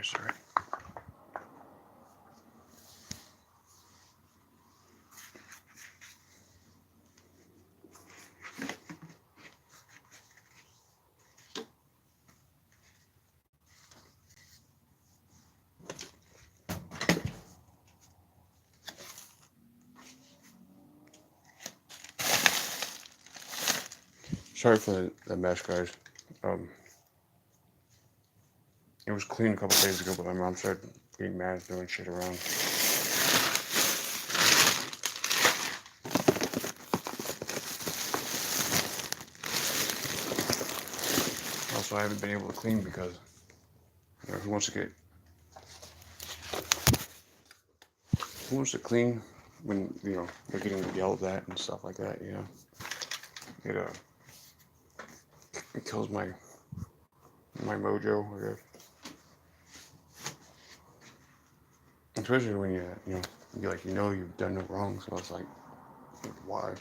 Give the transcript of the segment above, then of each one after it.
Sorry. Sorry for the mess, guys. It was clean a couple days ago, but my mom started getting mad and throwing shit around. Also, I haven't been able to clean because, who wants to clean when, they're getting yelled at and stuff like that, It kills my mojo, I guess. Especially when you've done no wrong, so it's like why?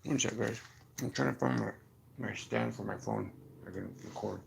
One sec, guys. I'm trying to find my stand for my phone. I can record.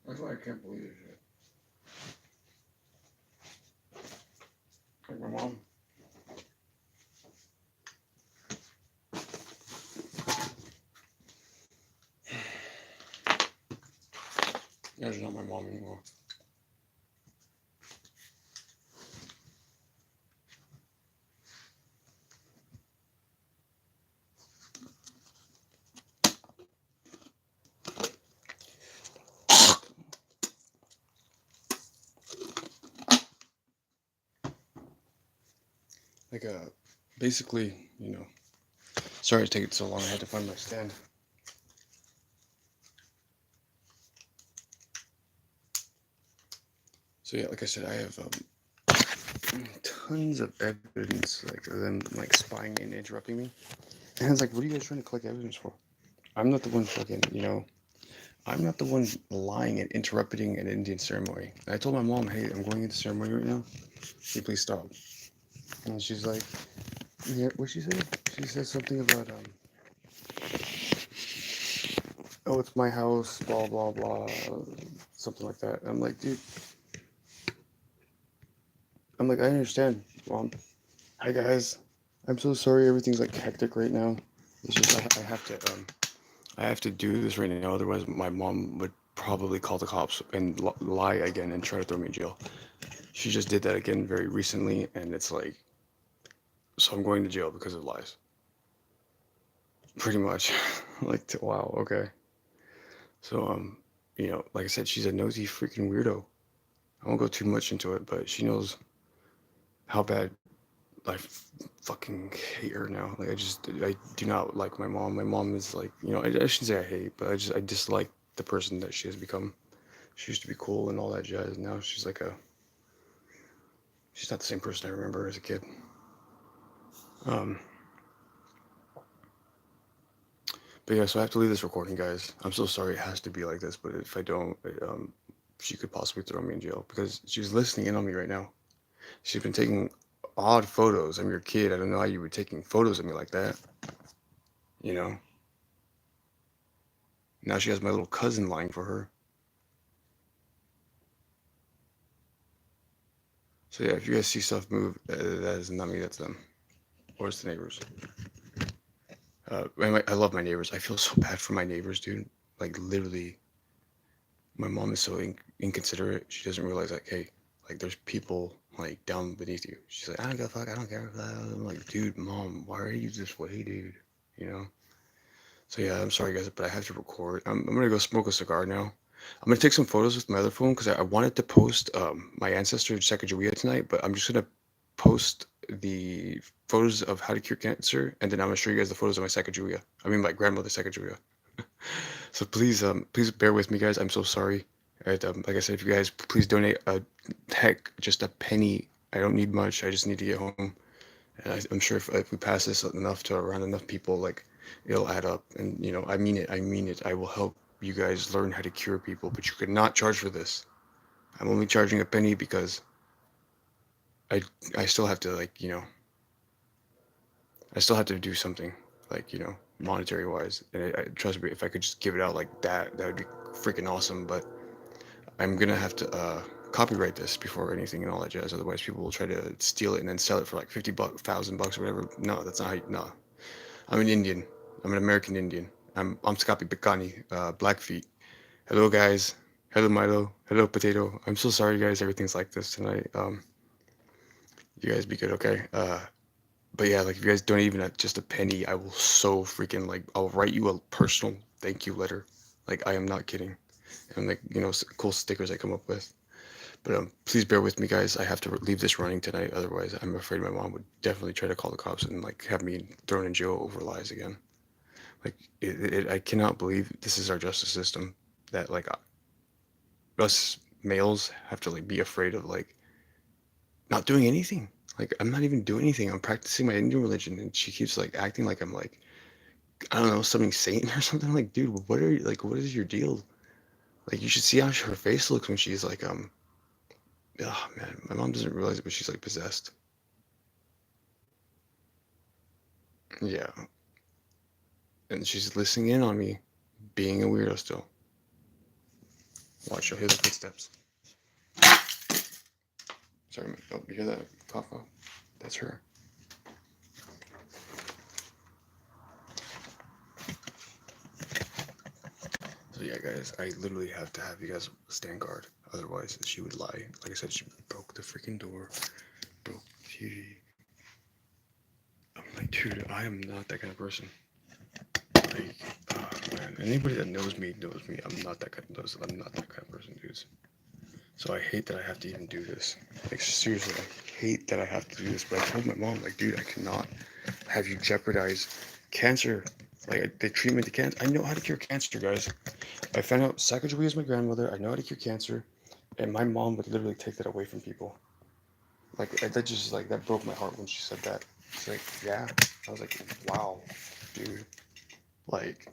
That's why I can't believe this shit. Like my mom. That's not my mom anymore. Basically, sorry to take it so long. I had to find my stand. So yeah, like I said, I have tons of evidence, of them spying and interrupting me. And it's like, what are you guys trying to collect evidence for? I'm not the one I'm not the one lying and interrupting an Indian ceremony. And I told my mom, hey, I'm going into ceremony right now. Can you please stop? And she's like, yeah, what'd she say? She said something about, oh, it's my house, blah, blah, blah, something like that. I'm like, dude, I understand, Mom. Hi, guys. I'm so sorry everything's hectic right now. It's just, I have to do this right now, otherwise my mom would probably call the cops and lie again and try to throw me in jail. She just did that again very recently, and it's like, so I'm going to jail because of lies. Pretty much. Wow, okay. So, like I said, she's a nosy freaking weirdo. I won't go too much into it, but she knows how bad I fucking hate her now. I do not like my mom. My mom is I shouldn't say I hate, but I dislike the person that she has become. She used to be cool and all that jazz. Now she's she's not the same person I remember as a kid. But But yeah, so I have to leave this recording, guys. I'm so sorry it has to be like this, but if I don't, she could possibly throw me in jail because she's listening in on me right now. She's been taking odd photos. I'm your kid. I don't know how you were taking photos of me like that. You know? Now she has my little cousin lying for her. So yeah, if you guys see stuff move, that is not me, that's them. Or it's the neighbors. I love my neighbors. I feel so bad for my neighbors, dude. Like, literally, my mom is so inconsiderate. She doesn't realize, like, hey, like, there's people, like, down beneath you. She's like, I don't give a fuck, I don't care. I'm like, dude, mom, why are you this way, dude? You know? So yeah, I'm sorry, guys, but I have to record. I'm gonna go smoke a cigar now. I'm gonna take some photos with my other phone because I wanted to post my ancestor Sacagawea tonight, but I'm just gonna post the photos of how to cure cancer, and then I'm gonna show you guys the photos of my Sacagawea. I mean, my grandmother's Sacagawea. So please bear with me, guys. I'm so sorry. Right, like I said, if you guys please donate heck, just a penny. I don't need much. I just need to get home, and I'm sure if we pass this enough to around enough people, like it'll add up. And you know, I mean it. I mean it. I will help you guys learn how to cure people, but you could not charge for this. I'm only charging a penny because I I still have to like I still have to do something like monetary wise. And I trust me, if I could just give it out like that, that would be freaking awesome. But I'm gonna have to copyright this before anything and all that jazz. Otherwise, people will try to steal it and then sell it for like 50 bucks, $1,000 or whatever. No, that's not how. No, I'm an Indian. I'm an American Indian. I'm Skapi Bikani, Blackfeet. Hello, guys. Hello, Milo. Hello, Potato. I'm so sorry, guys. Everything's like this tonight. You guys be good, okay? But yeah, like if you guys don't even just a penny, I will so freaking like I'll write you a personal thank you letter. Like I am not kidding. And like cool stickers I come up with. But please bear with me, guys. I have to leave this running tonight. Otherwise, I'm afraid my mom would definitely try to call the cops and like have me thrown in jail over lies again. Like I cannot believe this is our justice system that like us males have to like be afraid of like not doing anything. Like I'm not even doing anything. I'm practicing my Indian religion, and she keeps like acting like I'm like I don't know something Satan or something. I'm like, dude, what are you like? What is your deal? Like you should see how her face looks when she's like oh man, my mom doesn't realize it, but she's like possessed. Yeah, and she's listening in on me, being a weirdo still. Watch, you'll hear the footsteps. Sorry, oh, you hear that cough? That's her. So yeah, guys, I literally have to have you guys stand guard. Otherwise, she would lie. Like I said, she broke the freaking door, broke the TV. I'm like, dude, I am not that kind of person. Like, oh man, anybody that knows me knows me. I'm not that kind. I'm not that kind of person, dudes. So I hate that I have to even do this. Like seriously, I hate that I have to do this. But I told my mom, like, dude, I cannot have you jeopardize cancer. Like the treatment to cancer. I know how to cure cancer, guys. I found out Sacagawea is my grandmother. I know how to cure cancer, and my mom would literally take that away from people. Like that just like that broke my heart when she said that. It's like, yeah. I was like, wow, dude. Like,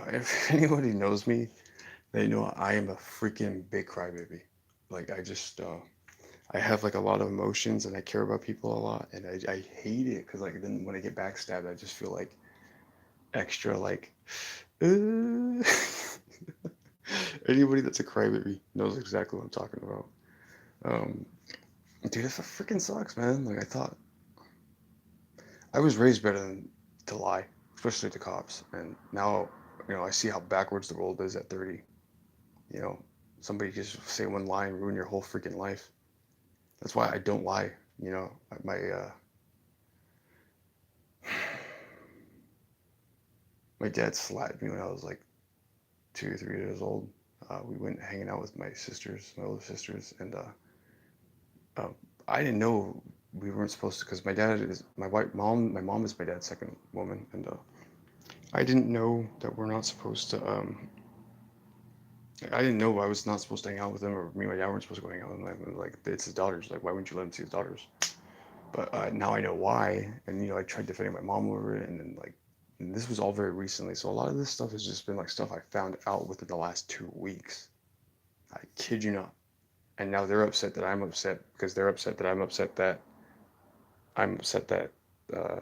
if anybody knows me, they know I am a freaking big crybaby. Like I just I have like a lot of emotions and I care about people a lot and I hate it because like then when I get backstabbed I just feel like extra like uh... anybody that's a crybaby knows exactly what I'm talking about. Um, dude, it freaking sucks, man. Like I thought I was raised better than to lie, especially to cops, and now I see how backwards the world is at 30. You know, somebody just say one lie and ruin your whole freaking life. That's why I don't lie. My my dad slapped me when I was like 2 or 3 years old. We went hanging out with my sisters, my older sisters, and uh, I didn't know we weren't supposed to because my dad is my white mom. My mom is my dad's second woman, and I didn't know that we're not supposed to. I didn't know I was not supposed to hang out with him, or me and my dad weren't supposed to go hang out with him. Like it's his daughters. Like why wouldn't you let him see his daughters? But now I know why, and I tried defending my mom over it, and then like And this was all very recently, so a lot of this stuff has just been like stuff I found out within the last 2 weeks. I kid you not. And now they're upset that I'm upset because they're upset that I'm upset that uh,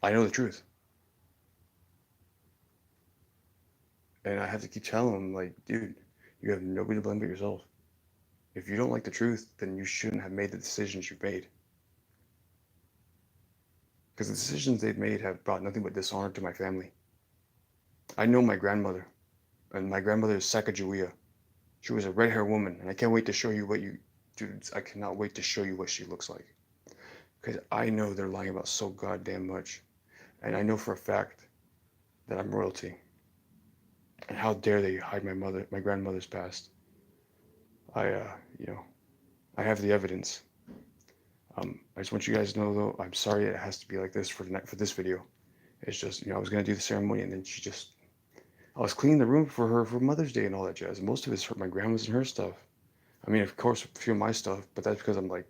I know the truth. And I have to keep telling them, like, dude, you have nobody to blame but yourself. If you don't like the truth, then you shouldn't have made the decisions you've made. Because the decisions they've made have brought nothing but dishonor to my family. I know my grandmother, and my grandmother is Sacagawea. She was a red haired woman, and I can't wait to show you what you, dudes, I cannot wait to show you what she looks like. Because I know they're lying about so goddamn much. And I know for a fact that I'm royalty. And how dare they hide my grandmother's past? I, you know, I have the evidence. I just want you guys to know, though, I'm sorry it has to be like this for this video. It's just, I was gonna do the ceremony, and then I was cleaning the room for her for Mother's Day and all that jazz. And most of it's my grandma's and her stuff. I mean, of course, a few of my stuff, but that's because I'm like,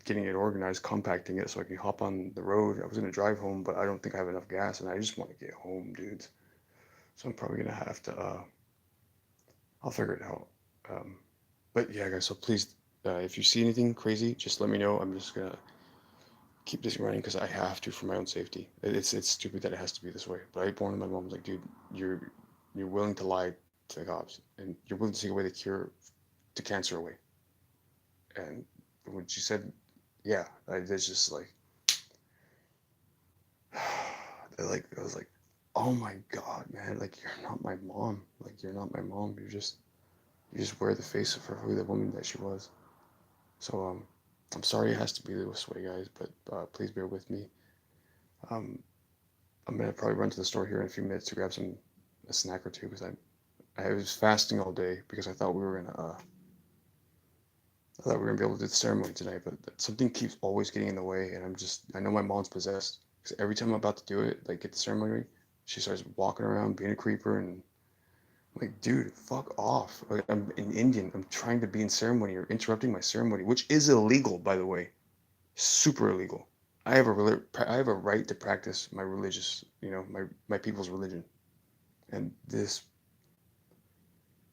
getting it organized, compacting it so I can hop on the road. I was gonna drive home, but I don't think I have enough gas, and I just want to get home, dudes. So I'm probably gonna have to. I'll figure it out. Um, but yeah, guys. So please, if you see anything crazy, just let me know. I'm just gonna keep this running because I have to for my own safety. It's stupid that it has to be this way. But I warned my mom, like, dude, you're willing to lie to the cops, and you're willing to take away the cure to cancer away. And when she said, yeah, it's just like, like I was like, oh my god, man, like you're not my mom. Like you're not my mom. You just wear the face of her, who the woman that she was. So I'm sorry it has to be this way, guys, but please bear with me. Um, I'm gonna probably run to the store here in a few minutes to grab a snack or two because I was fasting all day because I thought we were gonna be able to do the ceremony tonight, but something keeps always getting in the way, and I know my mom's possessed because every time I'm about to do it, like get the ceremony, she starts walking around being a creeper, and I'm like, dude, fuck off! Like, I'm an Indian. I'm trying to be in ceremony. You're interrupting my ceremony, which is illegal, by the way, super illegal. I have a right to practice my religious, my people's religion, and this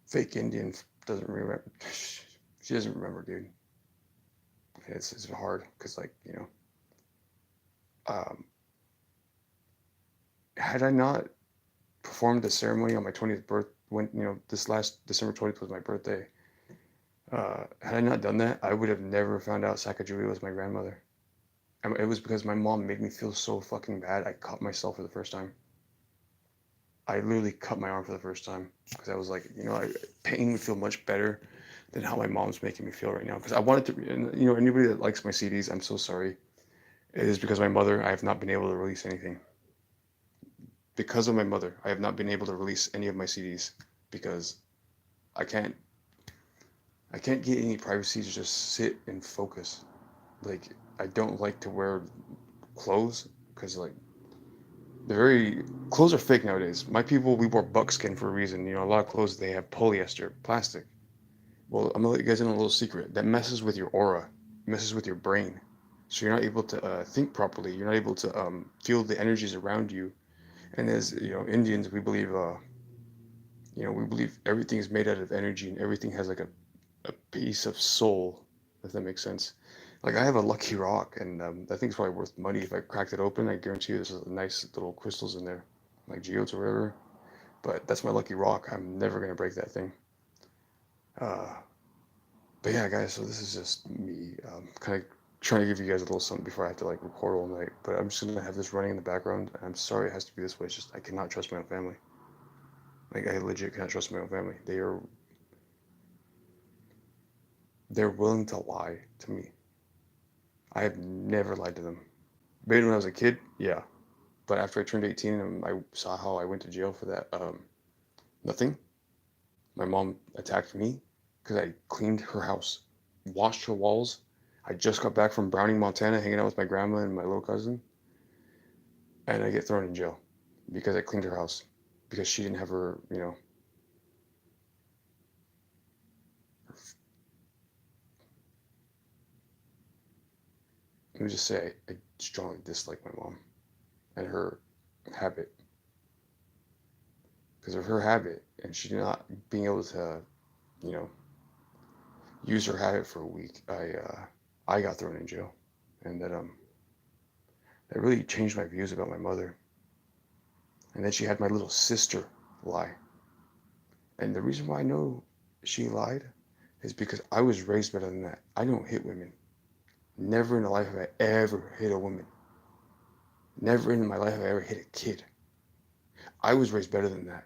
fake Indian doesn't remember. She doesn't remember, dude. It's hard because, like, um, had I not performed the ceremony on my 20th birth, when this last December 20th was my birthday, had I not done that, I would have never found out Sacagawea was my grandmother. And it was because my mom made me feel so fucking bad. I cut myself for the first time. I literally cut my arm for the first time because I was like, pain would feel much better than how my mom's making me feel right now. Because I wanted to, anybody that likes my CDs, I'm so sorry. It is because my mother, I have not been able to release anything. Because of my mother, I have not been able to release any of my CDs because I can't I can't get any privacy to just sit and focus. Like I don't like to wear clothes because like they're very clothes are fake nowadays. My people we wore buckskin for a reason. A lot of clothes they have polyester, plastic. Well, I'm gonna let you guys in a little secret. That messes with your aura, messes with your brain. So you're not able to think properly. You're not able to feel the energies around you. And as Indians, we believe everything is made out of energy and everything has like a piece of soul, if that makes sense. Like I have a lucky rock, and I think it's probably worth money if I cracked it open. I guarantee you, there's nice little crystals in there, like geodes or whatever. But that's my lucky rock. I'm never gonna break that thing. Uh, but yeah, guys. So this is just me, kind of trying to give you guys a little something before I have to like record all night. But I'm just gonna have this running in the background. I'm sorry it has to be this way. It's just I cannot trust my own family. Like I legit cannot trust my own family. They're willing to lie to me. I have never lied to them. Maybe when I was a kid, yeah. But after I turned 18 and I saw how I went to jail for that, nothing. My mom attacked me because I cleaned her house, washed her walls. I just got back from Browning, Montana, hanging out with my grandma and my little cousin, and I get thrown in jail because I cleaned her house because she didn't have let me just say, I strongly dislike my mom and her habit. Because of her habit, and she not being able to, you know, use her habit for a week, I got thrown in jail, and that really changed my views about my mother. And then she had my little sister lie, and the reason why I know she lied is because I was raised better than that. I don't hit women. Never in my life have I ever hit a woman. Never in my life have I ever hit a kid. I was raised better than that.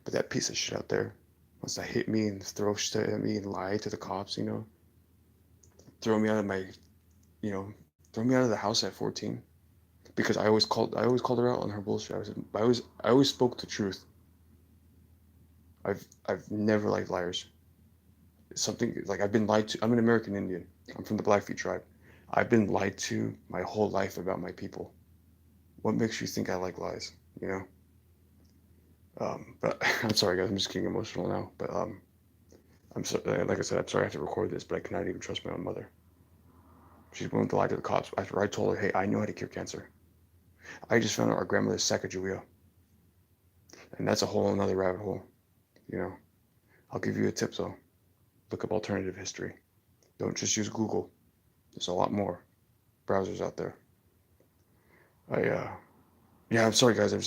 But that piece of shit out there wants to hit me and throw shit at me and lie to the cops, throw me out of my, throw me out of the house at 14 because I always called her out on her bullshit. I always spoke the truth. I've never liked liars. It's something like I've been lied to. I'm an American Indian. I'm from the Blackfeet tribe. I've been lied to my whole life about my people. What makes you think I like lies? You know. But I'm sorry, guys. I'm just getting emotional now. But I'm so, like I said, I'm sorry I have to record this, but I cannot even trust my own mother. She's willing to lie to the cops after I told her, hey, I know how to cure cancer. I just found out our grandmother's Sacagawea. And that's a whole another rabbit hole, you know. I'll give you a tip though. Look up alternative history. Don't just use Google. There's a lot more browsers out there. Yeah, I'm sorry guys. I'm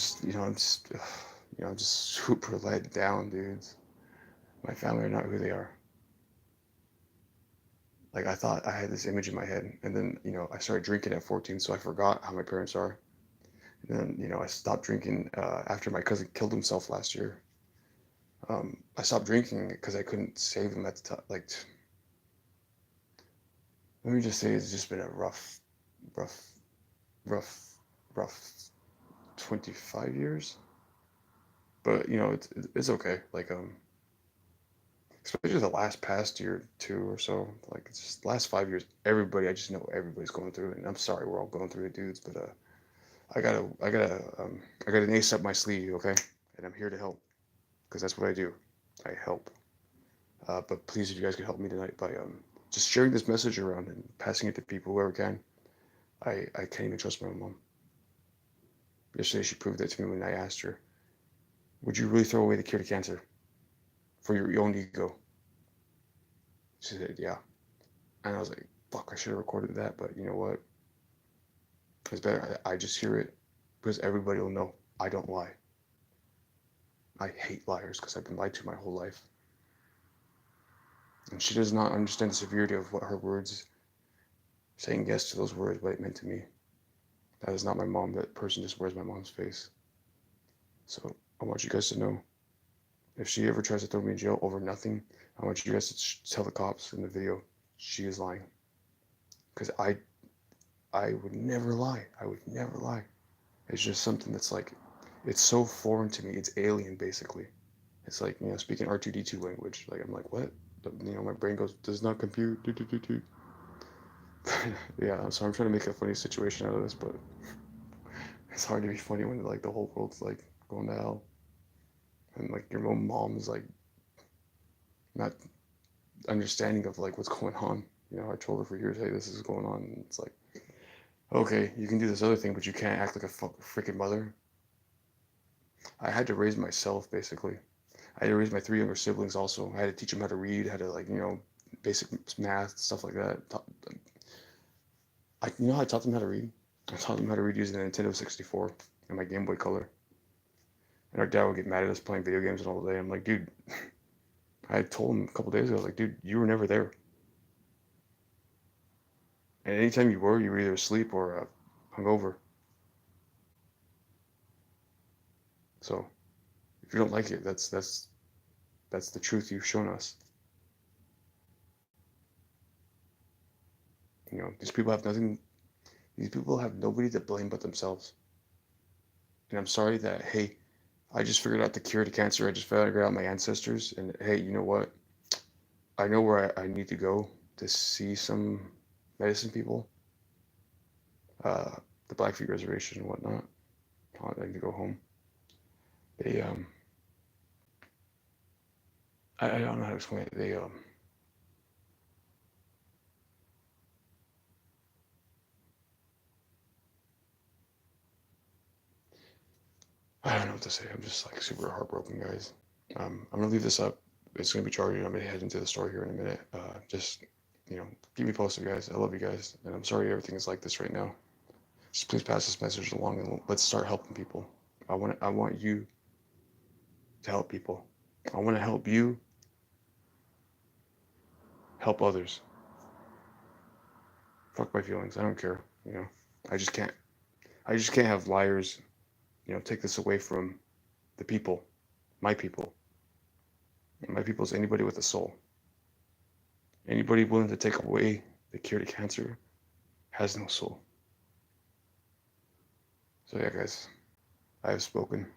just super let down, dudes. My family are not who they are. Like I thought I had this image in my head, and then I started drinking at 14, so I forgot how my parents are. And then I stopped drinking after my cousin killed himself last year. I stopped drinking because I couldn't save him at the time. Like, let me just say, it's just been a rough, rough, rough 25 years. But it's okay. Like especially the last past year two or so. Like it's just the last 5 years. I just know everybody's going through it. And I'm sorry, we're all going through it, dudes. But I got an ace up my sleeve, okay? And I'm here to help because that's what I do. I help. But please, if you guys could help me tonight by just sharing this message around and passing it to people whoever can. I can't even trust my own mom. Yesterday, she proved that to me when I asked her, "Would you really throw away the cure to cancer for your own ego?" She said, "Yeah." And I was like, "Fuck, I should have recorded that." But you know what? It's better. I just hear it because everybody will know I don't lie. I hate liars because I've been lied to my whole life. And she does not understand the severity of what her words, saying yes to those words, what it meant to me. That is not my mom. That person just wears my mom's face. So I want you guys to know, if she ever tries to throw me in jail over nothing, I want you guys to tell the cops in the video she is lying. Because I would never lie. I would never lie. It's just something that's like, it's so foreign to me. It's alien, basically. It's like, speaking R2D2 language. Like, I'm like, what? My brain goes, does not compute. Yeah, so I'm trying to make a funny situation out of this, but it's hard to be funny when like the whole world's like going to hell, and like your own mom is like not understanding of like what's going on. I told her for years, hey, this is going on, and it's like, okay, you can do this other thing, but you can't act like a freaking mother. I had to raise myself basically. I had to raise my three younger siblings also. I had to teach them how to read, how to like basic math, stuff like that. How I taught them how to read? I taught them how to read using the Nintendo 64 and my Game Boy Color. And our dad would get mad at us playing video games all day. I'm like, dude, I told him a couple days ago, I was like, dude, you were never there. And anytime you were either asleep or hungover. So if you don't like it, that's the truth you've shown us. These people have nothing. These people have nobody to blame but themselves. And I'm sorry that, hey, I just figured out the cure to cancer. I just figured out my ancestors. And hey, you know what? I know where I need to go to see some medicine people. Uh, the Blackfeet Reservation and whatnot. I need to go home. They I don't know how to explain it. I don't know what to say. I'm just like super heartbroken, guys. I'm gonna leave this up. It's gonna be charging. I'm gonna head into the store here in a minute. Just keep me posted, guys. I love you guys, and I'm sorry everything is like this right now. Just please pass this message along, and let's start helping people. I want you to help people. I want to help you help others. Fuck my feelings. I don't care. I just can't. I just can't have liars. Take this away from the people, my people. And my people is anybody with a soul. Anybody willing to take away the cure to cancer has no soul. So yeah, guys, I have spoken.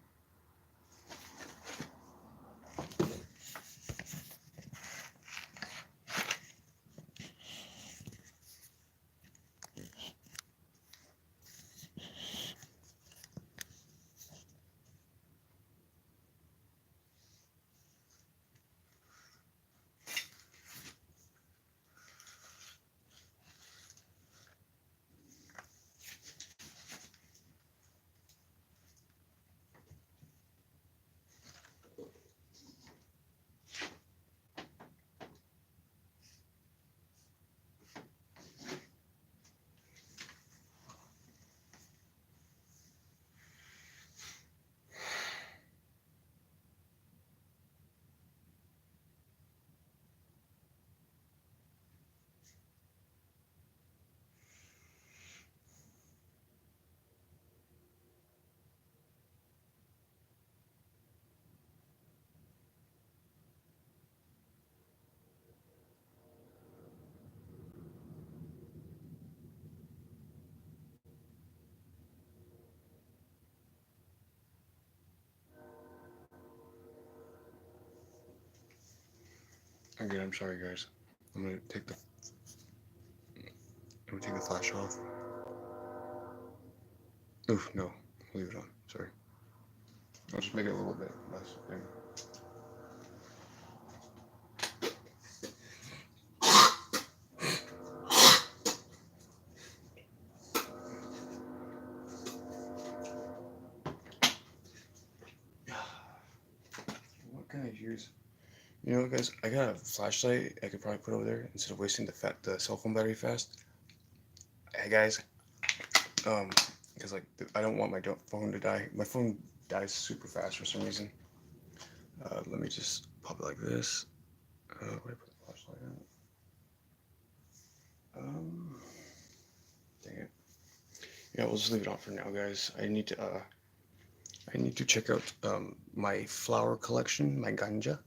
Again, I'm sorry, guys. I'm gonna take the flash off. Oof, no, leave it on. Sorry. I'll just make it a little bit less. Maybe. What can I use? You know what, guys? I got a flashlight I could probably put over there instead of wasting the cell phone battery fast. Hey, guys. Because like I don't want my phone to die. My phone dies super fast for some reason. Let me just pop it like this. Where do I put the flashlight at? Dang it. Yeah, we'll just leave it on for now, guys. I need to check out my flower collection, my ganja,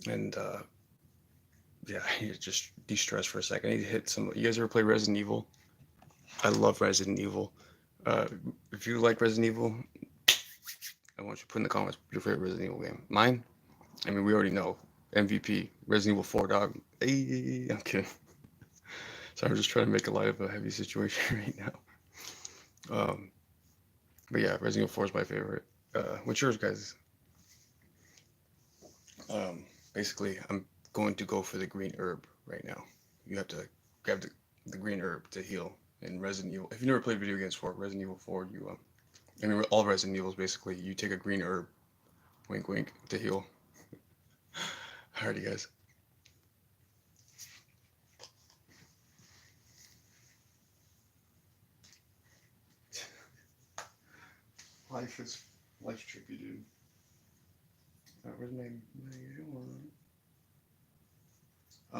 and yeah, I need to just de-stress for a second. I need to hit some. You guys ever play Resident Evil? I love Resident Evil. Uh, if you like Resident Evil, I want you to put in the comments your favorite Resident Evil game. Mine? I mean, we already know. MVP, Resident Evil 4, dog. Hey, I'm kidding. So I'm just trying to make a light of a heavy situation right now. But yeah, Resident Evil 4 is my favorite. What's yours, guys? Basically, I'm going to go for the green herb right now. You have to grab the green herb to heal in Resident Evil. If you never played video games before, Resident Evil 4, I mean, all Resident Evils basically, you take a green herb, wink wink, to heal. Alrighty, guys. Life's tricky, dude. Where's my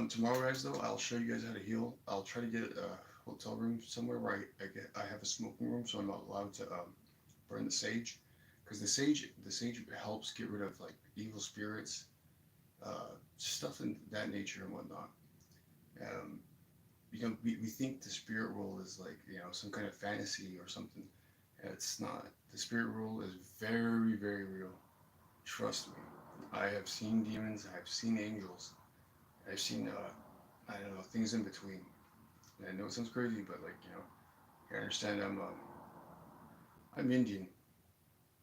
tomorrow, guys? Though I'll show you guys how to heal. I'll try to get a hotel room somewhere where I have a smoking room, so I'm not allowed to burn the sage, because the sage helps get rid of like evil spirits, stuff in that nature and whatnot. Um, we think the spirit world is like some kind of fantasy or something. It's not. The spirit world is very, very real. Trust me. I have seen demons. I've seen angels. I've seen I don't know, things in between. And I know it sounds crazy, but like you understand. I'm Indian.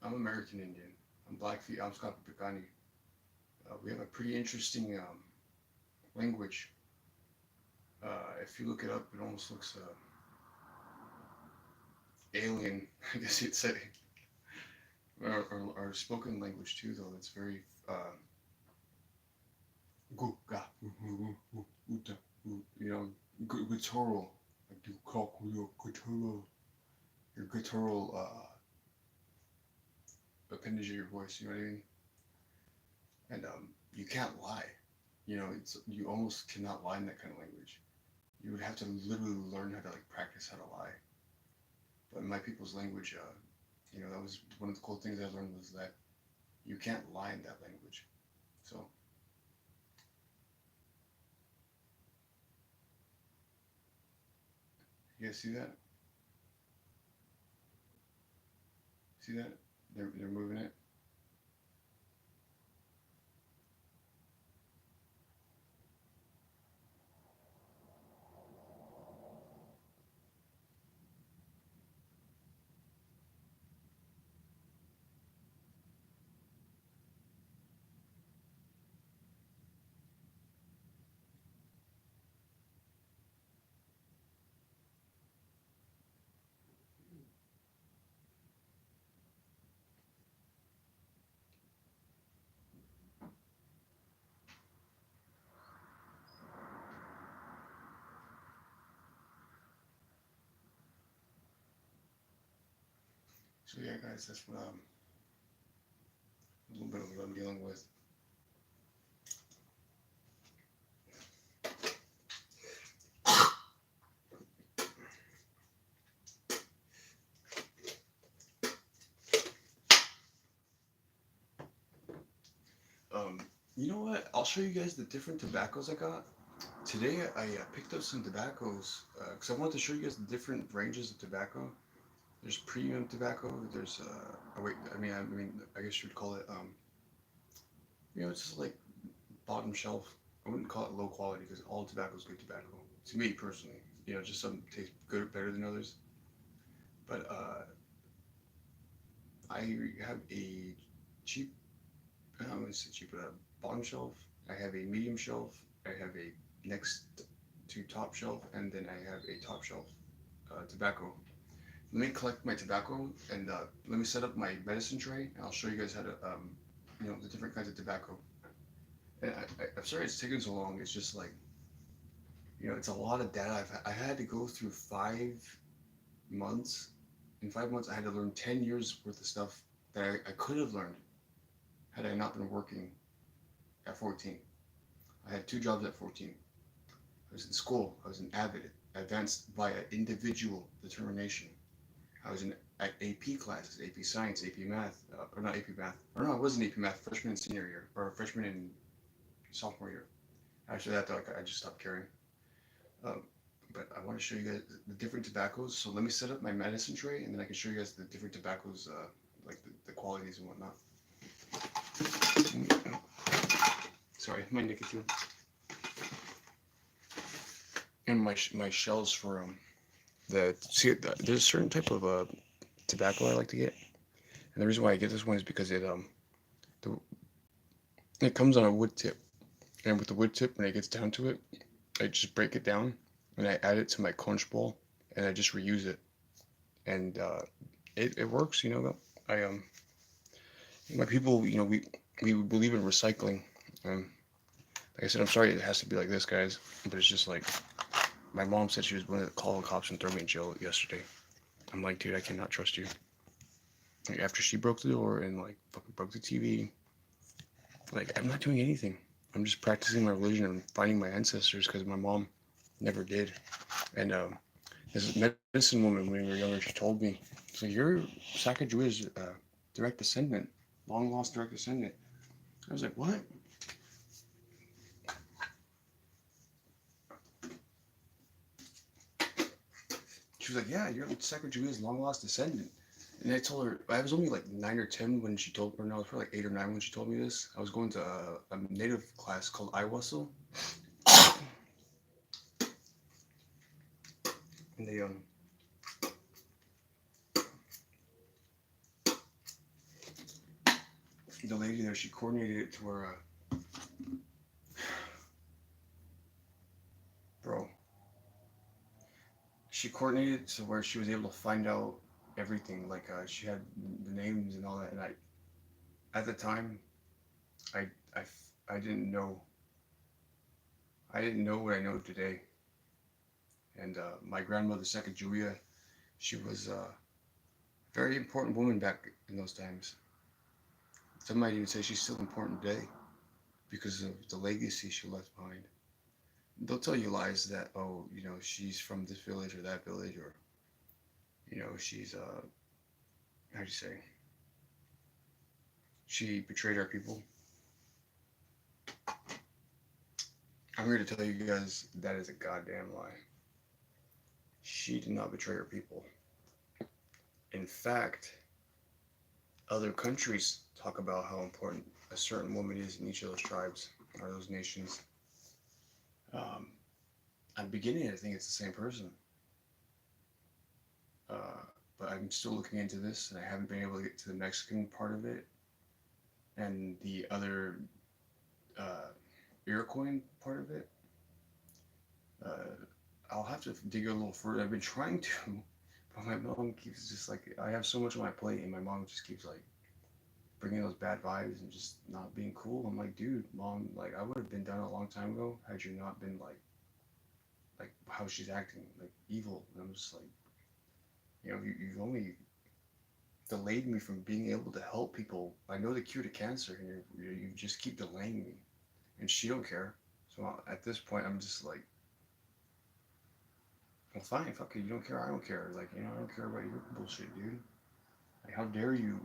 I'm American Indian. I'm Blackfeet. I'm Scapapicani. We have a pretty interesting language. If you look it up, it almost looks alien, I guess you'd say. our spoken language too, though. It's very guttural, like you talk your guttural appendage of your voice. You know what I mean? And you can't lie. It's you almost cannot lie in that kind of language. You would have to literally learn how to like practice how to lie. But in my people's language, that was one of the cool things I learned was that you can't lie in that language. So you guys see that? See that? They're moving it. So yeah, guys, that's what a little bit of what I'm dealing with. You know what? I'll show you guys the different tobaccos I got. Today I picked up some tobaccos because I wanted to show you guys the different ranges of tobacco. There's premium tobacco. There's oh wait, I guess you would call it it's just like bottom shelf. I wouldn't call it low quality because all tobacco is good tobacco. To me personally, just some taste good, better than others. But I have a cheap, I don't want to say cheap, but a bottom shelf. I have a medium shelf. I have a next to top shelf, and then I have a top shelf tobacco. Let me collect my tobacco and let me set up my medicine tray, and I'll show you guys how to, the different kinds of tobacco. And I'm sorry it's taking so long. It's just like, it's a lot of data. I had to go through 5 months. In 5 months, I had to learn 10 years worth of stuff that I could have learned had I not been working at 14. I had 2 jobs at 14. I was in school. I was an avid, advanced via individual determination. I was in AP classes, AP Science, AP Math, or not AP Math. Or no, it wasn't AP Math, freshman and senior year, or freshman and sophomore year. After that, though, I just stopped caring. Um, but I want to show you guys the different tobaccos. So let me set up my medicine tray, and then I can show you guys the different tobaccos, like the qualities and whatnot. Sorry, my nicotine. And my shells for there's a certain type of tobacco I like to get, and the reason why I get this one is because it comes on a wood tip, and with the wood tip, when it gets down to it, I just break it down and I add it to my conch bowl, and I just reuse it, and it works. I my people, we believe in recycling. Like I said, I'm sorry it has to be like this, guys, but it's just like my mom said she was going to call the cops and throw me in jail yesterday. I'm like, dude, I cannot trust you. Like, after she broke the door and like fucking broke the TV, like I'm not doing anything. I'm just practicing my religion and finding my ancestors because my mom never did. And this medicine woman, when we were younger, she told me, so you're Sacagawea's direct descendant, long lost direct descendant. I was like, what? She was like, yeah, you're Sacagawea's long lost descendant. And I told her, I was only like 9 or 10 when she told me, no, I was probably like 8 or 9 when she told me this. I was going to a native class called Iwasel. And the lady there, she coordinated it to where, bro, she coordinated it to where she was able to find out everything. Like she had the names and all that. And at the time, I, I, I didn't know. I didn't know what I know today. And my grandmother, second Julia, she was a very important woman back in those times. Some might even say she's still important today because of the legacy she left behind. They'll tell you lies that, oh, she's from this village or that village, or she's how do you say, she betrayed our people. I'm here to tell you guys that is a goddamn lie. She did not betray her people. In fact, other countries talk about how important a certain woman is in each of those tribes or those nations. Um, I'm beginning to think it's the same person, but I'm still looking into this, and I haven't been able to get to the Mexican part of it and the other uh, Iroquois part of it. Uh, I'll have to dig a little further. I've been trying to, but my mom keeps just like, I have so much on my plate, and my mom just keeps like bringing those bad vibes and just not being cool. I'm like, dude, mom, like I would have been done a long time ago had you not been like how she's acting, like evil. And I'm just like, you've only delayed me from being able to help people. I know the cure to cancer, and you just keep delaying me, and she don't care. So at this point, I'm just like, well, fine, fuck it. You don't care, I don't care. Like, I don't care about your bullshit, dude. Like, how dare you,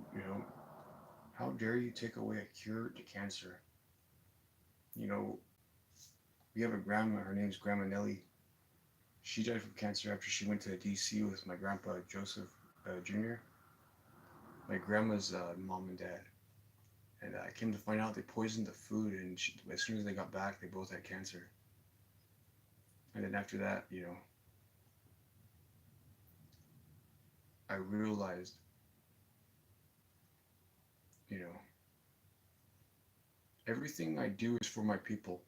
how dare you take away a cure to cancer? You know, we have a grandma. Her name's Grandma Nellie. She died from cancer after she went to D.C. with my grandpa Joseph Jr., my grandma's mom and dad. And I came to find out they poisoned the food, and as soon as they got back, they both had cancer. And then after that, I realized, you know, everything I do is for my people.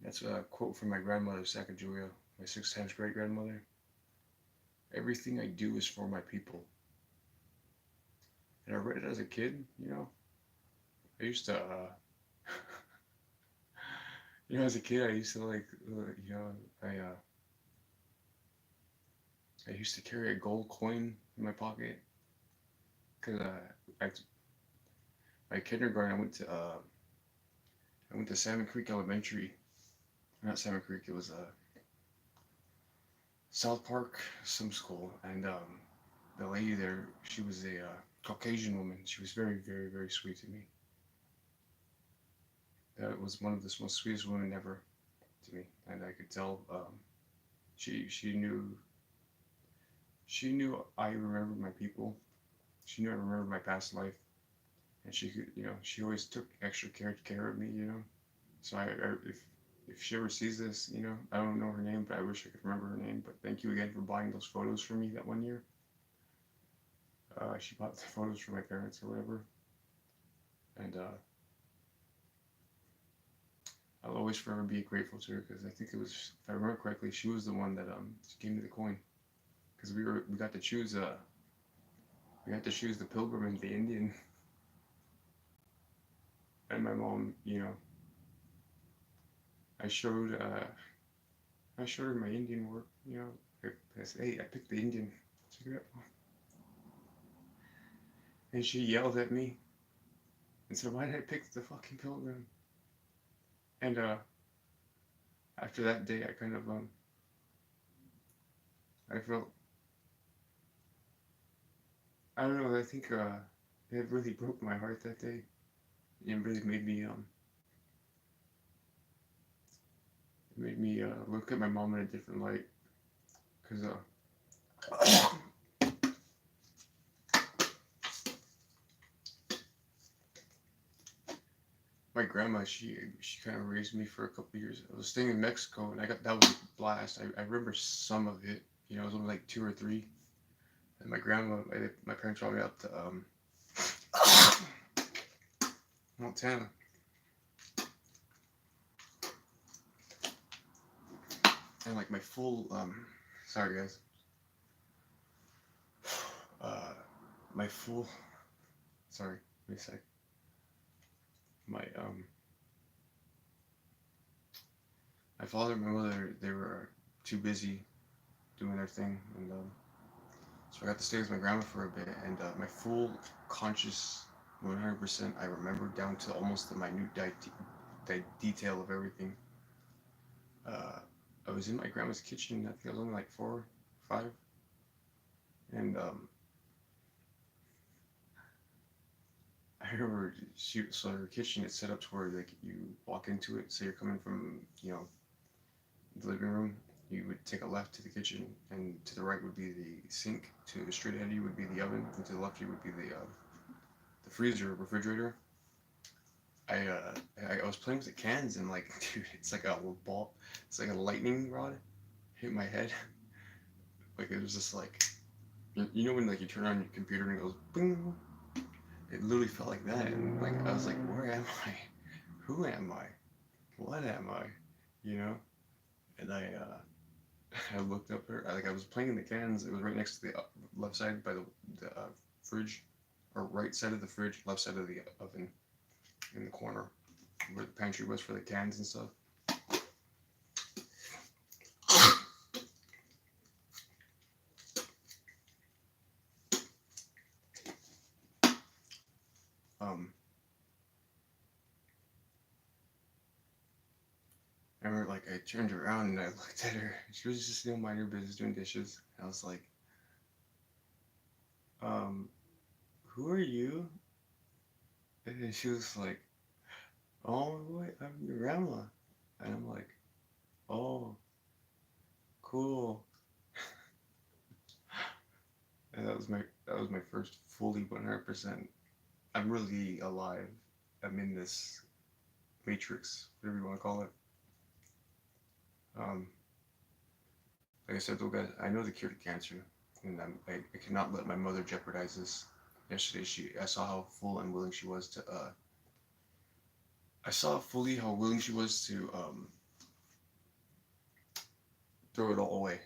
That's a quote from my grandmother, Sacagawea, my six times great grandmother. Everything I do is for my people. And I read it as a kid. I used to, as a kid, I used to like, I used to carry a gold coin in my pocket because my kindergarten, I went to Salmon Creek Elementary. Not Salmon Creek, it was South Park, some school, and the lady there, she was a Caucasian woman. She was very, very, very sweet to me. That was one of the most sweetest women ever to me, and I could tell she knew I remembered my people. She knew I remembered my past life, and she could, she always took extra care of me. So if she ever sees this, I don't know her name, but I wish I could remember her name. But thank you again for buying those photos for me that one year. She bought the photos for my parents or whatever, and I'll always forever be grateful to her because I think it was, if I remember correctly, she was the one that gave me the coin because we got to choose the pilgrim and the Indian, and my mom, I showed uh, I showed her my Indian work. I said, hey, I picked the Indian. Check it out. And she yelled at me and said, why did I pick the fucking pilgrim? And after that day, I kind of I felt, I don't know, I think it really broke my heart that day. It really made me look at my mom in a different light. Cause my grandma, she kind of raised me for a couple of years. I was staying in Mexico, and that was a blast. I remember some of it. It was only like 2 or 3. And my grandma, my parents brought me up to Montana. And like my full sorry guys. my full, sorry, wait a sec. My father and my mother, they were too busy doing their thing, and so I got to stay with my grandma for a bit, and my full conscious 100%, I remember down to almost the minute detail of everything. I was in my grandma's kitchen. I think I was only like 4, 5, and I remember so her kitchen is set up to where like you walk into it. So you're coming from the living room. You would take a left to the kitchen, and to the right would be the sink. To the straight ahead of you would be the oven, and to the left of you would be the freezer, refrigerator. I was playing with the cans, and like, dude, it's like a ball. It's like a lightning rod hit my head. Like it was just like, you know when like you turn on your computer and it goes boom. It literally felt like that, and like I was like, where am I? Who am I? What am I? You know? And I looked up her. Like I was playing in the cans. It was right next to the left side by the fridge, or right side of the fridge, left side of the oven, in the corner where the pantry was for the cans and stuff. I remember like I turned around and I looked at her. She was just minding her business doing dishes. And I was like, who are you? And then she was like, oh wait, I'm your grandma. And I'm like, oh, cool. And that was my first fully 100%. I'm really alive. I'm in this matrix, whatever you want to call it. Like I said, though, guys, I know the cure to cancer, and I cannot let my mother jeopardize this. Yesterday, I saw how full and willing she was to. I saw fully how willing she was to throw it all away.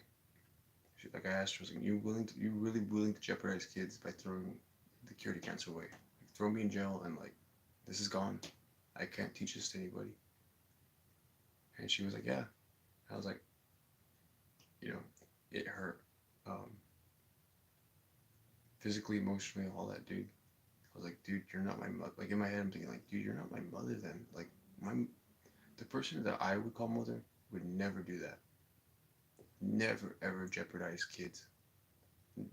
Like I asked her, I was like, you really willing to jeopardize kids by throwing the cure to cancer away? Like, throw me in jail and like, this is gone. I can't teach this to anybody. And she was like, yeah. I was like, it hurt. Physically, emotionally, all that, dude. I was like, dude, you're not my mother. Like in my head, I'm thinking like, dude, you're not my mother then. Like the person that I would call mother would never do that. Never ever jeopardize kids.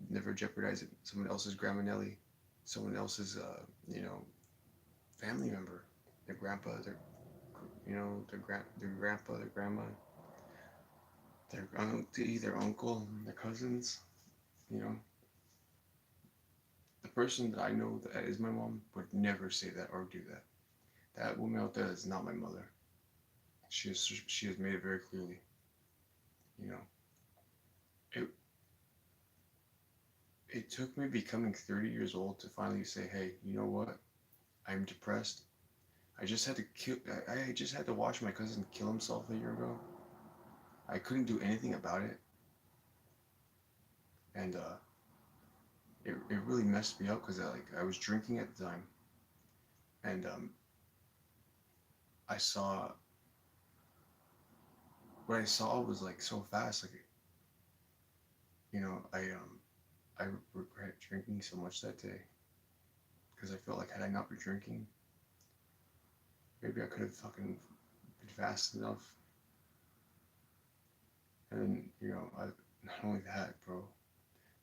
Never jeopardize someone else's grandma Nelly, someone else's family member, their grandpa, their grandpa, their grandma, their auntie, their uncle, their cousins. You know, the person that I know that is my mom would never say that or do that. That woman out there is not my mother. She has made it very clearly. You know, it took me becoming 30 years old to finally say, hey, you know what? I'm depressed. I just had to watch my cousin kill himself a year ago. I couldn't do anything about it. And it really messed me up because I was drinking at the time. And what I saw was like so fast. Like, I regret drinking so much that day. Because I felt like had I not been drinking, maybe I could have fucking been fast enough. And not only that, bro.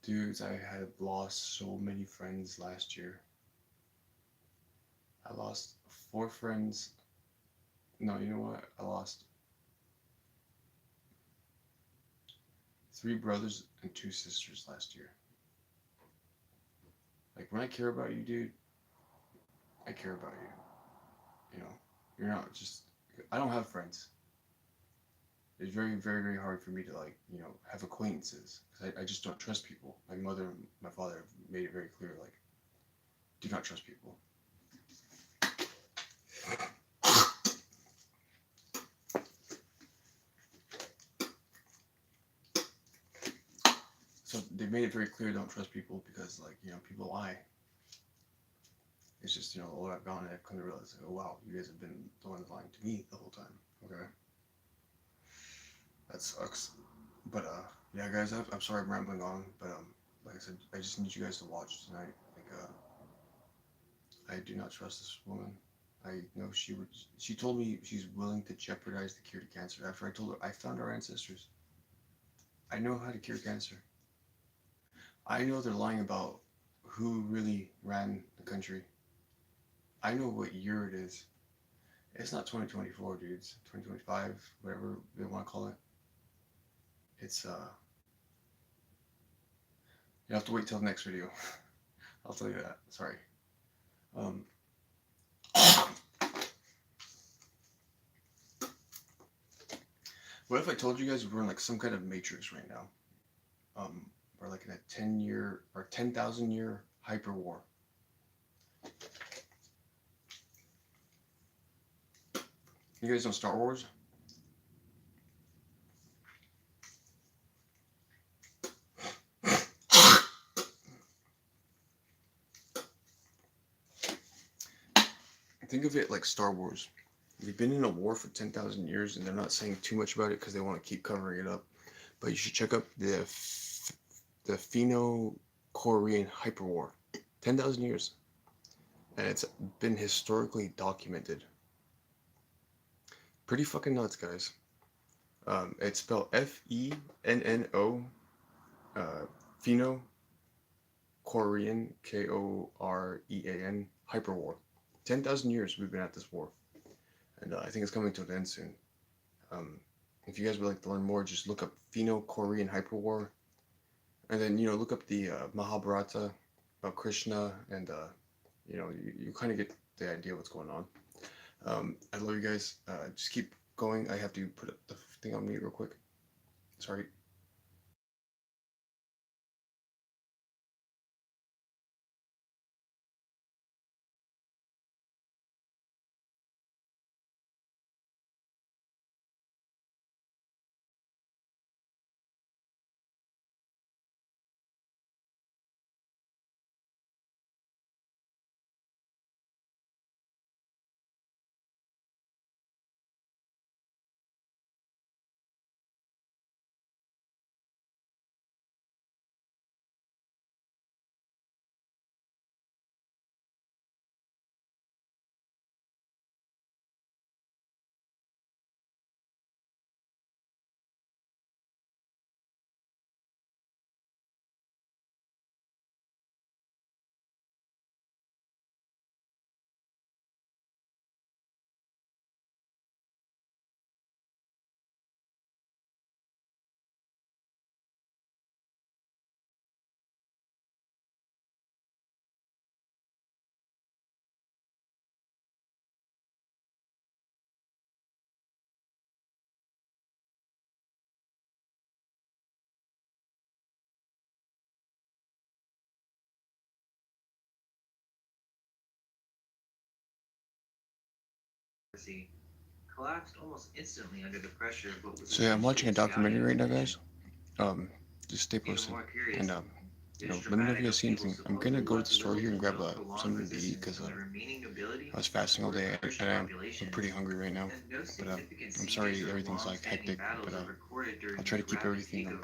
Dudes, I had lost so many friends last year. I lost 4 friends. No, you know what? I lost 3 brothers and 2 sisters last year. Like, when I care about you, dude, I care about you. You're not just... I don't have friends. It's very, very, very hard for me to, have acquaintances. Because I just don't trust people. My mother and my father have made it very clear, like, do not trust people. So So they made it very clear, don't trust people because, like, you know, people lie. It's just, you know, the older I've gone, I've come to realize, like, oh wow, you guys have been the ones lying to me the whole time. Okay, that sucks. But yeah, guys, I'm sorry I'm rambling on, but like I said, I just need you guys to watch tonight. Like, I do not trust this woman. I know she would. She told me she's willing to jeopardize the cure to cancer. After I told her I found our ancestors, I know how to cure cancer. I know they're lying about who really ran the country. I know what year it is. It's not 2024, dudes. 2025, whatever they want to call it. It's you have to wait till the next video. I'll tell you that. Sorry. Um, what if I told you guys we're in like some kind of matrix right now? We're like in a 10-year or 10,000-year hyper war. You guys know Star Wars? Think of it like Star Wars. We've been in a war for 10,000 years, and they're not saying too much about it because they want to keep covering it up. But you should check up the Finno-Korean hyper war. 10,000 years. And it's been historically documented. Pretty fucking nuts, guys. It's spelled Fenno, Finno-Korean, Korean, hyper war. 10,000 years we've been at this war. And I think it's coming to an end soon. If you guys would like to learn more, just look up Finno-Korean hyper war. And then, you know, look up the Mahabharata about Krishna, and, you know, you kind of get the idea of what's going on. I love you guys. Just keep going. I have to put the thing on mute real quick. Sorry. Collapsed almost instantly under the pressure of what was So yeah, I'm watching a documentary right now, guys. Just stay Even posted. more curious, And you know, let me know if you guys see anything. I'm gonna go to the store here and grab something to eat because I was fasting all day and I'm pretty hungry right now. But I'm sorry everything's like hectic, but I'll try to keep everything.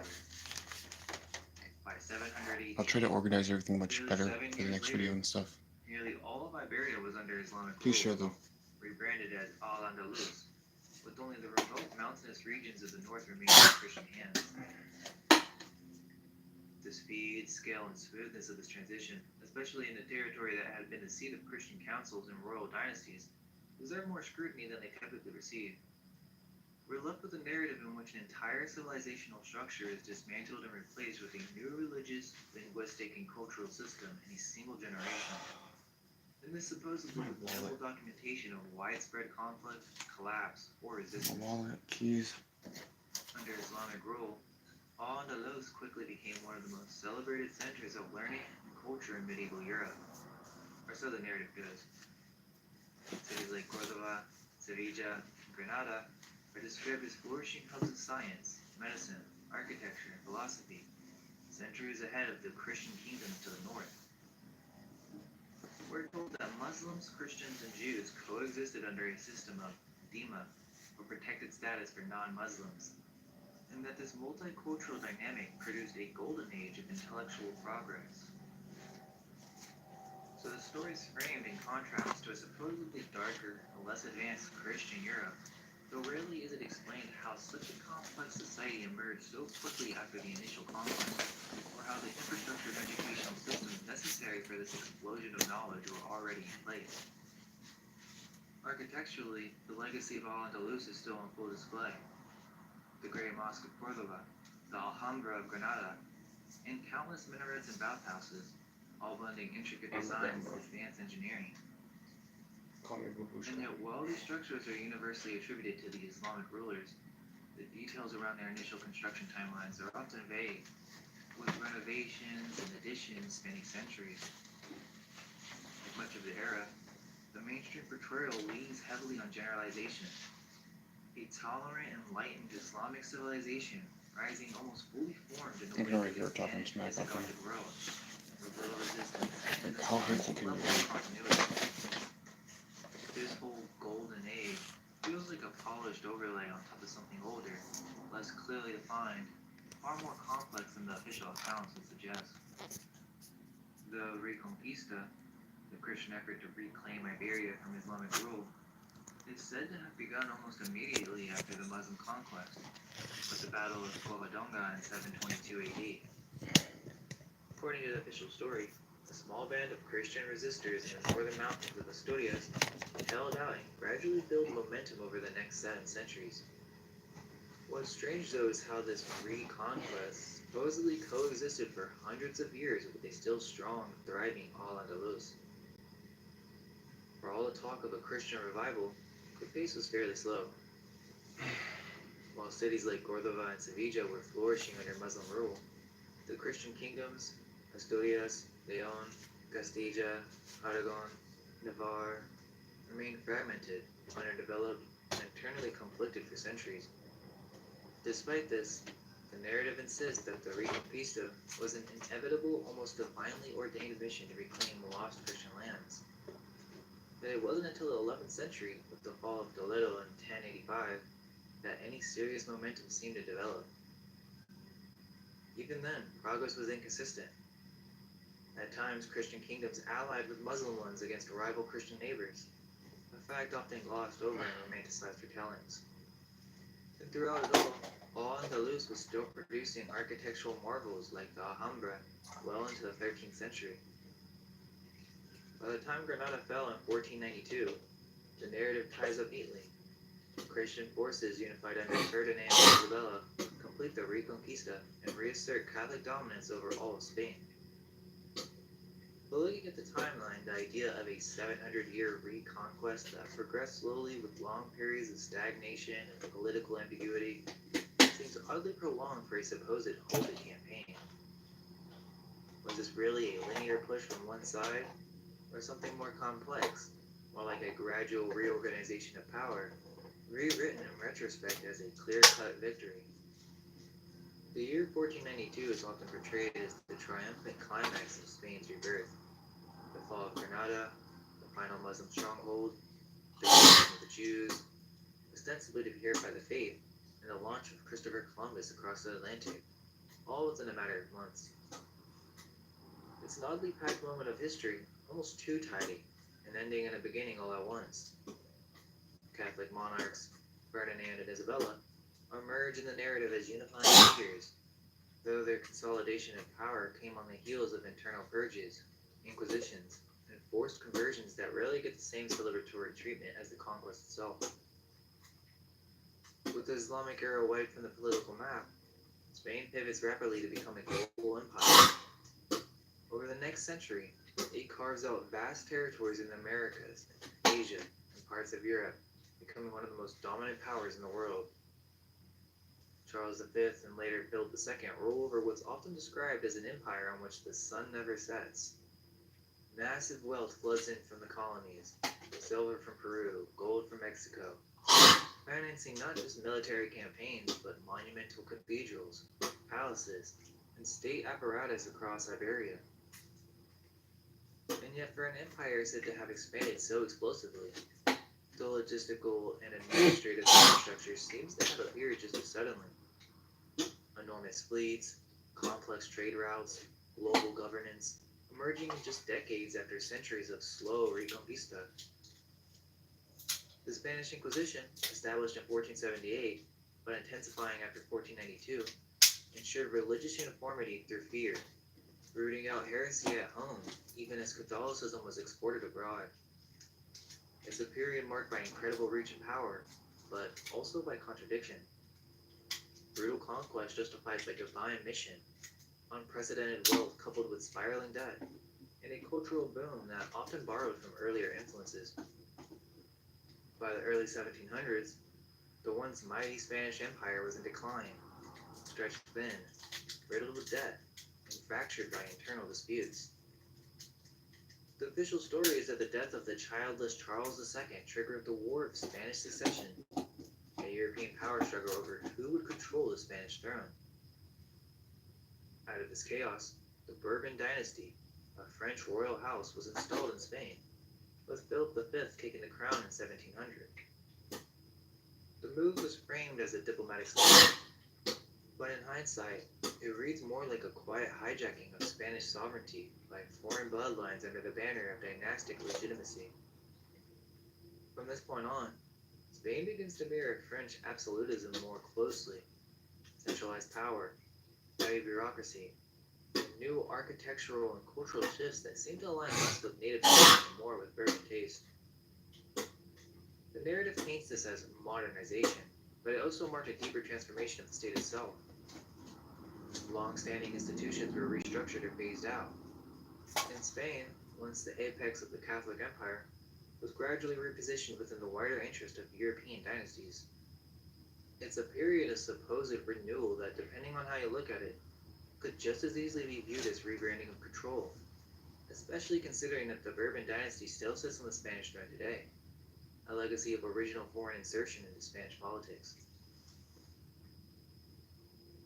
I'll try to organize everything much better for the next video and stuff. Nearly all of Iberia was under Islamic Please rule, share though. rebranded as Al-Andalus, with only the remote mountainous regions of the north remaining in Christian hands. The speed, scale, and smoothness of this transition, especially in a territory that had been the seat of Christian councils and royal dynasties, deserved more scrutiny than they typically receive. We're left with a narrative in which an entire civilizational structure is dismantled and replaced with a new religious, linguistic, and cultural system in a single generation. In this supposedly minimal documentation of widespread conflict, collapse, or resistance. Wallet, keys. Under Islamic rule, Al-Andalus quickly became one of the most celebrated centers of learning and culture in medieval Europe. Or so the narrative goes. Cities like Cordova, Sevilla, and Granada are described as flourishing hubs of science, medicine, architecture, and philosophy. centuries ahead of the Christian kingdoms to the north. We're told that Muslims, Christians, and Jews coexisted under a system of dhimma, or protected status for non-Muslims, and that this multicultural dynamic produced a golden age of intellectual progress. So the story is framed in contrast to a supposedly darker, less advanced Christian Europe, though rarely is it explained how such a complex society emerged so quickly after the initial conquest, or how the infrastructure and educational systems necessary for this explosion of knowledge were already in place. Architecturally, the legacy of Al-Andalus is still on full display. The Great Mosque of Cordoba, the Alhambra of Granada, and countless minarets and bathhouses, all blending intricate designs with advanced engineering. And yet, while these structures are universally attributed to the Islamic rulers, the details around their initial construction timelines are often vague, with renovations and additions spanning centuries. Like much of the era, the mainstream portrayal leans heavily on generalization. A tolerant, enlightened Islamic civilization rising almost fully formed in the wake of the Visigothic world, with little resistance and a level of continuity. This whole golden age feels like a polished overlay on top of something older, less clearly defined, far more complex than the official accounts would suggest. The Reconquista, the Christian effort to reclaim Iberia from Islamic rule, is said to have begun almost immediately after the Muslim conquest, with the Battle of Covadonga in 722 AD. According to the official story, a small band of Christian resistors in the northern mountains of Asturias held out and gradually built momentum over the next 7 centuries. What's strange though is how this reconquest supposedly coexisted for hundreds of years with a still strong, thriving Al-Andalus. For all the talk of a Christian revival, the pace was fairly slow. While cities like Córdoba and Sevilla were flourishing under Muslim rule, the Christian kingdoms, Asturias, León, Castilla, Aragon, Navarre, remained fragmented, underdeveloped, and internally conflicted for centuries. Despite this, the narrative insists that the Reconquista was an inevitable, almost divinely ordained mission to reclaim lost Christian lands. That it wasn't until the 11th century, with the fall of Toledo in 1085, that any serious momentum seemed to develop. Even then, progress was inconsistent. At times, Christian kingdoms allied with Muslim ones against rival Christian neighbors, a fact often glossed over in romanticized retellings. And throughout it all, Al-Andalus was still producing architectural marvels like the Alhambra well into the 13th century. By the time Granada fell in 1492, the narrative ties up neatly. Christian forces unified under Ferdinand and Isabella complete the Reconquista and reassert Catholic dominance over all of Spain. But looking at the timeline, the idea of a 700-year reconquest that progressed slowly with long periods of stagnation and political ambiguity seems oddly prolonged for a supposed halted campaign. Was this really a linear push from one side, or something more complex, more like a gradual reorganization of power, rewritten in retrospect as a clear-cut victory? The year 1492 is often portrayed as the triumphant climax of Spain's rebirth. The fall of Granada, the final Muslim stronghold, the conversion of the Jews, ostensibly to purify the faith, and the launch of Christopher Columbus across the Atlantic, all within a matter of months. It's an oddly packed moment of history, almost too tidy, an ending and a beginning all at once. Catholic monarchs, Ferdinand and Isabella, emerge in the narrative as unifying figures, though their consolidation of power came on the heels of internal purges, inquisitions, and forced conversions that rarely get the same celebratory treatment as the conquest itself. With the Islamic era wiped from the political map, Spain pivots rapidly to become a global empire. Over the next century, it carves out vast territories in the Americas, Asia, and parts of Europe, becoming one of the most dominant powers in the world. Charles V and later Philip II rule over what's often described as an empire on which the sun never sets. Massive wealth floods in from the colonies, silver from Peru, gold from Mexico, financing not just military campaigns, but monumental cathedrals, palaces, and and state apparatus across Iberia. And yet, for an empire said to have expanded so explosively, the logistical and administrative infrastructure seems to have appeared just as suddenly. Enormous fleets, complex trade routes, global governance, emerging in just decades after centuries of slow reconquista. The Spanish Inquisition, established in 1478, but intensifying after 1492, ensured religious uniformity through fear, rooting out heresy at home, even as Catholicism was exported abroad. It's a period marked by incredible reach and power, but also by contradiction. Brutal conquest justified by divine mission, unprecedented wealth coupled with spiraling debt, and a cultural boom that often borrowed from earlier influences. By the early 1700s, the once mighty Spanish Empire was in decline, stretched thin, riddled with debt, and fractured by internal disputes. The official story is that the death of the childless Charles II triggered the War of Spanish Succession, a European power struggle over who would control the Spanish throne. Out of this chaos, the Bourbon dynasty, a French royal house, was installed in Spain, with Philip V taking the crown in 1700. The move was framed as a diplomatic solution, but in hindsight, it reads more like a quiet hijacking of Spanish sovereignty by foreign bloodlines under the banner of dynastic legitimacy. From this point on, Spain begins to mirror French absolutism more closely. Centralized power, heavy bureaucracy, and new architectural and cultural shifts that seem to align less with native culture and more with Bourbon taste. The narrative paints this as modernization, but it also marked a deeper transformation of the state itself. Long-standing institutions were restructured or phased out. In Spain, once the apex of the Catholic Empire, was gradually repositioned within the wider interest of European dynasties. It's a period of supposed renewal that, depending on how you look at it, could just as easily be viewed as rebranding of control, especially considering that the Bourbon dynasty still sits on the Spanish throne today, a legacy of original foreign insertion into Spanish politics.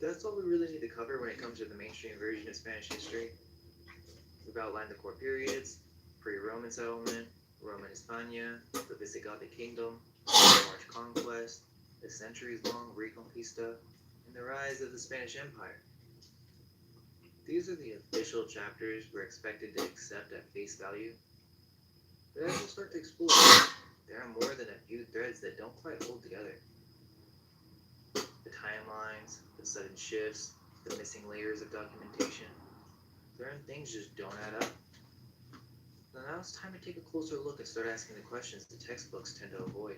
That's all we really need to cover when it comes to the mainstream version of Spanish history. We've outlined the core periods: pre-Roman settlement, Roman Hispania, the Visigothic kingdom, the Moorish conquest, the centuries-long Reconquista, and the rise of the Spanish Empire. These are the official chapters we're expected to accept at face value. But as we start to explore, there are more than a few threads that don't quite hold together. The timelines, the sudden shifts, the missing layers of documentation. Certain things just don't add up. So now it's time to take a closer look and start asking the questions the textbooks tend to avoid.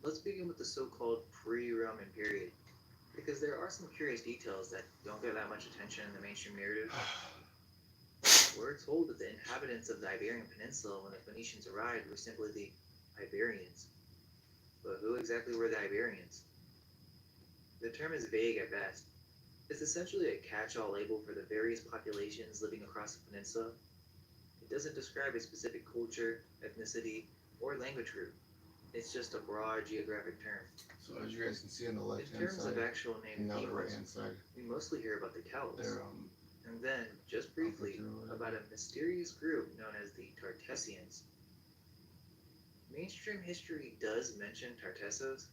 Let's begin with the so-called pre-Roman period, because there are some curious details that don't get that much attention in the mainstream narrative. We're told that the inhabitants of the Iberian Peninsula when the Phoenicians arrived were simply the Iberians. But who exactly were the Iberians? The term is vague at best. It's essentially a catch-all label for the various populations living across the peninsula. It doesn't describe a specific culture, ethnicity, or language group. It's just a broad geographic term. So as you guys can see on the In left-hand terms side of actual and named now the peoples, right-hand side, we mostly hear about the Celts, they're and then, just briefly, about a mysterious group known as the Tartessians. Mainstream history does mention Tartessos,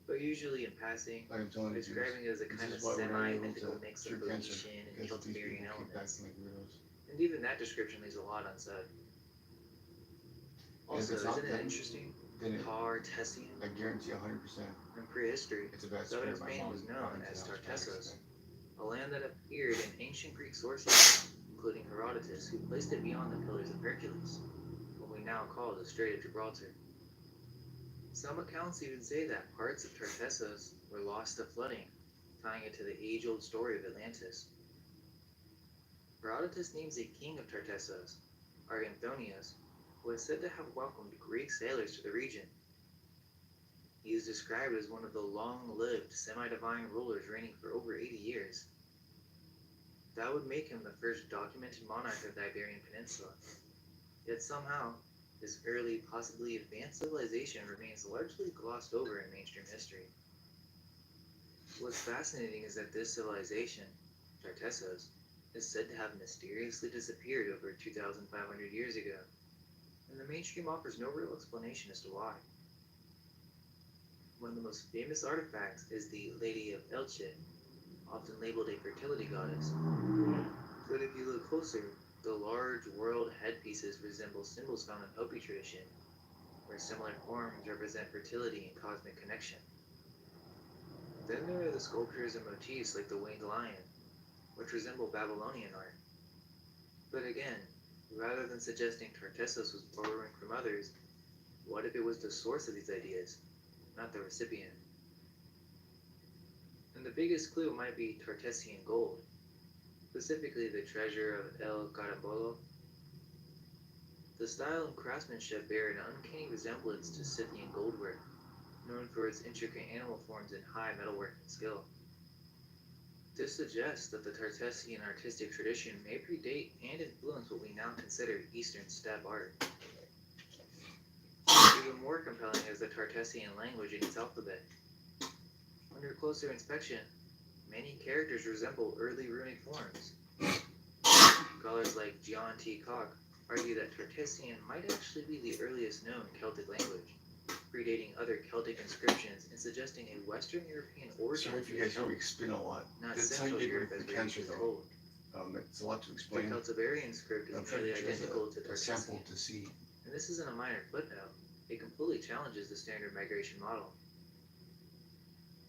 but usually in passing, like I'm telling you, describing it as a this kind of is why we're not able semi-mythical to mix of cure cancer, Venetian and because these Celtiberian people keep elements. acting like weirdos. And even that description leaves a lot unsaid. And if Also, it's not isn't it them, interesting? then Tartessian? I guarantee 100% In prehistory, it's a bad southern spirit my Spain mom was brought known into as the house by Tartessos, accident. a land that appeared in ancient Greek sources, including Herodotus, who placed it beyond the Pillars of Hercules, what we now call the Strait of Gibraltar. Some accounts even say that parts of Tartessos were lost to flooding, tying it to the age-old story of Atlantis. Herodotus names a king of Tartessos, Arganthonius, who is said to have welcomed Greek sailors to the region. He is described as one of the long-lived, semi-divine rulers reigning for over 80 years. That would make him the first documented monarch of the Iberian Peninsula. Yet somehow, this early, possibly advanced civilization remains largely glossed over in mainstream history. What's fascinating is that this civilization, Tartessos, is said to have mysteriously disappeared over 2,500 years ago, and the mainstream offers no real explanation as to why. One of the most famous artifacts is the Lady of Elche, often labeled a fertility goddess. But if you look closer, the large world headpieces resemble symbols found in Hopi tradition, where similar forms represent fertility and cosmic connection. Then there are the sculptures and motifs like the winged lion, which resemble Babylonian art. But again, rather than suggesting Tartessos was borrowing from others, what if it was the source of these ideas, not the recipient? And the biggest clue might be Tartessian gold, specifically the treasure of El Carambolo. The style and craftsmanship bear an uncanny resemblance to Scythian goldwork, known for its intricate animal forms and high metalworking skill. This suggests that the Tartessian artistic tradition may predate and influence what we now consider Eastern steppe art. Even more compelling is the Tartessian language and its alphabet. Under closer inspection, many characters resemble early runic forms. Scholars like John T. Koch argue that Tartessian might actually be the earliest known Celtic language, predating other Celtic inscriptions and suggesting a Western European origin. Sorry if you guys hear me spin a lot. Not That's how you Central get Europe with as the we're cancer usually though. told. It's a lot to The explain. Celtiberian script I'm is trying nearly to choose identical to a sample Tartessian, to see. and this isn't a minor footnote. It completely challenges the standard migration model.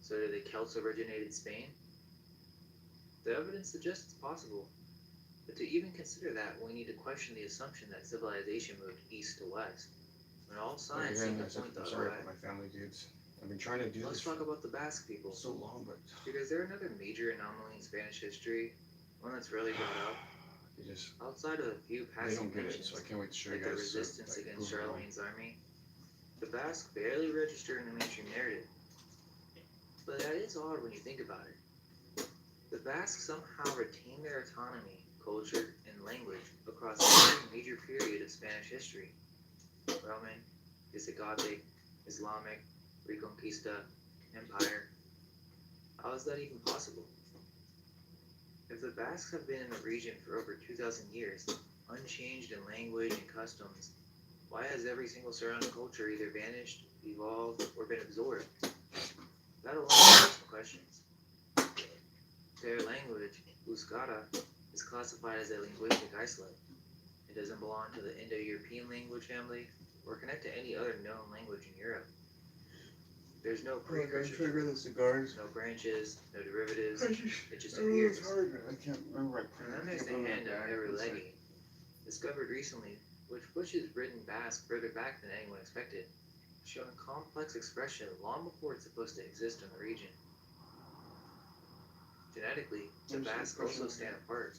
So did the Celts originate in Spain? The evidence suggests it's possible, but to even consider that, we need to question the assumption that civilization moved east to west, when all signs seem to point the I'm other sorry way. for my family, dudes. I've been trying to do Let's this talk for about the Basque people, so long, but because they're another major anomaly in Spanish history, one that's rarely brought up. they just Outside of a few they passing don't get it. mentions, So I can't wait to show you like the guys. resistance Like, against prove it wrong. Charlemagne's army, the Basque barely register in the mainstream narrative. But that is odd when you think about it. The Basques somehow retain their autonomy, culture, and language across every major period of Spanish history: Roman, Visigothic, Islamic, Reconquista, Empire. How is that even possible? If the Basques have been in the region for over 2,000 years, unchanged in language and customs, why has every single surrounding culture either vanished, evolved, or been absorbed? That alone raises some questions. Their language, Euskara, is classified as a linguistic isolate. It doesn't belong to the Indo-European language family or connect to any other known language in Europe. There's no precursors, grab the cigars. no branches, no derivatives. It just I know appears. it's hard. I can't remember. And then there's the hand of Hercules, discovered recently, which pushes written Basque further back than anyone expected, showing complex expression long before it's supposed to exist in the region. Genetically, the Basque also stand apart.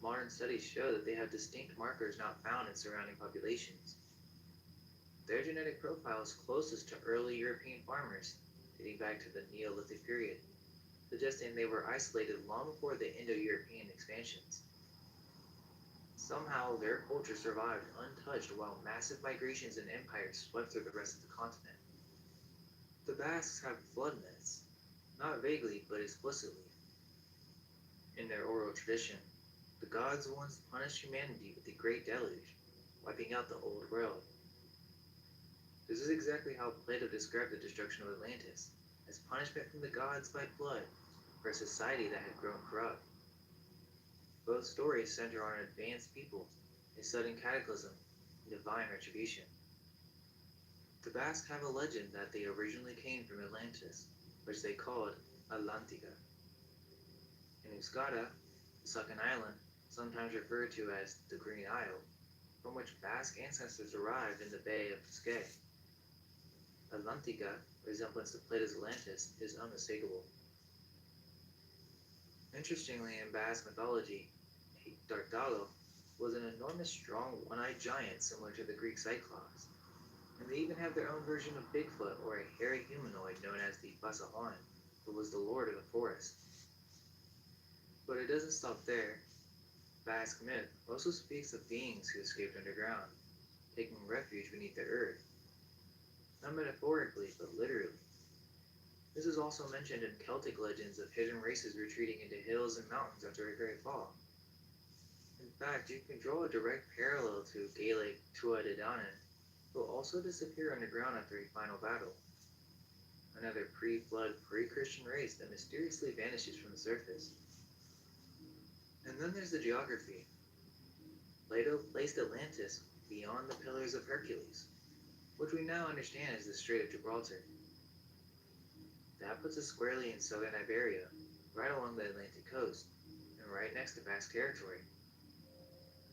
Modern studies show that they have distinct markers not found in surrounding populations. Their genetic profile is closest to early European farmers, dating back to the Neolithic period, suggesting they were isolated long before the Indo-European expansions. Somehow, their culture survived untouched while massive migrations and empires swept through the rest of the continent. The Basques have flood myths, not vaguely but explicitly. In their oral tradition, the gods once punished humanity with the Great Deluge, wiping out the Old World. This is exactly how Plato described the destruction of Atlantis, as punishment from the gods by flood for a society that had grown corrupt. Both stories center on an advanced people, a sudden cataclysm, and divine retribution. The Basque have a legend that they originally came from Atlantis, which they called Atlantica. In Euskara, the sunken island, sometimes referred to as the Green Isle, from which Basque ancestors arrived in the Bay of Biscay. Atlantica, resemblance to Plato's Atlantis, is unmistakable. Interestingly, in Basque mythology, a Tartalo was an enormous, strong, one-eyed giant similar to the Greek Cyclops, and they even have their own version of Bigfoot, or a hairy humanoid known as the Basajuan, who was the lord of the forest. But it doesn't stop there. Basque myth also speaks of beings who escaped underground, taking refuge beneath the earth, not metaphorically, but literally. This is also mentioned in Celtic legends of hidden races retreating into hills and mountains after a great fall. In fact, you can draw a direct parallel to Gaelic Tuatha who also disappear underground after a final battle. Another pre-flood, pre-Christian race that mysteriously vanishes from the surface. And then there's the geography. Plato placed Atlantis beyond the Pillars of Hercules, which we now understand as the Strait of Gibraltar. That puts us squarely in southern Iberia, right along the Atlantic coast, and right next to Basque territory.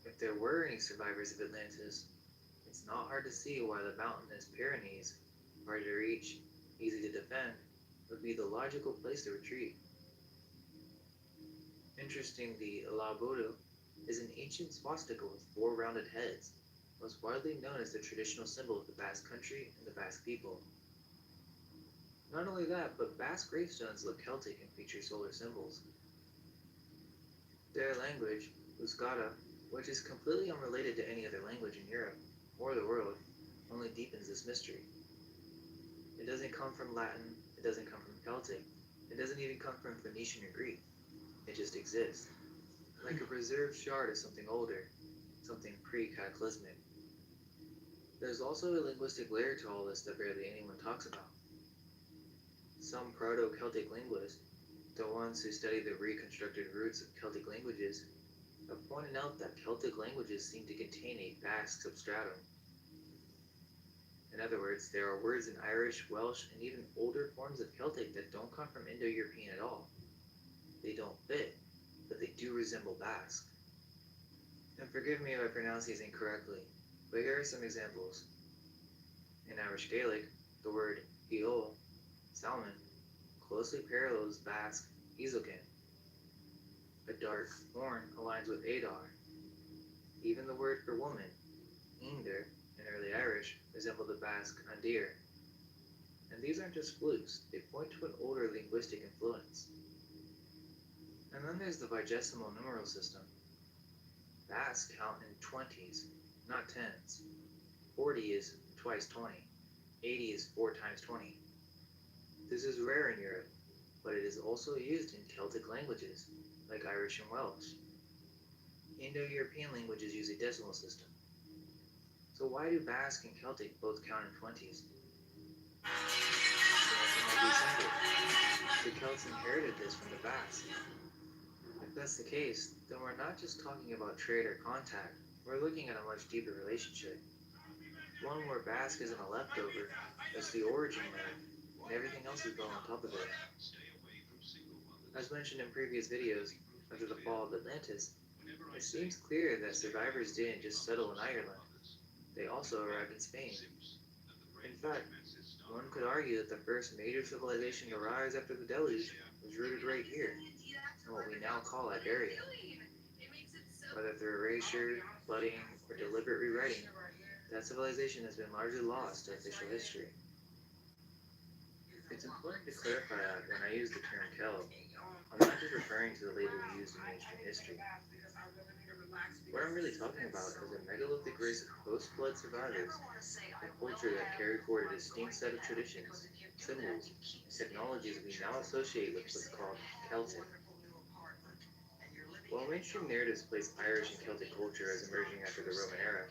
If there were any survivors of Atlantis, it's not hard to see why the mountainous Pyrenees, hard to reach, easy to defend, would be the logical place to retreat. Interesting, the Alabodo is an ancient swastika with four rounded heads, most widely known as the traditional symbol of the Basque country and the Basque people. Not only that, but Basque gravestones look Celtic and feature solar symbols. Their language, Uskata, which is completely unrelated to any other language in Europe or the world, only deepens this mystery. It doesn't come from Latin, it doesn't come from Celtic, it doesn't even come from Phoenician or Greek. It just exists, like a preserved shard of something older, something pre-cataclysmic. There's also a linguistic layer to all this that barely anyone talks about. Some Proto-Celtic linguists, the ones who study the reconstructed roots of Celtic languages, have pointed out that Celtic languages seem to contain a Basque substratum. In other words, there are words in Irish, Welsh, and even older forms of Celtic that don't come from Indo-European at all. They don't fit, but they do resemble Basque. And forgive me if I pronounce these incorrectly, but here are some examples. In Irish Gaelic, the word eol, salmon, closely parallels Basque Visigothic. A dark horn aligns with Adar. Even the word for woman, Inder, in early Irish, resemble the Basque Andir. And these aren't just flukes, they point to an older linguistic influence. And then there's the vigesimal numeral system. Basque count in 20s, not 10s. 40 is twice 20. 80 is 4 times 20. This is rare in Europe, but it is also used in Celtic languages, like Irish and Welsh. Indo-European languages use a decimal system. So why do Basque and Celtic both count in 20s? The answer might be simple. The Celts inherited this from the Basque. If that's the case, then we're not just talking about trade or contact, we're looking at a much deeper relationship. One where Basque isn't a leftover, it's the origin layer, and everything else is built on top of it. As mentioned in previous videos, after the fall of Atlantis, it seems clear that survivors didn't just settle in Ireland, they also arrived in Spain. In fact, one could argue that the first major civilization to rise after the deluge was rooted right here, in what we now call Iberia. Whether through erasure, flooding, or deliberate rewriting, that civilization has been largely lost to official history. It's important to clarify that when I use the term Celt, I'm not just referring to the label used in mainstream history. What I'm really talking about is a megalithic race of post-flood survivors, a culture that carried forward a distinct set of traditions, symbols, and technologies we now associate with what's called Celtic. While mainstream narratives place Irish and Celtic culture as emerging after the Roman era,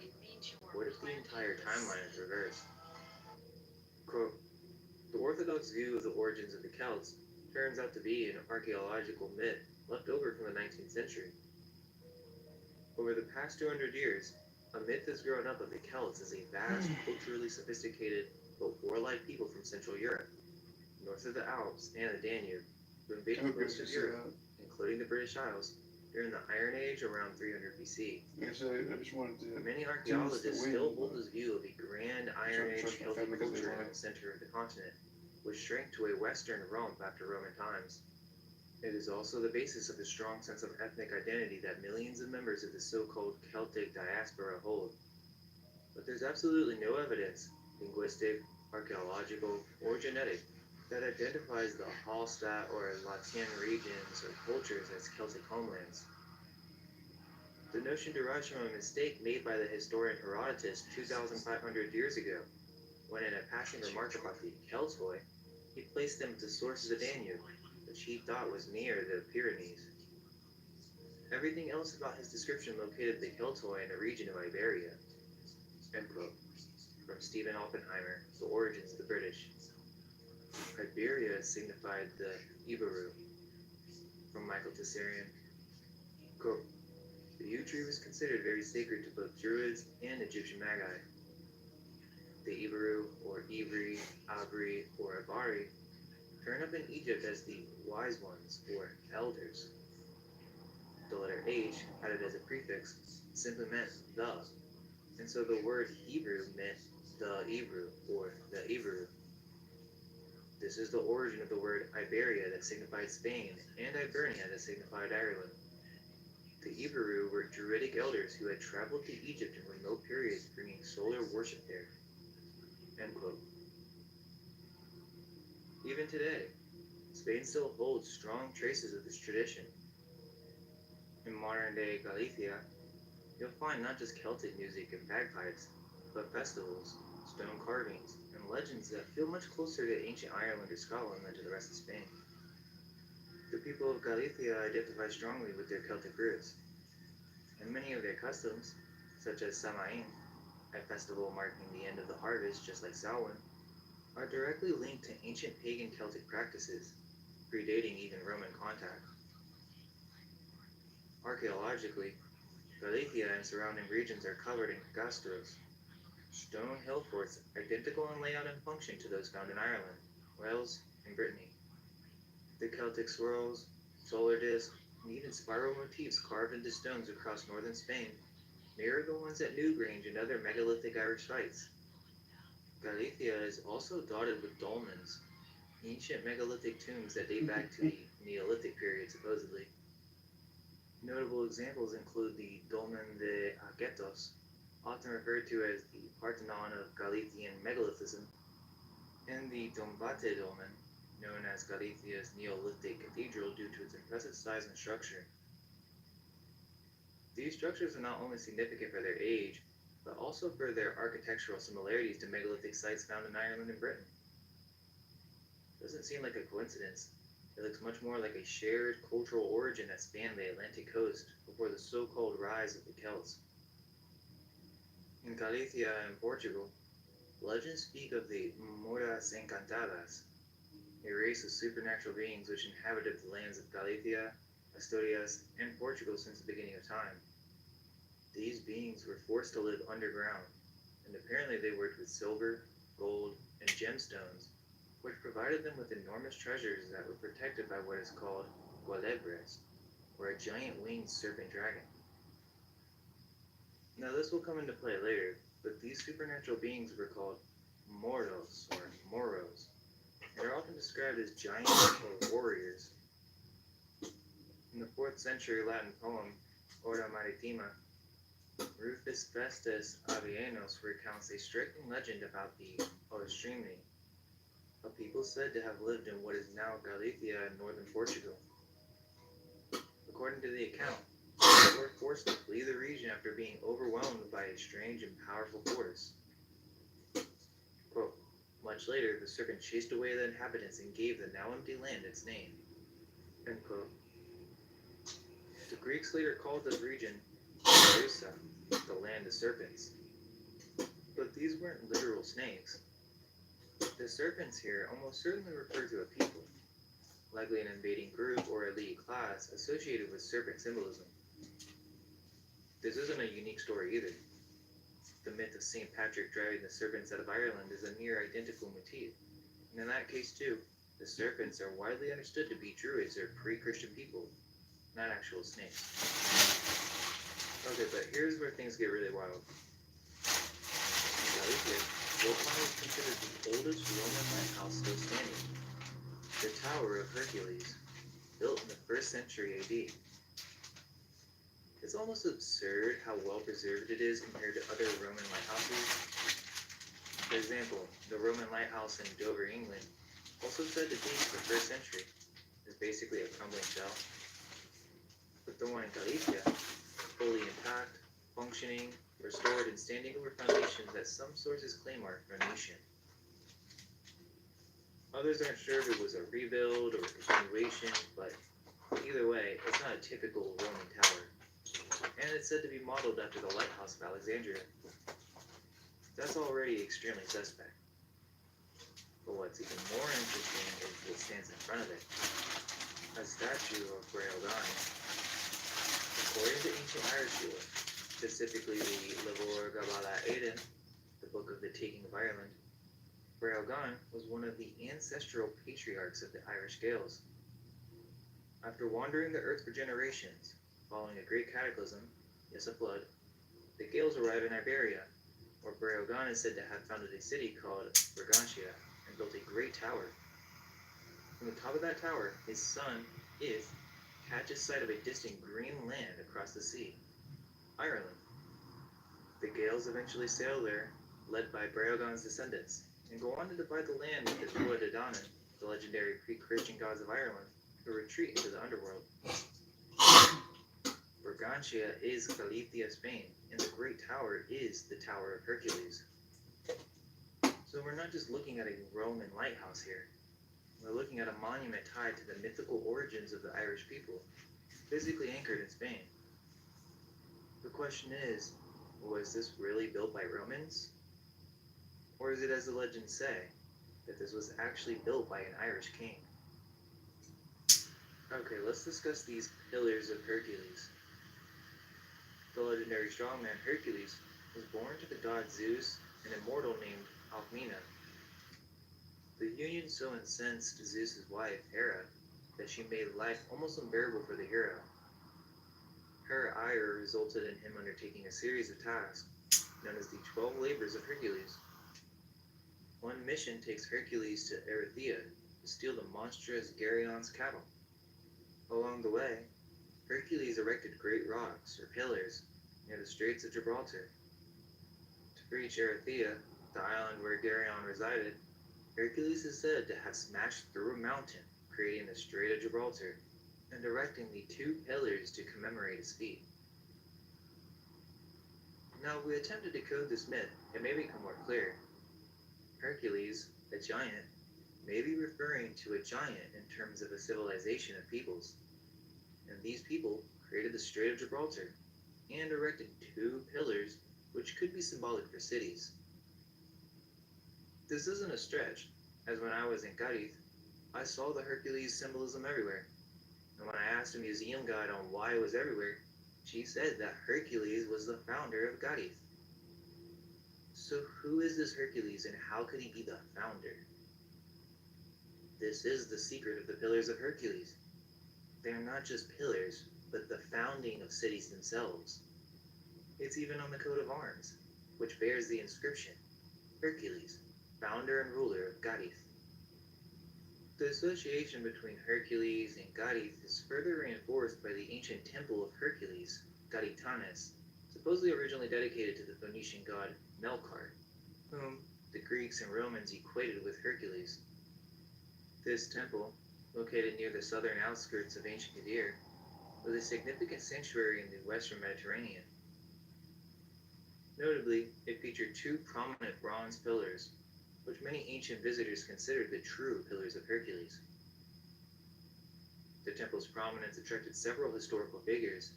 what if the entire timeline is reversed? Quote, the Orthodox view of the origins of the Celts turns out to be an archaeological myth left over from the 19th century. Over the past 200 years, a myth has grown up of the Celts as a vast, culturally sophisticated, but warlike people from Central Europe, north of the Alps and the Danube, who invaded most of Europe, including the British Isles, during the Iron Age around 300 BC. I just wanted to. Many archaeologists still hold this view of a grand Iron Age Celtic culture in the center of the continent, which shrank to a Western Rome after Roman times. It is also the basis of the strong sense of ethnic identity that millions of members of the so-called Celtic diaspora hold. But there's absolutely no evidence, linguistic, archaeological, or genetic, that identifies the Hallstatt or Lothian regions or cultures as Celtic homelands. The notion derives from a mistake made by the historian Herodotus 2,500 years ago, when in a passing remark about the Keltoi, he placed them at the sources of Danube, which he thought was near the Pyrenees. Everything else about his description located the Keltoi in the region of Iberia. End quote. From Stephen Oppenheimer, The Origins of the British. Iberia signified the Iberu. From Michael Tessarian. Quote, the yew tree was considered very sacred to both Druids and Egyptian magi. The Iberu, or Ivri, Abri, or Abari, turn up in Egypt as the wise ones, or elders. The letter H, added as a prefix, simply meant the, and so the word Hebrew meant the Hebrew, or the Iberu. This is the origin of the word Iberia that signified Spain, and Hibernia that signified Ireland. The Iberu were Druidic elders who had traveled to Egypt in remote periods bringing solar worship there. End quote. Even today, Spain still holds strong traces of this tradition. In modern-day Galicia, you'll find not just Celtic music and bagpipes, but festivals, stone carvings, and legends that feel much closer to ancient Ireland or Scotland than to the rest of Spain. The people of Galicia identify strongly with their Celtic roots, and many of their customs, such as Samain, a festival marking the end of the harvest just like Samhain, are directly linked to ancient pagan Celtic practices, predating even Roman contact. Archaeologically, Galicia and surrounding regions are covered in castros, stone hill forts identical in layout and function to those found in Ireland, Wales, and Brittany. The Celtic swirls, solar discs, and even spiral motifs carved into stones across northern Spain mirror the ones at Newgrange and other megalithic Irish sites. Galicia is also dotted with dolmens, ancient megalithic tombs that date back to the Neolithic period, supposedly. Notable examples include the Dolmen de Aketos, often referred to as the Parthenon of Galician megalithism, and the Dombate Dolmen, known as Galicia's Neolithic cathedral due to its impressive size and structure. These structures are not only significant for their age, but also for their architectural similarities to megalithic sites found in Ireland and Britain. Doesn't seem like a coincidence. It looks much more like a shared cultural origin that spanned the Atlantic coast before the so-called rise of the Celts. In Galicia and Portugal, legends speak of the Moras Encantadas, a race of supernatural beings which inhabited the lands of Galicia, Asturias, and Portugal since the beginning of time. These beings were forced to live underground, and apparently they worked with silver, gold, and gemstones, which provided them with enormous treasures that were protected by what is called gualebres, or a giant winged serpent dragon. Now this will come into play later, but these supernatural beings were called moros, or moros, and are often described as giants or warriors. In the 4th century Latin poem, Ora Maritima, Rufus Festus Avienus recounts a striking legend about the Ostrimi, a people said to have lived in what is now Galicia and northern Portugal. According to the account, they were forced to flee the region after being overwhelmed by a strange and powerful force. Quote, much later, the serpent chased away the inhabitants and gave the now empty land its name. End quote. The Greeks later called this region Larusa, the land of serpents. But these weren't literal snakes. The serpents here almost certainly refer to a people, likely an invading group or elite class associated with serpent symbolism. This isn't a unique story either. The myth of St. Patrick driving the serpents out of Ireland is a near identical motif, and in that case too, the serpents are widely understood to be druids or pre-Christian people, not actual snakes. Okay, but here's where things get really wild. In Galicia, Wotan is considered the oldest Roman lighthouse still standing, the Tower of Hercules, built in the 1st century AD. It's almost absurd how well preserved it is compared to other Roman lighthouses. For example, the Roman lighthouse in Dover, England, also said to date to the 1st century, is basically a crumbling shell. But the one in Galicia, fully intact, functioning, restored, and standing over foundations that some sources claim are Phoenician. Others aren't sure if it was a rebuild or a continuation, but either way, it's not a typical Roman tower, and it's said to be modeled after the Lighthouse of Alexandria. That's already extremely suspect. But what's even more interesting is what stands in front of it. A statue of Breogan. According to ancient Irish lore, specifically the Lavor Gabala Aiden, the Book of the Taking of Ireland, Breogan was one of the ancestral patriarchs of the Irish Gaels. After wandering the earth for generations, following a great cataclysm, yes, a flood, the Gaels arrived in Iberia, where Breogan is said to have founded a city called Brigantia and built a great tower. From the top of that tower, his son, If, catches sight of a distant green land across the sea, Ireland. The Gaels eventually sail there, led by Breogan's descendants, and go on to divide the land with the Tuatha De Danann, the legendary pre-Christian gods of Ireland, who retreat into the underworld. Brigantia is Galicia, Spain, and the Great Tower is the Tower of Hercules. So we're not just looking at a Roman lighthouse here. We're looking at a monument tied to the mythical origins of the Irish people, physically anchored in Spain. The question is, was this really built by Romans? Or is it, as the legends say, that this was actually built by an Irish king? Okay, let's discuss these pillars of Hercules. The legendary strongman Hercules was born to the god Zeus and an immortal named Alcmena. The union so incensed Zeus' wife, Hera, that she made life almost unbearable for the hero. Her ire resulted in him undertaking a series of tasks, known as the 12 Labors of Hercules. One mission takes Hercules to Erythea to steal the monstrous Geryon's cattle. Along the way, Hercules erected great rocks, or pillars, near the Straits of Gibraltar. To reach Erythea, the island where Geryon resided, Hercules is said to have smashed through a mountain, creating the Strait of Gibraltar, and erecting the 2 pillars to commemorate his feat. Now, if we attempt to decode this myth, it may become more clear. Hercules, a giant, may be referring to a giant in terms of a civilization of peoples, and these people created the Strait of Gibraltar and erected 2 pillars which could be symbolic for cities. This isn't a stretch, as when I was in Cádiz, I saw the Hercules symbolism everywhere, and when I asked a museum guide on why it was everywhere, she said that Hercules was the founder of Cádiz. So who is this Hercules and how could he be the founder? This is the secret of the Pillars of Hercules. They are not just pillars, but the founding of cities themselves. It's even on the coat of arms, which bears the inscription, Hercules, founder and ruler of Cádiz. The association between Hercules and Cádiz is further reinforced by the ancient temple of Hercules, Gaditanes, supposedly originally dedicated to the Phoenician god Melkart, whom the Greeks and Romans equated with Hercules. This temple, located near the southern outskirts of ancient Gadir, was a significant sanctuary in the western Mediterranean. Notably, it featured 2 prominent bronze pillars, which many ancient visitors considered the true Pillars of Hercules. The temple's prominence attracted several historical figures.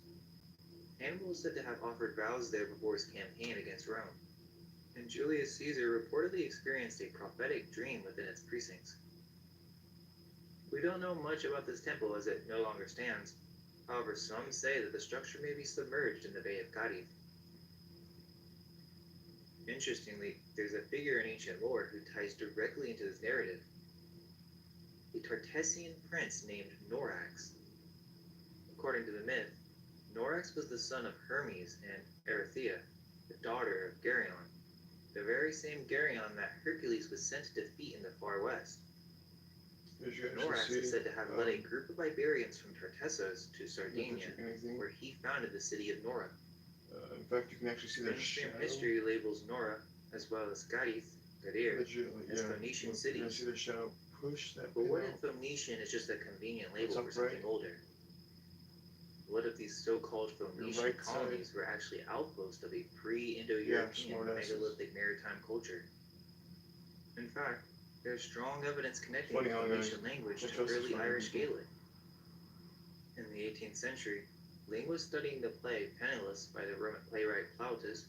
Hannibal is said to have offered vows there before his campaign against Rome, and Julius Caesar reportedly experienced a prophetic dream within its precincts. We don't know much about this temple as it no longer stands. However, some say that the structure may be submerged in the Bay of Cádiz. Interestingly, there's a figure in ancient lore who ties directly into this narrative. A Tartessian prince named Norax. According to the myth, Norax was the son of Hermes and Erythea, the daughter of Geryon, the very same Geryon that Hercules was sent to defeat in the far west. Norax is said to have led a group of Iberians from Tartessos to Sardinia, where he founded the city of Nora. In fact, you can actually see their Mainstream shadow. history labels Nora, as well as Cádiz, Gadir, as Phoenician You can cities. see their shadow push that But pin what out? if Phoenician is just a convenient label It's for something upright. older? What if these so-called Phoenician right colonies were actually outposts of a pre-Indo-European smartasses. megalithic maritime culture? In fact, there's strong evidence connecting Funny the how Phoenician language I to trust this early one. Irish Gaelic. In the 18th century, linguists studying the play Penniless by the Roman playwright Plautus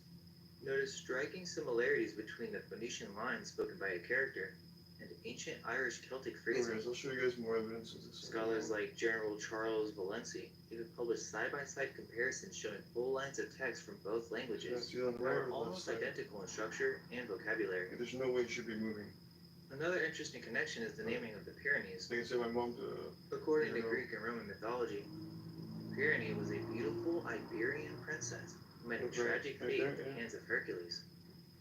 noticed striking similarities between the Phoenician lines spoken by a character and ancient Irish Celtic phrasing. Anyways, I'll show you guys more evidence of this. Scholars like General Charles Valency even published side-by-side comparisons showing full lines of text from both languages See on the that right are or left almost side? identical in structure and vocabulary. There's no way it should be moving. Another interesting connection is the naming of the Pyrenees. Like I said, my mom. According to Greek and Roman mythology, Pyrene was a beautiful Iberian princess who met a tragic fate at the hands of Hercules.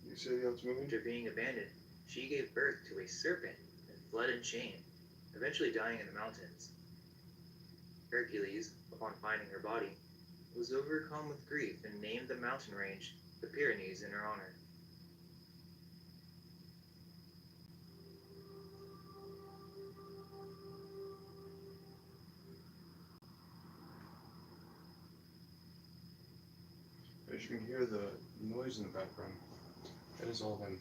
You see how it's moving? After being abandoned, she gave birth to a serpent and fled in shame, eventually dying in the mountains. Hercules, upon finding her body, was overcome with grief and named the mountain range the Pyrenees in her honor. As you can hear the noise in the background. That is all them.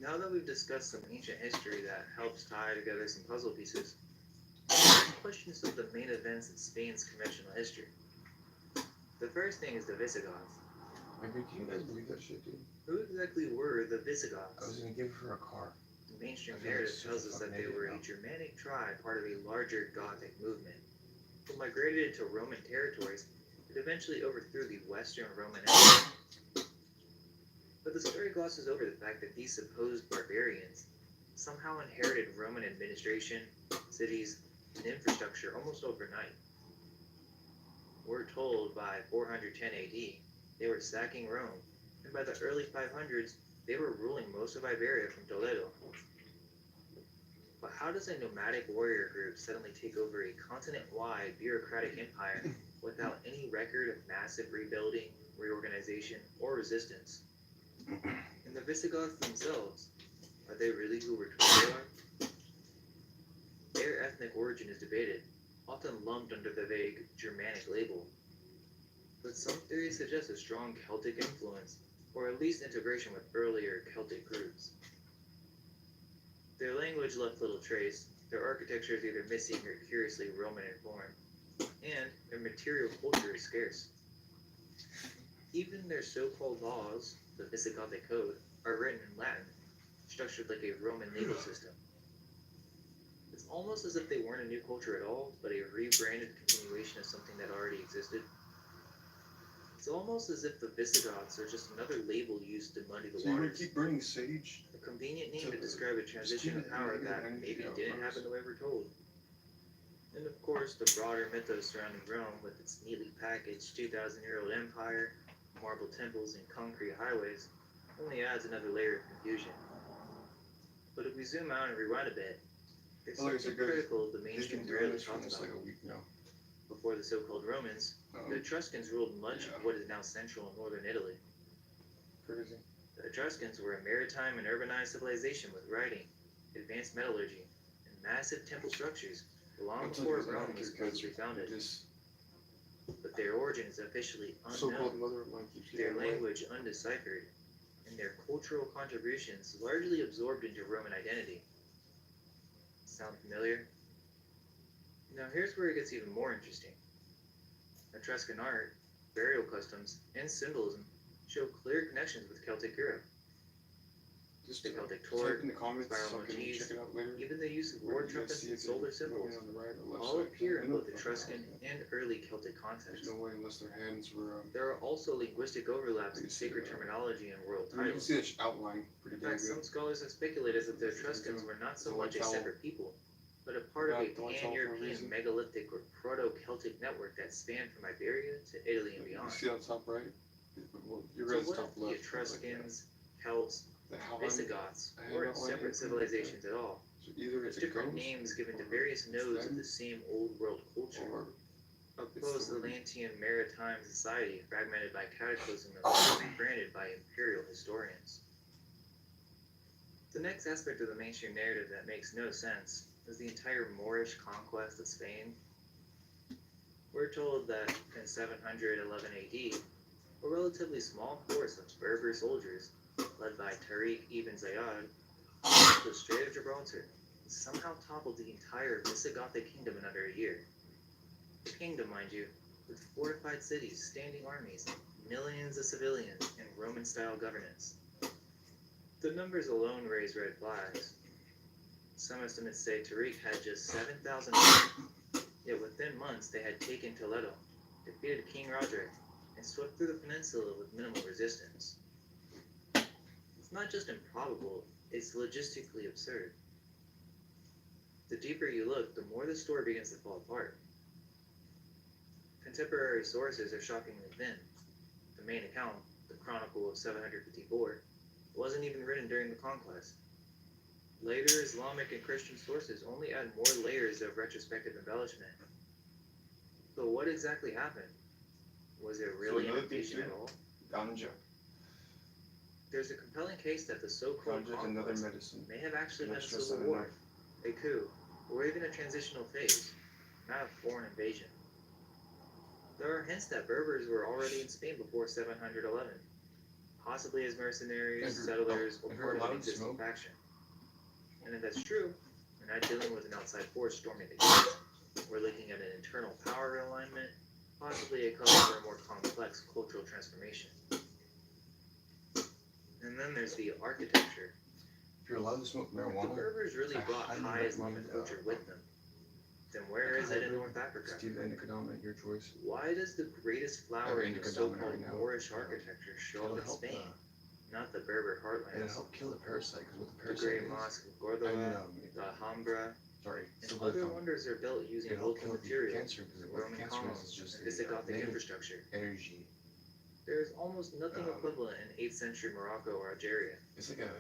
Now that we've discussed some ancient history that helps tie together some puzzle pieces, some questions of the main events in Spain's conventional history. The first thing is the Visigoths. Like, can you guys believe that shit, dude? Who exactly were the I was Visigoths? gonna give her a car. The mainstream I feel narrative like tells such a us that fucking they were a idiot Germanic tribe, part of a larger Gothic movement, who migrated into Roman territories and eventually overthrew the Western Roman Empire. But the story glosses over the fact that these supposed barbarians somehow inherited Roman administration, cities, and infrastructure almost overnight. We're told by 410 AD they were sacking Rome, and by the early 500s they were ruling most of Iberia from Toledo. But how does a nomadic warrior group suddenly take over a continent-wide bureaucratic empire without any record of massive rebuilding, reorganization, or resistance? And the Visigoths themselves, are they really who we're told they are? Their ethnic origin is debated, often lumped under the vague Germanic label. But some theories suggest a strong Celtic influence, or at least integration with earlier Celtic groups. Their language left little trace, their architecture is either missing or curiously Roman in form, and their material culture is scarce. Even their so-called laws, the Visigothic Code, are written in Latin, structured like a Roman legal system. It's almost as if they weren't a new culture at all, but a rebranded continuation of something that already existed. It's almost as if the Visigoths are just another label used to muddy the So you would waters. keep burning sage? A convenient name to describe a transition of power that maybe didn't happen the way we're told. And of course, the broader mythos surrounding Rome, with its neatly packaged 2,000-year-old empire, marble temples, and concrete highways, only adds another layer of confusion. But if we zoom out and rewind a bit, there's something critical the They've mainstream been doing rarely this for talks almost about. like a week now. Before the so-called Romans, the Etruscans ruled much of what is now central and northern Italy. Crazy. The Etruscans were a maritime and urbanized civilization with writing, advanced metallurgy, and massive temple structures long before Rome was supposedly founded. But their origin is officially So-called unknown, mother of mine keeps their getting away. language undeciphered, and their cultural contributions largely absorbed into Roman identity. Sound familiar? Now here's where it gets even more interesting. Etruscan art, burial customs, and symbolism show clear connections with Celtic Europe. Just The Celtic type torch, in the comments spiral so I can motifs, check it out later. even the use of Where war do you guys trumpets see and it? solar Maybe symbols on the right or left all side. appear I in know both fucking Etruscan right. and early Celtic There's contexts. no way unless their hands were. There are also linguistic overlaps in sacred terminology and royal I mean, you can titles. see that outline pretty In damn fact, some good. scholars have speculated that the Etruscans were not so The much a white towel. separate people, but a part of a The white towel for a pan-European reason. megalithic or proto-Celtic network that spanned from Iberia to Italy and You beyond. see on top right? Well, your So guys' what top if the left. Etruscans, Celts, The outline. Visigoths I weren't outline separate it. civilizations at all? So either There's it's a different ghost names given to various nodes of the same old world culture. or Opposed to the Atlantean maritime society fragmented by cataclysm and rebranded by imperial historians. The next aspect of the mainstream narrative that makes no sense is the entire Moorish conquest of Spain. We're told that in 711 AD, a relatively small force of Berber soldiers, led by Tariq ibn Ziyad, crossed the Strait of Gibraltar and somehow toppled the entire Visigothic kingdom in under a year. The kingdom, mind you, with fortified cities, standing armies, millions of civilians, and Roman-style governance. The numbers alone raise red flags. Some estimates say Tariq had just 7,000 men, yet within months they had taken Toledo, defeated King Roderick, and swept through the peninsula with minimal resistance. It's not just improbable, it's logistically absurd. The deeper you look, the more the story begins to fall apart. Contemporary sources are shockingly thin. The main account, the Chronicle of 754, wasn't even written during the conquest. Later Islamic and Christian sources only add more layers of retrospective embellishment. So what exactly happened? Was there really an invasion at all? Ganja. There's a compelling case that the so-called Ganja is another conquest medicine. may have actually been a Mistrust civil and war, a coup, or even a transitional phase, not a foreign invasion. There are hints that Berbers were already in Spain before 711, possibly as mercenaries, settlers, or part of an existing faction. And if that's true, we're not dealing with an outside force storming the gates. We're looking at an internal power realignment, possibly a call for a more complex cultural transformation. And then there's the architecture. If you're allowed to smoke If the marijuana, Berbers really I brought highly high Islamic recommend, culture with them, then where is it in North Africa? Steve Indicadama, your choice. Why does the greatest flower in the Indicadama so-called right now. Moorish architecture show up in Spain, not the Berber It'll heartlands? help kill the parasite, because what the The parasite Great is... Mosque of Cordoba, the Alhambra, sorry, and other wonders are built using it'll help local kill the materials, cancer, because what Roman cancer columns, is just and Visigothic negative infrastructure. energy. There is almost nothing equivalent in 8th century Morocco or Algeria. It's like a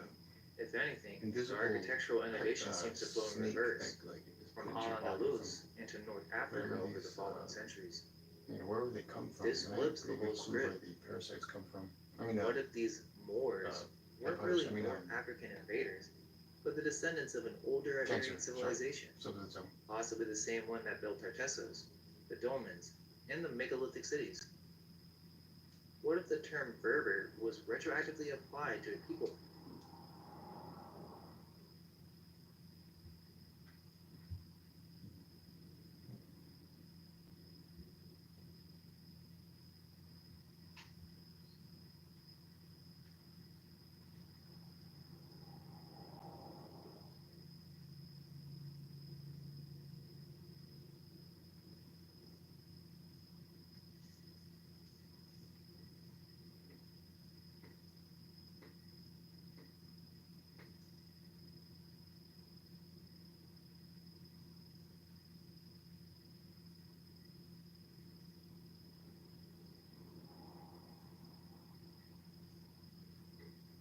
If anything, the invisible architectural innovation seems to flow in snake reverse, that, like, is from pinching body Al-Andalus into North Africa wherever over the these, following centuries. you know, wherever they come from. This and I flips have a the pretty whole good clue where script. the parasites come from. I mean, What if these Moors weren't empires, really North African invaders, but the descendants of an older Iberian civilization, possibly the same one that built Tartessos, the dolmens, and the megalithic cities? What if the term Berber was retroactively applied to a people?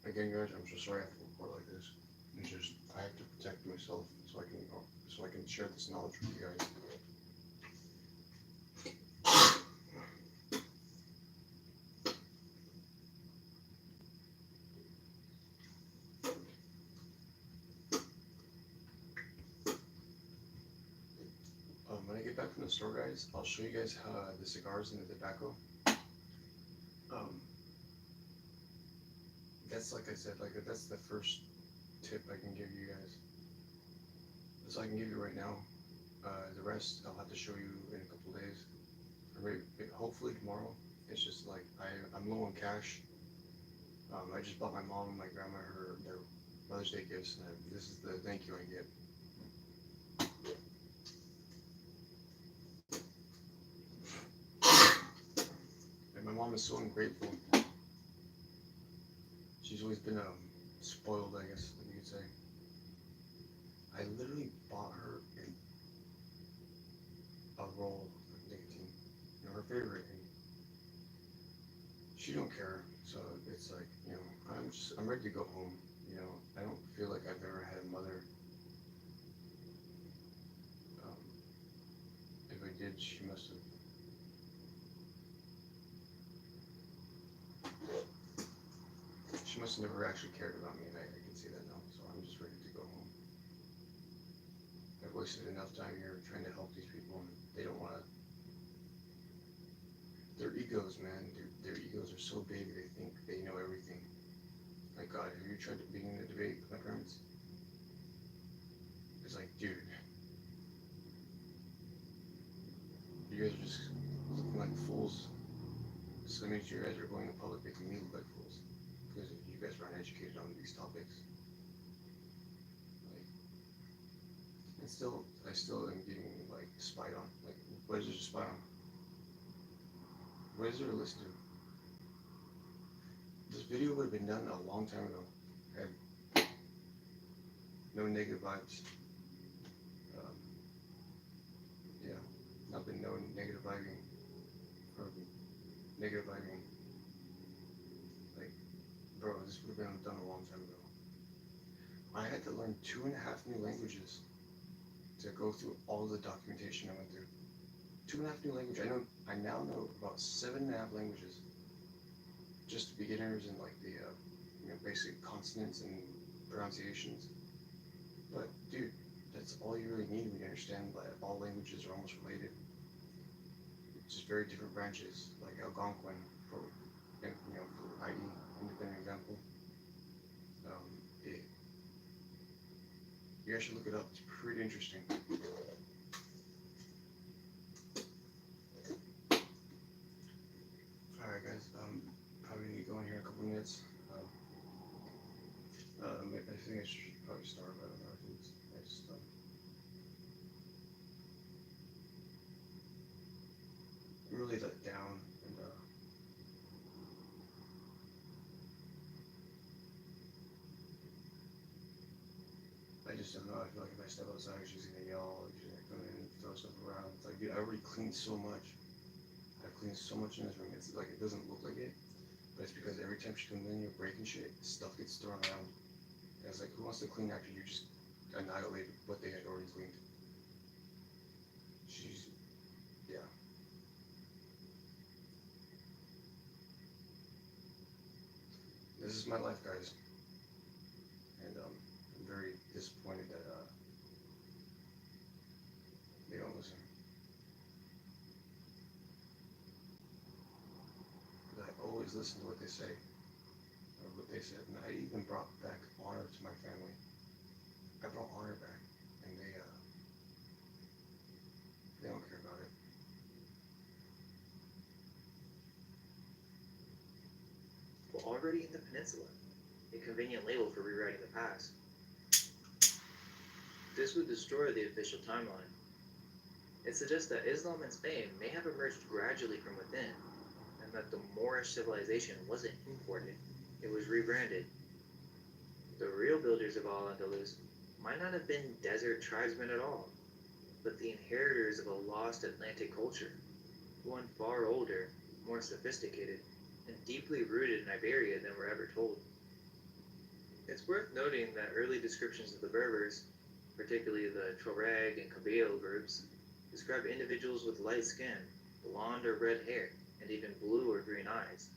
Again, guys, I'm so sorry I have to report like this. It's just I have to protect myself so I can share this knowledge with you guys. When I get back from the store, guys, I'll show you guys how the cigars and the tobacco. That's like I said, that's the first tip I can give you guys. That's all I can give you right now. The rest I'll have to show you in a couple days, or maybe hopefully tomorrow. It's just like I'm low on cash. I just bought my mom and my grandma their Mother's Day gifts, and this is the thank you I get. And my mom is so ungrateful. She's always been spoiled, I guess you could say. I literally bought her a roll of nicotine, her favorite, and she don't care. So it's like, I'm ready to go home. I don't feel like I've ever had a mother. If I did, she must have. just never actually cared about me, and I can see that now. So I'm just ready to go home. I've wasted enough time here trying to help these people, and they don't want to. Their egos, man. Their egos are so big. They think they know everything. My God, have you tried to be in a debate with my parents? It's like, dude, you guys are just looking like fools. So that means you guys are going in public making me look like fools because you guys aren't educated on these topics. Like, and still, I still am getting like spied on. Like, what is there to spy on? What is there to listen to? This video would have been done a long time ago. Had no negative vibes. Yeah, not been no negative vibing or negative vibing. Like, bro, this would have been done a long time ago. I had to learn 2.5 new languages to go through all the documentation I went through. 2.5 new languages. I now know about 7.5 languages. Just beginners and like the basic consonants and pronunciations. But dude, that's all you really need when you understand that all languages are almost related. It's just very different branches, like Algonquin for ID, independent example. You guys should look it up. It's pretty interesting. Alright guys, probably need to go in here in a couple minutes. I think I should probably start, but I don't know. I just I'm really let down, and I just don't know. I feel like if I step outside, she's gonna yell, she's gonna come in and throw stuff around. It's like, dude, I already cleaned so much. I've cleaned so much in this room. It's like, it doesn't look like it, but it's because every time she comes in, you're breaking shit, stuff gets thrown around. And it's like, who wants to clean after you just annihilated what they had already cleaned? Yeah. This is my life, guys. And I'm very disappointed that they don't listen. But I always listen to what they say, or what they said, and I even brought back honor to my family. I brought honor back, and they don't care about it. Well, already in the peninsula, a convenient label for rewriting the past. This would destroy the official timeline. It suggests that Islam in Spain may have emerged gradually from within, and that the Moorish civilization wasn't imported, it was rebranded. The real builders of Al-Andalus might not have been desert tribesmen at all, but the inheritors of a lost Atlantic culture, one far older, more sophisticated, and deeply rooted in Iberia than were ever told. It's worth noting that early descriptions of the Berbers, particularly the Tuareg and Kabyle groups, describe individuals with light skin, blonde or red hair, and even blue or green eyes,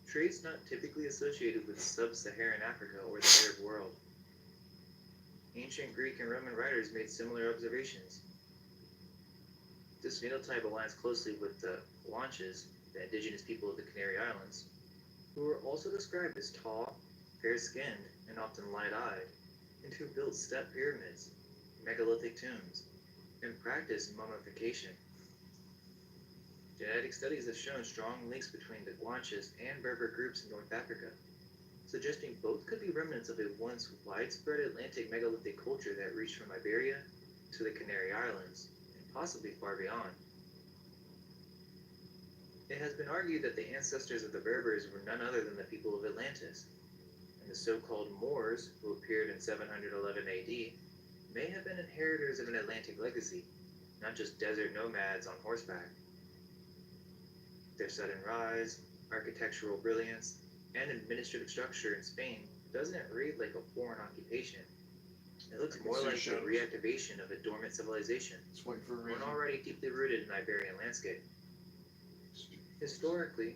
traits not typically associated with sub-Saharan Africa or the Arab world. Ancient Greek and Roman writers made similar observations. This phenotype aligns closely with the Guanches, the indigenous people of the Canary Islands, who were also described as tall, fair-skinned, and often light-eyed, and who built step pyramids, megalithic tombs, and practiced mummification. Genetic studies have shown strong links between the Guanches and Berber groups in North Africa, suggesting both could be remnants of a once widespread Atlantic megalithic culture that reached from Iberia to the Canary Islands, and possibly far beyond. It has been argued that the ancestors of the Berbers were none other than the people of Atlantis, and the so-called Moors, who appeared in 711 AD, may have been inheritors of an Atlantic legacy, not just desert nomads on horseback. Their sudden rise, architectural brilliance, and administrative structure in Spain doesn't read like a foreign occupation. It looks more like a reactivation of a dormant civilization, one already deeply rooted in Iberian landscape. Historically,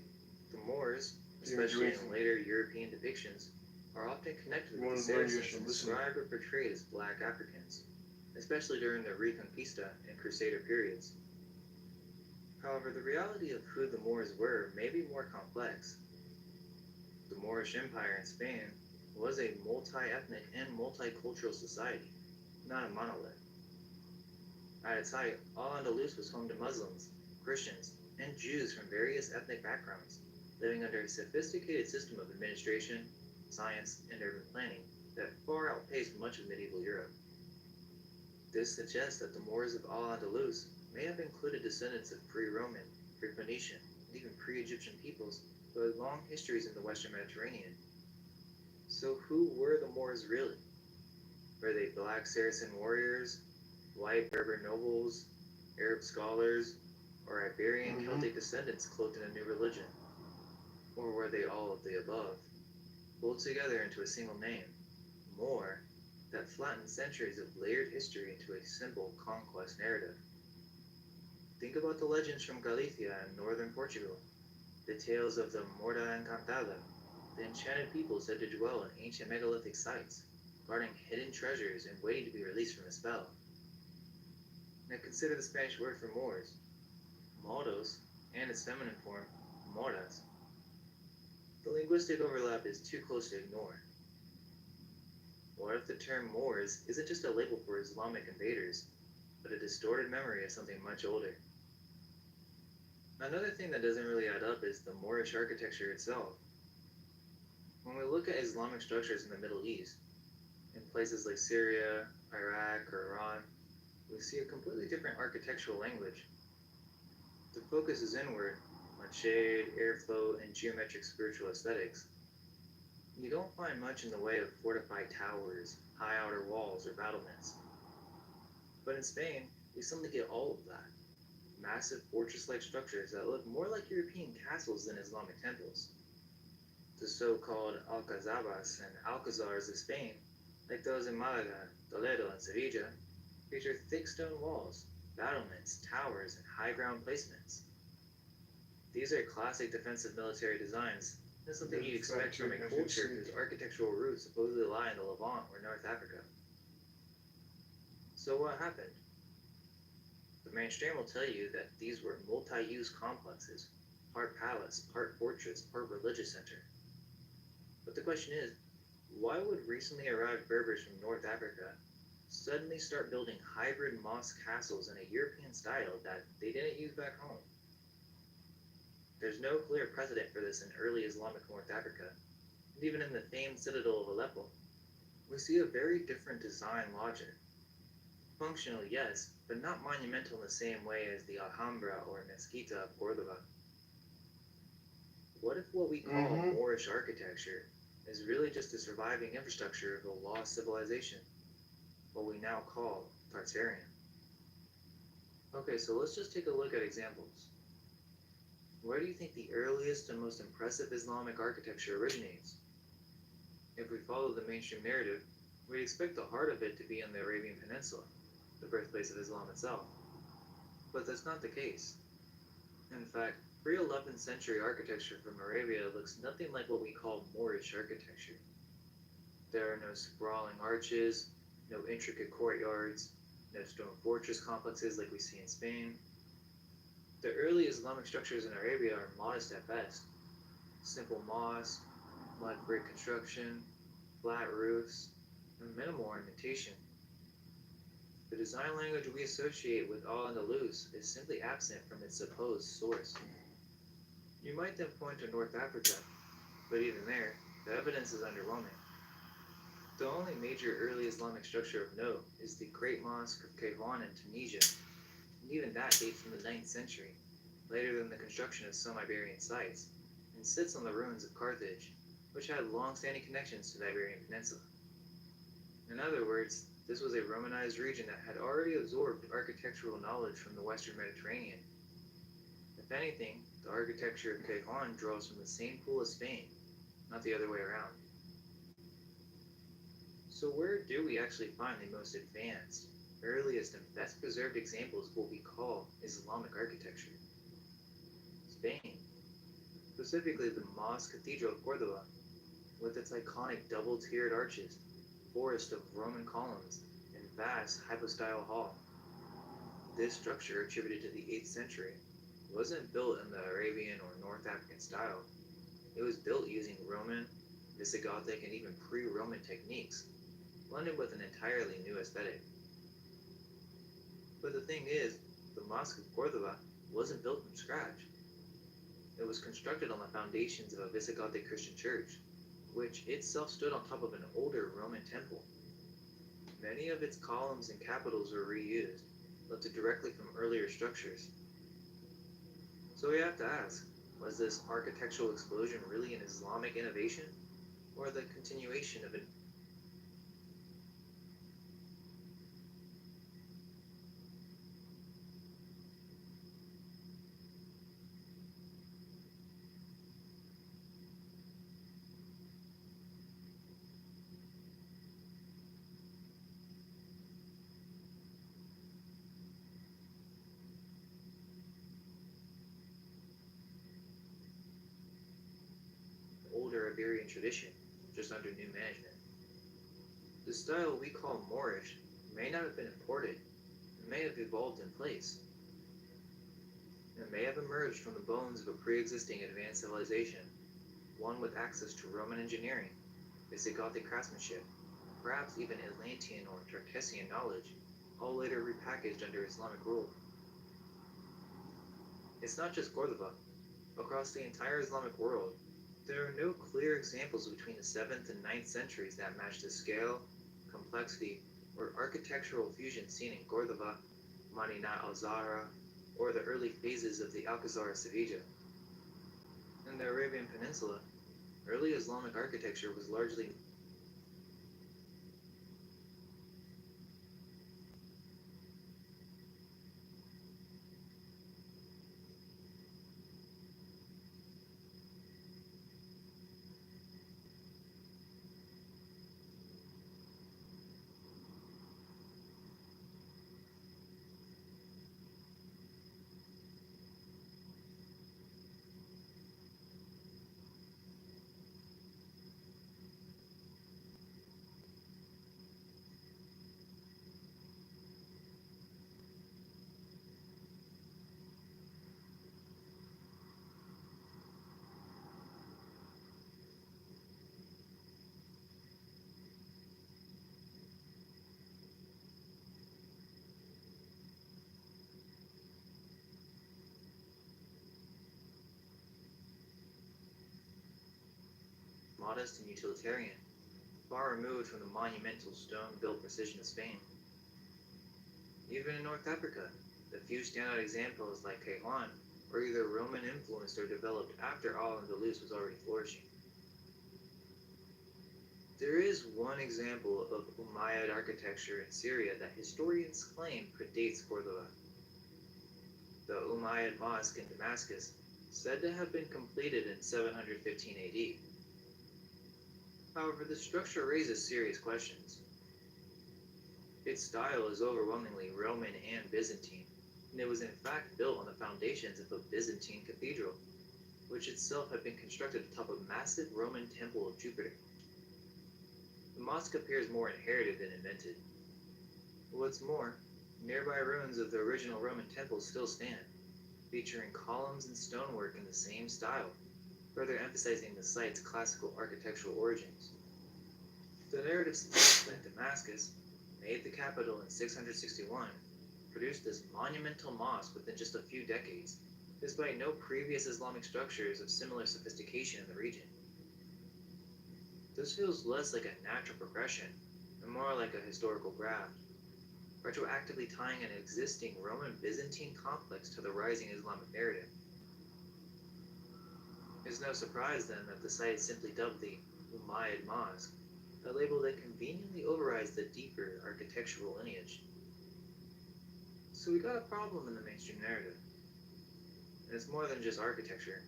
the Moors, especially in later European depictions, are often connected You with the wanna learn, you Saracens should and listen. described or portrayed as black Africans, especially during the Reconquista and Crusader periods. However, the reality of who the Moors were may be more complex. The Moorish Empire in Spain was a multi-ethnic and multicultural society, not a monolith. At its height, Al-Andalus was home to Muslims, Christians, and Jews from various ethnic backgrounds, living under a sophisticated system of administration, science, and urban planning that far outpaced much of medieval Europe. This suggests that the Moors of Al-Andalus may have included descendants of pre-Roman, pre-Phoenician, and even pre-Egyptian peoples who had long histories in the Western Mediterranean. So who were the Moors really? Were they black Saracen warriors, white Berber nobles, Arab scholars, or Iberian Celtic descendants cloaked in a new religion? Or were they all of the above, pulled together into a single name, Moor, that flattened centuries of layered history into a simple conquest narrative? Think about the legends from Galicia and northern Portugal, the tales of the Morda Encantada, the enchanted people said to dwell in ancient megalithic sites, guarding hidden treasures and waiting to be released from a spell. Now consider the Spanish word for Moors, Moros, and its feminine form, Moras. The linguistic overlap is too close to ignore. What if the term Moors isn't just a label for Islamic invaders, but a distorted memory of something much older? Another thing that doesn't really add up is the Moorish architecture itself. When we look at Islamic structures in the Middle East, in places like Syria, Iraq, or Iran, we see a completely different architectural language. The focus is inward, on shade, airflow, and geometric spiritual aesthetics. You don't find much in the way of fortified towers, high outer walls, or battlements. But in Spain, we suddenly get all of that. Massive fortress-like structures that look more like European castles than Islamic temples. The so-called Alcazabas and Alcazars of Spain, like those in Malaga, Toledo, and Sevilla, feature thick stone walls, battlements, towers, and high ground placements. These are classic defensive military designs, and something you'd expect from a culture whose architectural roots supposedly lie in the Levant or North Africa. So what happened? The mainstream will tell you that these were multi-use complexes, part palace, part fortress, part religious center. But the question is, why would recently arrived Berbers from North Africa suddenly start building hybrid mosque castles in a European style that they didn't use back home? There's no clear precedent for this in early Islamic North Africa, and even in the famed citadel of Aleppo, we see a very different design logic. Functional, yes, but not monumental in the same way as the Alhambra or Mezquita of Cordoba. What if what we call Moorish architecture is really just the surviving infrastructure of a lost civilization, what we now call Tartarian? Okay, so let's just take a look at examples. Where do you think the earliest and most impressive Islamic architecture originates? If we follow the mainstream narrative, we'd expect the heart of it to be in the Arabian Peninsula, the birthplace of Islam itself. But that's not the case. In fact, pre-11th century architecture from Arabia looks nothing like what we call Moorish architecture. There are no sprawling arches, no intricate courtyards, no stone fortress complexes like we see in Spain. The early Islamic structures in Arabia are modest at best. Simple mosque, mud brick construction, flat roofs, and minimal ornamentation. The design language we associate with Al-Andalus is simply absent from its supposed source. You might then point to North Africa, but even there, the evidence is underwhelming. The only major early Islamic structure of note is the Great Mosque of Kairouan in Tunisia, and even that dates from the 9th century, later than the construction of some Iberian sites, and sits on the ruins of Carthage, which had long-standing connections to the Iberian Peninsula. In other words, this was a Romanized region that had already absorbed architectural knowledge from the Western Mediterranean. If anything, the architecture of Kairouan draws from the same pool as Spain, not the other way around. So where do we actually find the most advanced, earliest, and best preserved examples of what we call Islamic architecture? Spain, specifically the Mosque Cathedral of Cordoba, with its iconic double-tiered arches, forest of Roman columns, and vast hypostyle hall. This structure, attributed to the 8th century, wasn't built in the Arabian or North African style. It was built using Roman, Visigothic, and even pre-Roman techniques, blended with an entirely new aesthetic. But the thing is, the Mosque of Cordoba wasn't built from scratch. It was constructed on the foundations of a Visigothic Christian church, which itself stood on top of an older Roman temple. Many of its columns and capitals were reused, lifted directly from earlier structures. So we have to ask, was this architectural explosion really an Islamic innovation, or the continuation of an older Iberian tradition, just under new management? The style we call Moorish may not have been imported, it may have evolved in place. It may have emerged from the bones of a pre-existing advanced civilization, one with access to Roman engineering, Visigothic craftsmanship, perhaps even Atlantean or Tartessian knowledge, all later repackaged under Islamic rule. It's not just Cordoba. Across the entire Islamic world, there are no clear examples between the 7th and 9th centuries that match the scale, complexity, or architectural fusion seen in Cordoba, Madinat al-Zahra, or the early phases of the Alcazar of Sevilla. In the Arabian Peninsula, early Islamic architecture was largely modest and utilitarian, far removed from the monumental stone-built precision of Spain. Even in North Africa, the few standout examples like Kaiwan were either Roman-influenced or developed after Al-Andalus was already flourishing. There is one example of Umayyad architecture in Syria that historians claim predates Cordoba. The Umayyad Mosque in Damascus, said to have been completed in 715 AD. However, the structure raises serious questions. Its style is overwhelmingly Roman and Byzantine, and it was in fact built on the foundations of a Byzantine cathedral, which itself had been constructed atop a massive Roman temple of Jupiter. The mosque appears more inherited than invented. What's more, nearby ruins of the original Roman temple still stand, featuring columns and stonework in the same style, further emphasizing the site's classical architectural origins. The narrative suggests that Damascus, made the capital in 661, produced this monumental mosque within just a few decades, despite no previous Islamic structures of similar sophistication in the region. This feels less like a natural progression, and more like a historical graft, retroactively tying an existing Roman-Byzantine complex to the rising Islamic narrative. It's no surprise then that the site is simply dubbed the Umayyad Mosque, a label that conveniently overrides the deeper architectural lineage. So we got a problem in the mainstream narrative, and it's more than just architecture.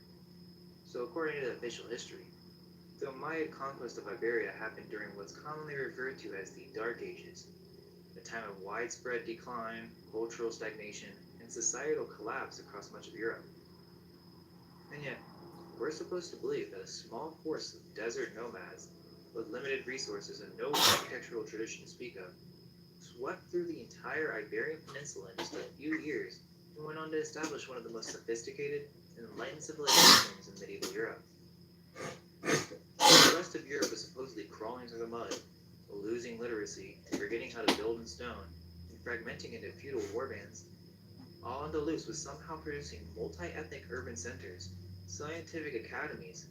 So according to the official history, the Umayyad conquest of Iberia happened during what's commonly referred to as the Dark Ages, a time of widespread decline, cultural stagnation, and societal collapse across much of Europe. And yet, We're supposed to believe that a small force of desert nomads, with limited resources and no architectural tradition to speak of, swept through the entire Iberian Peninsula in just a few years and went on to establish one of the most sophisticated and enlightened civilizations in medieval Europe. The rest of Europe was supposedly crawling through the mud, losing literacy, forgetting how to build in stone, and fragmenting into feudal warbands. Al-Andalus was somehow producing multi-ethnic urban centers, scientific academies,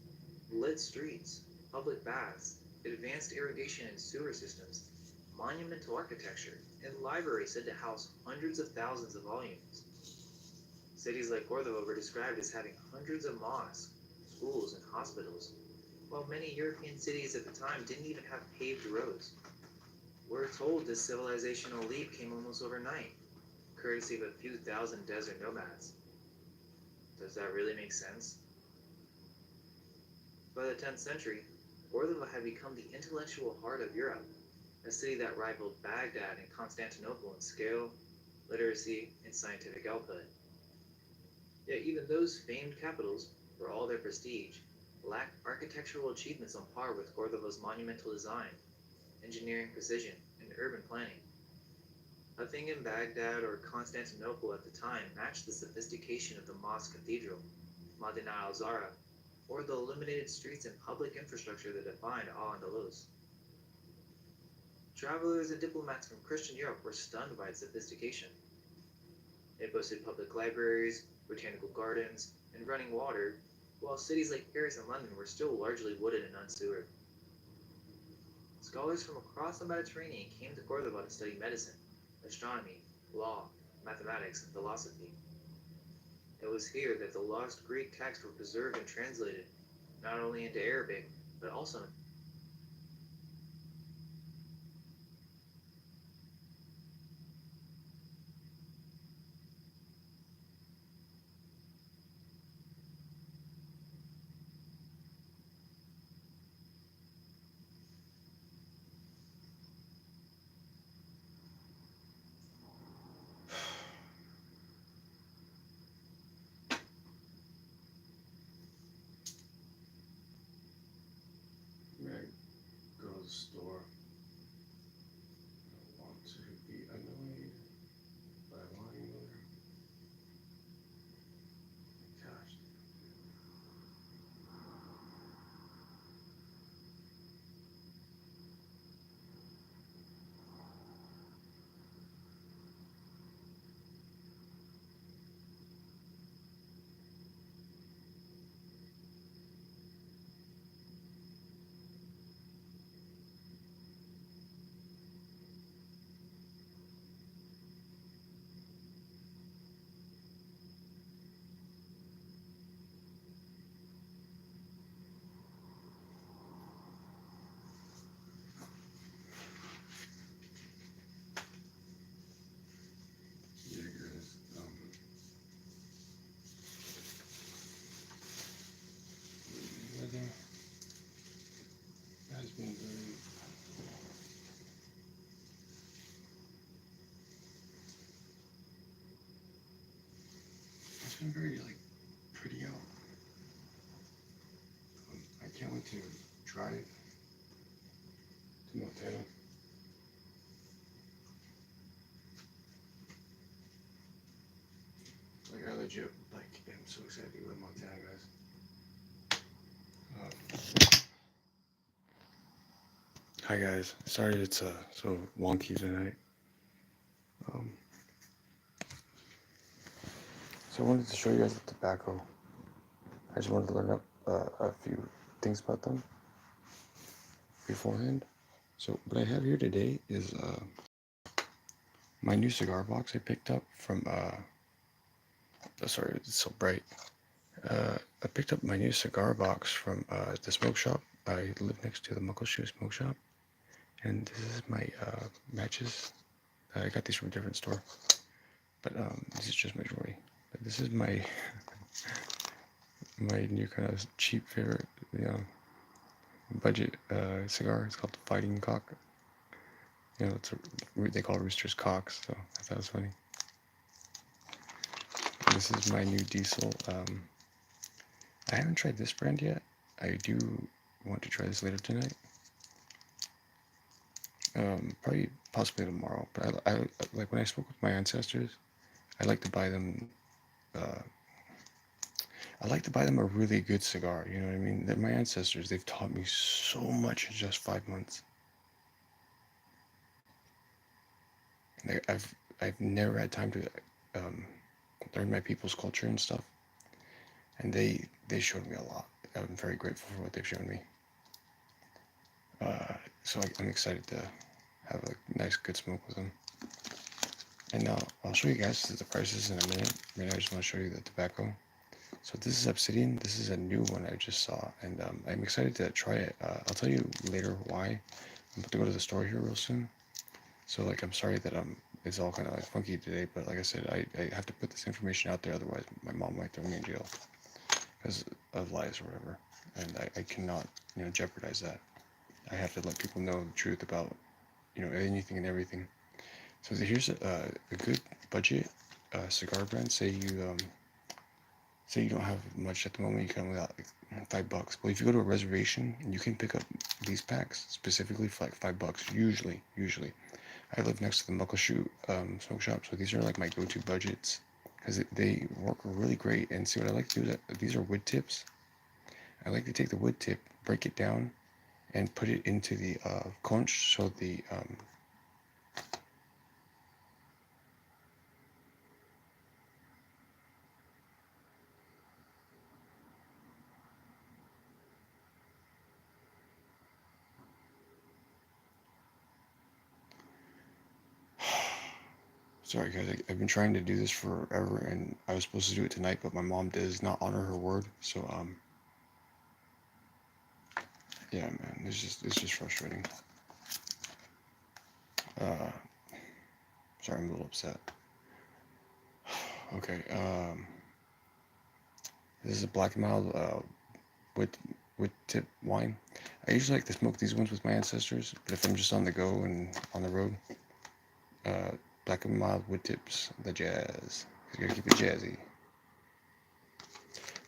lit streets, public baths, advanced irrigation and sewer systems, monumental architecture, and libraries said to house hundreds of thousands of volumes. Cities like Córdoba were described as having hundreds of mosques, schools, and hospitals, while many European cities at the time didn't even have paved roads. We're told this civilizational leap came almost overnight, courtesy of a few thousand desert nomads. Does that really make sense? By the 10th century, Córdoba had become the intellectual heart of Europe, a city that rivaled Baghdad and Constantinople in scale, literacy, and scientific output. Yet even those famed capitals, for all their prestige, lacked architectural achievements on par with Córdoba's monumental design, engineering precision, and urban planning. Nothing in Baghdad or Constantinople at the time matched the sophistication of the mosque cathedral, Medina al-Zahra, or the illuminated streets and public infrastructure that defined Al-Andalus. Travelers and diplomats from Christian Europe were stunned by its sophistication. It boasted public libraries, botanical gardens, and running water, while cities like Paris and London were still largely wooded and unsewered. Scholars from across the Mediterranean came to Córdoba to study medicine, astronomy, law, mathematics, and philosophy. It was here that the lost Greek texts were preserved and translated, not only into Arabic, but also Meg, go to the store. I want to be annoyed by lying there. Gosh. Yeah, guys. Weather has been very. It's been very pretty out. I can't wait to drive to Montana. I legit am so excited to go to Montana, guys. Hi guys, sorry it's so wonky tonight. So I wanted to show you guys the tobacco. I just wanted to learn up a few things about them beforehand. So what I have here today is my new cigar box I picked up from sorry, it's so bright. I picked up my new cigar box from the smoke shop. I live next to the Muckleshoe Smoke Shop, and this is my matches. I got these from a different store, but this is just my jewelry. But this is my my new kind of cheap favorite, budget cigar. It's called the Fighting Cock. It's they call roosters cocks, so I thought it was funny. And this is my new diesel I haven't tried this brand yet. I do want to try this later tonight. Probably possibly tomorrow. But I like when I spoke with my ancestors, I like to buy them. Uh, I like to buy them a really good cigar. You know what I mean? They're my ancestors. They've taught me so much in just 5 months. Like I've never had time to um, learn my people's culture and stuff, and they showed me a lot. I'm very grateful for what they've shown me. So I'm excited to have a nice, good smoke with them. And now I'll show you guys the prices in a minute. Right now, I just want to show you the tobacco. So this is Obsidian. This is a new one I just saw, and I'm excited to try it. I'll tell you later why. I'm about to go to the store here real soon. So like, I'm sorry that it's all kind of like funky today, but like I said, I have to put this information out there, otherwise my mom might throw me in jail because of lies or whatever, and I cannot jeopardize that. I have to let people know the truth about anything and everything. So here's a good budget cigar brand. Say you don't have much at the moment, you come without like $5. Well, if you go to a reservation, you can pick up these packs specifically for like $5. Usually, I live next to the Muckleshoot smoke shop, so these are like my go-to budgets because they work really great. And see what I like to do is these are wood tips. I like to take the wood tip, break it down, and put it into the conch, so the sorry guys, I've been trying to do this forever, and I was supposed to do it tonight, but my mom does not honor her word. So yeah, man, it's just frustrating. Uh, sorry, I'm a little upset. Okay, this is a black and mild wood tip wine. I usually like to smoke these ones with my ancestors, but if I'm just on the go and on the road, uh, black and mild wood tips, the jazz. You gotta keep it jazzy.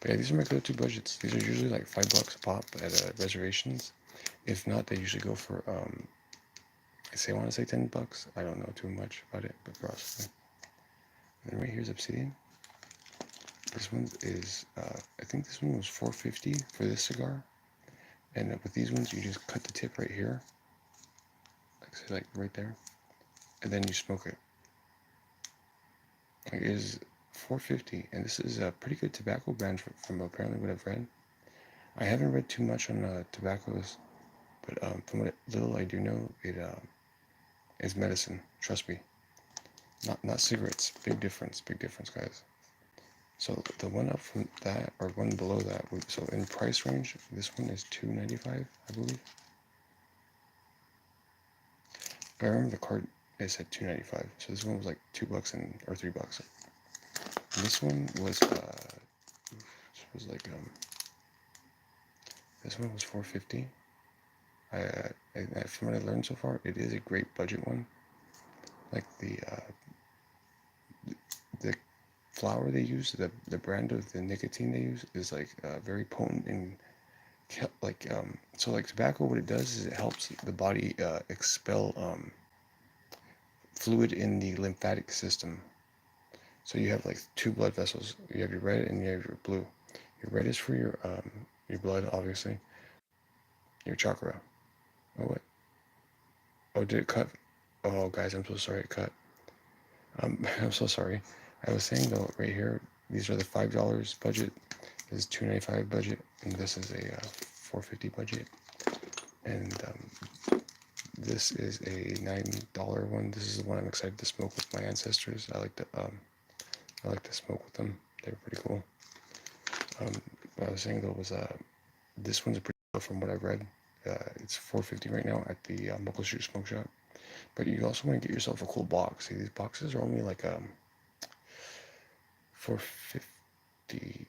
But yeah, these are my go-to budgets. These are usually like $5 a pop at reservations. If not, they usually go for I want to say $10. I don't know too much about it, but possibly. And right here's Obsidian. This one is I think this one was $4.50 for this cigar. And with these ones, you just cut the tip right here, like right there, and then you smoke it. Like, it is $4.50, and this is a pretty good tobacco brand from apparently what I've read. I haven't read too much on tobaccos, but from what little I do know, it is medicine. Trust me. Not cigarettes. Big difference, guys. So the one up from that, or one below that, so in price range, this one is $2.95, I believe. But I remember the card is at $2.95, so this one was like $2 or $3. And this one was this one was $4.50. From what I learned so far, it is a great budget one. Like the flower they use, the brand of the nicotine they use is like very potent and so like tobacco. What it does is it helps the body expel fluid in the lymphatic system. So you have like two blood vessels. You have your red and you have your blue. Your red is for your blood, obviously. Your chakra. Oh what? Oh, did it cut? Oh guys, I'm so sorry it cut. I'm so sorry. I was saying though, right here, these are the $5 budget. This is $2.95 budget, and this is a $4.50 budget. And this is a $9 one. This is the one I'm excited to smoke with my ancestors. I like to smoke with them. They're pretty cool. What I was saying though was this one's a pretty cool from what I've read. It's $4.50 right now at the Muckleshoot Smoke Shop. But you also want to get yourself a cool box. See, these boxes are only like $4.50.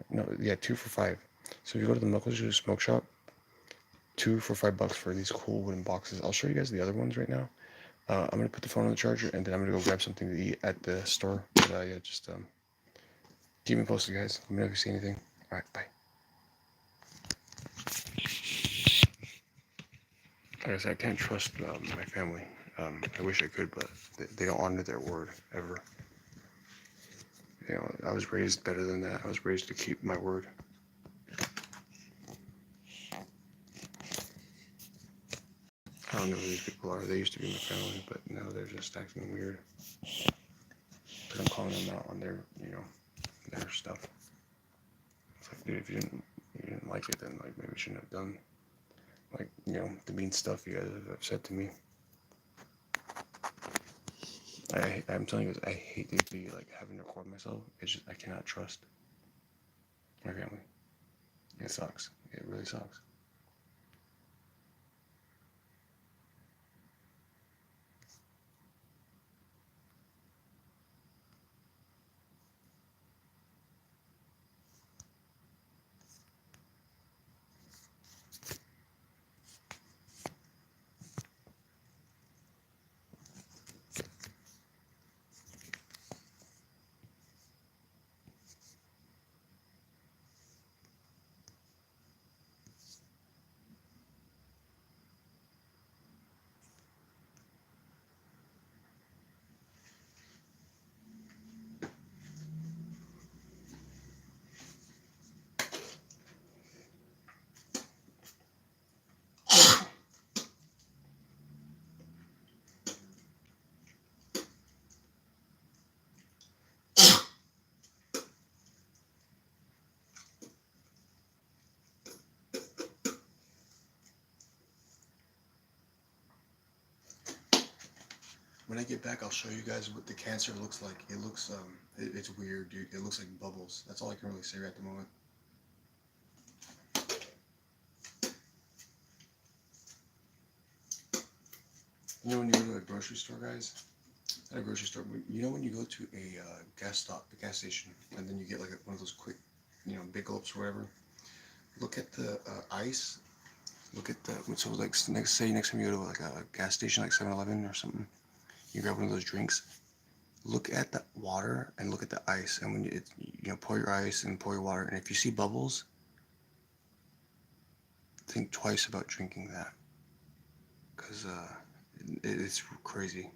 No, yeah, 2 for $5. So if you go to the Muckleshoot Smoke Shop, 2 for $5 for these cool wooden boxes. I'll show you guys the other ones right now. I'm gonna put the phone on the charger, and then I'm gonna go grab something to eat at the store. But yeah, just Keep me posted, guys. Let me know if you see anything. All right, bye. Like I said, I can't trust my family. I wish I could, but they don't honor their word ever. You know, I was raised better than that. I was raised to keep my word. I don't know who these people are. They used to be my family, but now they're just acting weird. Because I'm calling them out on their, their stuff. It's like, dude, if you didn't like it, then like maybe you shouldn't have done, like, the mean stuff you guys have said to me. I'm telling you guys, I hate to be like having to record myself. It's just I cannot trust my family. It sucks. It really sucks. When I get back, I'll show you guys what the cancer looks like. It looks, it's weird, dude. It looks like bubbles. That's all I can really say right at the moment. You know when you go to a grocery store, guys? At a grocery store, you know when you go to a gas station, and then you get like one of those quick, big gulps or whatever? Look at the ice. Look at the, so like next time you go to like a gas station, like 7-Eleven or something, you grab one of those drinks. Look at the water and look at the ice, and when you pour your ice and pour your water, and if you see bubbles, think twice about drinking that, because it's crazy.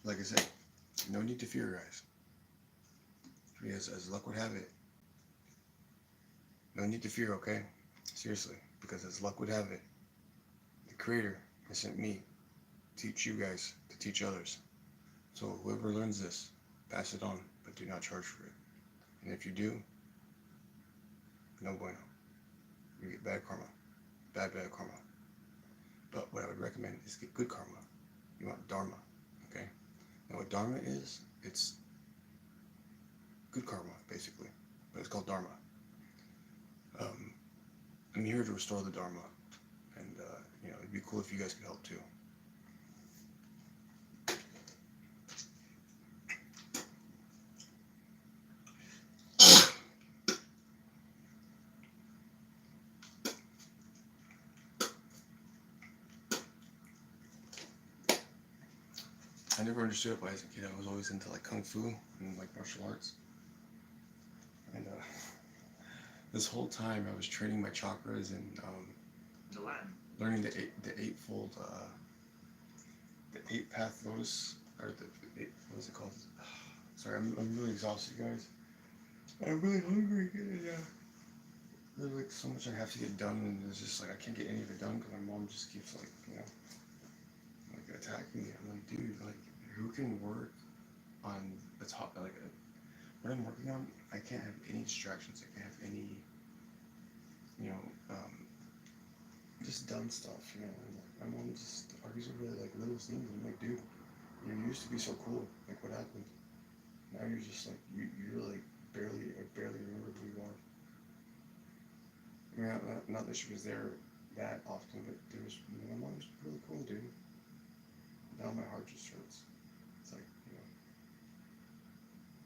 Like I said, no need to fear, guys. Because as luck would have it, no need to fear, okay? Seriously, because as luck would have it, the Creator has sent me to teach you guys to teach others. So whoever learns this, pass it on, but do not charge for it. And if you do, no bueno. You get bad karma. Bad karma. But what I would recommend is get good karma. You want dharma, okay? And what dharma is, it's good karma, basically. But it's called dharma. I'm here to restore the dharma. And, it'd be cool if you guys could help too. I never understood it, but as a kid, I was always into like kung fu and like martial arts. And this whole time, I was training my chakras and learning the eightfold, the 8-path lotus, or what is it called? Sorry, I'm really exhausted, guys. I'm really hungry. There's like so much I have to get done, and it's just like I can't get any of it done because my mom just keeps like like attacking me. I'm like, dude, like who can work on the top like what I'm working on? I can't have any distractions. I can't have any just dumb stuff. And like, my mom just argues over like little things. I'm like, dude, you used to be so cool. Like what happened? Now you're just like you're like barely remember who you are. I mean, not that she was there that often, but my mom's really cool, dude. now my heart just hurts. It's like,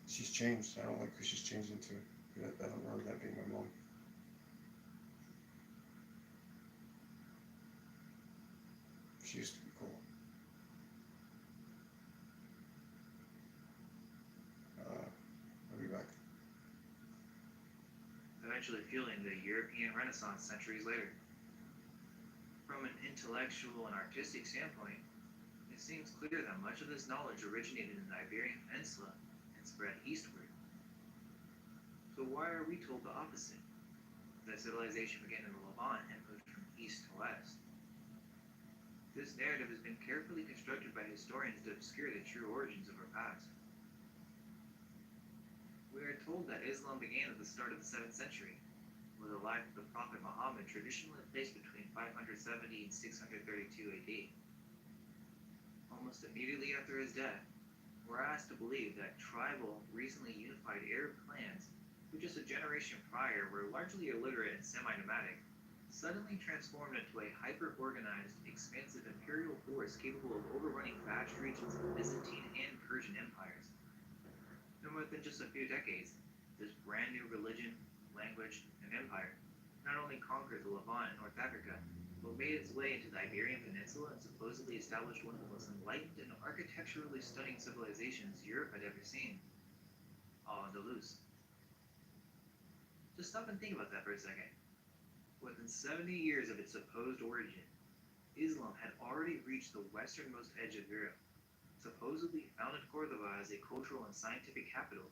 she's changed. I don't like who she's changed into. I don't remember that being my mom. She used to be cool. I'll be back. Eventually fueling the European Renaissance centuries later. From an intellectual and artistic standpoint, it seems clear that much of this knowledge originated in the Iberian Peninsula and spread eastward. So why are we told the opposite? That civilization began in the Levant and moved from east to west. This narrative has been carefully constructed by historians to obscure the true origins of our past. We are told that Islam began at the start of the 7th century, with the life of the Prophet Muhammad traditionally placed between 570 and 632 AD. Almost immediately after his death, we're asked to believe that tribal, recently unified Arab clans, who just a generation prior were largely illiterate and semi-nomadic, suddenly transformed into a hyper-organized, expansive imperial force capable of overrunning vast regions of the Byzantine and Persian empires. And within just a few decades, this brand new religion, language, and empire not only conquered the Levant and North Africa, but made its way into the Iberian Peninsula and supposedly established one of the most enlightened and architecturally stunning civilizations Europe had ever seen. Al-Andalus. Just stop and think about that for a second. Within 70 years of its supposed origin, Islam had already reached the westernmost edge of Europe, supposedly founded Córdoba as a cultural and scientific capital,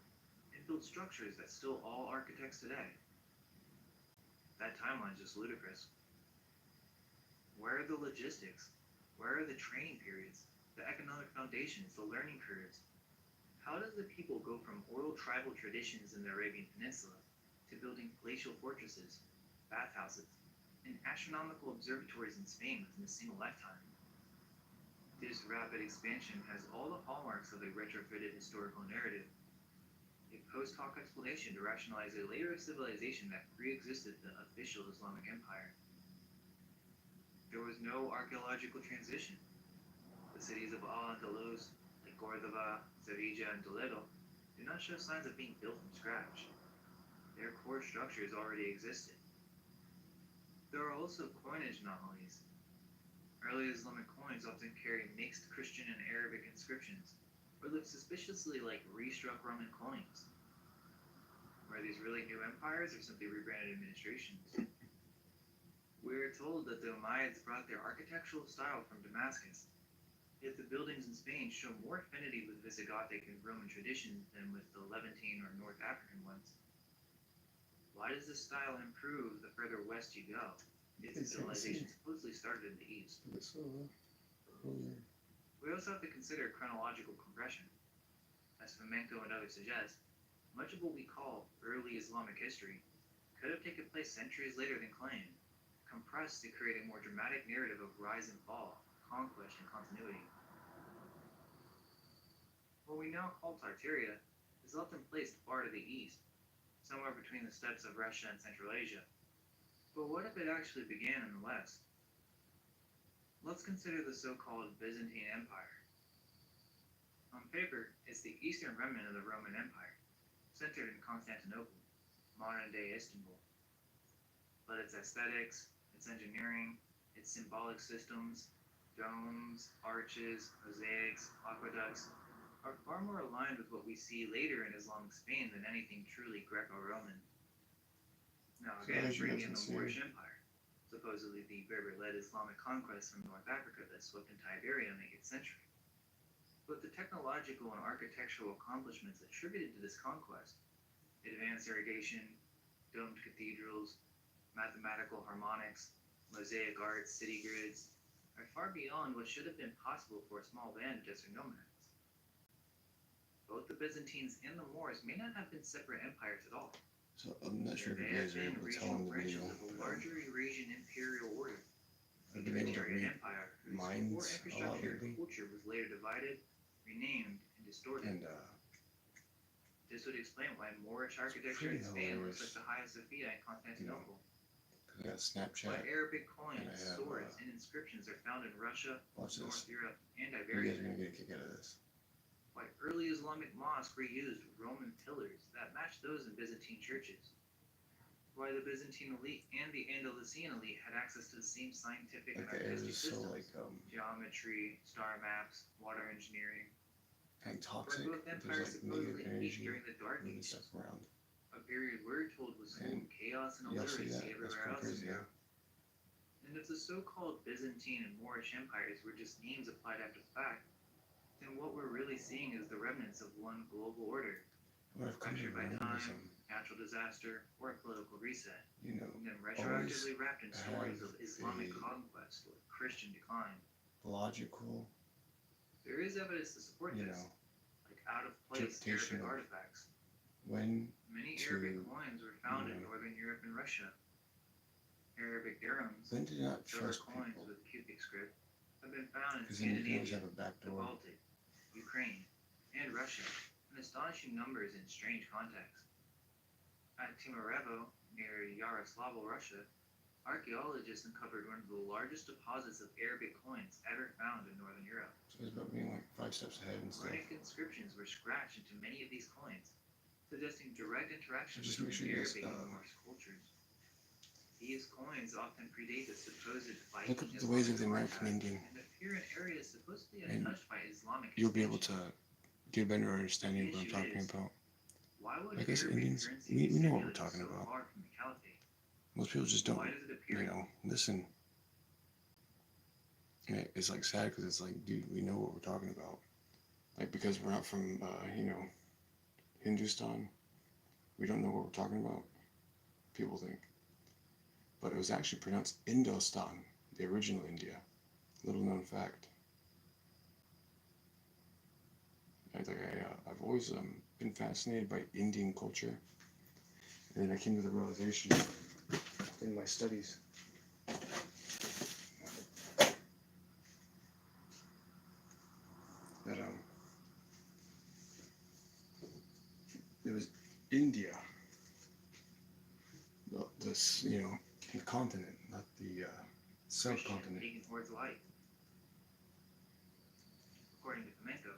and built structures that still awe architects today. That timeline is just ludicrous. Where are the logistics? Where are the training periods, the economic foundations, the learning curves? How does the people go from oral tribal traditions in the Arabian Peninsula to building palatial fortresses, bathhouses, and astronomical observatories in Spain within a single lifetime? This rapid expansion has all the hallmarks of a retrofitted historical narrative, a post hoc explanation to rationalize a layer of civilization that pre-existed the official Islamic Empire. There was no archaeological transition. The cities of Al-Andalus, like Córdoba, Sevilla, and Toledo, do not show signs of being built from scratch. Their core structures already existed. There are also coinage anomalies. Early Islamic coins often carry mixed Christian and Arabic inscriptions, or look suspiciously like restruck Roman coins. Were these really new empires or simply rebranded administrations? We are told that the Umayyads brought their architectural style from Damascus, yet the buildings in Spain show more affinity with Visigothic and Roman traditions than with the Levantine or North African ones. Why does this style improve the further west you go? Its civilization supposedly started in the east. We also have to consider chronological compression. As Fomenko and others suggest, much of what we call early Islamic history could have taken place centuries later than claimed, compressed to create a more dramatic narrative of rise and fall, conquest, and continuity. What we now call Tartaria is often placed far to the east, somewhere between the steppes of Russia and Central Asia. But what if it actually began in the west? Let's consider the so-called Byzantine Empire. On paper, it's the eastern remnant of the Roman Empire, centered in Constantinople, modern-day Istanbul. But its aesthetics, its engineering, its symbolic systems, domes, arches, mosaics, aqueducts, are far more aligned with what we see later in Islamic Spain than anything truly Greco-Roman. Now again, bring in the Moorish Empire, supposedly the Berber-led Islamic conquest from North Africa that swept into Iberia in the 8th century. But the technological and architectural accomplishments attributed to this conquest, advanced irrigation, domed cathedrals, mathematical harmonics, mosaic art, city grids, are far beyond what should have been possible for a small band of desert nomads. Both the Byzantines and the Moors may not have been separate empires at all. So I'm not sure if you guys are able to tell in the video. Of a larger Eurasian imperial order. I've been able to read empire, minds whose a lot infrastructure lately. and culture was later divided, renamed, and distorted. And This would explain why Moorish architecture in Spain looks like the Hagia Sophia in Constantinople. I got Snapchat. Why Arabic coins, and I have, swords, and inscriptions are found in Russia, Watch North this. Europe, and You guys Iberia. are gonna get a kick out of this. Why early Islamic mosques reused Roman pillars that matched those in Byzantine churches. Why the Byzantine elite and the Andalusian elite had access to the same scientific Like and the air artistic is so systems. like Geometry, star maps, water engineering. and Why toxic. both There's empires like supposedly negative peaked energy during the Dark moving Ages, stuff around. a period we're told was full of And chaos and y'all see that? illiteracy That's everywhere pretty else in crazy, yeah. Europe. And if the so-called Byzantine and Moorish empires were just names applied after the fact, then what we're really seeing is the remnants of one global order, What I've come to fractured by learn is, time, natural disaster, or a political reset, you know, and then retroactively wrapped in stories have of Islamic a- conquest or Christian decline. logical, There is evidence to support you this, know, like out-of-place interpretation Arabic of artifacts. when Many to, Arabic coins were found in know, Northern Europe and Russia. Arabic dirhams, when to not silver trust coins people. with Cubic script, have been found in Because then you can always Scandinavia, have a back the door. Baltic, Ukraine, and Russia, in astonishing numbers in strange contexts. At Timorevo, near Yaroslavl, Russia, archaeologists uncovered one of the largest deposits of Arabic coins ever found in Northern Europe. So it's about being like 5 steps ahead and stuff. Runic inscriptions were scratched into many of these coins, suggesting direct interaction Just make between sure you guys, Arabic and Norse cultures. These coins often predate the supposed Viking look up the ways of the American archives Indian, and appear in areas supposedly and untouched by Islamic you'll be able expansion. to get a better understanding of what I'm talking about. Like us Indians, we know what we're talking about. Most people just don't, you know, listen. And it's like sad because it's like, dude, we know what we're talking about. Like, because we're not from, you know, Hindustan, we don't know what we're talking about, people think. But it was actually pronounced Indostan, the original India. Little known fact. I've always been fascinated by Indian culture. And then I came to the realization in my studies that it was India, this, you know, the continent, not the subcontinent. According to Flamenco,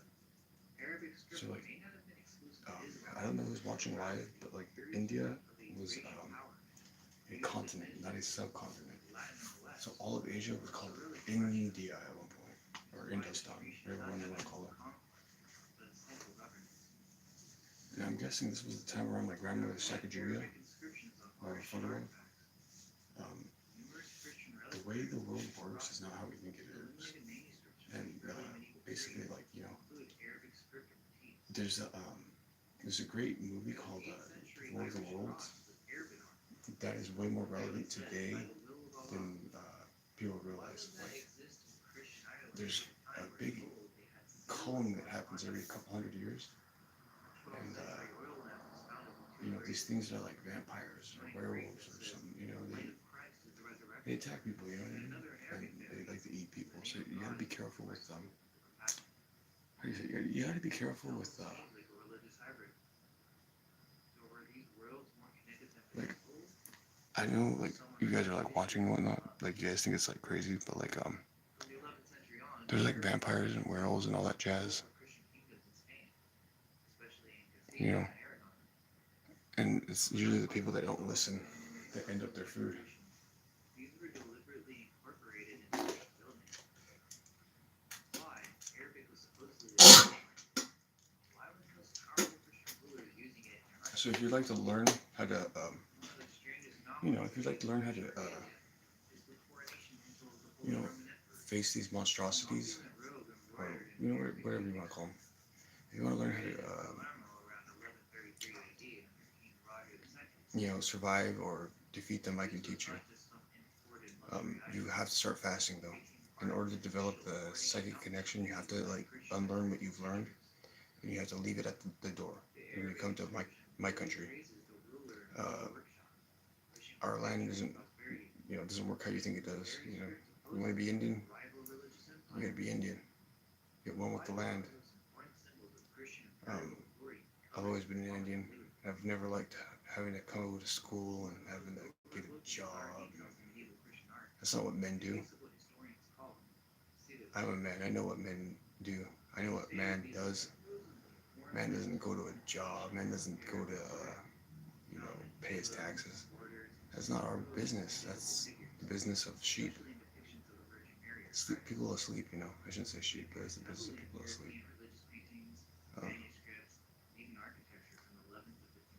Arabic script So, like, may not have been exclusive to Israel. I don't know who's watching live, but like India was a continent, not a subcontinent. So all of Asia was called India at one point, or Indostan, whatever one you want to call it. And I'm guessing this was the time around my grandmother's Sacagawea, or Photo. The way the world works is not how we think it is. And basically, like, you know, there's a great movie called War of the Worlds that is way more relevant today than people realize. Like, there's a big culling that happens every couple hundred years, and you know, these things are like vampires or werewolves or something. You know, they attack people. You know what I mean? And they like to eat people. So you gotta be careful with them. How do you say? You gotta be careful with like, I know, like, you guys are like watching and whatnot, like, you guys think it's like crazy, but like there's like vampires and werewolves and all that jazz, you know, and it's usually the people that don't listen that end up their food. These were deliberately incorporated into Christian buildings. Why? Arabic was supposedly why were the most powerful Christian rulers using it in Russia? So if you'd like to learn how to, you know, if you'd like to learn how to, you know, face these monstrosities, or, you know, whatever you want to call them. If you want to learn how to, you know, survive or defeat them, I can teach you. You have to start fasting, though. In order to develop the psychic connection, you have to, like, unlearn what you've learned, and you have to leave it at the door. When you come to my country, our land doesn't, you know, doesn't work how you think it does. You know, you want to be Indian, you gotta be Indian. Get one with the land. I've always been an Indian. I've never liked having to go to school and having to get a job. That's not what men do. I'm a man. I know what men do. I know what man does. Man doesn't go to a job. Man doesn't go to, pay his taxes. That's not our business. That's the business of sheep. People asleep, I shouldn't say sheep, but it's the business of people asleep.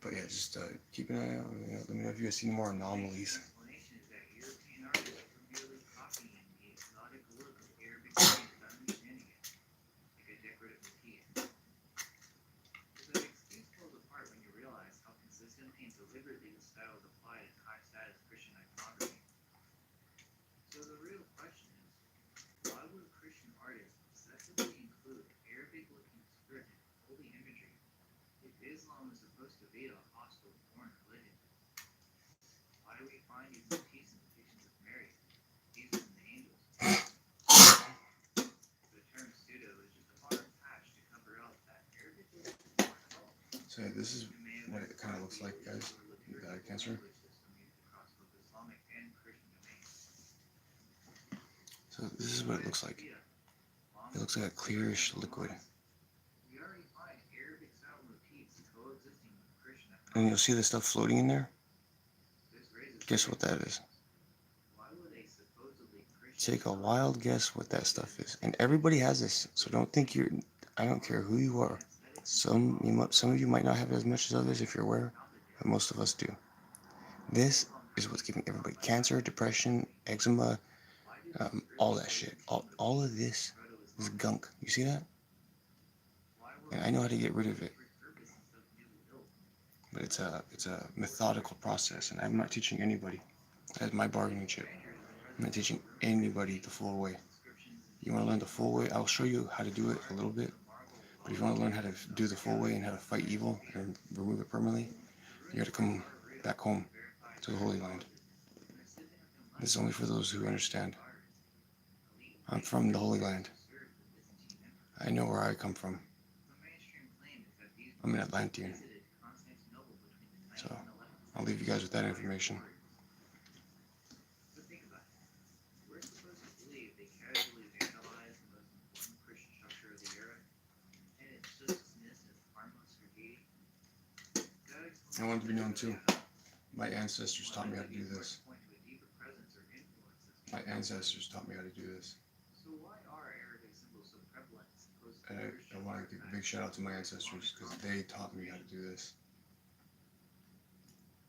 But yeah, just keep an eye out. Let me know if you guys see more anomalies. So the real question is, why would Christian artists obsessively include Arabic-looking script and holy imagery if Islam is supposed to be a hostile foreign religion? Why do we find these motifs in depictions of Mary, Jesus, and the angels? The term pseudo is just a modern patch to cover up that Arabic-looking foreign cult. So this is what it kind of looks like, guys. You got cancer. So this is what it looks like. It looks like a clearish liquid. And you'll see the stuff floating in there. Guess what that is? Take a wild guess what that stuff is. And everybody has this, so don't think I don't care who you are. Some of you might not have it as much as others if you're aware, but most of us do. This is what's giving everybody cancer, depression, eczema, all that shit. All of this is gunk. You see that? And I know how to get rid of it. But it's a methodical process, and I'm not teaching anybody. That's my bargaining chip. I'm not teaching anybody the full way. You want to learn the full way? I'll show you how to do it a little bit. But if you want to learn how to do the full way and how to fight evil and remove it permanently, you got to come back home to the Holy Land. This is only for those who understand. I'm from the Holy Land. I know where I come from. I'm an Atlantean. So I'll leave you guys with that information. I want to be known too. My ancestors taught me how to do this. My ancestors taught me how to do this. And I want to give a big shout out to my ancestors because they taught me how to do this.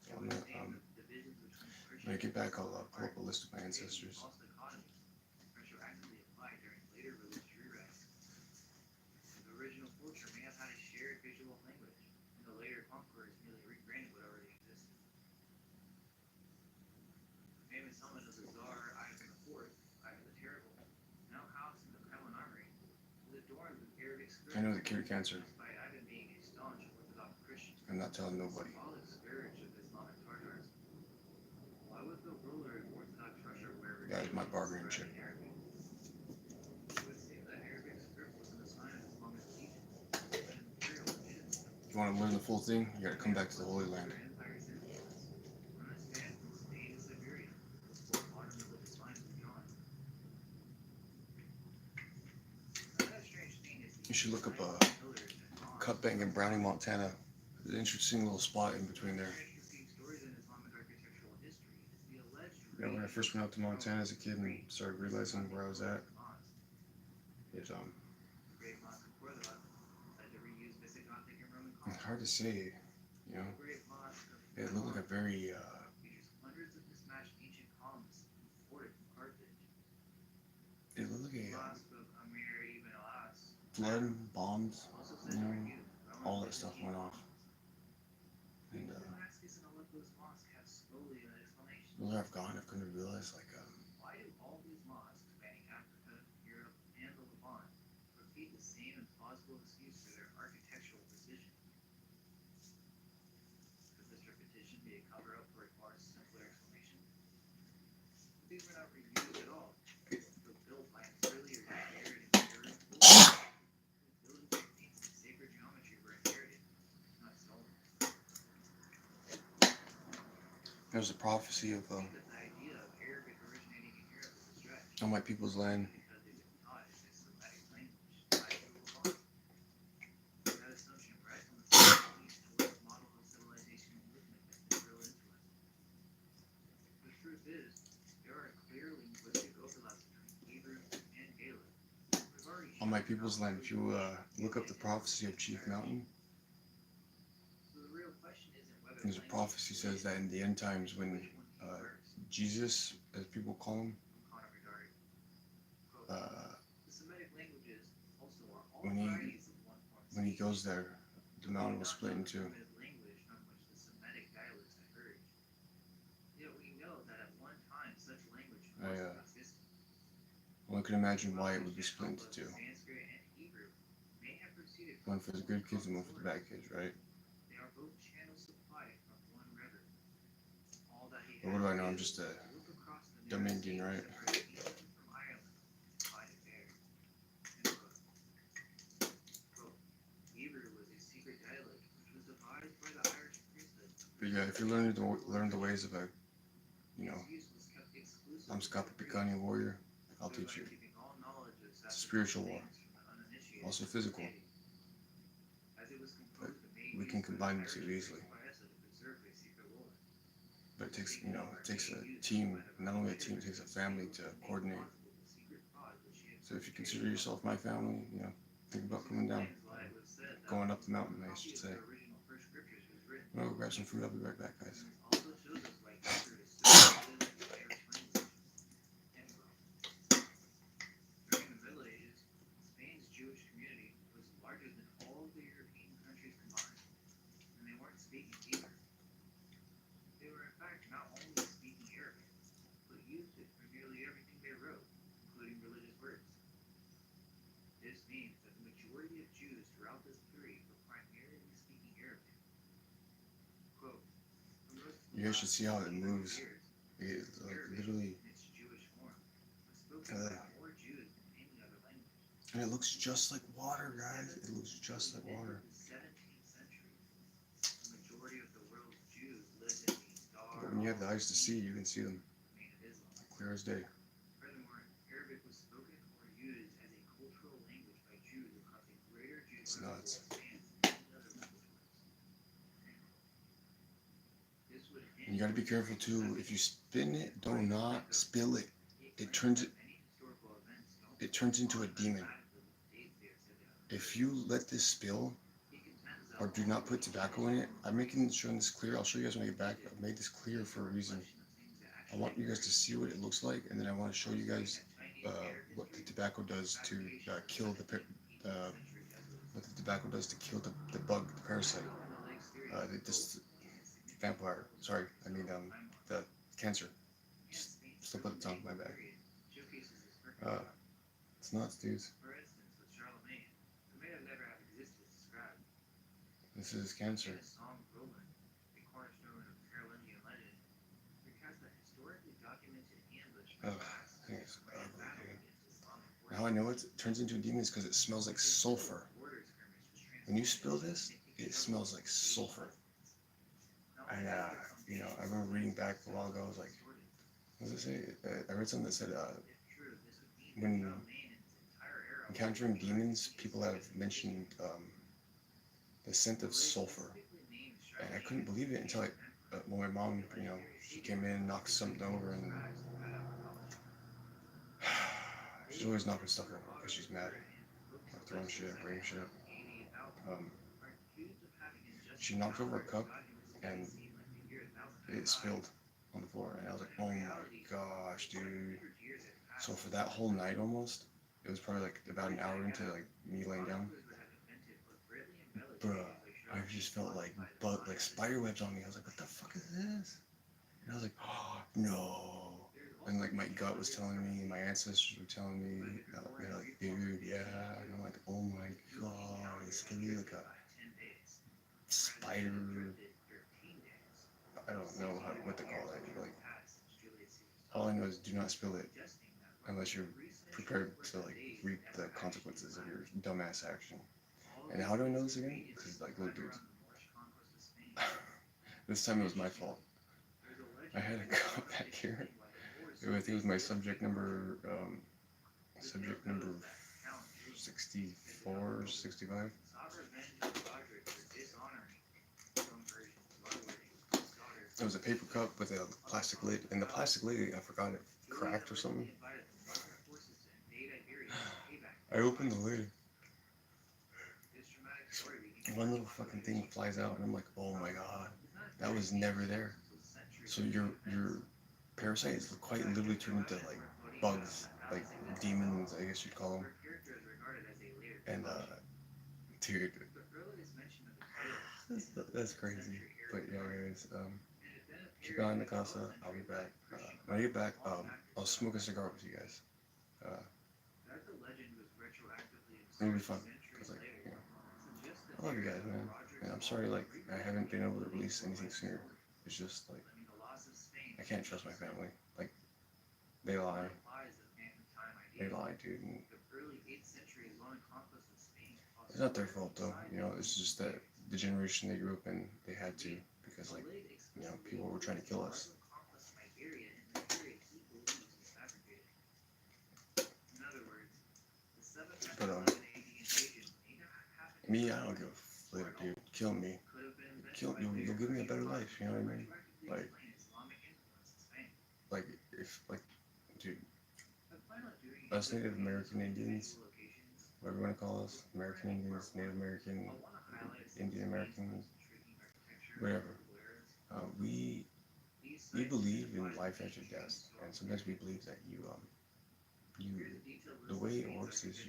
So I'm when I get back, I'll pull up a list of my ancestors. The original culture may have had a shared visual language, and the later conquerors merely rebranded what already existed. The famous helmet of the Tsar Ivan IV, Ivan the Terrible, now housed in the Kremlin armory, was adorned with Arabic script. I know that cured cancer. Despite Ivan being a staunch Orthodox Christian. I'm not telling nobody. Symbolic scourge of Islamic Tartars. Why would the ruler of Orthodox Russia wear That is my bargaining chip. If you want to learn the full thing, you got to come back to the Holy Land. You should look up Cutbank in Browning, Montana. There's an interesting little spot in between there. When I first went out to Montana as a kid and started realizing where I was at, it's hard to say, It looked like a very it looked like a flood, bombs, all that stuff went off. And where I've gone, I've come to realize why do all these mosques spanning Africa, Europe, and the Levant repeat the same implausible excuse for their architectural precision? Could this repetition be a cover-up for a far simpler explanation? These were not reused at all. They were built by an earlier inherited building techniques and sacred geometry were inherited, not stolen. There's a prophecy of on my people's land. On my people's land, if you look up the prophecy of Chief Mountain, there's a prophecy says that in the end times when Jesus, as people call him, when he goes there, the mountain will split in two. One can imagine why it would be split into two. One for the good kids and one for the bad kids, right? But what do I know? I'm just a dumb Indian, right? But yeah, if you learn the ways of a, I'm Scapa Picani warrior, I'll teach you. It's a spiritual war, also physical. But we can combine the two easily. But it takes a team, not only a team, it takes a family to coordinate. So if you consider yourself my family, think about coming down, going up the mountain, I should say. I'm gonna go grab some food, I'll be right back, guys. You guys should see how it moves. It literally, and it looks just like water, guys. It looks just like water. But when you have the eyes to see, you can see them clear as day. It's nuts. And you gotta be careful too. If you spin it, do not spill it. It turns into a demon. If you let this spill, or do not put tobacco in it, I'm making sure this clear. I'll show you guys when I get back. I've made this clear for a reason. I want you guys to see what it looks like, and then I want to show you guys what the tobacco does to kill what the tobacco does to kill the bug, the parasite, this vampire. Sorry, I mean the cancer. Slip of the tongue, my bad. It's nuts, dudes. This is cancer. I think it's ugly, dude. How I know it turns into a demon is because it smells like sulfur. When you spill this, it smells like sulfur. And I remember reading back a while ago. I was like, what does it say? I read something that said when encountering demons, people have mentioned the scent of sulfur, and I couldn't believe it until when my mom, she came in, knocked something over, and she's always knocking stuff over because she's mad, throwing shit, breaking shit. She knocked over a cup, and it spilled on the floor, and I was like, oh my gosh, dude. So for that whole night almost, it was probably like about an hour into like me laying down, bruh, I just felt like spider webs on me. I was like, what the fuck is this? And I was like, oh no. And like my gut was telling me, my ancestors were telling me, they're like, dude, yeah. And I'm like, oh my god, it's gonna be like a spider. I don't know what to call that. Like, all I know is do not spill it unless you're prepared to like reap the consequences of your dumbass action. And how do I know this again? Because like, look, dude, this time it was my fault. I had a cop back here. I think it was my subject number 64, 65. It was a paper cup with a plastic lid, and the plastic lid, I forgot it cracked or something. I opened the lid. One little fucking thing flies out, and I'm like, oh my god, that was never there. So your parasites quite literally turn into like bugs, like demons, I guess you'd call them. And dude, that's crazy. But yeah, guys, keep an eye on the casa. I'll be back. When I get back, I'll smoke a cigar with you guys. It'll be fun. Cause like, you know, I love you guys, man. And I'm sorry, like, I haven't been able to release anything sooner. It's just like, I can't trust my family. Like, they lie. They lie, dude. And it's not their fault, though. You know, it's just that the generation they grew up in, they had to. Because, like, you know, people were trying to kill us. But, me, I don't give a flip, dude. Kill me. You'll give me a better life, you know what I mean? Like, if, like, dude, us Native American Indians, whatever you want to call us, American Indians, Native American, Indian American, whatever, we believe in life after death, and sometimes we believe that the way it works is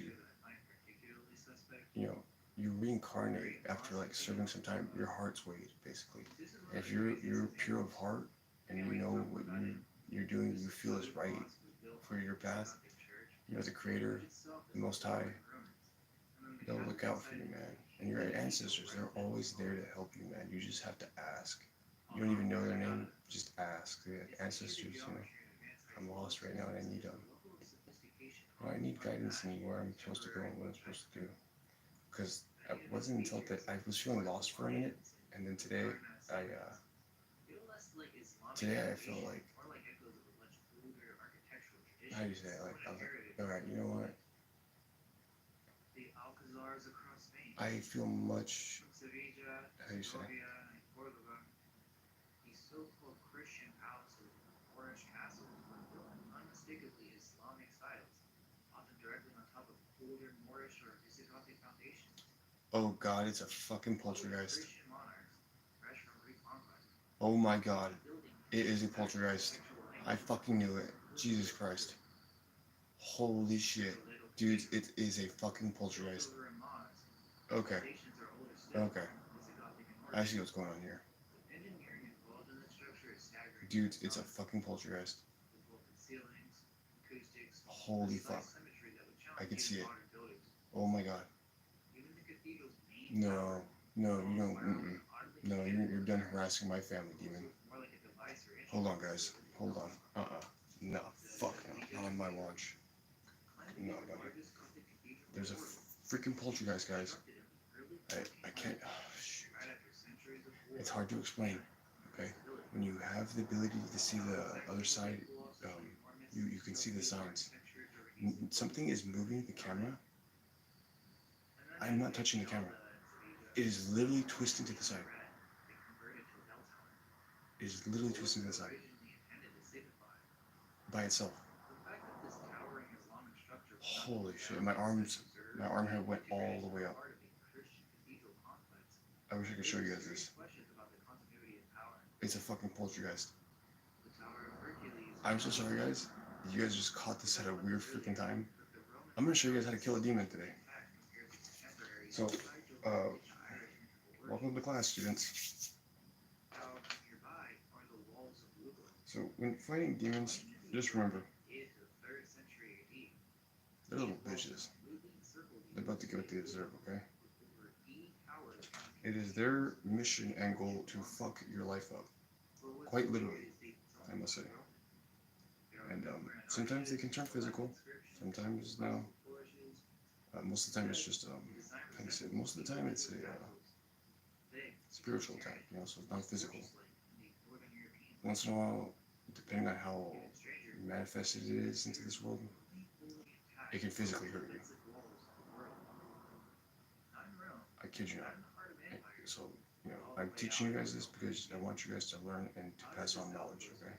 you know, you reincarnate after like serving some time. Your heart's weighed, basically. If you're pure of heart and you know what you're doing, you feel is right for your path. You know, the Creator, the Most High, they'll look out for you, man. And your ancestors, they're always there to help you, man. You just have to ask. You don't even know their name, just ask. They're like ancestors, you know. I'm lost right now and I need them. I need guidance in where I'm supposed to go and what I'm supposed to do. Because it wasn't until that I was feeling lost for a minute, and then today I feel like, how do you say it? Like, I was like, all right, you know what? I feel much, how do you say? Oh god, it's a fucking poltergeist. Oh my god, it is a poltergeist. I fucking knew it. Jesus Christ. Holy shit. Dude, it is a fucking poltergeist. Okay. Okay. I see what's going on here. Dude, it's a fucking poltergeist. Holy fuck. I can see it. Oh my god. No, you don't. No, you're done harassing my family, demon. Hold on, guys. Hold on. No, fuck no. Not on my watch. No. There's a freaking poltergeist, guys. I can't. Oh, shoot. It's hard to explain. Okay, when you have the ability to see the other side, you can see the signs. Something is moving the camera. I'm not touching the camera. It is literally twisting to the side. It is literally twisting to the side. By itself. Holy shit, my arm head went all the way up. I wish I could show you guys this. It's a fucking poltergeist. I'm so sorry, guys. You guys just caught this at a weird freaking time. I'm gonna show you guys how to kill a demon today. So, welcome to class, students. So, when fighting demons, just remember, they're little bitches. They're about to get what they deserve, okay? It is their mission and goal to fuck your life up. Quite literally, I must say. And sometimes they can turn physical, sometimes no. Most of the time it's just, how do you say it? Most of the time it's a spiritual attack, you know, so it's not physical. Once in a while, depending on how manifested it is into this world, it can physically hurt you. I kid you not. So, I'm teaching you guys this because I want you guys to learn and to pass on knowledge, okay?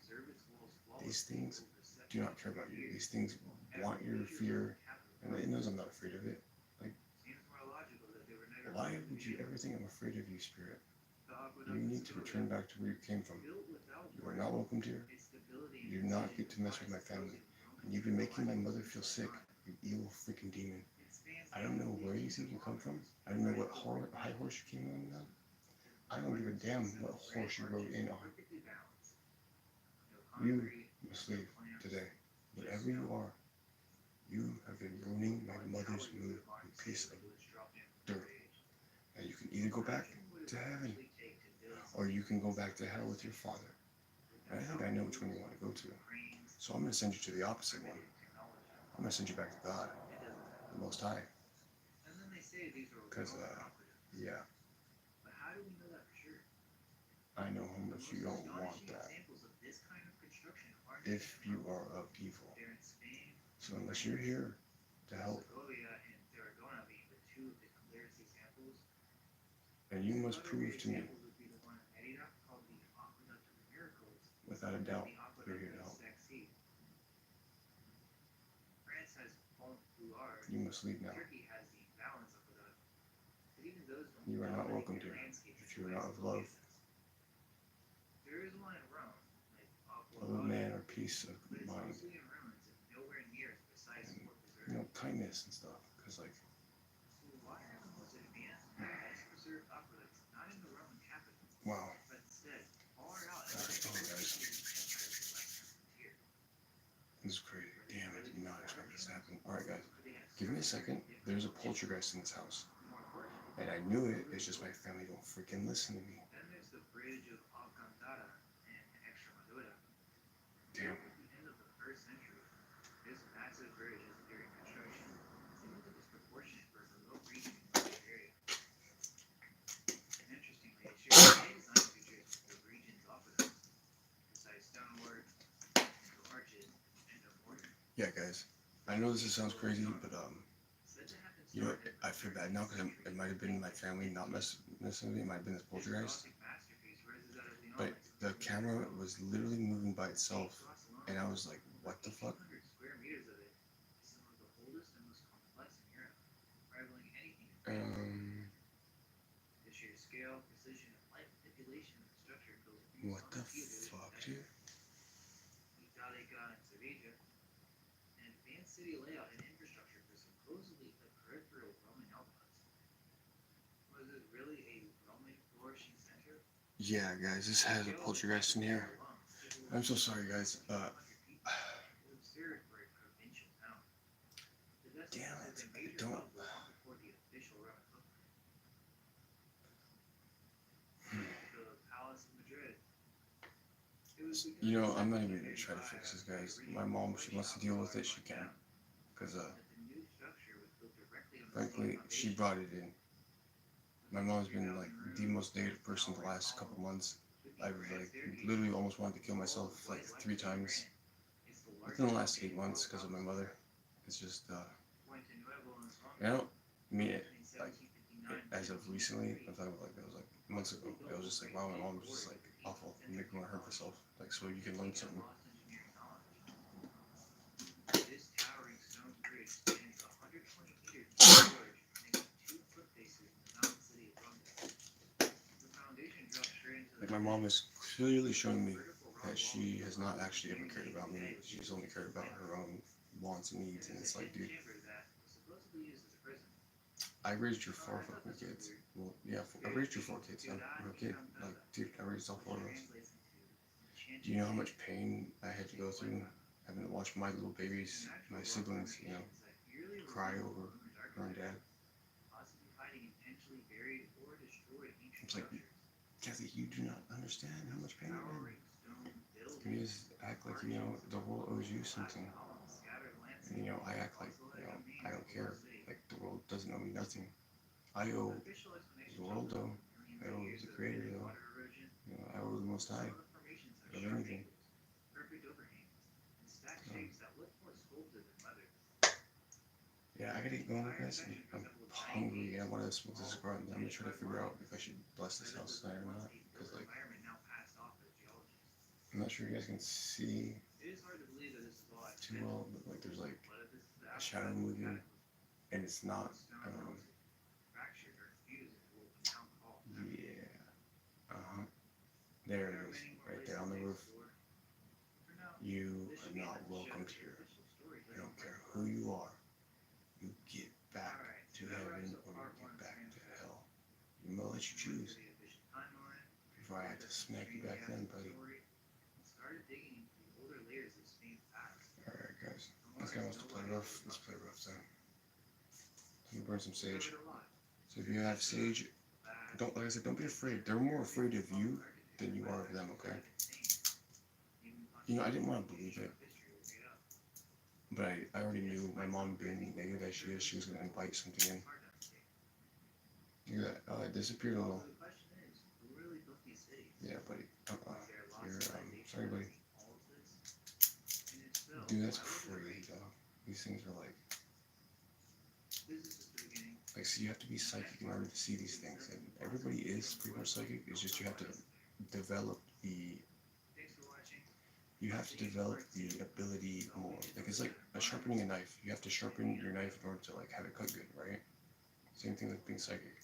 These things do not care about you. These things want your fear, and it knows I'm not afraid of it. Like, why would you ever think I'm afraid of you, Spirit? You need to return back to where you came from. You are not welcomed here. You do not get to mess with my family. And you've been making my mother feel sick, you evil freaking demon. I don't know where you think you come from. I don't know what high horse you came on now. I don't give a damn what horse you rode in on. You must leave today. Whatever you are, you have been ruining my mother's mood, you piece of dirt. And you can either go back to heaven, or you can go back to hell with your father. And I think I know which one you want to go to. So I'm going to send you to the opposite one. I'm going to send you back to God, the Most High. Because, yeah, I know how much you don't want that if you are of evil. So unless you're here to help, then you must prove to me, without a doubt, you're here to help. You must leave now. You are not welcome here if you are not of love, of man, or peace of mind, and kindness and stuff. Because wow. Alright, guys. This is crazy. Damn, I did not expect this to happen. Alright, guys. Give me a second. There's a poltergeist in this house. And I knew it. It's just my family don't freaking listen to me. Damn. Yeah, guys. I know this sounds crazy, but I feel bad now because it might have been my family not messing with me. It might have been this poltergeist. But the camera was literally moving by itself, and I was like, what the fuck? What the fuck, dude? Yeah, guys, this has a poltergeist in here. I'm so sorry, guys. Damn it, I don't. I'm not even gonna try to fix this, guys. My mom, she wants to deal with it, she can. Because, frankly, she brought it in. My mom's been, like, the most negative person the last couple months. I, literally almost wanted to kill myself, like, 3 times within the last 8 months because of my mother. It's just, I don't mean it, like, as of recently. I'm talking about, it was, months ago. It was just, wow, my mom was just, awful and making me want to hurt myself. So you can learn something. My mom is clearly showing me that she has not actually ever cared about me. She's only cared about her own wants and needs. And it's like, dude, I raised your 4 fucking kids. Well, yeah, I raised your 4 kids. I'm a kid. Dude, I raised all 4 of us. Do you know how much pain I had to go through having to watch my little babies, my siblings, cry over her and dad? It's like, Kathy, you do not understand how much pain I'm in. You just act like, the world owes you something. And, I act like, I don't care. Like, the world doesn't owe me nothing. I owe the world, though. I owe the Creator, though. I owe the Most High. I owe anything. Yeah, I gotta get going, guys. I'm hungry and I want to smoke this cigar. And I'm gonna try to figure out if I should bless this house tonight or not. Because, like, I'm not sure you guys can see too well, but, like, there's, like, a shadow moving. And it's not, yeah, there it is, right there on the roof. You are not welcomed here. I don't care who you are. You get back to heaven or you get back to hell. I'm gonna let you choose. Before I had to smack you back then, buddy. Alright, guys. This guy wants to play rough. Let's play rough then. Let me burn some sage. So if you have sage, don't, like I said, don't be afraid. They're more afraid of you than you are of them, okay? You know, I didn't want to believe it. But I already knew my mom being negative as she was going to invite something in. Look at that. Oh, it disappeared a little. Yeah, buddy. You're, sorry, buddy. Dude, that's crazy, dog. These things are like, so you have to be psychic in order to see these things. And everybody is pretty much psychic. It's just you have to develop the ability more. Like, it's like sharpening a knife. You have to sharpen your knife in order to, like, have it cut good, right? Same thing with being psychic.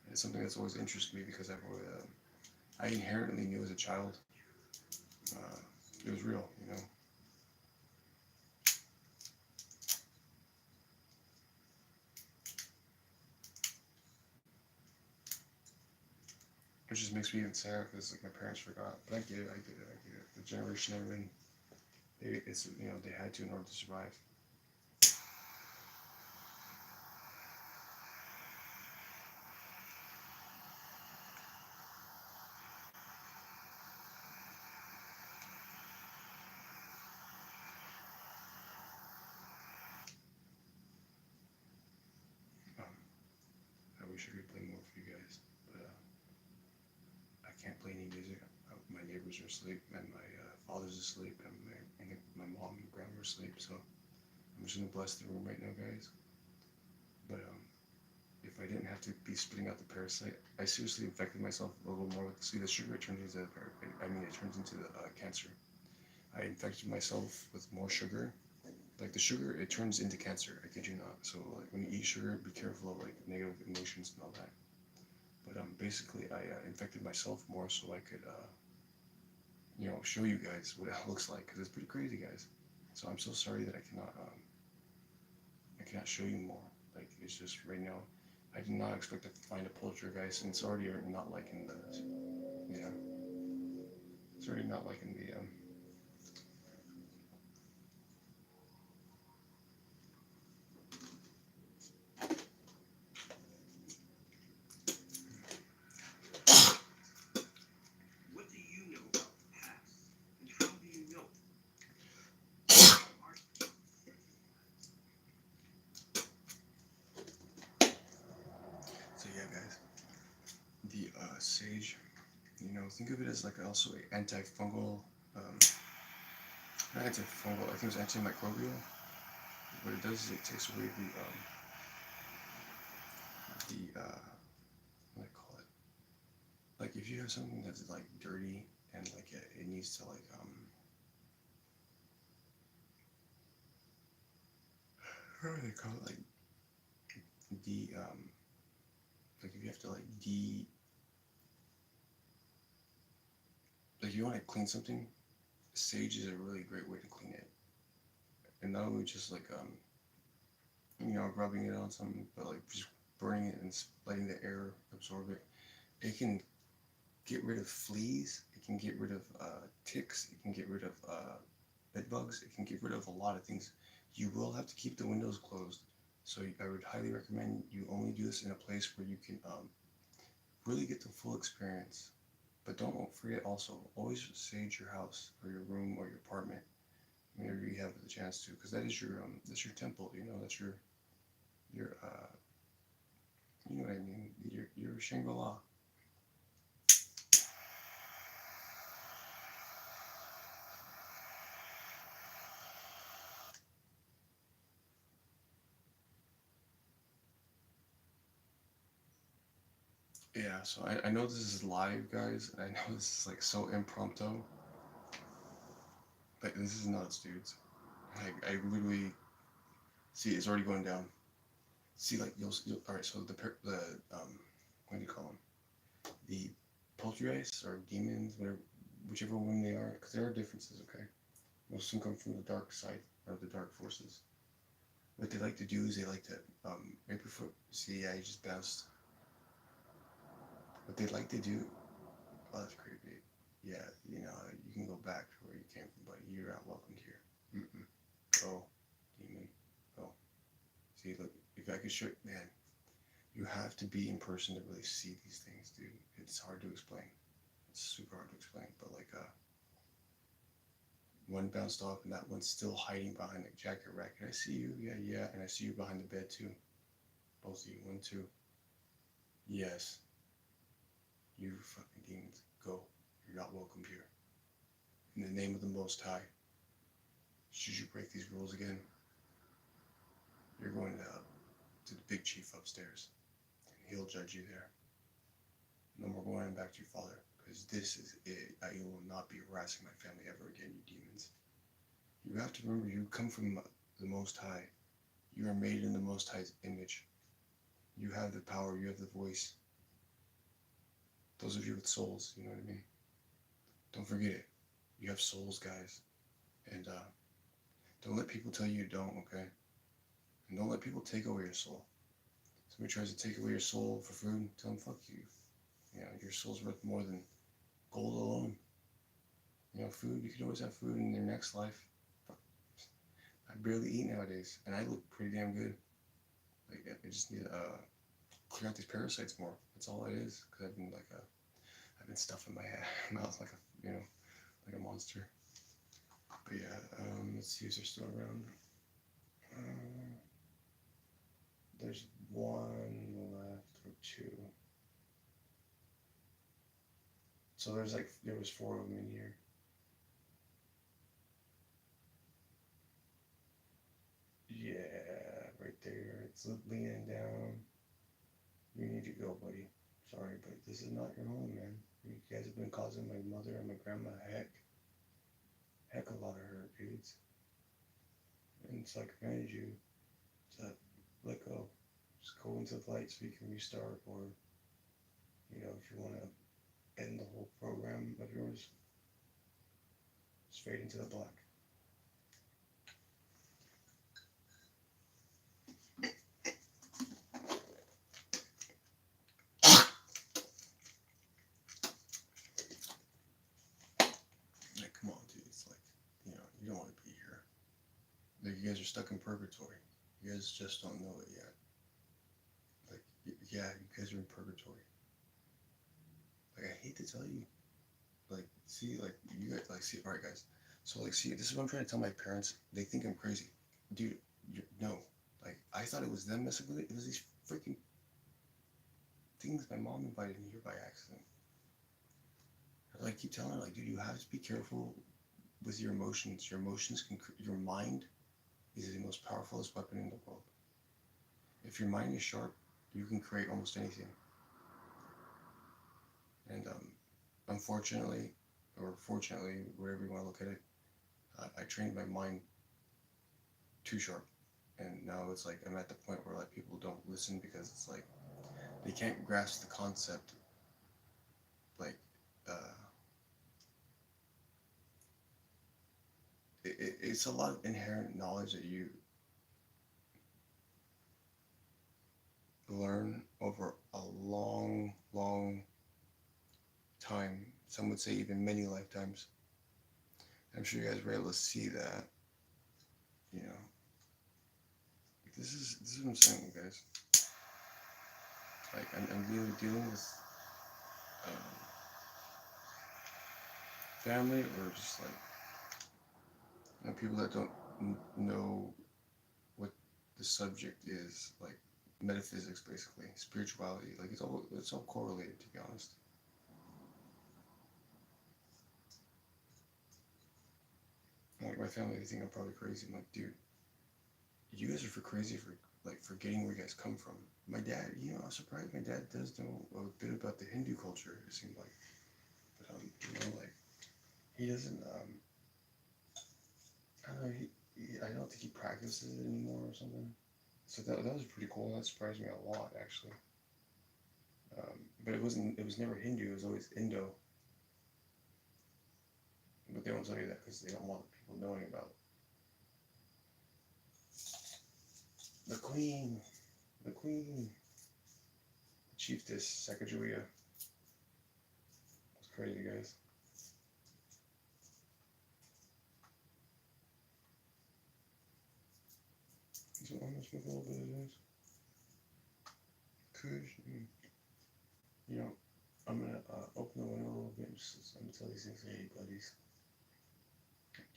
And it's something that's always interested me because I inherently knew as a child it was real, you know. Which just makes me even sad because, like, my parents forgot. But I get it. The generation I'm in, they had to in order to survive. I wish I could play more for you guys, but I can't play any music. My neighbors are asleep, and my father's asleep, and my mom and grandma are asleep. So I'm just gonna bless the room right now, guys. But if I didn't have to be spitting out the parasite, I seriously infected myself a little more with the sugar. It turns into cancer. I infected myself with more sugar. Like, the sugar, it turns into cancer. I kid you not. So, like, when you eat sugar, be careful of, like, negative emotions and all that. But basically, I infected myself more so I could, show you guys what it looks like, because it's pretty crazy, guys. So I'm so sorry that I cannot show you more. Like, it's just right now, I did not expect to find a poltergeist, and it's already not liking it's already not liking the So yeah, guys, the sage, think of it as, like, also an antifungal, not antifungal, I think it's antimicrobial. What it does is it takes away what do I call it? Like, if you have something that's, like, dirty and, like, it needs to, like, how do they call it? Like, like, if you have to, like, like, you want to clean something, sage is a really great way to clean it. And not only just, like, rubbing it on something, but, like, just burning it and letting the air absorb it. It can get rid of fleas, it can get rid of ticks, it can get rid of bed bugs, it can get rid of a lot of things. You will have to keep the windows closed, so I would highly recommend you only do this in a place where you can really get the full experience. But don't forget also, always sage your house or your room or your apartment whenever you have the chance to, because that's your temple, that's your you know what I mean, your Shangri-La. Yeah, so I know this is live, guys, and I know this is like so impromptu, but this is nuts, dudes. I literally see it's already going down. See, like you'll all right. So the what do you call them? The poltergeists or demons, whatever, whichever one they are, because there are differences. Okay, most of them come from the dark side or the dark forces. What they like to do is they like to right before. See, yeah, he just bounced. What they like to do. Oh, that's creepy. Yeah, you know, you can go back to where you came from, buddy. You're not welcome here. Mm-mm. Go, demon. Go. See, look, if I could show, man, you have to be in person to really see these things, dude. It's hard to explain. It's super hard to explain. But like, one bounced off, and that one's still hiding behind the jacket rack. And I see you, yeah, yeah, and I see you behind the bed too. Both of you, 1, 2. Yes, you fucking demons, go. You're not welcome here. In the name of the Most High, should you break these rules again, you're going to the big chief upstairs, and he'll judge you there. No more going back to your father, because this is it. I will not be harassing my family ever again, you demons. You have to remember, you come from the Most High. You are made in the Most High's image. You have the power, you have the voice. Those of you with souls, you know what I mean? Don't forget it. You have souls, guys. And don't let people tell you don't, okay? And don't let people take away your soul. Somebody tries to take away your soul for food, tell them, fuck you. You know, your soul's worth more than gold alone. You know, food, you can always have food in your next life. I barely eat nowadays, and I look pretty damn good. Like, I just need to clear out these parasites more. That's all it is. Because I've been I've been stuffing my mouth like a, like a monster. But yeah, let's see if they're still around. There's one left or two. So there was 4 of them in here. Yeah, right there. It's leaning down. You need to go, buddy. Sorry, but this is not your home, man. You guys have been causing my mother and my grandma heck a lot of hurt, dudes. And so I commanded you to let go. Just go into the light so you can restart, or, if you want to end the whole program of yours, straight into the black. Like, come on, dude. It's like, you don't want to be here. Like, you guys are stuck in purgatory. You guys just don't know it yet. Like, yeah, you guys are in purgatory. Like, I hate to tell you. Like, see, like, you guys, like, see, all right, guys. So, like, see, this is what I'm trying to tell my parents. They think I'm crazy. Dude, no. Like, I thought it was them messing with it. It was these freaking things my mom invited me here by accident. I keep telling her, like, dude, you have to be careful with your emotions. Your emotions your mind is the most powerful weapon in the world. If your mind is sharp, you can create almost anything. And unfortunately, or fortunately, wherever you want to look at it, I trained my mind too sharp. And now it's like I'm at the point where like people don't listen because it's like they can't grasp the concept. Like, it's a lot of inherent knowledge that you learn over a long, long time. Some would say even many lifetimes. I'm sure you guys were able to see that. This is what I'm saying, guys. Like, I'm really dealing with family, or just like people that don't know what the subject is, like metaphysics, basically spirituality. Like, it's all correlated, to be honest. Like, my family, they think I'm probably crazy. I'm like, dude, you guys are crazy for like forgetting where you guys come from. My dad, you know, I was surprised my dad does know a bit about the Hindu culture, it seemed like. But, you know, like, he doesn't, I don't know, I don't think he practices it anymore or something. So that was pretty cool. That surprised me a lot, actually. But it was never Hindu, it was always Indo. But they don't tell you that because they don't want people knowing about the queen, the chiefess Sacagawea. It's crazy, guys. So I'm gonna smoke a little bit of this. Kush. You know, I'm gonna open the window a little bit and I'm gonna tell these things, hey buddies.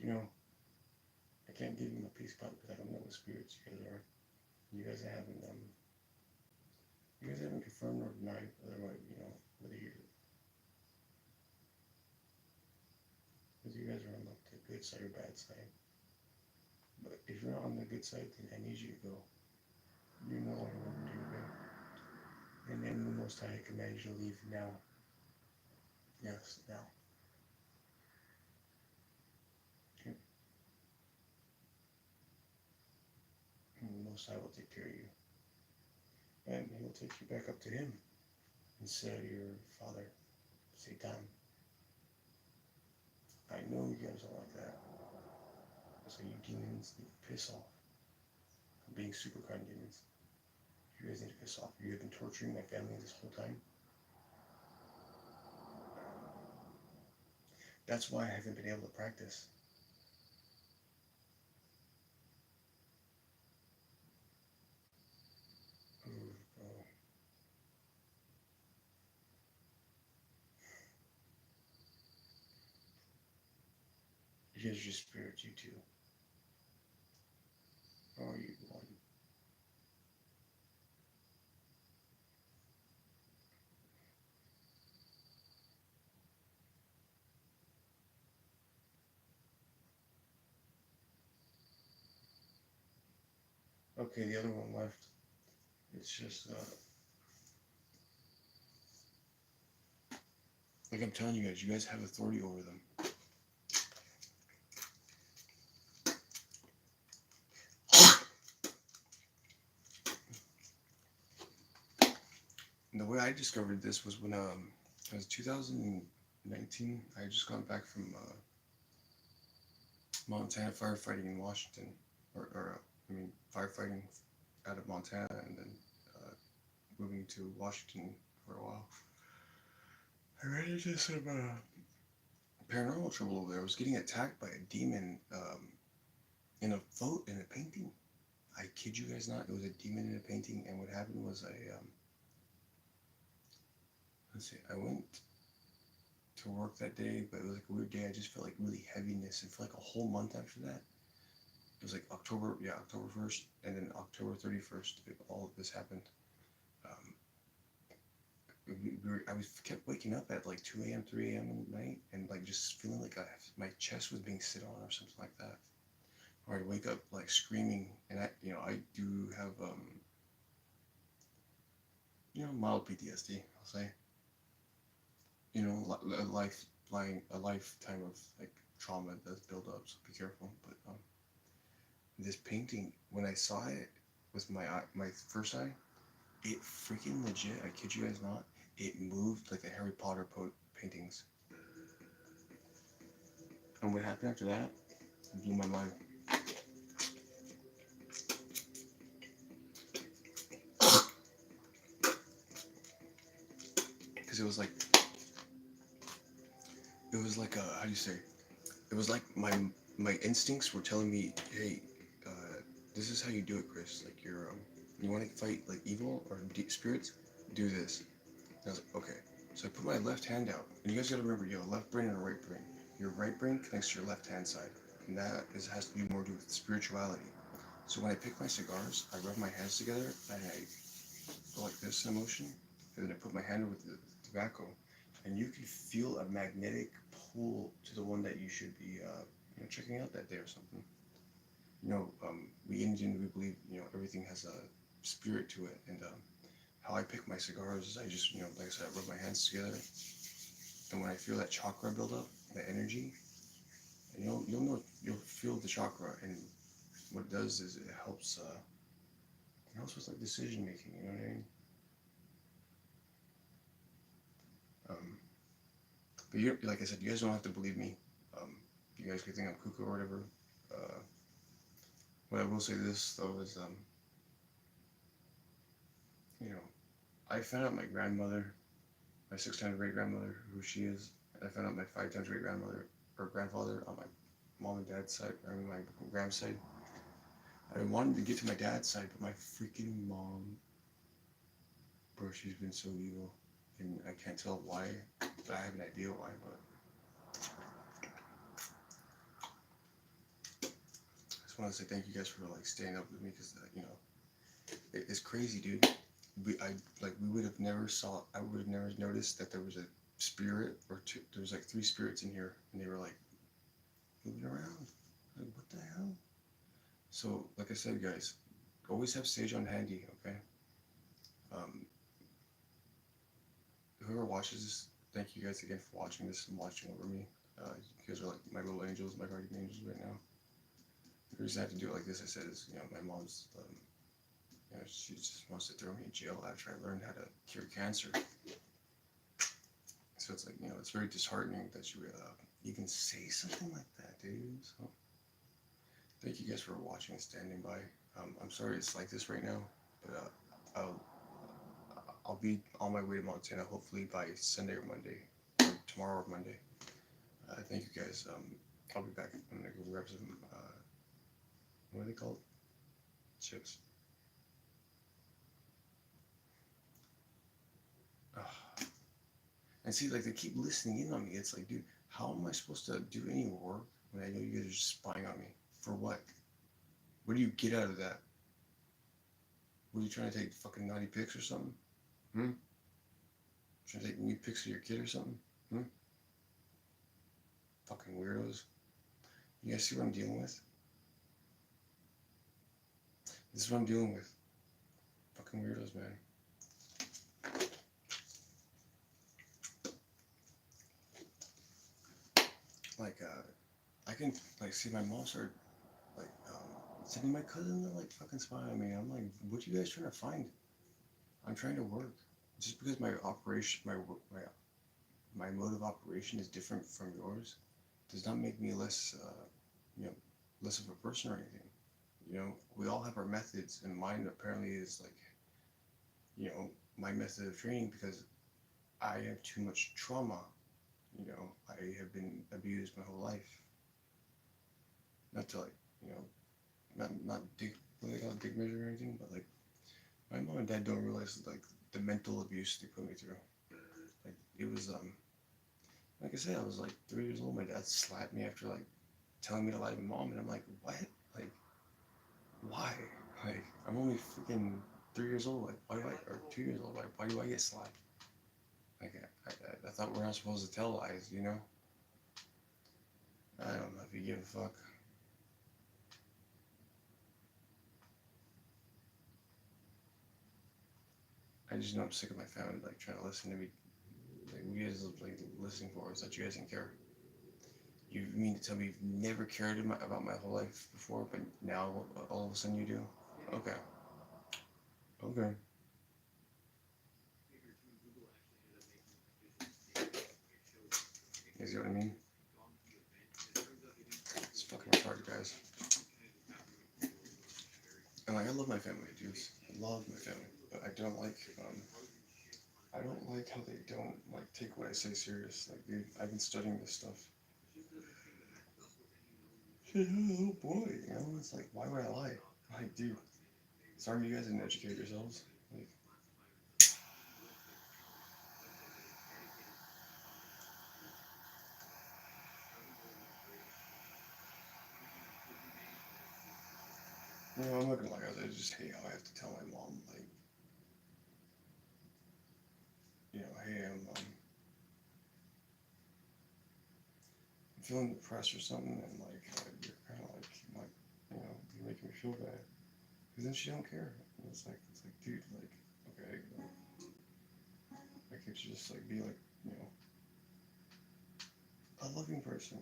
You know, I can't give you my peace pipe because I don't know what spirits you guys are. You guys haven't confirmed or denied whether you guys are on the good side or bad side. But if you're not on the good side, then I need you to go. You know what I want to do, okay? And then the Most High commands you to leave now. Yes, now. Okay. And the Most High will take care of you. And he will take you back up to him instead of your father, Satan. I know you guys are like that. So you demons need to piss off. I'm being super kind demons. You guys need to piss off. You have been torturing my family this whole time. That's why I haven't been able to practice. Ooh, bro. You guys are just spirits, you two. Or you one. Okay, the other one left. It's just, like I'm telling you guys have authority over them. And the way I discovered this was when it was 2019. I had just gone back from Montana firefighting in Washington, firefighting out of Montana and then moving to Washington for a while. I ran into some paranormal trouble over there. I was getting attacked by a demon in a painting. I kid you guys not, it was a demon in a painting, and what happened was I went to work that day, but it was like a weird day. I just felt like really heaviness, and for like a whole month after that, it was like October 1st, and then October 31st, all of this happened. I kept waking up at like 2 a.m., 3 a.m. at night, and like just feeling like my chest was being sit on or something like that. Or I'd wake up like screaming, and I do have mild PTSD, I'll say. You know, a lifetime of like trauma does build up, so be careful. But this painting, when I saw it with my first eye, it freaking legit, I kid you guys not, it moved like the Harry Potter paintings. And what happened after that blew my mind. Because it was like how do you say? It was like my instincts were telling me, hey, this is how you do it, Chris. Like you want to fight like evil or spirits, do this. And I was like, okay. So I put my left hand out, and you guys gotta remember, left brain and a right brain. Your right brain connects to your left hand side, and that has to be more to do with spirituality. So when I pick my cigars, I rub my hands together and I go like this in motion, and then I put my hand over the tobacco, and you can feel a magnetic pull to the one that you should be checking out that day or something. We Indian, we believe everything has a spirit to it. And how I pick my cigars is I just, like I said, I rub my hands together, and when I feel that chakra build up, that energy, and you'll feel the chakra, and what it does is it helps with like decision making. You know what I mean? But you, like I said, you guys don't have to believe me. You guys could think I'm cuckoo or whatever. What I will say this though is, I found out my grandmother, my 6 times great grandmother, who she is. And I found out my 5 times great grandmother or grandfather on my mom and dad's side, or my grand's side. I wanted to get to my dad's side, but my freaking mom, bro, she's been so evil, and I can't tell why, but I have an idea why. But I just want to say thank you guys for like staying up with me, because it's crazy, dude. I would have never noticed that there was a spirit or two. There was like 3 spirits in here, and they were like moving around. Like, what the hell? So, like I said, guys, always have sage on handy, okay? Whoever watches this, thank you guys again for watching this and watching over me. You guys are like my little angels, my guardian angels right now. The reason I have to do it like this, I said, is my mom's. She just wants to throw me in jail after I learned how to cure cancer. So it's like, it's very disheartening that you even say something like that, dude. So thank you guys for watching and standing by. I'm sorry it's like this right now, but I'll be on my way to Montana hopefully by Sunday or Monday, or tomorrow or Monday. Thank you guys. I'll be back. I'm gonna go grab some, what are they called? Chips. And see, like, they keep listening in on me. It's like, dude, how am I supposed to do any work when I know you guys are just spying on me? For what? What do you get out of that? Were you trying to take fucking naughty pics or something? Trying to take new pics of your kid or something? Fucking weirdos. You guys see what I'm dealing with? This is what I'm dealing with. Fucking weirdos, man. Like, I can, like, see my mom started, like, sending my cousin to, like, fucking spy on me. I'm like, what are you guys trying to find? I'm trying to work. Just because my operation, my mode of operation is different from yours, does not make me less, less of a person or anything. We all have our methods, and mine apparently is like, my method of training, because I have too much trauma. I have been abused my whole life. Not to like, not dig, what they call it, dig measure or anything, but like, my mom and dad don't realize like the mental abuse they put me through. Like, it was like I said, I was like 3 years old. My dad slapped me after like telling me to lie to my mom, and I'm like, what? Like, why? Like, I'm only freaking 3 years old. Like, why do I, or 2 years old? Like, why do I get slapped? Like, I thought we're not supposed to tell lies, I don't know if you give a fuck. I just know I'm sick of my family like trying to listen to me. Like, you guys like listening for is that you guys didn't care. You mean to tell me you've never cared about my whole life before, but now all of a sudden you do? Okay. Okay. You see what I mean? It's fucking retarded, guys. And like, I love my family, dudes. I love my family, but I don't like how they don't like take what I say serious. Like, dude, I've been studying this stuff. Oh boy, it's like, why would I lie? Like, dude, sorry you guys didn't educate yourselves. Like, I'm not gonna lie, guys. I just hate how I have to tell my mom, like, hey, I'm feeling depressed or something, and like, you're kind of like, you're making me feel bad. Because then she don't care. And it's like, dude, like, okay, I could just like be like, you know, a loving person.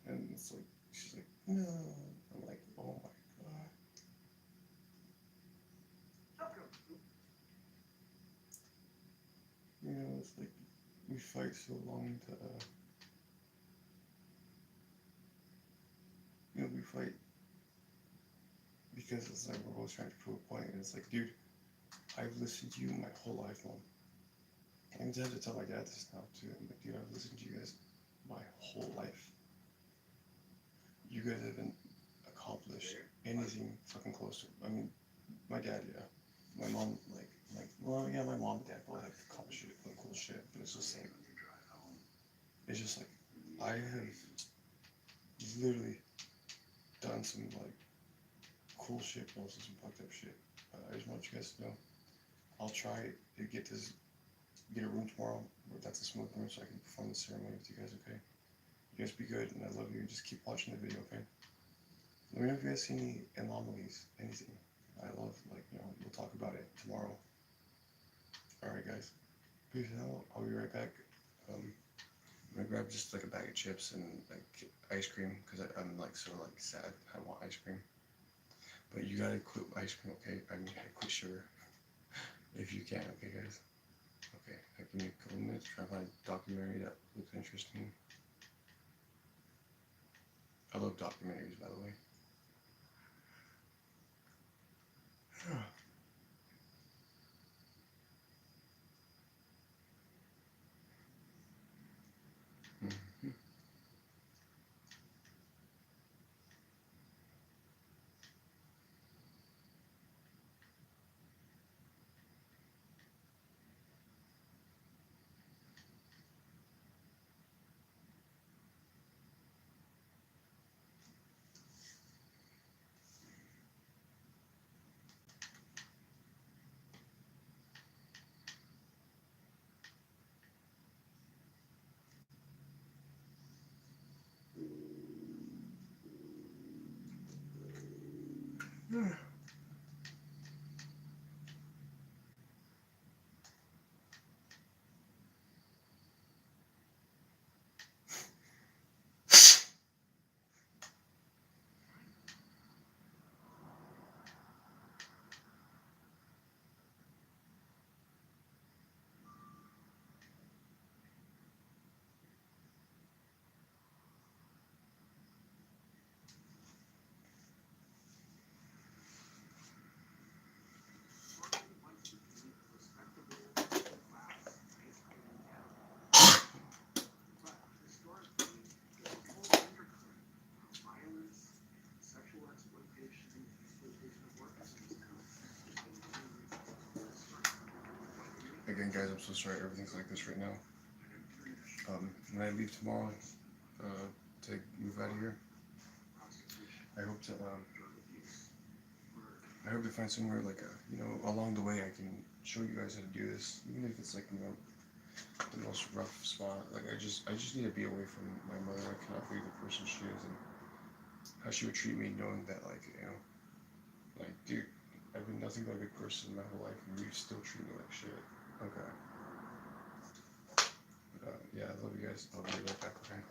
And it's like, she's like, no. I'm like, oh my god. You know, it's like we fight so long to, you know, we fight because it's like we're both trying to prove a point, and it's like, dude, I've listened to you my whole life, Mom. I even have to tell my dad this now too. I'm like, dude, I've listened to you guys my whole life. You guys haven't accomplished anything fucking close to. I mean, my dad, yeah. My mom, well, yeah, my mom and dad both have accomplished shit, like cool shit, but it's just like, it's just like, I have literally done some like cool shit, but also some fucked up shit. I just want you guys to know, I'll try to get a room tomorrow where that's a smooth room so I can perform the ceremony with you guys, okay? You guys be good, and I love you. Just keep watching the video, okay? Let me know if you guys see any anomalies, anything. I love, like, you know, we'll talk about it tomorrow. Alright, guys. Peace out. I'll be right back. I'm gonna grab just like a bag of chips and like ice cream because I'm like so like sad. I want ice cream. But you gotta quit ice cream, okay? I mean, quit sugar. If you can, okay, guys? Okay, give me a couple minutes, try to find a documentary that looks interesting. I love documentaries, by the way. Mhm. Again, guys, I'm so sorry everything's like this right now. When I leave tomorrow to move out of here, I hope to find somewhere like along the way I can show you guys how to do this, even if it's like the most rough spot. Like I just need to be away from my mother. I cannot believe the person she is and how she would treat me, knowing that like dude, I've been nothing but a good person my whole life, and you still treat me like shit. Okay. Yeah, I love you guys. I'll be right back. Okay.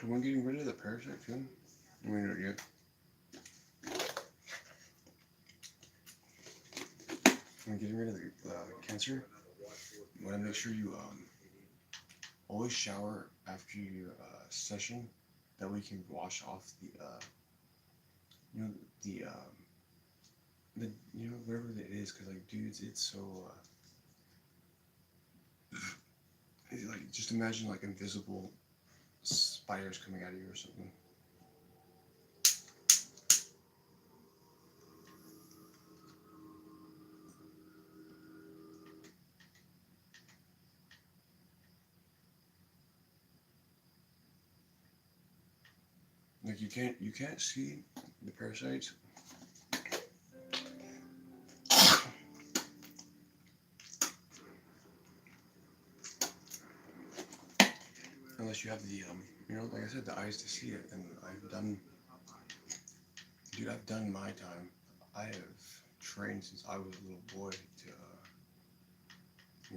So when getting rid of the parasite too, I mean, when getting rid of the cancer, you want to make sure you always shower after your session. That way you can wash off the you know the whatever it is, because like dudes, it's so like just imagine like invisible spiders coming out of you or something. Like you can't see the parasites unless you have the like I said, the eyes to see it. And I've done my time. I have trained since I was a little boy to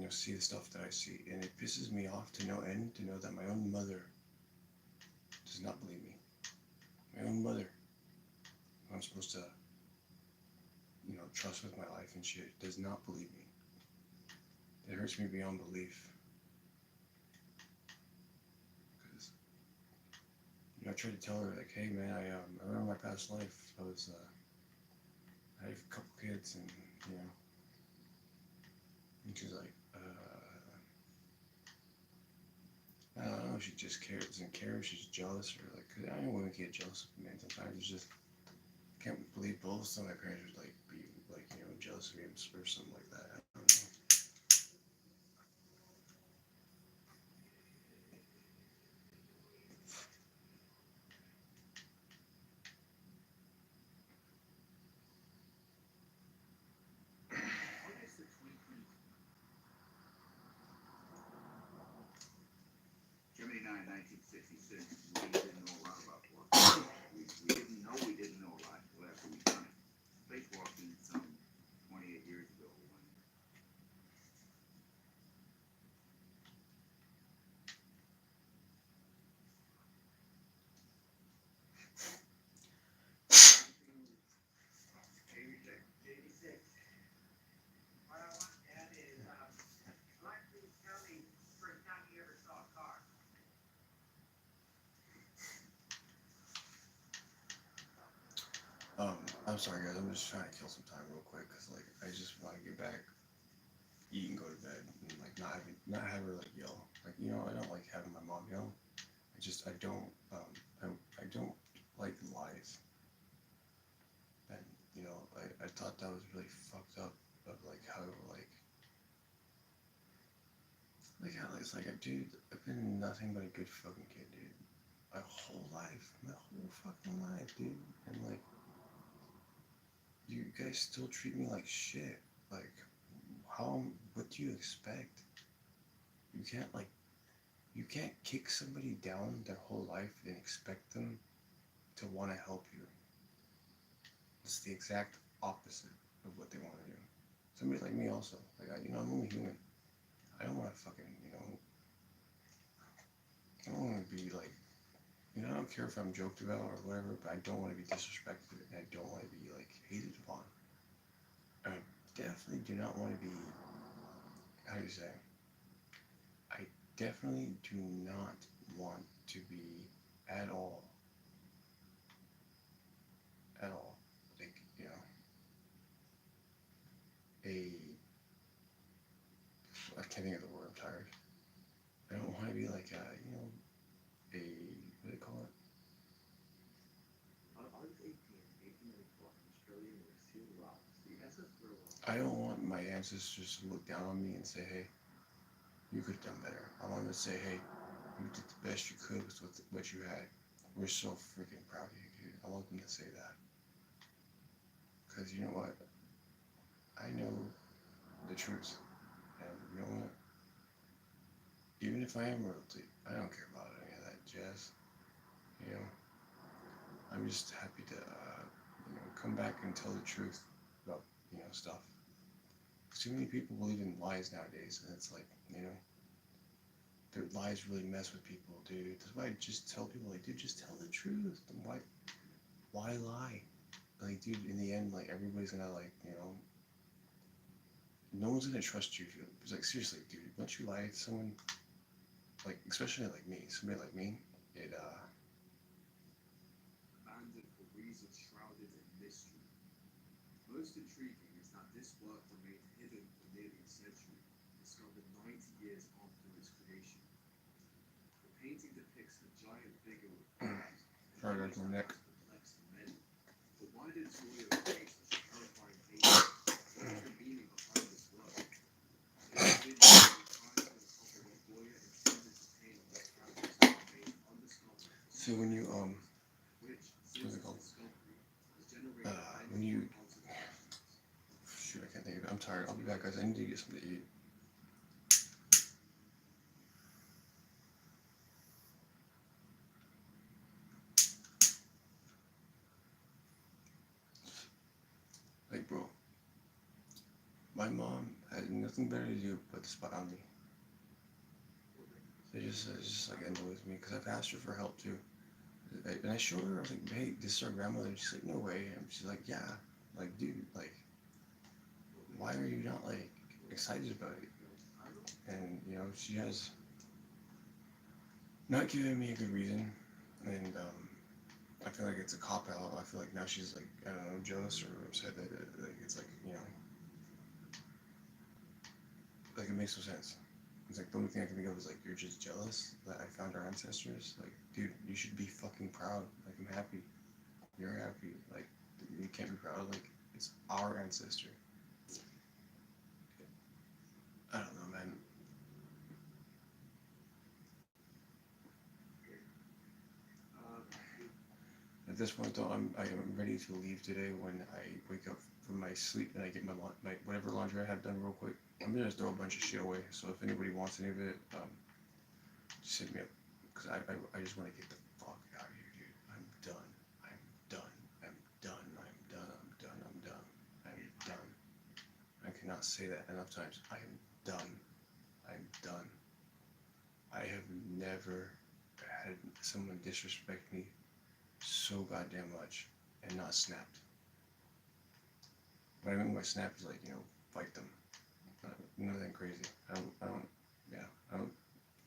see the stuff that I see, and it pisses me off to no end to know that my own mother does not believe me. My own mother, who I'm supposed to trust with my life and shit, does not believe me. It hurts me beyond belief. Because I tried to tell her, like, hey man, I remember my past life. I had a couple kids, and and she's like, I don't know. She just doesn't care. She's jealous, or like, 'cause I know women get jealous of men sometimes. It's just can't believe both. Some of my parents would like be like jealous of me or something like that. I don't know. Gemini 9, 1966. We didn't know a lot about warfare. We didn't know a lot until after we done it. Spacewalking some 28 years ago. What I want to add is, Black, please tell me first time you ever saw a car. I'm sorry guys. I'm just trying to kill some time real quick because like I just want to get back, eat, and go to bed, and like not have her like yell. Like I don't like having my mom yell. I don't I don't like lies. And I thought that was really fucked up. Of like how how it's like, dude, I've been nothing but a good fucking kid, dude. My whole fucking life, dude. And like, you guys still treat me like shit. Like, what do you expect? You can't kick somebody down their whole life and expect them to want to help you. It's the exact opposite of what they want to do. Somebody like me also. Like, I'm only human. I don't want to fucking, I don't want to be like, I don't care if I'm joked about or whatever, but I don't want to be disrespected, and I don't want to be like hated upon. And I definitely do not want to be, how do you say? I definitely do not want to be at all, like, I can't think of the word, I'm tired. I don't want to be like, what do they call it? On August 18th, 1894, Australia received rocks. The Ancestral. I don't want my ancestors to look down on me and say, hey, you could have done better. I want them to say, hey, you did the best you could with what you had. We're so freaking proud of you, dude. I want them to say that. Because you know what? I know the truth. And you know what? Even if I am royalty, I don't care about any of that jazz. I'm just happy to, come back and tell the truth about, stuff. Too many people believe in lies nowadays, and it's like, their lies really mess with people, dude. That's why I just tell people, like, dude, just tell the truth. Why lie? Like, dude, in the end, like, everybody's gonna, like, no one's gonna trust you if you, it's like, seriously, dude, once you lie to someone, like, especially like me, somebody like me, it, Abandoned for reasons shrouded in mystery. Most intriguing is that this work remained hidden for nearly a century, discovered 90 years after its creation. The painting depicts a giant figure with horns, sorry, that's my neck. perplexed many. But why did Goya create such a terrifying painting? What's the meaning behind this work? In this video, we try to uncover what Goya intended to paint on this canvas that remains undiscovered. So when you, Which, what's since it called? its discovery, has generated When you, endless questions. shoot, I can't think of it. I'm tired. I'll be back, guys. I need to get something to eat. Like, bro, my mom had nothing better to do but to spy on me. It's just like annoys me because I've asked her for help too. And I showed her, I was like, hey, this is our grandmother. And she's like, no way. And she's like, yeah. Like, dude, like, why are you not, like, excited about it? And, she has not given me a good reason. And, I feel like it's a cop-out. I feel like now she's, like, I don't know, jealous or upset that, like, it's like, like, it makes no sense. It's like, the only thing I can think of is, like, you're just jealous that I found our ancestors. Like, dude, you should be fucking proud. Like, I'm happy. You're happy. Like, you can't be proud. Like, it's our ancestor. I don't know, man. At this point, though, I am ready to leave today. When I wake up from my sleep and I get my whatever laundry I have done real quick, I'm gonna just throw a bunch of shit away. So if anybody wants any of it, just hit me up, because I just want to get the fuck out of here, dude. I'm done. I'm done. I'm done. I'm done. I'm done. I'm done. I'm done. I cannot say that enough times. I am done. I'm done. I have never had someone disrespect me so goddamn much and not snapped. What I mean by snap is like, fight them. Nothing crazy. I'm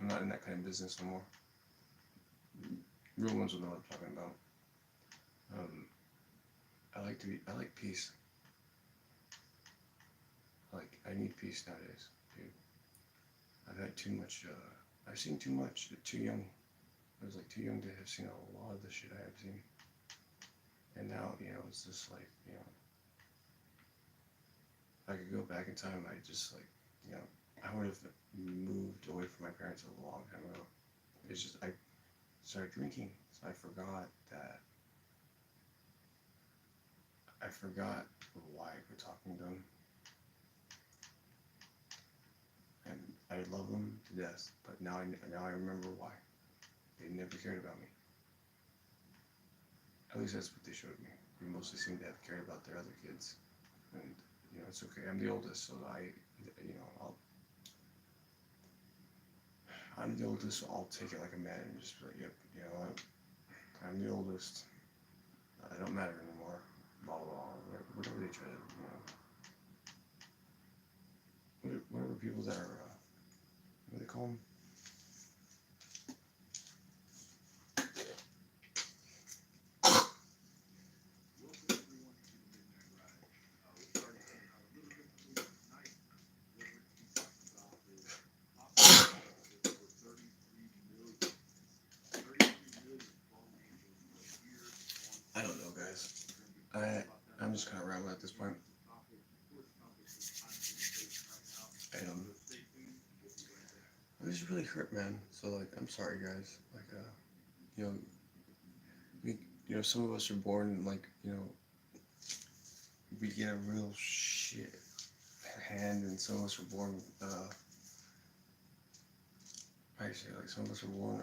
not in that kind of business no more. Real ones will know what I'm talking about. I like peace. I need peace nowadays, dude. I've had too much, I've seen too much, too young. I was like too young to have seen a lot of the shit I have seen. And now, it's just like, if I could go back in time, I just like, I would have moved away from my parents a long time ago. It's just, I started drinking, so I forgot why I quit talking to them. And I love them to death, but now I remember why. They never cared about me. At least that's what they showed me. They mostly seem to have cared about their other kids. And, it's okay. I'm the oldest, so I'm the oldest, so I'll take it like a man and just be like, yep, you know what? I'm the oldest. I don't matter anymore. Blah, blah, blah. Whatever they try to, whatever people that are, what do they call them? I don't know, guys. I'm just kind of rambling at this point. I was really hurt, man. So like, I'm sorry, guys. Like, some of us are born like, we get a real shit hand, and some of us are born. I say like some of us are born.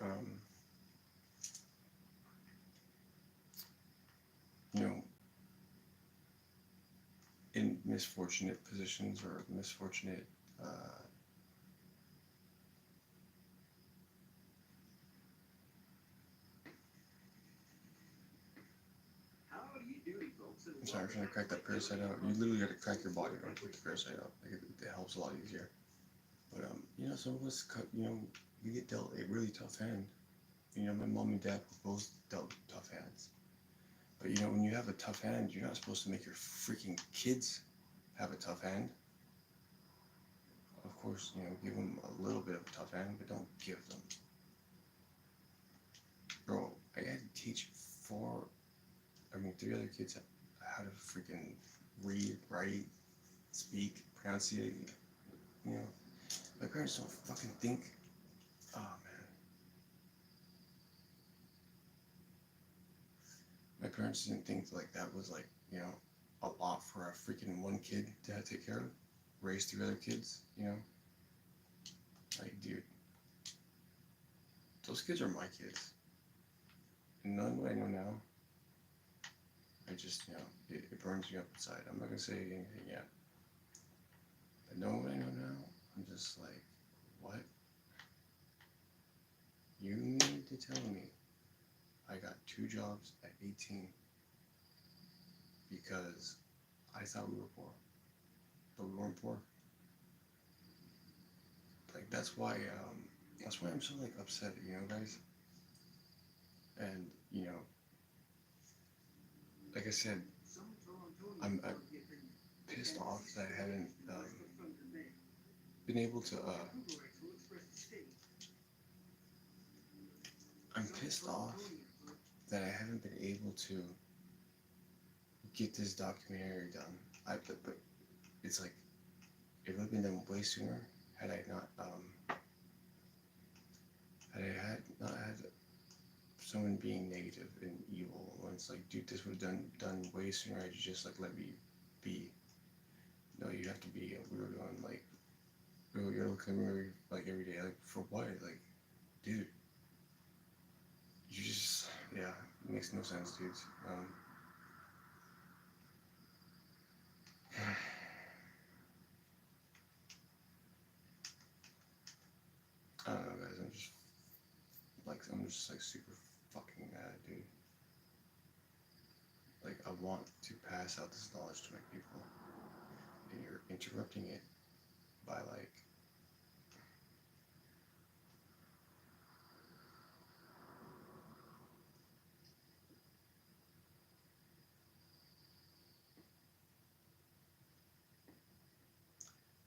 In misfortunate positions or misfortunate sorry, I'm trying to crack that parasite out. You literally got to crack your body to get the parasite out. Like it helps a lot easier. But you know, some of us, you know, we get dealt a really tough hand. You know, my mom and dad were both dealt tough hands. But you know, when you have a tough hand, you're not supposed to make your freaking kids have a tough hand. Of course, you know, give them a little bit of a tough hand, but don't give them. Bro, I had to teach three other kids how to freaking read, write, speak, pronunciate. You know, my parents don't fucking think. Oh man, my parents didn't think like that was like, you know, a lot for a freaking one kid to take care of, raise three other kids. You know, like dude, those kids are my kids. And knowing what I know now, I just, you know, it burns me up inside. I'm not gonna say anything yet. But knowing what I know now, I'm just like, what? You mean to tell me I got 2 jobs at 18 because I thought we were poor, but we weren't poor? Like that's why I'm so like upset, you know, guys. And you know, like I said, I'm pissed off that I haven't been able to. I'm pissed off that I haven't been able to get this documentary done. But it's like it would have been done way sooner had I not had someone being negative and evil. When it's like, dude, this would have done way sooner. I just like let me be. No, you have to be. We were going like, you're looking at me like every day. Like for what? Like, dude, you just yeah, it makes no sense, dudes. I don't know, guys. I'm just like super fucking mad, dude. Like I want to pass out this knowledge to my people, and you're interrupting it by like.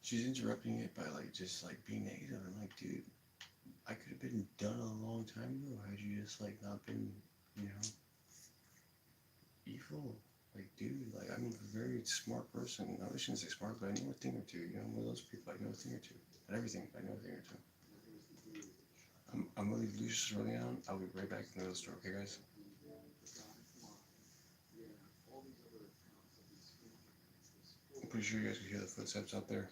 She's interrupting it by like just like being negative. I'm like, dude, I could have been done a long time ago had you just like not been, you know, evil. Like, dude, like I'm a very smart person. I shouldn't say smart, but I know a thing or two. You know, I'm one of those people. I know a thing or two. Not everything, but I know a thing or two. I'm really Lucius running out. I'll be right back in the store. Okay, guys. I'm pretty sure you guys can hear the footsteps out there.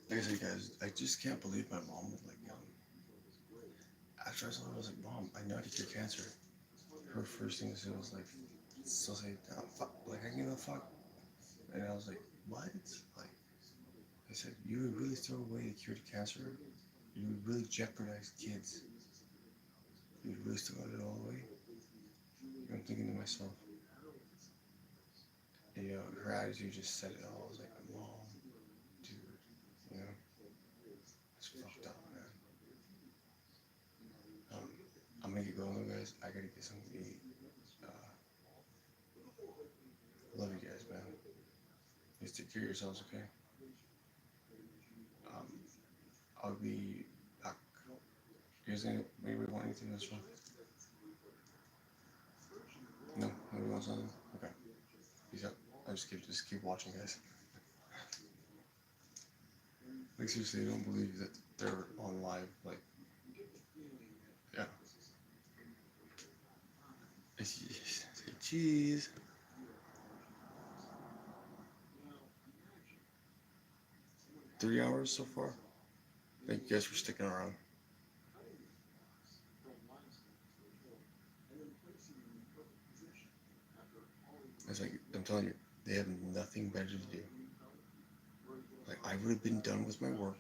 Like I said, guys, I just can't believe my mom was like, after I saw her, I was like, Mom, I know how to cure cancer. Her first thing to say was like, still say, oh, fuck, like I give a fuck. And I was like, what? Like, I said, you would really throw away the cure to cancer? You would really jeopardize kids? You would really throw it all away? I'm thinking to myself, you know, her attitude just said it all. I was like, Mom, dude, you know, it's fucked up, man. I'm gonna get going, guys. I gotta get something to eat. Love you guys, man. Just take care of yourselves, okay? I'll be back. You guys anybody want anything else? No? Nobody wants nothing? Okay. Peace out. I'll just keep watching, guys. Like seriously, I don't believe that they're on live. Like, yeah. Jeez. 3 hours so far. Thank you guys for sticking around. It's like, I'm telling you, they have nothing better to do. Like, I would have been done with my work.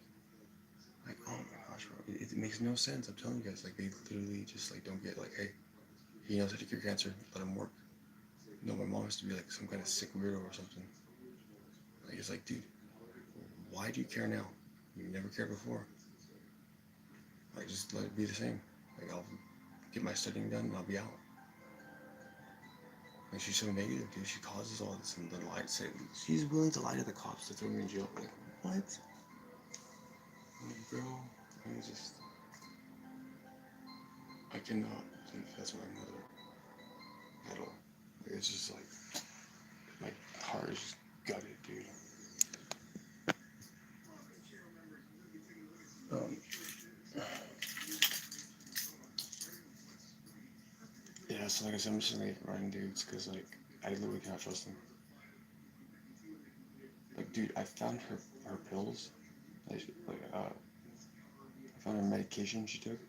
Like, oh my gosh, bro, it makes no sense. I'm telling you guys, like, they literally just like don't get like, hey, he knows how to cure cancer, let him work. No, my mom has to be like some kind of sick weirdo or something. Like, it's like, dude, why do you care now? You never cared before. Like, just let it be the same. Like, I'll get my studying done and I'll be out. Like, she's so negative, dude. She causes all this and then say she's willing to lie to the cops to throw me in jail. Like, what? Like, bro, I just, I cannot believe that's my mother at all. Like, it's just like, my heart is just gutted, dude. Yeah, so like I said, I'm just like writing dudes because like I literally cannot trust them. Like, dude, I found her pills. I found her medication she took,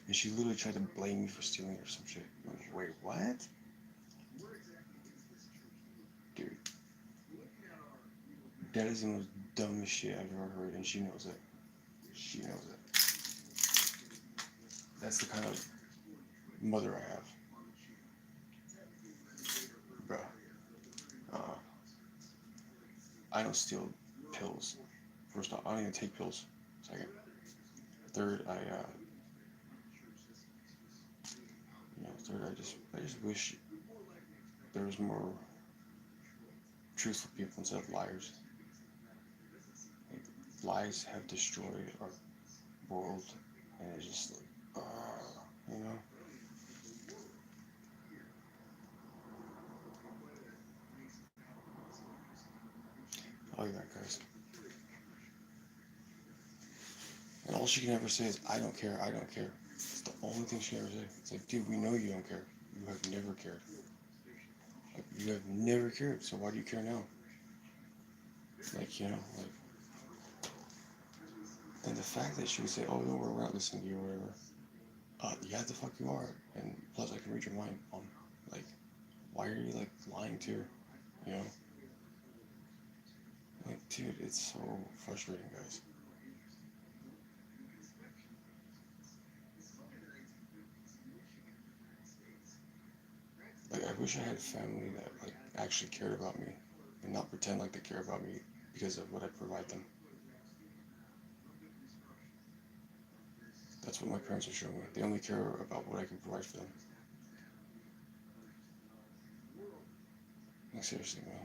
and she literally tried to blame me for stealing or some shit. I'm like, wait, what? Dude, that is the most dumbest shit I've ever heard, and she knows it. She knows it. That's the kind of mother I have. Bruh. I don't steal pills. First off, I don't even take pills. Second. Third, I just wish there was more truthful people instead of liars. Like, lies have destroyed our world, and it's just like, you know. I'll be back, guys. And all she can ever say is, I don't care, I don't care. It's the only thing she can ever say. It's like, dude, we know you don't care. You have never cared. Like, you have never cared, so why do you care now? Like, you know, like, and the fact that she would say, oh, no, we're not listening to you or whatever. Yeah, the fuck you are. And plus, I can read your mind. Like, why are you, like, lying to her? You know? Like, dude, it's so frustrating, guys. Like, I wish I had a family that, like, actually cared about me and not pretend like they care about me because of what I provide them. That's what my parents are showing me. They only care about what I can provide for them. Like, seriously, man.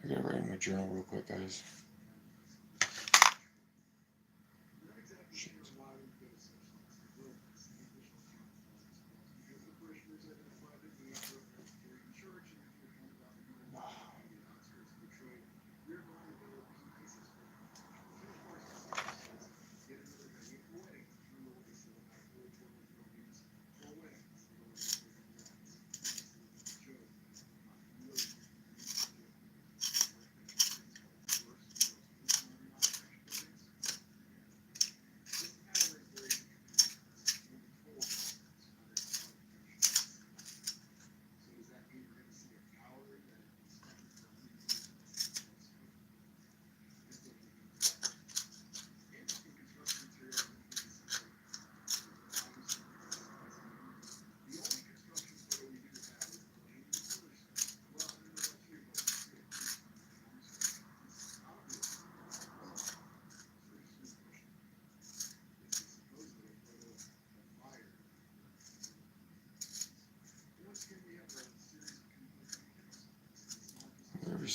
I gotta write in my journal real quick, guys. Shit.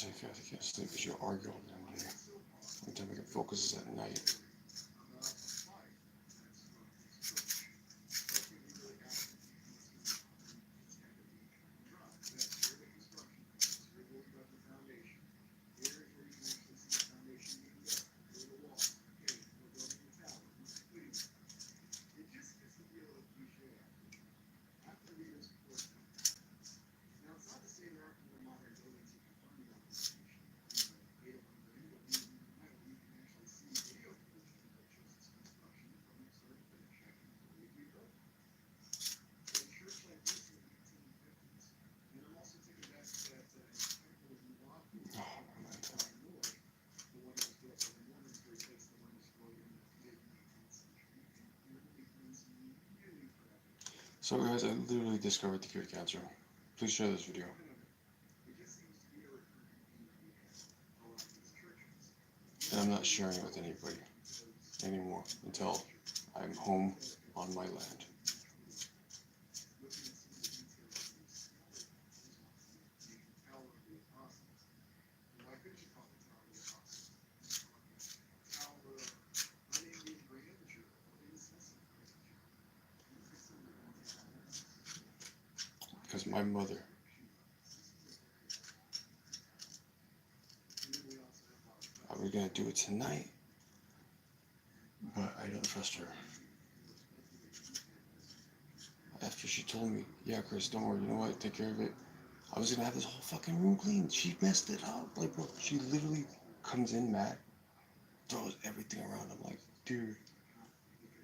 She's like, I can't sleep because you argue all day Monday. Only time I can focus is at night. So guys, I literally discovered the cure to cancer. Please share this video. And I'm not sharing it with anybody anymore until I'm home on my land. Because my mother, I was gonna do it tonight, but I don't trust her. After she told me, yeah, Chris, don't worry, you know what, take care of it. I was gonna have this whole fucking room cleaned. She messed it up. Like, bro, she literally comes in mad, throws everything around. I'm like, dude,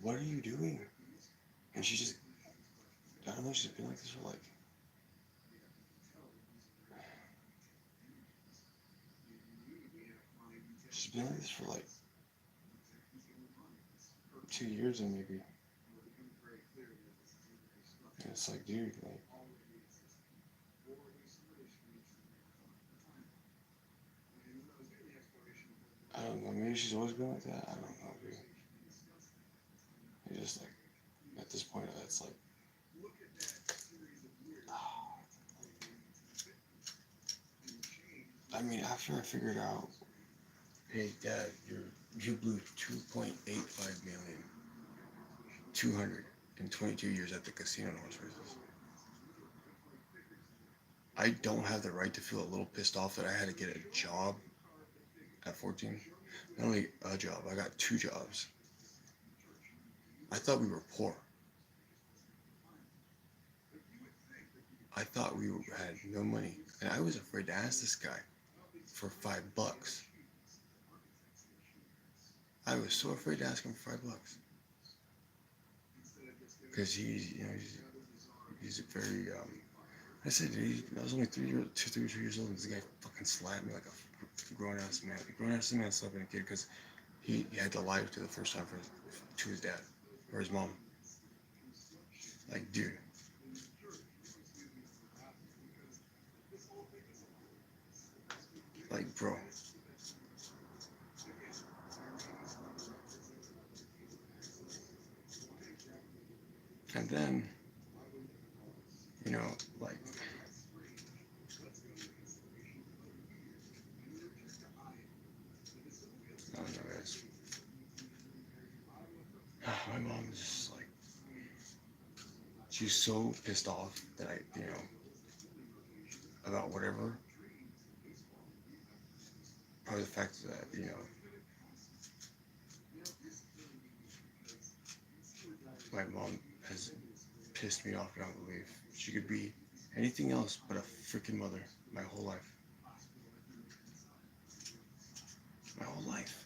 what are you doing? And she just, I don't know, she's been like this for like, she's been like this for like 2 years and maybe. And it's like, dude, like, I don't know, maybe she's always been like that. I don't know, dude. It's just like, at this point, it's like, I mean, after I figured out, hey, Dad, you blew 2.85 million, 222 years at the casino in horse races. I don't have the right to feel a little pissed off that I had to get a job at 14. Not only a job, I got 2 jobs. I thought we were poor. I thought we had no money. And I was afraid to ask this guy for $5. I was so afraid to ask him for $5. Because he's, you know, he's a very, I said, I was only 3 years old, and this guy fucking slapped me like a grown-ass man. A grown-ass man slapping a kid because he had to lie to the first time to his dad or his mom. Like, dude. Like, bro. And then, you know, like, I don't know, guys. My mom is just like, she's so pissed off that I, you know, about whatever. Probably the fact that, you know, my mom has pissed me off beyond belief. She could be anything else but a freaking mother my whole life. My whole life.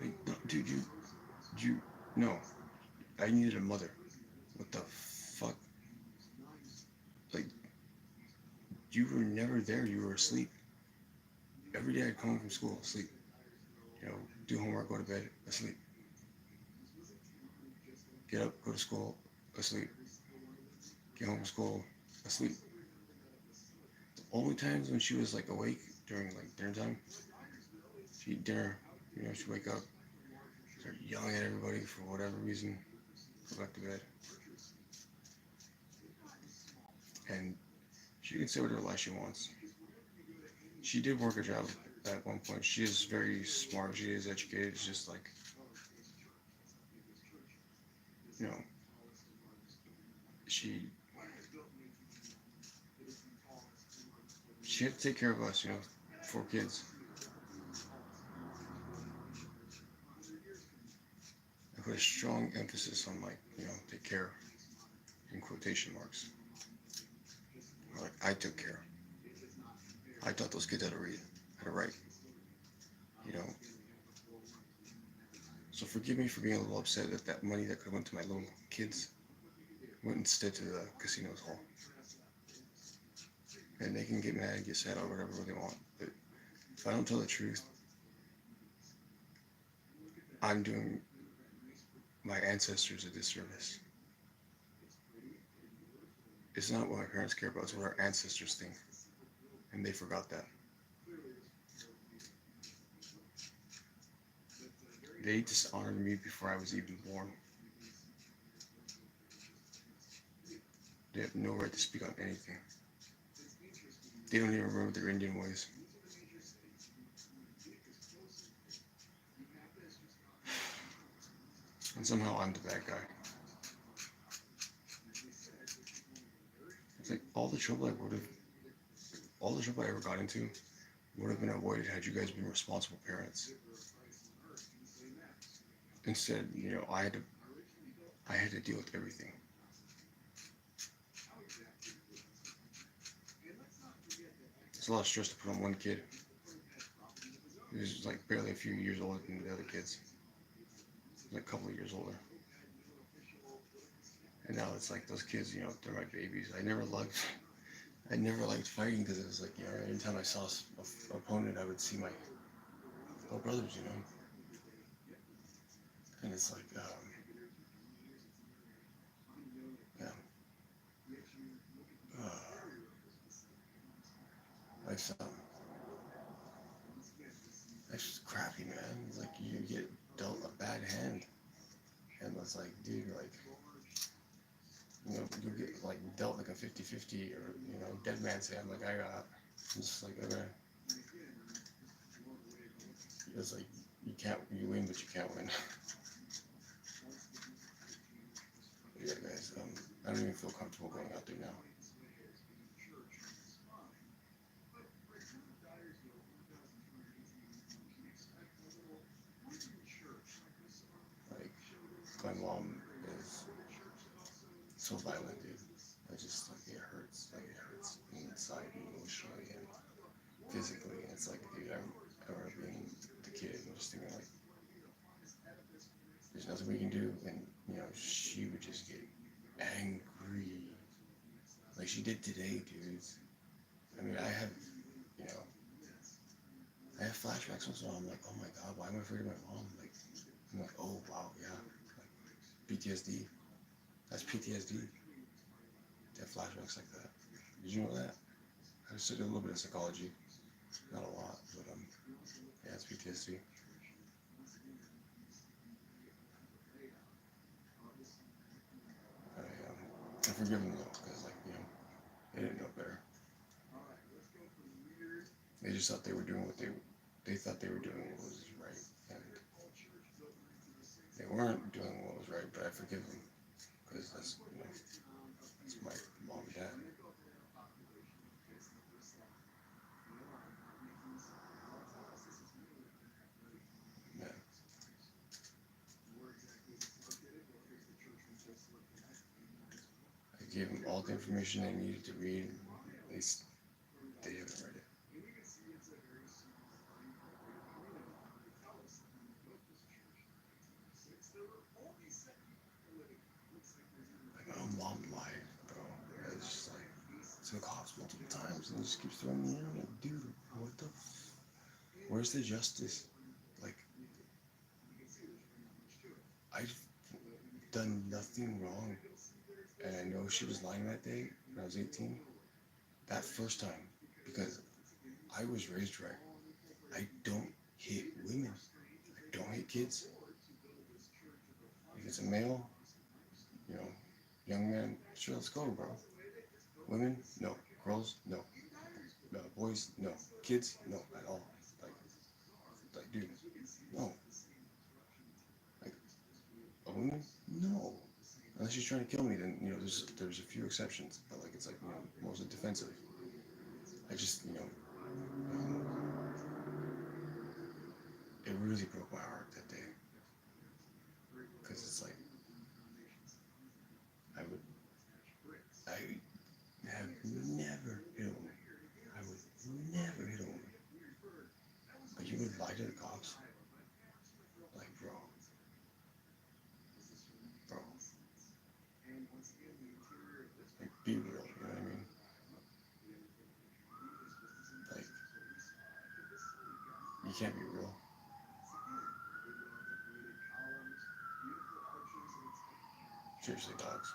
Like, no, dude, no. I needed a mother. What the fuck? Like, you were never there. You were asleep. Every day I'd come home from school, asleep. You know, do homework, go to bed, asleep. Get up, go to school, asleep. Get home from school, asleep. The only times when she was like awake during like dinner time, she'd eat dinner, you know, she'd wake up, start yelling at everybody for whatever reason, go back to bed. And she can say whatever lie she wants. She did work a job at one point. She is very smart. She is educated. It's just like, you know, she she had to take care of us, 4 kids. I put a strong emphasis on like, take care in quotation marks. Like I took care. I taught those kids how to read, how to write. You know. So forgive me for being a little upset that that money that could have went to my little kids went instead to the casino's hall. And they can get mad, get sad, or whatever they want. But if I don't tell the truth, I'm doing my ancestors a disservice. It's not what my parents care about, it's what our ancestors think. And they forgot that. They dishonored me before I was even born. They have no right to speak on anything. They don't even remember their Indian ways. And somehow I'm the bad guy. It's like all the trouble I ever got into would have been avoided had you guys been responsible parents. Instead, I had to deal with everything. It's a lot of stress to put on one kid. He was like barely a few years older than the other kids. Like a couple of years older. And now it's like those kids, they're my babies. I never liked fighting because it was like, anytime I saw an opponent, I would see my little brothers, And it's like, yeah. Life's, life's just crappy, man. It's like you get dealt a bad hand. And it's like, dude, like, you get like dealt like a 50-50 or, dead man's hand like I got. It's just like, okay. It's like, you win, but you can't win. Yeah, guys, I don't even feel comfortable going out there now. Like, my mom is so violent, dude. I just, like, it hurts. Like, it hurts inside emotionally and physically. And it's like, dude, I remember being the kid and just thinking, like, there's nothing we can do. And, she would just get angry. Like she did today, dudes. I mean, I have flashbacks once in a while. I'm like, oh my god, why am I afraid of my mom? Like, I'm like, oh wow, yeah. Like, PTSD. That's PTSD. To have flashbacks like that. Did you know that? I studied a little bit of psychology. Not a lot, but yeah, it's PTSD. I forgive them though, because they didn't know better. They just thought they were doing they thought they were doing what was right, and they weren't doing what was right. But I forgive them because that's my mom and dad. Yeah. I gave them all the information they needed to read. They haven't read it. Like, my mom lied, bro. It's just like, to the cops multiple times and it just keeps throwing me in. I'm like, dude, what the where's the justice? Like, I've done nothing wrong. And I know she was lying that day when I was 18. That first time. Because I was raised right. I don't hit women. I don't hit kids. If it's a male, young man, sure, let's go, bro. Women, no. Girls, no. Boys, no. Kids, no, at all. Like, dude, no. Like, a woman, no. Unless she's trying to kill me, then there's a few exceptions, but like it's like mostly defensive. I just it really broke my heart that day because it's like I have never hit a woman. I would never hit a woman. But you would lie to the cops, like bro, like be real. You know what I mean? Like you can't be real. Seriously, dogs.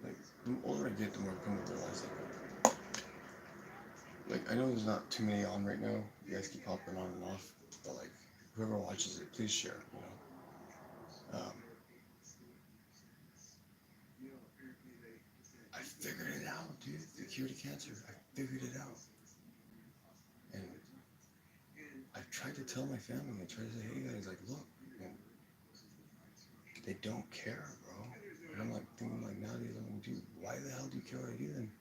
Like, the older I get, the more I come to realize, like, I know there's not too many on right now. You guys keep popping on and off, but like, whoever watches it, please share. I figured it out, dude. The cure to cancer. I figured it out, and I tried to tell my family. I tried to say, hey guys, like, look, and they don't care, bro. And I'm like thinking, like, nowadays, I'm like, dude, why the hell do you care what I do then?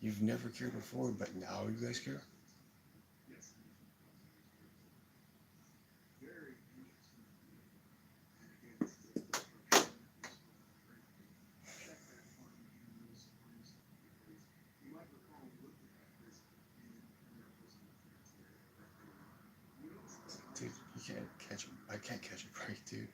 You've never cared before, but now you guys care? Dude, you can't catch him. I can't catch a break, dude.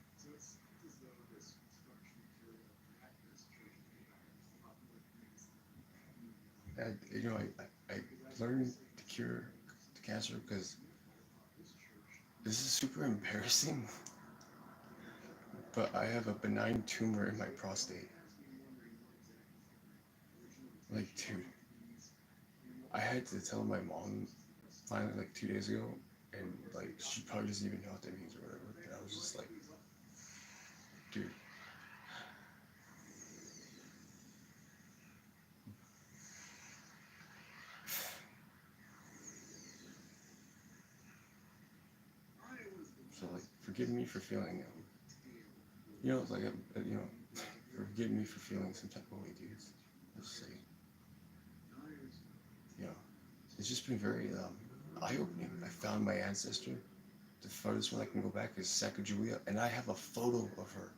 I learned to cure the cancer because this is super embarrassing, but I have a benign tumor in my prostate. Like, dude, I had to tell my mom finally like 2 days ago, and like she probably doesn't even know what that means or whatever. And I was just like, dude. So like, forgive me for feeling, like, forgive me for feeling some type of way, dudes. Let's say, it's just been very eye-opening. I found my ancestor. The furthest one I can go back is Sacagawea, and I have a photo of her.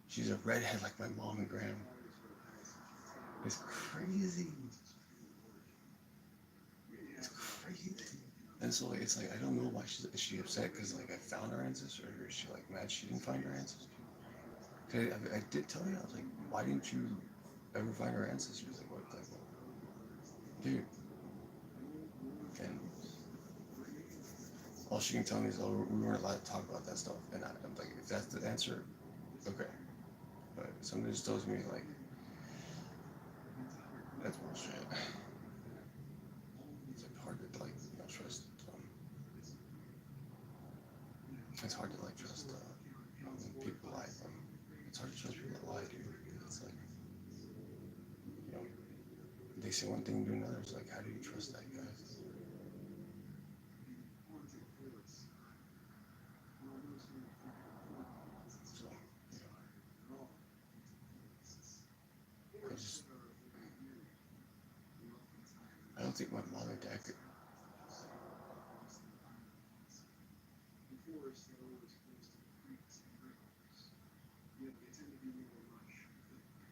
She's a redhead like my mom and grandma. It's crazy. It's crazy. And so like, it's like I don't know why is she upset because like I found her ancestor, or is she like mad she didn't find her ancestor? Cause I did tell her, I was like, why didn't you ever find her ancestors? Like what, dude? And all she can tell me is, oh, we weren't allowed to talk about that stuff. And I'm like, if that's the answer, okay. But somebody just tells me like, that's bullshit. It's like hard to like trust. It's hard to like trust when people lie. It's hard to trust people that lie, dude. It's like, they say one thing and do another. It's like, how do you trust that, guys? So, I don't think my mom and dad could.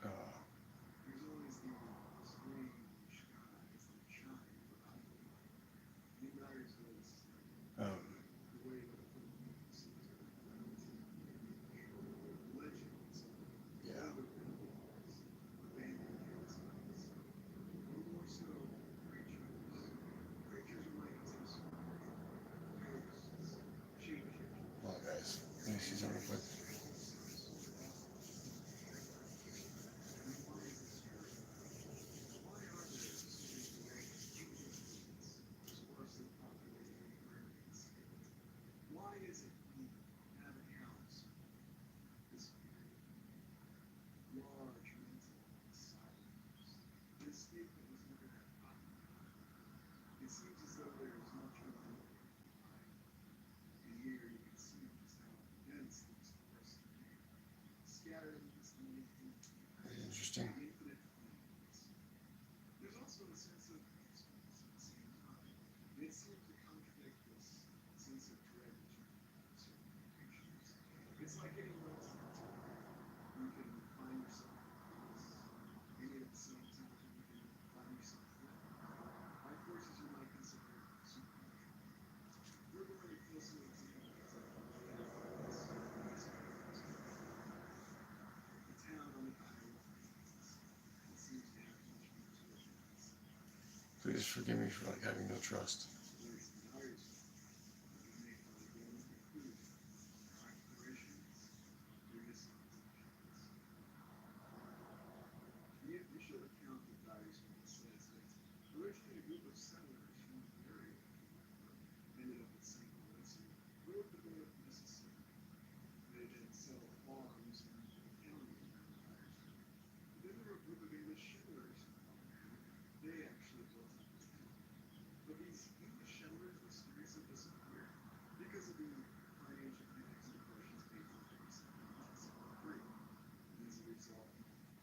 Uh, um, yeah. statement was never that popular. It seems as though there is much unknown. And here you can see just how dense these forests are. Scattered amongst the many Very interesting. infinite flames. There's also a sense of peacefulness at the same time. It seems to contradict this sense of dread that you have of certain creatures. It's like getting lost in time. You can find yourself in peace, and yet at the same time you can find yourself threatened by forces you might consider supernatural. We're going to closely examine exactly what this the town on the island of Kansas. It seems to have much more to it than this. Please forgive me for like having no trust. There's the Irish we may find one conclusion. Our explorations bring us on to the shores. The official account of the Irishman says that originally a group of settlers from the area ended up at St. Louis and rode the way up the Mississippi. They then settled farms in the county around Iriston. Then there were a group of English settlers involved. They actually built up the town. But these English settlers mysteriously disappeared because of the financial connects and portions made to the settlements free. And as a result,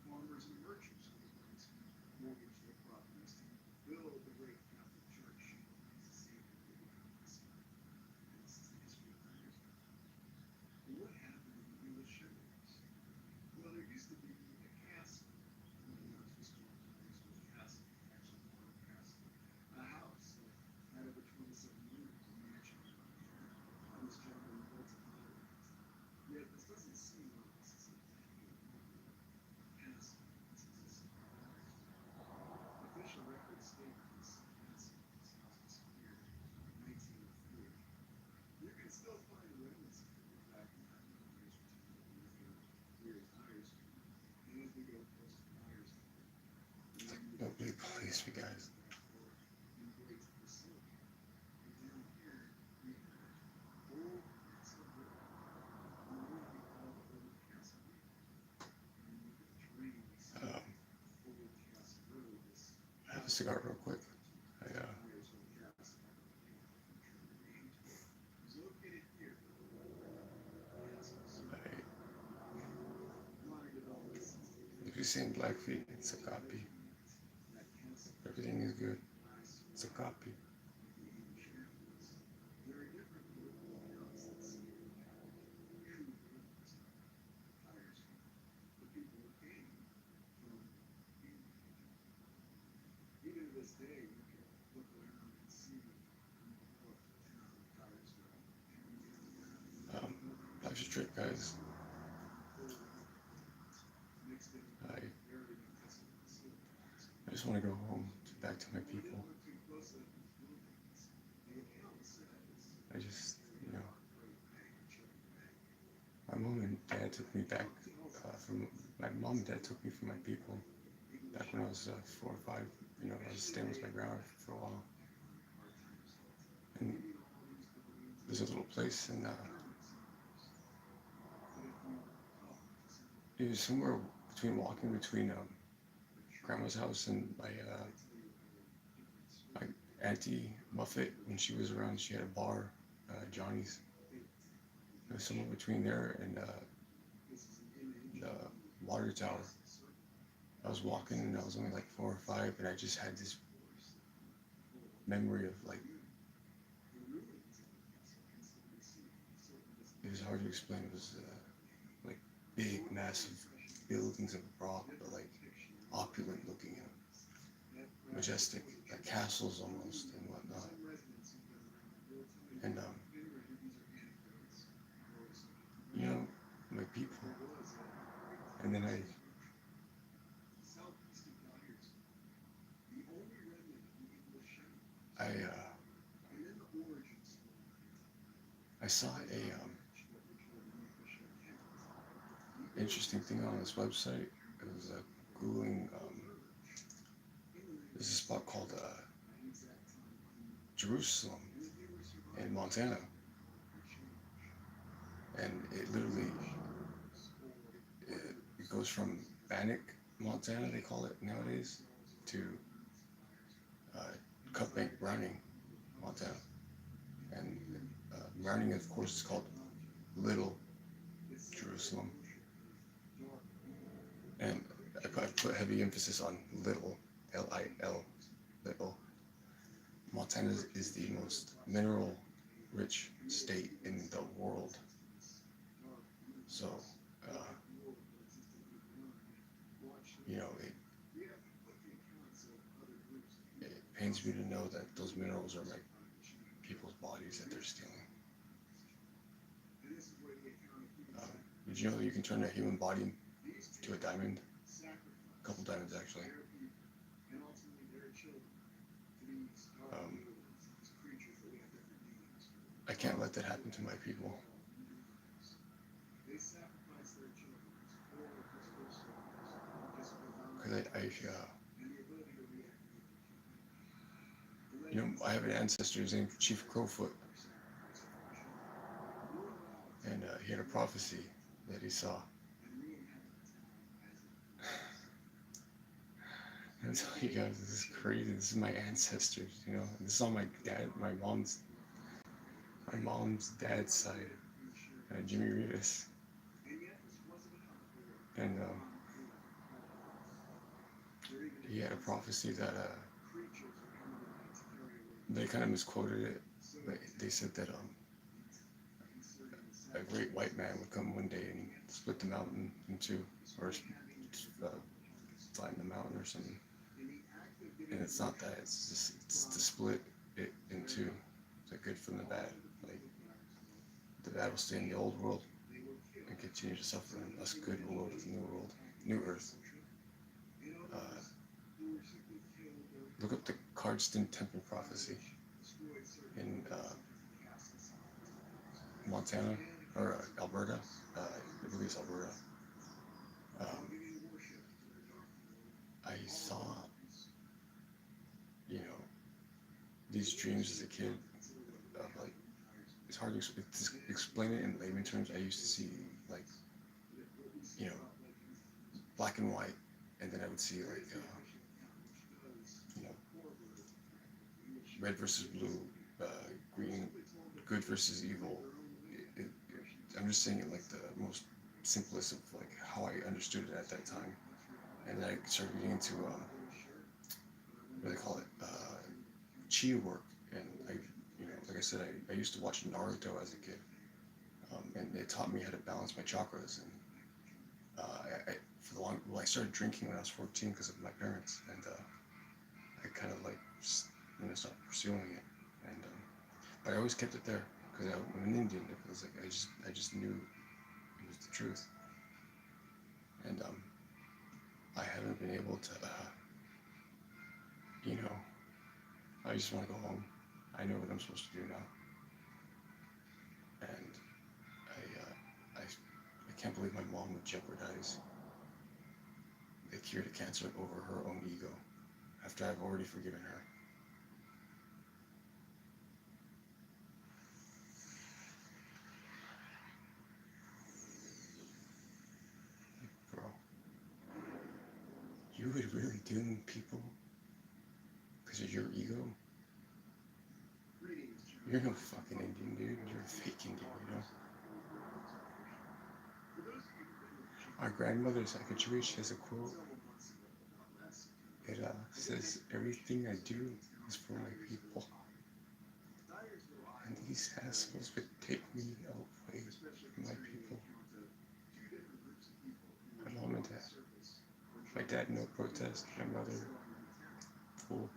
farmers and merchants were the ones who mortgaged their properties to build the great Catholic Church as a savior for the Catholics. And this is the history of Iriston. But what happened to the English settlers? Well, there used to be a castle. Now it's historic Iriston Castle, actually called a castle. A house that had over 27 rooms, a mansion. It was generally built in Ireland. Yet this doesn't seem like this is a that good castle that's existed in Ireland. Official records state that this castle has disappeared in 1903. You can still find remnants of it back in Ireland, here in Iriston. And as we go close to Iriston, Don't believe police, you guys. in great Basque. And down here, we have Old Castle Road. And we're going to be called Old Castle Road. And you look at the terrain, we see Um, Old Castle Road, this have a cigar real quick. Irish Old Castle, is located here. Castle Circle. Modern development since the If you're seeing Blackfeet, it's a copy. that castle Everything is good. glass It's a copy. There are different political accounts that say that true rulers of Iriston, the people who came from England. Even to this day, you can look around and see what the town of Iriston Life's a trip, guys. mixed in I very impressive facilities. just want to go home, back to my We didn't people. look too closely at these buildings. The account says I just, great bank, Chilton Bank. my mom and dad took me back my mom and dad took me from my people back when I was 4 or 5. I was staying with my grandma for a while. And there's a little place in it was somewhere walking between grandma's house and my auntie Muffet. When she was around, she had a bar, Johnny's. It was somewhere between there and the water tower. I was walking and I was only like 4 or 5, and I just had this memory of like, it was hard to explain. It was like big, massive buildings of rock, but like opulent looking and majestic, like castles almost and whatnot. And my people. And then I saw a interesting thing on this website. It was Googling. There's a spot called Jerusalem in Montana, and it literally it goes from Bannock, Montana, they call it nowadays, to Cut Bank Browning, Montana. And Browning, of course, is called Little Jerusalem. And I put heavy emphasis on little, L-I-L, little. Montana is the most mineral-rich state in the world. So, you know, it pains me to know that those minerals are like people's bodies that they're stealing. Did you know that you can turn a human body to a diamond? A couple diamonds, actually. I can't let that happen to my people. Because you know, I have an ancestor named Chief Crowfoot, and he had a prophecy that he saw. I'm telling you guys, this is crazy. This is my ancestors, you know. This is on my mom's dad's side, Jimmy Rivas, and he had a prophecy that they kind of misquoted it, but they said that a great white man would come one day and split the mountain in two, or flatten the mountain or something. And it's not that, it's to split it in two, the good from the bad. Like, the bad will stay in the old world and continue to suffer, and us good will go to the new world, new earth. Look up the Cardston Temple prophecy in Montana, or Alberta. I believe it's Alberta. I saw, you know, these dreams as a kid of like, it's hard to explain it in layman terms. I used to see like, you know, black and white, and then I would see like, you know, red versus blue, green, good versus evil. I'm just saying it like the most simplest of like how I understood it at that time, and then I started getting into what do they call it, chi work, and I, you know, like I said, I used to watch Naruto as a kid, and it taught me how to balance my chakras, and I started drinking when I was 14 because of my parents, and I kind of like just, you know, stopped pursuing it, and but I always kept it there because I'm an Indian. It was like I just knew it was the truth, and I haven't been able to, you know, I just want to go home. I know what I'm supposed to do now, and I can't believe my mom would jeopardize the cure to cancer over her own ego after I've already forgiven her. Bro, you would really doom people because of your ego? You're no fucking Indian, dude. You're a fake Indian, you know? Our grandmother, Sacagawea, she has a quote. It says, everything I do is for my people. And these assholes would take me away from my people. My mom and dad. My dad, no protest. My mother, full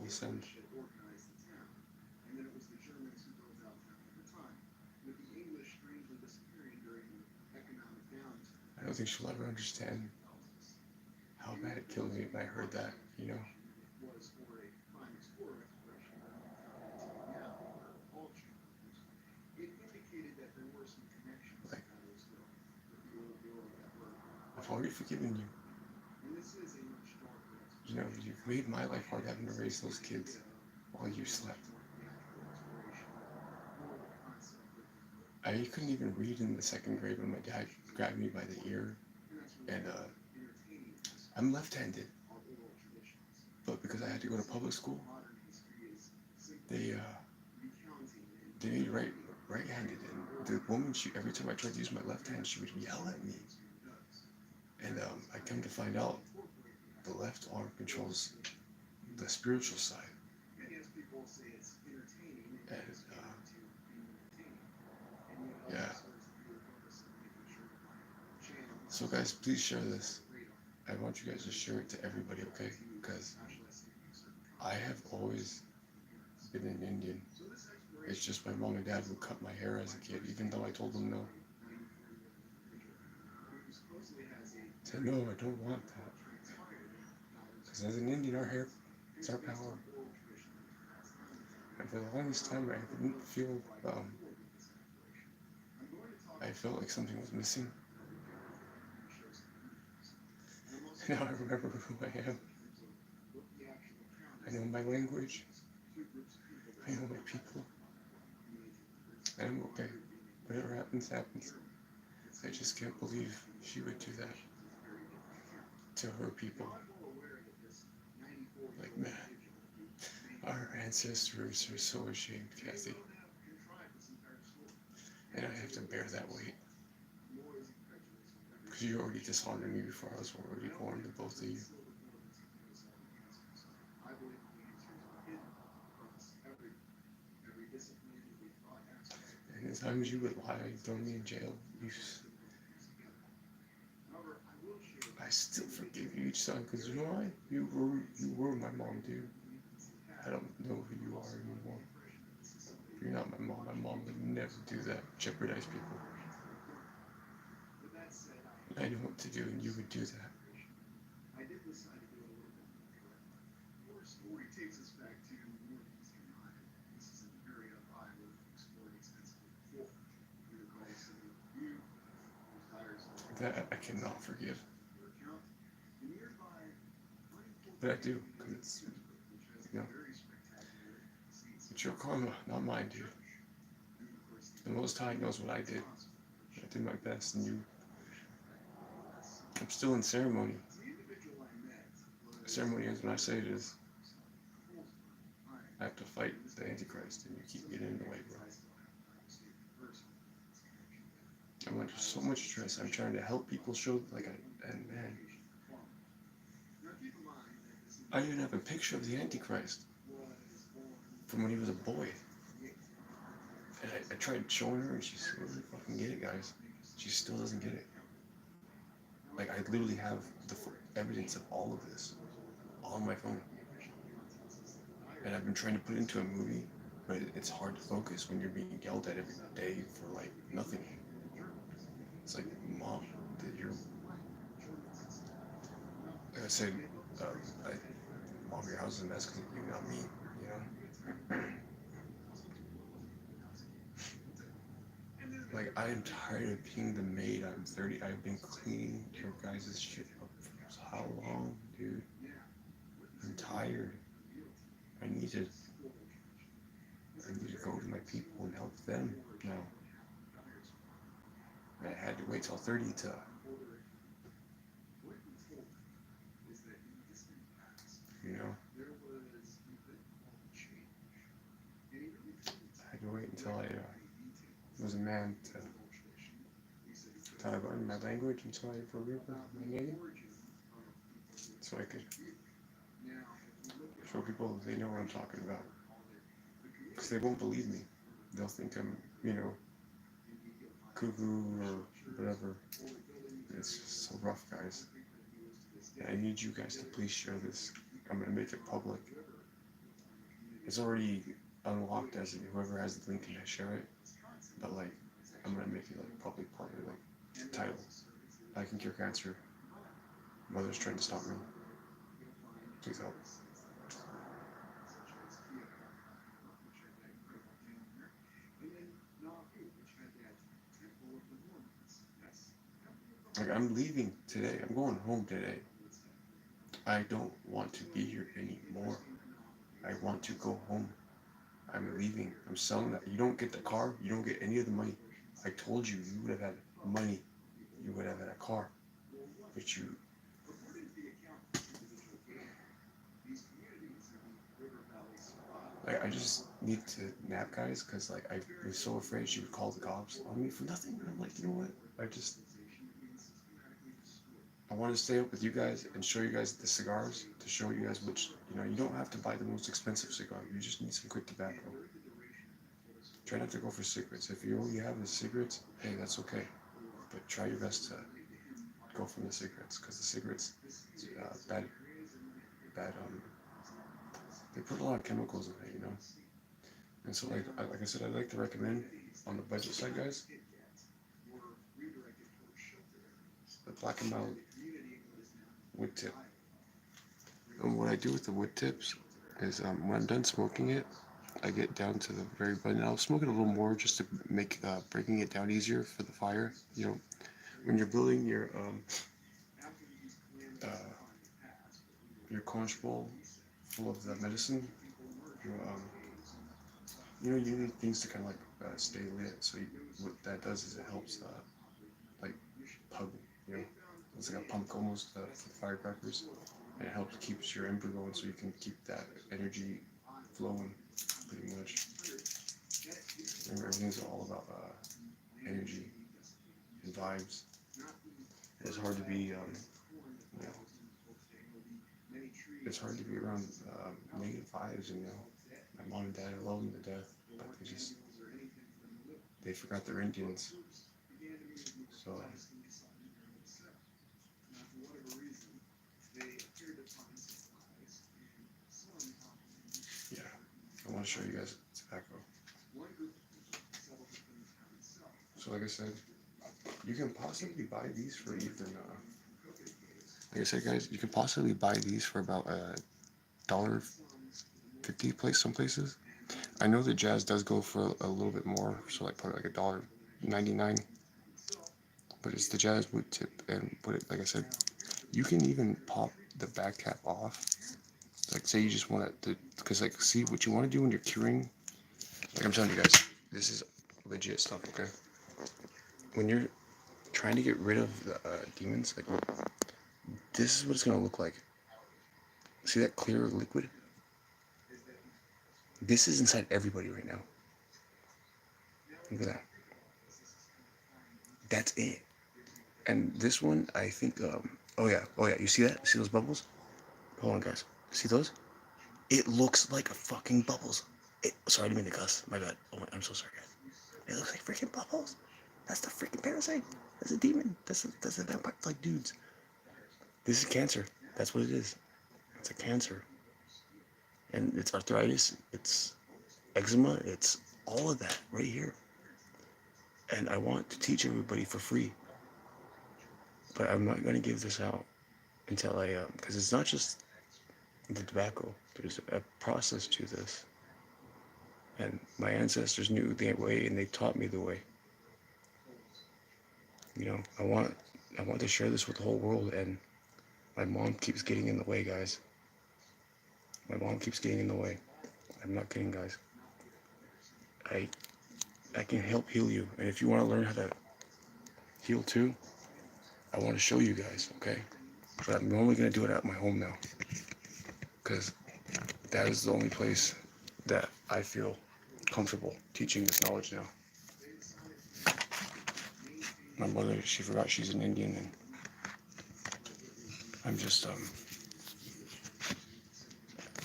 send. I don't think she'll ever understand how bad it killed me when I heard that, you know? Like, I've already forgiven you. You know, you've made my life hard having to raise those kids while you slept. I couldn't even read in the second grade when my dad grabbed me by the ear, and I'm left-handed, but because I had to go to public school, they made right-handed, and the woman, every time I tried to use my left hand, she would yell at me. And I come to find out the left arm controls the spiritual side. And yeah. So guys, please share this. I want you guys to share it to everybody, okay? Because I have always been an Indian. It's just my mom and dad would cut my hair as a kid, even though I told them no. I said, no, I don't want that. Because as an Indian, our hair is our power. And for the longest time, I didn't feel, I felt like something was missing. Now I remember who I am. I know my language. I know my people. And I'm okay. Whatever happens, happens. I just can't believe she would do that to her people. Like, man, our ancestors are so ashamed, Kathy. And I have to bear that weight. Because you already dishonored me before I was already born, to both of you. And as long as you would lie and throw me in jail, I still forgive you each time, because you know why? You were my mom, dude. I don't know who you are anymore. You're not my mom. My mom would never do that. Jeopardize people. I know what to do, and you would do that. Your story takes us back to Northeastern Ireland. This is an area I would have explored extensively before. You recall some of you, whose diaries That I cannot forgive. your account. The nearby But I do, because it's, you know, very spectacular scenes. it's your karma, not mine, dude. The Most High knows what I did. I did my best, and I'm still in ceremony. The individual I met The ceremony is when I say it is. I have to fight the Antichrist, and you keep getting in the way, bro. I'm under so much stress. I'm trying to help people show, and man, I even have a picture of the Antichrist from when he was a boy. And I tried showing her, and she still doesn't fucking get it, guys. She still doesn't get it. Like, I literally have the evidence of all of this on my phone. And I've been trying to put it into a movie, but it's hard to focus when you're being yelled at every day for, like, nothing. It's like, Mom, like I said, Mom, your house is a mess because of you, not me, you know? Like, I am tired of being the maid. I'm 30. I've been cleaning your guys' shit up for how long, dude? I'm tired. I need to go to my people and help them now. And I had to wait till 30 to, you know? I had to wait until I was a man to learn my language, until I remember my name, so I could show people they know what I'm talking about. Because they won't believe me. They'll think I'm, cuckoo or whatever. It's just so rough, guys. And I need you guys to please share this. I'm going to make it public. It's already unlocked as whoever has the link can share it. But, I'm going to make it, public part of it, title. I can cure cancer. Mother's trying to stop me. Please help. I'm leaving today. I'm going home today. I don't want to be here anymore. I want to go home. I'm leaving. I'm selling that. You don't get the car. You don't get any of the money. I told you, you would have had money. You would have had a car. But you... Like, I just need to nap, guys, because, like, I was so afraid she would call the cops on me for nothing. And I'm like, you know what? I want to stay up with you guys and show you guys the cigars, to show you guys which, you don't have to buy the most expensive cigar. You just need some quick tobacco. Try not to go for cigarettes. If all you have is cigarettes, hey, that's okay. But try your best to go from the cigarettes, because the cigarettes, bad, they put a lot of chemicals in it, And so, like I said, I'd like to recommend on the budget side, guys, the Black and Mild wood tip. And what I do with the wood tips is, when I'm done smoking it, I get down to the very button. I'll smoke it a little more just to make breaking it down easier for the fire. When you're building uh, your conch bowl full of the medicine, you, you need things to kind of like stay lit. So what that does is it helps like pug, it's like a pump almost for the firecrackers, and it helps keeps your ember going, so you can keep that energy flowing pretty much. Remember, everything's all about energy and vibes. It's hard to be, it's hard to be around negative vibes, and my mom and dad, I love them to death, but they forgot they're Indians. So yeah, I want to show you guys tobacco. So like I said, you can possibly buy these for even, like I said, guys, you can possibly buy these for about $1.50 some places. I know that Jazz does go for a little bit more, so like probably like $1.99. But it's the Jazz wood tip, and like I said, you can even pop the back cap off. Like, say you just want to, because like, see what you want to do when you're curing. Like I'm telling you guys, this is legit stuff. Okay, when you're trying to get rid of the demons, like this is what it's gonna look like. See that clear liquid? This is inside everybody right now. Look at that. That's it. And this one, I think, oh yeah, you see that? See those bubbles? Hold on, guys. See those? It looks like a fucking bubbles. Sorry, I didn't mean to cuss. My bad. Oh, I'm so sorry, guys. It looks like freaking bubbles. That's the freaking parasite. That's a demon. That's a vampire. Like, dudes. This is cancer. That's what it is. It's a cancer. And it's arthritis. It's eczema. It's all of that right here. And I want to teach everybody for free. But I'm not going to give this out until I, because it's not just the tobacco. There's a process to this. And my ancestors knew the way, and they taught me the way. I want to share this with the whole world, and my mom keeps getting in the way, guys. My mom keeps getting in the way. I'm not kidding, guys. I can help heal you, and if you want to learn how to heal too, I want to show you guys, okay? But I'm only going to do it at my home now, because that is the only place that I feel comfortable teaching this knowledge now. My mother, she forgot she's an Indian, and I'm just,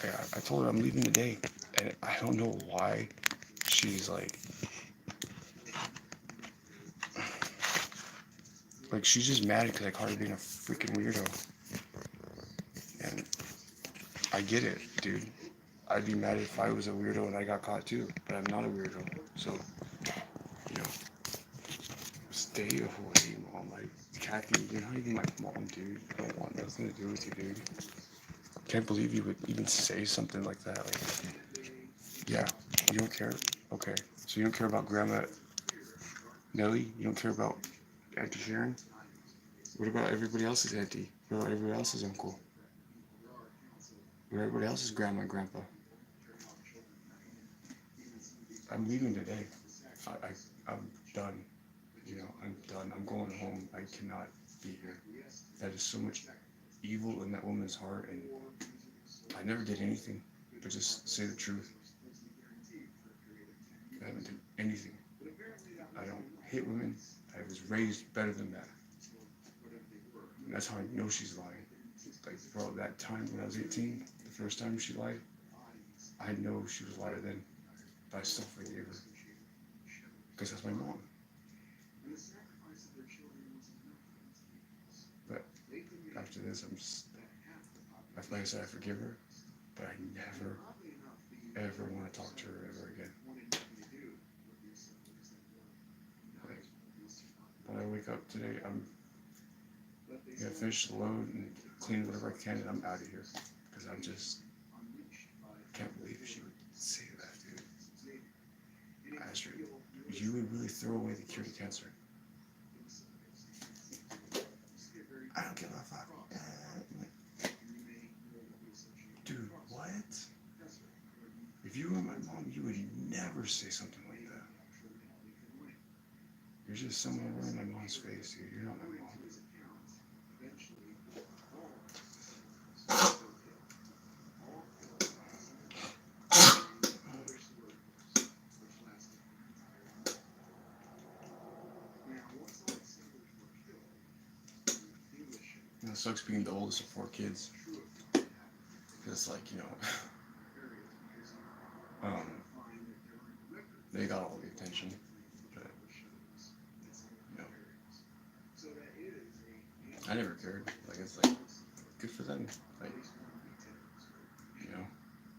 I told her I'm leaving today, and I don't know why she's like she's just mad because I caught her being a freaking weirdo. And I get it, dude. I'd be mad if I was a weirdo and I got caught too, but I'm not a weirdo. So, stay away, mom. Like, Kathy, you're not even my mom, dude. I don't want nothing to do with you, dude. Can't believe you would even say something like that. Like, yeah, you don't care? Okay. So you don't care about Grandma Nellie? You don't care about Auntie Sharon? What about everybody else's auntie? What about everybody else's uncle? What about everybody else's grandma and grandpa? I'm leaving today. I'm done. I'm done. I'm going home. I cannot be here. That is so much evil in that woman's heart, and I never did anything but just say the truth. haven't done anything. I don't hit women. I was raised better than that. And that's how I know she's lying. Like, bro, that time when I was 18, the first time she lied, I know she was a liar then, but I still forgave her. Because that's my mom. But after this, like I said, I forgive her, but I never, ever want to talk to her ever again. Like, when I wake up today, I'm gonna finish the load and clean whatever I can, and I'm out of here. Because I just can't believe she would say that, dude. I asked her, you would really throw away the cure to cancer? I don't give a fuck. Dude, what? If you were my mom, you would never say something like that. You're just someone wearing my mom's face, dude. You're not my mom. It sucks being the oldest of 4 kids. Because, like, they got all the attention. But, I never cared. Like, it's like, good for them. Like,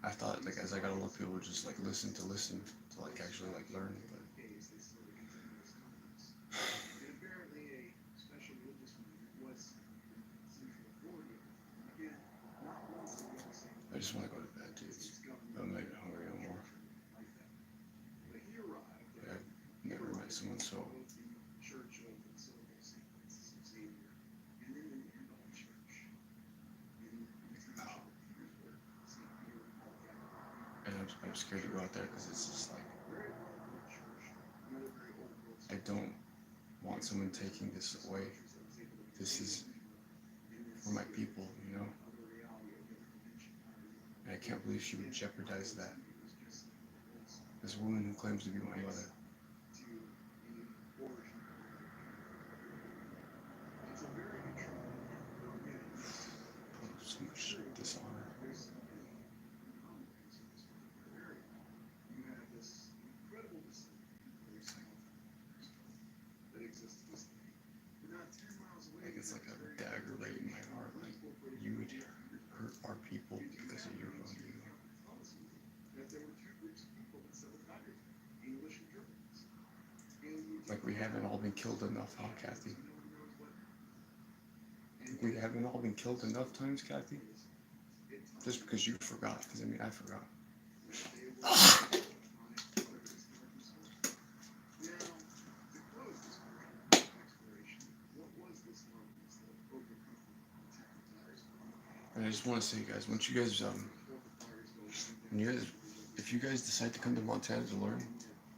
I thought, like, as I got older, people would just, like, listen to, like, actually, like, learn. But I just want to go to bed, dude. I'm not even hungry anymore. I've never met someone so... And I'm scared to go out there because it's just like... I don't want someone taking this away. This is for my people, And I can't believe she would jeopardize that. This woman who claims to be my mother. So much dishonor. Like, it's like a dagger right in my heart. Like, you would hurt our people because of your own view. Like, we haven't all been killed enough, huh, Kathy? We haven't all been killed enough times, Kathy? Just because you forgot, because I forgot. And I just want to say, guys, if you guys decide to come to Montana to learn,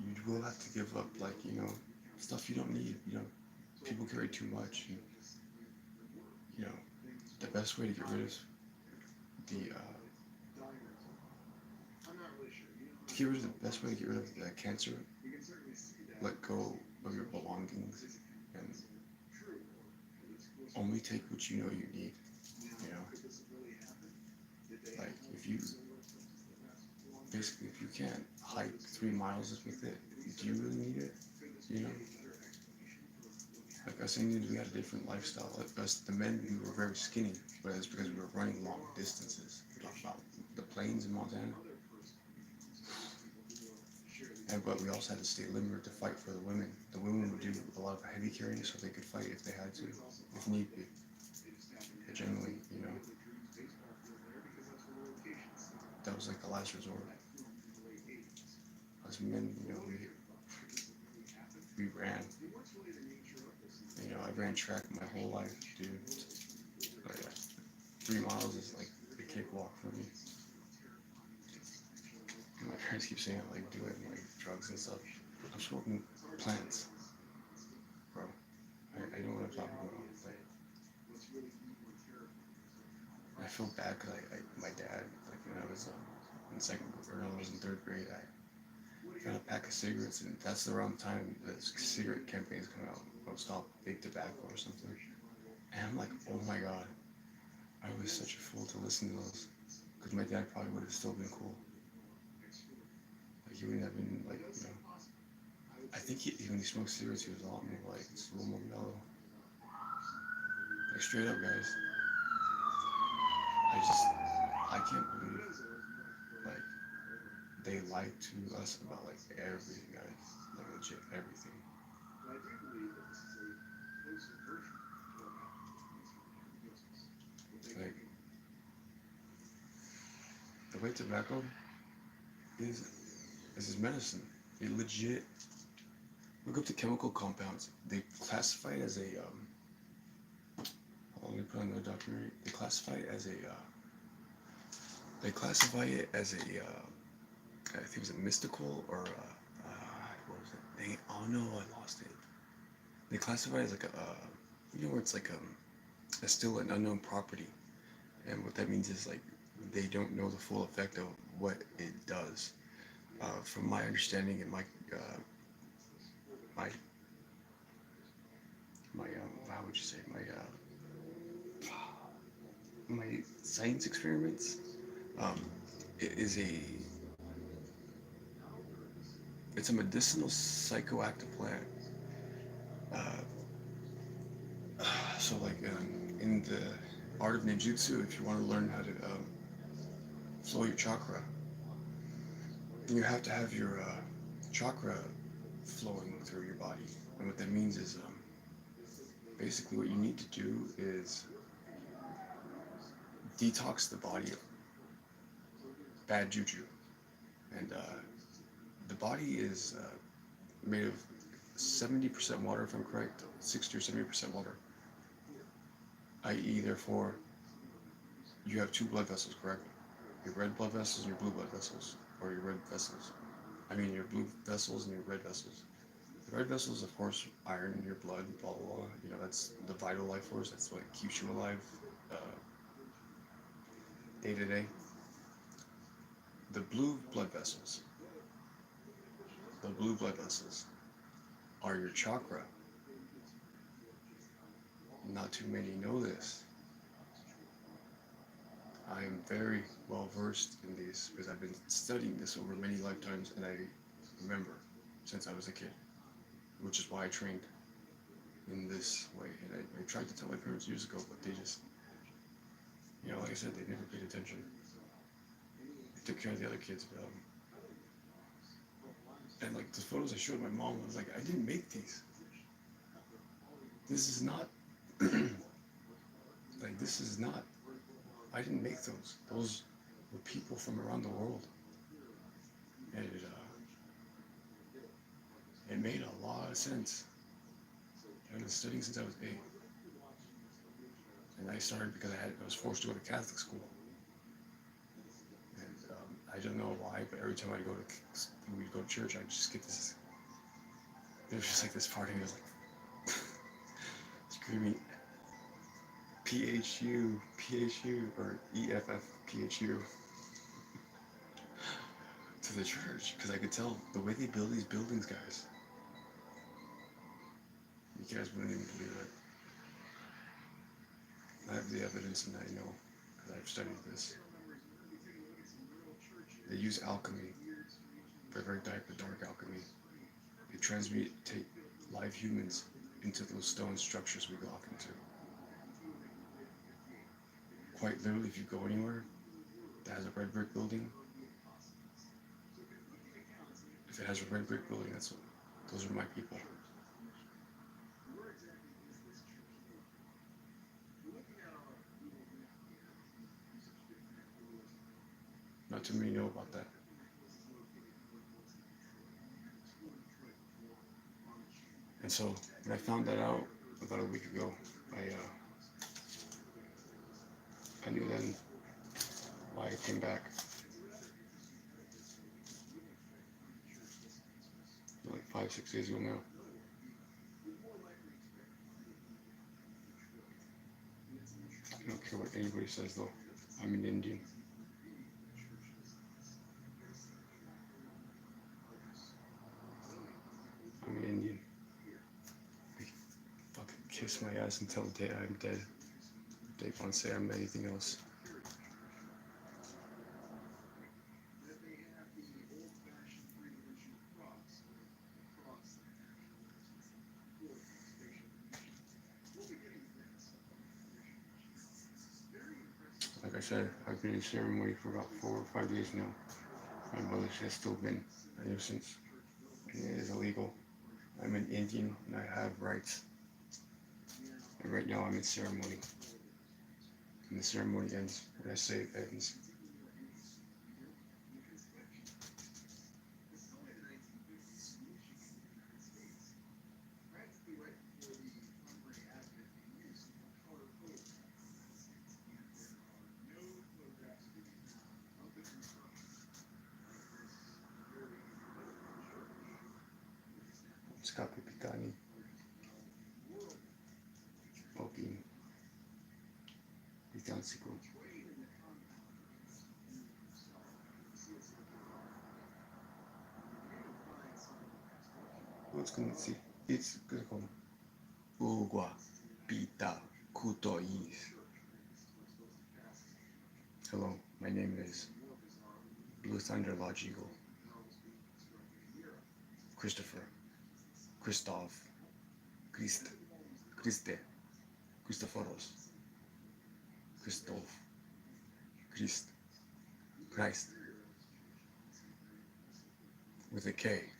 you will have to give up, like, stuff you don't need. People carry too much. And, the best way to get rid of the cancer, let go of your belongings and only take what you know you need. Like, if you can't hike 3 miles with it, do you really need it? Like, us Indians, we had a different lifestyle. Like us, the men, we were very skinny, but it's because we were running long distances. We talk about the plains in Montana. But we also had to stay limber to fight for the women. The women would do a lot of heavy carrying so they could fight if they had to, if need be. But generally, that was like the last resort. Us men, we ran. I ran track my whole life, dude. But, 3 miles is like a cakewalk for me. My parents keep saying I like doing like drugs and stuff. I'm smoking plants, bro. I know what I'm talking about. Like, I feel bad because my dad, like when I was in 2nd grade, when I was in 3rd grade, got a pack of cigarettes, and that's around the time the cigarette campaigns come out. Don't stop big tobacco or something. And I'm like, oh my god, I was such a fool to listen to those. Because my dad probably would have still been cool. Like, he wouldn't have been, like, you know. I think when he smoked cigarettes, he was a lot more, like, just a little more mellow. Like, straight up, guys. I can't believe, like, they lied to us about, like, everything, guys. Like, legit everything. But I do believe that this is a closer version of what happened to business. Like, the way tobacco is his medicine. It legit, look up the chemical compounds. They classify it as a, hold on, let me put on the documentary. They classify it as a, I think it was a mystical or, what was it? Dang it, oh no, I lost it. They classify it as like you know, where it's like, still an unknown property. And what that means is, like, they don't know the full effect of what it does. From my understanding and my how would you say, my science experiments, it is it's a medicinal psychoactive plant. So, like, in the art of ninjutsu, if you want to learn how to flow your chakra, you have to have your chakra flowing through your body. And what that means is, basically what you need to do is detox the body of bad juju. And the body is made of 70% water, if I'm correct, 60 or 70% water. I.e., therefore, you have two blood vessels, correct? Your red blood vessels and your blue blood vessels, or your red vessels. I mean, your blue vessels and your red vessels. The red vessels, of course, iron in your blood, blah, blah, blah. You know, that's the vital life force. That's what keeps you alive day to day. The blue blood vessels, are your chakra. Not too many know this. I am very well versed in these because I've been studying this over many lifetimes, and I remember since I was a kid, which is why I trained in this way. And I tried to tell my parents years ago, but they just, you know, like I said, they never paid attention. They took care of the other kids, but and like the photos I showed my mom, I was like, I didn't make these. This is not like, this is not, I didn't make those. Those were people from around the world. And it made a lot of sense. I've been studying since I was 8. And I started because I was forced to go to Catholic school. And I don't know why, but every time we'd go to church, I'd just get this, there was just like this part of me was like, screaming, PHU, PHU, or EFF, PHU, to the church, because I could tell the way they build these buildings, guys. You guys wouldn't even believe it. I have the evidence, and I know, because I've studied this. They use alchemy, very dark alchemy. They take live humans into those stone structures we walk into. Quite literally, if you go anywhere that has a red brick building, if it has a red brick building, those are my people. Not too many know about that. And so when I found that out about a week ago, I knew then why I came back. Like 5-6 days ago now. I don't care what anybody says though. I'm an Indian. kiss my ass until the day I'm dead. They won't say I'm anything else. That they have the old-fashioned three-dimensional cross, or the cross that actually is fourth spatial dimension. We'll be getting to that in some very impressive. Like I said, I've been in ceremony for about 4 or 5 days now. My mother has still been a nuisance, and it is illegal. I'm an Indian and I have rights. And right now I'm in ceremony. And the ceremony ends when I say it ends. Practically right before the primary advent of use of color code. There are no photographs to be found of the construction of this very limited church. Scape Picani. Poking. Visigothic. What's going to see? It's going to come. Ugua. Pita. Kutois. Hello, my name is Blue Thunder Lodge Eagle. Christopher. Christoph. Christ. Christe. Christophoros. Christoph. Christ. Christ. With a K.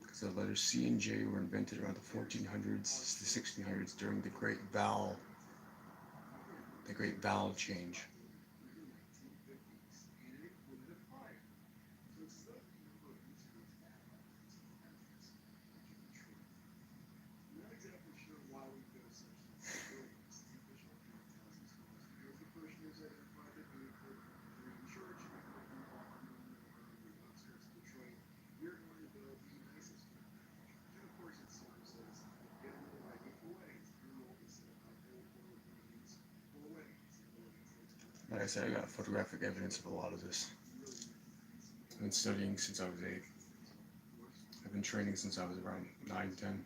Because the letters C and J were invented around the 1400s to 1600s during the Great Vowel change. Like I said, I got photographic evidence of a lot of this. I've been studying since I was 8. I've been training since I was around 9, 10.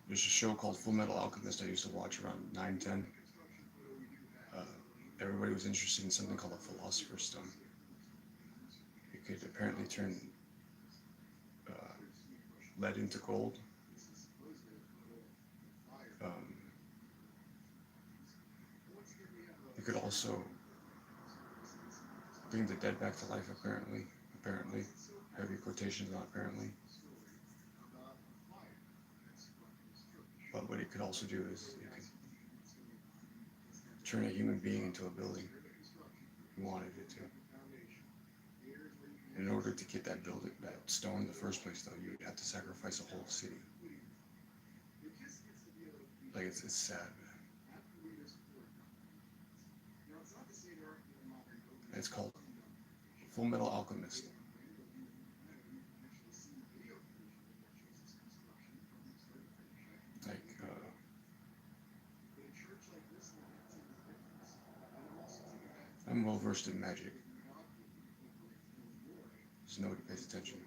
There's a show called Full Metal Alchemist I used to watch around 9, 10. Everybody was interested in something called a philosopher's stone. It could apparently turn lead into gold. It could also bring the dead back to life, apparently. Heavy quotations on apparently. But what it could also do is it could turn a human being into a building. You wanted it to. In order to get that stone in the first place, though, you would have to sacrifice a whole city. Like, it's sad, man. And it's called Full Metal Alchemist. Like, I'm well versed in magic. Just nobody pays attention.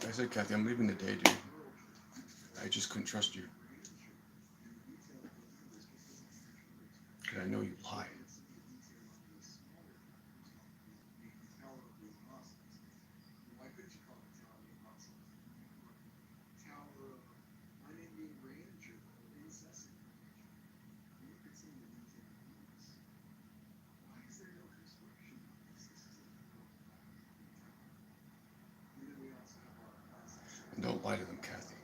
I said, Kathy, I'm leaving today, dude. I just couldn't trust you. Because I know you lie. And don't lie to them, Kathy.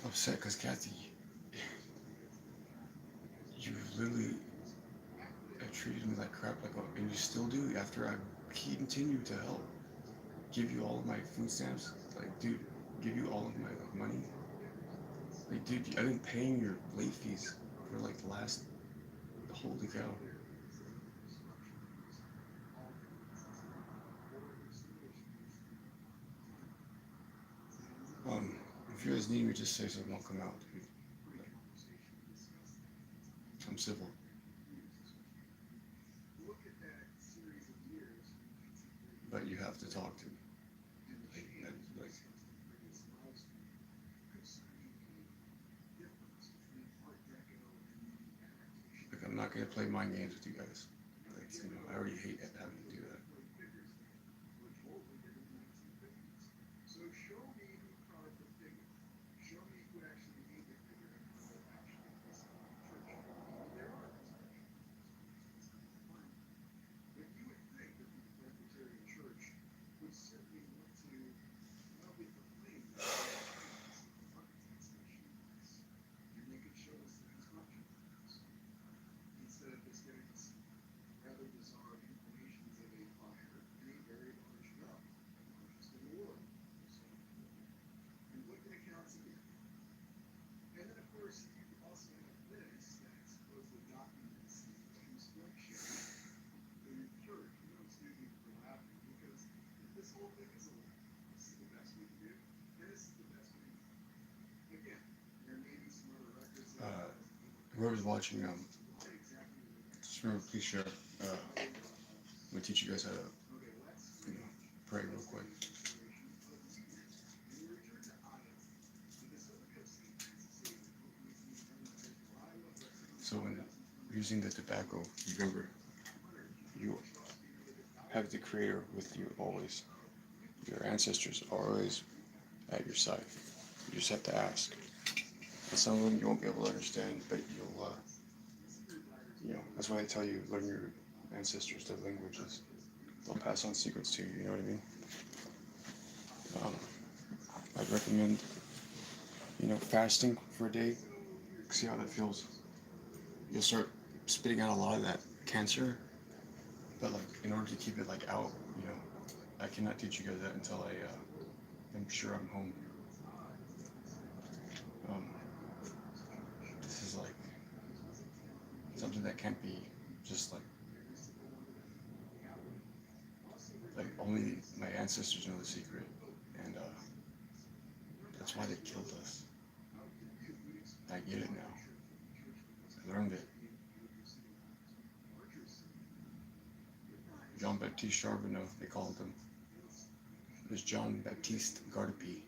I'm upset because Kathy, literally, I treated him like crap, and you still do after I continue to help, give you all of my food stamps, like, dude, give you all of my money, like, dude, I've been paying your late fees for like holy cow. If you guys need me, just say something, I'll come out, dude. Like, I'm civil. But you have to talk to me. Like, I'm not gonna play mind games with you guys. Like, I already hate having to do that. Whoever's watching, just remember, please share. I'm gonna teach you guys how to, pray real quick. So when using the tobacco, remember, you have the Creator with you always. Your ancestors are always at your side. You just have to ask. And some of them you won't be able to understand, but you'll, that's why I tell you, learn your ancestors' their languages. They'll pass on secrets to you, you know what I mean? I'd recommend, fasting for a day. See how that feels. You'll start spitting out a lot of that cancer, but like in order to keep it like out, I cannot teach you guys that until I'm sure I'm home. This is like something that can't be just like only my ancestors know the secret, and that's why they killed us. I get it now. I learned it. Jean Baptiste Charbonneau, they called him. It was John Baptiste Gardapi.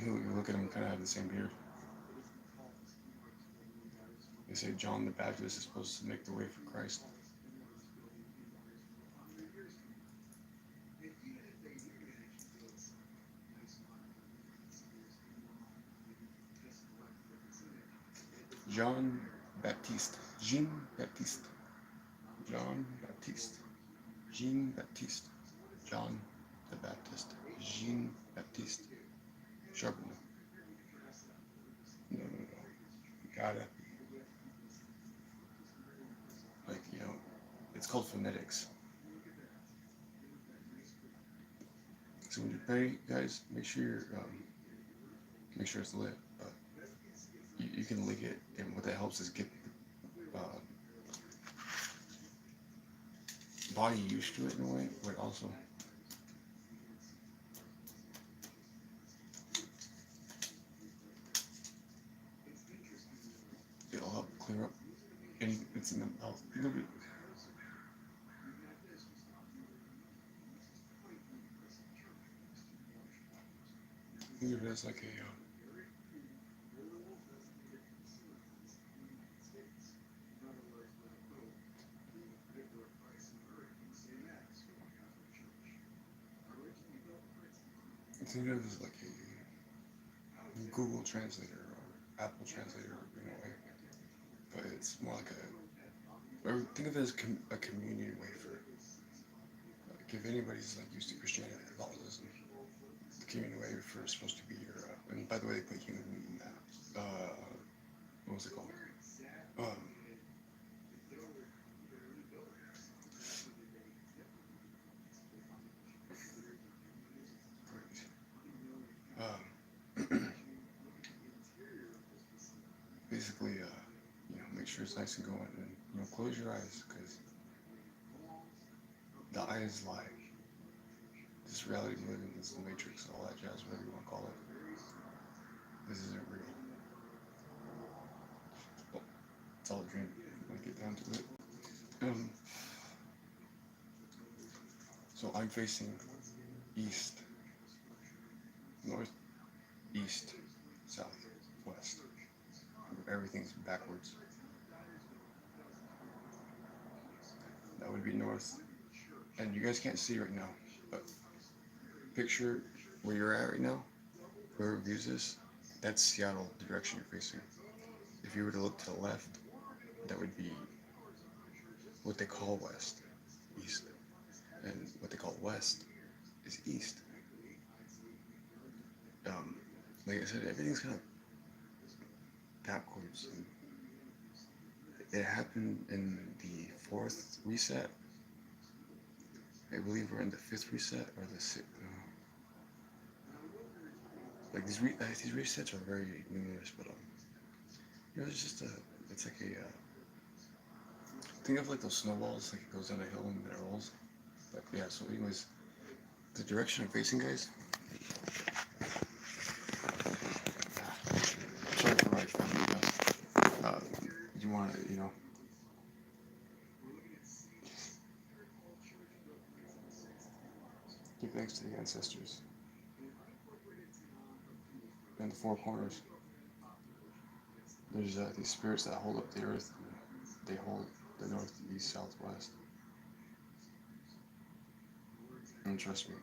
You look at them, kind of have the same beard. They say John the Baptist is supposed to make the way for Christ. John Baptiste. Jean Baptiste. John Baptiste. Jean Baptiste. John the Baptist. Jean Baptiste. Charbonneau. No. Gotta be. It's called phonetics. So when you pray, guys, make sure it's lit. You can lick it, and what that helps is get the body used to it in a way, but also it'll help clear up anything that's in the mouth. Think of it as like a think of it as like a Google Translator or Apple Translator in a way, but it's more like think of it as a communion wafer. if anybody's like used to Christianity, Catholicism, the communion wafer is supposed to be your. And by the way, they put human meat in that. What was it called? Um, basically, make sure it's nice and going, and close your eyes, because the eyes lie. This reality we live in, this is the matrix, all that jazz, whatever you want to call it. This isn't real. Well, it's all a dream when I get down to it. So I'm facing east, north, east, south, west. Everything's backwards. That would be north. And you guys can't see right now, but picture where you're at right now, whoever views this, that's Seattle, the direction you're facing. If you were to look to the left, that would be what they call west, east. And what they call west is east. Like I said, everything's kind of backwards. And it happened in the 4th reset. I believe we're in the 5th reset or the 6th. Like these resets are very numerous, but it's just it's like a think of like those snowballs, like it goes down a hill and then it rolls. But yeah, so anyways, the direction I'm facing, guys. Sorry for my family, guys. You want to, give thanks to the ancestors and the 4 corners. There's these spirits that hold up the earth. They hold the north, east, south, west. And trust me,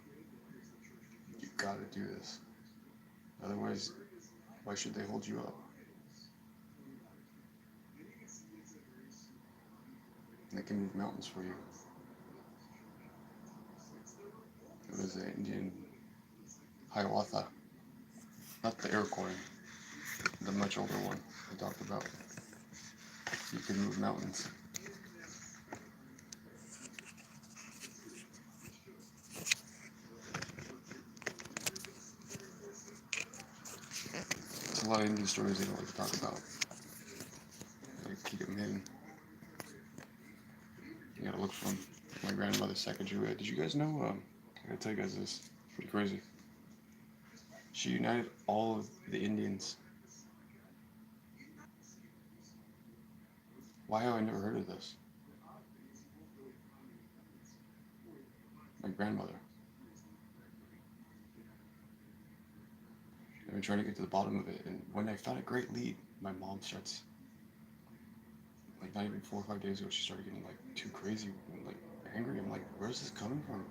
you gotta do this. Otherwise, why should they hold you up? They can move mountains for you. It was the Indian Hiawatha, not the Iroquois, the much older one I talked about. You can move mountains. There's a lot of Indian stories they don't like to talk about. They keep them hidden. You gotta look for them. My grandmother's Sacagawea. Did you guys know? I gotta tell you guys this. Pretty crazy. She united all of the Indians. Why have I never heard of this? My grandmother. I've been trying to get to the bottom of it, and when I found a great lead, my mom starts, like not even 4 or 5 days ago, she started getting like too crazy and like angry. I'm like, where's this coming from?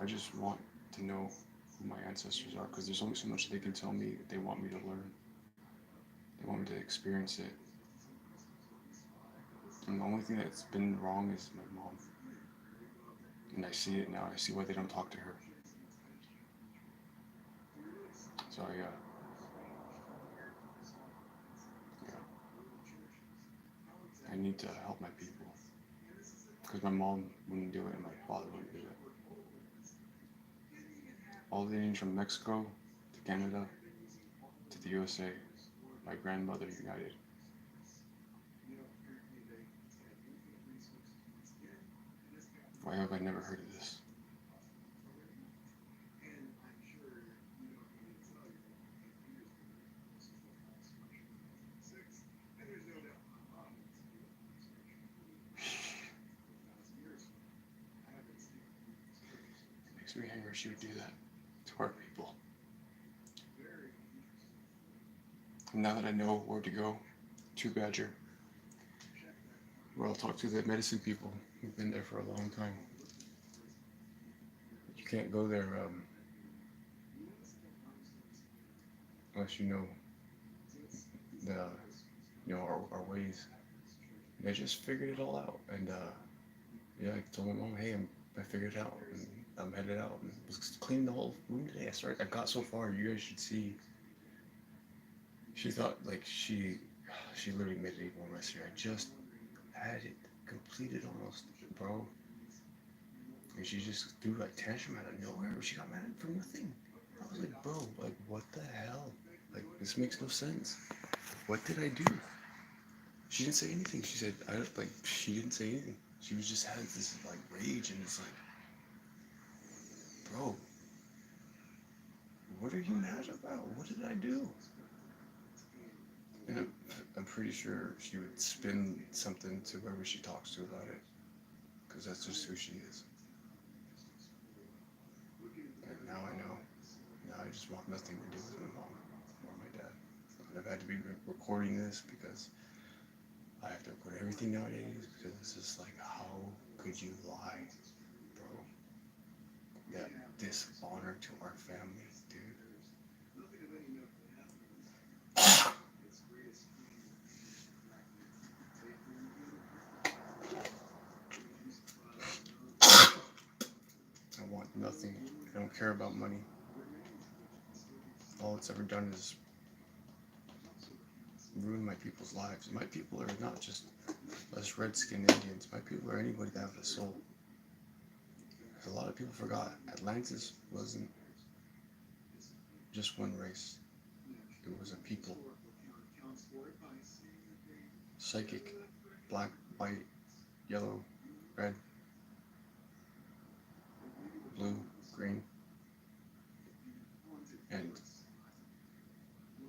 I just want to know who my ancestors are, because there's only so much they can tell me. They want me to learn. They want me to experience it. And the only thing that's been wrong is my mom. And I see it now. I see why they don't talk to her. So I need to help my people. Because my mom wouldn't do it and my father wouldn't do it. All the Indians from Mexico to Canada to the USA, my grandmother united. Why have I never heard of this? Makes me angry she would do that to our people. And now that I know where to go, to Badger, where I'll talk to the medicine people who've been there for a long time. You can't go there unless you know the our ways. And I just figured it all out. And yeah, I told my mom, hey, I figured it out. And I'm headed out. And was cleaning the whole room today. I got so far. You guys should see. She thought like she literally made it even worse here. I just had it completed almost, bro. And she just threw like tantrum out of nowhere. She got mad for nothing. I was like, bro, like what the hell? Like this makes no sense. What did I do? She didn't say anything. She said I don't like. She didn't say anything. She was just had this like rage, and it's like, bro, what are you mad about? What did I do? And I'm pretty sure she would spin something to whoever she talks to about it, because that's just who she is. And now I know. Now I just want nothing to do with my mom or my dad. And I've had to be recording this because I have to record everything nowadays because it's just like, how could you lie, bro? That dishonor to our family, dude. I want nothing. I don't care about money. All it's ever done is ruin my people's lives. My people are not just us red-skinned Indians. My people are anybody that have a soul. A lot of people forgot Atlantis wasn't just one race. It was a people. Psychic, black, white, yellow, red, blue, green, and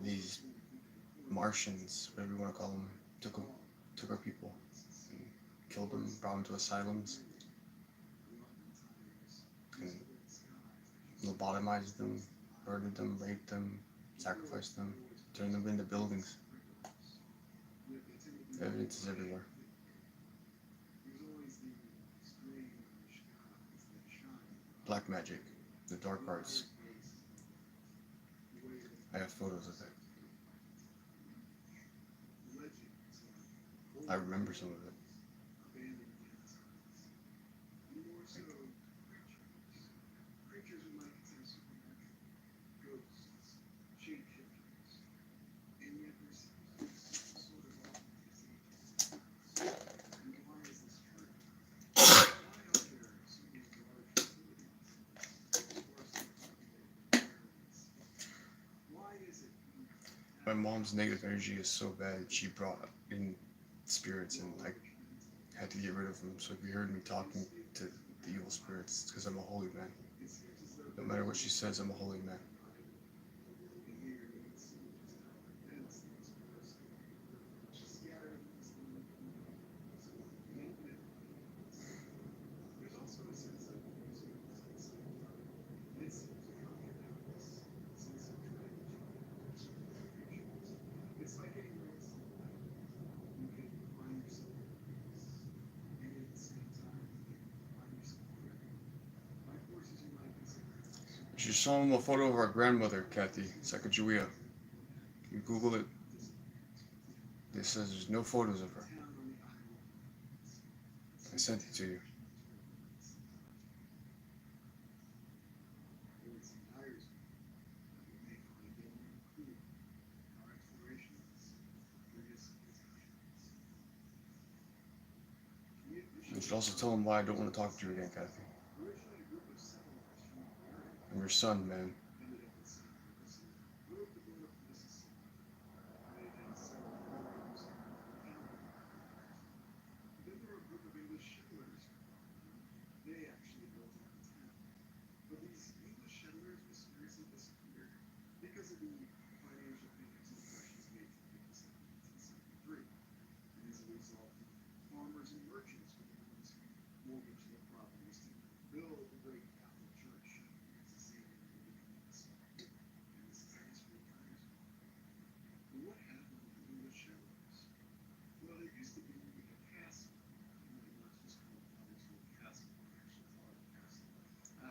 these Martians, whatever you want to call them, took our people, and killed them, brought them to asylums, and lobotomized them, murdered them, raped them, sacrificed them, turned them into buildings. Evidence is everywhere. Black magic, the dark arts. I have photos of it. I remember some of it. My mom's negative energy is so bad, she brought in spirits, and I had to get rid of them. So if you heard me talking to the evil spirits, it's because I'm a holy man. No matter what she says, I'm a holy man. You should show him a photo of our grandmother, Kathy Sacagawea. You Google it. It says there's no photos of her. I sent it to you. You should also tell him why I don't want to talk to you again, Kathy. I'm your son, man.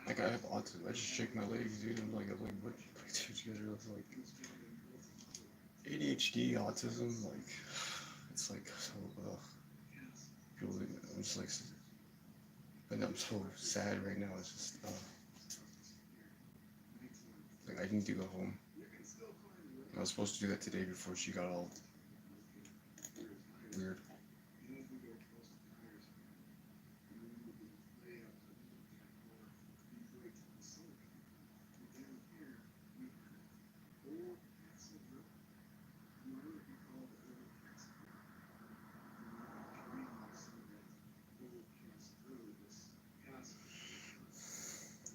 Like I have autism. I just shake my legs, dude. I'm like what? Dude, you guys are like ADHD, autism, like. just like so I'm just like, but I'm so sad right now. It's just like I need to go home. I was supposed to do that today before she got all weird.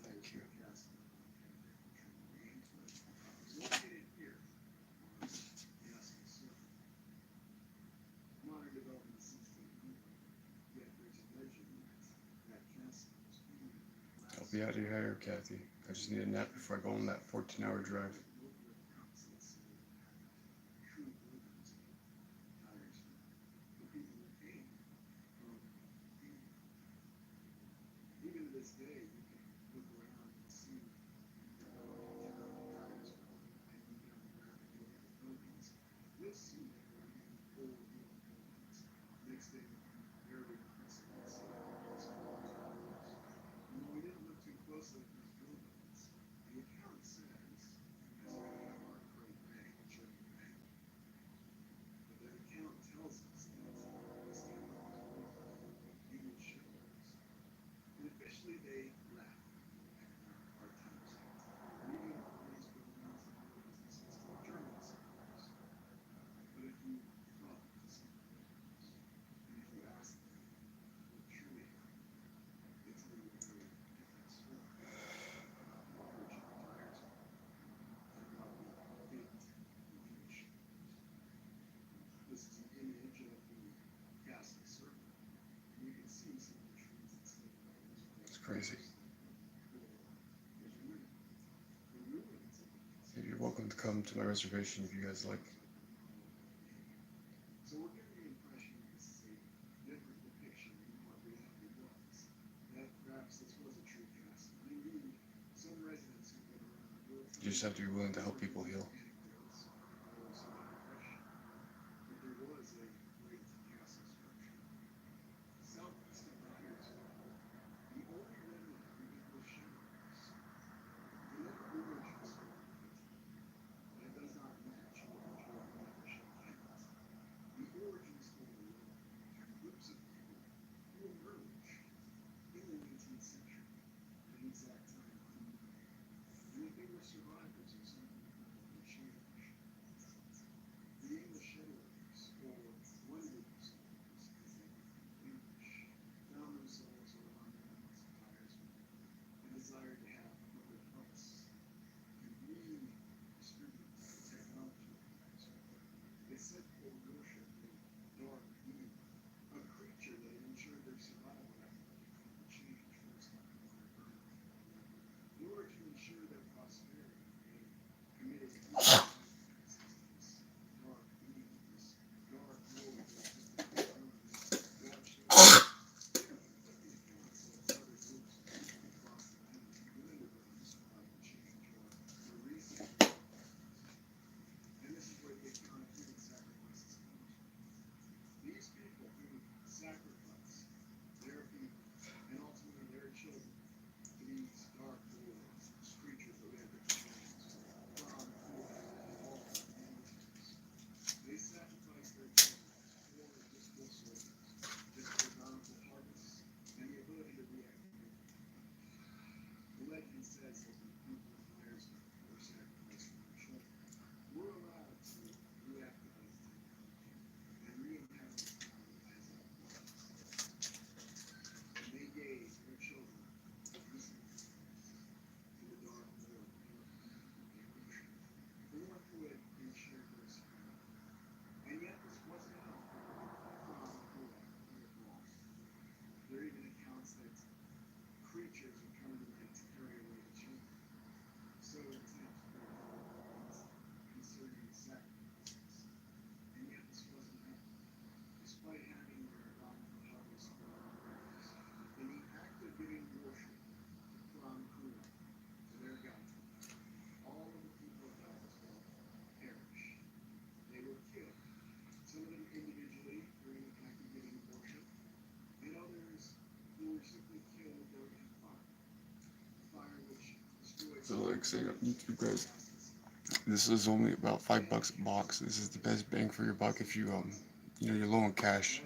Thank you. I'll be out of here, Kathy. I just need a nap before I go on that 14-hour drive. It's crazy. You're welcome to come to my reservation if you guys like. You just have to be willing to help people heal. like saying on YouTube, guys, this is only about $5 a box. This is the best bang for your buck if you you're low on cash.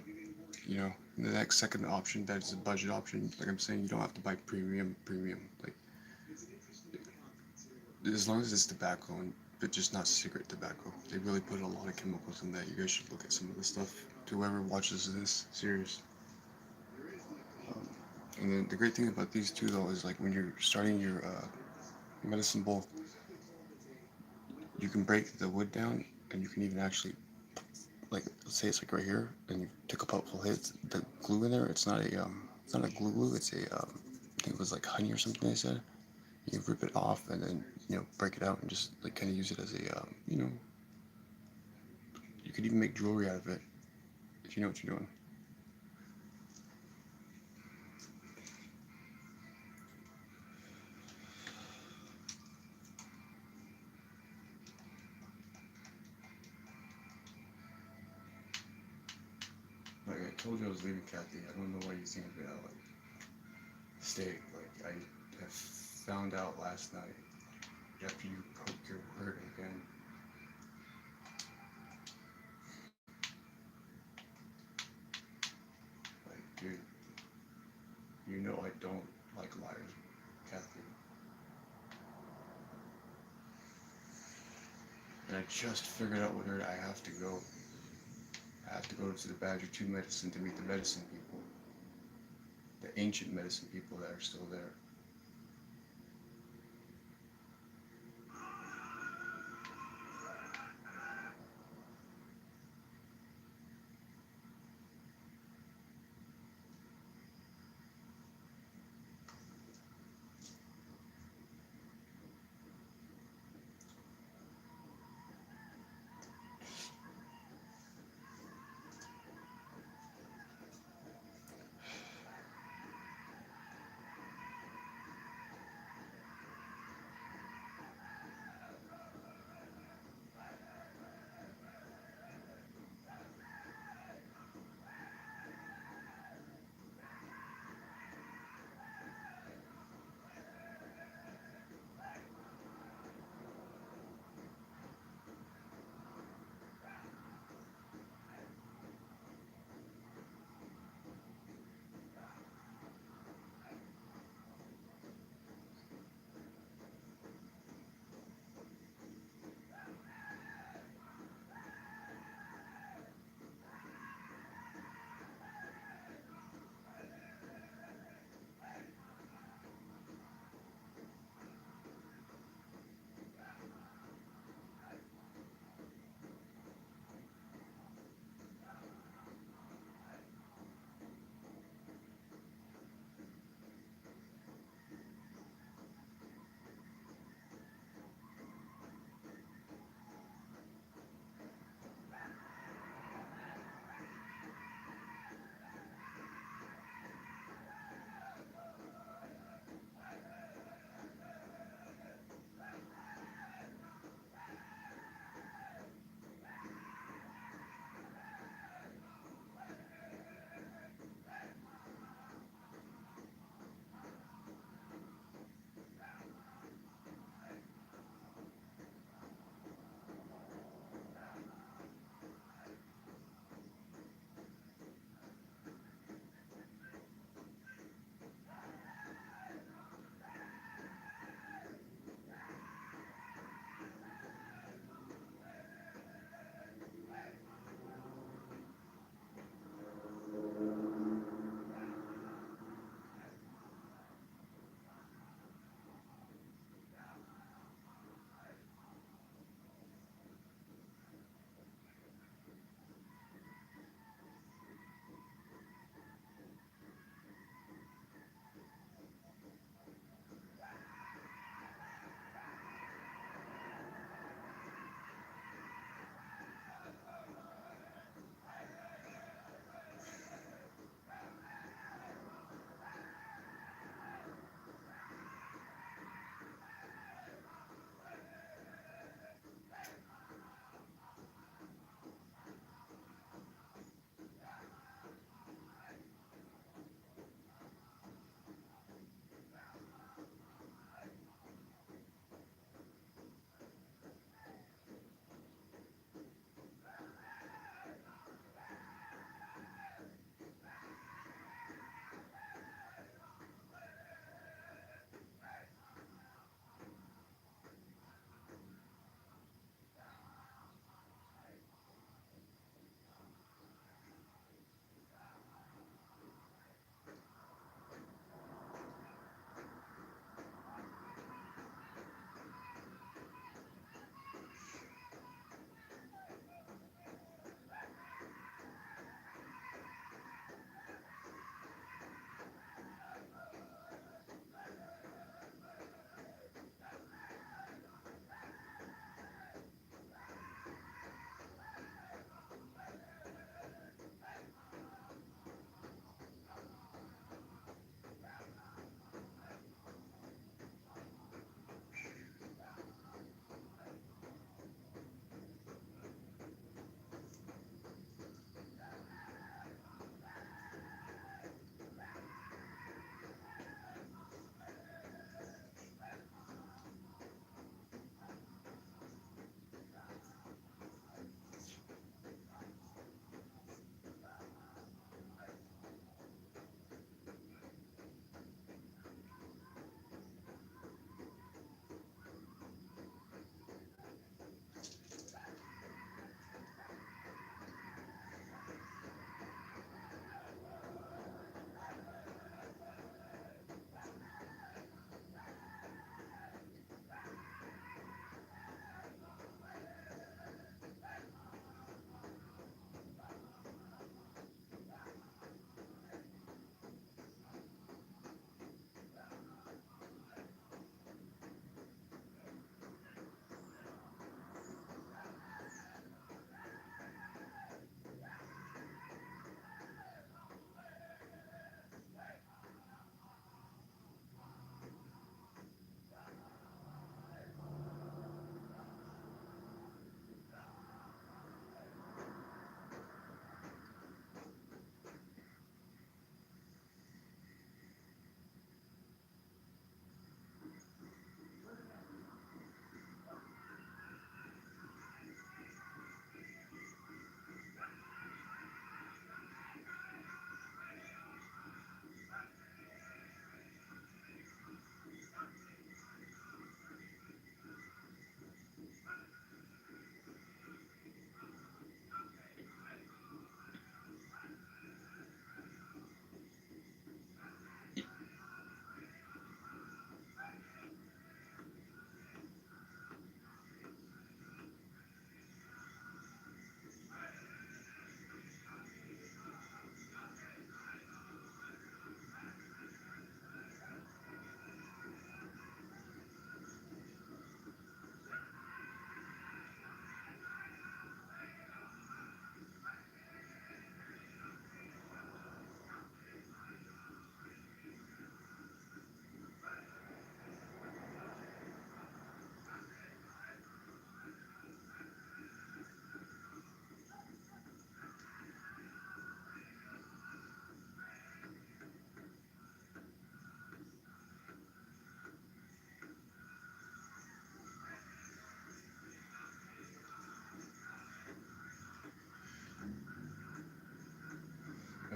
The next second option, that is a budget option. Like I'm saying, you don't have to buy premium. Like, as long as it's tobacco, but just not cigarette tobacco. They really put a lot of chemicals in that. You guys should look at some of the stuff. To whoever watches this series. And then the great thing about these two, though, is like when you're starting your medicine bowl, you can break the wood down, and you can even actually, like, let's say it's like right here, and you took a couple hits. The glue in there, it's not a glue. It's a I think it was like honey or something. They said you rip it off and then break it out and just like kind of use it as a you could even make jewelry out of it if you know what you're doing. Like I told you, I was leaving Kathy. I don't know why you think of it out. Like, stay. Like I have found out last night after you broke your word again. Like, dude, I don't like liars, Kathy. And I just figured out with her I have to go. I have to go to the Badger 2 medicine to meet the medicine people. The ancient medicine people that are still there.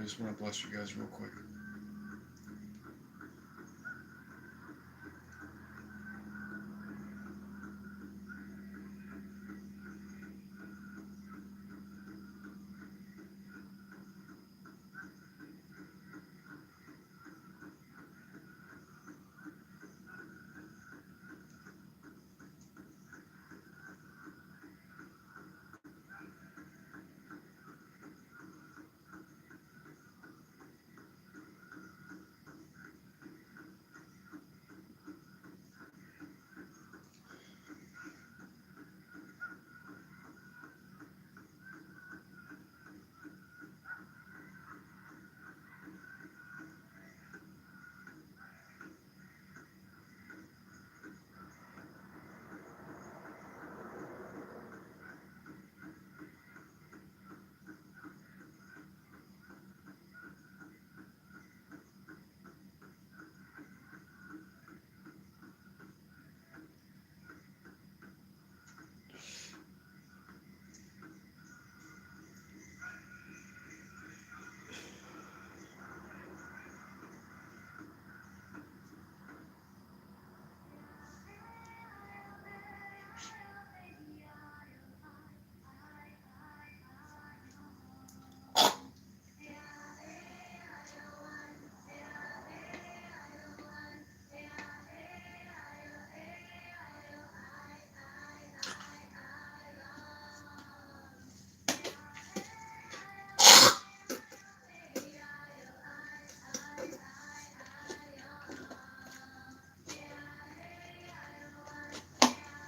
just want to bless you guys real quick.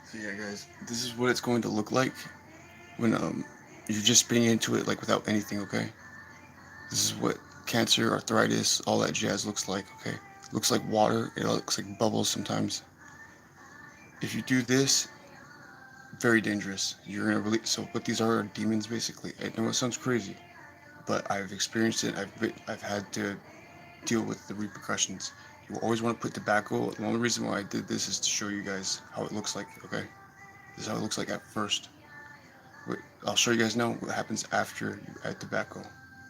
So yeah, guys, this is what it's going to look like when you're just spinning into it like without anything. Okay, this is what cancer, arthritis, all that jazz looks like. Okay, it looks like water. It looks like bubbles sometimes. If you do this, very dangerous. You're gonna release. So what these are demons basically. I know it sounds crazy, but I've experienced it. I've had to deal with the repercussions. You always want to put tobacco. The only reason why I did this is to show you guys how it looks like. Okay, this is how it looks like at first. I'll show you guys now what happens after you add tobacco.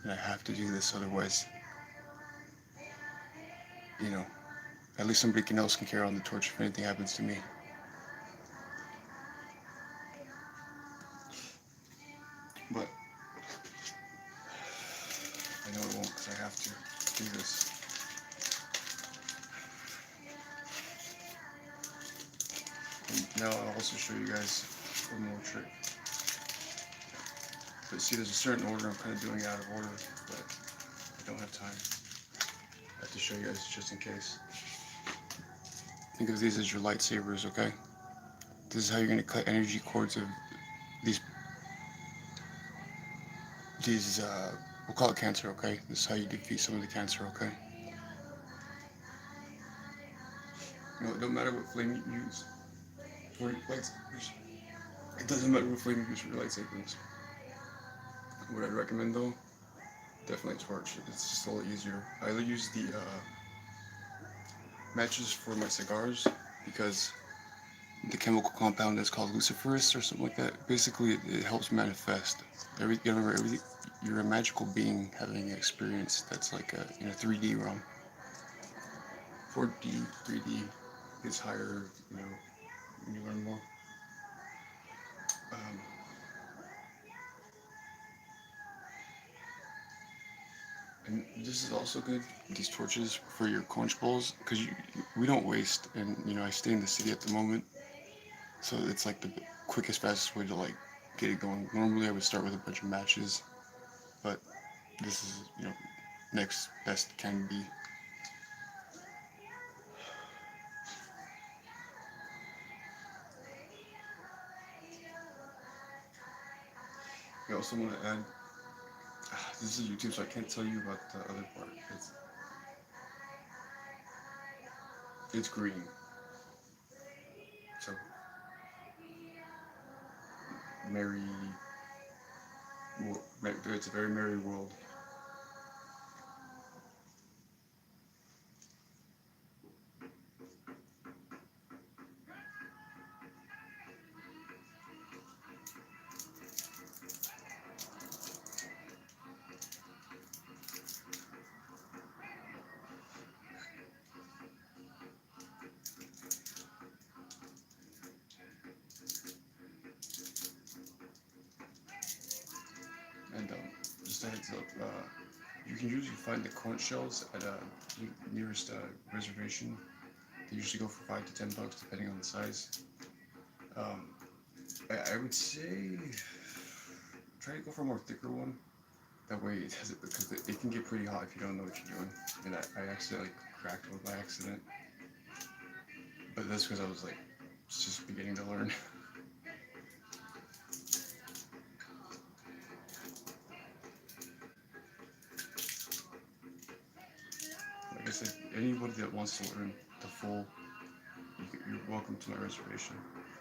And I have to do this, otherwise, you know, at least somebody else can carry on the torch if anything happens to me. But I know it won't because I have to do this. And now I'll also show you guys one more trick. But see, there's a certain order. I'm kind of doing it out of order, but I don't have time. I have to show you guys just in case. Think of these as your lightsabers, okay? This is how you're going to cut energy cords of these, we'll call it cancer, okay? This is how you defeat some of the cancer, okay? You know, it don't matter what flame you use for your lightsabers. It doesn't matter what flame you use for your lightsabers. What I'd recommend though, definitely torch. It's just a little easier. I either use the matches for my cigars because the chemical compound is called luciferase or something like that. Basically, it helps manifest. You're a magical being having an experience that's like in a 3D realm. 4D, 3D gets higher, you know, when you learn more. And this is also good, these torches for your conch bowls, because we don't waste, and you know, I stay in the city at the moment, so it's like the quickest, fastest way to like get it going. Normally I would start with a bunch of matches, but this is, you know, next best can be. I also want to add, this is YouTube, so I can't tell you about the other part. It's green. So, it's a very merry world. a heads up. You can usually find the conch shells at nearest reservation. They usually go for $5 to $10 depending on the size. I would say try to go for a more thicker one. That way it has it, because it can get pretty hot if you don't know what you're doing. And I accidentally cracked one by accident. But that's because I was like just beginning to learn. Like I said, anybody that wants to learn the full, you're welcome to my reservation.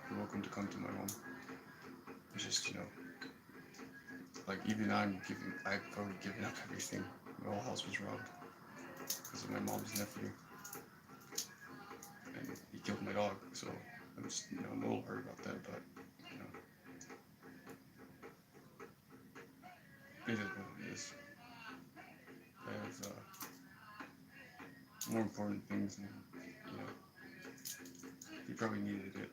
You're welcome to come to my home. It's just, like even I've probably given up everything. My whole house was robbed because of my mom's nephew. And he killed my dog, so I'm just, I'm a little worried about that, but, it is what it is. I have more important things, and, he probably needed it.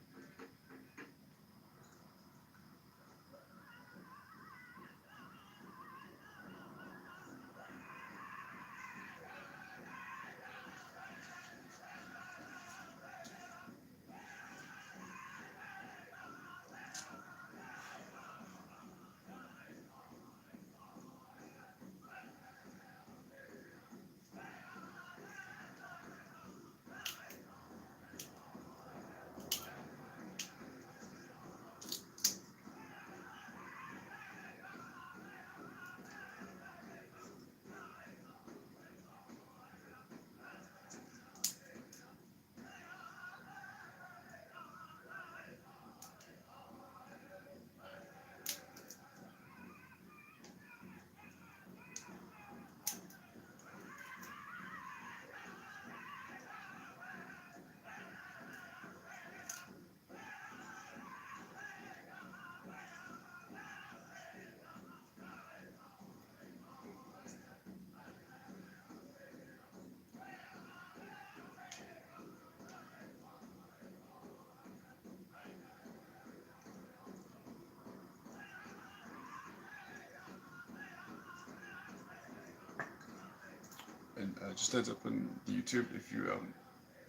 And just heads up on YouTube, if you,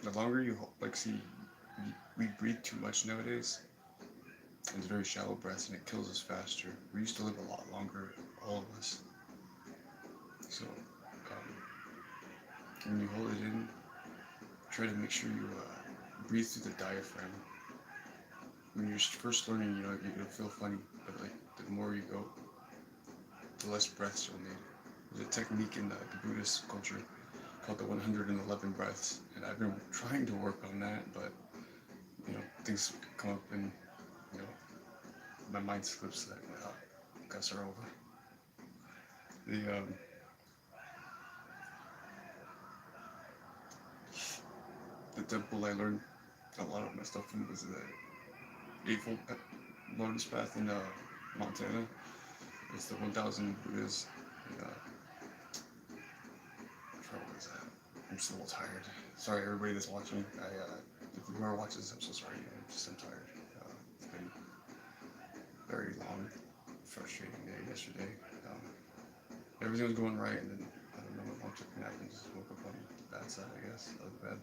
the longer you, we breathe too much nowadays. And it's very shallow breaths, and it kills us faster. We used to live a lot longer, all of us. So, when you hold it in, try to make sure you breathe through the diaphragm. When you're first learning, it'll feel funny, but like the more you go, the less breaths you'll need. There's a technique in the Buddhist culture called the 111 breaths, and I've been trying to work on that, but things come up and my mind slips that guts are over. The temple I learned a lot of my stuff from was the Eightfold Lotus Path in Montana. It's the 1,000 Buddhas. And, what is that? I'm just a little tired. Sorry, everybody that's watching. If you are watching this, I'm so sorry. I'm tired. It's been a very long, frustrating day yesterday. Everything was going right, and then I don't know, my mom took a nap and just woke up on the bad side, I guess, of the bed.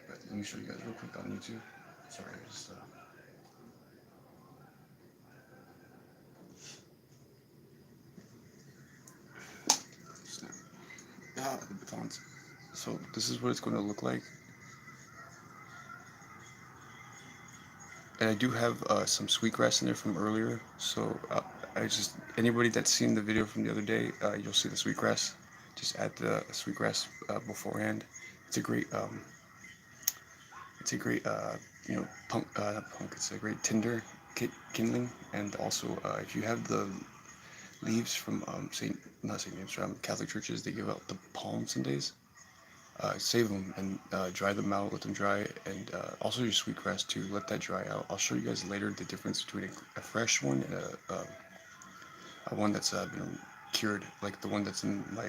But let me show you guys real quick on YouTube. Sorry, I just the batons. So this is what it's going to look like. And I do have some sweetgrass in there from earlier. So anybody that's seen the video from the other day, you'll see the sweetgrass. Just add the sweetgrass beforehand. It's a great, not punk. It's a great tinder kindling. And also, if you have the leaves from Catholic churches, they give out the palm Sundays. Save them and dry them out, let them dry, and also your sweetgrass too, let that dry out. I'll show you guys later the difference between a fresh one and a one that's been cured, like the one that's in my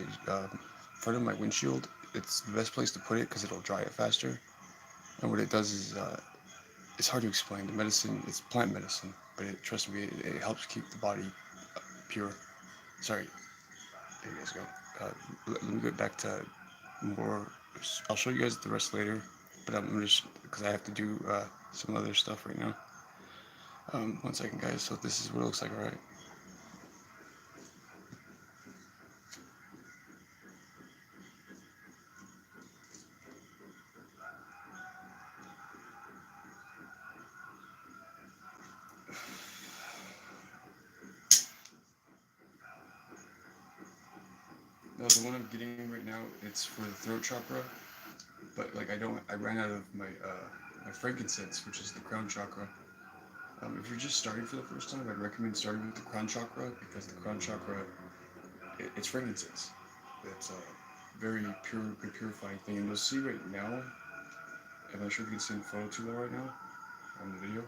front of my windshield. It's the best place to put it because it'll dry it faster. And what it does is, it's hard to explain. The medicine, it's plant medicine, but trust me, it helps keep the body pure. Sorry, there you guys go. Let me get back to more. I'll show you guys the rest later, but I'm gonna just because I have to do some other stuff right now. 1 second, guys. So this is what it looks like, alright? Now the one I'm getting right now, it's for the throat chakra, but like I ran out of my frankincense, which is the crown chakra. If you're just starting for the first time, I'd recommend starting with the crown chakra because the crown chakra, it's frankincense. It's a very pure, purifying thing, and you'll see right now. I'm not sure if you can see the photo too well right now on the video.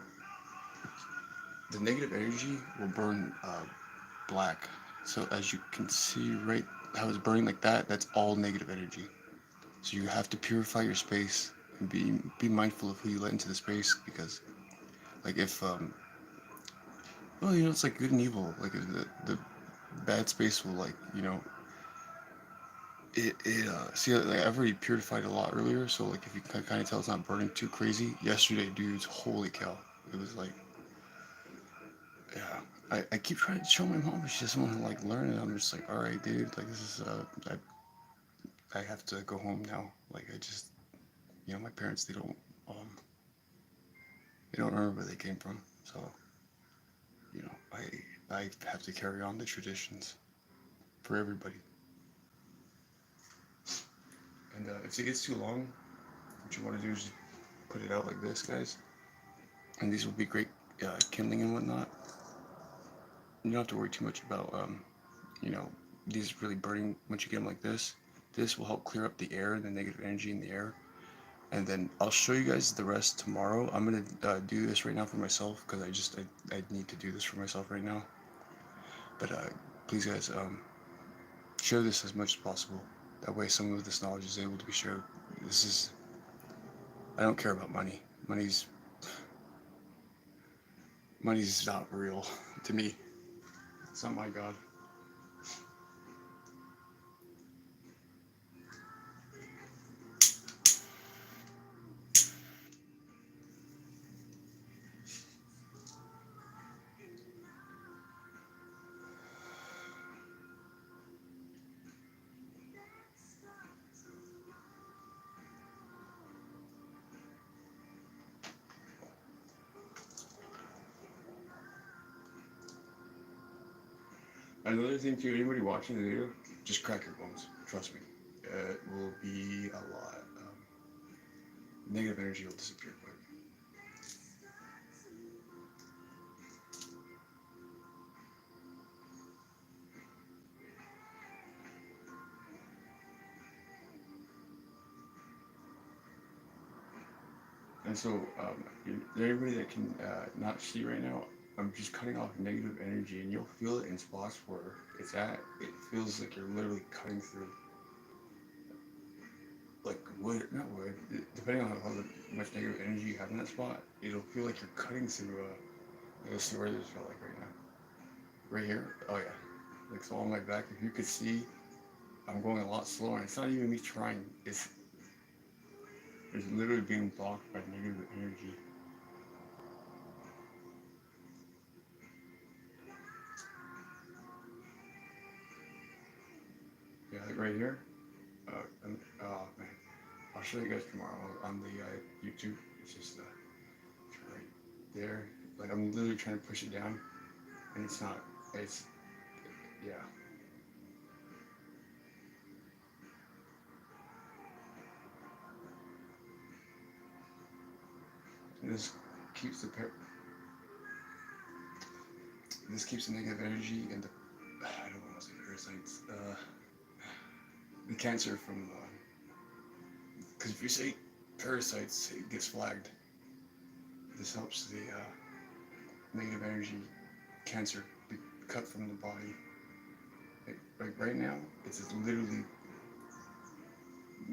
The negative energy will burn black. So as you can see right how it's burning like that, that's all negative energy. So you have to purify your space and be mindful of who you let into the space because like if well, you know, it's like good and evil. Like the bad space will like, you know, see like I've already purified a lot earlier, so like if you can kind of tell it's not burning too crazy. Yesterday, dudes, holy cow. It was like yeah. I keep trying to show my mom, but she doesn't want to like learn it. I'm just like, all right, dude, like this is I have to go home now. Like I just, you know, my parents um they don't remember where they came from, so you know I have to carry on the traditions for everybody. And if it gets too long, what you want to do is just put it out like this, guys. And these will be great kindling and whatnot. You don't have to worry too much about you know, these really burning once you get them like this. This will help clear up the air and the negative energy in the air. And then I'll show you guys the rest tomorrow. I'm gonna do this right now for myself because I need to do this for myself right now. But please guys, share this as much as possible. That way, some of this knowledge is able to be shared. This is I don't care about money. Money's not real to me. It's not my god. Another thing too, anybody watching the video, just crack your bones. Trust me, it will be a lot. Negative energy will disappear quick. And so, everybody that can not see right now, I'm just cutting off negative energy, and you'll feel it in spots where it's at. It feels like you're literally cutting through, like wood, not wood. Depending on how much negative energy you have in that spot, it'll feel like you're cutting through. Let's see where this felt like right now. Right here. Oh yeah. Like so on my back. If you could see, I'm going a lot slower. And it's not even me trying. It's literally being blocked by negative energy. Yeah, like right here. Oh man, I'll show you guys tomorrow on the YouTube. It's just right there. Like I'm literally trying to push it down, and it's not. It's yeah. And keeps the this keeps the negative energy and the I don't want to say parasites. The cancer from because if you say parasites, it gets flagged. This helps the negative energy cancer be cut from the body. Like right now, it's literally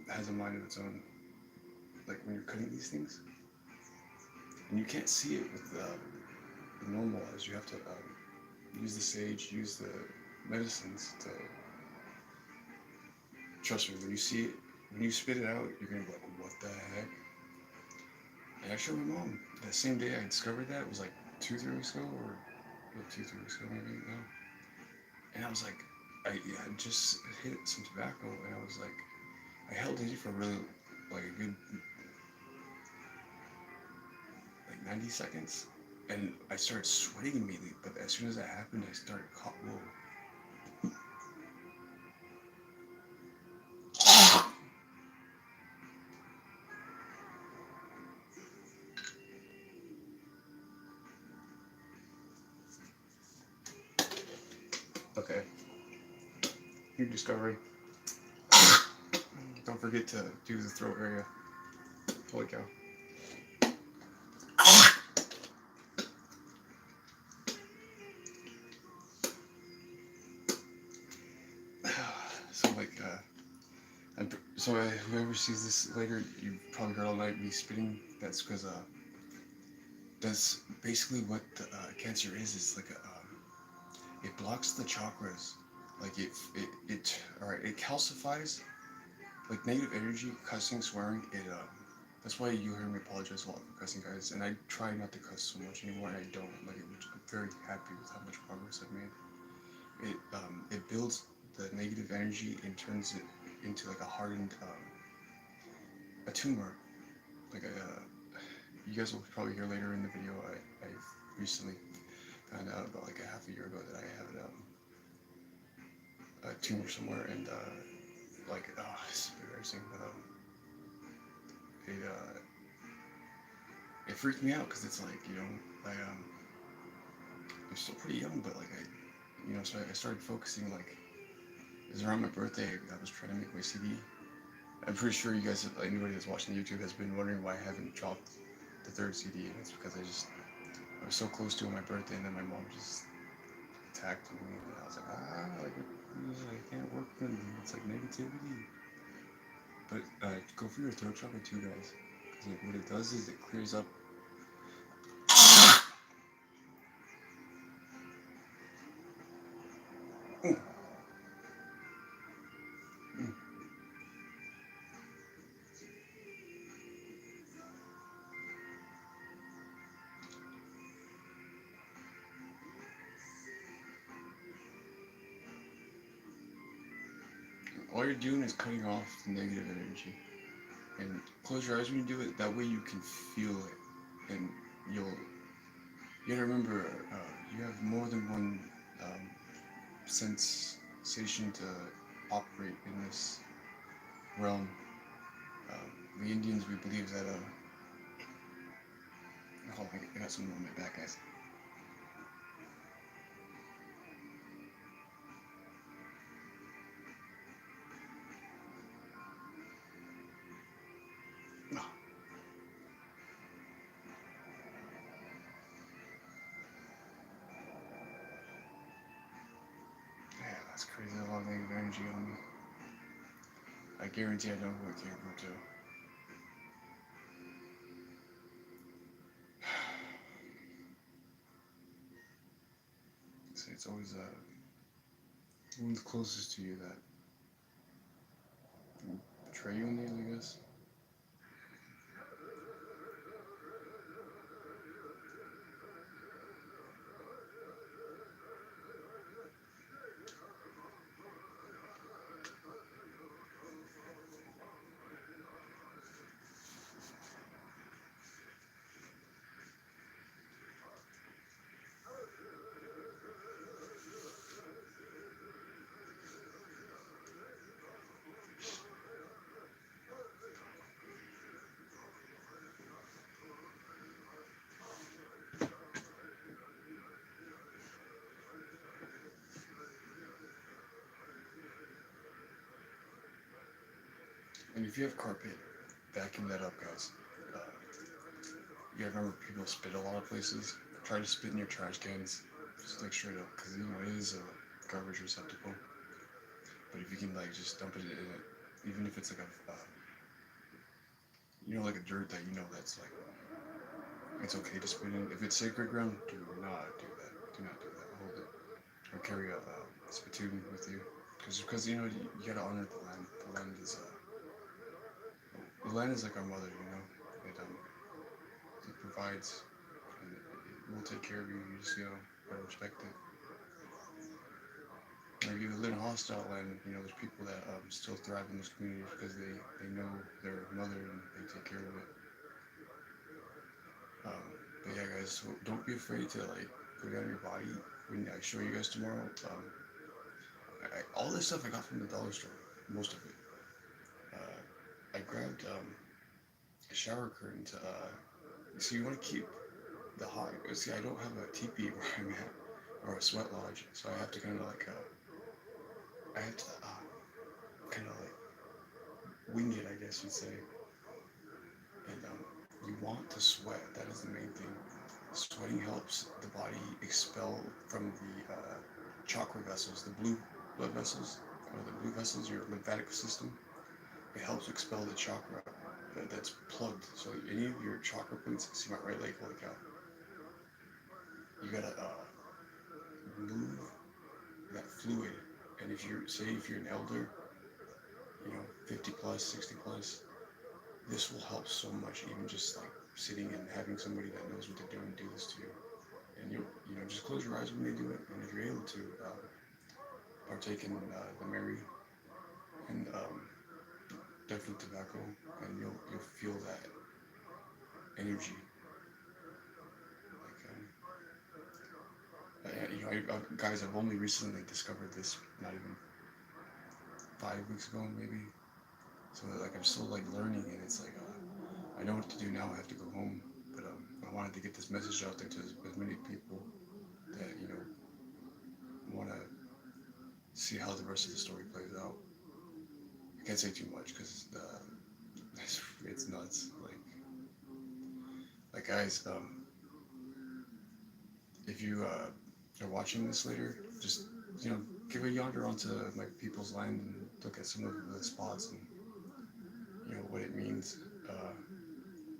has a mind of its own. Like when you're cutting these things, and you can't see it with normalize. You have to use the sage, use the medicines to. Trust me, when you see it, when you spit it out, you're gonna be like, what the heck? And actually, my mom, that same day I discovered that, it was like 2, 3 weeks ago, or 2, 3 weeks ago maybe now. And I was like, I just hit some tobacco, and I was like, I held it for really, like a good, like 90 seconds. And I started sweating immediately, but as soon as that happened, I started whoa. Okay, new discovery. Don't forget to do the throat area. Holy cow. So like, whoever sees this later, you probably heard all night me spitting. That's because that's basically what the cancer is. It's like it blocks the chakras. Like it calcifies. Like negative energy, cussing, swearing. That's why you hear me apologize a lot for cussing, guys. And I try not to cuss so much anymore, and I don't. Like, I'm very happy with how much progress I've made. It builds the negative energy and turns it into like a hardened a tumor. Like you guys will probably hear later in the video. I recently found out about like a half a year ago that I had a tumor somewhere, and it's embarrassing, but it freaked me out because it's like I'm still pretty young, but like so I started focusing like it was around my birthday. I was trying to make my CD. I'm pretty sure you guys, anybody that's watching YouTube, has been wondering why I haven't dropped the third CD, and it's because I was so close to my birthday, and then my mom just attacked me, and I was like, I can't work with them. It's like negativity. But go for your throat chakra too, guys. Because like, what it does is it clears up. All you're doing is cutting off the negative energy. And close your eyes when you do it. That way you can feel it, and you gotta remember you have more than one sensation to operate in this realm. The Indians, we believe that. Hold on, I got something on my back, guys. Oh. Yeah, that's crazy. A lot of negative energy on me. I guarantee I know who it came from too. See, it's always one's closest to you that betray you in the end, I guess. And if you have carpet, vacuum that up, guys. You gotta remember people spit a lot of places. Try to spit in your trash cans, just like straight up, because it is a garbage receptacle. But if you can like just dump it in it, even if it's like like a dirt that that's like It's okay to spit in. If it's sacred ground, do not do that. Do not do that. Hold it. Or carry a spittoon with you. Because you know, you gotta honor the land. The land is like our mother, you know. It provides, and it will take care of you. You just, you know, gotta respect it. Like you live in a hostile land, you know, there's people that still thrive in those communities because they know their mother and they take care of it. But yeah, guys, so don't be afraid to like put it on your body. When I show you guys tomorrow, all this stuff I got from the dollar store, most of it. I grabbed a shower curtain to, so you want to keep the hot. See, I don't have a teepee where I'm at, or a sweat lodge, so I have to kind of like, I have to kind of like wing it, I guess you'd say. And you want to sweat. That is the main thing. Sweating helps the body expel from the chakra vessels, the blue blood vessels, or the blue vessels, your lymphatic system. It helps expel the chakra that's plugged. So any of your chakra points, see my right leg, holy cow. You gotta move that fluid. And if you're, say if you're an elder, you know, 50 plus, 60 plus, this will help so much, even just like sitting and having somebody that knows what they're doing do this to you. And you know, just close your eyes when they do it. And if you're able to, partake in the Mary and definitely tobacco, and you'll feel that energy. Like, you know, guys, I've only recently discovered this, not even 5 weeks ago, maybe. So like I'm still like learning, and it's like I know what to do now. I have to go home, but I wanted to get this message out there to as many people that you know want to see how the rest of the story plays out. I can't say too much because it's nuts. Like guys, if you are watching this later, just you know give a yonder onto my people's land and look at some of the spots and you know what it means.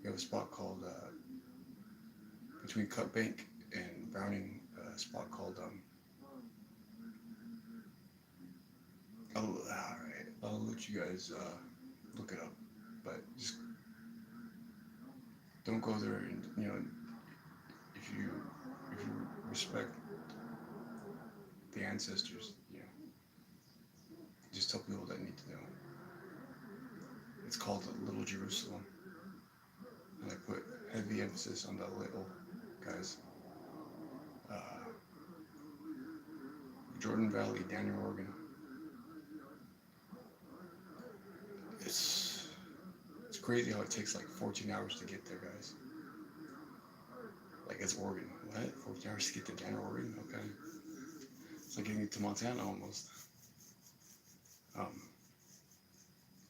We have a spot called between Cut Bank and Browning, a spot called I'll let you guys look it up, but just don't go there. And you know, if you respect the ancestors, you know, just tell people that need to know. It's called Little Jerusalem, and I put heavy emphasis on the little, guys. Jordan Valley, down in Oregon. It's crazy how it takes like 14 hours to get there, guys. Like it's Oregon. What? 14 hours to get to Denver, Oregon? Okay. It's like getting to Montana almost.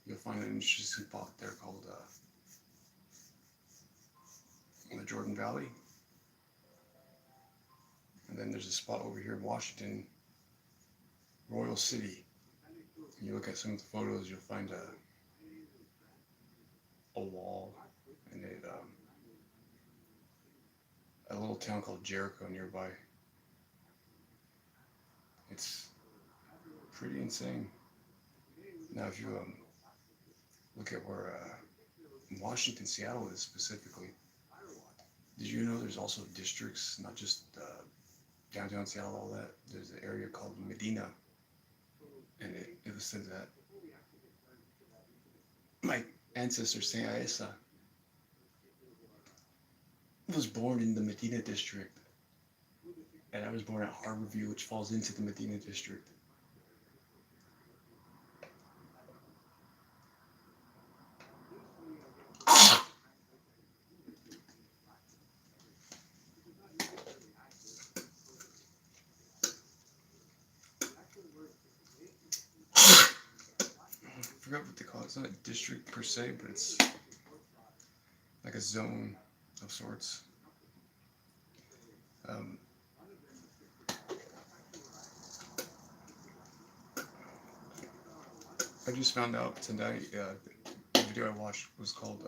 You'll find an interesting spot there called the Jordan Valley. And then there's a spot over here in Washington, Royal City. And you look at some of the photos, you'll find a wall and a little town called Jericho nearby. It's pretty insane. Now, if you look at where Washington, Seattle is specifically, did you know there's also districts, not just downtown Seattle, all that? There's an area called Medina, and it was said that my ancestor Saint Aissa was born in the Medina district, and I was born at Harborview, which falls into the Medina district. I forgot what they call it. It's not a district per se, but it's like a zone of sorts. I just found out tonight, the video I watched was called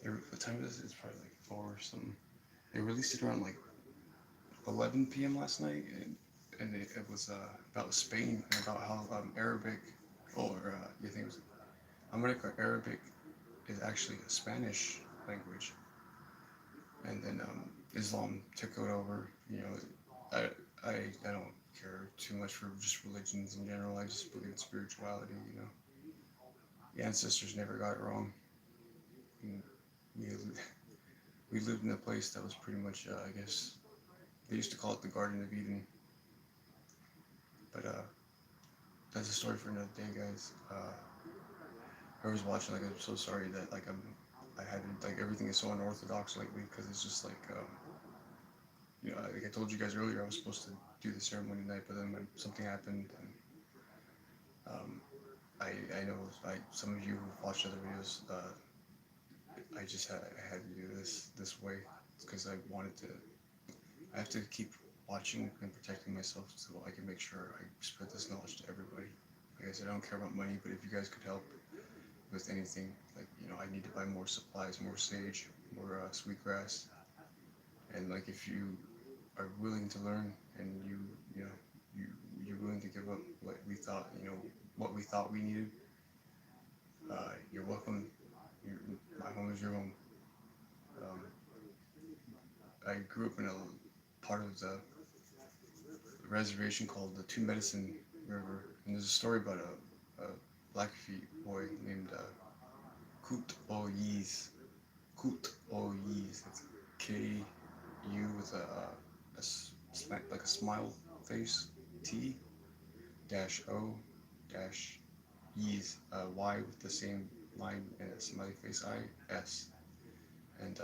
What time is it? It's probably like 4 or something. They released it around like 11 p.m. last night, and it was about Spain and about how Arabic, or you think it was Amharic or Arabic, is actually a Spanish language, and then Islam took it over. You know, I I don't care too much for just religions in general. I just believe in spirituality. You know, the ancestors never got it wrong. And we we lived in a place that was pretty much, I guess, they used to call it the Garden of Eden. But that's a story for another day, guys. Whoever's watching, like, I'm so sorry that like I had like everything is so unorthodox lately because it's just like you know, like I told you guys earlier, I was supposed to do the ceremony tonight, but then when something happened, and um, I know some of you who've watched other videos, I had to do this way because I wanted to. I have to keep watching and protecting myself so I can make sure I spread this knowledge to everybody. Like I said, I don't care about money, but if you guys could help with anything, like, you know, I need to buy more supplies, more sage, more sweetgrass, and like if you are willing to learn and you know you you're willing to give up what we thought, you know, what we thought we needed, you're welcome. You're, my home is your home. Um, I grew up in a part of the reservation called the Two Medicine River, and there's a story about a Blackfeet boy named Kut Oyes. Kut Oyes. It's Ku with like a smile face. T dash O dash Yees. Y with the same line and a smiley face I S. And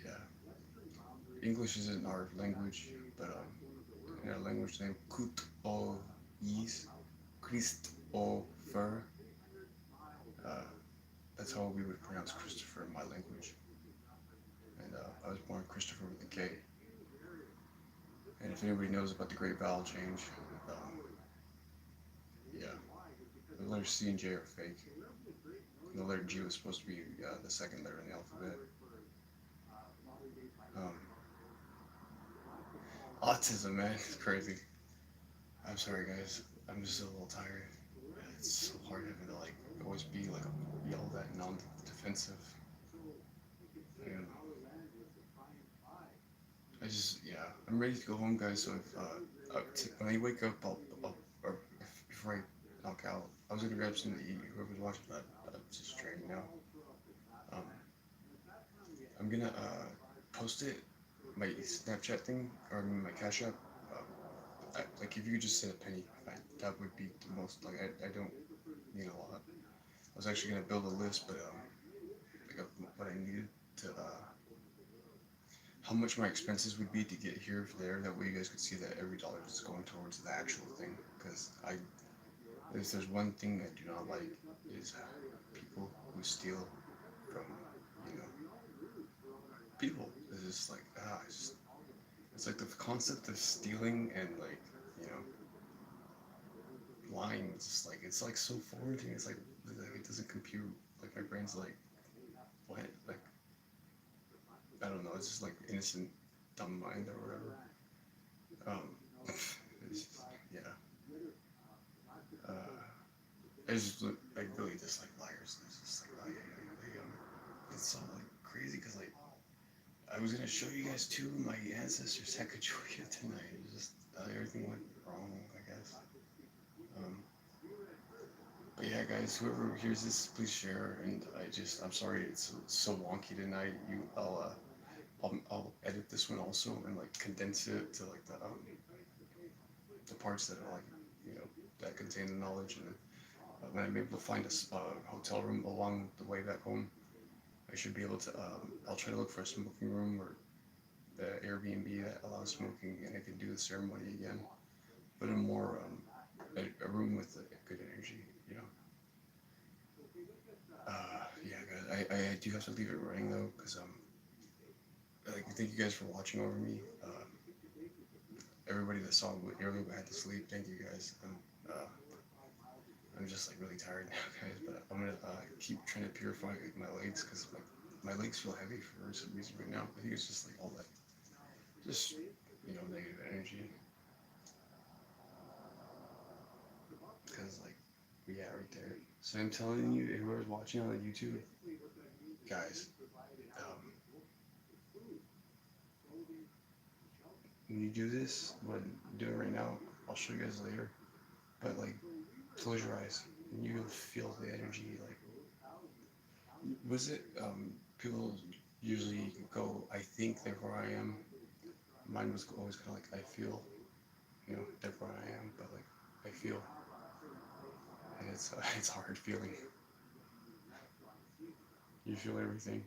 yeah, English isn't our language, but in our language name Kut Oyes. Christopher. Uh, that's how we would pronounce Christopher in my language. And I was born Christopher with a K. And if anybody knows about the Great Vowel Change, um, yeah, the letters C and J are fake. And the letter G was supposed to be the second letter in the alphabet. Um, Autism, man, it's crazy. I'm sorry, guys. I'm just a little tired. It's so hard having to like always be like yelled at, non-defensive. And yeah, I'm ready to go home, guys. So if when I wake up, or before I knock out, I was gonna grab something to eat. Whoever's watching, but I'm just dragging now. Um, I'm gonna post it, my Snapchat thing, or my Cash App. Like if you could just send a penny, that would be the most. Like I don't need a lot. I was actually gonna build a list, but like what I needed to how much my expenses would be to get here for there. That way you guys could see that every dollar is going towards the actual thing. Because if there's one thing I do not like is people who steal from, you know, people. It's just like it's like the concept of stealing and like, you know, lying. It's like so foreign to me. It's like it doesn't compute. Like my brain's like what? Like I don't know. It's just like innocent, dumb mind or whatever. Um, it's just, yeah. I really dislike liars. It's just like, it's so like crazy because like I was gonna show you guys two of my ancestors that could show you tonight. It's just everything went wrong, I guess. Um, but yeah, guys, whoever hears this, please share. And I'm sorry, it's so wonky tonight. I'll edit this one also and like condense it to like the parts that are like, you know, that contain the knowledge. And when I'm able to find a hotel room along the way back home, I should be able to. I'll try to look for a smoking room or the Airbnb that allows smoking, and I can do the ceremony again, but in more a room with good energy, you know. Yeah, guys, I do have to leave it running though, because like thank you guys for watching over me. Everybody that saw it earlier but had to sleep, thank you guys. I'm just like really tired now, guys. But I'm gonna keep trying to purify my legs because my legs feel heavy for some reason right now. I think it's just like all that, just negative energy. Because like, yeah, right there. So I'm telling you, whoever's watching on YouTube, guys, when you do this, what I'm doing right now, I'll show you guys later. But like, close your eyes and you'll feel the energy. Like, was it people usually go, I think therefore I am. Mine was always kind of like, I feel, therefore I am. But like, I feel, and it's hard feeling. You feel everything.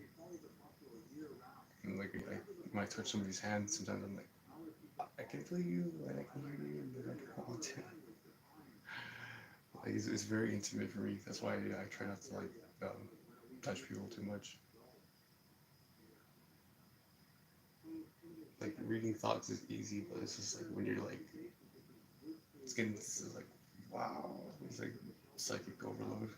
And like, when I touch somebody's hand, sometimes I'm like, I can feel you and I can hear you, but I don't want to. Like, it's very intimate for me. That's why I try not to like touch people too much. Like, reading thoughts is easy, but it's just like when you're like, it's like, wow, it's like psychic overload.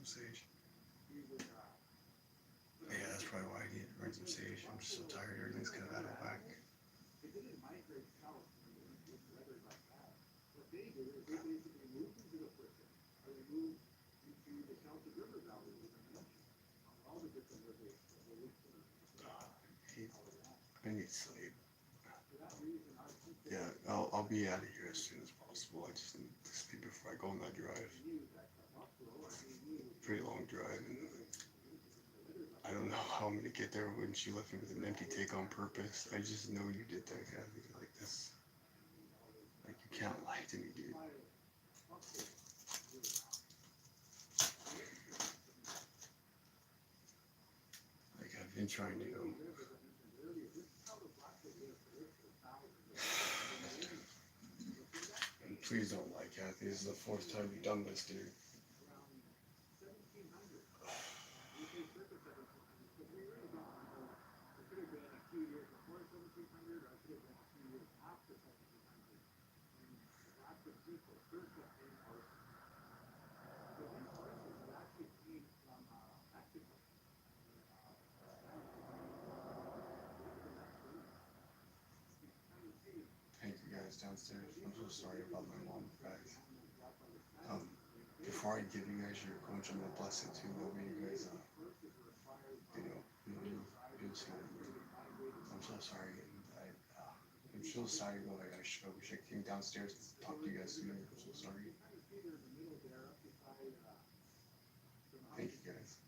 Sage. Yeah, that's probably why I need to burn some sage. I'm just so tired. Everything's kind of out of whack. I need sleep. Yeah, I'll be out of here as soon as possible. I just need to sleep before I go on that drive. Pretty long drive, and I don't know how I'm gonna get there when she left me with an empty take on purpose. I just know you did that, Kathy. Like this, like you can't lie to me, dude. Like I've been trying to go. And please don't lie, Kathy. This is the fourth time you've done this, dude. Thank you guys downstairs. I'm so sorry about my mom, guys. Before I give you guys your coach, I'm gonna bless it too. That way you guys, you'll see that. I'm so sorry, and I'm so sorry. But I wish I came downstairs to talk to you guys sooner. I'm so sorry. Thank you guys.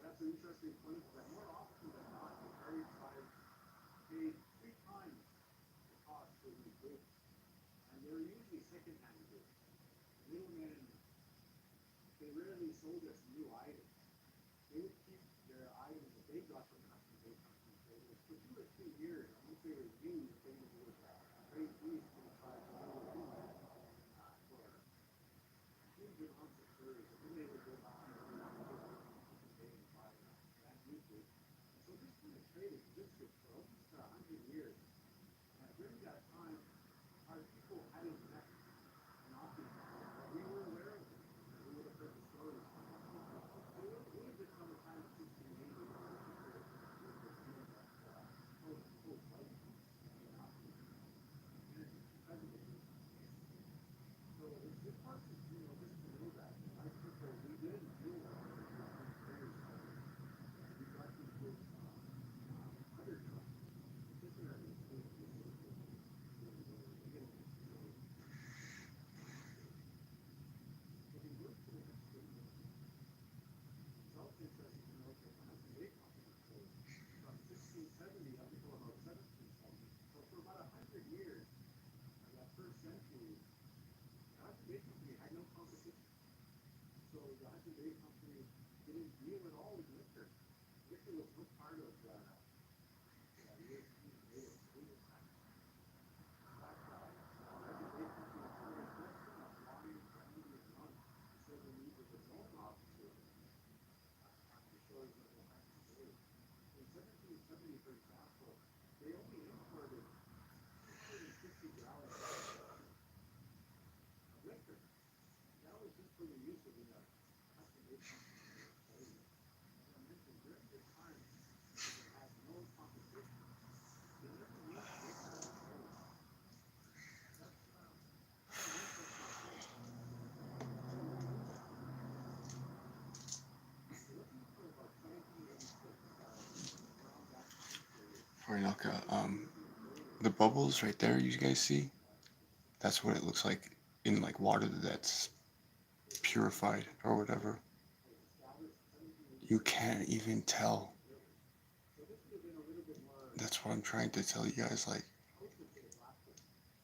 That's an interesting point, but more often than not, the very tribes paid 3 times the cost for these goods. And they were usually second-hand goods. Middlemen, they rarely sold us new items. They would keep their items that they got from custom day companies for 2 or 3 years. And once they were used, they would trade these to the tribes and they would do that for huge amounts of furs. And then they would go back and they would go to custom day and buy brand new goods. And so this kind of trade existed for almost 100 years. And during that time, our people hadn't met an optimum. We were aware of it. We would have heard the stories. It would have been from the time of 1680 when people were feeling that full fight in optimism. And it's because of it. So it's important, just to know that. Our people, we didn't deal with it very slowly. We got these goods from other tribes, particularly through the Visigothic. We can go to the next video. It's also interesting to note that the Hudson Bay Company closed from 1670 up until about 1770. So for about 100 years of that first century, the Hudson Bay Company had no competition. So the Hudson Bay Company didn't deal at all with liquor. Liquor was no part of the European way of time. In fact, the Hudson Bay Company imported less than enough wine, brandy, and rum to serve the needs of its own officers on the shores of the Hudson Bay. In 1770, for example, they only imported 250 gallons of liquor. And that was just for the use of the Hudson Bay Company employees. As I mentioned, during this time, when they had no competition, they never used liquor on trade. That's kind of an interesting point. So we're looking for about 1786, around that time period. Sorry, Naka. The bubbles right there, you guys see? That's what it looks like in like water that's purified or whatever. You can't even tell. That's what I'm trying to tell you guys. Like,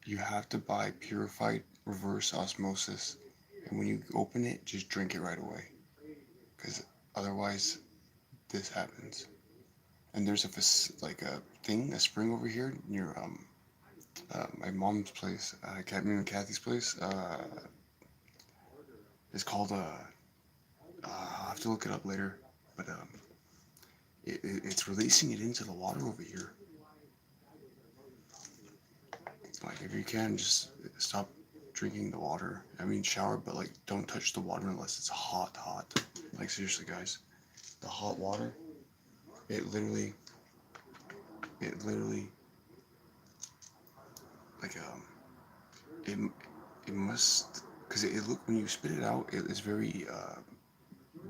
you have to buy purified reverse osmosis, and when you open it, just drink it right away, because otherwise, this happens. And there's a spring over here near my mom's place, Kathy's place. It's called I'll have to look it up later, but it's releasing it into the water over here. Like, if you can, just stop drinking the water. I mean, shower, but like, don't touch the water unless it's hot, hot. Like, seriously, guys, the hot water, it literally, like, it, it must, because it look when you spit it out, it's very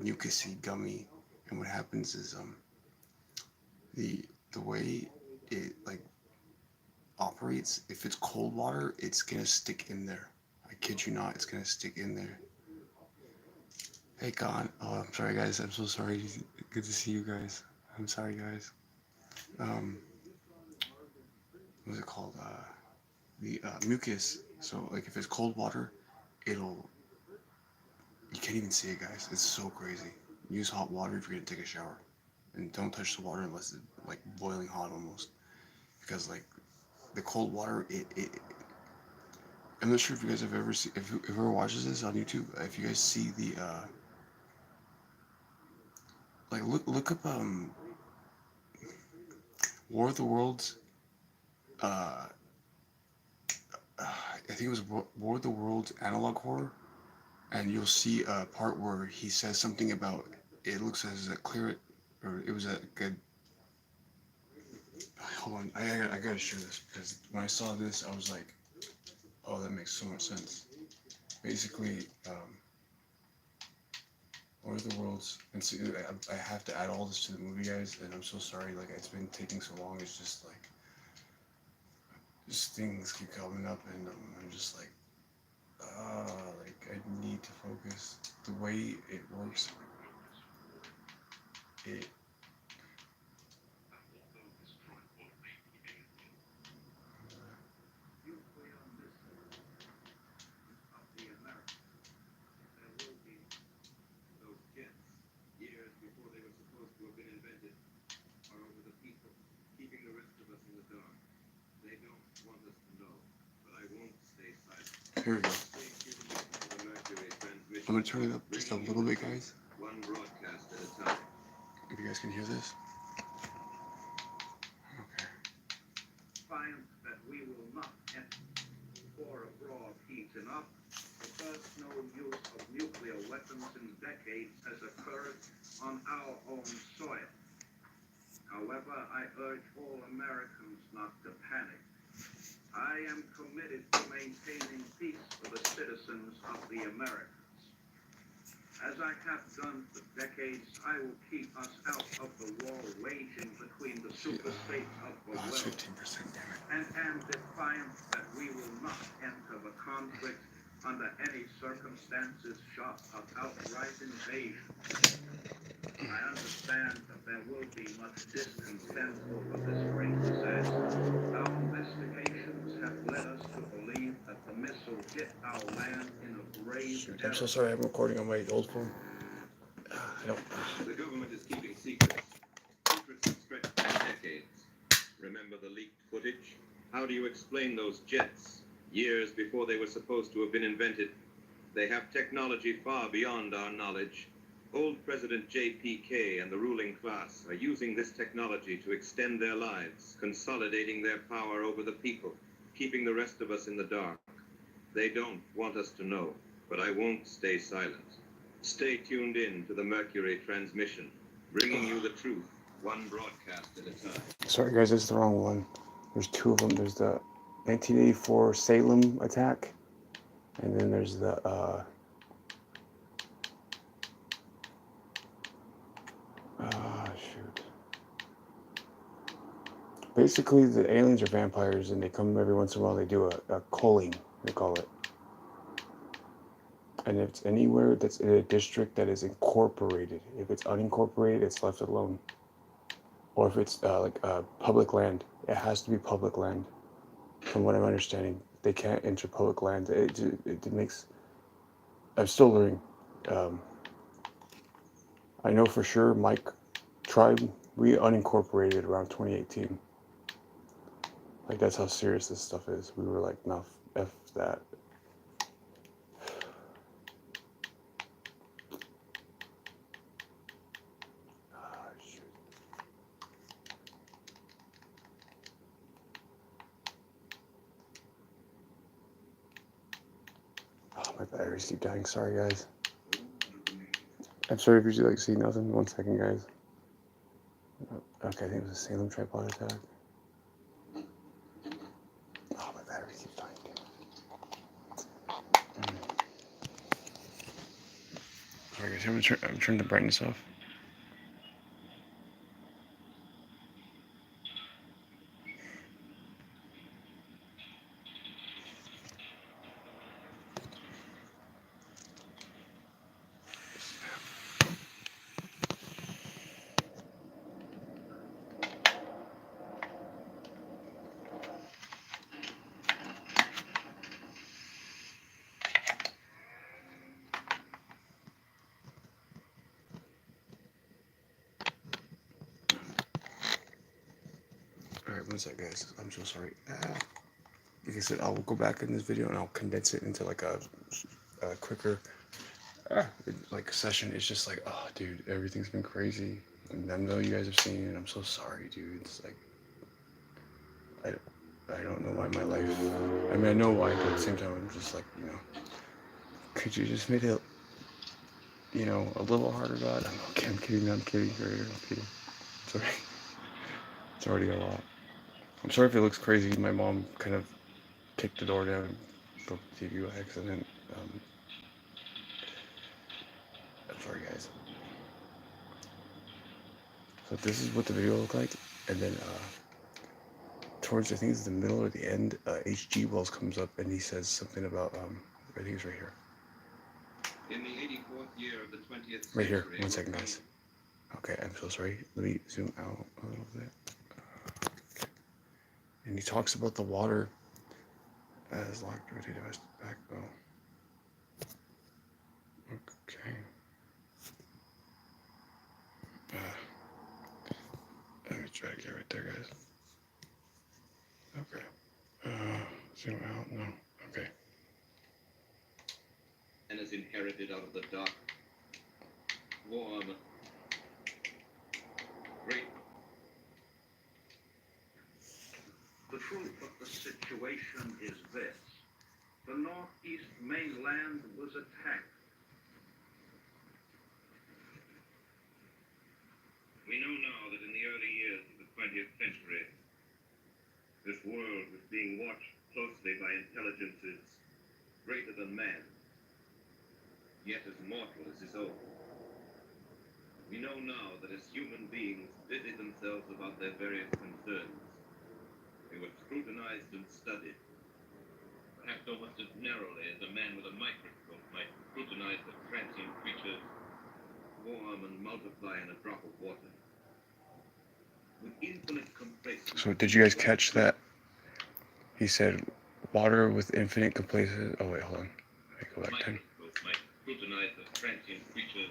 mucusy, gummy, and what happens is the way it like operates, if it's cold water, it's gonna stick in there. I kid you not, it's gonna stick in there. Hey, God. Oh, I'm sorry, guys. I'm so sorry. Good to see you guys. I'm sorry, guys. What's it called? The mucus. So, like, if it's cold water, it'll. You can't even see it, guys. It's so crazy. Use hot water if you're gonna take a shower, and don't touch the water unless it's like boiling hot almost, because like the cold water, I'm not sure if you guys have ever seen, if whoever watches this on YouTube, if you guys see the like look up War of the Worlds. I think it was War of the Worlds analog horror, and you'll see a part where he says something about it looks as a clear, or it was a good. Hold on, I gotta share this because when I saw this, I was like, oh, that makes so much sense. Basically, War of the Worlds, and so I have to add all this to the movie, guys, and I'm so sorry. Like, it's been taking so long. It's just like, just things keep coming up, and I'm just like, like I need to focus. The way it works. Nuclear missiles of the Americans. There will be Those jets, years before they were supposed to have been invented, are over the people, keeping the rest of us in the dark. They don't want us to know, but I won't stay silent. Here we go. Stay tuned to the Mercury transmission. I'm gonna turn it up just a little bit, guys. One broadcast at a time. If you guys can hear this. Okay. defiance that we will not enter for abroad heat enough. The first no use of nuclear weapons in decades has occurred on our own soil. However, I urge all Americans not to panic. I am committed to maintaining peace for the citizens of the Americas. As I have done for decades, I will keep us out of the war waging between the superstates of the Oh, it's world, 15%, damn it. and am defiant that we will not enter the conflict under any circumstances short of outright invasion. I understand that there will be much discontent over this great disaster. Our investigations have led us to believe that the missile hit our land in a grave Shoot, I'm so sorry. I'm recording on my old phone. I don't. The government is keeping secrets. Secrets that stretch back decades. Remember the leaked footage? How do you explain those jets? Years before they were supposed to have been invented. They have technology far beyond our knowledge. Old President JPK and the ruling class are using this technology to extend their lives, consolidating their power over the people, keeping the rest of us in the dark. They don't want us to know, but I won't stay silent. Stay tuned in to the Mercury transmission, bringing you the truth, one broadcast at a time. Sorry, guys, this is the wrong one. There's two of them. There's the 1984 Salem attack, and then there's the shoot. Basically, the aliens are vampires, and they come every once in a while. They do a culling, they call it. And if it's anywhere that's in a district that is incorporated, if it's unincorporated, it's left alone. Or if it's public land, it has to be public land. From what I'm understanding, they can't enter public land. It makes. I'm still learning. I know for sure my tribe, we unincorporated around 2018. Like, that's how serious this stuff is. We were like, no, F that. Shoot. Oh, my batteries keep dying. Sorry, guys. I'm sorry if you see nothing. 1 second, guys. Okay, I think it was a Salem tripod attack. Oh, my battery keeps dying. Sorry, guys. I'm turning the brightness off. Alright, 1 sec, guys. I'm so sorry. Like I said, I'll go back in this video and I'll condense it into like a quicker session. It's just like, oh, dude, everything's been crazy. And I know you guys have seen it. I'm so sorry, dude. It's like, I don't know why my life. I mean, I know why, but at the same time, I'm just like, could you just make it, a little harder, God? I'm kidding. I'm kidding. I'm kidding. Sorry. It's already a lot. I'm sorry if it looks crazy. My mom kind of kicked the door down and broke the TV by accident. I'm sorry, guys. So this is what the video looked like, and then towards, I think it's the middle or the end, H.G. Wells comes up and he says something about I think it's right here. In the 84th year of the 20th Right here. century, 1 second, guys. Okay, I'm so sorry. Let me zoom out a little bit. Okay. And he talks about the water as locked ready to back. Oh. Okay. Let me try to get right there, guys. Okay. Zoom out. No. Okay. And is inherited out of the dark, warm, great. The truth of the situation is this. The northeast mainland was attacked. We know now that in the early years of the 20th century, this world was being watched closely by intelligences greater than man, yet as mortal as his own. We know now that as human beings busied themselves about their various concerns, they were scrutinized and studied, perhaps almost as narrowly as a man with a microscope might scrutinize the transient creatures form and multiply in a drop of water. With infinite complacency. So did you guys catch that? He said, water with infinite complacency. Oh wait, hold on. Let me go back 10. Microscope might scrutinize the transient creatures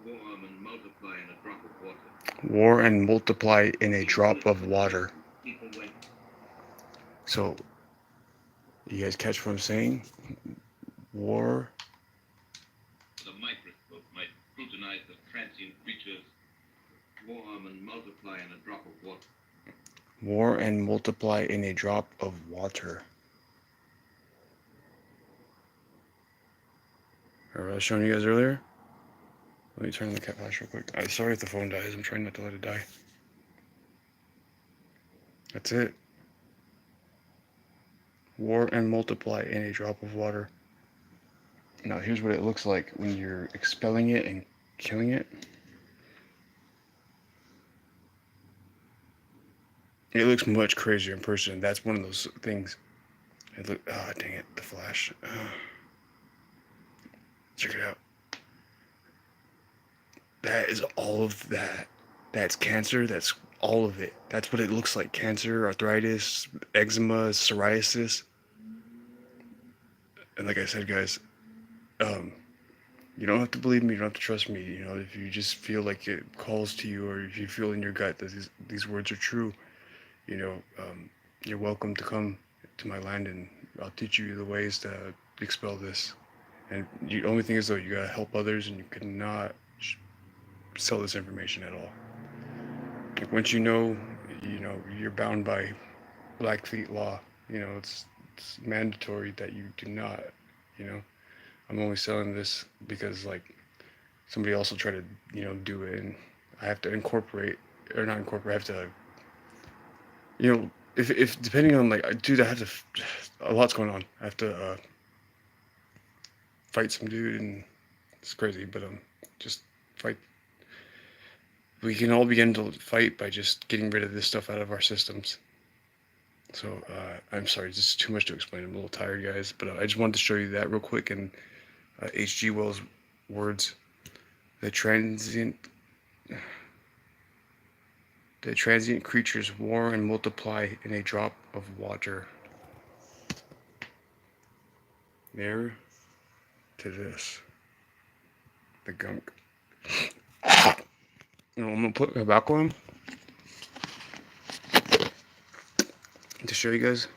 form and multiply in a drop of water. War and multiply in a drop of water. People went. So, you guys catch what I'm saying? War. The microscope might scrutinize the transient creatures form and multiply in a drop of water. War and multiply in a drop of water. Remember I was showing you guys earlier? Let me turn on the cat flash real quick. I'm sorry if the phone dies. I'm trying not to let it die. That's it. War and multiply in a drop of water. Now here's what it looks like when you're expelling it and killing it. It looks much crazier in person. That's one of those things. It look. Oh dang it! The flash. Check it out. That is all of that. That's cancer. That's all of it. That's what it looks like. Cancer, arthritis, eczema, psoriasis. And like I said, guys, you don't have to believe me. You don't have to trust me. You know, if you just feel like it calls to you, or if you feel in your gut that these words are true, you know, you're welcome to come to my land, and I'll teach you the ways to expel this. And the only thing is, though, you gotta help others, and you cannot sell this information at all. Like once you know, you're bound by Blackfeet law. You know, it's mandatory that you do not. You know, I'm only selling this because like somebody else will try to do it, and I have to incorporate or not incorporate. I have to, if depending on like, dude, I have to. A lot's going on. I have to fight some dude, and it's crazy, but just fight. We can all begin to fight by just getting rid of this stuff out of our systems. So I'm sorry, this is too much to explain. I'm a little tired, guys, but I just wanted to show you that real quick. And H.G. Wells' words: the transient creatures war and multiply in a drop of water. Near to this, the gunk. I'm gonna put tobacco in to show you guys.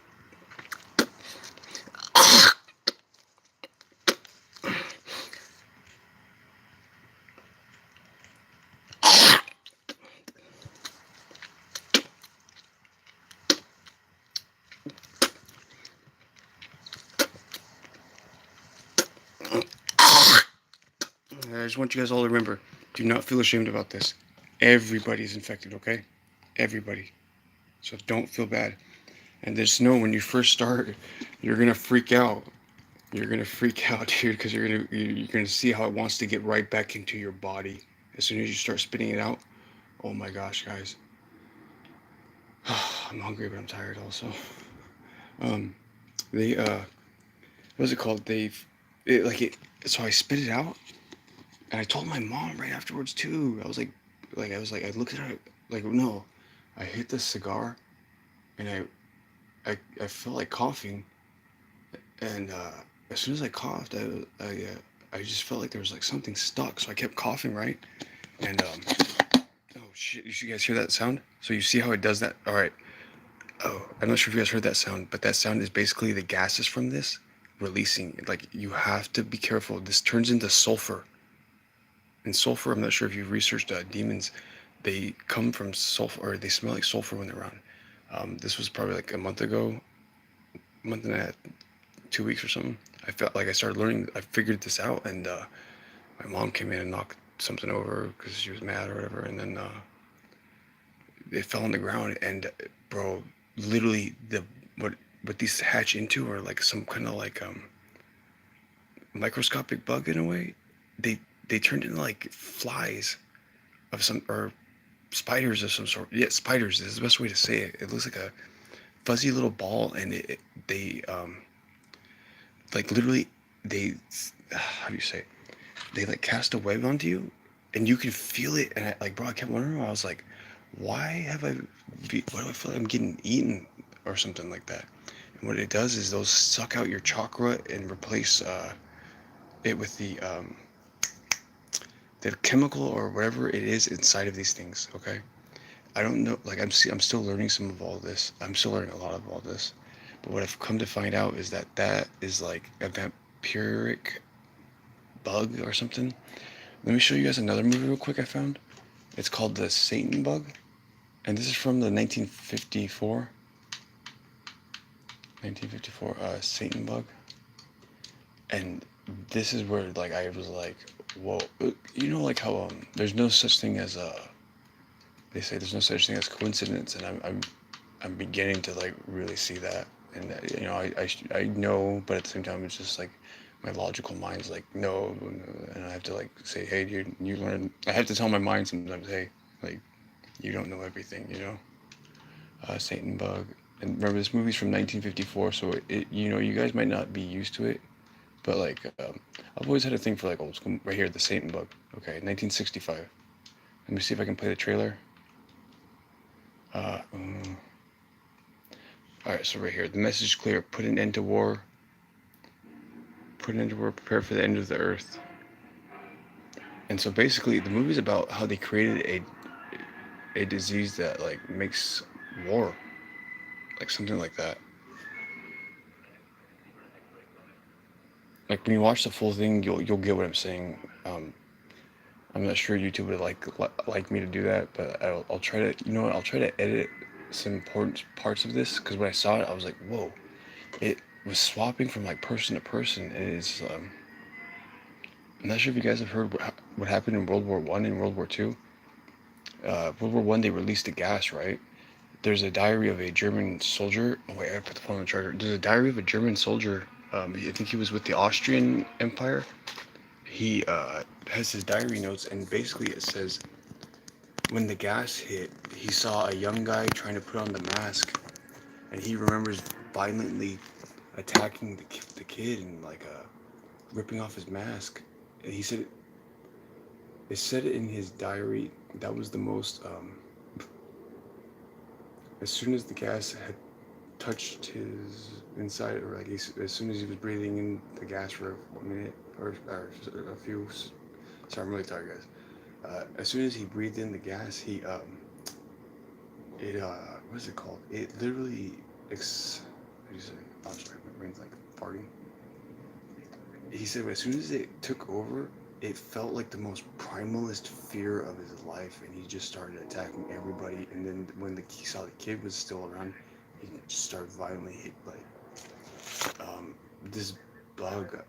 I just want you guys all to remember, do not feel ashamed about this. Everybody's infected, okay? Everybody. So don't feel bad. And just know when you first start, you're gonna freak out. You're gonna freak out, dude, because you're gonna see how it wants to get right back into your body as soon as you start spitting it out. Oh my gosh, guys. I'm hungry, but I'm tired also. What's it called? So I spit it out, And I told my mom right afterwards too. I looked at her like, no. I hit the cigar, and I felt like coughing, and as soon as I coughed, I just felt like there was like something stuck. So I kept coughing, right? And oh shit! You guys hear that sound? So you see how it does that? All right. Oh, I'm not sure if you guys heard that sound, but that sound is basically the gases from this releasing. Like, you have to be careful. This turns into sulfur. And sulfur, I'm not sure if you've researched demons. They come from sulfur, or they smell like sulfur when they're around. This was probably like a month ago, month and a half, 2 weeks or something. I felt like I started learning. I figured this out, and my mom came in and knocked something over because she was mad or whatever, and then it fell on the ground. And bro, literally what what these hatch into are like some kind of like microscopic bug in a way. They they turned into like flies of some, or spiders of some sort. Yeah, spiders is the best way to say it. It looks like a fuzzy little ball, and they like literally they how do you say it? They like cast a web onto you, and you can feel it. And bro, I kept wondering. I was like, why have why do I feel like I'm getting eaten or something like that? And what it does is those suck out your chakra and replace it with the chemical or whatever it is inside of these things. Okay, I don't know. Like, I'm still learning some of all this. I'm still learning a lot of all this. But what I've come to find out is that that is like a vampiric bug or something. Let me show you guys another movie real quick I found. It's called The Satan Bug. And this is from the 1954 Satan Bug. And this is where like I was like, whoa. You know, like how there's no such thing as they say there's no such thing as coincidence, and I'm beginning to like really see that. And you know, I know, but at the same time it's just like my logical mind's like no, and I have to like say, hey dude, you learn. I have to tell my mind sometimes, hey, like, you don't know everything, you know. Satan Bug. And remember, this movie's from 1954, so you know, you guys might not be used to it, but like I've always had a thing for like old school. Right here, The Satan Bug. Okay, 1965. Let me see if I can play the trailer. Uh, um, all right, so right here, the message is clear: put an end to war. Put an end to war. Prepare for the end of the earth. And so basically, the movie's about how they created a disease that like makes war, like something like that. Like when you watch the full thing, you'll get what I'm saying. I'm not sure YouTube would like me to do that, but I'll try to. You know what? I'll try to edit some important parts of this, because when I saw it, I was like, whoa! It was swapping from like person to person, and it's. I'm not sure if you guys have heard what happened in World War One and World War Two. World War One, they released a gas, right? There's a diary of a German soldier. Oh wait, I put the phone on the charger. There's a diary of a German soldier. I think he was with the Austrian Empire. He has his diary notes, and basically it says when the gas hit, he saw a young guy trying to put on the mask, and he remembers violently attacking the kid and like ripping off his mask. And he said it said in his diary that was the most. As soon as the gas had touched his inside, or like as soon as he was breathing in the gas for a minute or a few. Sorry, I'm really tired, guys. As soon as he breathed in the gas, what is it called? It literally what do you say? Oh, sorry, my brain's like farting. He said as soon as it took over, it felt like the most primalist fear of his life, and he just started attacking everybody. And then when he saw the kid was still around, he just started violently hit by this bug.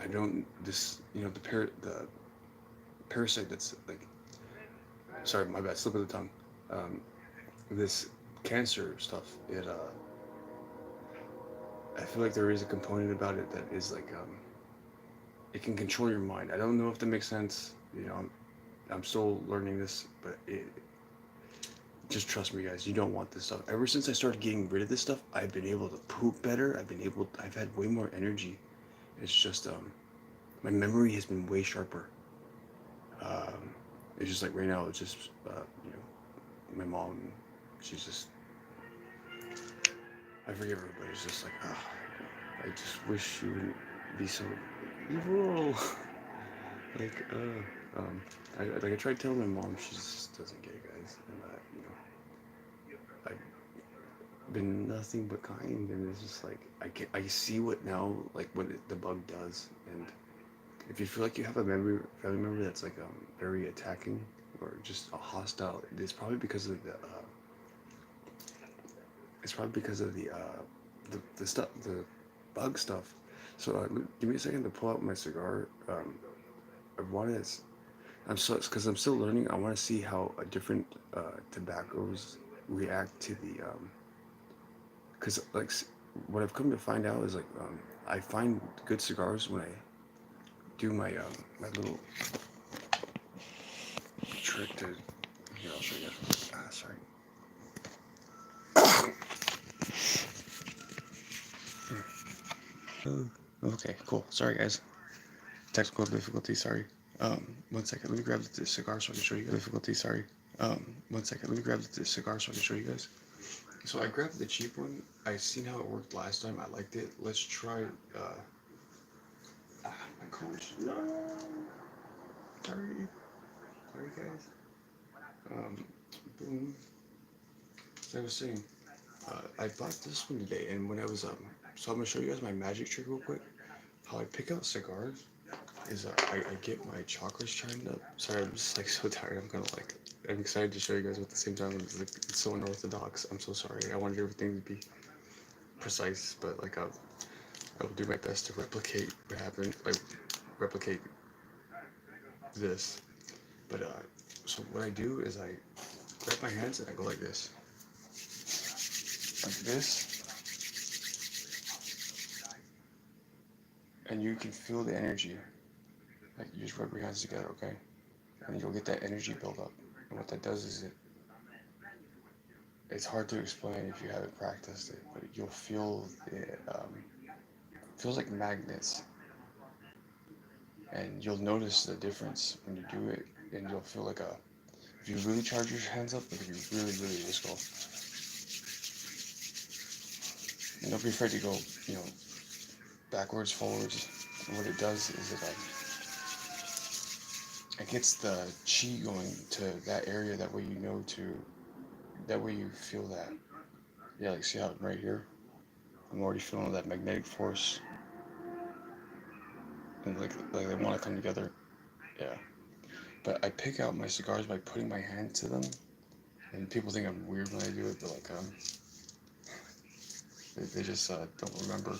I don't this you know the parasite that's like, sorry, my bad, slip of the tongue. This cancer stuff, I feel like there is a component about it that is like it can control your mind. I don't know if that makes sense. You know, I'm still learning this, but just trust me, guys. You don't want this stuff. Ever since I started getting rid of this stuff, I've been able to poop better. I've had way more energy. It's just my memory has been way sharper. It's just like right now, it's just you know, my mom, she's just, I forgive her, but it's just like, I just wish she wouldn't be so evil. like, I tried telling my mom, she just doesn't get it, guys, and you know, I've been nothing but kind, and it's just like I see what now, like what the bug does, and if you feel like you have a family member that's like very attacking or just a hostile, it's probably because of the stuff, the bug stuff. So give me a second to pull out my cigar. I wanted to, because I'm still learning. I want to see how different tobaccos react to the because like what I've come to find out is like I find good cigars when I do my little trick to here. I'll show you. Sorry. Okay, cool. Sorry, guys. Technical difficulty. Sorry. 1 second. Let me grab the cigar so I can show you guys. Difficulty. Sorry. 1 second. Let me grab the cigar so I can show you guys. So I grabbed the cheap one. I seen how it worked last time. I liked it. Let's try. My coach. No. Sorry. Sorry, guys. Boom. As I was saying, I bought this one today, and when I was so I'm gonna show you guys my magic trick real quick. How I pick out cigars is I get my chakras chimed up. Sorry, I'm just like so tired. I'm excited to show you guys, but at the same time, it's so unorthodox. I'm so sorry. I wanted everything to be precise, but like I will do my best to replicate what happened, like replicate this. But so what I do is I grab my hands and I go like this, and you can feel the energy. Like you just rub your hands together, okay? And you'll get that energy build up. And what that does is it's hard to explain if you haven't practiced it, but you'll feel it feels like magnets, and you'll notice the difference when you do it, and you'll feel like if you really charge your hands up, like if you really just go, and don't be afraid to go, you know, backwards, forwards. And what it does is it gets the chi going to that area. That way you know that way you feel that. Yeah, like see how right here, I'm already feeling that magnetic force, and like they want to come together. Yeah. But I pick out my cigars by putting my hand to them, and people think I'm weird when I do it, but like they just don't remember.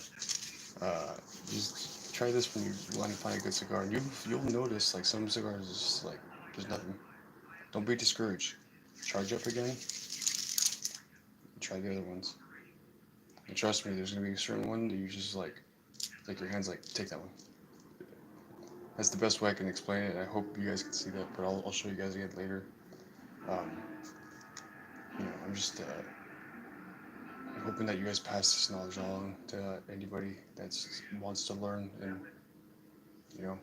Just try this when you want to find a good cigar, and you'll notice like some cigars is just like there's nothing. Don't be discouraged. Charge up again. And try the other ones. And trust me, there's gonna be a certain one that you just like your hands like take that one. That's the best way I can explain it. I hope you guys can see that, but I'll show you guys again later. Um, I'm just hoping that you guys pass this knowledge on to anybody that wants to learn, and you know,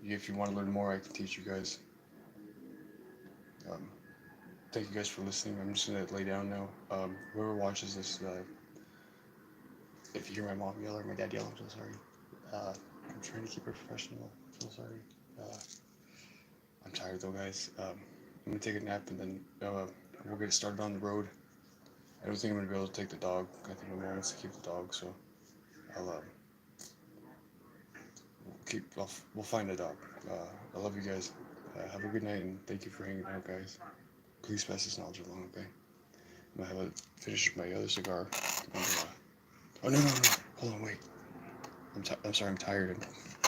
if you want to learn more, I can teach you guys. Thank you guys for listening. I'm just gonna lay down now. Whoever watches this, if you hear my mom yell or my dad yell, I'm so sorry. I'm trying to keep it professional. I'm so sorry. I'm tired though, guys. I'm gonna take a nap and then we'll get started on the road. I don't think I'm gonna be able to take the dog. I think my mom wants to keep the dog, so I'll we'll find a dog. I love you guys. Have a good night, and thank you for hanging out, guys. Please pass this knowledge along, okay? I'm gonna finish my other cigar. Oh no! Hold on, wait. I'm sorry. I'm tired.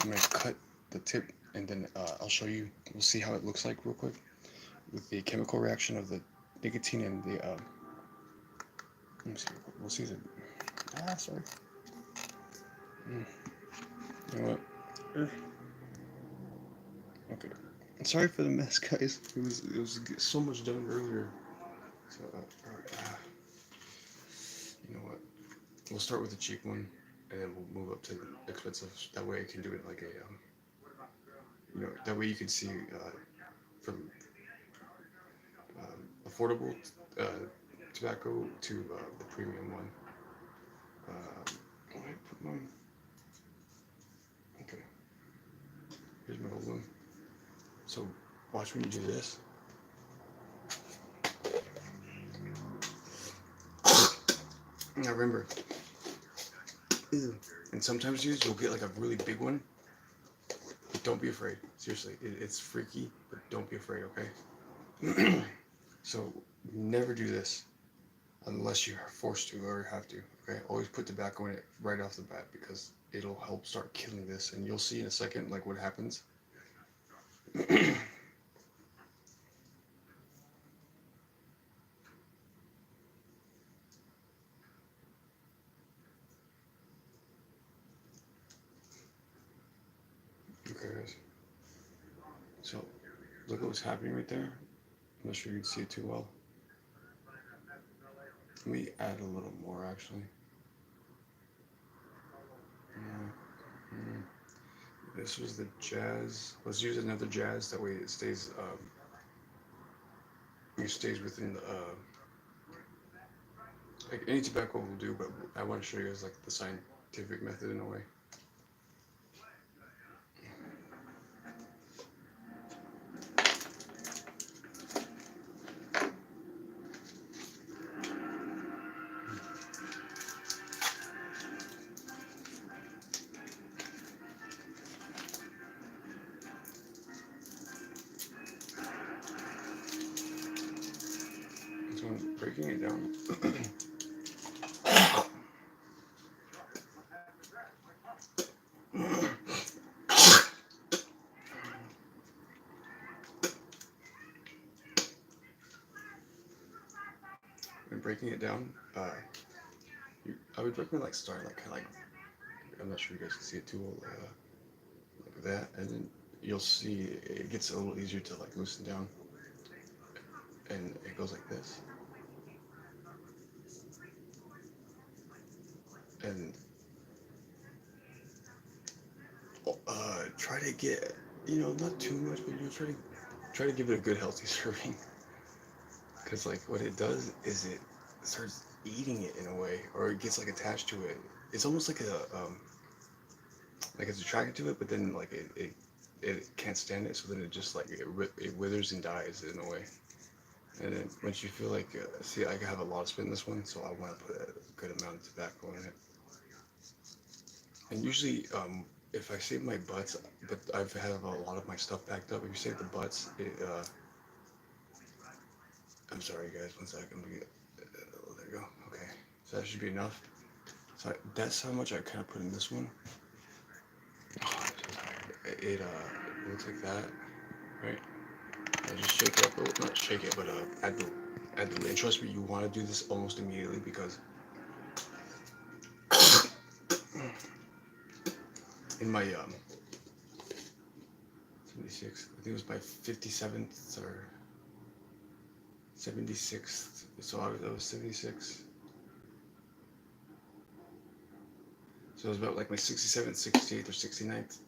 I'm gonna cut the tip, and then I'll show you. We'll see how it looks like real quick with the chemical reaction of the nicotine and the. Let me see. We'll see the. Sorry. You know what? Okay. Sorry for the mess, guys. It was so much done earlier. So, you know what? We'll start with the cheap one, and then we'll move up to the expensive. That way I can do it like a, that way you can see from affordable tobacco to the premium one. I put mine. Okay, here's my old one. So watch when you do this. Now remember, and sometimes you'll get like a really big one. But don't be afraid. Seriously, it's freaky, but don't be afraid, okay? So never do this unless you're forced to or have to, okay? Always put tobacco in it right off the bat because it'll help start killing this, and you'll see in a second like what happens. Okay, guys. So look at what's happening right there. I'm not sure you can see it too well. Let me add a little more actually. This was the jazz. Let's use another jazz. That way it stays. It stays within the. Like any tobacco will do, but I want to show you guys like the scientific method in a way. So I'm breaking it down. And breaking it down, I would recommend like starting like kind of like, I'm not sure you guys can see it too well, like that, and then you'll see it gets a little easier to like loosen down, and it goes like this, and try to get, not too much, but try to give it a good healthy serving, because like what it does is it starts eating it in a way, or it gets like attached to it. It's almost like like it's attracted to it, but then like it can't stand it, so then it just like it withers and dies in a way. And then once you feel like, see, I have a lot of spit in this one, so I want to put a good amount of tobacco in it. And usually, if I save my butts, but I've had a lot of my stuff backed up. If you save the butts, I'm sorry guys, 1 second. There you go. Okay, so that should be enough. So that's how much I kind of put in this one. Oh, I'm so tired. It looks like that, right? And just shake it up, not shake it, but add the lid. And trust me, you want to do this almost immediately because in my 76, I think it was my 57th or 76th, so I was 76. So it was about like my 67th, 68th, or 69th.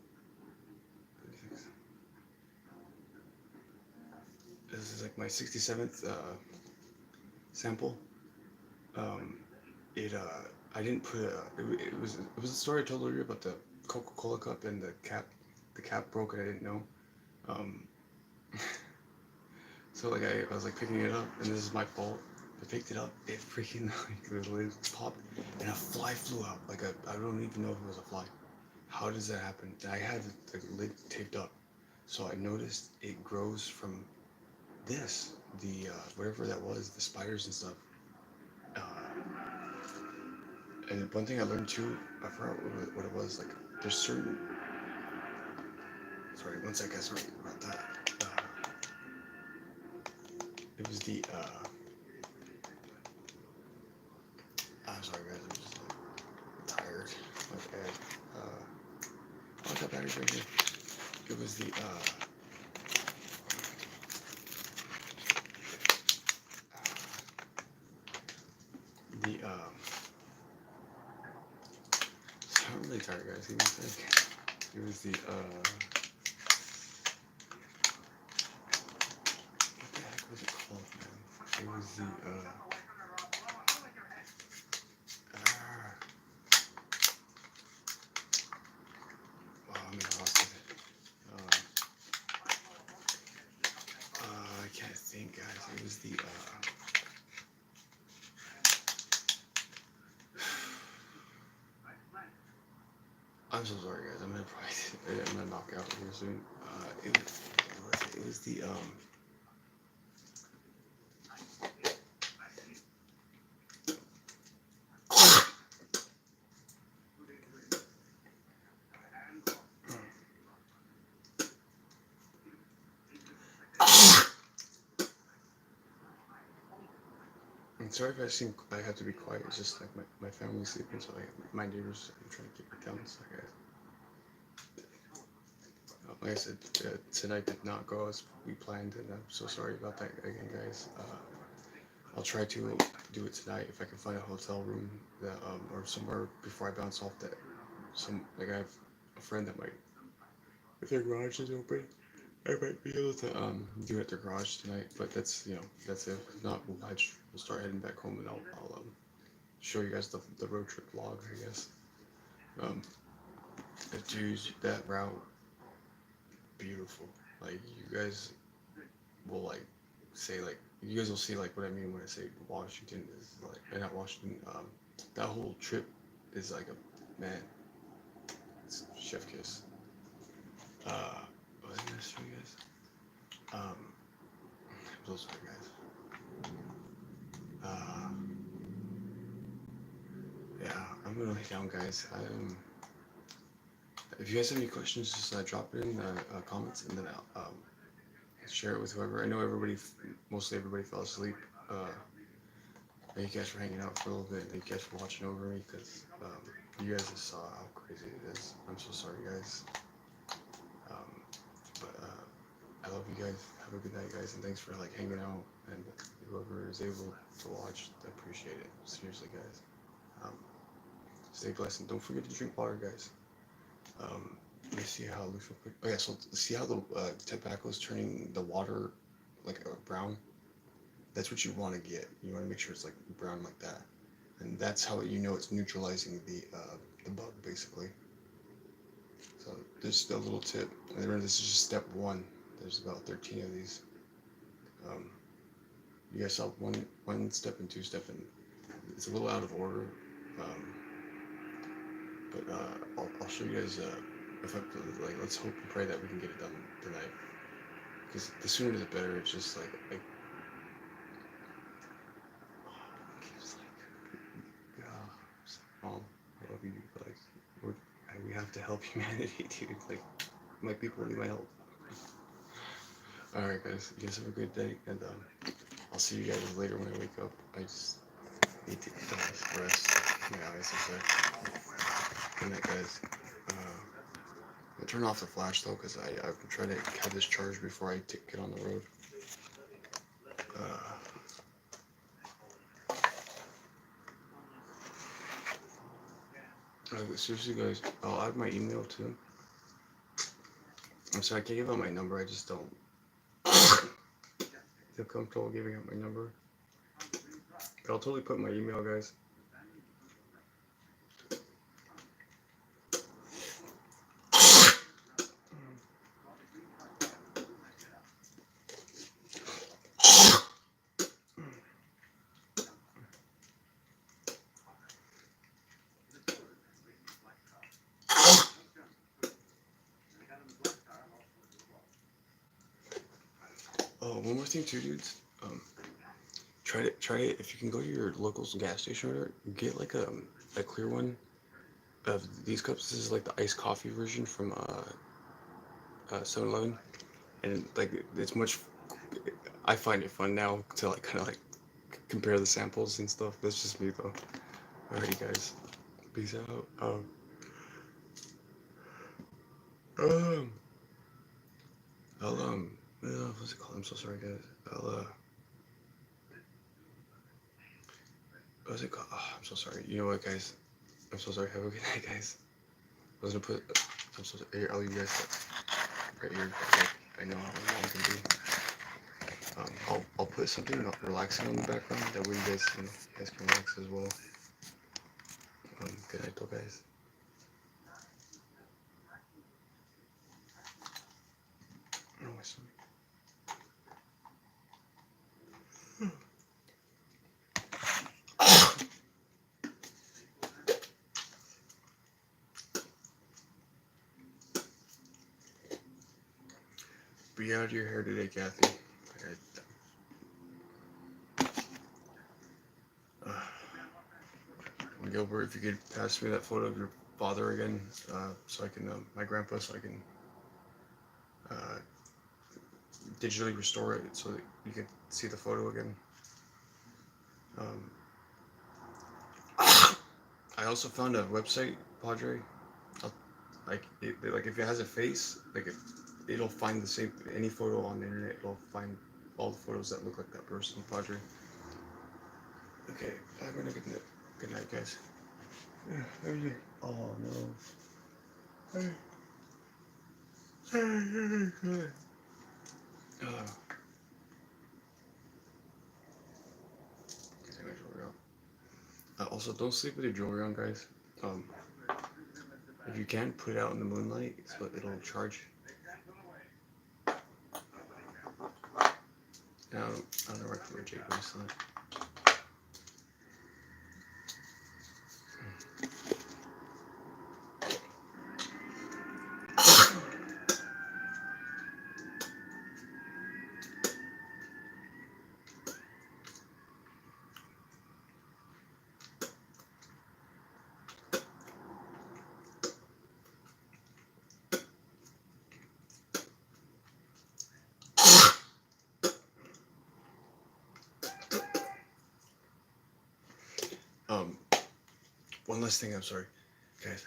This is like my 67th sample. I didn't put it was a story I told earlier about the Coca-Cola cup and the cap broke and I didn't know. So like I was like picking it up, and this is my fault. I picked it up, it freaking like the lid popped, and a fly flew out. Like I don't even know if it was a fly. How does that happen? I had the lid taped up, so I noticed it grows from this, the whatever that was, the spiders and stuff. And one thing I learned too, I forgot what it was. Like there's certain. Sorry, 1 second. Sorry about that. It was the. I'm sorry, guys. I'm just like tired. Okay. I got batteries right here. It was the. I'm really tired, guys. Give me a sec. It was the. It was the oh man, I lost it. I can't think, guys. It was the I'm so sorry, guys. I'm gonna knock out here soon. It was the I'm sorry if I have to be quiet. It's just like my family's sleeping, so my neighbors. I'm trying to keep it down. So guys. Like I said, tonight did not go as we planned, and I'm so sorry about that again, guys. I'll try to do it tonight if I can find a hotel room that, or somewhere before I bounce off that. I have a friend that might, if their garage is open, I might be able to do it at their garage tonight. But that's that's it. If not, we'll start heading back home, and I'll show you guys the road trip vlog, I guess. Dude, that route. Beautiful. Like you guys will say you guys will see what I mean when I say Washington is not Washington. That whole trip is like a man. It's chef kiss. What was I gonna show you guys? I'm so sorry, guys. Yeah, I'm gonna lay down, guys. If you guys have any questions, just drop it in the comments, and then I'll share it with whoever. I know mostly everybody fell asleep. Thank you guys for hanging out for a little bit. Thank you guys for watching over me, because you guys just saw how crazy it is. I'm so sorry, guys. But I love you guys. Have a good night, guys, and thanks for hanging out. And whoever is able to watch, I appreciate it. Seriously, guys. Stay blessed, and don't forget to drink water, guys. Let me see how it looks real quick. Oh yeah, so see how the tobacco is turning the water brown? That's what you want to get. You want to make sure it's brown like that, and that's how it's neutralizing the bug, basically. So just a little tip. And remember, this is just step 1. There's about 13 of these. You guys saw one step and 2 step, and it's a little out of order. But I'll show you guys. If let's hope and pray that we can get it done tonight. Because the sooner the better. It's just Mom, I love you. We have to help humanity, dude. My people need my help. Alright, guys. You guys have a good day, and I'll see you guys later when I wake up. I just need to rest. My eyes are set. Good night, guys. I'll turn off the flash, though, because I'm trying to have this charged before I get on the road. Seriously, guys, I'll add my email too. I'm sorry, I can't give out my number. I just don't feel comfortable giving out my number. But I'll totally put my email, guys. Oh, one more thing too, dudes. Try it. If you can go to your local gas station or get a clear one of these cups. This is the iced coffee version from 7-Eleven, and it's much. I find it fun now to kind of compare the samples and stuff. That's just me though. Alrighty, guys. Peace out. What's it called? I'm so sorry, guys. What's it called? Oh, I'm so sorry. You know what, guys? I'm so sorry. Have a good night, guys. I was gonna put. I'm so sorry. Here, I'll leave you guys right here. I know how long can be. I'll put something relaxing on the background. That way you guys can relax as well. Good night, though, guys. Oh, my stomach. Be out of your hair today, Kathy. Gilbert, if you could pass me that photo of your father again, so I can, my grandpa, so I can digitally restore it so that you can see the photo again. I also found a website, Padre. Like if it has a face, it'll find the same any photo on the internet. It'll find all the photos that look like that person, Padre. Okay, have a good night, guys. Oh no. Also, don't sleep with your jewelry on, guys. If you can, put it out in the moonlight so it'll charge. I don't know where to wear Jake bracelet. One last thing, I'm sorry, guys.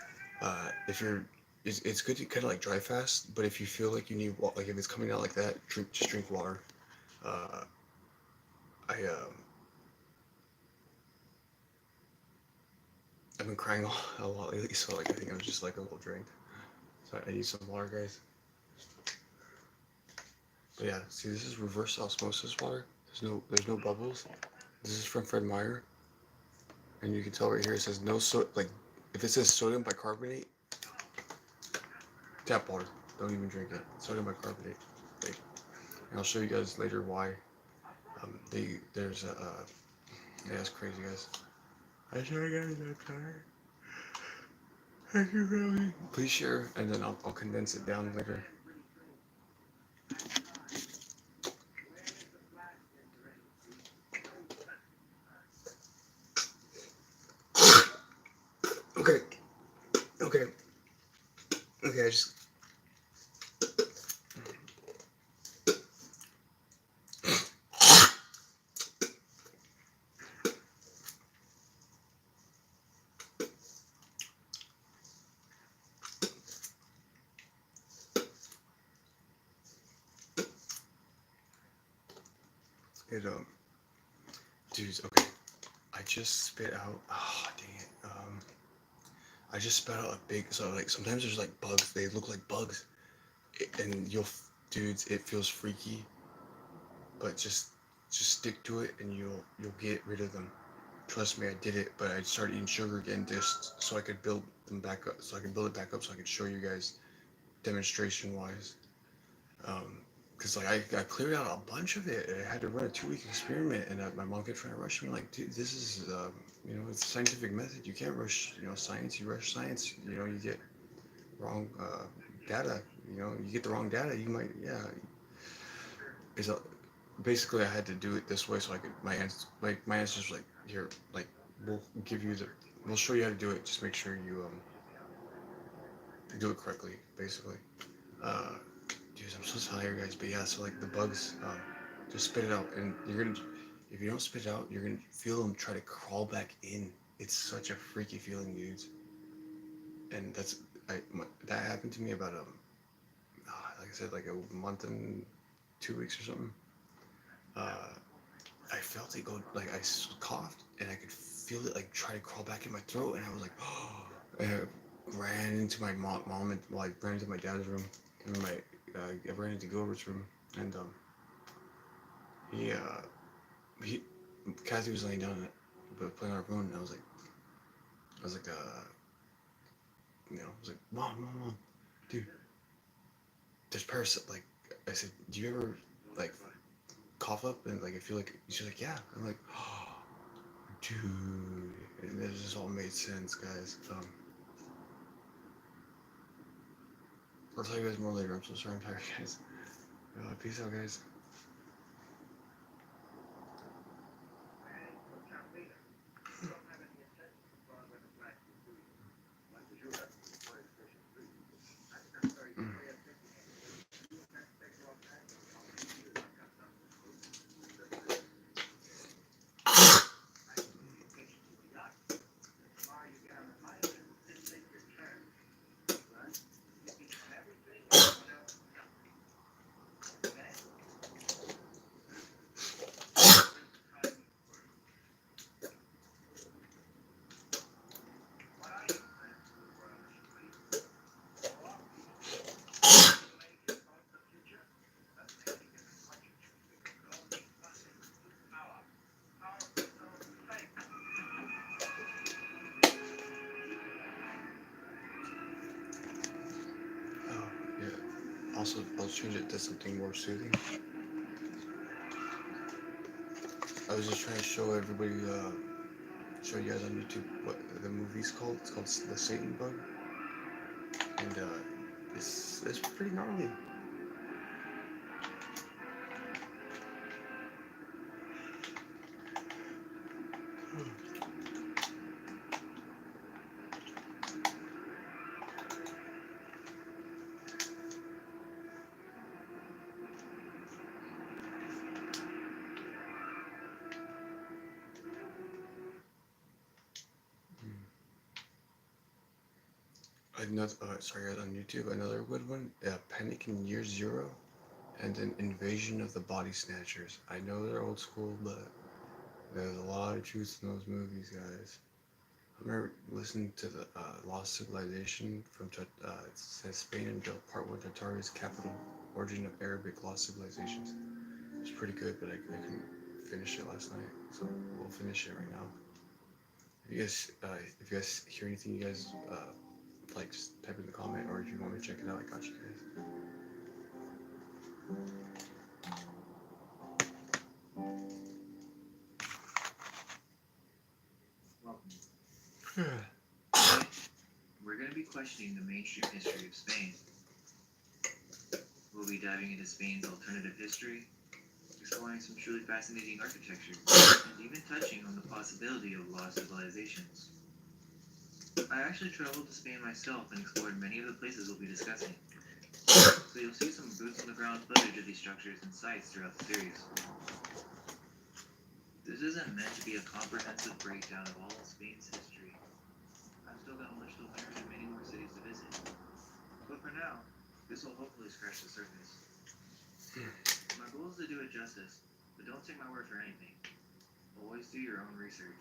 If you're, it's good to kind of like dry fast, but if you feel like you need, like if it's coming out like that, just drink water. I've been crying a lot lately, so like I think I'm just like a little drained. So I need some water, guys. But yeah, see, this is reverse osmosis water. There's no bubbles. This is from Fred Meyer, and you can tell right here it says no if it says sodium bicarbonate, tap water. Don't even drink it. Sodium bicarbonate. And I'll show you guys later why. There's a yeah, it's crazy, guys. I sorry guys, I'm tired. Thank you, really. Please share, and then I'll condense it down later. Okay, I just. Dudes, okay. I just spit out. Oh, dang it. I just spit out a big. So like sometimes there's like bugs. They look like bugs, and dudes, it feels freaky. But just stick to it, and you'll get rid of them. Trust me, I did it. But I started eating sugar again just so I could build them back up. So I can build it back up, so I can show you guys demonstration wise. Because like I cleared out a bunch of it. I had to run a 2-week experiment, and my mom kept trying to rush me. Like, dude, this is it's a scientific method. You can't rush science. You rush science, you get wrong data. You get the wrong data. You might basically I had to do it this way so I could my ancestors like here like we'll show you how to do it. Just make sure you do it correctly, basically. Dude, I'm so tired, guys. But yeah, so like the bugs, just spit it out, and if you don't spit it out, you're gonna feel them try to crawl back in. It's such a freaky feeling, dudes. And that happened to me about like I said, like a month and 2 weeks or something. I felt it go like I coughed, and I could feel it like try to crawl back in my throat, and I was like, oh. And I ran into my mom, and I ran into my dad's room, and I ran into Gilbert's room, and he Kathy was laying down but playing our phone, and I was like, I was like, mom, dude, there's parasite. Like, I said, do you ever like cough up and like I feel like she's like, yeah. I'm like, oh, dude, and this just all made sense, guys. I'll tell you guys more later. I'm so sorry, I'm tired, guys. Peace out, guys. Yeah. Also, I'll change it to something more soothing. I was just trying to show everybody, show you guys on YouTube what the movie's called. It's called The Satan Bug, and it's pretty gnarly. Another, sorry guys, on YouTube, another good one, Panic in Year Zero, and then Invasion of the Body Snatchers. I know they're old school, but there's a lot of truth in those movies, guys. I remember listening to the Lost Civilization from it says Spain and built Part 1 Tartari's capital, origin of Arabic lost civilizations. It was pretty good, but I couldn't finish it last night, so we'll finish it right now. If you guys hear anything, you guys like just type in the comment, or if you want me to check it out, I got you guys. We're going to be questioning the mainstream history of Spain. We'll be diving into Spain's alternative history, exploring some truly fascinating architecture, and even touching on the possibility of lost civilizations. I actually traveled to Spain myself and explored many of the places we'll be discussing. So you'll see some boots on the ground footage of these structures and sites throughout the series. This isn't meant to be a comprehensive breakdown of all of Spain's history. I've still got much to learn and many more cities to visit. But for now, this will hopefully scratch the surface. My goal is to do it justice, but don't take my word for anything. Always do your own research.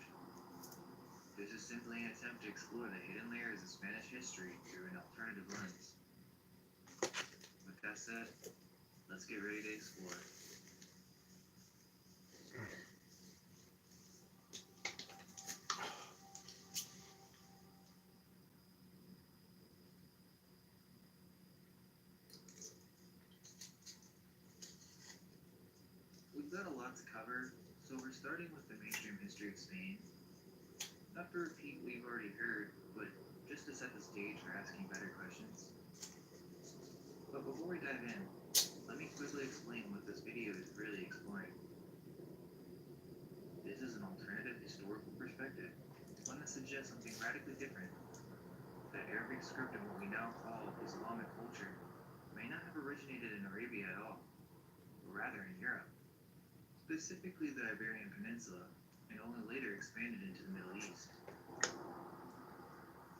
This is simply an attempt to explore the hidden layers of Spanish history through an alternative lens. With that said, let's get ready to explore. We've got a lot to cover, so we're starting with the mainstream history of Spain. Not to repeat what you've already heard, but just to set the stage for asking better questions. But before we dive in, let me quickly explain what this video is really exploring. This is an alternative historical perspective, one that suggests something radically different. That Arabic script and what we now call Islamic culture may not have originated in Arabia at all, but rather in Europe, specifically the Iberian Peninsula, and only later expanded into the Middle East.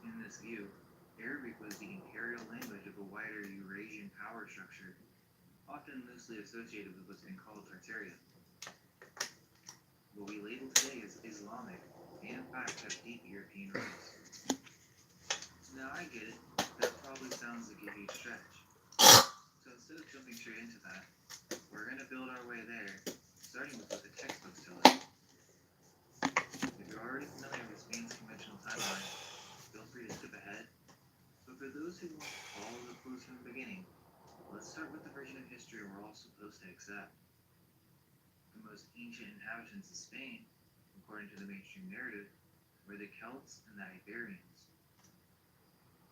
In this view, Arabic was the imperial language of a wider Eurasian power structure, often loosely associated with what's been called Tartaria. What we label today as Islamic may in fact have deep European roots. Now I get it, that probably sounds like a huge stretch. So instead of jumping straight into that, we're going to build our way there, starting with what the textbooks tell us. If you're already familiar with Spain's conventional timeline, feel free to skip ahead. But for those who want to follow the clues from the beginning, let's start with the version of history we're all supposed to accept. The most ancient inhabitants of Spain, according to the mainstream narrative, were the Celts and the Iberians.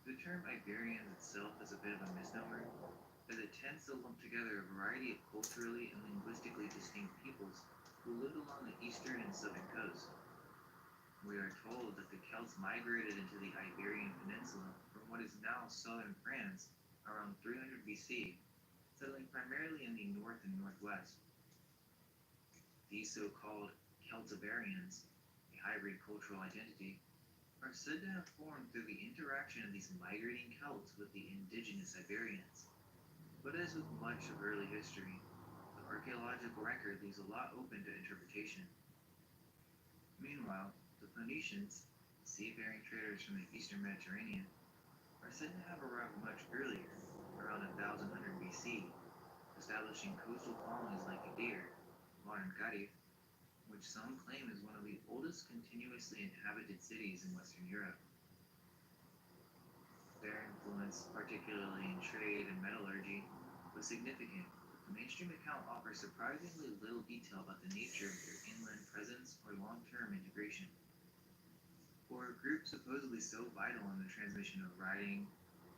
The term Iberians itself is a bit of a misnomer, as it tends to lump together a variety of culturally and linguistically distinct peoples who lived along the eastern and southern coast. We are told that the Celts migrated into the Iberian Peninsula from what is now southern France around 300 BC, settling primarily in the north and northwest. These so-called Celtiberians, a hybrid cultural identity, are said to have formed through the interaction of these migrating Celts with the indigenous Iberians. But as with much of early history, the archaeological record leaves a lot open to interpretation. Meanwhile, the Phoenicians, seafaring traders from the eastern Mediterranean, are said to have arrived much earlier, around 1100 BC, establishing coastal colonies like Adair, modern Cadiz, which some claim is one of the oldest continuously inhabited cities in Western Europe. Their influence, particularly in trade and metallurgy, was significant, but the mainstream account offers surprisingly little detail about the nature of their inland presence or long-term integration. For a group supposedly so vital in the transmission of writing,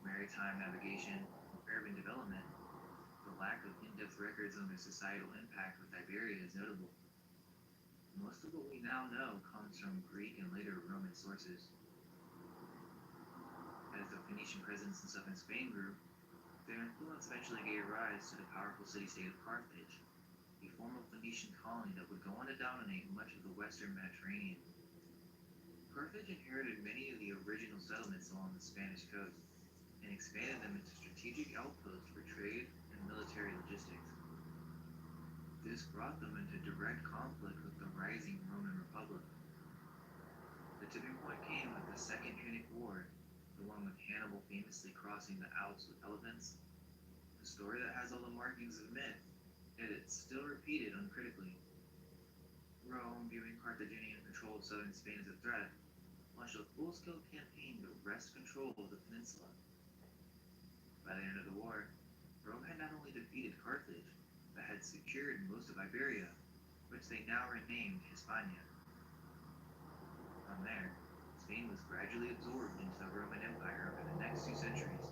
maritime navigation, and urban development, the lack of in-depth records on their societal impact with Iberia is notable. Most of what we now know comes from Greek and later Roman sources. As the Phoenician presence in southern Spain grew, their influence eventually gave rise to the powerful city-state of Carthage, a former Phoenician colony that would go on to dominate much of the western Mediterranean. Carthage inherited many of the original settlements along the Spanish coast and expanded them into strategic outposts for trade and military logistics. This brought them into direct conflict with the rising Roman Republic. The tipping point came with the Second Punic War, the one with Hannibal famously crossing the Alps with elephants, a story that has all the markings of myth, yet it's still repeated uncritically. Rome, viewing Carthaginian control of southern Spain as a threat, launched a full-scale campaign to wrest control of the peninsula. By the end of the war, Rome had not only defeated Carthage, but had secured most of Iberia, which they now renamed Hispania. From there, Spain was gradually absorbed into the Roman Empire over the next 2 centuries,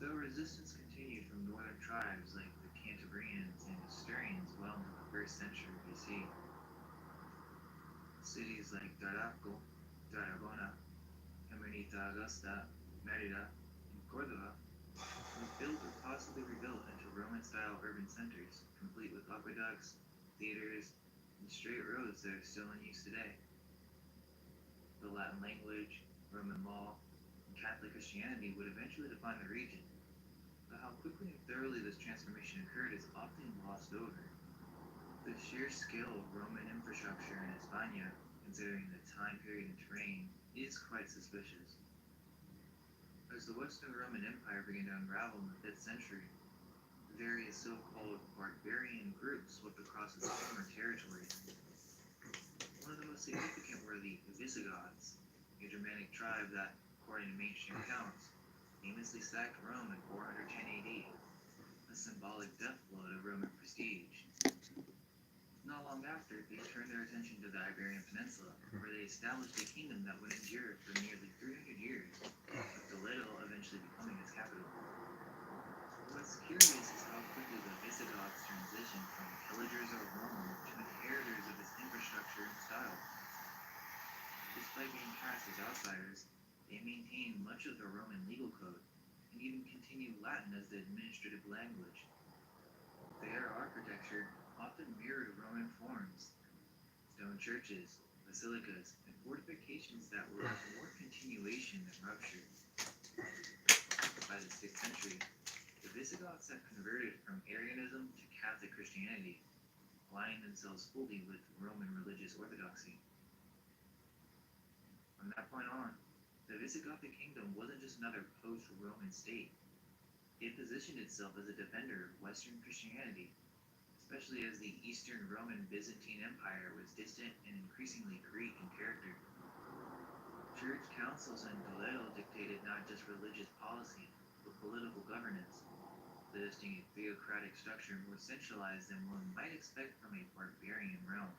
though resistance continued from northern tribes like the Cantabrians and Asturians well into the 1st century BC. Cities like Tarraco, Tarragona, Caminita Augusta, Merida, and Córdoba were built or possibly rebuilt into Roman-style urban centers, complete with aqueducts, theaters, and straight roads that are still in use today. The Latin language, Roman law, and Catholic Christianity would eventually define the region, but how quickly and thoroughly this transformation occurred is often glossed over. The sheer scale of Roman infrastructure in Hispania, considering the time period and terrain, is quite suspicious. As the Western Roman Empire began to unravel in the 5th century, various so-called barbarian groups swept across its former territories. One of the most significant were the Visigoths, a Germanic tribe that, according to mainstream accounts, famously sacked Rome in 410 AD, a symbolic death blow to Roman prestige. Not long after, they turned their attention to the Iberian Peninsula, where they established a kingdom that would endure for nearly 300 years, with Toledo eventually becoming its capital. What's curious is how quickly the Visigoths transitioned from pillagers of Rome to inheritors of its infrastructure and style. Despite being cast as outsiders, they maintained much of the Roman legal code, and even continued Latin as the administrative language. Their architecture often mirrored Roman forms, stone churches, basilicas, and fortifications that were of more continuation than rupture. By the 6th century, the Visigoths had converted from Arianism to Catholic Christianity, aligning themselves fully with Roman religious orthodoxy. From that point on, the Visigothic kingdom wasn't just another post-Roman state. It positioned itself as a defender of Western Christianity, especially as the Eastern Roman Byzantine Empire was distant and increasingly Greek in character. Church councils in Toledo dictated not just religious policy, but political governance, suggesting a theocratic structure more centralized than one might expect from a barbarian realm.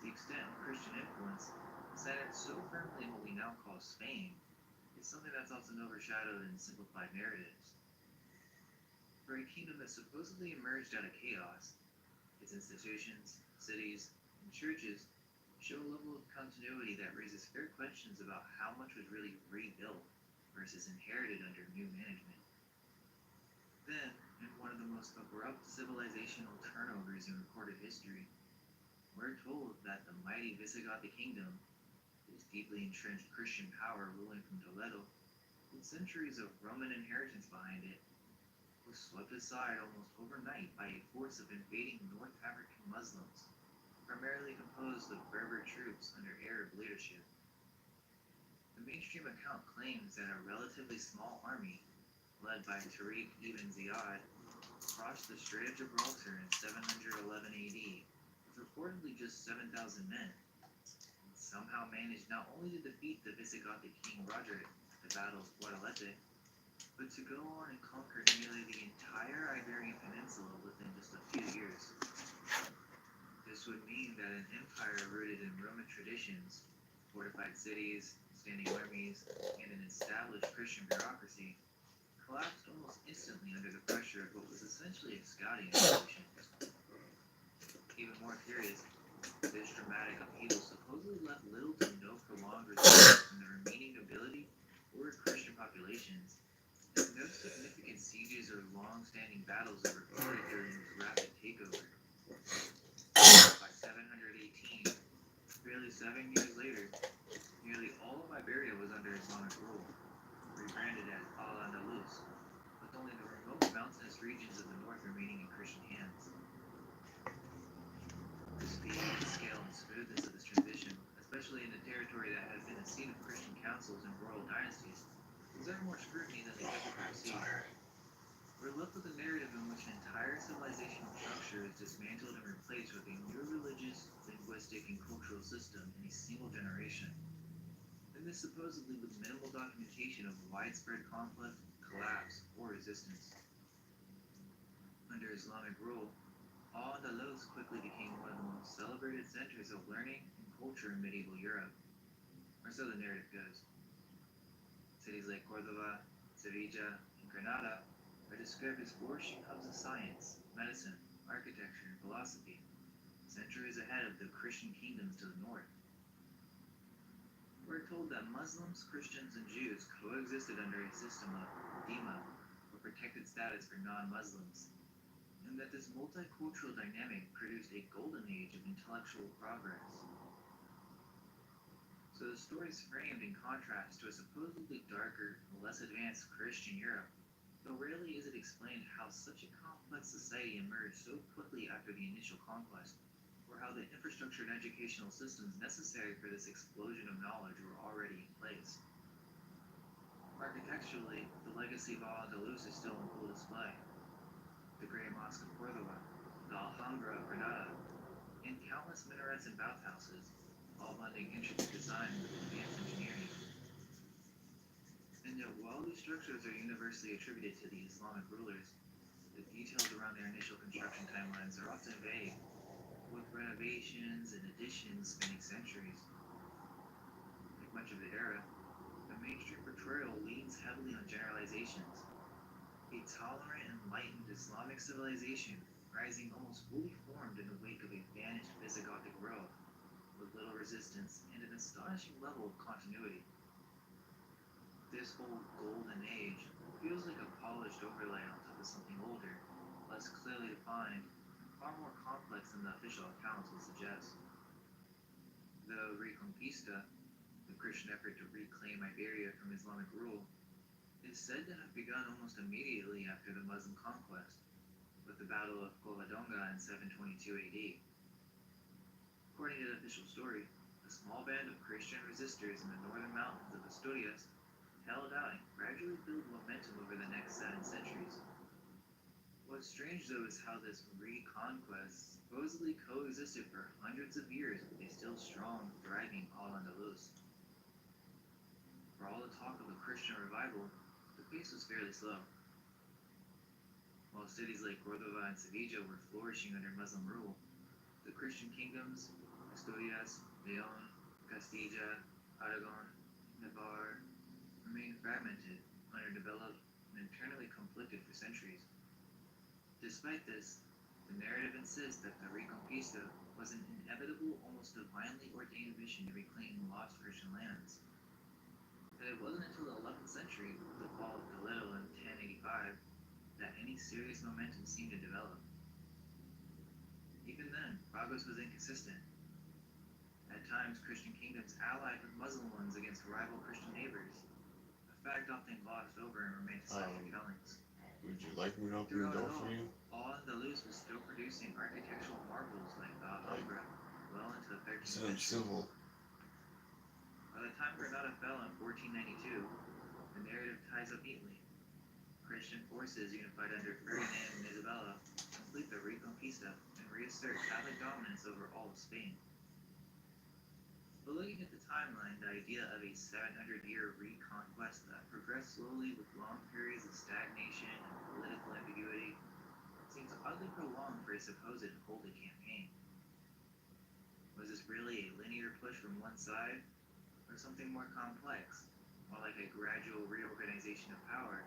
The extent of Christian influence, centered so firmly in what we now call Spain, is something that's often overshadowed in simplified narratives. For a kingdom that supposedly emerged out of chaos, its institutions, cities, and churches show a level of continuity that raises fair questions about how much was really rebuilt versus inherited under new management. Then, in one of the most abrupt civilizational turnovers in recorded history, we're told that the mighty Visigothic kingdom, whose deeply entrenched Christian power ruling from Toledo, with centuries of Roman inheritance behind it, was swept aside almost overnight by a force of invading North African Muslims, primarily composed of Berber troops under Arab leadership. The mainstream account claims that a relatively small army, led by Tariq ibn Ziyad, crossed the Strait of Gibraltar in 711 AD with reportedly just 7,000 men, and somehow managed not only to defeat the Visigothic king Roderick at the Battle of Guadalete, but to go on and conquer nearly the entire Iberian Peninsula within just a few years. This would mean that an empire rooted in Roman traditions, fortified cities, standing armies, and an established Christian bureaucracy collapsed almost instantly under the pressure of what was essentially a scouting expedition. Even more curious, this dramatic upheaval supposedly left little to no prolonged resistance from the remaining nobility or Christian populations, and no significant sieges or long-standing battles are recorded during this rapid takeover. By 718, barely 7 years later, nearly all of Iberia was under Islamic rule, rebranded as Al-Andalus, with only the remote mountainous regions of the north remaining in Christian hands. The speed, scale, and smoothness of this transition, especially in a territory that has been the seat of Christian councils and royal dynasties, deserve more scrutiny than they typically receive. We're left with a narrative in which an entire civilizational structure is dismantled and replaced with a new religious, linguistic, and cultural system in a single generation. And this supposedly with minimal documentation of widespread conflict, collapse, or resistance. Under Islamic rule, Al-Andalus quickly became one of the most celebrated centers of learning and culture in medieval Europe, or so the narrative goes. Cities like Córdoba, Sevilla, and Granada are described as flourishing hubs of science, medicine, architecture, and philosophy, centuries ahead of the Christian kingdoms to the north. We're told that Muslims, Christians, and Jews coexisted under a system of dhimma, or protected status for non-Muslims, and that this multicultural dynamic produced a golden age of intellectual progress. So the story is framed in contrast to a supposedly darker, less advanced Christian Europe, though rarely is it explained how such a complex society emerged so quickly after the initial conquest, or how the infrastructure and educational systems necessary for this explosion of knowledge were already in place. Architecturally, the legacy of Al-Andalus is still on full display. The Great Mosque of Córdoba, the Alhambra of Granada, and countless minarets and bathhouses, all blending intricate design with advanced engineering. And yet, while these structures are universally attributed to the Islamic rulers, the details around their initial construction timelines are often vague, with renovations and additions spanning centuries. Like much of the era, the mainstream portrayal leans heavily on generalizations. A tolerant, enlightened Islamic civilization rising almost fully formed in the wake of a vanished Visigothic world, with little resistance and an astonishing level of continuity. This whole golden age feels like a polished overlay on top of something older, less clearly defined, and far more complex than the official accounts would suggest. The Reconquista, the Christian effort to reclaim Iberia from Islamic rule, is said to have begun almost immediately after the Muslim conquest, with the Battle of Covadonga in 722 AD. According to the official story, a small band of Christian resistors in the northern mountains of Asturias held out and gradually built momentum over the next 7 centuries. What's strange strange though is how this reconquest supposedly coexisted for hundreds of years with a still strong, thriving Al-Andalus. For all the talk of a Christian revival, the pace was fairly slow. While cities like Cordova and Sevilla were flourishing under Muslim rule, the Christian kingdoms, Asturias, Leon, Castilla, Aragon, Navarre, remained fragmented, underdeveloped, and internally conflicted for centuries. Despite this, the narrative insists that the Reconquista was an inevitable, almost divinely ordained mission to reclaim lost Christian lands. That it wasn't until the 11th century, with the fall of Toledo in 1085, that any serious momentum seemed to develop. Even then, progress was inconsistent. At times, Christian kingdoms allied with Muslim ones against rival Christian neighbors, a fact often glossed over in romanticized retellings. Would you like me to open the door for you? Al-Andalus was still producing architectural marvels like the Alhambra well into the 13th Said I'm century. civil. By the time Granada fell in 1492, the narrative ties up neatly. Christian forces unified under Ferdinand and Isabella complete the Reconquista and reassert Catholic dominance over all of Spain. But looking at the timeline, the idea of a 700-year reconquest that progressed slowly with long periods of stagnation and political ambiguity seems oddly prolonged for a supposed holy campaign. Was this really a linear push from one side, or something more complex, more like a gradual reorganization of power,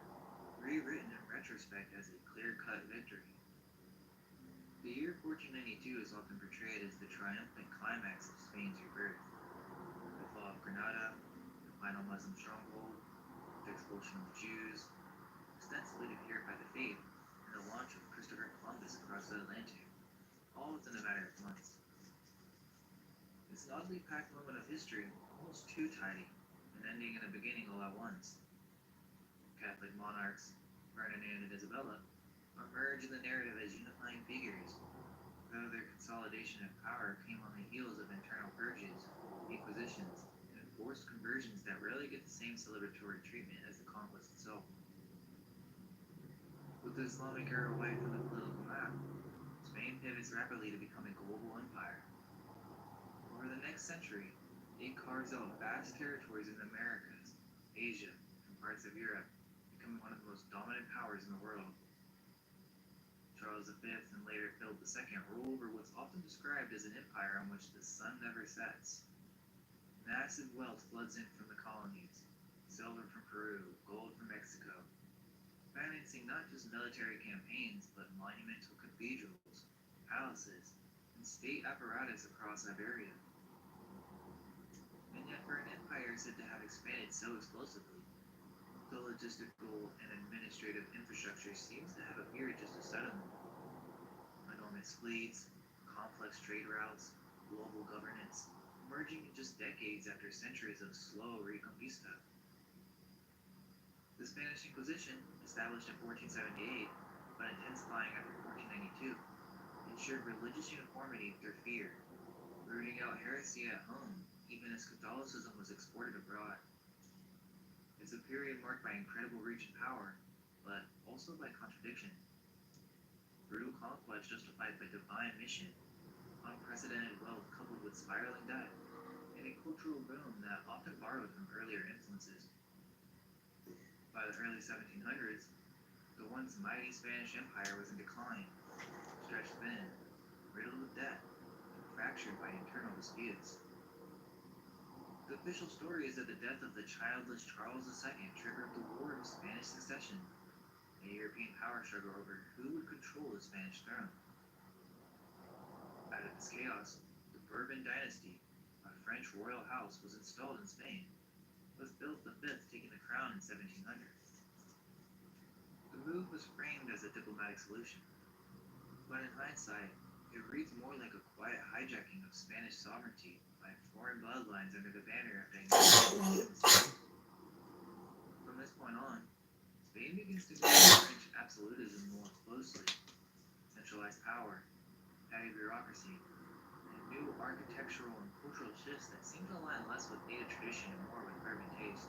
rewritten in retrospect as a clear-cut victory? The year 1492 is often portrayed as the triumphant climax of Spain's rebirth. The fall of Granada, the final Muslim stronghold, the expulsion of the Jews, ostensibly to purify the faith, and the launch of Christopher Columbus across the Atlantic, all within a matter of months. It's an oddly packed moment of history, almost too tidy, an ending and a beginning all at once. Catholic monarchs, Ferdinand and Isabella, emerge in the narrative as unifying figures, though their consolidation of power came on the heels of internal purges, inquisitions, and enforced conversions that rarely get the same celebratory treatment as the conquest itself. With the Islamic era wiped from the political map, Spain pivots rapidly to become a global empire. Over the next century, it carves out vast territories in the Americas, Asia, and parts of Europe, becoming one of the most dominant powers in the world. Charles V and later Philip II rule over what's often described as an empire on which the sun never sets. Massive wealth floods in from the colonies, silver from Peru, gold from Mexico, financing not just military campaigns, but monumental cathedrals, palaces, and state apparatus across Iberia. And yet for an empire said to have expanded so explosively, the logistical and administrative infrastructure seems to have appeared just as suddenly. Enormous fleets, complex trade routes, global governance, emerging in just decades after centuries of slow reconquista. The Spanish Inquisition, established in 1478, but intensifying after 1492, ensured religious uniformity through fear, rooting out heresy at home, even as Catholicism was exported abroad. It's a period marked by incredible reach and power, but also by contradiction. Brutal conquest justified by divine mission, unprecedented wealth coupled with spiraling debt, and a cultural boom that often borrowed from earlier influences. By the early 1700s, the once mighty Spanish Empire was in decline, stretched thin, riddled with debt, and fractured by internal disputes. The official story is that the death of the childless Charles II triggered the War of Spanish Succession, a European power struggle over who would control the Spanish throne. Out of this chaos, the Bourbon dynasty, a French royal house, was installed in Spain, with Philip V taking the crown in 1700. The move was framed as a diplomatic solution, but in hindsight, it reads more like a quiet hijacking of Spanish sovereignty by foreign bloodlines under the banner of Anglo-Saxon. From this point on, Spain begins to mirror French absolutism more closely. Centralized power, heavy bureaucracy, and new architectural and cultural shifts that seem to align less with native tradition and more with urban taste.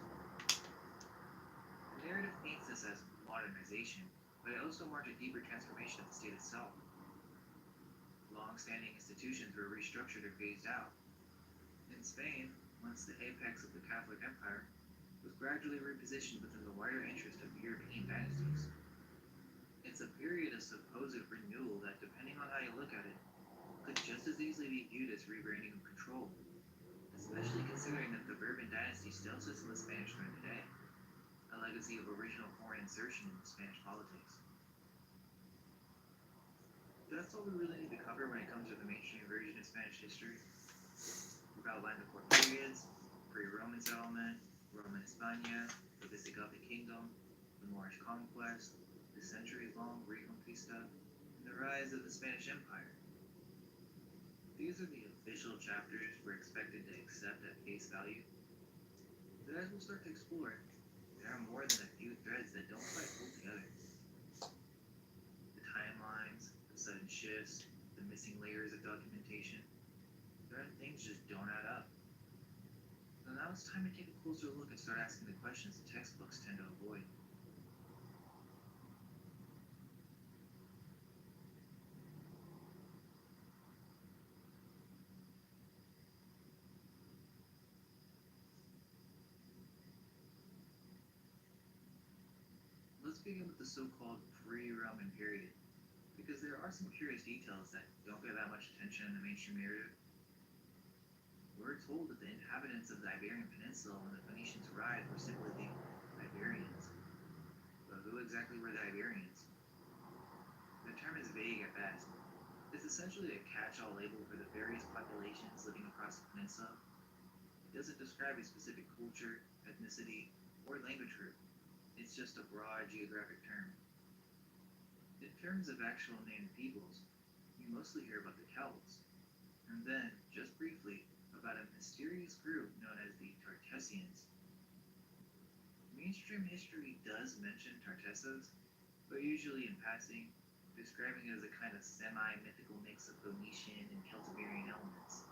The narrative paints this as modernization, but it also marked a deeper transformation of the state itself. Long-standing institutions were restructured or phased out. In Spain, once the apex of the Catholic Empire, was gradually repositioned within the wider interest of European dynasties. It's a period of supposed renewal that, depending on how you look at it, could just as easily be viewed as rebranding of control, especially considering that the Bourbon dynasty still sits on the Spanish throne today, a legacy of original foreign insertion into Spanish politics. That's all we really need to cover when it comes to the mainstream version of Spanish history. We've outlined the core periods, pre-Roman settlement, Roman Hispania, the Visigothic kingdom, the Moorish conquest, the centuries-long Reconquista, and the rise of the Spanish Empire. These are the official chapters we're expected to accept at face value. But as we'll start to explore, there are more than a few threads that don't quite hold together. The timelines, the sudden shifts, the missing layers of documentation, certain things just don't add up. So now it's time to take a closer look and start asking the questions the textbooks tend to avoid. Let's begin with the so-called pre-Roman period, because there are some curious details that don't get that much attention in the mainstream narrative. We're told that the inhabitants of the Iberian Peninsula when the Phoenicians arrived were simply the Iberians. But who exactly were the Iberians? The term is vague at best. It's essentially a catch-all label for the various populations living across the peninsula. It doesn't describe a specific culture, ethnicity, or language group. It's just a broad geographic term. In terms of actual named peoples, you mostly hear about the Celts, and then, just briefly, about a mysterious group known as the Tartessians. Mainstream history does mention Tartessos, but usually in passing, describing it as a kind of semi-mythical mix of Phoenician and Celtiberian elements.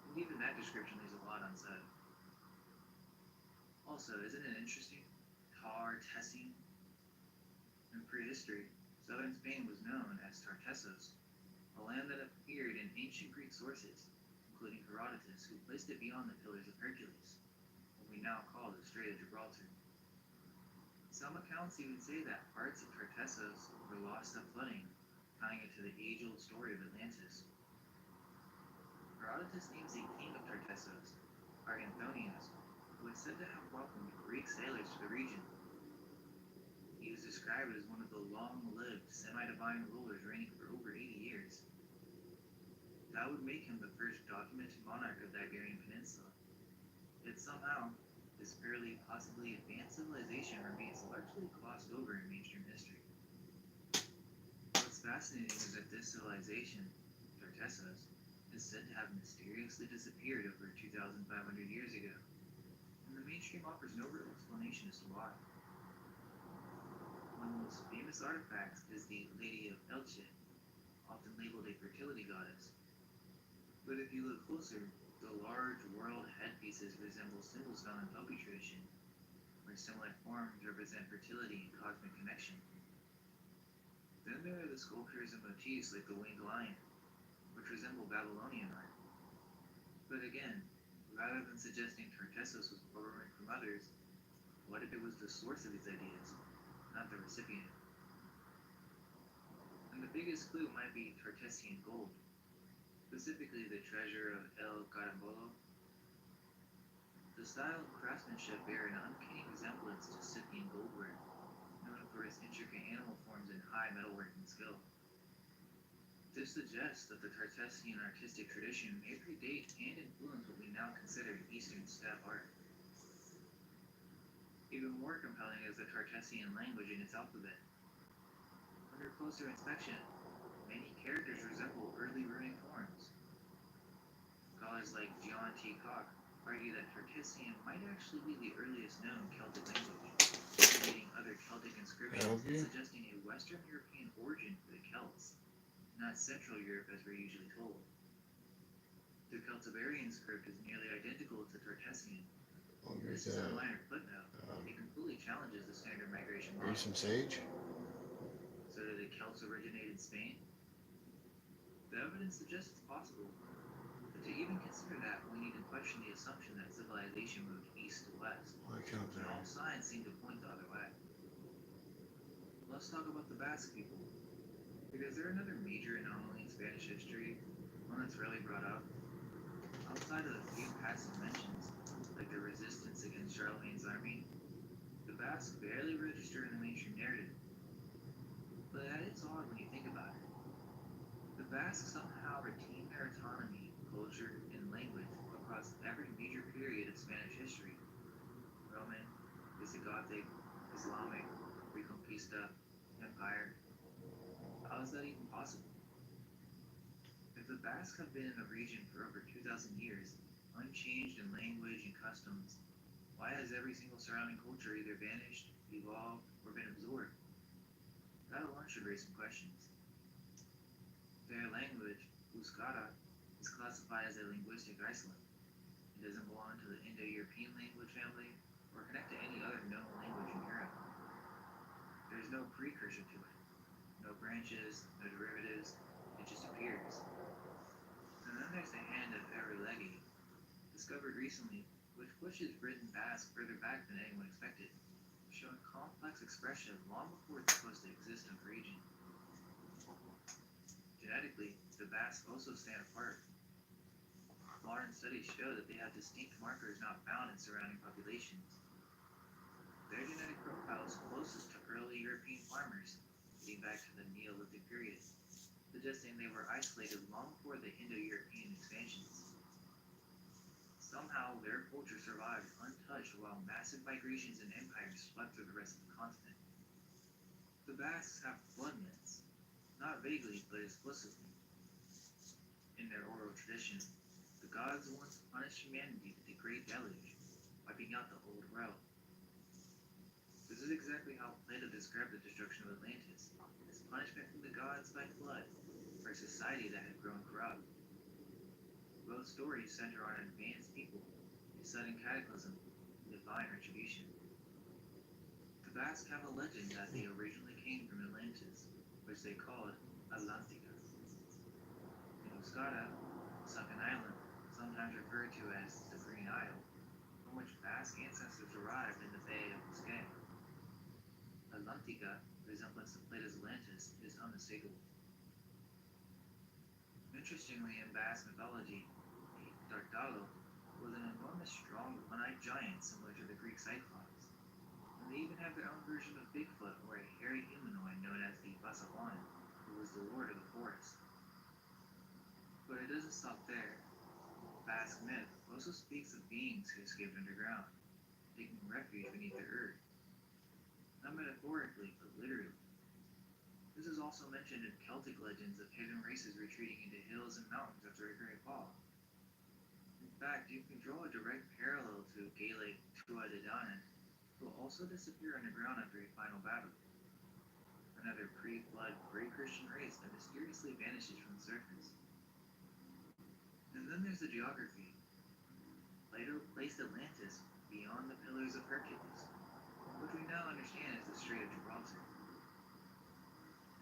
And even that description leaves a lot unsaid. Also, isn't it interesting? Tartessian. In prehistory, southern Spain was known as Tartessos, a land that appeared in ancient Greek sources, including Herodotus, who placed it beyond the Pillars of Hercules, what we now call the Strait of Gibraltar. Some accounts even say that parts of Tartessos were lost to flooding, tying it to the age-old story of Atlantis. Herodotus names a king of Tartessos, Arganthonius, who is said to have welcomed Greek sailors to the region. He was described as one of the long-lived, semi-divine rulers reigning for over 80 years. That would make him the first documented monarch of the Iberian Peninsula. Yet somehow, this fairly possibly advanced civilization remains largely glossed over in mainstream history. What's fascinating is that this civilization, Tartessos, is said to have mysteriously disappeared over 2,500 years ago, and the mainstream offers no real explanation as to why. One of the most famous artifacts is the Lady of Elche, often labeled a fertility goddess. But if you look closer, the large world headpieces resemble symbols found in Hopi tradition, where similar forms represent fertility and cosmic connection. Then there are the sculptures and motifs like the winged lion, which resemble Babylonian art. But again, rather than suggesting Tartessos was borrowing from others, what if it was the source of these ideas, not the recipient? And the biggest clue might be Tartessian gold, specifically the treasure of El Carambolo. The style and craftsmanship bear an uncanny resemblance to Scythian goldwork, known for its intricate animal forms and high metalworking skill. This suggests that the Tartessian artistic tradition may predate and influence what we now consider Eastern steppe art. Even more compelling is the Tartessian language and its alphabet. Under closer inspection, many characters resemble early runic forms. Scholars like John T. Cock argue that Tartessian might actually be the earliest known Celtic language, indicating other Celtic inscriptions and suggesting a Western European origin for the Celts, not Central Europe as we're usually told. The Celtiberian script is nearly identical to Tartessian. This is a minor footnote. It completely challenges the standard migration model. Maybe some sage? originate in Spain? The evidence suggests it's possible, but to even consider that, we need to question the assumption that civilization moved east to west, and all signs seem to point the other way. Let's talk about the Basque people, because they're another major anomaly in Spanish history, one that's rarely brought up. Outside of a few passing mentions, like the resistance against Charlemagne's army, the Basques barely register in the mainstream narrative. But that is odd when you think about it. The Basques somehow retain their autonomy, culture, and language across every major period of Spanish history: Roman, Visigothic, Islamic, Reconquista, Empire. How is that even possible? If the Basques have been in the region for over 2,000 years, unchanged in language and customs, why has every single surrounding culture either vanished, evolved, or been absorbed? That alone should raise some questions. Their language, Euskara, is classified as a linguistic isolate. It doesn't belong to the Indo-European language family or connect to any other known language in Europe. There's no precursor to it, no branches, no derivatives, it just appears. And then there's the hand of Hercules, discovered recently, which pushes written Basque further back than anyone expected, showing complex expression long before it's supposed to exist in the region. Genetically, the Basques also stand apart. Modern studies show that they have distinct markers not found in surrounding populations. Their genetic profile is closest to early European farmers, dating back to the Neolithic period, suggesting they were isolated long before the Indo-European expansions. Somehow, their culture survived untouched while massive migrations and empires swept through the rest of the continent. The Basques have blood myths, not vaguely but explicitly. In their oral tradition, the gods once punished humanity with the Great Deluge, wiping out the old world. This is exactly how Plato described the destruction of Atlantis, as punishment from the gods by flood, for a society that had grown corrupt. Both stories center on an advanced people, a sudden cataclysm, and divine retribution. The Basques have a legend that they originally came from Atlantis, which they called Atlantica. In Euskara, a sunken island, sometimes referred to as the Green Isle, from which Basque ancestors arrived in the Bay of Biscay. Atlantica, resemblance to Plato's Atlantis, is unmistakable. Interestingly, in Basque mythology, the Tartessos was an enormous, strong, one-eyed giant similar to the Greek Cyclops. And they even have their own version of Bigfoot, or a hairy humanoid known as the Basawan, who was the lord of the forest. But it doesn't stop there. Basque myth also speaks of beings who escaped underground, taking refuge beneath the earth. Not metaphorically, but literally. This is also mentioned in Celtic legends of hidden races retreating into hills and mountains after a great fall. In fact, you can draw a direct parallel to Gaelic Tuatha De Danann, who also disappear underground after a final battle. Another pre-flood pre-Christian race that mysteriously vanishes from the surface. And then there's the geography. Plato placed Atlantis beyond the Pillars of Hercules, which we now understand as the Strait of Gibraltar.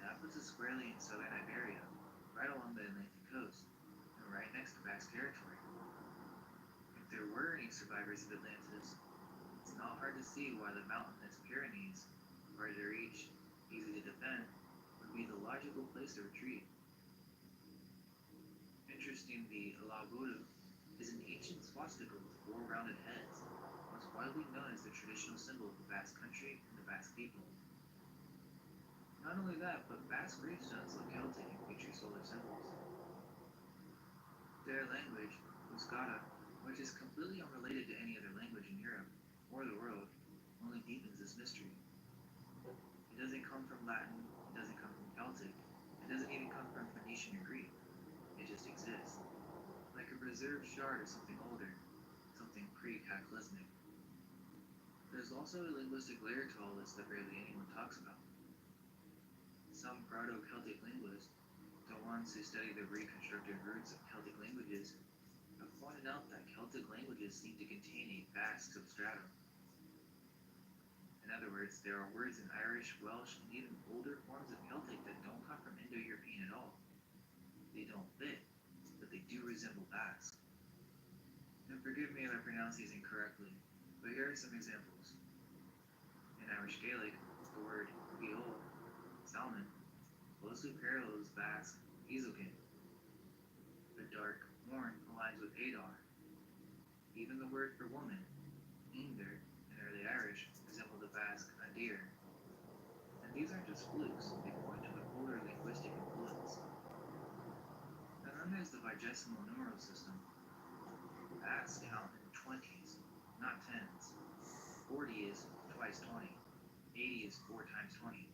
That puts it squarely in southern Iberia, right along the Atlantic coast, and right next to Basque territory. If there were any survivors of Atlantis, it's not hard to see why the mountainous Pyrenees, hard to reach, easy to defend, would be the logical place to retreat. Interesting, the Alagodu is an ancient swastika with four rounded heads, what's widely known as the traditional symbol of the Basque country and the Basque people. Not only that, but Basque gravestones look Celtic and feature solar symbols. Their language, Euskara, which is completely unrelated to any other language in Europe or the world, only deepens this mystery. It doesn't come from Latin, it doesn't come from Celtic, it doesn't even come from Phoenician or Greek. It just exists, like a preserved shard of something older, something pre-cataclysmic. There's also a linguistic layer to all this that barely anyone talks about. Some Proto-Celtic linguists, the ones who study the reconstructed roots of Celtic languages, have pointed out that Celtic languages seem to contain a Basque substratum. In other words, there are words in Irish, Welsh, and even older forms of Celtic that don't come from Indo-European at all. They don't fit, but they do resemble Basque. And forgive me if I pronounce these incorrectly, but here are some examples. In Irish Gaelic, the word viol, salmon, closely parallels Basque Visigothic. The dark horn aligns with Adar. Even the word for woman, Inder, in early Irish, resembled the Basque Adir. And these aren't just flukes, they point to an older linguistic influence. And then there's the vigesimal numeral system. Basques count in 20s, not 10s. 40 is twice 20. 80 is 4 times 20.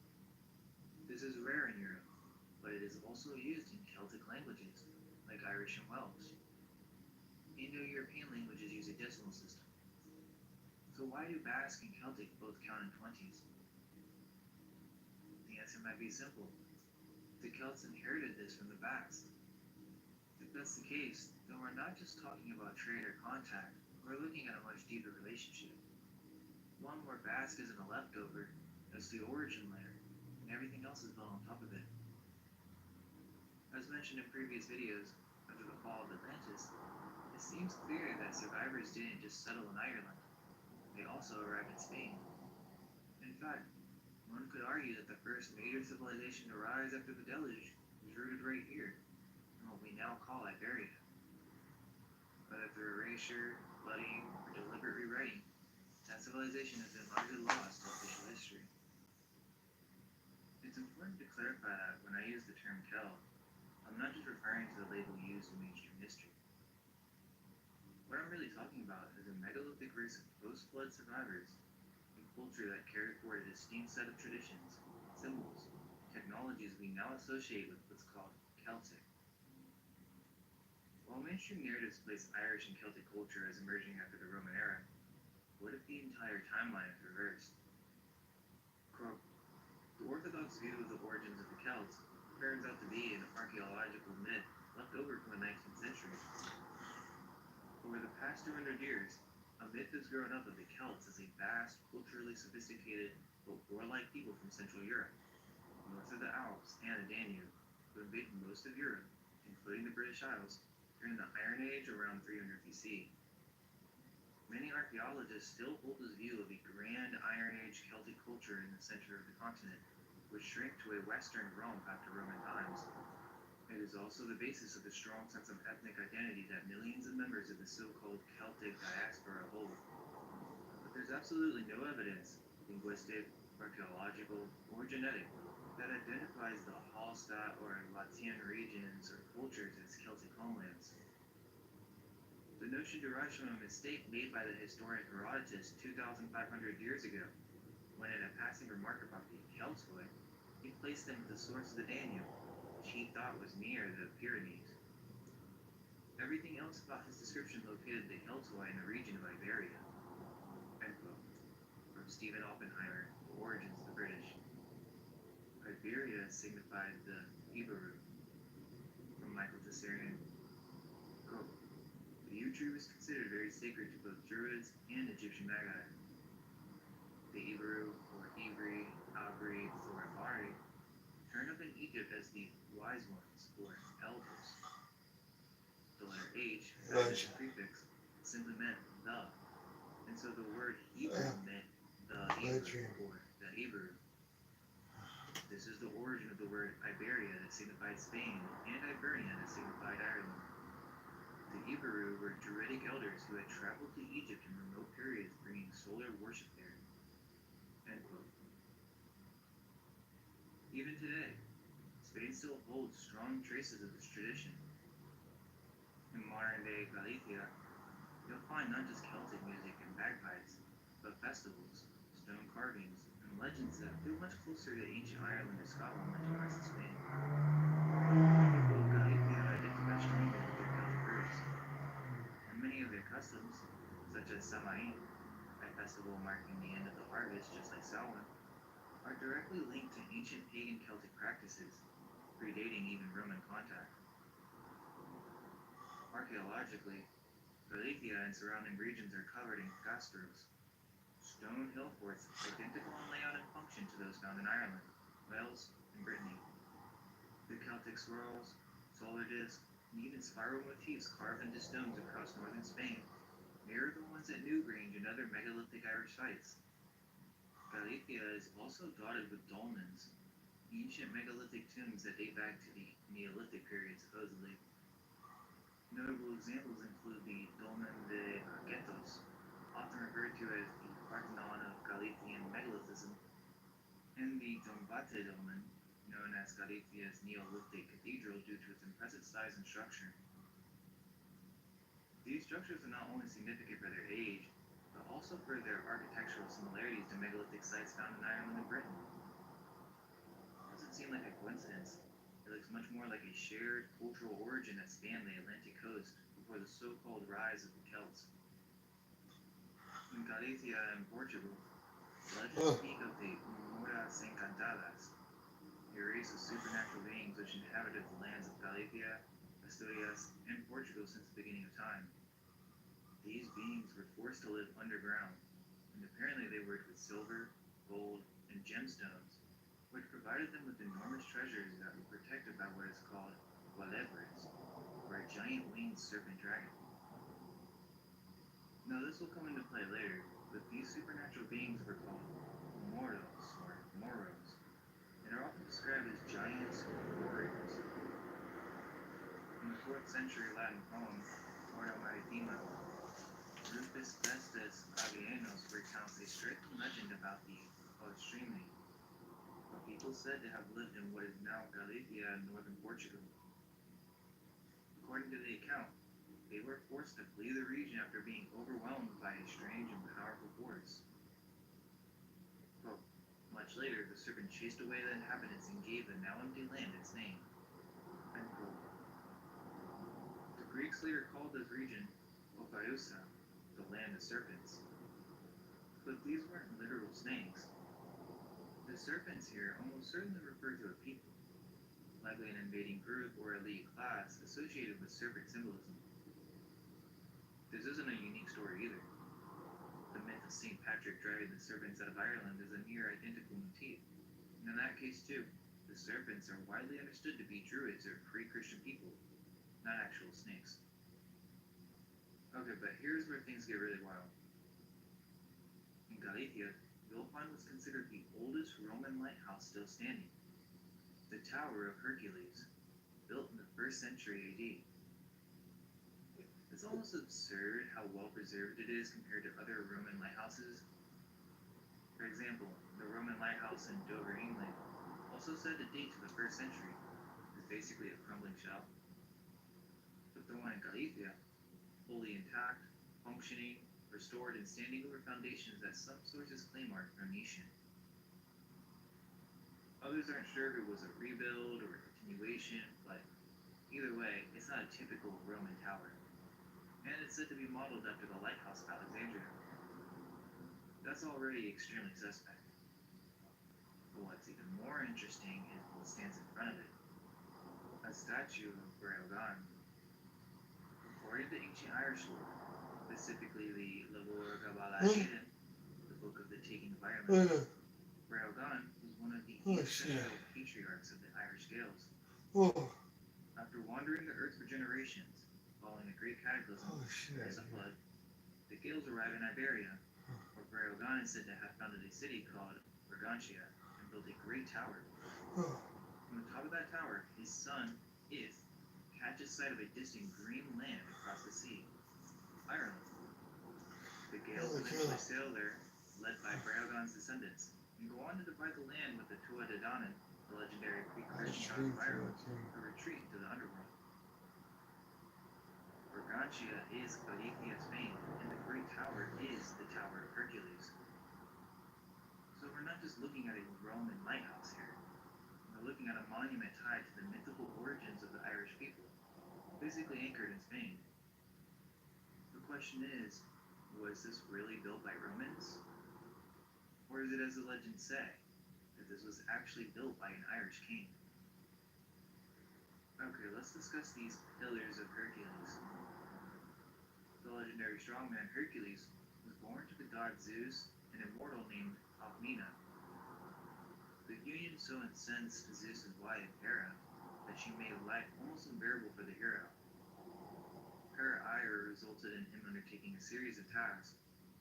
This is rare in Europe, but it is also used in Celtic languages, like Irish and Welsh. Indo-European languages use a decimal system. So why do Basque and Celtic both count in 20s? The answer might be simple. The Celts inherited this from the Basques. If that's the case, then we're not just talking about trade or contact, we're looking at a much deeper relationship. One where Basque isn't a leftover, it's the origin layer, and everything else is built on top of it. As mentioned in previous videos, after the fall of Atlantis, it seems clear that survivors didn't just settle in Ireland, they also arrived in Spain. In fact, one could argue that the first major civilization to rise after the deluge was rooted right here, in what we now call Iberia. Whether through erasure, flooding, or deliberate rewriting, that civilization has been largely lost to official history. It's important to clarify that when I use the term Celt, I'm not just referring to the label used in mainstream history. What I'm really talking about is a megalithic race of post-flood survivors, a culture that carried forward a distinct set of traditions, symbols, technologies we now associate with what's called Celtic. While mainstream narratives place Irish and Celtic culture as emerging after the Roman era, what if the entire timeline is reversed? Quote, the Orthodox view of the origins of the Celts turns out to be an archaeological myth left over from the 19th century. Over the past 200 years, a myth has grown up of the Celts as a vast, culturally sophisticated, but warlike people from Central Europe, north of the Alps and the Danube, who invaded most of Europe, including the British Isles, during the Iron Age around 300 BC. Many archaeologists still hold this view of a grand Iron Age Celtic culture in the center of the continent, which shrank to a Western Rome after Roman times. It is also the basis of the strong sense of ethnic identity that millions of members of the so-called Celtic diaspora hold. But there's absolutely no evidence, linguistic, archaeological, or genetic, that identifies the Hallstatt or Latian regions or cultures as Celtic homelands. The notion derives from a mistake made by the historian Herodotus 2,500 years ago, when in a passing remark about the Celtoi, he placed them at the source of the Danube, which he thought was near the Pyrenees. Everything else about his description located the Celtoi in the region of Iberia. End quote. From Stephen Oppenheimer, Origins of the British. Iberia signified the Iberu. From Michael Tessarian, quote, the yew tree was considered very sacred to both Druids and Egyptian Magi. The Iberu, or Ivri, Abri, or Abari, turned up in Egypt as the wise ones, or elders. The letter H, as a prefix, simply meant the, and so the word Hebrew meant the Hebrew, or the Hebrew. This is the origin of the word Iberia that signified Spain, and Ibernia that signified Ireland. The Iberu were Druidic elders who had traveled to Egypt in remote periods bringing solar worship there. End quote. Even today, Spain still holds strong traces of this tradition. In modern-day Galicia, you'll find not just Celtic music and bagpipes, but festivals, stone carvings, and legends that feel much closer to ancient Ireland or Scotland than to the rest of Spain. People of Galicia identify strongly with their Celtic roots, and many of their customs, such as Samain, a festival marking the end of the harvest just like Samhain, are directly linked to ancient pagan Celtic practices, predating even Roman contact. Archaeologically, Galicia and surrounding regions are covered in castros, stone hill forts identical in layout and function to those found in Ireland, Wales, and Brittany. The Celtic swirls, solar discs, and even spiral motifs carved into stones across northern Spain mirror the ones at Newgrange and other megalithic Irish sites. Galicia is also dotted with dolmens, ancient megalithic tombs that date back to the Neolithic period, supposedly. Notable examples include the Dolmen de Tartessos, often referred to as the Parthenon of Galician megalithism, and the Dombate Dolmen, known as Galicia's Neolithic cathedral due to its impressive size and structure. These structures are not only significant for their age, but also for their architectural similarities to megalithic sites found in Ireland and Britain. It doesn't seem like a coincidence. It looks much more like a shared cultural origin that spanned the Atlantic coast before the so-called rise of the Celts. In Galicia and Portugal, legends speak of the Moras Encantadas, a race of supernatural beings which inhabited the lands of Galicia, Asturias, and Portugal since the beginning of time. These beings were forced to live underground, and apparently they worked with silver, gold, and gemstones, which provided them with enormous treasures that were protected by what is called culebres, or a giant winged serpent dragon. Now this will come into play later, but these supernatural beings were called moros, or moros, and are often described as giants or warriors. In the 4th century Latin poem, Ordo Maritima, Rufus Festus Avienus recounts a striking legend about the Ostrimi, a people said to have lived in what is now Galicia and northern Portugal. According to the account, they were forced to flee the region after being overwhelmed by a strange and powerful force. Quote, much later, the serpent chased away the inhabitants and gave the now empty land its name. End quote. The Greeks later called this region Opausa, the land of serpents. But these weren't literal snakes. The serpents here almost certainly refer to a people, likely an invading group or elite class associated with serpent symbolism. This isn't a unique story either. The myth of St. Patrick driving the serpents out of Ireland is a near identical motif. And in that case too, the serpents are widely understood to be druids or pre-Christian people, not actual snakes. Okay, but here's where things get really wild. In Galicia, you'll find what's considered the oldest Roman lighthouse still standing, the Tower of Hercules, built in the 1st century AD. It's almost absurd how well preserved it is compared to other Roman lighthouses. For example, the Roman lighthouse in Dover, England, also said to date to the 1st century, is basically a crumbling shell. But the one in Galicia, fully intact, functioning, restored, and standing over foundations that some sources claim are Phoenician. Others aren't sure if it was a rebuild or a continuation, but either way, it's not a typical Roman tower. And it's said to be modeled after the lighthouse of Alexandria. That's already extremely suspect. But what's even more interesting is what stands in front of it. A statue of Breogan. According to ancient Irish lore, specifically the Labor Gabala the Book of the Taking of Ireland, Breogan was one of the ancestral patriarchs of the Irish Gaels. After wandering the earth for generations, following a great cataclysm, there's a flood, the Gaels arrive in Iberia, where Breogan is said to have founded a city called Brigantia and built a great tower. On the top of that tower, his son, Ith, catches sight of a distant green land across the sea, Ireland. The Gaels eventually sail there, led by Breogan's descendants, and go on to divide the land with the Tuatha De Danann, the legendary pre-Christian god of Ireland, a retreat to the underworld. Brigantia is Galicia's fame, and the Great Tower is the Tower of Hercules. So we're not just looking at a Roman lighthouse here. We're looking at a monument tied to the mythical origins of the Irish people, physically anchored in Spain. The question is, was this really built by Romans? Or is it as the legends say, that this was actually built by an Irish king? Okay, let's discuss these pillars of Hercules. The legendary strongman Hercules was born to the god Zeus, an immortal named Alcmena. The union so incensed Zeus' wife, Hera, that she made life almost unbearable for the hero. Her ire resulted in him undertaking a series of tasks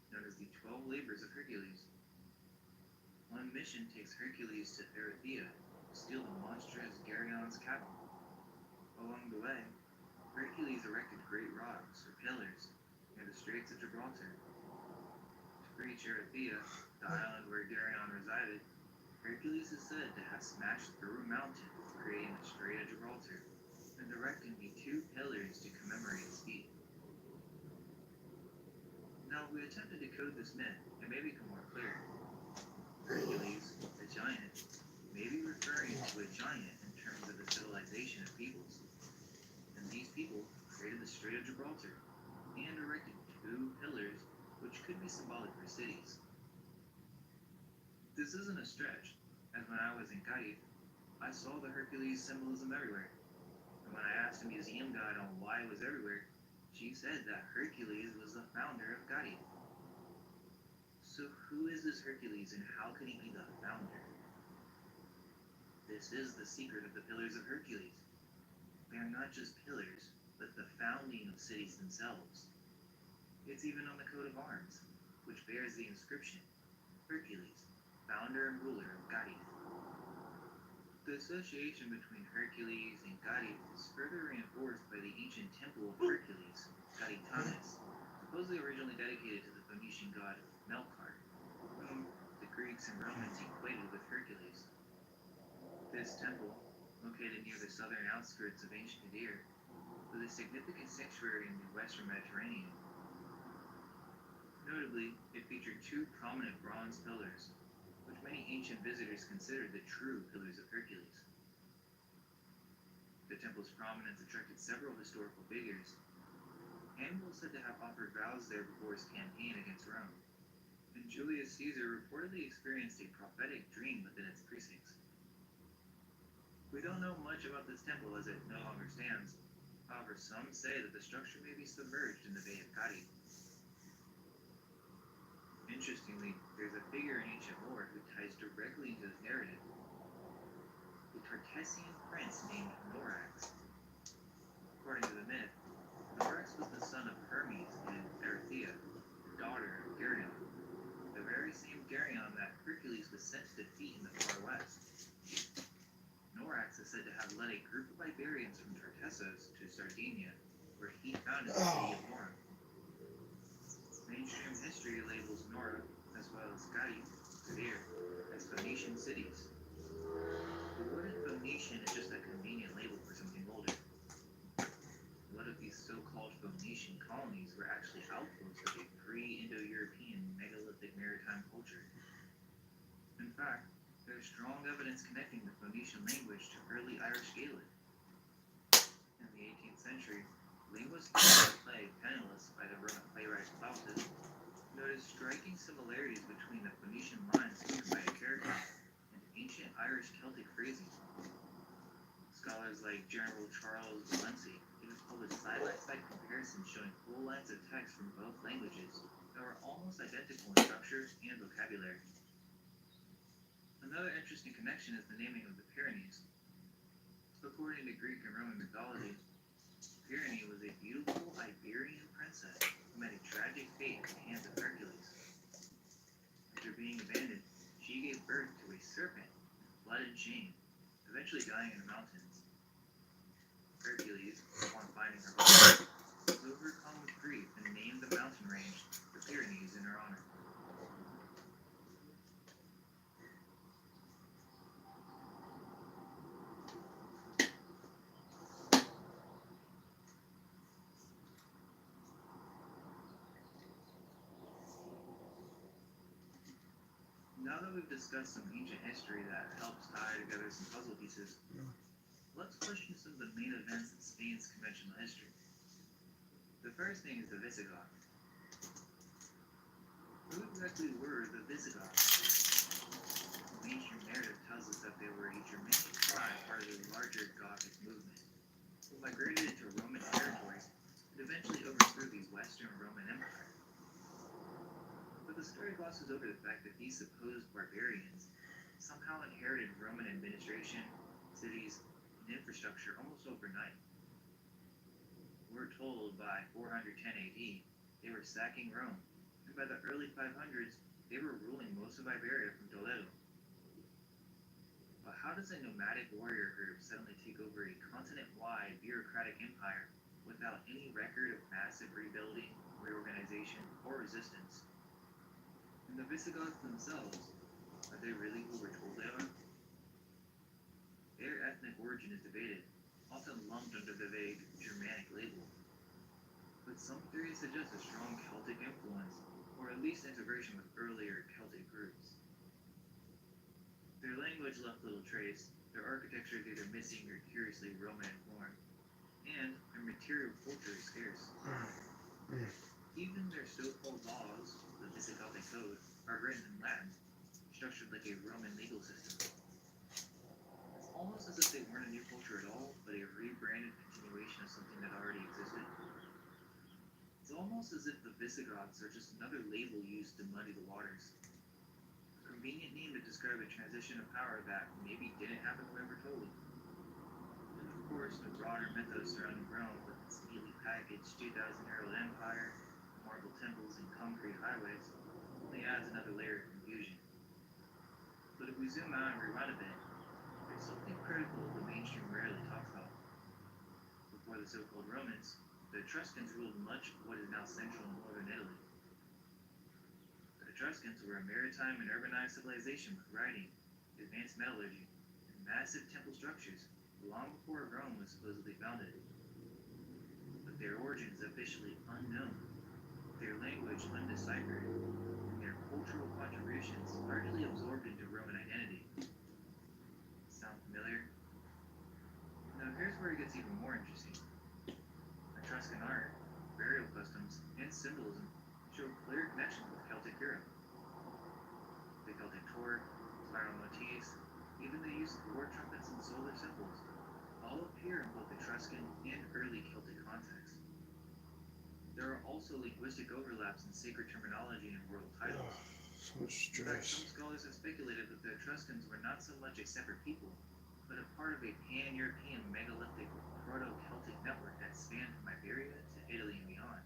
known as the 12 Labors of Hercules. One mission takes Hercules to Erythea to steal the monstrous Geryon's cattle. Along the way, Hercules erected great rocks or pillars near the Straits of Gibraltar. To reach Erythea, the island where Geryon resided, Hercules is said to have smashed through a mountain, creating the Strait of Gibraltar, and erecting the 2 pillars to commemorate his feat. Now, if we attempt to decode this myth, it may become more clear. Hercules, a giant, may be referring to a giant in terms of the civilization of peoples. And these people created the Strait of Gibraltar and erected 2 pillars, which could be symbolic for cities. This isn't a stretch, as when I was in Cádiz, I saw the Hercules symbolism everywhere. And when I asked a museum guide on why it was everywhere, she said that Hercules was the founder of Cádiz. So who is this Hercules and how can he be the founder? This is the secret of the Pillars of Hercules. They are not just pillars, but the founding of cities themselves. It's even on the coat of arms, which bears the inscription, Hercules, founder and ruler of Cádiz. The association between Hercules and Cádiz is further reinforced by the ancient temple of Hercules, Gaditanes, supposedly originally dedicated to the Phoenician god Melkart, whom the Greeks and Romans equated with Hercules. This temple, located near the southern outskirts of ancient Kadir, was a significant sanctuary in the western Mediterranean. Notably, it featured 2 prominent bronze pillars, which many ancient visitors considered the true Pillars of Hercules. The temple's prominence attracted several historical figures. Hannibal is said to have offered vows there before his campaign against Rome, and Julius Caesar reportedly experienced a prophetic dream within its precincts. We don't know much about this temple as it no longer stands. However, some say that the structure may be submerged in the Bay of Cádiz. Interestingly, there's a figure in ancient lore who ties directly into this narrative. The Tartessian prince named Norax. According to the myth, Norax was the son of Hermes and Erythea, daughter of Geryon, the very same Geryon that Hercules was sent to defeat in the far west. Norax is said to have led a group of Iberians from Tartessos to Sardinia, where he founded the city of Nora. Mainstream history labels Nora, as well as Cádiz, Kadir, as Phoenician cities. The word Phoenician is just a convenient label for something older. What if these so-called Phoenician colonies were actually outposts of a pre-Indo-European megalithic maritime culture? In fact, there's strong evidence connecting the Phoenician language to early Irish Gaelic. In the 18th century, linguistic play Penniless by the Roman playwright Plautus noted striking similarities between the Phoenician lines spoken by a character and ancient Irish Celtic phrasing. Scholars like General Charles Valency even published side-by-side comparisons showing full lines of text from both languages that were almost identical in structure and vocabulary. Another interesting connection is the naming of the Pyrenees. According to Greek and Roman mythology, Pyrene was a beautiful Iberian princess who met a tragic fate at the hands of Hercules. After being abandoned, she gave birth to a serpent with blood and shame, eventually dying in the mountains. Hercules, upon finding her body, was overcome with grief and named the mountain range the Pyrenees in her honor. Now that we've discussed some ancient history that helps tie together some puzzle pieces, let's question some of the main events in Spain's conventional history. The first thing is the Visigoths. Who exactly were the Visigoths? The mainstream narrative tells us that they were a Germanic tribe part of the larger Gothic movement, who migrated into Roman territory and eventually overthrew the Western Roman Empire. But the story glosses over the fact that these supposed barbarians somehow inherited Roman administration, cities, and infrastructure almost overnight. We're told by 410 AD they were sacking Rome, and by the early 500s they were ruling most of Iberia from Toledo. But how does a nomadic warrior group suddenly take over a continent-wide bureaucratic empire without any record of massive rebuilding, reorganization, or resistance? And the Visigoths themselves, are they really who we're told they are? Their ethnic origin is debated, often lumped under the vague Germanic label. But some theories suggest a strong Celtic influence, or at least integration with earlier Celtic groups. Their language left little trace, their architecture is either missing or curiously Roman in form, and their material culture is scarce. Even their so-called laws, the Visigothic Code, are written in Latin, structured like a Roman legal system. It's almost as if they weren't a new culture at all, but a rebranded continuation of something that already existed. It's almost as if the Visigoths are just another label used to muddy the waters. A convenient name to describe a transition of power that maybe didn't happen the way we're told. And of course, the broader mythos surrounding Rome with its neatly packaged 2,000-year-old empire, marble temples, and concrete highways only adds another layer of confusion. But if we zoom out and rewind a bit, there's something critical the mainstream rarely talks about. Before the so-called Romans, the Etruscans ruled much of what is now central and northern Italy. The Etruscans were a maritime and urbanized civilization with writing, advanced metallurgy, and massive temple structures long before Rome was supposedly founded. But their origins officially unknown, their language undeciphered, and their cultural contributions largely absorbed into Roman identity. Sound familiar? Now here's where it gets even more interesting. Etruscan art, burial customs, and symbolism show clear connections with Celtic Europe. The Celtic torque, spiral motifs, even the use of war trumpets and solar symbols, all appear in both Etruscan and early Celtic contexts. There are also linguistic overlaps in sacred terminology and royal titles. So much In fact, stress. some scholars have speculated that the Etruscans were not so much a separate people, but a part of a pan-European megalithic proto-Celtic network that spanned from Iberia to Italy and beyond.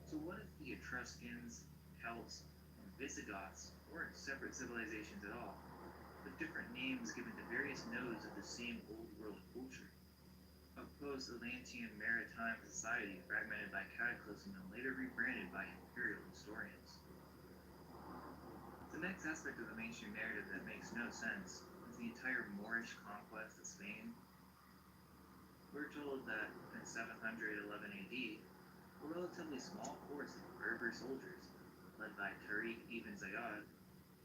So what if the Etruscans, Celts, and Visigoths weren't separate civilizations at all, but different names given to various nodes of the same old world culture? A post-Atlantean maritime society fragmented by cataclysm and later rebranded by imperial historians. The next aspect of the mainstream narrative that makes no sense is the entire Moorish conquest of Spain. We're told that in 711 AD, a relatively small force of Berber soldiers, led by Tariq ibn Ziyad,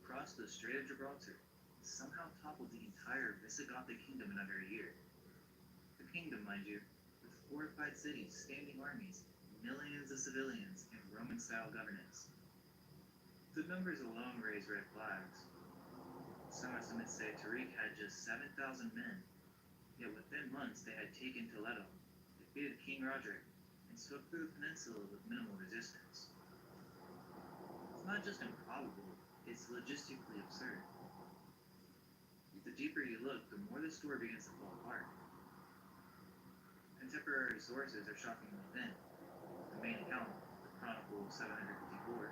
crossed the Strait of Gibraltar and somehow toppled the entire Visigothic kingdom in under a year. The kingdom, mind you, with fortified cities, standing armies, millions of civilians, and Roman-style governance. The numbers alone raise red flags. Some estimates say Tariq had just 7,000 men, yet within months they had taken Toledo, defeated King Roderick, and swept through the peninsula with minimal resistance. It's not just improbable, it's logistically absurd. The deeper you look, the more the story begins to fall apart. Contemporary sources are shockingly thin. The main account, the Chronicle of 754,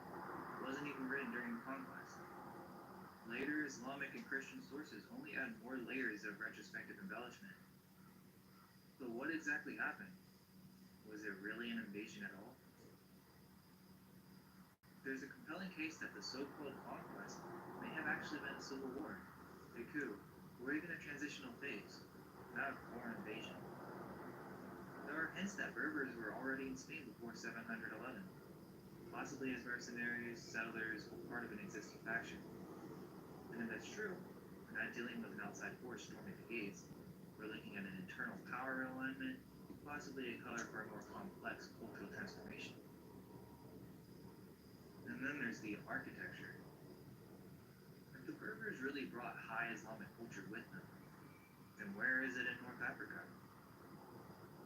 wasn't even written during the conquest. Later Islamic and Christian sources only add more layers of retrospective embellishment. But what exactly happened? Was there really an invasion at all? There's a compelling case that the so-called conquest may have actually been a civil war, a coup, or even a transitional phase, not a foreign invasion. There are hints that Berbers were already in Spain before 711, possibly as mercenaries, settlers, or part of an existing faction. And if that's true, we're not dealing with an outside force storming the gates. We're looking at an internal power alignment, possibly a color for a more complex cultural transformation. And then there's the architecture. If the Berbers really brought high Islamic culture with them, then where is it in North Africa?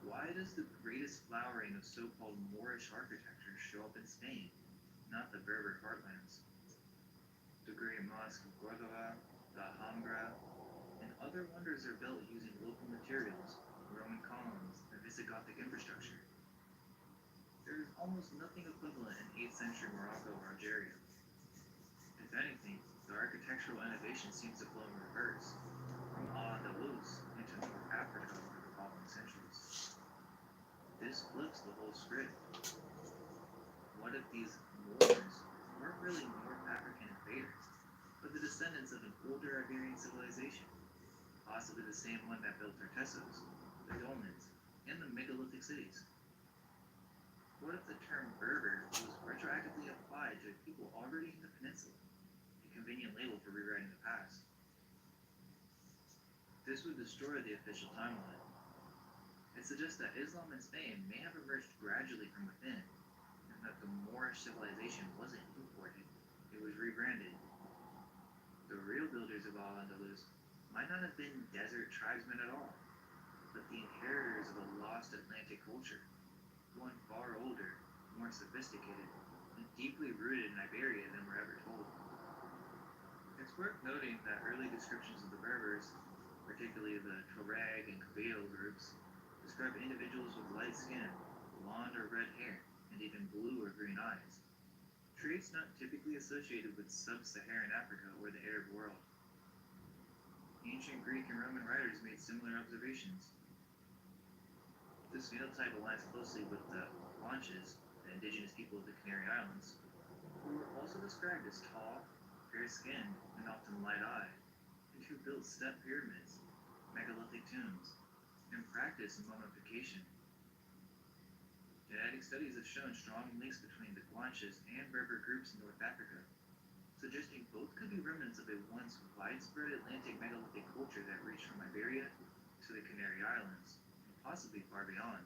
Why does the greatest flowering of so-called Moorish architecture show up in Spain, not the Berber heartlands? The Great Mosque of Córdoba, the Alhambra, and other other wonders are built using local materials, Roman columns, and Visigothic infrastructure. There is almost nothing equivalent in 8th century Morocco or Algeria. If anything, the architectural innovation seems to flow in reverse, from Al-Andalus into North Africa over the following centuries. This flips the whole script. What if these Moors weren't really North African invaders, but the descendants of an older Iberian civilization, possibly the same one that built Tartessos, the dolmens, and the megalithic cities? What if the term Berber was retroactively applied to people already in the peninsula, a convenient label for rewriting the past? This would destroy the official timeline. It suggests that Islam in Spain may have emerged gradually from within, and that the Moorish civilization wasn't imported, it was rebranded. The real builders of Al-Andalus might not have been desert tribesmen at all, but the inheritors of a lost Atlantic culture, one far older, more sophisticated, and deeply rooted in Iberia than we're ever told. It's worth noting that early descriptions of the Berbers, particularly the Tuareg and Kabyle groups, describe individuals with light skin, blonde or red hair, and even blue or green eyes, traits not typically associated with sub-Saharan Africa or the Arab world. Ancient Greek and Roman writers made similar observations. This phenotype aligns closely with the Guanches, the indigenous people of the Canary Islands, who were also described as tall, fair-skinned, and often light-eyed, and who built step pyramids, megalithic tombs, and practiced mummification. Genetic studies have shown strong links between the Guanches and Berber groups in North Africa, suggesting both could be remnants of a once widespread Atlantic megalithic culture that reached from Iberia to the Canary Islands, and possibly far beyond.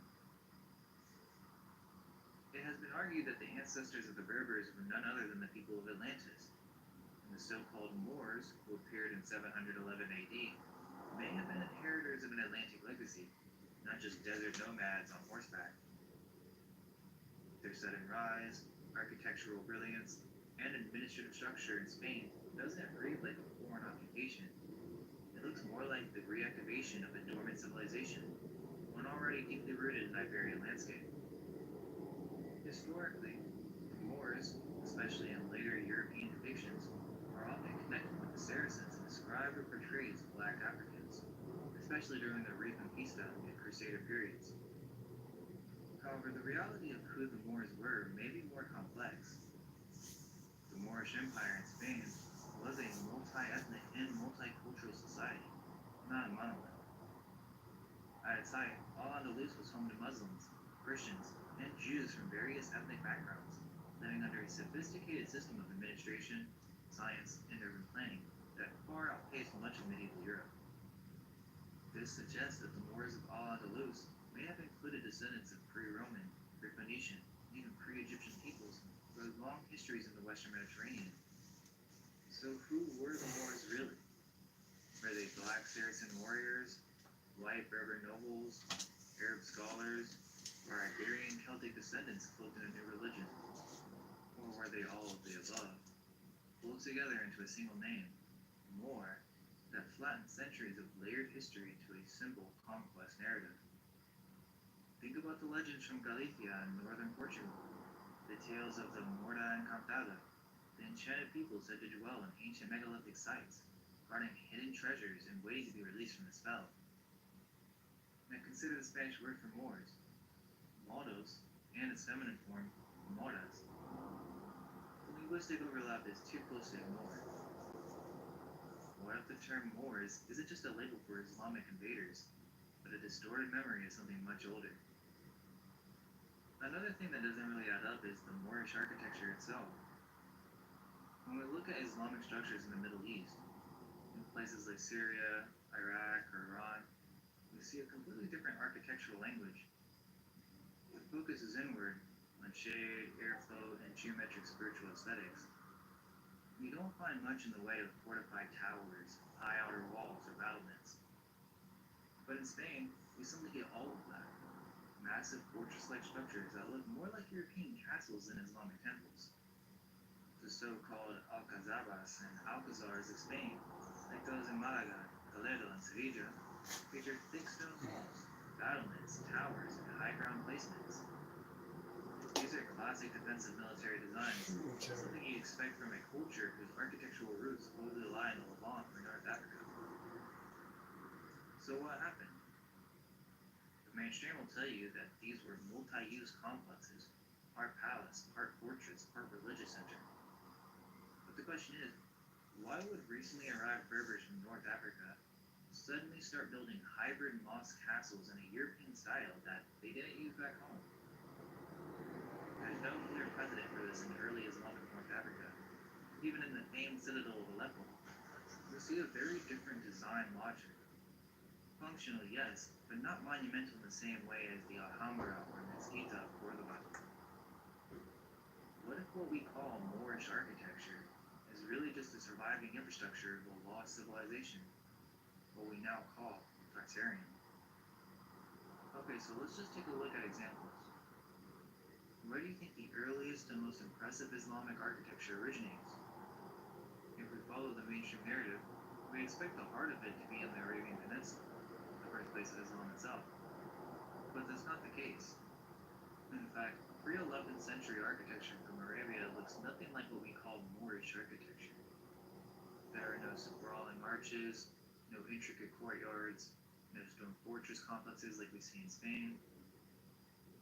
It has been argued that the ancestors of the Berbers were none other than the people of Atlantis, and the so-called Moors, who appeared in 711 AD, may have been inheritors of an Atlantic legacy, not just desert nomads on horseback. Their sudden rise, architectural brilliance, and administrative structure in Spain doesn't read like a foreign occupation. It looks more like the reactivation of a dormant civilization, one already deeply rooted in Iberian landscape. Historically, the Moors, especially in later European depictions, are often connected with the Saracens and described or portrayed as black Africans, especially during the Reconquista and Crusader periods. However, the reality of who the Moors were may be more complex. The Moorish Empire in Spain was a multi-ethnic and multicultural society, not a monolith. At its height, Al-Andalus was home to Muslims, Christians, and Jews from various ethnic backgrounds, living under a sophisticated system of administration, science, and urban planning that far outpaced much of medieval Europe. This suggests that the Moors of Al-Andalus may have included descendants of pre-Roman, pre-Phoenician, and even pre-Egyptian peoples with long histories in the Western Mediterranean. So who were the Moors really? Were they black Saracen warriors, white Berber nobles, Arab scholars, or Iberian Celtic descendants cloaked in a new religion? Or were they all of the above, pulled together into a single name, Moor, that flattened centuries of layered history to a simple conquest narrative? Think about the legends from Galicia and northern Portugal, the tales of the Morda Encantada, the enchanted people said to dwell in ancient megalithic sites, guarding hidden treasures and waiting to be released from the spell. Now consider the Spanish word for Moors, Moros, and its feminine form, Moras. The linguistic overlap is too close to ignore. What if the term Moors isn't just a label for Islamic invaders, but a distorted memory of something much older? Another thing that doesn't really add up is the Moorish architecture itself. When we look at Islamic structures in the Middle East, in places like Syria, Iraq, or Iran, we see a completely different architectural language. The focus is inward, on shade, airflow, and geometric spiritual aesthetics. You don't find much in the way of fortified towers, high outer walls, or battlements. But in Spain, we suddenly get all of that. Massive fortress-like structures that look more like European castles than Islamic temples. The so-called Alcazabas and Alcazars of Spain, like those in Malaga, Toledo, and Sevilla featured thick stone walls, battlements, towers, and high ground placements. These are classic defensive military designs, something you'd expect from a culture whose architectural roots closely lie in the Levant or North Africa. So what happened? The mainstream will tell you that these were multi-use complexes, part palace, part fortress, part religious center. But the question is, why would recently arrived Berbers from North Africa suddenly start building hybrid mosque castles in a European style that they didn't use back home? There's no clear precedent for this in early Islamic North Africa. Even in the famed citadel of Aleppo, we see a very different design logic. Functional, yes, but not monumental in the same way as the Alhambra or Mezquita of Cordoba. What if what we call Moorish architecture is really just a surviving infrastructure of a lost civilization, what we now call Tartarian? Okay, so let's just take a look at examples. Where do you think the earliest and most impressive Islamic architecture originates? If we follow the mainstream narrative, we expect the heart of it to be in the Arabian Peninsula, the birthplace of Islam itself. But that's not the case. In fact, pre-11th century architecture from Arabia looks nothing like what we call Moorish architecture. There are no sprawling arches, no intricate courtyards, no stone fortress complexes like we see in Spain.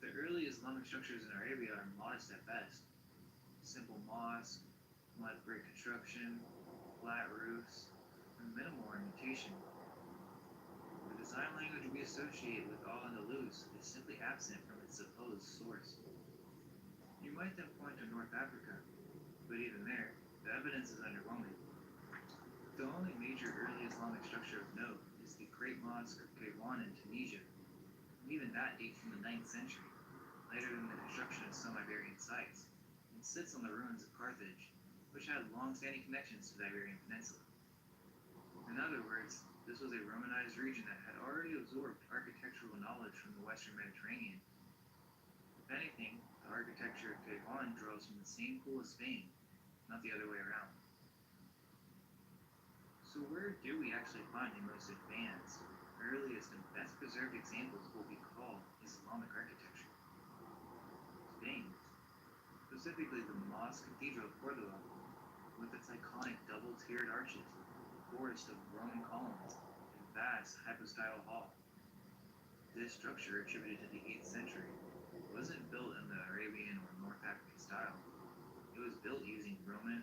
The early Islamic structures in Arabia are modest at best. Simple mosques, mud brick construction, flat roofs, and minimal ornamentation. The design language we associate with Al-Andalus is simply absent from its supposed source. You might then point to North Africa, but even there, the evidence is underwhelming. The only major early Islamic structure of note is the Great Mosque of Kaiwan in Tunisia, and even that dates from the 9th century, later than the construction of some Iberian sites, and sits on the ruins of Carthage, which had long-standing connections to the Iberian Peninsula. In other words, this was a Romanized region that had already absorbed architectural knowledge from the Western Mediterranean. If anything, the architecture of Kaiwan draws from the same pool as Spain, not the other way around. So where do we actually find the most advanced, earliest, and best preserved examples of what we call Islamic architecture? Spain, specifically the Mosque Cathedral of Cordoba, with its iconic double-tiered arches, forest of Roman columns, and vast hypostyle hall. This structure, attributed to the 8th century, wasn't built in the Arabian or North African style. It was built using Roman,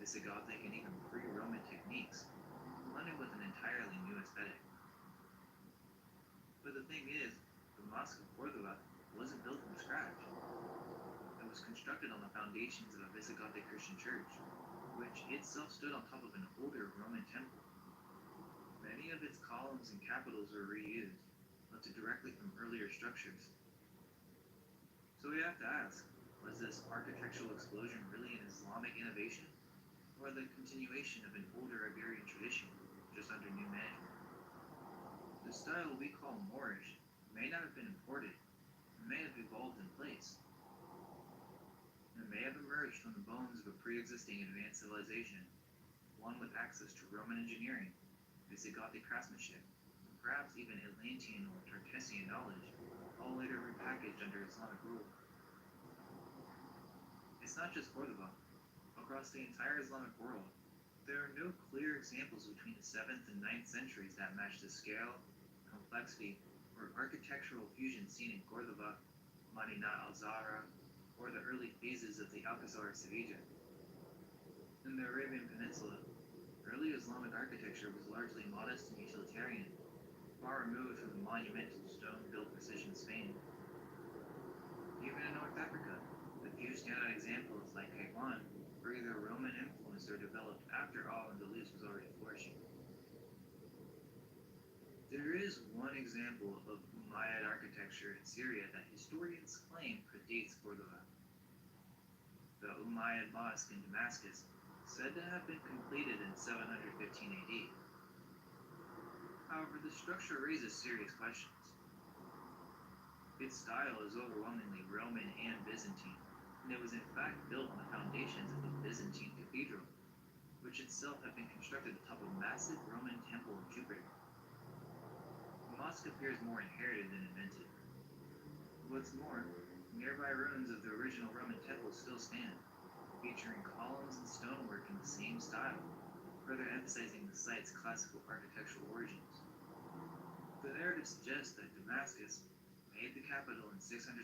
Visigothic, and even pre-Roman techniques, blended with an entirely new aesthetic. But the thing is, the Mosque of Cordoba wasn't built from scratch. It was constructed on the foundations of a Visigothic Christian church, which itself stood on top of an older Roman temple. Many of its columns and capitals were reused, lifted directly from earlier structures. So we have to ask, was this architectural explosion really an Islamic innovation, or the continuation of an older Iberian tradition, just under new management? The style we call Moorish may not have been imported, it may have evolved in place. It may have emerged from the bones of a pre-existing advanced civilization, one with access to Roman engineering, Visigothic craftsmanship, and perhaps even Atlantean or Tartessian knowledge, all later repackaged under Islamic rule. It's not just Cordoba. Across the entire Islamic world, there are no clear examples between the 7th and 9th centuries that match the scale, complexity, or architectural fusion seen in Cordoba, Madinat al-Zahra, or the early phases of the Alcazar of Sevilla. In the Arabian Peninsula, early Islamic architecture was largely modest and utilitarian, far removed from the monumental stone-built precision of Spain. Even in North Africa, the few standout examples like Kaiwan were either Roman influenced or developed after Al-Andalus was already flourishing. There is one example of Umayyad architecture in Syria that historians claim predates Cordoba. The Umayyad Mosque in Damascus, said to have been completed in 715 AD. However, the structure raises serious questions. Its style is overwhelmingly Roman and Byzantine, and it was in fact built on the foundations of the Byzantine cathedral, which itself had been constructed atop a massive Roman temple of Jupiter. mosque appears more inherited than invented. What's more, nearby ruins of the original Roman temple still stand, featuring columns and stonework in the same style, further emphasizing the site's classical architectural origins. The narrative suggests that Damascus, made the capital in 661,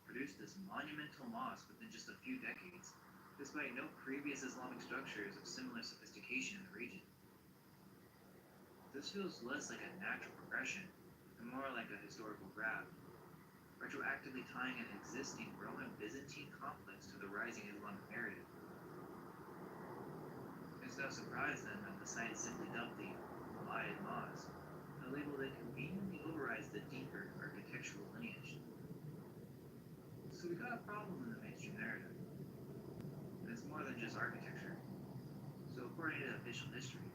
produced this monumental mosque within just a few decades, despite no previous Islamic structures of similar sophistication in the region. This feels less like a natural progression and more like a historical grab, retroactively tying an existing Roman-Byzantine complex to the rising Islamic narrative. It's no surprise then that the site is simply dubbed the Umayyad Mosque, a label that conveniently overrides the deeper architectural lineage. So we got a problem in the mainstream narrative, and it's more than just architecture. So according to official history,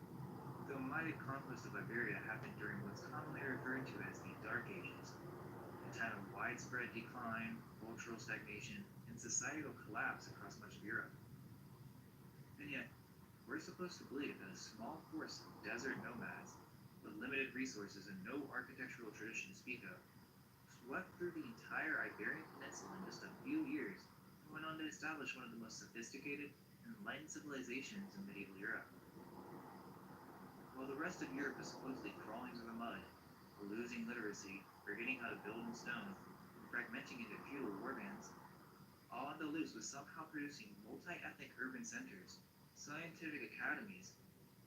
the Umayyad conquest of Iberia happened during what's commonly referred to as the Dark Ages, a time of widespread decline, cultural stagnation, and societal collapse across much of Europe. And yet, we're supposed to believe that a small force of desert nomads, with limited resources and no architectural tradition to speak of, swept through the entire Iberian Peninsula in just a few years and went on to establish one of the most sophisticated and enlightened civilizations in medieval Europe. While the rest of Europe is supposedly crawling through the mud, losing literacy, forgetting how to build in stone, and fragmenting into feudal warbands, Al-Andalus was somehow producing multi-ethnic urban centers, scientific academies,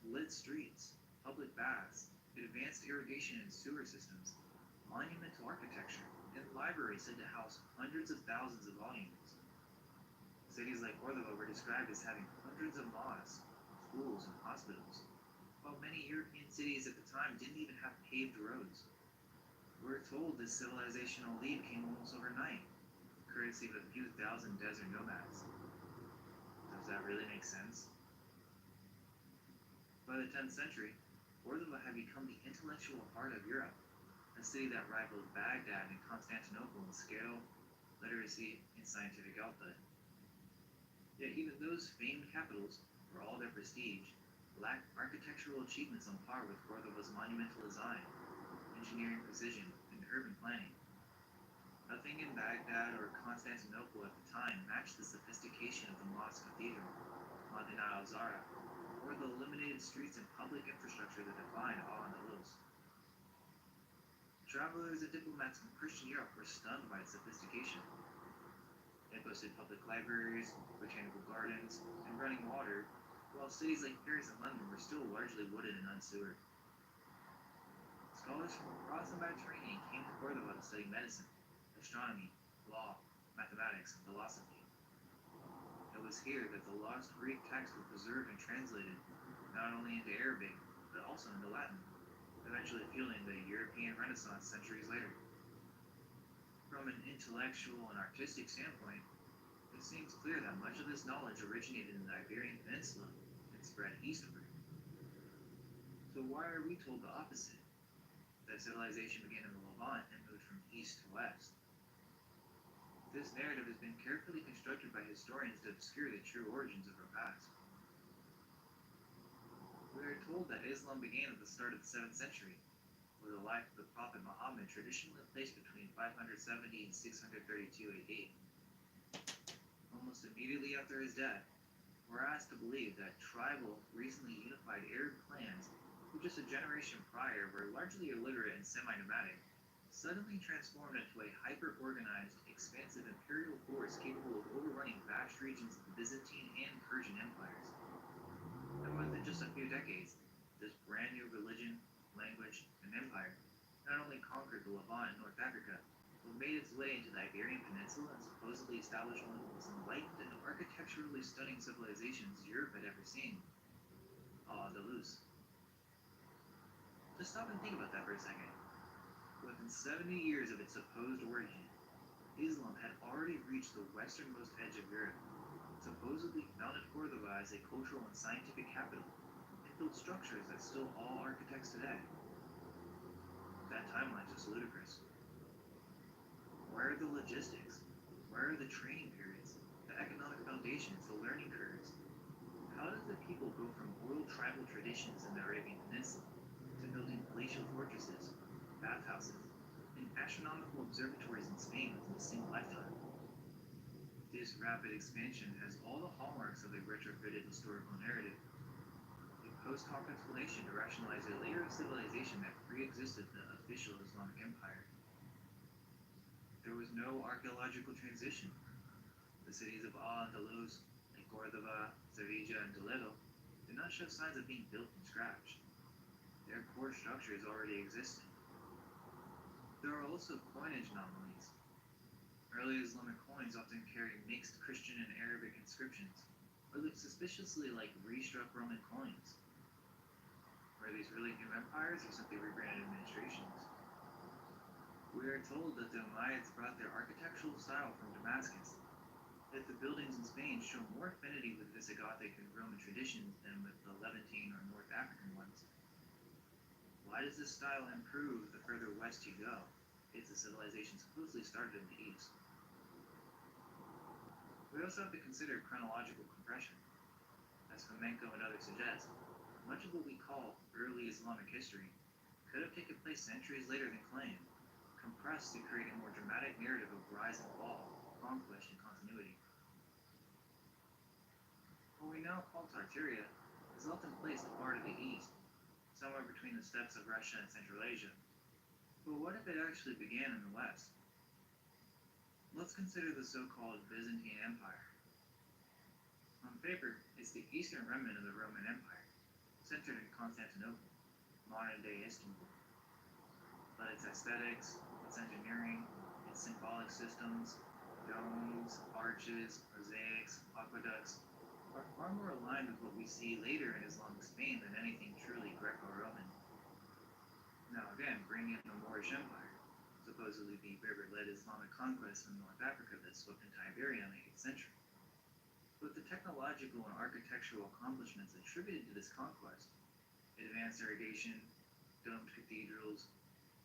lit streets, public baths, advanced irrigation and sewer systems, monumental architecture, and libraries said to house hundreds of thousands of volumes. Cities like Córdoba were described as having hundreds of mosques, schools, and hospitals, while many European cities at the time didn't even have paved roads. We're told this civilizational leap came almost overnight, courtesy of a few thousand desert nomads. Does that really make sense? By the 10th century, Córdoba had become the intellectual heart of Europe, a city that rivaled Baghdad and Constantinople in scale, literacy, and scientific output. Yet even those famed capitals, for all their prestige, lacked architectural achievements on par with Córdoba's monumental design, engineering precision, and urban planning. Nothing in Baghdad or Constantinople at the time matched the sophistication of the mosque cathedral, Madinah al-Zahra, or the illuminated streets and public infrastructure that defined Al-Andalus. Travelers and diplomats from Christian Europe were stunned by its sophistication. It boasted public libraries, botanical gardens, and running water, while cities like Paris and London were still largely wooded and unsewered. Scholars from across the Mediterranean came to Córdoba to study medicine, astronomy, law, mathematics, and philosophy. It was here that the lost Greek texts were preserved and translated, not only into Arabic, but also into Latin, eventually fueling the European Renaissance centuries later. From an intellectual and artistic standpoint, it seems clear that much of this knowledge originated in the Iberian Peninsula and spread eastward. So why are we told the opposite? That civilization began in the Levant and moved from east to west. This narrative has been carefully constructed by historians to obscure the true origins of our past. We are told that Islam began at the start of the 7th century, with the life of the Prophet Muhammad traditionally placed between 570 and 632 AD. Almost immediately after his death, we're asked to believe that tribal, recently unified Arab clans, who just a generation prior were largely illiterate and semi-nomadic, suddenly transformed into a hyper-organized, expansive imperial force capable of overrunning vast regions of the Byzantine and Persian empires. And within just a few decades, this brand new religion, language, and empire not only conquered the Levant and North Africa, but made its way into the Iberian Peninsula and supposedly established one of the most enlightened and architecturally stunning civilizations Europe had ever seen, Al-Andalus. Just stop and think about that for a second. Within 70 years of its supposed origin, Islam had already reached the westernmost edge of Europe, supposedly founded Córdoba as a cultural and scientific capital, and built structures that still awe architects today. That timeline's just ludicrous. Where are the logistics? Where are the training periods, the economic foundations, the learning curves? How does the people go from oral tribal traditions in the Arabian Peninsula to building glacial fortresses, astronomical observatories in Spain within a single lifetime. This rapid expansion has all the hallmarks of a retrofitted historical narrative, a post hoc explanation to rationalize a layer of civilization that pre-existed the official Islamic Empire. There was no archaeological transition. The cities of Al-Andalus, like Córdoba, Sevilla, and Toledo, did not show signs of being built from scratch. Their core structures already existed. There are also coinage anomalies. Early Islamic coins often carry mixed Christian and Arabic inscriptions, or look suspiciously like restruck Roman coins. Were these really new empires or simply rebranded administrations? We are told that the Umayyads brought their architectural style from Damascus, that the buildings in Spain show more affinity with Visigothic and Roman traditions than with the Levantine or North African ones. Why does this style improve the further west you go, if the civilization supposedly started in the east? We also have to consider chronological compression. As Flamenco and others suggest, much of what we call early Islamic history could have taken place centuries later than claimed, compressed to create a more dramatic narrative of rise and fall, conquest, and continuity. What we now call Tartaria is often placed far to the east, somewhere between the steppes of Russia and Central Asia. But what if it actually began in the west? Let's consider the so-called Byzantine Empire. On paper, it's the eastern remnant of the Roman Empire, centered in Constantinople, modern-day Istanbul. But its aesthetics, its engineering, its symbolic systems, domes, arches, mosaics, aqueducts, are far more aligned with what we see later in Islamic Spain than anything truly Greco-Roman. Now again, bring in the Moorish Empire, supposedly the Berber-led Islamic conquest in North Africa that swept into Iberia in the 8th century. But the technological and architectural accomplishments attributed to this conquest, advanced irrigation, domed cathedrals,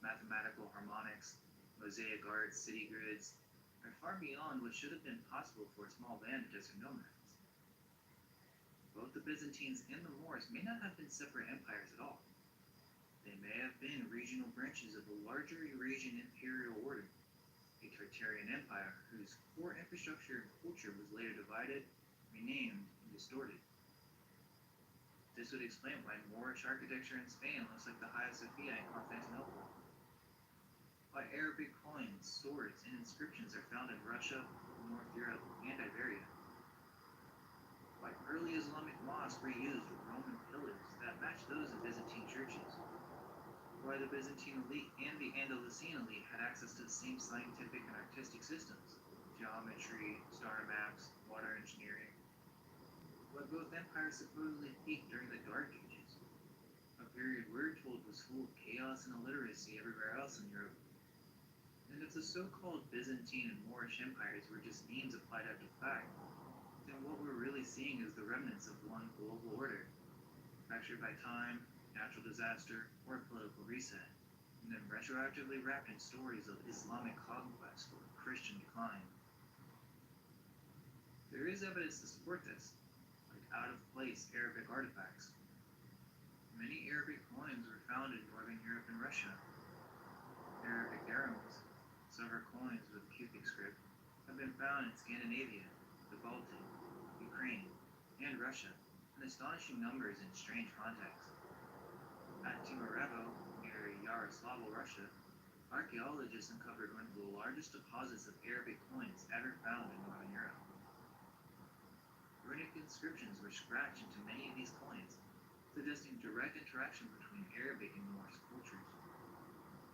mathematical harmonics, mosaic arts, city grids, are far beyond what should have been possible for a small band of desert nomads. Both the Byzantines and the Moors may not have been separate empires at all. They may have been regional branches of the larger Eurasian imperial order, a Tartarian empire whose core infrastructure and culture was later divided, renamed, and distorted. This would explain why Moorish architecture in Spain looks like the Hagia Sophia in Constantinople, why Arabic coins, swords, and inscriptions are found in Russia, North Europe, and Iberia, why early Islamic mosques reused Roman pillars that match those in Byzantine churches, why the Byzantine elite and the Andalusian elite had access to the same scientific and artistic systems, geometry, star maps, water engineering, why both empires supposedly peaked during the Dark Ages, a period we're told was full of chaos and illiteracy everywhere else in Europe. And if the so-called Byzantine and Moorish empires were just names applied after the fact, then what we're really seeing is the remnants of one global order, fractured by time, natural disaster, or political reset, and then retroactively wrapped in stories of Islamic conquest or Christian decline. There is evidence to support this, like out-of-place Arabic artifacts. Many Arabic coins were found in northern Europe and Russia. Arabic dirhams, silver coins with Cufic script, have been found in Scandinavia, the Baltic, Ukraine, and Russia, in astonishing numbers in strange contexts. At Timarevo, near Yaroslavl, Russia, archaeologists uncovered one of the largest deposits of Arabic coins ever found in Northern Europe. Runic inscriptions were scratched into many of these coins, suggesting direct interaction between Arabic and Norse cultures.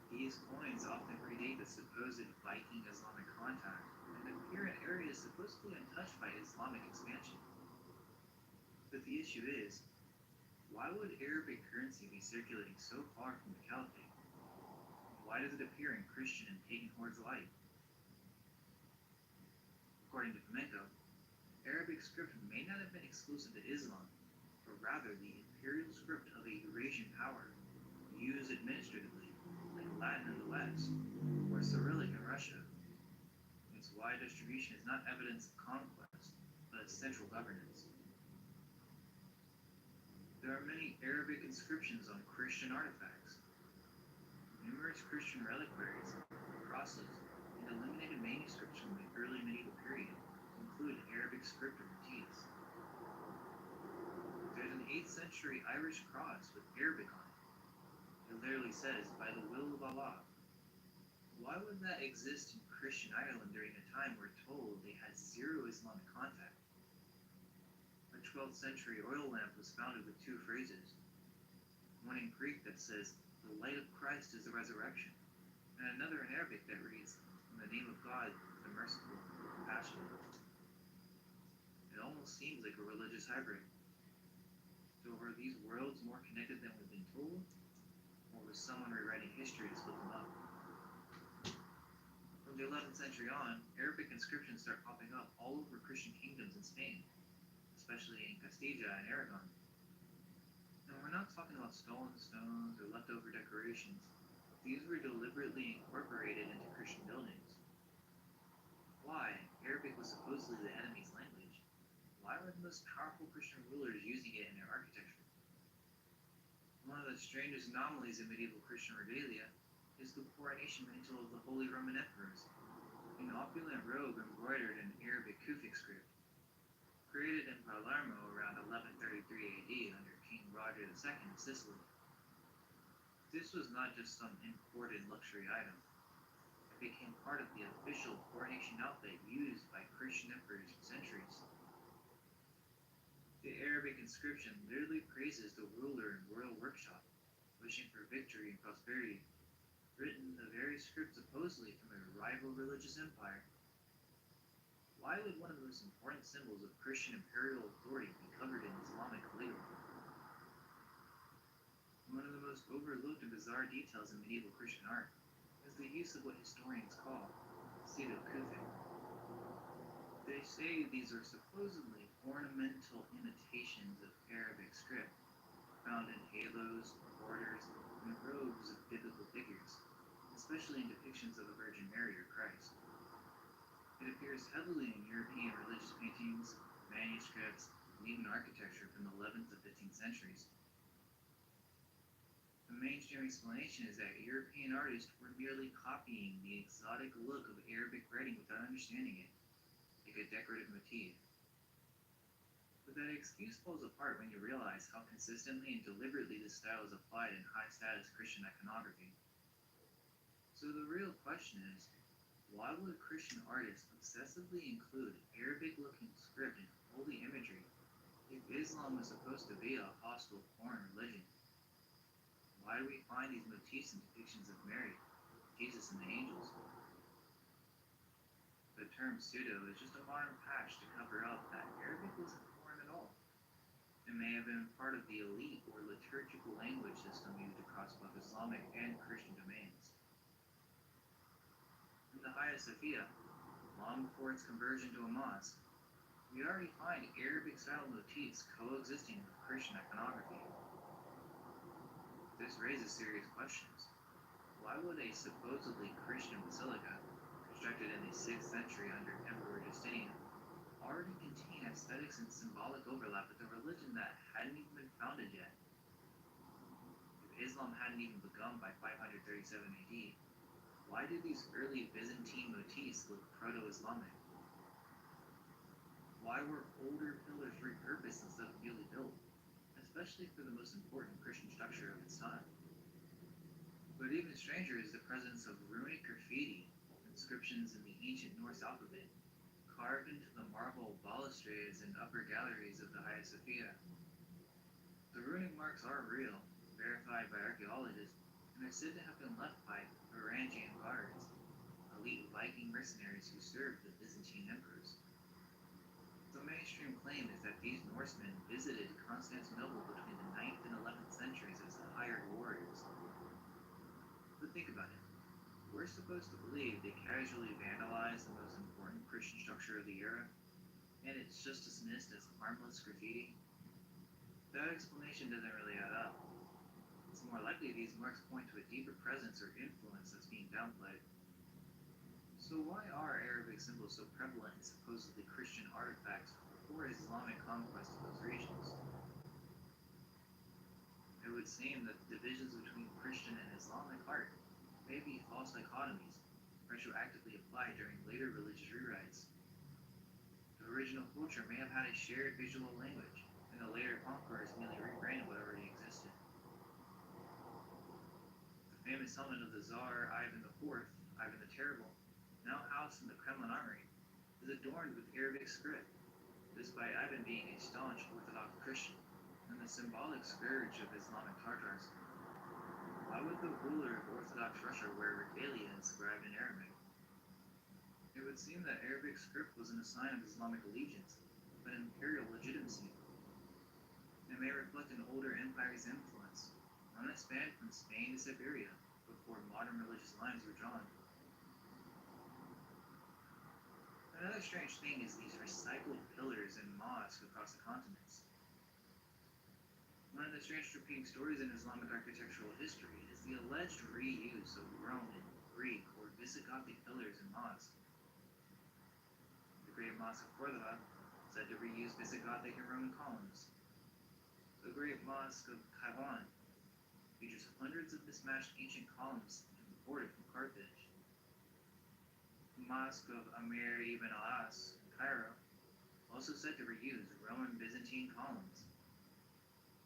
These coins often predate the supposed Viking Islamic contact and appear in areas supposedly untouched by Islamic expansion. But the issue is, why would Arabic currency be circulating so far from the Caliphate? Why does it appear in Christian and pagan hordes alike? According to Flamenco, Arabic script may not have been exclusive to Islam, but rather the imperial script of a Eurasian power, used administratively, like Latin in the West, or Cyrillic in Russia. Its wide distribution is not evidence of conquest, but of central governance. There are many Arabic inscriptions on Christian artifacts. Numerous Christian reliquaries, crosses and eliminated manuscripts from the early medieval period to include Arabic script or motifs. There's an 8th century Irish cross with Arabic on it. It literally says, "By the will of Allah." Why would that exist in Christian Ireland during a time we're told they had zero Islamic contact? A 12th century oil lamp was founded with 2 phrases, one in Greek that says, "The light of Christ is the resurrection," and another in Arabic that reads, "In the name of God, the merciful, compassionate." It almost seems like a religious hybrid. So were these worlds more connected than we've been told? Or was someone rewriting history to split them up? From the 11th century on, Arabic inscriptions start popping up all over Christian kingdoms in Spain, especially in Castilla and Aragon. And we're not talking about stolen stones or leftover decorations. These were deliberately incorporated into Christian buildings. Why? Arabic was supposedly the enemy's language. Why were the most powerful Christian rulers using it in their architecture? One of the strangest anomalies in medieval Christian regalia is the coronation mantle of the Holy Roman Emperors, an opulent robe embroidered in Arabic Kufic script. Created in Palermo around 1133 AD under King Roger II of Sicily. This was not just some imported luxury item. It became part of the official coronation outfit used by Christian emperors for centuries. The Arabic inscription literally praises the ruler in royal workshop, wishing for victory and prosperity, written in the very script supposedly from a rival religious empire. Why would one of the most important symbols of Christian imperial authority be covered in Islamic calligraphy? One of the most overlooked and bizarre details in medieval Christian art is the use of what historians call pseudo-Kufic. They say these are supposedly ornamental imitations of Arabic script, found in halos, borders, and robes of biblical figures, especially in depictions of the Virgin Mary or Christ. It appears heavily in European religious paintings, manuscripts, and even architecture from the 11th to 15th centuries. The mainstream explanation is that European artists were merely copying the exotic look of Arabic writing without understanding it, like a decorative motif. But that excuse falls apart when you realize how consistently and deliberately this style is applied in high-status Christian iconography. So the real question is, why would Christian artists obsessively include Arabic-looking script and holy imagery if Islam was supposed to be a hostile foreign religion? Why do we find these motifs and depictions of Mary, Jesus, and the angels? The term pseudo is just a modern patch to cover up that Arabic wasn't foreign at all. It may have been part of the elite or liturgical language system used across both Islamic and Christian domains. In the Hagia Sophia, long before its conversion to a mosque, we already find Arabic-style motifs coexisting with Christian iconography. This raises serious questions. Why would a supposedly Christian basilica, constructed in the 6th century under Emperor Justinian, already contain aesthetics and symbolic overlap with a religion that hadn't even been founded yet? If Islam hadn't even begun by 537 AD, why do these early Byzantine motifs look proto-Islamic? Why were older pillars repurposed instead of newly built, especially for the most important Christian structure of its time? But even stranger is the presence of runic graffiti, inscriptions in the ancient Norse alphabet, carved into the marble balustrades and upper galleries of the Hagia Sophia. The runic marks are real, verified by archaeologists, and are said to have been left by Varangian guards, elite Viking mercenaries who served the Byzantine emperors. The mainstream claim is that these Norsemen visited Constantinople between the 9th and 11th centuries as hired warriors. But think about it. We're supposed to believe they casually vandalized the most important Christian structure of the era, and it's just dismissed as harmless graffiti? That explanation doesn't really add up. It's more likely these marks point to a deeper presence or influence that's being downplayed. So why are Arabic symbols so prevalent in supposedly Christian artifacts before Islamic conquest of those regions? It would seem that the divisions between Christian and Islamic art may be false dichotomies, or retroactively applied during later religious rewrites. The original culture may have had a shared visual language, and the later conquerors merely rebranded what already existed. The famous helmet of the Tsar Ivan IV, Ivan the Terrible, now housed in the Kremlin armory, is adorned with Arabic script, despite Ivan being a staunch Orthodox Christian and the symbolic scourge of Islamic Tartars. Why would the ruler of Orthodox Russia wear regalia inscribed in Arabic? It would seem that Arabic script wasn't a sign of Islamic allegiance, but imperial legitimacy. It may reflect an older empire's influence, one that spanned from Spain to Siberia before modern religious lines were drawn. Another strange thing is these recycled pillars and mosques across the continents. One of the strangest repeating stories in Islamic architectural history is the alleged reuse of Roman, Greek, or Visigothic pillars and mosques. The Great Mosque of Córdoba, said to reuse Visigothic and Roman columns. The Great Mosque of Cavan features hundreds of mismatched ancient columns imported from Carthage. The Mosque of Amir ibn al-As, Cairo, also said to reuse Roman Byzantine columns.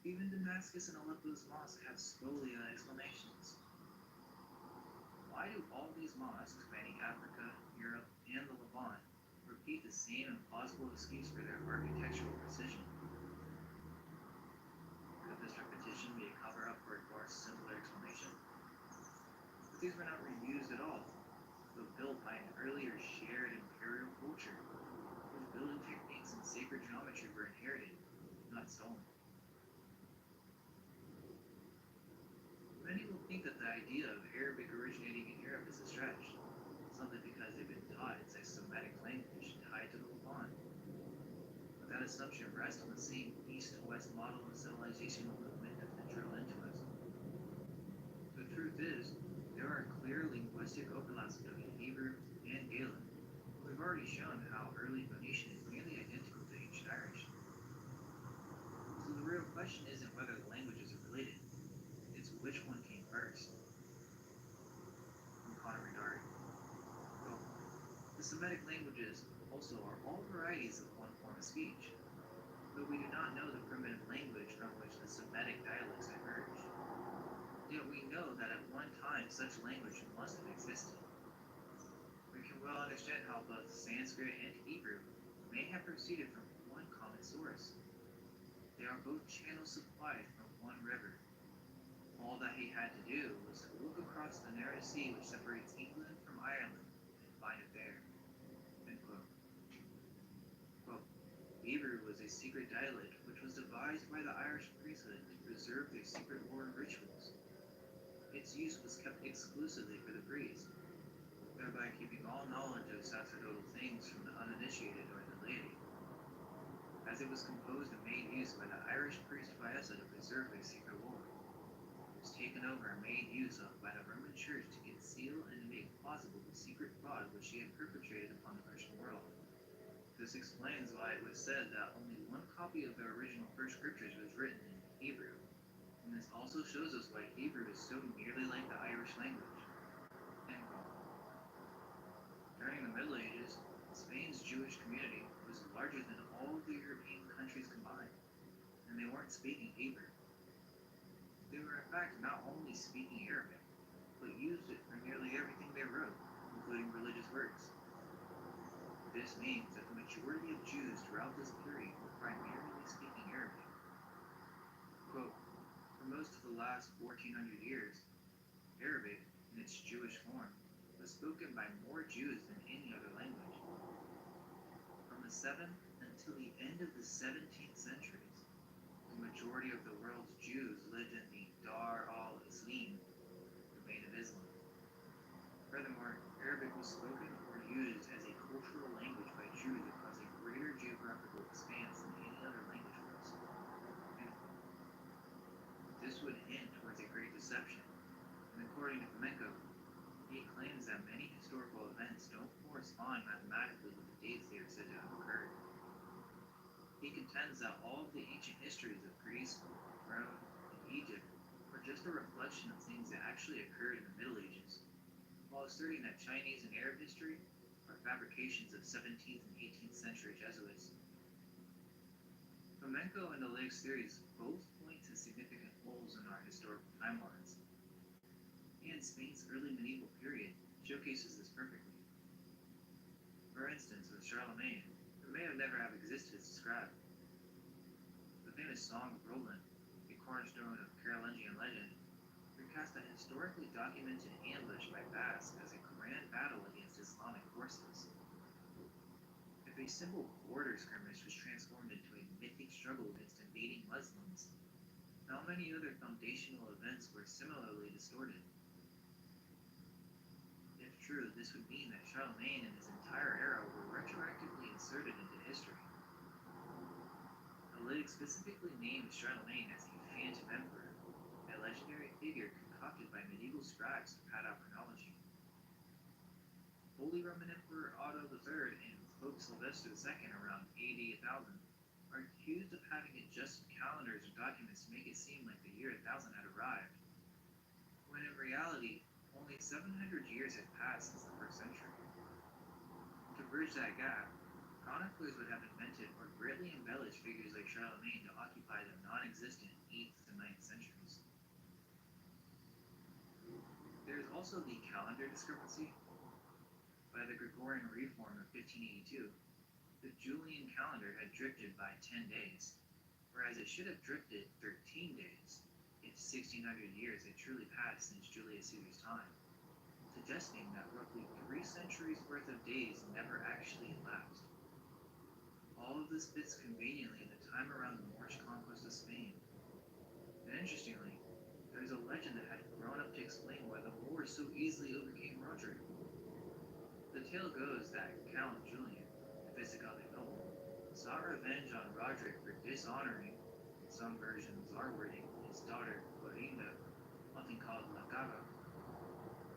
Even Damascus and Aleppo's mosques have spolia explanations. Why do all these mosques spanning Africa, Europe, and the Levant repeat the same implausible excuse for their architectural precision? Could this repetition be a cover-up for a far simpler explanation? But these were not reused at all, but built by an earlier shared imperial culture, whose building techniques and sacred geometry were inherited, not stolen. Many will think that the idea of Arabic originating in Europe is a stretch, simply because they've been taught it's a Semitic language tied to the Levant. But that assumption rests on the same east-west model of civilizational movement that's been drilled into us. The truth is, there are clear linguistic overlaps between Hebrew and Gaelic. We've already shown how early Phoenician is nearly identical to ancient Irish. So the real question isn't whether the languages are related, it's which one came first. From Connor Regard. Well, the Semitic languages also are all varieties of one form of speech, but we do not know the primitive language from which the Semitic dialects emerged. Yet we know that at one time such language must have existed. We can well understand how both Sanskrit and Hebrew may have proceeded from one common source. They are both channels supplied from one river. All that he had to do was to look across the narrow sea which separates England from Ireland and find it there. End quote. Quote, Hebrew was a secret dialect which was devised by the Irish priesthood to preserve their secret war rituals. Its use was kept exclusively for the priest, thereby keeping all knowledge of sacerdotal things from the uninitiated or the laity. As it was composed and made use by the Irish priest Fiesa to preserve their secret war, it was taken over and made use of by the Roman Church to conceal and to make plausible the secret fraud which she had perpetrated upon the Christian world. This explains why it was said that only one copy of the original first scriptures was written in Hebrew. And this also shows us why Hebrew is so nearly like the Irish language. End quote. During the Middle Ages, Spain's Jewish community was larger than all the European countries combined, and they weren't speaking Hebrew. They were in fact not only speaking Arabic, but used it for nearly everything they wrote, including religious works. This means that the majority of Jews throughout this period were primarily speaking Arabic. Quote, for most of the last 1400 years, Arabic, in its Jewish form, was spoken by more Jews than any other language. From the 7th until the end of the 17th centuries, the majority of the world's Jews lived in the Dar al-Islam domain of Islam. Furthermore, Arabic was spoken or used as a cultural language by Jews across a greater geographical expanse than any other language was. This would hint towards a great deception, and according to Flamenco, he claims that many historical events don't correspond mathematically with the dates they are said to have occurred. He contends that all of the ancient histories of Greece, Rome, and Egypt were just a reflection of things that actually occurred in the Middle Ages, while asserting that Chinese and Arab history are fabrications of 17th and 18th century Jesuits. Flamenco and Oleg's theories both point to significant holes in our historical timelines, and Spain's early medieval period showcases this perfectly. For instance, with Charlemagne, who may have never have existed as described, the famous Song of Roland, a cornerstone of Carolingian legend, recast a historically documented ambush by Basque as a grand battle against Islamic forces. If a simple border skirmish was transformed into a mythic struggle against invading Muslims, how many other foundational events were similarly distorted? If true, this would mean that Charlemagne and his entire era were retroactively inserted into history. Oleg specifically named Charlemagne as a phantom emperor, a legendary figure concocted by medieval scribes to pad out chronology. Holy Roman Emperor Otto III and Pope Sylvester II around AD 1000 are accused of having adjusted calendars or documents to make it seem like the year 1000 had arrived, when in reality, only 700 years had passed since the 1st century. To bridge that gap, chroniclers would have invented or greatly embellished figures like Charlemagne to occupy the non-existent 8th to 9th centuries. There is also the calendar discrepancy. By the Gregorian reform of 1582, the Julian calendar had drifted by 10 days, whereas it should have drifted 13 days if 1600 years had truly passed since Julius Caesar's time, suggesting that roughly 3 centuries worth of days never actually elapsed. All of this fits conveniently in the time around the Moorish conquest of Spain. And interestingly, there is a legend that had grown up to explain why the Moors so easily overcame Roderick. The tale goes that Count Julian, a Visigothic noble, sought revenge on Roderick for dishonoring, in some versions are wording, his daughter Florinda, often called La Gaga.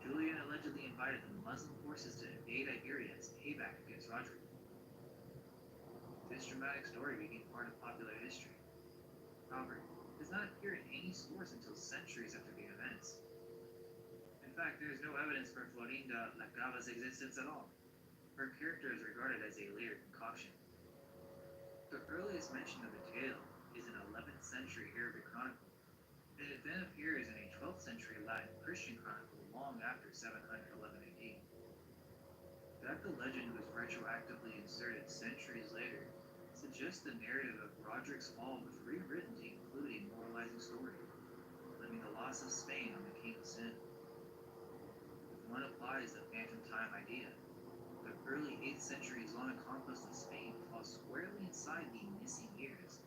Julian allegedly invited the Muslim forces to invade Iberia as payback against Roderick. This dramatic story became part of popular history. However, it does not appear in any source until centuries after the events. In fact, there is no evidence for Florinda La Gava's existence at all. Her character is regarded as a later concoction. The earliest mention of the tale is an 11th century Arabic chronicle, and it then appears in a 12th century Latin Christian chronicle long after 711 AD. That the legend was retroactively inserted centuries later suggests the narrative of Roderick's fall was rewritten to include a moralizing story, blaming the loss of Spain on the King of Sin. If one applies the phantom time idea, the early 8th century Islamic conquest of Spain falls squarely inside the missing years.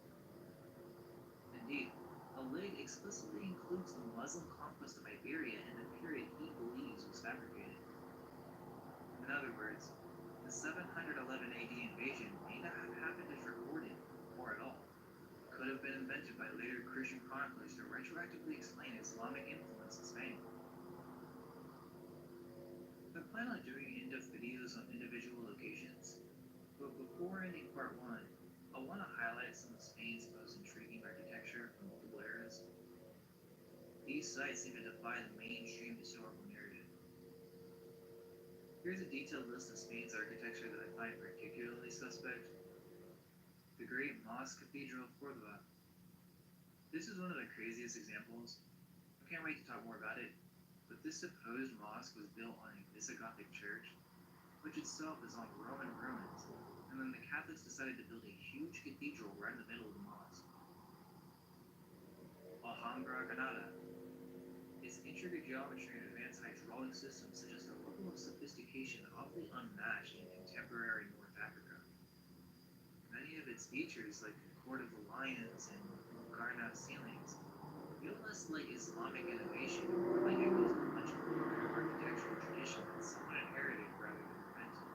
Indeed, Oleg explicitly includes the Muslim conquest of Iberia in the period he believes was fabricated. In other words, the 711 AD invasion may not have happened as recorded, or at all. It could have been invented by later Christian chroniclers to retroactively explain Islamic influence in Spain. I plan on doing in-depth videos on individual locations, but before ending part 1, I want to highlight some of Spain's most intriguing architecture from multiple eras. These sites seem to defy the mainstream historical narrative. Here's a detailed list of Spain's architecture that I find particularly suspect. The Great Mosque Cathedral of Córdoba. This is one of the craziest examples. I can't wait to talk more about it, but this supposed mosque was built on a Visigothic church, which itself is on Roman ruins, and then the Catholics decided to build a huge cathedral right in the middle of the mosque. Alhambra Granada. Its intricate geometry and advanced hydraulic systems suggest a level of sophistication awfully unmatched in contemporary North Africa. Many of its features, like the Court of the Lions and garnet ceilings, feel less like Islamic innovation and more like echoes of a much older architectural tradition that someone inherited rather than invented.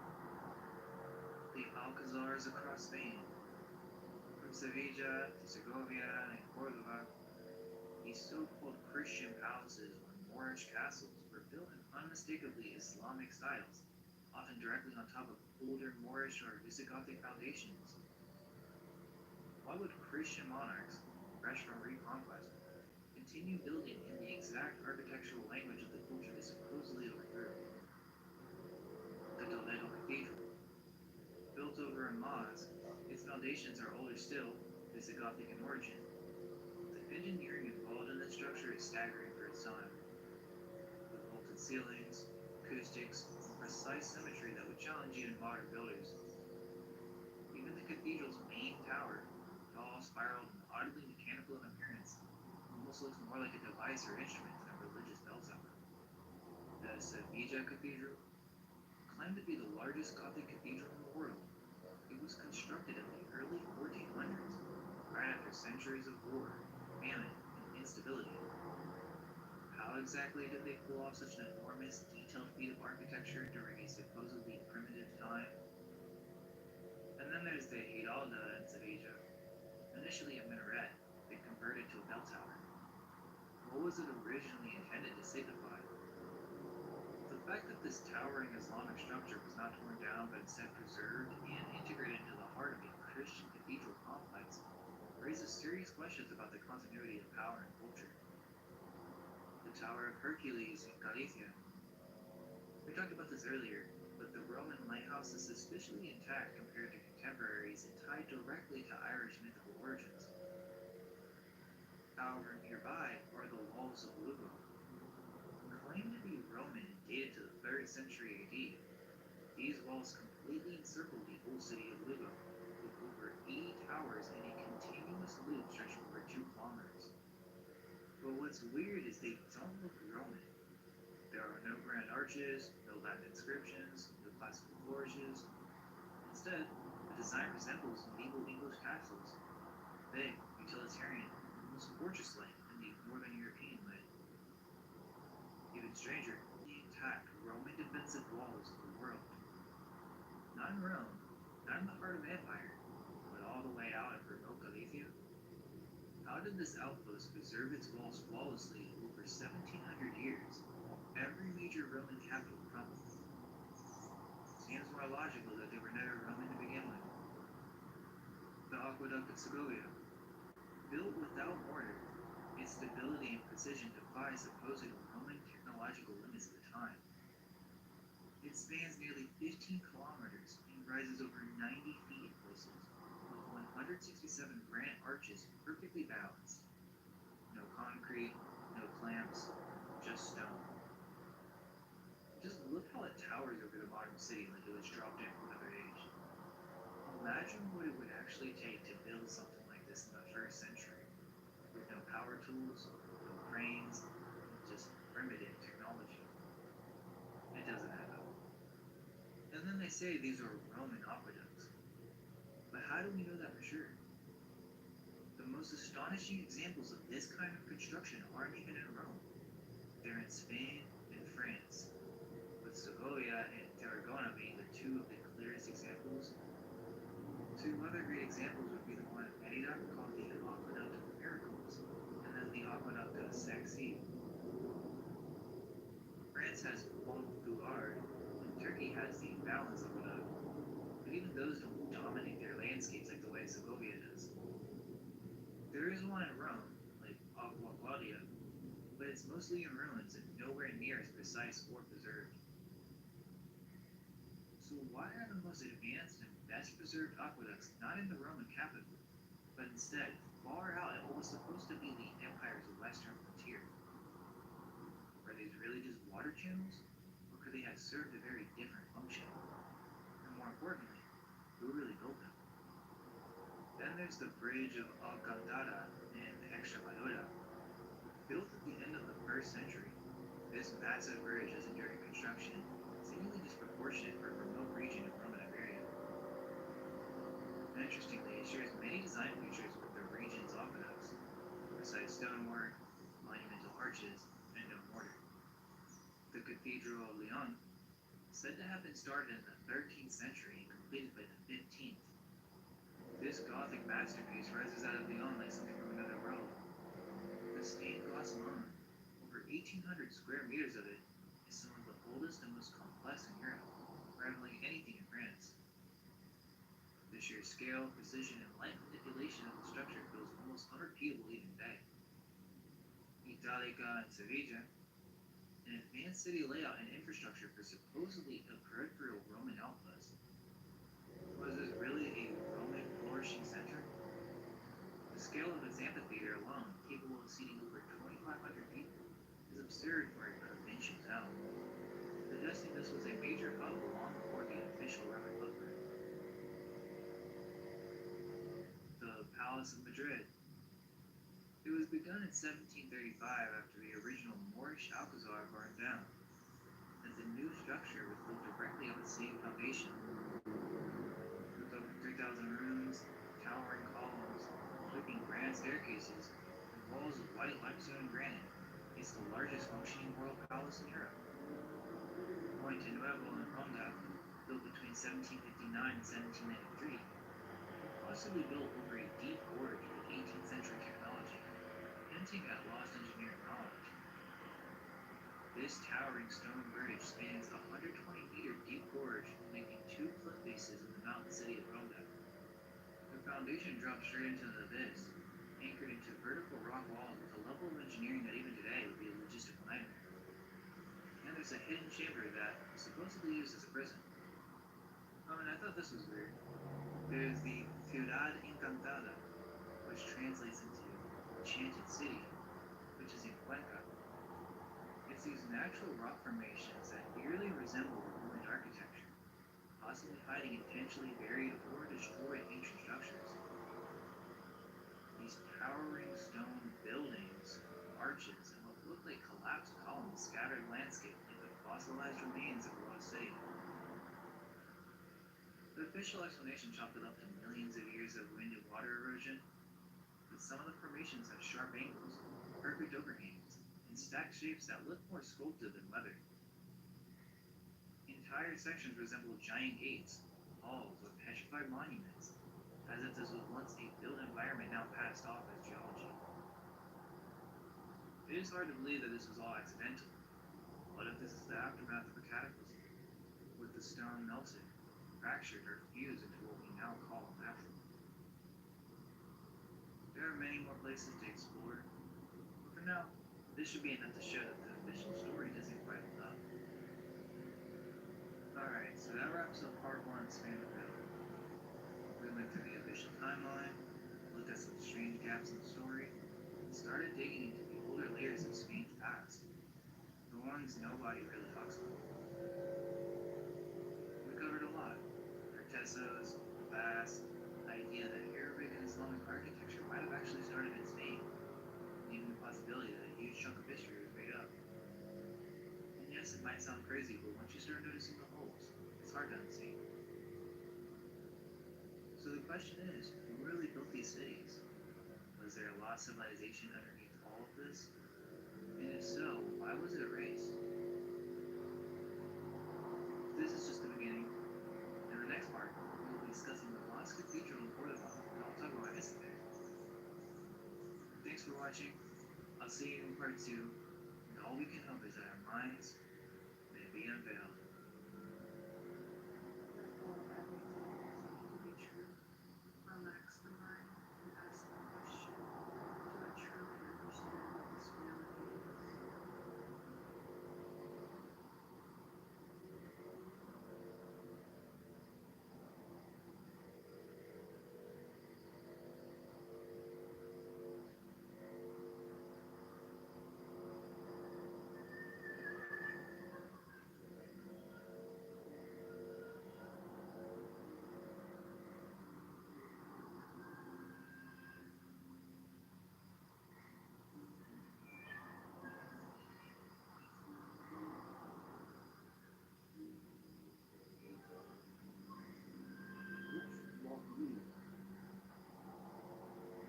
The Alcazars across Spain, from Sevilla to Segovia and Córdoba, these so-called Christian palaces or Moorish castles were built in unmistakably Islamic styles, often directly on top of older Moorish or Visigothic foundations. Why would Christian monarchs, fresh from reconquest, continue building in the exact architectural language of the culture they supposedly overthrew? foundations are older still, Visigothic in origin. The engineering involved in this structure is staggering for its time, with vaulted ceilings, acoustics, and precise symmetry that would challenge even modern builders. Even the cathedral's main tower, tall, spiraled, and oddly mechanical in appearance, almost looks more like a device or instrument than a religious bell tower. The Sevilla Cathedral, claimed to be the largest Gothic cathedral in the world, it was constructed in the early 1400s, right after centuries of war, famine, and instability. How exactly did they pull off such an enormous, detailed feat of architecture during a supposedly primitive time? And then there's the Giralda in Sevilla, initially a minaret, then converted to a bell tower. What was it originally intended to signify? The fact that this towering Islamic structure was not torn down but instead preserved and integrated into the heart of a Christian cathedral complex raises serious questions about the continuity of power and culture. The Tower of Hercules in Galicia. We talked about this earlier, but the Roman lighthouse is suspiciously intact compared to contemporaries and tied directly to Irish mythical origins. However, nearby are the walls of Lugo, claimed to be Roman and dated to the 3rd century AD. These walls completely encircle the old city of Lugo, with over 80 towers in a continuous loop stretching over 2 kilometers. But what's weird is they don't look Roman. There are no grand arches, no Latin inscriptions, no classical flourishes. Instead, the design resembles medieval English castles, big, utilitarian, almost fortress-like in the Northern European way. Even stranger, the intact Roman defensive walls of the world. Not in Rome, not in the heart of the empire, but all the way out in remote Galicia. How did this outpost preserve its walls flawlessly over 1700 years? Every major Roman capital crumbled. Seems more logical that they were never Roman to begin with. The Aqueduct of Segovia, built without mortar, its stability and precision defy supposed Roman technological limits at the time. It spans nearly 15 kilometers and rises over 90 feet in places, with 167 granite arches perfectly balanced. No concrete, no clamps, just stone. Just look how it towers over the modern city like it was dropped in from another age. Imagine what it would actually take to build something like this in the 1st century, with no power tools, no cranes, just primitive technology. It doesn't add up. And then they say these are Roman aqueducts. But how do we know that for sure? The most astonishing examples of this kind of construction aren't even in Rome. They're in Spain and France, with Segovia and Tarragona being the 2 of the clearest examples. 2 other great examples would be the one in Merida called the Aqueduct of Miracles, and then the Aqueduct of Saxe. France has Pont du Gard, and Turkey has the Balance Aqueduct, but even those don't dominate their landscapes like the way Segovia does. There is one in Rome, like Aqua Claudia, but it's mostly in ruins and nowhere near as precise or preserved. So why are the most advanced and best preserved aqueducts not in the Roman capital, but instead far out at what was supposed to be the empire's western frontier? Are these really just water channels, or could they have served a very different function? And more importantly, who really built them? Then there's the bridge of Alcantara in Extremadura. Built at the end of the 1st century, this massive bridge has endured construction seemingly disproportionate for a remote region of Roman Iberia. Interestingly, it shares many design features with the region's aqueducts: precise stonework, monumental arches, and no mortar. The Cathedral of Leon, said to have been started in the 13th century and completed by the 15th. This Gothic masterpiece rises out of Leon like something from another world. The stained glass alone, over 1,800 square meters of it, is some of the oldest and most complex in Europe, rivaling anything in France. The sheer scale, precision, and light manipulation of the structure feels almost unrepeatable even today. Italica and Sevilla, an advanced city layout and infrastructure for supposedly a peripheral Roman outpost. Was this really a Roman flourishing flourishing center? The scale of its amphitheater alone, capable of seating over 2,500 people, is absurd for a provincial town, suggesting this was a major hub long before the official Roman footprint. The Palace of Madrid. It was begun in 1735 after the original Moorish Alcazar burned down, and the new structure was built directly on the same foundation. With over 3,000 rooms, towering columns, sweeping grand staircases, and walls of white limestone and granite, it's the largest functioning royal palace in Europe. Point Nuevo in Ronda, built between 1759 and 1793, possibly built over a deep gorge with 18th century technology, hinting at lost engineering knowledge. This towering stone bridge spans a 120-meter deep gorge, connecting two cliff faces in the mountain city of Ronda. The foundation drops straight into the abyss, anchored into vertical rock walls with a level of engineering that even today would be a logistical nightmare. And there's a hidden chamber that was supposedly used as a prison. Oh, and I thought this was weird. There's the Ciudad Encantada, which translates into Enchanted City, which is in Cuenca. It's these natural rock formations that eerily resemble ruined architecture, possibly hiding intentionally buried or destroyed ancient structures. These towering stone buildings, arches, and what look like collapsed columns scattered landscape like the fossilized remains of a lost city. The official explanation chalked it up to millions of years of wind and water erosion, but some of the formations have sharp angles, perfect overhangs, and stacked shapes that look more sculpted than weathered. Entire sections resemble giant gates, halls, or petrified monuments, as if this was once a built environment now passed off as geology. It is hard to believe that this was all accidental. What if this is the aftermath of a cataclysm, with the stone melted, fractured, or fused into what we now call natural? There are many more places to explore, but for now, this should be enough to show that the official story isn't quite enough. Alright, so that wraps up part 1 of Span the Veil. We went through the official timeline, looked at some strange gaps in the story, and started digging into the older layers of Spain's past, the ones nobody really talks about. We covered a lot. Tartessos, Basque, the idea that Arabic and Islamic architecture might have actually started in Spain, and even the possibility that a huge chunk of history was made up. And yes, it might sound crazy, but once you start noticing the holes, it's hard to unsee. So the question is, who really built these cities? Was there a lost civilization underneath all of this? And if so, why was it erased? This is just the beginning. In the next part, we will be discussing the Basque Cathedral in Portugal, and I'll talk about my visit there. Thanks for watching. I'll see you in part 2, and all we can hope is that our minds may be unveiled. Relax the mind and ask the question, do I truly understand what this reality is?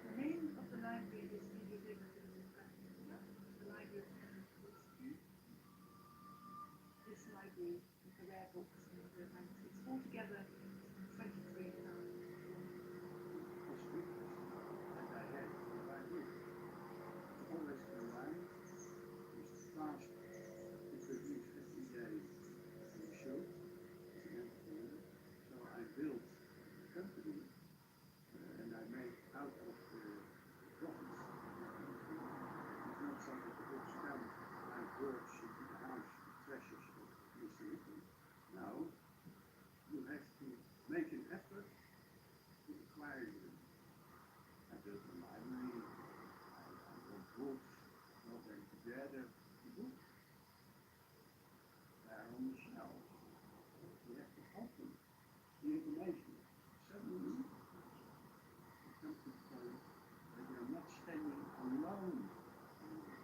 The name of the library is Visigothic. The library of Hercules. This library with the rare books and the manuscripts altogether 23 pounds. And I had what I did. Always combined with fast to produce every day a show as an entrepreneur. So I built a company and I made out of the profits of my company. It's not something the books come. I brought into the house the treasures of Mr. Now you have to information. Suddenly, you come to the point that you're not standing alone anymore.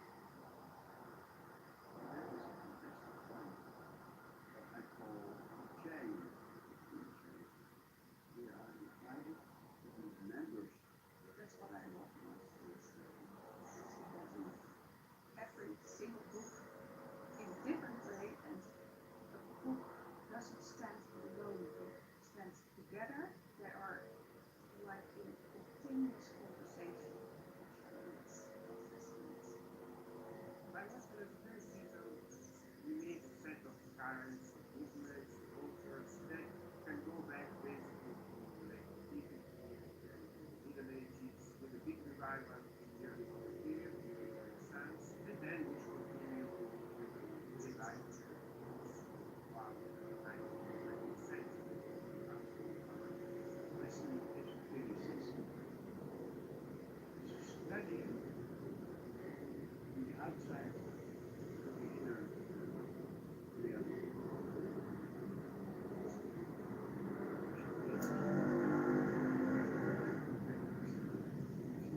And that is a fantastic point. What I call the chain. We are united with members. That's what I love most. Every single book in a different way, and a book doesn't stand alone, it stands together. They are like in a continuous conversation of minutes, of fascinates. By muscular criticism, unique set of currents, movements, cultures that can go back basically to the antiquity and the Middle Ages with a big revival in the early Roman period during the Renaissance, and then which continued with the revival throughout the 19th century up to our days. Listening criticism is studying the outside of the inner reality. It's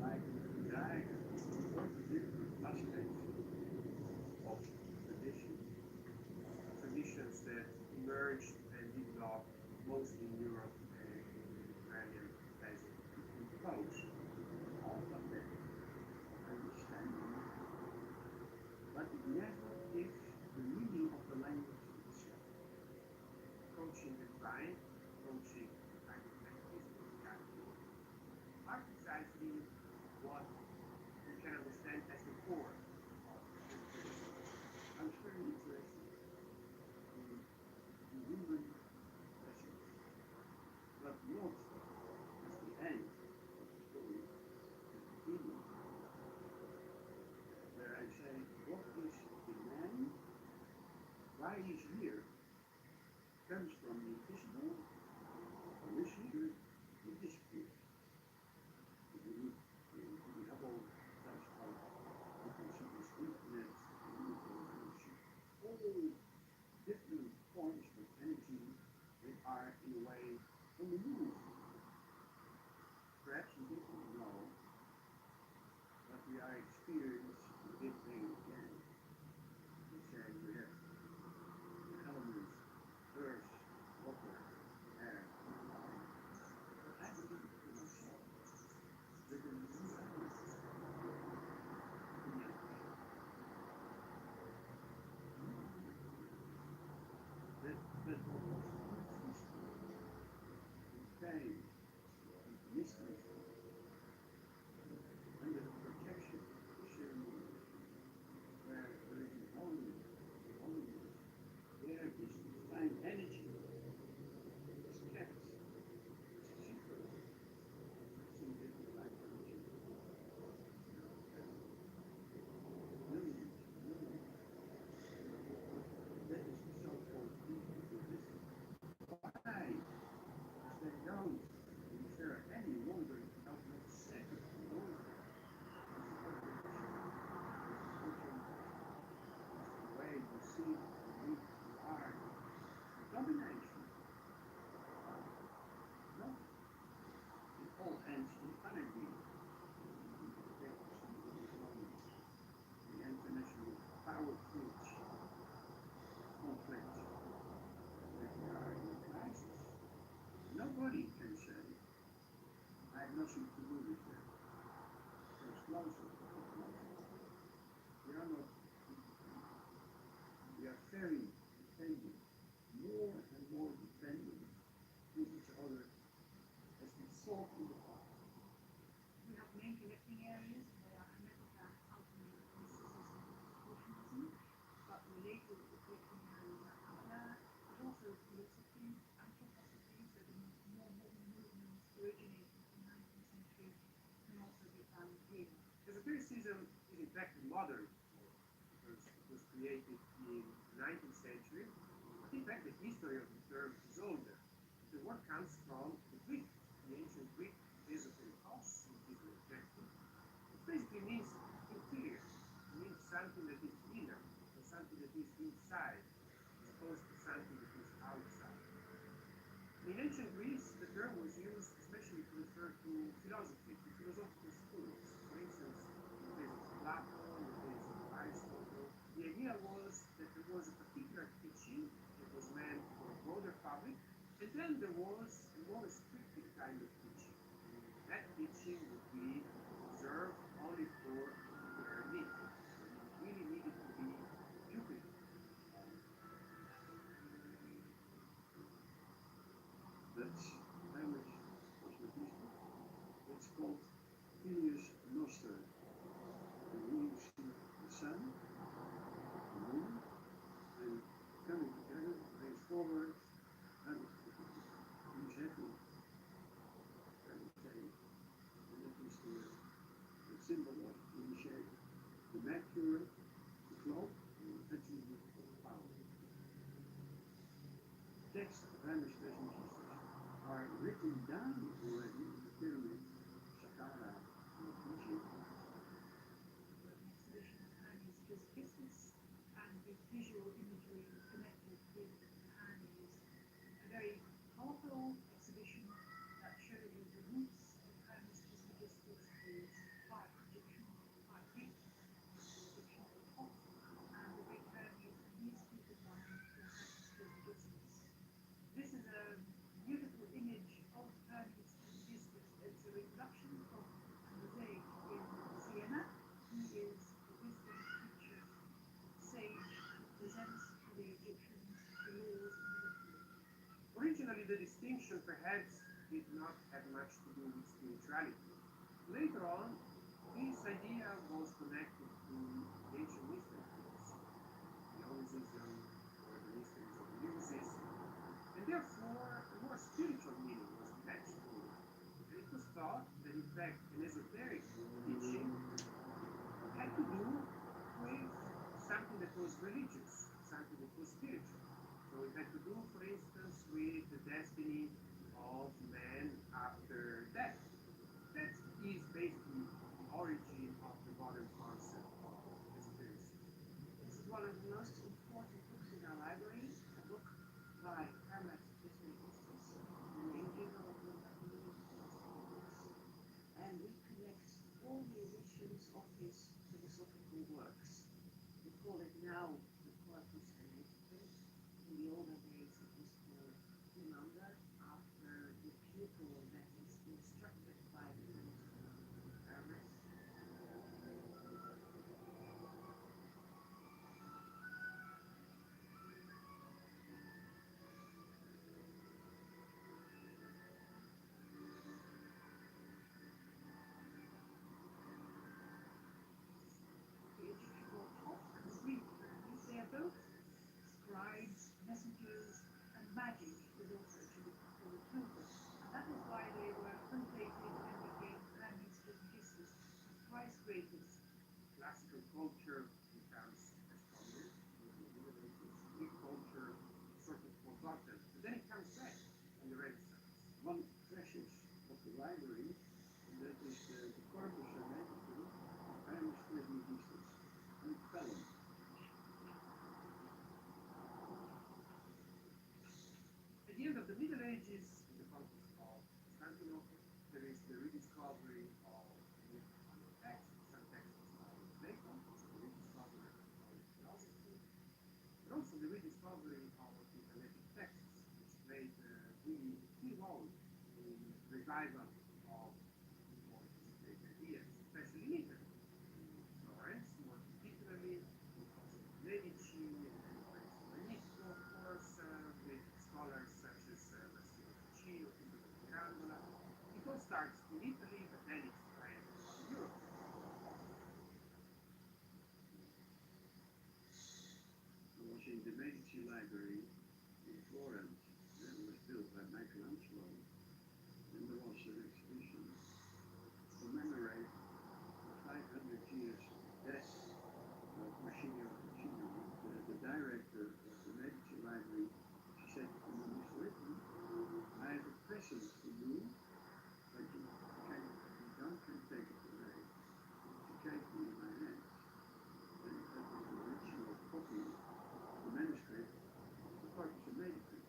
like a diagram of the different aspects of tradition. Traditions that emerged and developed mostly in Europe and in the Mediterranean basin. Compose all of that understanding, but it never gives the meaning of the language itself. Approaching the divine, approaching the kind of metaphysical reality, are precisely what we can understand as the core of the tradition. I was very interested in human passions, but not as the end of the story, as the beginning, where I say, what is the man? Why he's here comes from the invisible, from the secret, it disappears. If you look into the Hubble telescope, you can see this infinite universe, all different forms of energy that are in a way on the move. Perhaps we didn't know, but we are experiencing the Big Bang again. We say we have the elements, earth, water, air, and fire. But I believe to myself that there is new element in the ocean. That what was peaceful, contained, and mysteriously, under the protection of the ceremonies, where there is an holiness, there is divine energy, is kept as a secret. Some different like religion, millions, millions. That is the so-called Inconsistencies. Why? Because they don't, and if there are any wondering about what is said and over, this is what tradition is. This is what you is the way you see, believe, you are. The domination, no. It all ends in anarchy. The democracy that is known as the international power twitch conflict, that we are in a crisis. Nobody can say, I have nothing to do with that. Comes closer and closer. We are not independent. We are very dependent, more and more dependent on each other as we thought in the past. We have main connecting areas, and they are America, ultimate mysticism, Confucianism, but related connecting areas are Kabbalah, but also philosophy, anthroposophy, so the more modern movements originating from 19th century can also be found here. Esotericism is in fact modern because it was created in the 19th century, but in fact the history of the term is older. The word comes from the Greek, the ancient Greek esoterikos, which is an adjective, which basically means interior. It means something that is inner, or something that is inside, as opposed to something that is outside. In ancient Greece, the term was used especially to refer to philosophy, to philosophical schools. For instance, in the case of Plato, in the case of Aristotle, the idea was that there was a particular teaching that was meant for a broader public, and then there was a more restricted kind of teaching. That teaching would be reserved only for a particular elite. It really needed to be pupilled. That's language was Linguistic. It's called Filius Noster. And here you see the sun, the moon, and coming together, raise forward, and exactly gravitating. And that is the symbol of initiate. The mercury, the globe, and eventually the power. Text of Amish Trismegistus are written down already in the pyramid, Saqqara, and Egypt. An exhibition of Hermes Trismegistus and the visual imagery connected with Hermes. A very powerful exhibition that showed you the roots of Hermes Trismegistus is quite Egyptian, quite Greek, Egyptian at the top, and the great Hermes and his two companions were Hermes Trismegistus. This is a beautiful image of Hermes Trismegistus. It's a reproduction from a mosaic in Siena. He is the wisdom teacher, sage who presents to the Egyptians the laws and the ritual. Originally, the distinction perhaps did not have much to do with spirituality. Later on, this idea was connected to the ancient mysteries, Dionysianism, or the mysteries of Ulysses, and therefore a more spiritual meaning was attached to it. And it was thought that in fact an esoteric teaching had to do with something that was religious, something that was spiritual. So it had to do, for instance, with the destiny of man after death. That is basically the origin of the modern concept of esotericism. This is one of the most important books in our library, a book by Hermes Trismegistus, the naming of the mystical books, and we collect all the editions of his philosophical works. We call it now the Corpus Hermeticum. In the older days it was called Himanda, after the pupil that is instructed by the master Hermes. The Egyptian were top and the Greek Hermes. They are both scribes, messengers, and magic is also attributed to them. And that is why they were translated and became Hermes Trismegistus, the thrice greatest. Classical culture becomes as prominent in the Middle Ages. Greek culture sort of forgotten, but then it comes back in the Renaissance. One treasures of the library, and that is the Corpus Hermeticum of Hermes Trismegistus and Vellum. At the end of the Middle Ages, in the conquest of Constantinople, there is the rediscovery of the texts, some texts of Plato, the rediscovery of philosophy, but also the rediscovery of the Hellenic texts, which played really a key role in revival of more esoteric ideas, especially in Italy. In Florence, more particularly, with Medici and Benedetto, of course, with scholars such as Visigothic or Visigothic. It all starts in Italy, but then it spread around Europe. I was in the Medici Library in Florence. That was built by Michelangelo. And there was an exhibition to commemorate the 500 years of death of Marsilio Ficino, the director of the Medici Library. She said to me, Mr. Whitman, I have a present for you, but you don't can take it away. She gave me in my hands. And that was the original copy of the manuscript of the Corpus Hermeticum.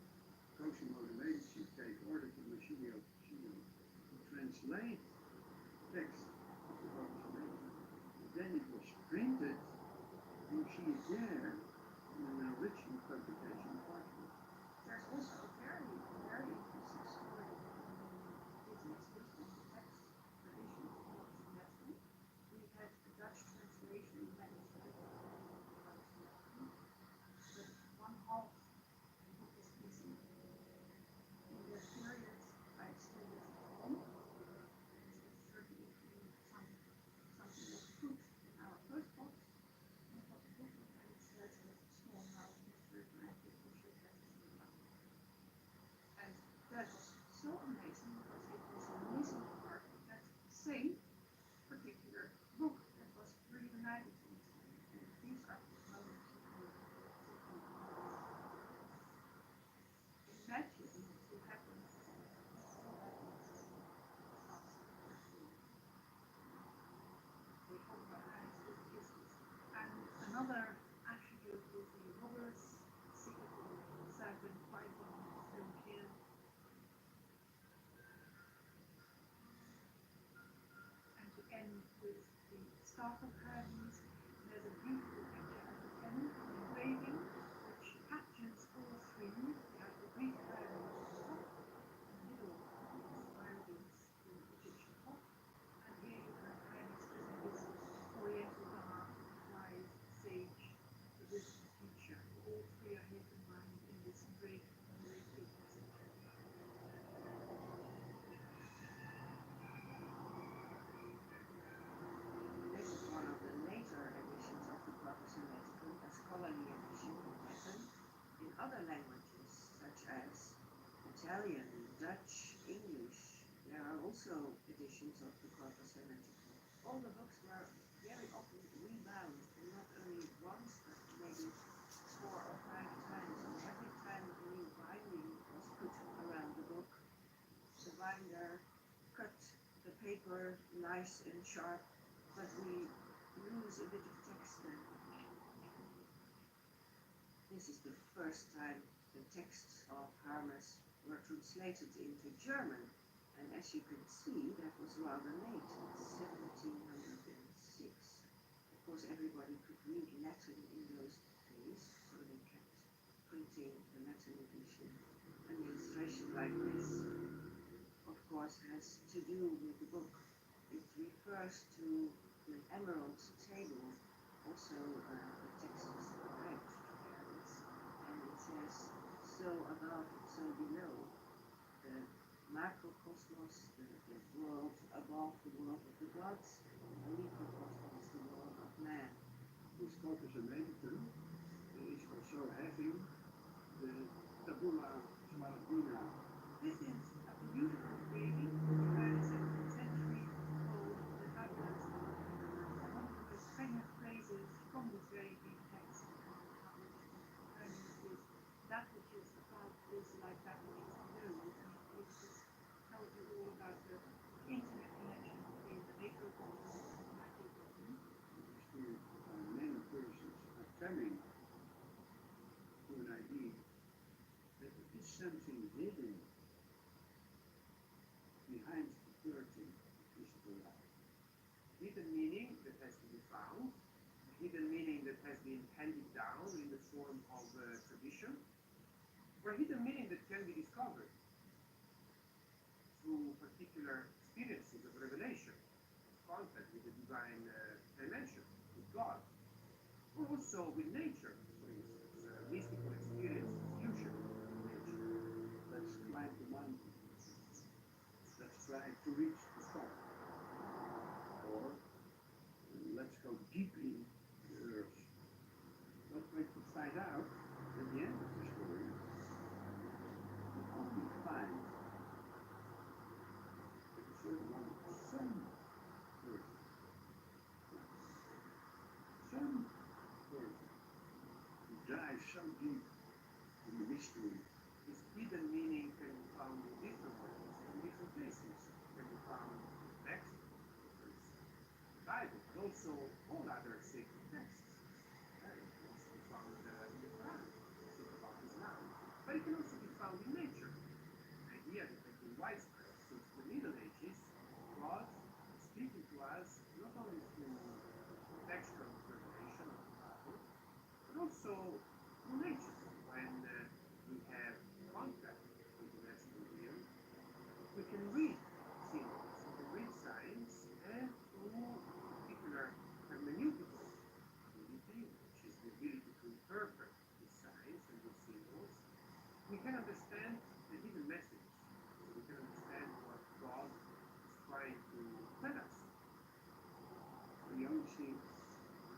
staff of Hercules. There's a beautiful picture at the end, an engraving, which captures all three. You have the Greek Hercules at the top, in the middle is Hercules, the Egyptian hawk, and here you have Hermes holding his oriental garb, wise sage, the wisdom teacher. All three are here combined in this great narrative message. This is one of the later editions of the Corpus Hermeticum, a scholarly edition in Latin. In other languages, such as Italian, Dutch, English, there are also editions of the Corpus Hermeticum. All the books were very often rebound, and not only once, but maybe 4 or 5 times. And every time a new binding was put around the book, the binder cut the paper nice and sharp, but we lose a bit of text then. This is the first time the texts of Hermes were translated into German, and as you can see, that was rather late, 1706. Of course, everybody could read Latin in those days, so they kept printing the Latin edition. An illustration like this, of course, has to do with the book. It refers to the emerald table. Also, the text is typed to Hermes, and it says, so above, so below. The macrocosmos, the world above the world of the gods, the microcosmos, the world of man. This Corpus Hermeticum is also having the tabula smaragdina. This is a beautiful engraving which ran in 17th century called the Tabula Smaragdina. One of the most pregnant phrases from this very deep text published in Hermes is that which is above is like that which is below, and it just tells you all about the intimate connection between the macrocosmos and the microcosm. Still, many persons are coming to an idea that there is something hidden behind the curtain of physical life. Hidden meaning that has to be found, hidden meaning that has been handed down in the form of tradition, or hidden meaning that can be discovered through particular experiences of revelation, contact with the divine dimension, with God, or also with nature, for instance, mystical experience, fusion with nature. Let's climb the mountain. Let's try to reach the top. Or let's go deeply in the earth. What we could find out at the end of the story, we only find that a certain one, some person, who dives so deep in the mystery. This hidden meaning can be found in different ways, in different places. It can be found in text, for instance, the Bible, but also all other sacred texts. It can also be found in the Quran, talk about Islam. But it can also be found in nature. An idea that has been widespread since the Middle Ages. God is speaking to us not only through textual revelation of the Bible, but also through nature. When we have contact with the natural realm, we can read symbols, we can read signs, and through particular hermeneutical ability, which is the ability to interpret these signs and these symbols, we can understand the hidden messages. We can understand what God is trying to tell us. We only see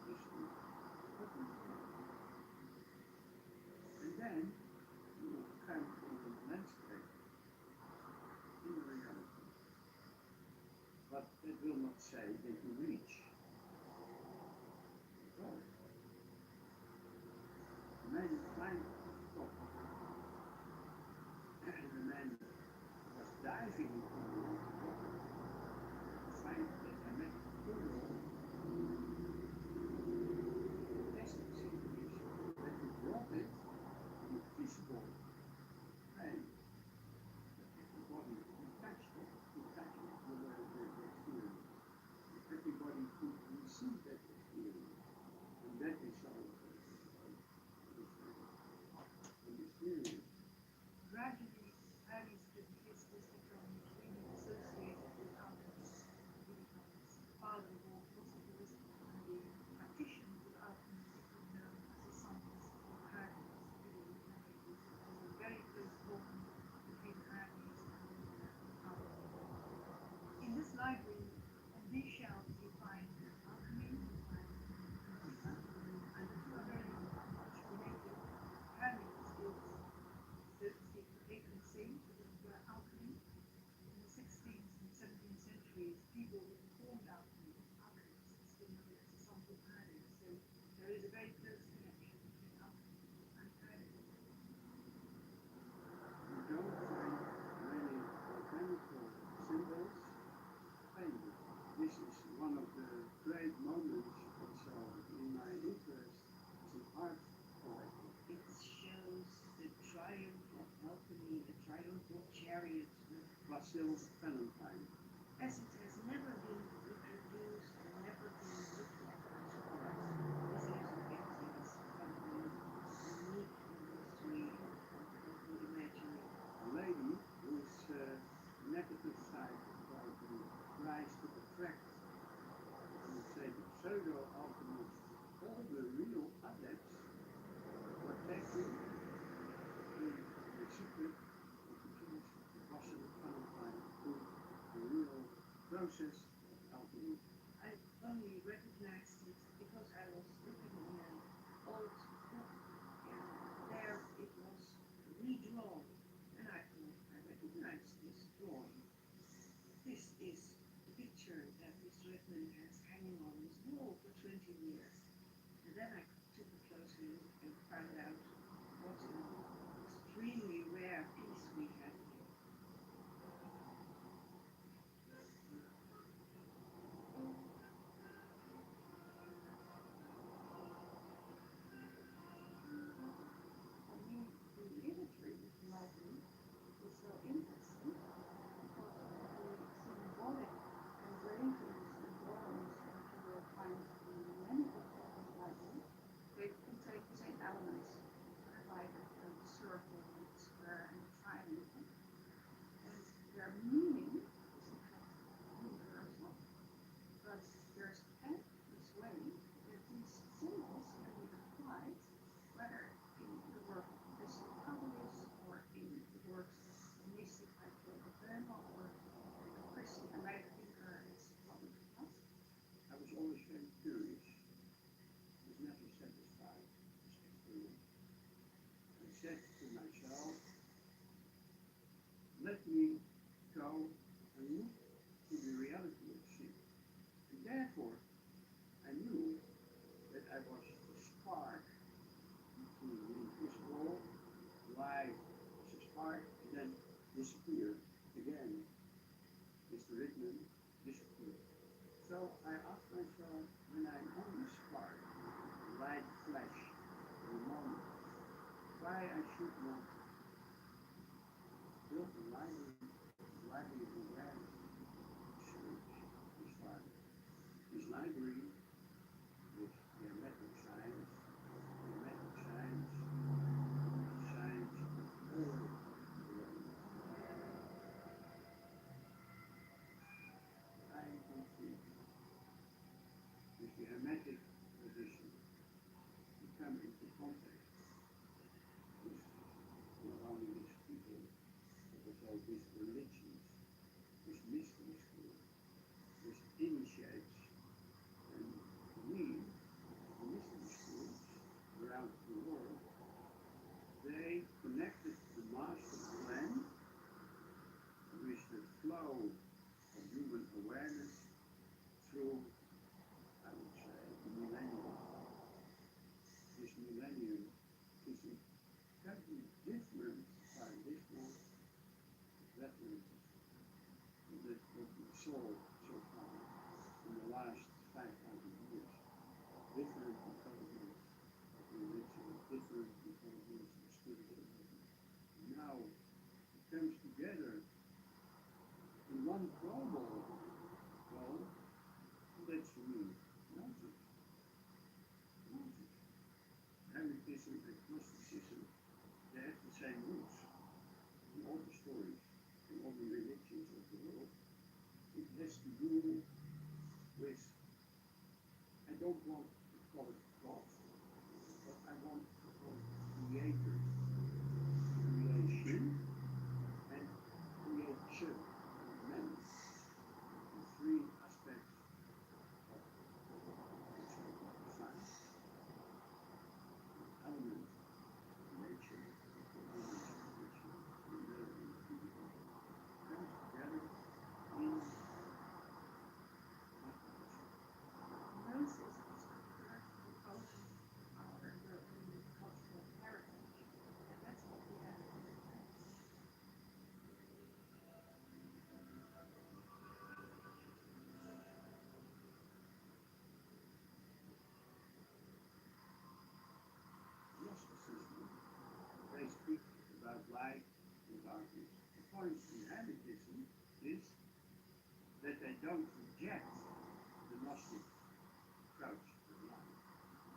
this through what we see. And then you will come on the landscape in reality. But it will not say that you reach the goal. The man climbed to the top, and the man was diving into the water to find that hermetic pearl. The essence is that you brought it with physical pain. That everybody who touched it, the experience. If everybody could receive people with informed alchemy, alchemists, similar to something earlier. So there is a very close connection between alchemy and earlier. You don't find many alchemical symbols painted. This is one of the great moments also in my interest as an art collector. It shows the triumph of alchemy, the triumph of chariots, Basil Valentine. as it has never been reproduced and never been looked at by scholars. This actually is probably unique in the history of the imaginary. A lady whose negative side about the rise to attract, I would say, the pseudo-alchemists, all the real adepts were taken in the secret of the tools of Basil Valentine to the real process of alchemy. I only recognized it because I was looking in an old book and there it was redrawn and I thought I recognized this drawing. This is the picture that Mr. Redmond has hanging on his wall for 20 years. And then I took a closer look and found out what an extremely rare piece we had here. For me, the imagery of the library is so interesting because of the symbolic engravings and drawings that you will find in many books of this library. They contain the same elements, like the circle and the square and the triangle. And their meaning is in fact universal, but there's endless way that these symbols can be applied, whether in the work of Christian Catholics or in the works of mystic like Confronting or a Christian American thinker as Robert Basque. I was always very curious, was never satisfied with experience. I said to myself, let me go and look to the reality of sin. And therefore, I knew that I was a spark between the invisible, life was a spark, and then disappeared again. Mr. Rickman disappeared. So I asked myself, when I'm on the spark, the light flash in the moment, why I should not build a library of awareness, research, this library. This library with geometric science, science of all awareness. I am confused. With the hermetic tradition, we come into contact with not only these people, but also with religions, with mystery schools, with initiates. And we, the mystery schools around the world, they connected the master plan with the flow of human awareness through, I would say, the millennium. This millennium is a completely different paradigm that what we saw so far in the last 5,000 years. Different intelligence of religion, different intelligence of spirituality. Now it comes together in one global goal, and that's for me magic. Magic. Hermetism and Gnosticism, they have the same roots in all the stories, in all the religions of the world. It has to do with, I don't want to call it God, but I want to call it creator, creation, and creation, man. The three aspects of science, element, nature, element, spiritual, and physical, comes together in point in Hermetism is that they don't reject the Gnostic approach to life.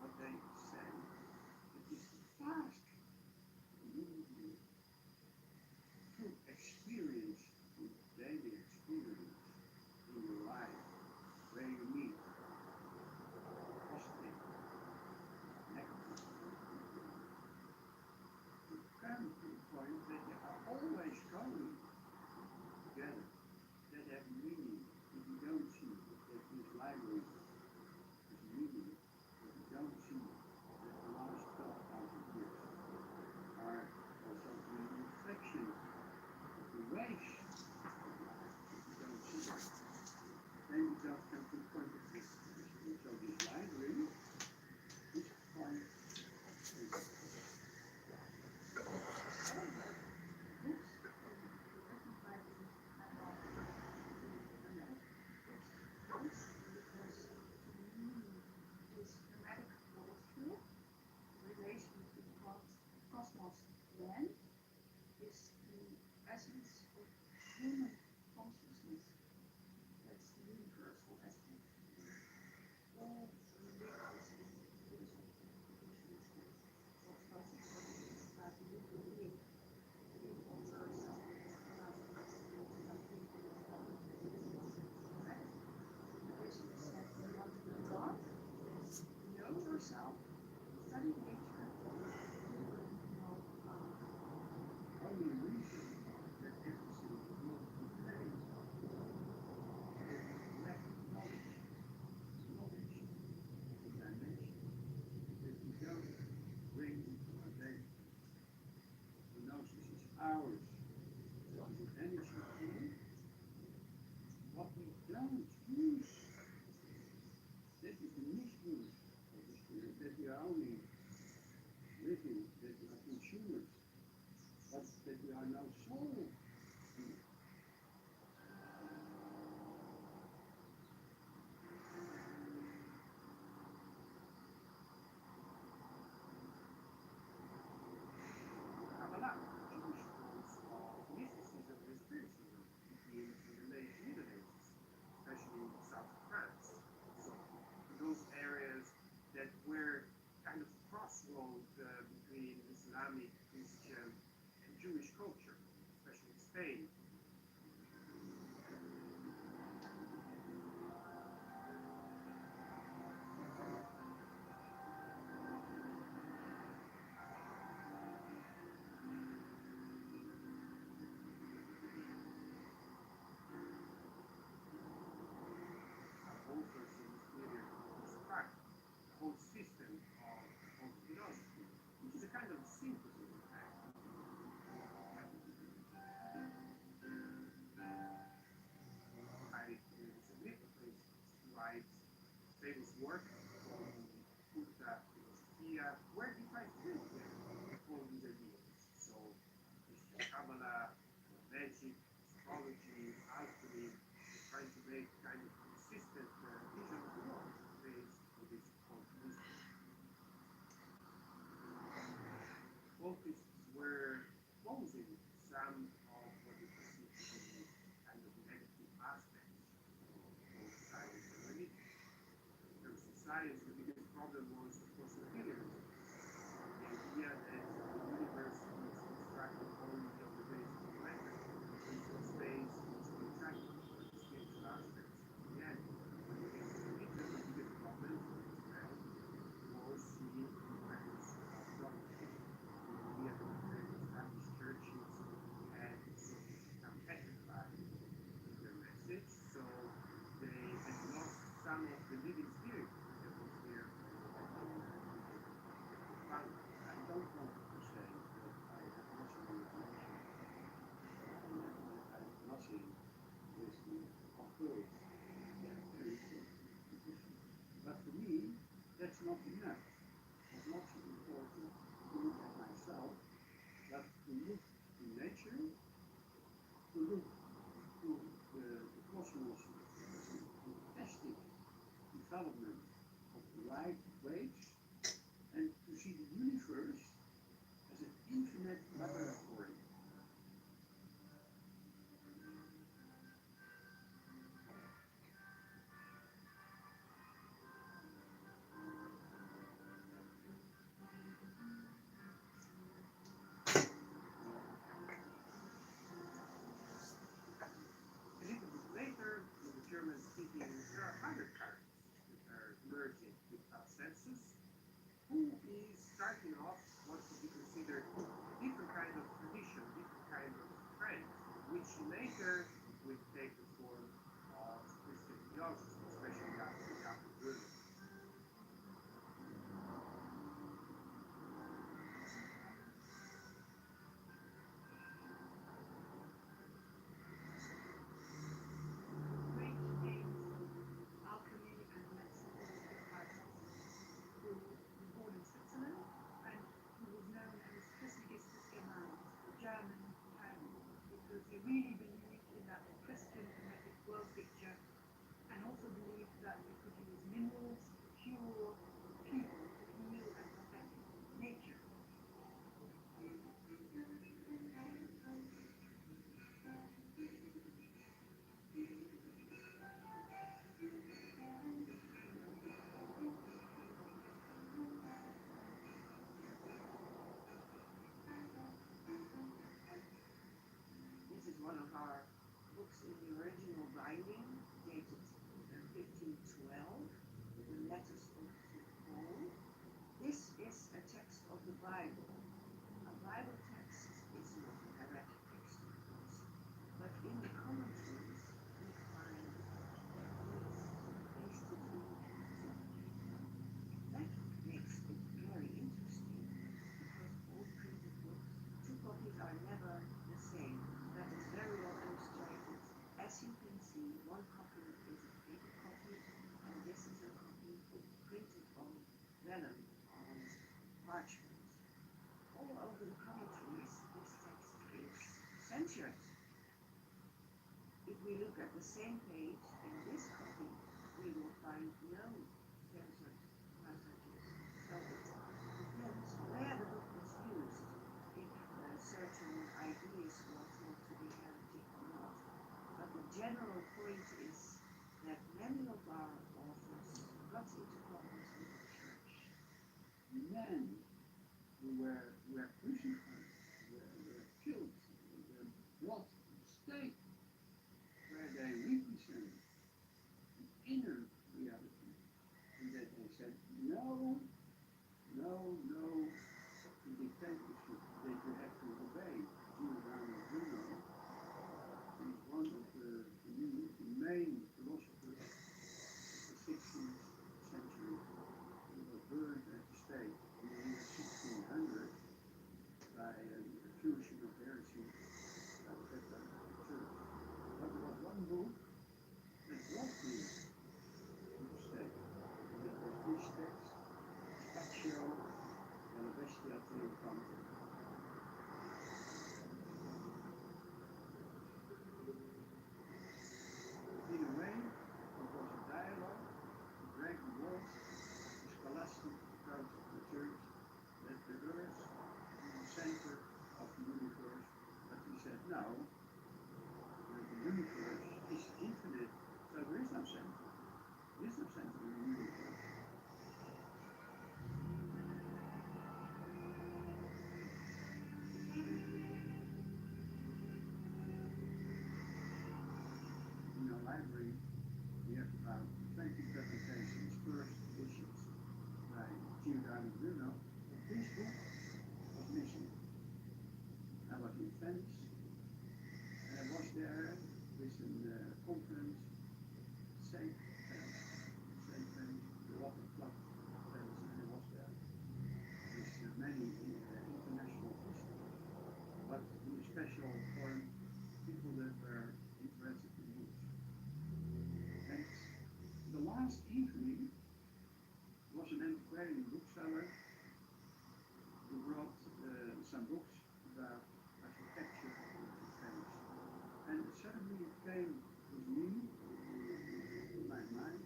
What they say it is the task for you to experience, to daily experience in your life, where you meet positive, negative, to come to the point that they are always going together, that have meaning. If you don't see that this library is meaning, if you don't see that the last 12,000 years are also the reflection of the waves of life, if you don't see that, then you don't come to the point of existence. And so this library is a point of existence. Relation to the cosmos then is the essence of human consciousness. That's the universal aspect. All religious and philosophical traditions talk about the human being, being also yourself, about something correct. Religion said you want to know God, know yourself, study nature, you will know God. Only reason that everything is not in place is that we lack knowledge. Knowledge of the dimension that we don't bring into our daily life. The gnosis is ours. It is an energy field. What we don't use, that is the misuse of the spirit, that we are only living, that we are consumers, but that we are no soul beings. Kabbalah, Jewish forms of mysticism and spiritualism begin in the late Middle Ages, especially in South France. So those areas that were kind of crossroad between Islamic, Christian, and Jewish culture, especially in Spain. Whole person is here to construct a whole system of philosophy, which is a kind of synthesis in fact. I submit, for instance, writes famous work called the Purta Philosophia, where he tries to bring together all these ideas. So Christian Kabbalah, magic, astrology, alchemy, trying to make kind of consistent vision of the world based on this polytheism. Cultists were opposing some of what is perceived to be kind of negative aspects of both science and religion. In terms of science, the biggest problem was, of course, materialism. The idea that the universe is constructed only on the basis of matter, and so space is contracted for the spiritual aspects of reality. In religion, the biggest problem for Israel was seeing the presence of dogmatism. The idea that the established churches had sort of become petrified in their message, so they had lost some of the living spirit that was there when they were founded. I don't want to say that I have nothing with nature. I have nothing with the occult. They are very different. But for me, that's not enough. It's not so important to look at myself, but to look to nature, to look to the cosmos as a fantastic development of the light waves, and to see the universe as an infinite laboratory. starting off wants to be considered different kind of tradition, different kind of trends, which later will take the form of Christian theology, especially after the Upper Room. Great names of alchemy and medicine like Tartessos, who was born in Switzerland and who was known as Trismegistus Germanicus, the German town, because he really believed in that Christian hermetic world picture and also believed that you could use minerals to cure people, to heal and protect nature. This is one of our books in the original binding, dated 1512, the letters of St. Paul. This is a text of the Bible. A Bible text is not a heretic text, of course, but in the commentaries we find these pasted in that makes it very interesting because all printed books, two copies are never the same. That is very well illustrated. As you can see, one copy is a paper copy, and this is a copy printed on vellum, on parchment. All over the commentaries, this text is censored. If we look at the same page in this copy, we will find no censored passages. So it depends where the book was used, if certain ideas were thought to be heretic or not. But the general point is that many of our authors got into problems with the church. Men who were crucified, were killed, their blood on the stake, where they represent the inner reality, and that they said, no, the dictatorship that you have to obey. Giordano Bruno is one of the main philosophers of the 16th century. He was burned at the stake in the year 1600 by an accusation of heresy by the Catholic Church. But there was one book that brought him to the stake, and that was this text, Spazio della Bestia Triomphante. In a way, it was a dialogue to break the walls of the scholastic approach of the church that the earth is the center of the universe, but he said no, the universe is infinite, so there is no center. There is no center in the universe. In our library, we have about 20 publications, first editions by Giordano Bruno. But this book was missing. I was in Venice, and I was there with a conference, Saint Venice, the Water Club Venice, and I was there with many international visitors, but in a special forum, people that were interested in books. And the last evening was an antiquarian bookseller who brought some books about architecture in Venice. And suddenly it came with me, to my mind,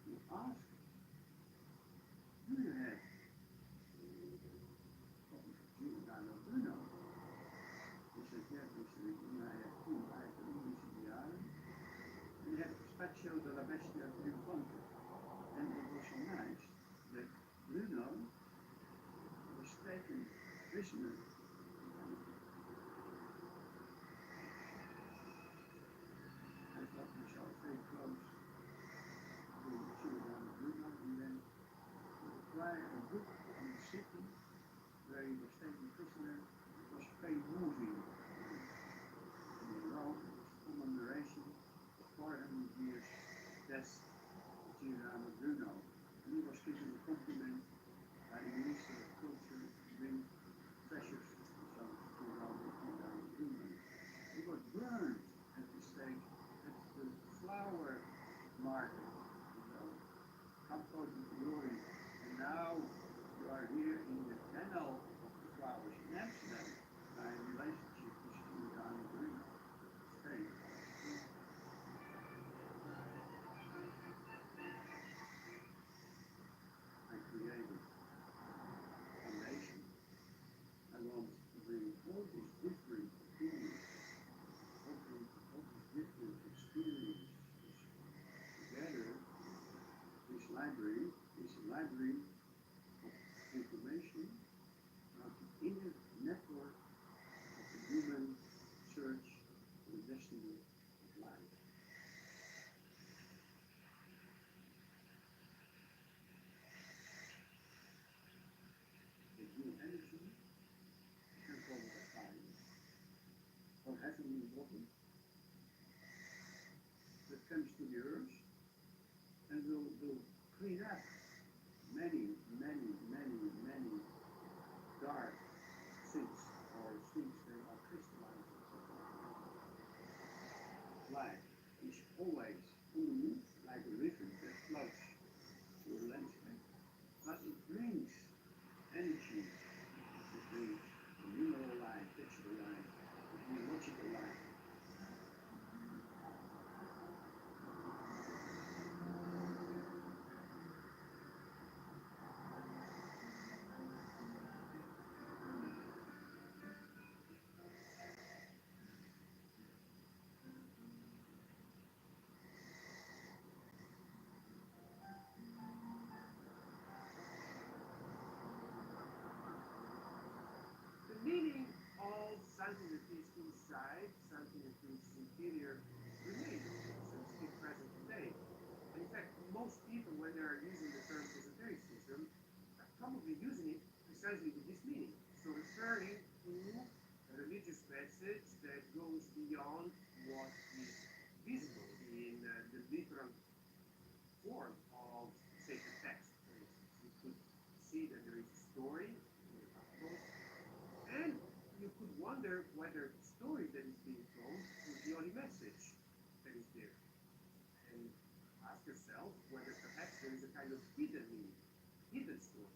to ask, do you have copies of Giordano Bruno? He said, yes, I have two. I have the English in the island, and I have Spazio della Bestia Triomphante. And it was so nice that Bruno was taken prisoner in Venice. I felt myself very close to Giordano Bruno, and then to acquire a book on the city prisoner. It was very moving. And he wrote it was commemoration of 400 years death of Girolamo Bruno. And he was given a compliment by the Minister of Culture to bring treasures so to Girolamo Bruno. He was burned at the stake at the flower market. So, Campos of Glory. And now you are here in the Canal of the Flowers in Amsterdam. My relationship is to Bruno. It's very powerful. I created a foundation. I want to bring all these different opinions, all these different experiences together. This library is a library of information about the inner network of the human search for the destiny of life. The new energy, you can call it a fire, or heavenly body, that comes to the earth and will clean up many dark things or things that are crystallized. Life is always on the move, like a river that flows through a landscape, but it brings energy, it brings the mineral life, vegetable life, the biological life. The meaning of something that is inside, something that is interior, remains, so to speak, present today. And in fact, most people, when they are using the term esotericism, are probably using it precisely with this meaning. So referring to a religious message that goes beyond what is visible in the literal form of sacred text. For instance, you could see that there is a story in the Bible, and you could wonder whether the story that is being told is the only message that is there. And ask yourself whether perhaps there is a kind of hidden meaning, hidden story.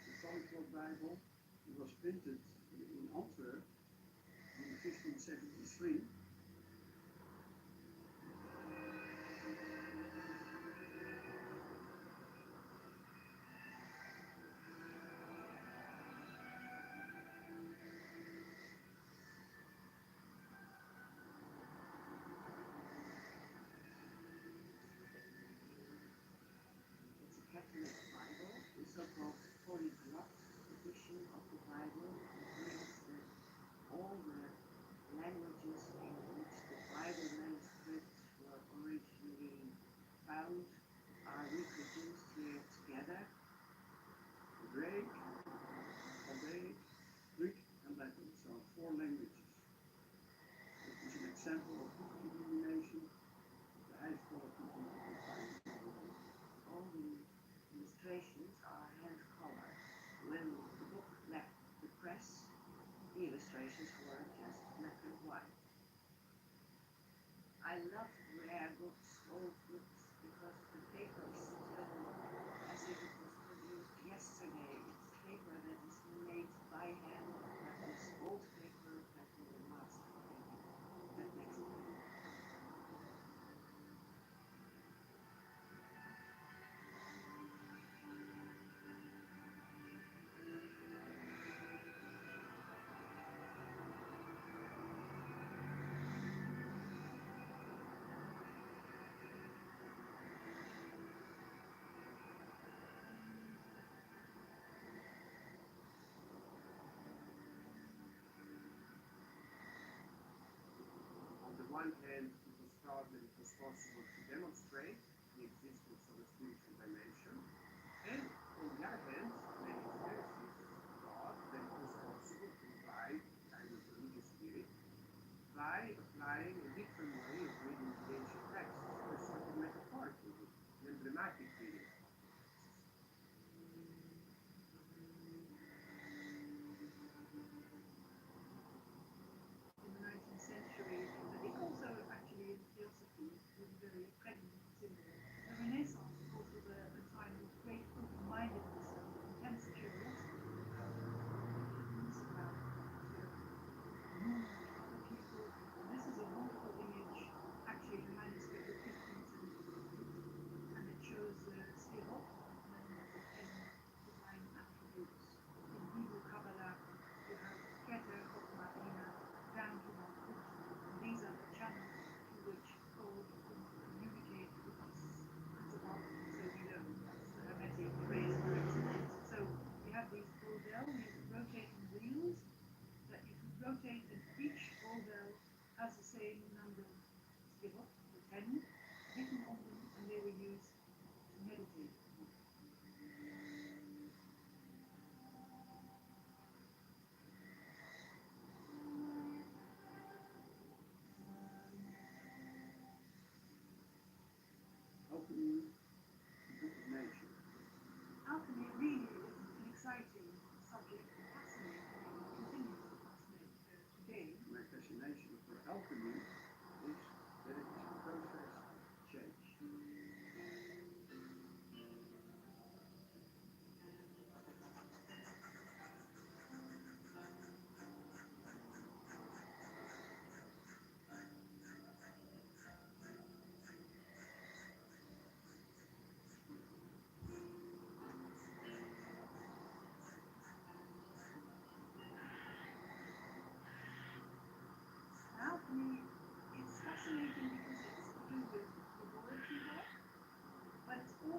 The Polyglot Bible, it was printed in Antwerp in 1573. It's a Catholic Bible, the so-called polyglot edition of the Bible. It means that all the languages in which the Bible manuscripts were originally found are reproduced here together. Greek, Chaldaic, Greek, and Latin, so 4 languages. It is an example of book illumination, the highest quality book you can find in the world. All the illustrations are hand-colored. When the book left the press, the illustrations were just black and white. I love rare books, old books, because the paper is still as if it was produced yesterday. It's paper that is made by hand, that is old paper that will last forever. That makes it beautiful. On the one hand, it was thought that it was possible to demonstrate the existence of a spiritual dimension,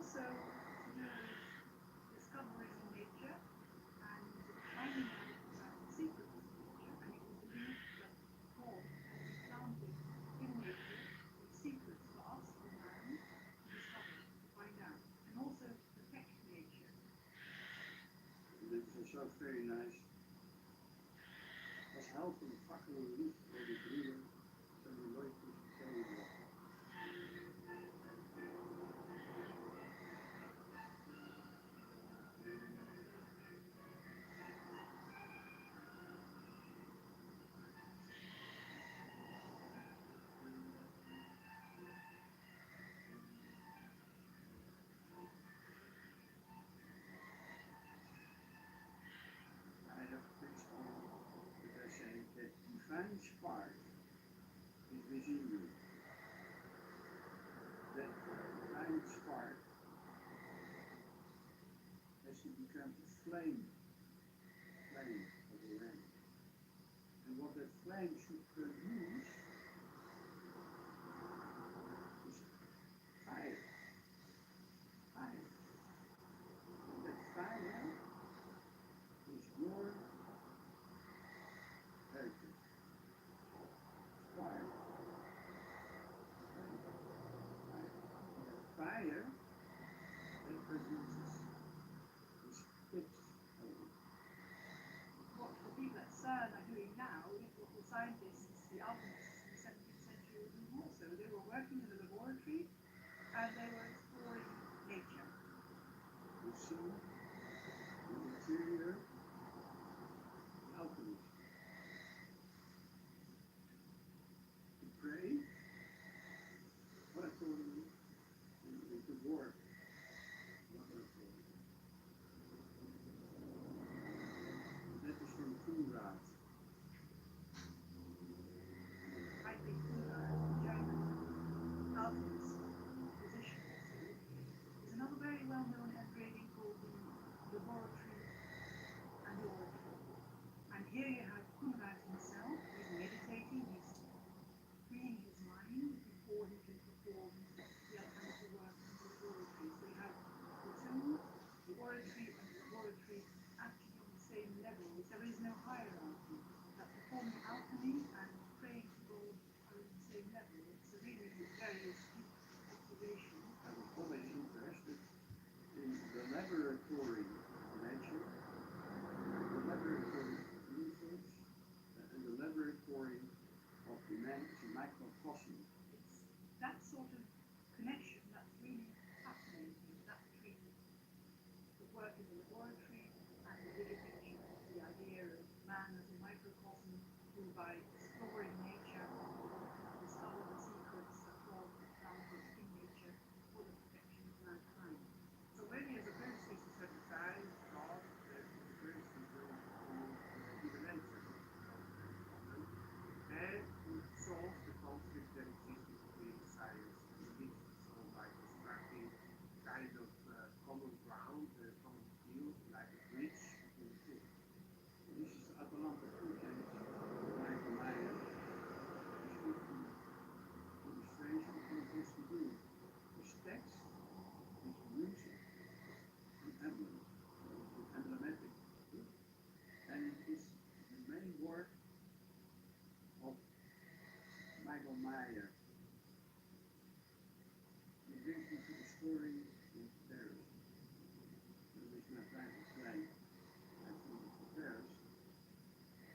also to do with discoveries in nature and finding out about the secrets of nature, and it was believed that God had implanted in nature these secrets for us, for man, to discover, to find out, and also to protect nature. Dit is ook very nice. Als held van de fakkel lief voor de broeder, zijn we nooit tussen tweeën lopen. I have a principle that I say that divine spark is within you. That divine spark has to become a flame of the land. And what that flame should produce is fire. Fire. And that fire is your heritage. Fire. Fire that produces this pitch. What the people at CERN are doing now is what the scientists, the alchemists in the 17th century were doing also. They were working in a laboratory and they were exploring nature. You see the interior alchemist. To pray, what I call the work. What I call it. That is from Koolraad. I think Buddha, the German alchemist, physician, is another very well-known engraving called the Laboratory and the Oratory. And here you have Kunrad himself, he's meditating, he's freeing his mind before he can perform the alchemical work in the laboratory. So you have the tomb, the oratory, and the laboratory actually on the same level. There is no hierarchy. That performing alchemy and praying to God are on the same level. It's a really very astute observation. I was always interested in the laboratory of nature, the laboratory of the universe, and the laboratory of the man as a microcosm. It's that sort of connection that's really fascinating, that between the work in the laboratory and the bigger picture, the idea of man as a microcosm who by exploring nature discover the secrets that God has planted in nature for the protection of mankind. So maybe as a first is to set aside God, the first is to give an answer to the problem, and to solve the conflict that exists between science and religion. So by constructing kind of common ground, common field, like a bridge between the two. This is the Atalanta project, Michael Meyer. This would be illustration of what it has to do. This text is music, an emblem, emblematic. And it is the main work of Michael Meyer. He brings me to the story in Paris. That is my private play. I flew to Paris.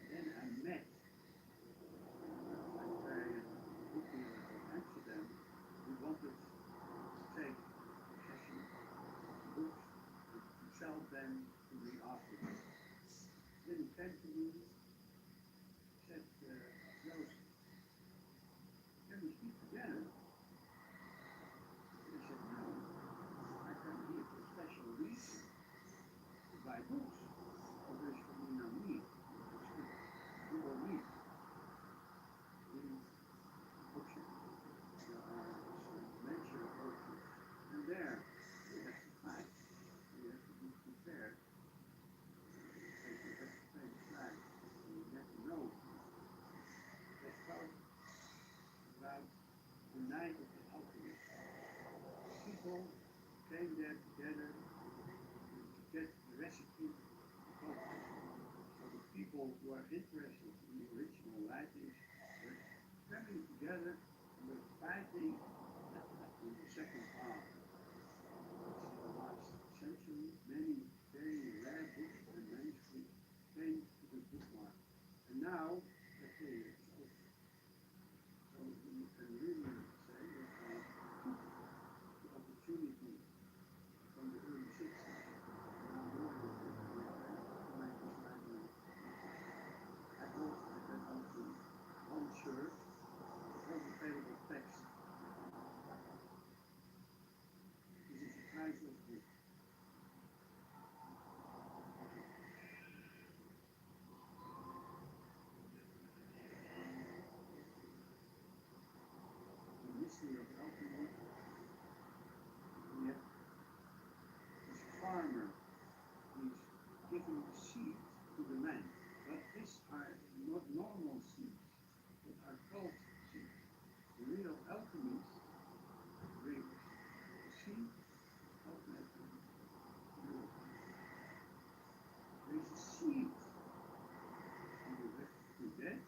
Then I met a librarian book dealer in Amsterdam who wanted to take possession of books to sell them to me afterwards. Then he came to me, said, Joseph, can we speak together? I said, no, I come here for a special reason, to buy books. So there's for me no need. You will read in bookshop. There are some nature authors, and there you have to fight. You have to be prepared. And you have to pay the price. recipe culture. So the people who are interested in the original writings were coming together and were fighting in the second half of the last century. Many very rare books and manuscripts came to the book market. And now that they are over. So you can really say that they took the opportunity from the early 60s, now more than 50 years later, to make this library. I bought that onto one shirt, all the available text. This is a priceless book. The mystery of alchemy. Yet this farmer is giving seed to the land, but these are not normal seeds, but are cult seeds. The real alchemist brings the seed of matter. There is a seed in the to that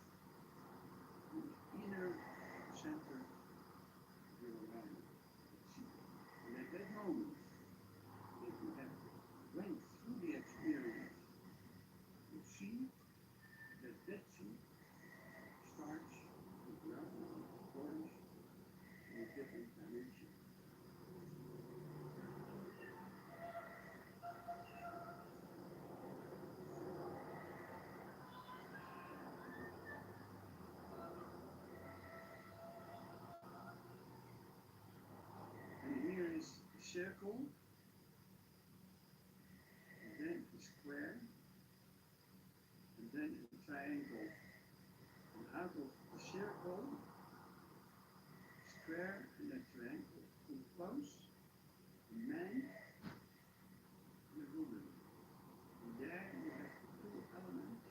in the inner center of your mind. And at that moment that you have went through the experience, you see that seed starts to grow and flourish in a different dimension. And here is a circle, and then a square, and then a triangle. And out of the circle, square, and a triangle compose a man and a woman. And there you have the two elements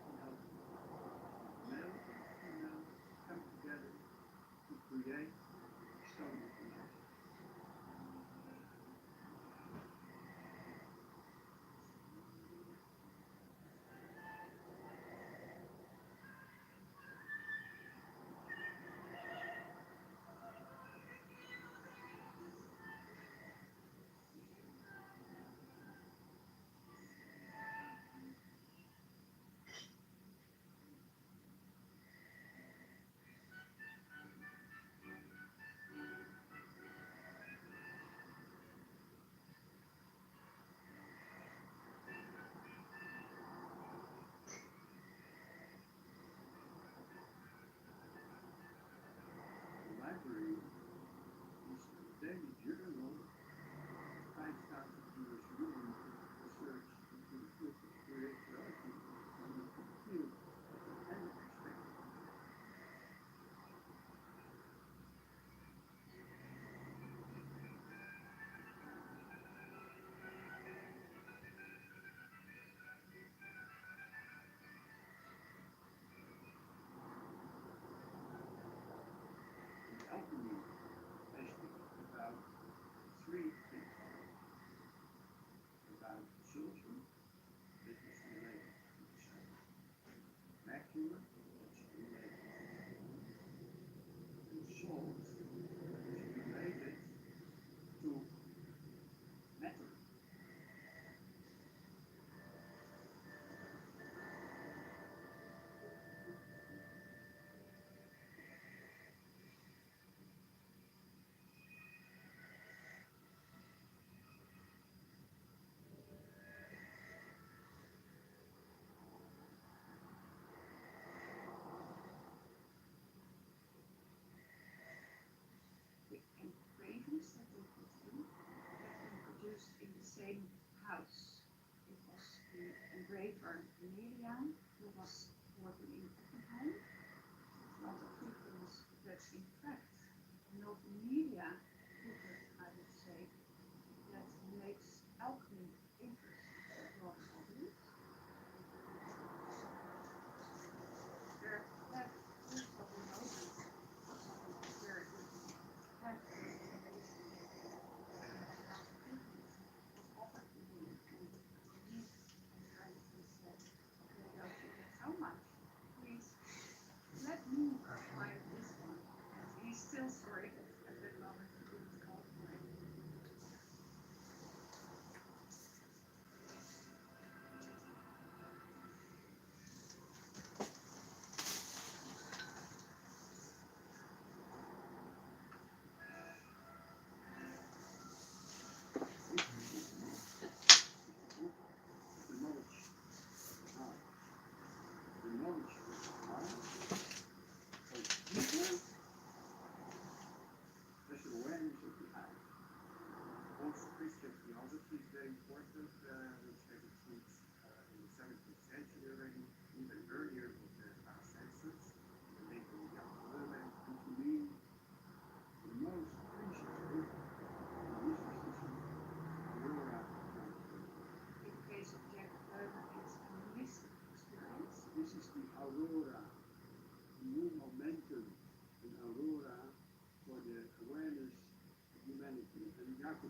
in alchemy. Male and female come together to create the stone of the life. The library is a daily journal of 5,000 years reading research into the field of spirituality from the field and the perspective. And alchemy basically about three things. About children, that is related to the sun. Mercury, that's related to the moon. And salt, that is related to matter. The engravings that they put in have been produced in the same house. It was the engraver Miriam who was working in Oppenheim. It's not a frequency, but in fact, media put, I would say, that makes alchemy interesting to a broader audience. There have also been moments where the character information about alchemy was offered to me, and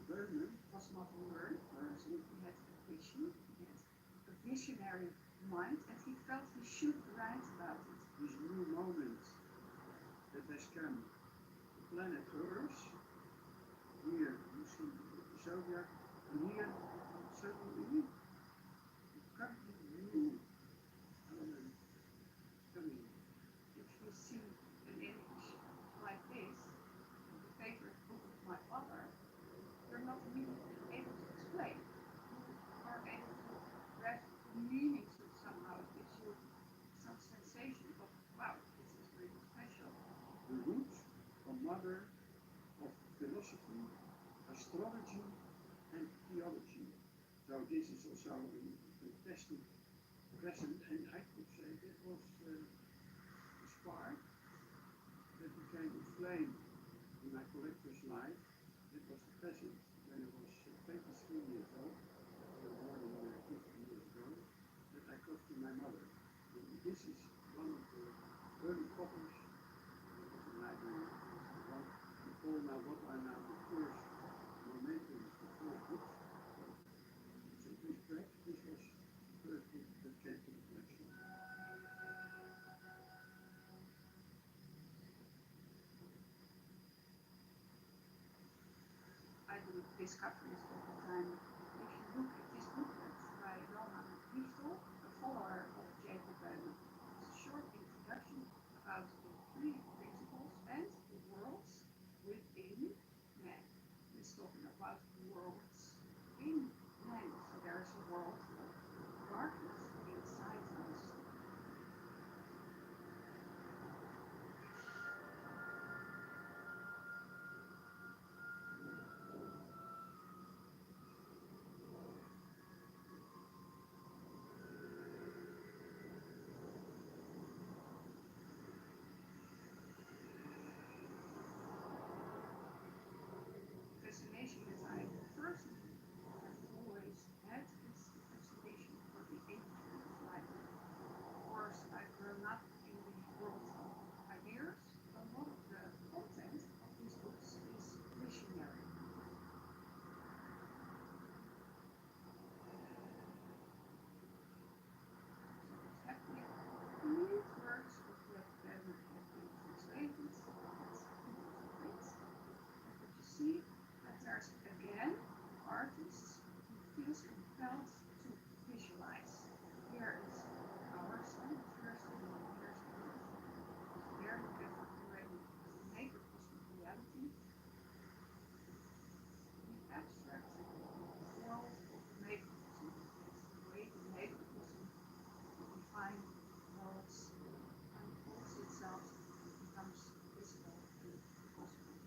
Burnham was not a learned person. He had a vision, he had a visionary mind, and he felt he should write about it. This new moment that has come, the planet Earth, here you see the zodiac, and here suddenly a completely new element coming. If you see an image like this, the favorite book of my father, you're not immediately able to explain. You are able to grasp the meaning, so somehow it gives you some sensation of, wow, this is really special. The root or mother of philosophy, astrology, and theology. So this is also a fantastic present, and I could say that was a spark that became a flame in my collector's life. It was the present when I was 23 years old, so more than 50 years ago, that I got to my mother. And this is one of the early copies of the library. What we call now, what are now the first momentums, the first books. So please correct, this was the first book that came to the collection. I do discoveries all the time. If you look at this booklet by Johann Liefdel, a follower of Jacob Böhme, it's a short introduction about the three principles and the worlds within man. It's talking about worlds in man. So there's a world of darkness inside us. Fascination that I personally have always had is the fascination for the ancient life. Of course, I've grown up in the world of ideas. A lot of the content of these books is visionary. So what's happening? Complete works of what Böhme have been translated. That's incomplete. And what you see, that there's again artists who feels compelled to visualize. Here is our sun, the first one, here's the earth. So there you have already the macrocosmic reality, the abstract world of the macrocosm. That's the way the macrocosm, the defined worlds, unfolds itself and becomes visible and possible.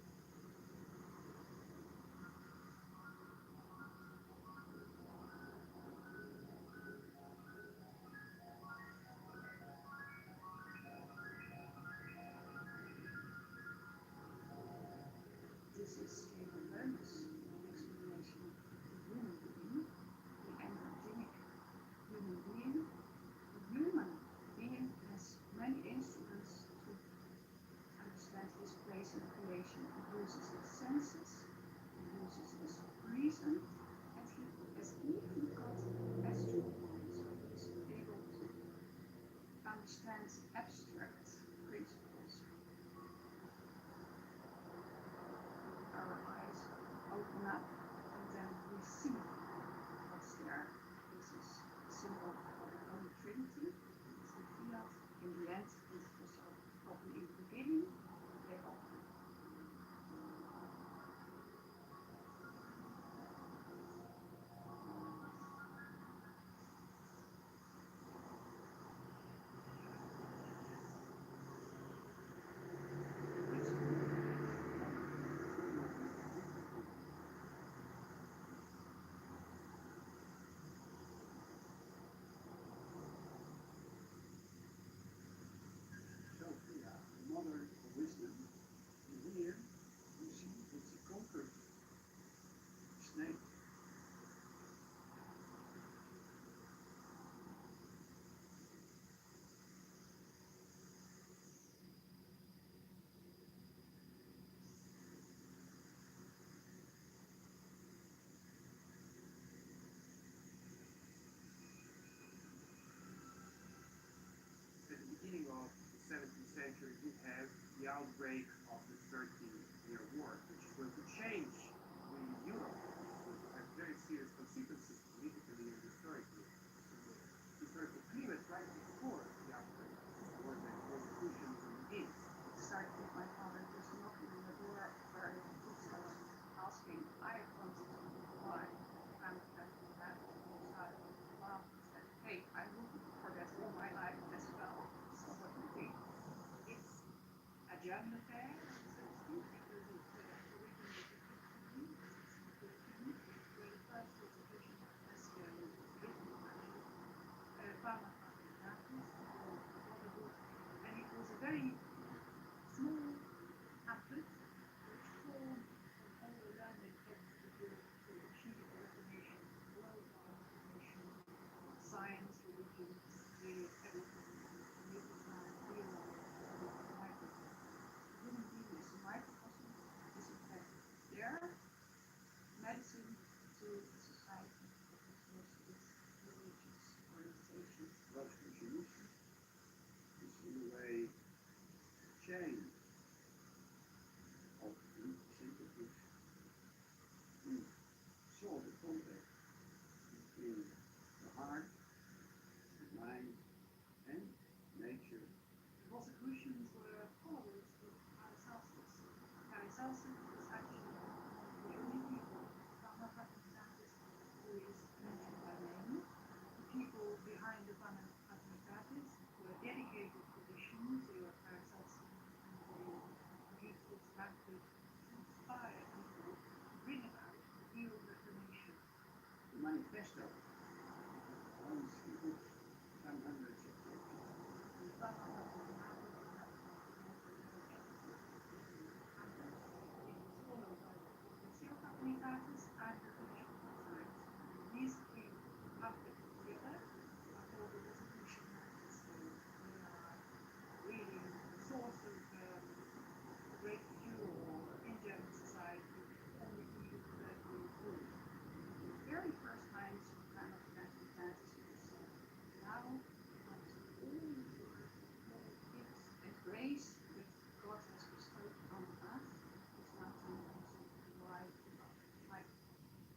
outbreak of the 13-year war, which is going to change really Europe, will have very serious consequences politically and historically. So the historical climate right before the outbreak was that constitutionalism begins. It started with my father just knocking on the door where the bookseller asking, I wanted to buy Catholic that outside. Well, he said, hey, I wouldn't forget all my life as well. So what do you think? It's a German affair, so to speak, because it originally in 1613, where the first constitution of Basque was written actually. Parma Patriotatis, or Brotherhood, and it was a very small pamphlet which formed from all the learned heads of Europe to achieve a reformation, worldwide reformation of science, religion, history, everything, to make mankind realize the microcosm. Human being is a microcosm, is in fact there, medicine to society, because most of its religious organizations. Welsh Jews is in a way a chain of sympathies who saw the contact between the heart, the mind, and nature. The Rosicrucians were followers of Tartessos. Tartessos is actually one of the only people, Parma Patriotatis, who is mentioned by name. The people behind the Parma Patriotatis were dedicated physicians, they were Tartessos, and they produced this pamphlet to inspire people to bring about a real reformation. The manifesto is only 3 books, some hundreds of pages. The Parma Patriotatis is actually the most energetic pamphlet. It was followed by the Confronting Patriotatis and the Political Science. These 3 pamphlets together are called the Rosicrucian Manifesto. They are really the source of breakthrough in German society only needed 30 years old. The very first times kind of Patriotatis was now comes all your small gifts and grace that God has bestowed on us. It's now time also to provide like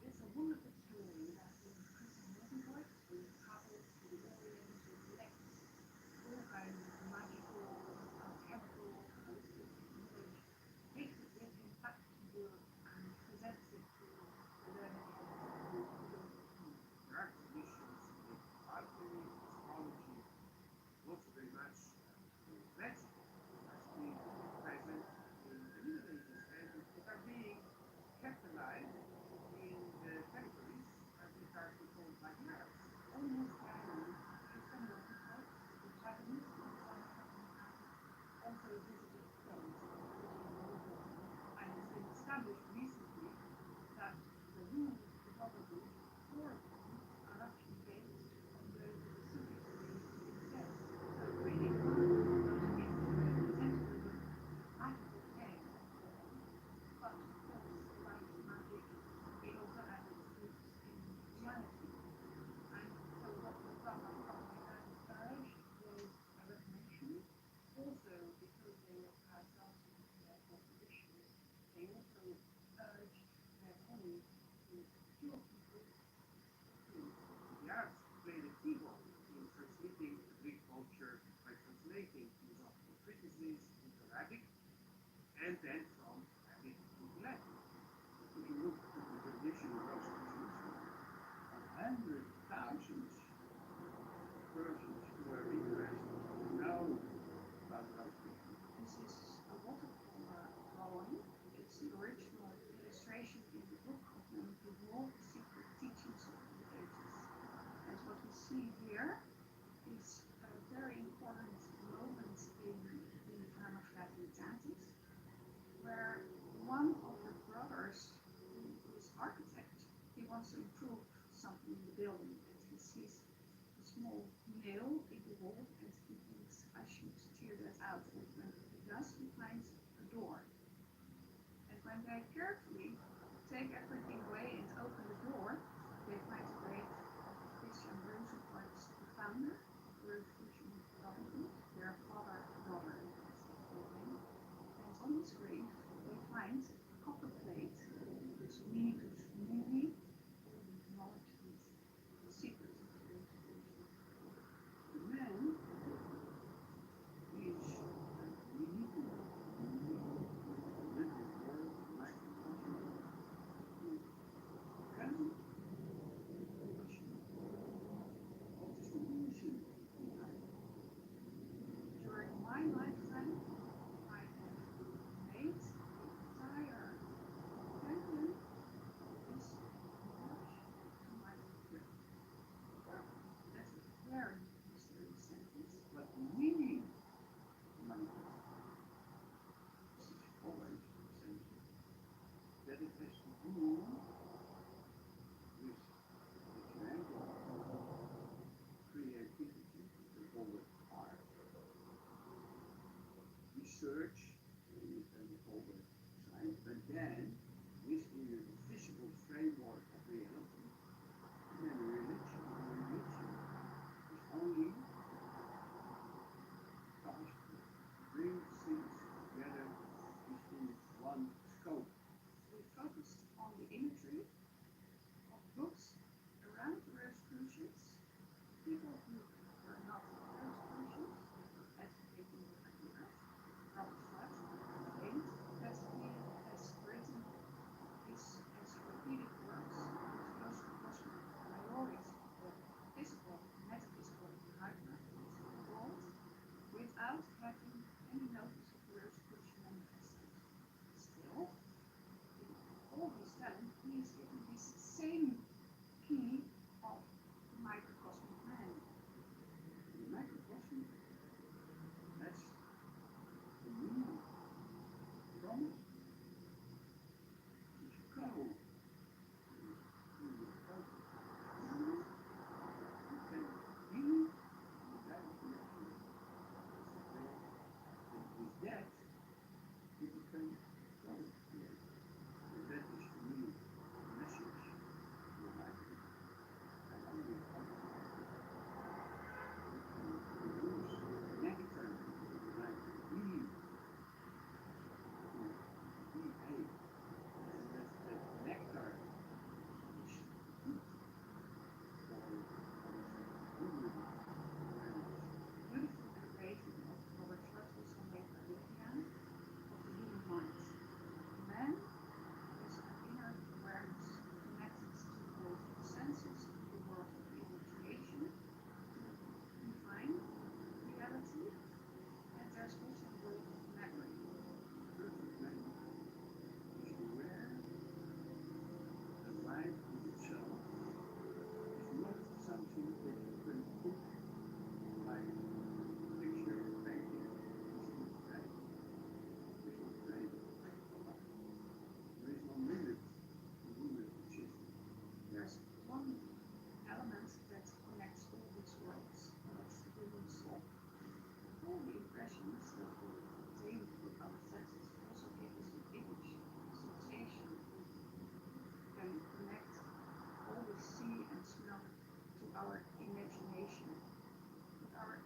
it's a wonderful story that in Christian Visigothic, we traveled to the Orient with legs, all kinds of magical, alchemical, holistic knowledge, takes it with him back to Europe and presents it to the learned heads who don't know. There are traditions in alchemy, astrology, also very much magic that are still present in the Middle Ages and that are being kept alive in the territories that are controlled by the Arabs. Almost diamond is some of the types, the protagonist of the Parma Patriotatis also visited France, which is Bourbon, and it's been established recently that the rules of the Brotherhood, 4 of them, are actually based on those of the Sufi state instead. So really one of those is presented with a magical name for them. But of course, like magic, it also has its roots in Christianity. And so what the Parma Patriotatis urged was a reformation. Also, because they were Tartessos and therefore physicians, they also urged their colleagues to cure people of flu. The Arabs played a key role in transmitting the Greek culture by translating philosophical treatises into Arabic and then from Arabic into Latin. If you look at the traditional Rosicrucians, 100,000 persons who are interested to know about Rosicrucians. This is a watercolor drawing. It's the original illustration in the book of the War, Secret Teachings of the Ages. And what we see here is a very important moment in the Parma Patriotatis, where one of the brothers, who is architect, he wants to improve something in the building, and he sees a small nail in the wall, and he thinks, I should tear that out. And when he does, he finds a door. And when they carefully take everything away and open the door, they find the grave of Christian Rosenkrantz, the founder of the Refuting Brotherhood, their father-brother, as they call him. And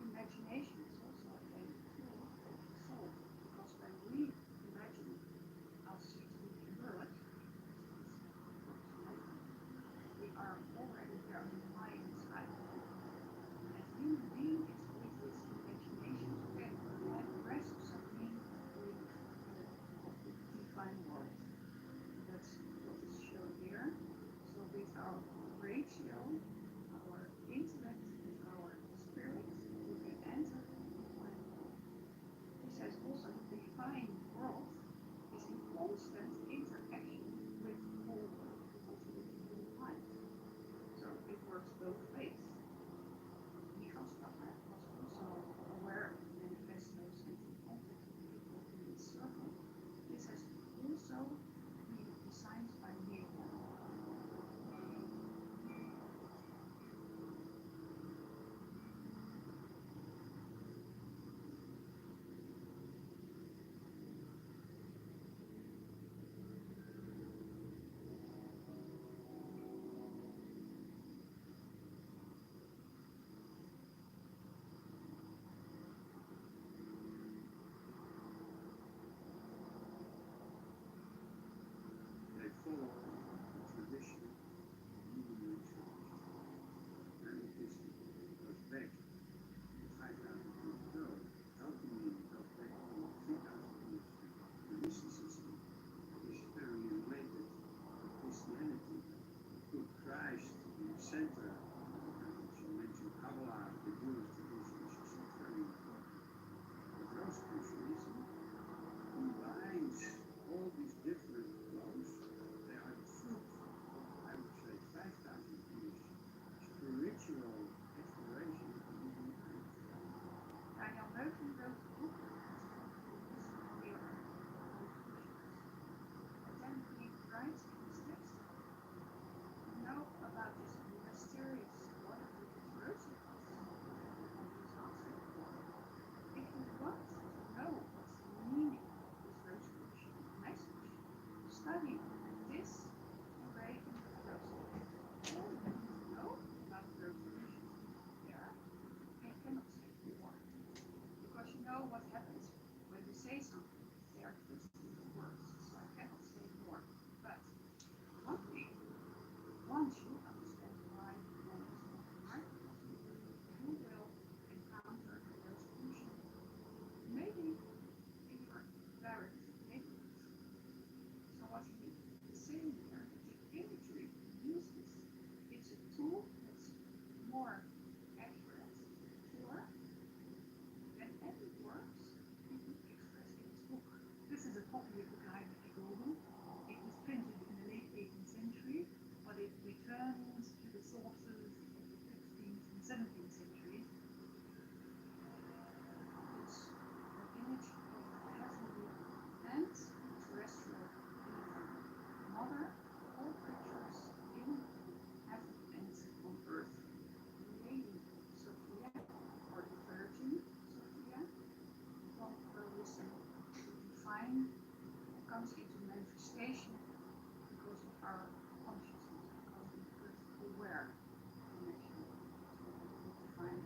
imagination is also a tool of the soul, because when we imagine us to be alert, we are already there in the mind inside. And human being is with this imagination together and the rest of something with the divine world. That's what is shown here. So with our ratio, our intellect and our spirit, we enter the divine world. He says also the divine world is in constant interaction with the whole world, also with the whole mind. So it works both ways. Visigothic was also aware of the manifestos and in contact with people in this circle. This has also been designed by Neo. They follow the tradition of human research. And this goes back 5,000 years ago. Alchemy goes back to 3,000 years ago. The mysticism is very related to Christianity. Put Christ in the center. As you mentioned, Kabbalah, the Jewish tradition is also very important. But Rosicrucianism combines all these different flows. They are the fruit of, I would say, 5,000 years spiritual exploration of the human mind. Daniel Neumann wrote a book called The Era of Rosicrucians. And then he writes in his text, you know about this mysterious water which is Rosicrucians on his outside water. If you want to know what's the meaning of this Rosicrucian message, study this engraving of Rosicrucians. All you need to know about the Rosicrucians there, I cannot say more. Because you know what happens when you say something, they are twisting the words, so I cannot say more. But one thing, once you understand why one is not a microcosm, you will encounter the Rosicrucian maybe in your direct neighborhood. So what he is saying here, that the imagery he uses, it's a tool that's more accurate, truer than any words he could express in his book. This is a copy of the Guide to Golden. It was printed in the late 18th century, but it returns to the sources of the 16th and 17th centuries. It's an image of the heavenly and terrestrial mother, all creatures in heaven and on earth. The Lady Sophia, or the Virgin Sophia, from her wisdom, the divine comes into manifestation because of our consciousness, because we first aware connection to the divine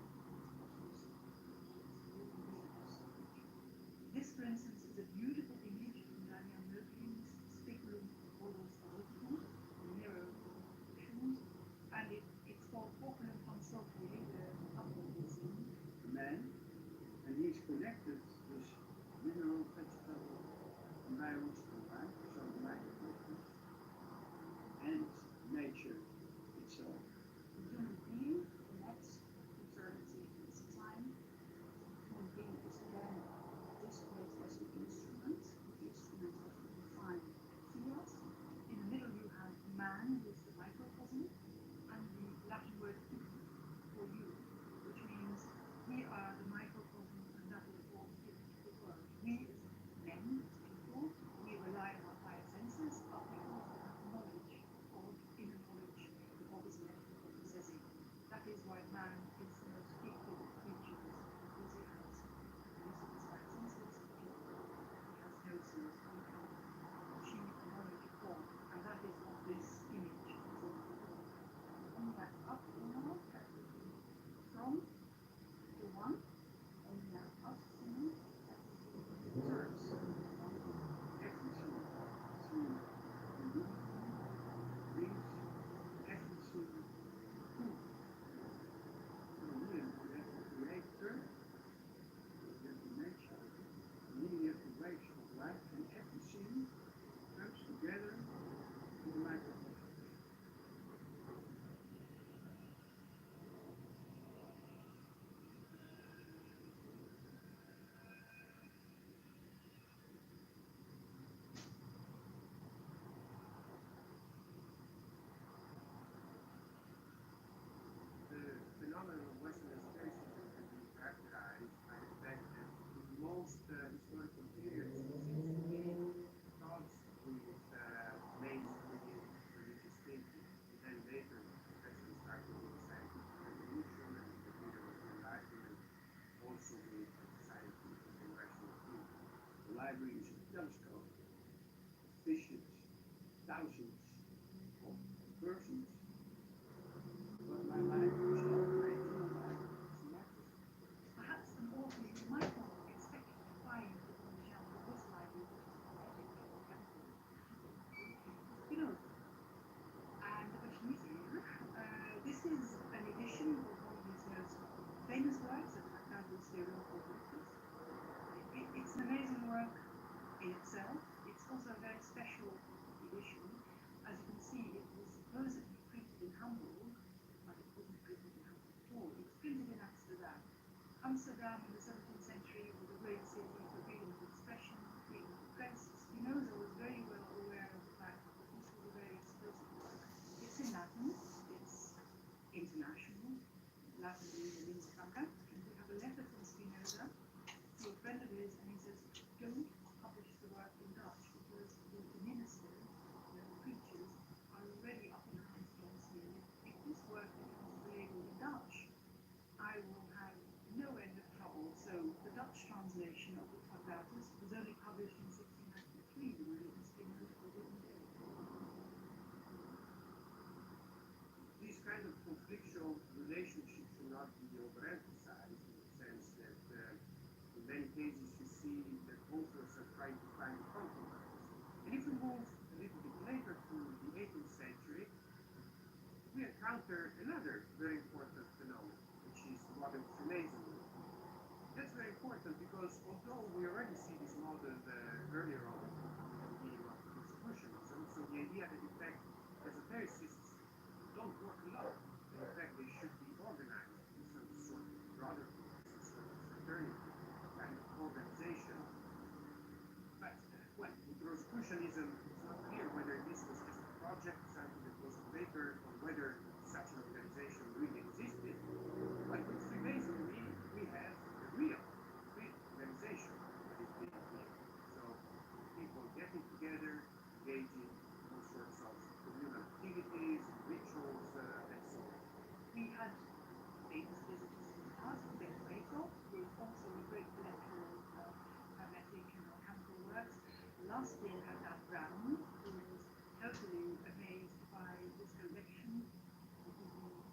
cosmos. This, for instance, is a beautiful image from Daniel Neukling's Speculum Volus Eroticum, the mirror of emotions, and it's called Populum Pansophia, the upbringing. A man, and he is connected with mineral, vegetable, and biological life, so the microcosmos, and nature itself. The human being connects eternity with time. The human being is then displayed as an instrument, the instrument of the divine fiat. In the middle you have man with the microcosm, and the Latin word for you, which means we are the microcosm and that is what given to the world. We as men, as people, we rely on our five senses, but we also have knowledge, called inner knowledge, what is left for possessing. That is why man is the most equal of creatures, because he has his five senses, but he has no sense we can achieve the knowledge of God, and that is what this image is all about. On that up inner, that would be from the one Amsterdam in the 17th century was a great city for freedom of expression, freedom of the press. Spinoza was very well aware of the fact that this was a very explosive work. It's in Latin, it's international. Latin being the lingua franca, and we have a letter from Spinoza to a friend of his, and he says, don't publish the work in Dutch because the ministers, the preachers, are already up in arms against me. If this work becomes available in Dutch, I will have no end of trouble. So the Dutch translation of the Tartessos was only published in 1693, the way Spinoza was written there. These kind of conflictual relationships should not be overemphasized in the sense that in many cases you see that authors are trying to find a compromise. And if we move a little bit later to the 18th century, we encounter another very important phenomenon, which is modern Freemasonry. That's very important because although we already see this model earlier on, at the beginning of Rosicrucianism, so the idea that in fact esotericists don't work alone, and in fact they should be organized in some sort of brotherhood, some sort of fraternity, kind of organization. But well, with Rosicrucianism, it's not clear whether this was just a project, something that was later, or whether such an organization really existed. But with Freemasonry, we have a real organization that is being built. So people getting together, engaging in all sorts of communal activities, rituals, and so on. We had famous visitors in the past, St. Rachel, with also a great collection of hermetic and alchemical works. Last year had Dan Brown, who was totally amazed by this collection, because he has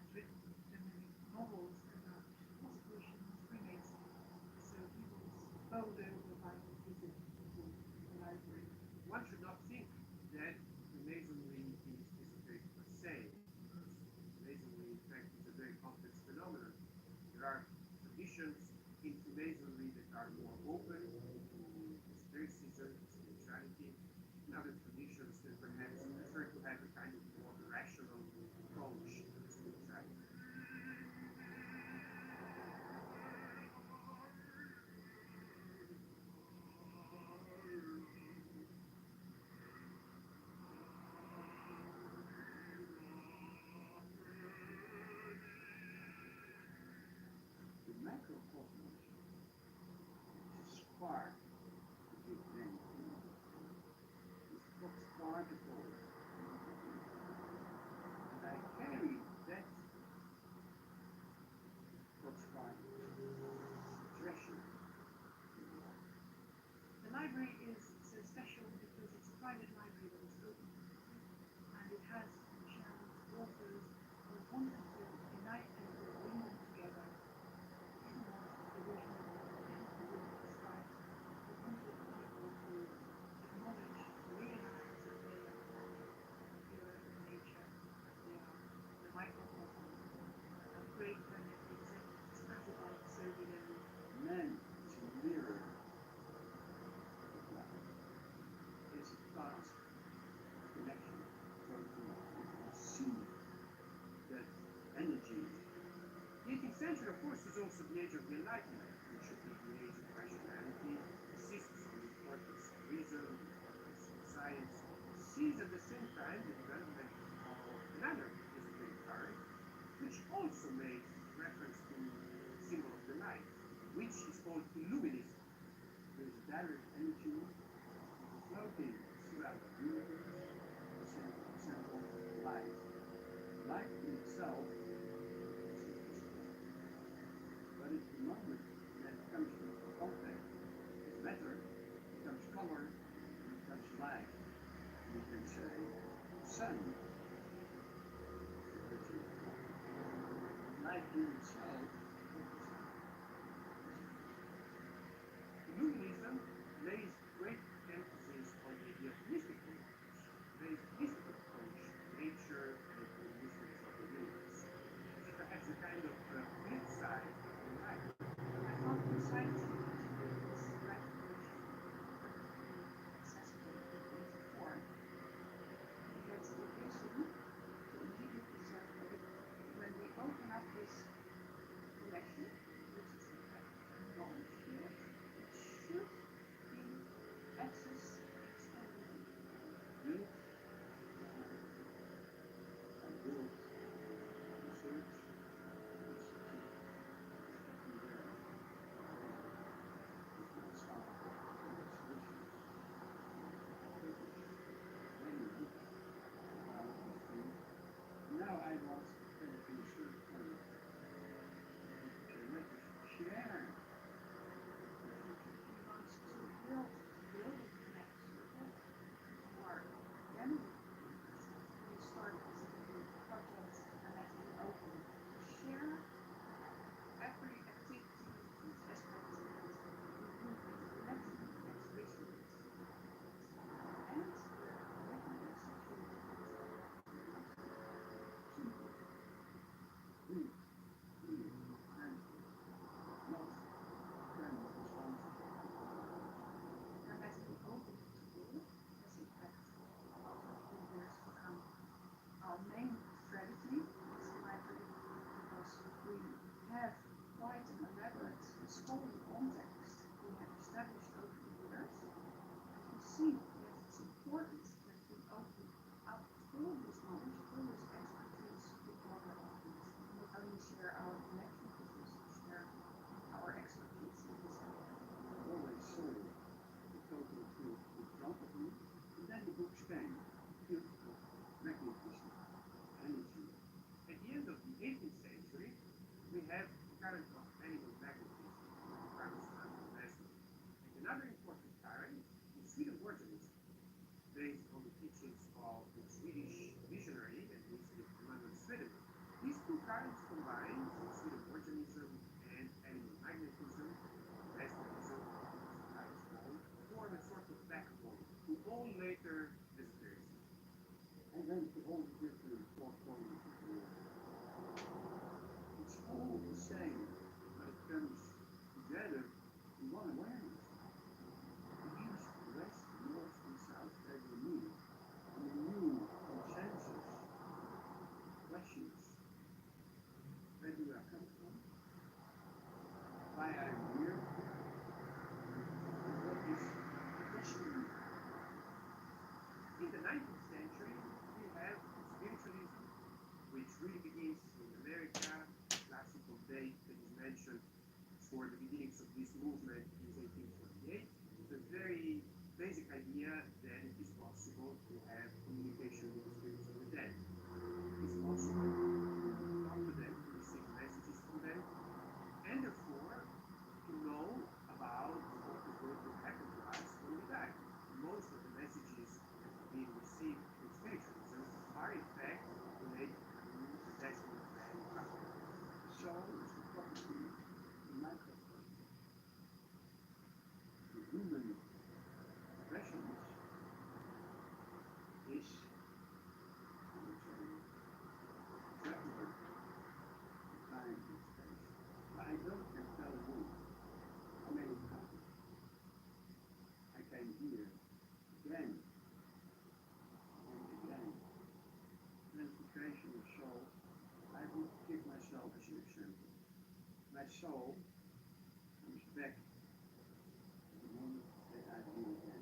written so many novels about Rosicrucians, Freemasons, so he was bowled over by his visit to the library. One should not think that Freemasonry is esoteric per se, because Freemasonry, in fact, is a very complex phenomenon. There are traditions in Freemasonry that are more open to esotericism, spirituality, and other traditions that perhaps prefer to have a kind of more rational approach to spirituality. The macrocosmos is a spark of the Big Bang Theory. It's what particles, and I carry that Proxpark treasure in the life. The library is so special because it's a private library that is open to the public, and it has on the shelves authors who wanted to unite people, bring them together. This was the vision of the described. They wanted people to acknowledge, to realize that they are part of the earth and nature, that they are the microcosmos, of great hermetic sects, Aphrodite, Soviet. Man is a mirror of life. It's a task of connection, totally receive that energy. The 18th century, of course, is also the age of the Enlightenment, which should be the age of rationality, insists on the importance of reason, the importance of science, sees at the same time the development of another esoteric current, which also makes reference to the symbol of the light, which is called Illuminism. There is direct energy floating throughout the universe, the symbol of light. Light in itself is invisible. But at the moment that it comes into contact with matter, it becomes color, it becomes light. You can say sun. Light in itself is Illuminism lays great emphasis on the idea of mystical knowledge, lays mystical approach to nature and to the mysteries of the universe. This is perhaps a kind of flip side of the light. I thought the scientific this recognition perfectly accessible in easy form, because the vision to immediately serve when we open up this collection, which we, and not them responsible. And as we open the tool, has in fact over a few years become our main strategy as a library, because we have quite an elaborate scholarly context we have established over the years, and we see that it's important that we open up all this knowledge, all this expertise with other authors, and not only share our collection, but also share our expertise in this area. I always saw the total truth in front of me, and then the books came. Beautiful, magnificent, energy. At the end of the 18th century, we have the current of animal magnetism, comes under Basque. And another important current is Swedenborgianism, based on the teachings of the Swedish visionary and mystic Emanuel Swedenborg. These two currents combine, Swedenborgianism and animal magnetism, Basqueism, sometimes called, form a sort of backbone to all later esotericism. And then the whole different four corners of the world. It's all the same, but it comes together in one awareness. The east, the west, the north, and south, they will meet on a new consensus questions. Where do I come from? Why I'm here? And what is the destiny? In the 19th century, we have spiritualism, which really begins in America. The classical date that is mentioned for the beginnings of this movement is 1848. The very basic idea that it is possible to have communication with the spirits of the dead. It is possible to talk to them, to receive messages from them, and therefore to know about what is going to happen to us when we die. Most of the messages that have been received in spiritualism are in fact related to the destiny of man after death. Soul is the property of the microcosm. The human presence is, I would say, separate time and space. But I don't can tell you how many times I came here again and again. Transmutation of soul, I would give myself as an example. My soul comes back at the moment that I'm here again.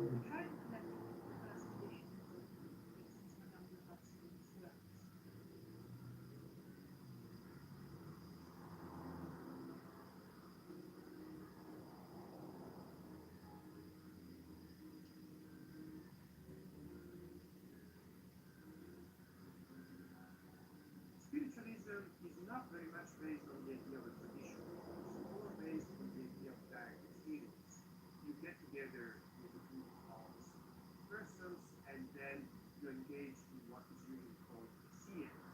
We try to connect it with the first edition of the book, for instance, Madame Blavatsky's works. Spiritualism is not very much based on the idea of a tradition. It's more based on the idea of direct experience. You get together with a group of persons and then you engage in what is usually called seance.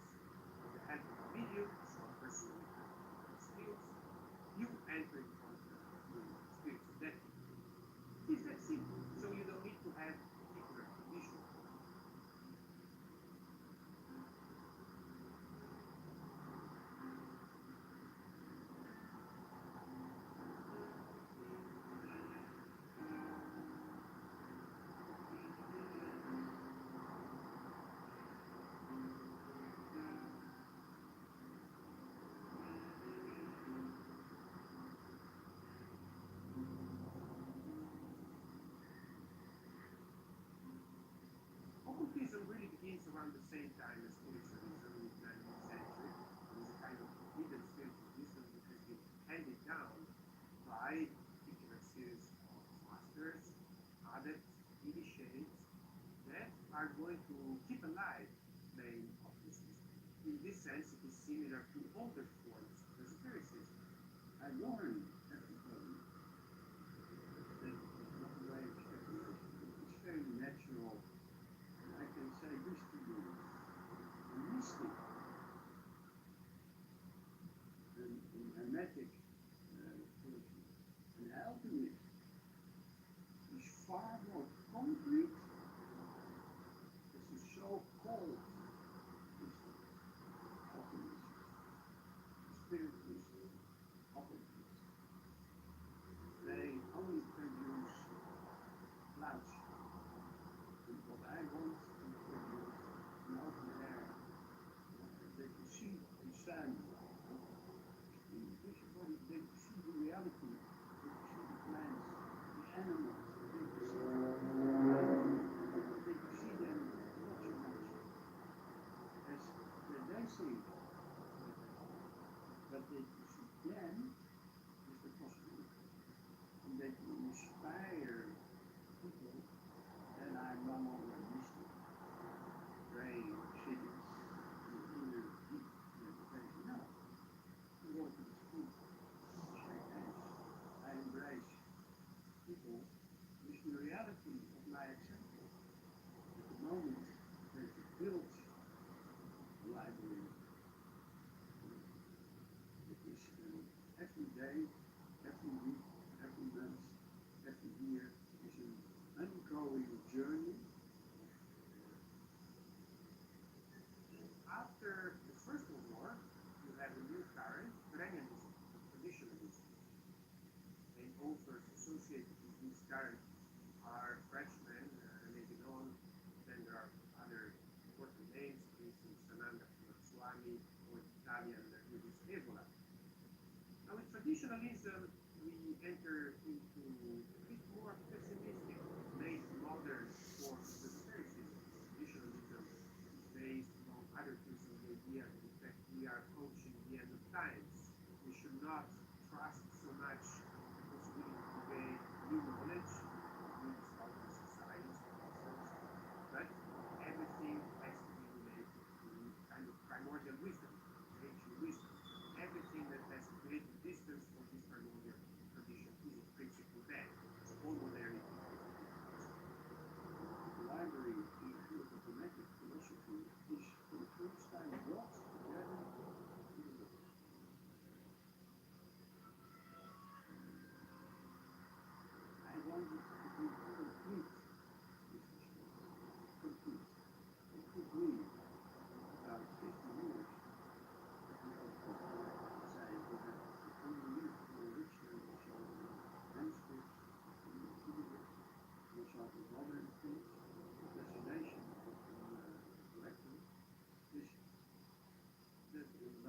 With the help of a medium, so a person with particular skills, you enter in contact with spirits of that people. It is that simple, so you don't need to have a particular tradition. Occultism really begins around the same time as spiritualism in the 19th century. It is a kind of hidden spiritual wisdom that has been handed down by a particular series of masters, adepts, initiates that are going to keep alive main occultism. In this sense, it is similar to older forms of esotericism. I warn everybody that it's not a way of speculation. It's very natural. And I can say this to you. A mystic, an hermetic person, an alchemist, animals, they perceive them not so much as that they see what they are, but they perceive them as the possibility. And they can inspire people that are no longer mystic, praying, sitting in inner deep meditation. No, you walk in the street, shake hands. I embrace people with the reality of my example. At the moment that you build a library, it is every day, every week, every month, every year is an ongoing journey. After the First World War, you have a new current, perennialism, traditionalism. And authors associated with this current are Frenchmen, Levi Non, then there are other important names, for instance, Sananda Swami, or Italian Luis Evola. Now, with traditionalism, we enter into a bit more pessimistic, late modern form of esotericism. Traditionalism is based, among other things, on the idea that, in fact, we are approaching the end of times. We should not trust so much the possibility to gain new knowledge, new discoveries of science, for instance, but everything has to be related to kind of primordial wisdom, ancient wisdom. Everything that has created distance from this primordial tradition is in principle bad. All modernity is the library in the field of romantic philosophy is for the first time brought together in the book. I wanted to be complete with this book. Complete. It took me about 50 years.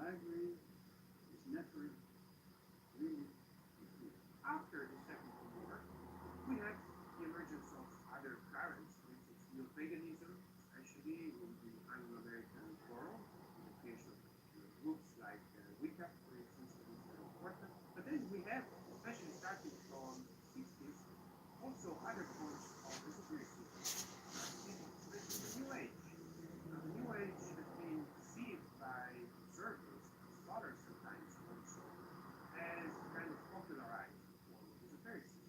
Library is never really complete. After the Second World War, we had the emergence of other currents, for instance, neo-paganism, especially in the Anglo-American world, in the case of groups like Wicca, for instance, that is very important. But then we have, especially starting from the 60s, also other forms of esotericism, especially the New Age. Now, the New Age has been perceived by observers, scholars sometimes also, as kind of popularized form of esotericism,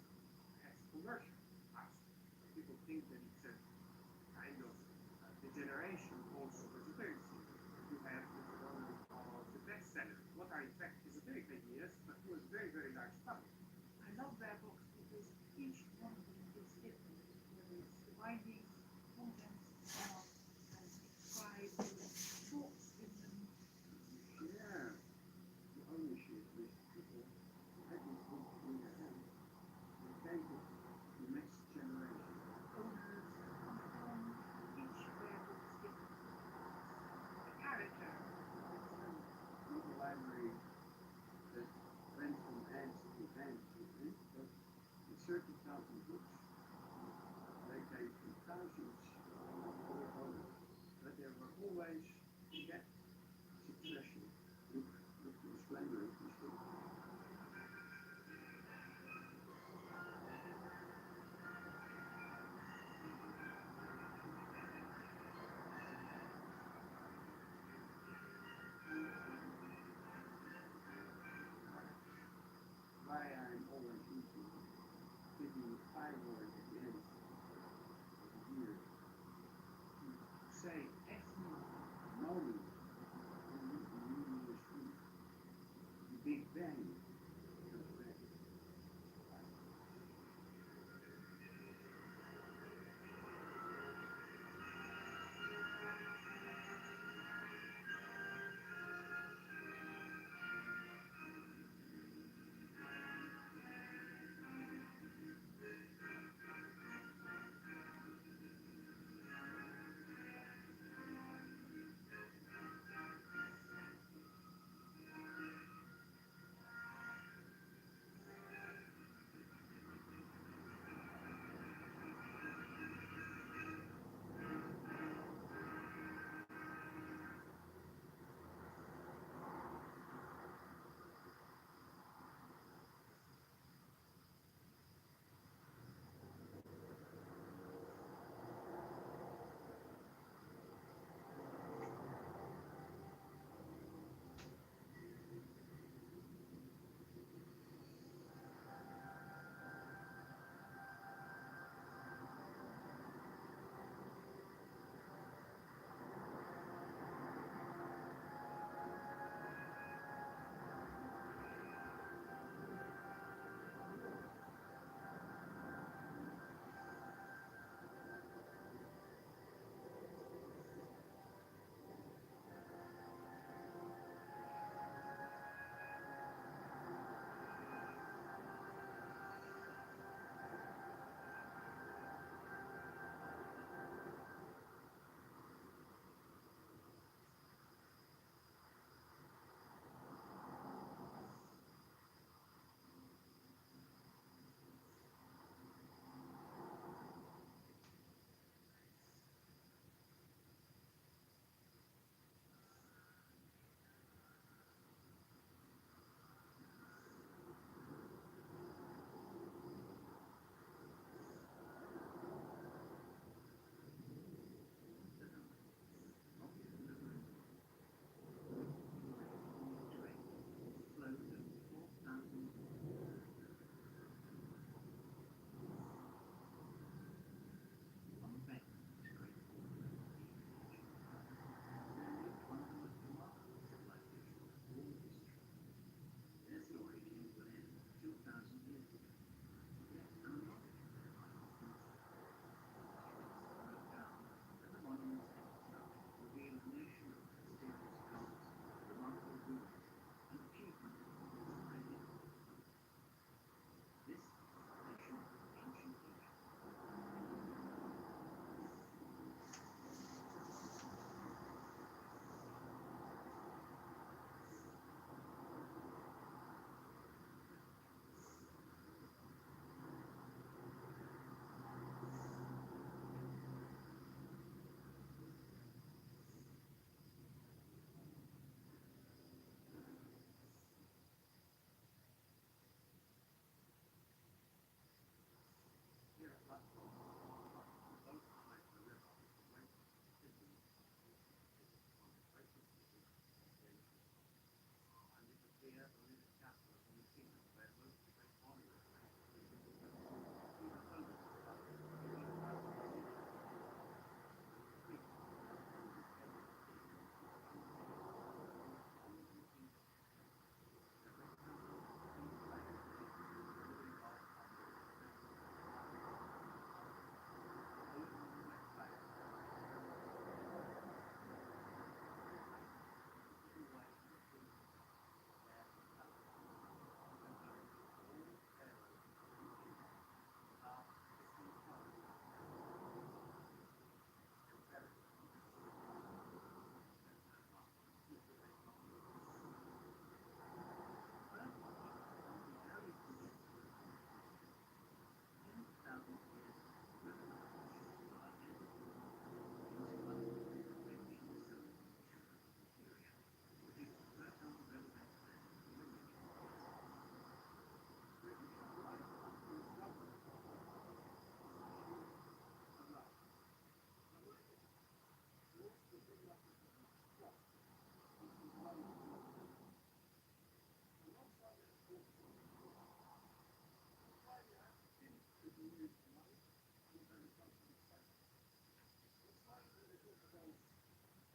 as commercial aspect. People think that it's a kind of degeneration also of esotericism. You have the phenomenon of the bestseller. What are in fact esoteric ideas, but to a very, very large public. I love their books because each one of them is different, whether it's the bindings, contents, art, and describe thoughts in them. You share the ownership with people who had this book in their hands and take it to the next generation. Owners come from each of their books different. The character, Not a library that went from hand to hand, but with 30,000 books. They came from thousands of other owners, but there were always that succession. Look the disclaimer of this book. Why I'm always using giving a 5 word at the end of the year to say every moment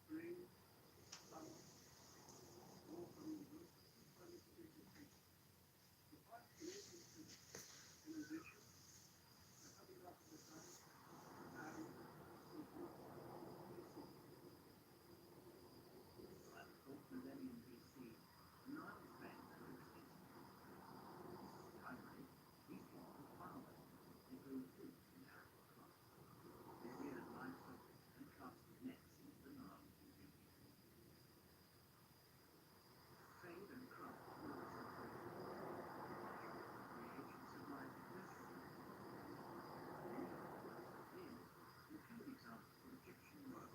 spring, summer, autumn, winter, sometimes spring and winter. The five Canadian cities, in addition, are coming up to the time, adding Sydney, BC. By the 4th millennium BC, none men had existed. Primarily, these people were farmers. They grew fruit and arable crops. They reared livestock and casted nets into the Nile region. Trade and craft were also important. The ancients admired the craftsmen. Many of the works of theirs include examples of Egyptian work,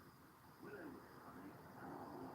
willow wood carving, and wood.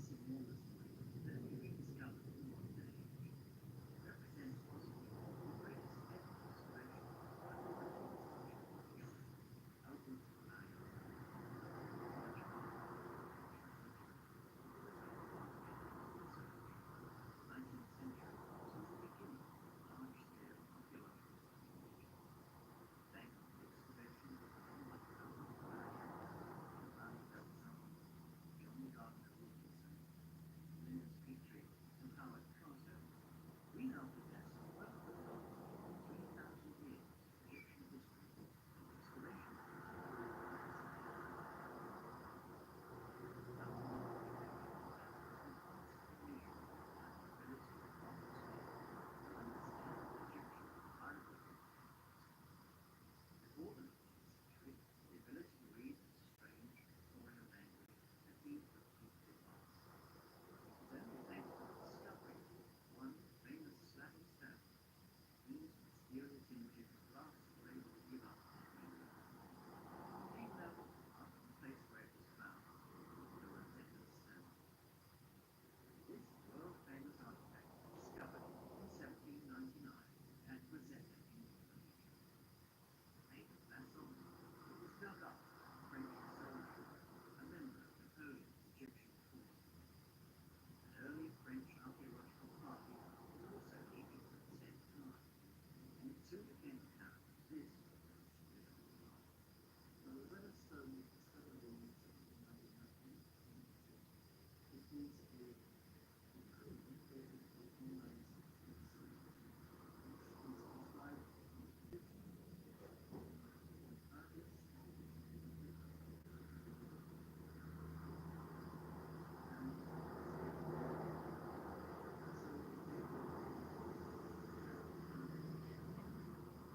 This enormous body, then rediscovered in the modern age, represents possibly the greatest ever excavation by the European culture, open to the eye of large part of the ancient century since the beginning of large-scale archaeological excavation. Then excavations were done by Albert John Gardner Wilkinson, Linus Petrie, and Howard Carter. We now possess a wealth of knowledge of 3,000 years of Egyptian history and excavation Before the 19th century, the ability to read this strange pictorial language had been completely lost. It was only thanks to the discovery of one famous Slavic stone, these mysterious images at last were able to give up that memory. Came though, after the place where it was found, the Rosetta Stone. This world-famous artifact was discovered in 1799 at Rosetta in Galicia. Made of basalt, it was dug up by a French soldier, a member of Napoleon's Egyptian force. An early French archaeological party was also leaving at the same time, and it soon became apparent that this was no traditional mine. The Rosetta Stone was discovered in 1699 It is a incredibly dated from 960 BC, which is described in the tradition with various excavations of different and so it therefore careful investigation and recent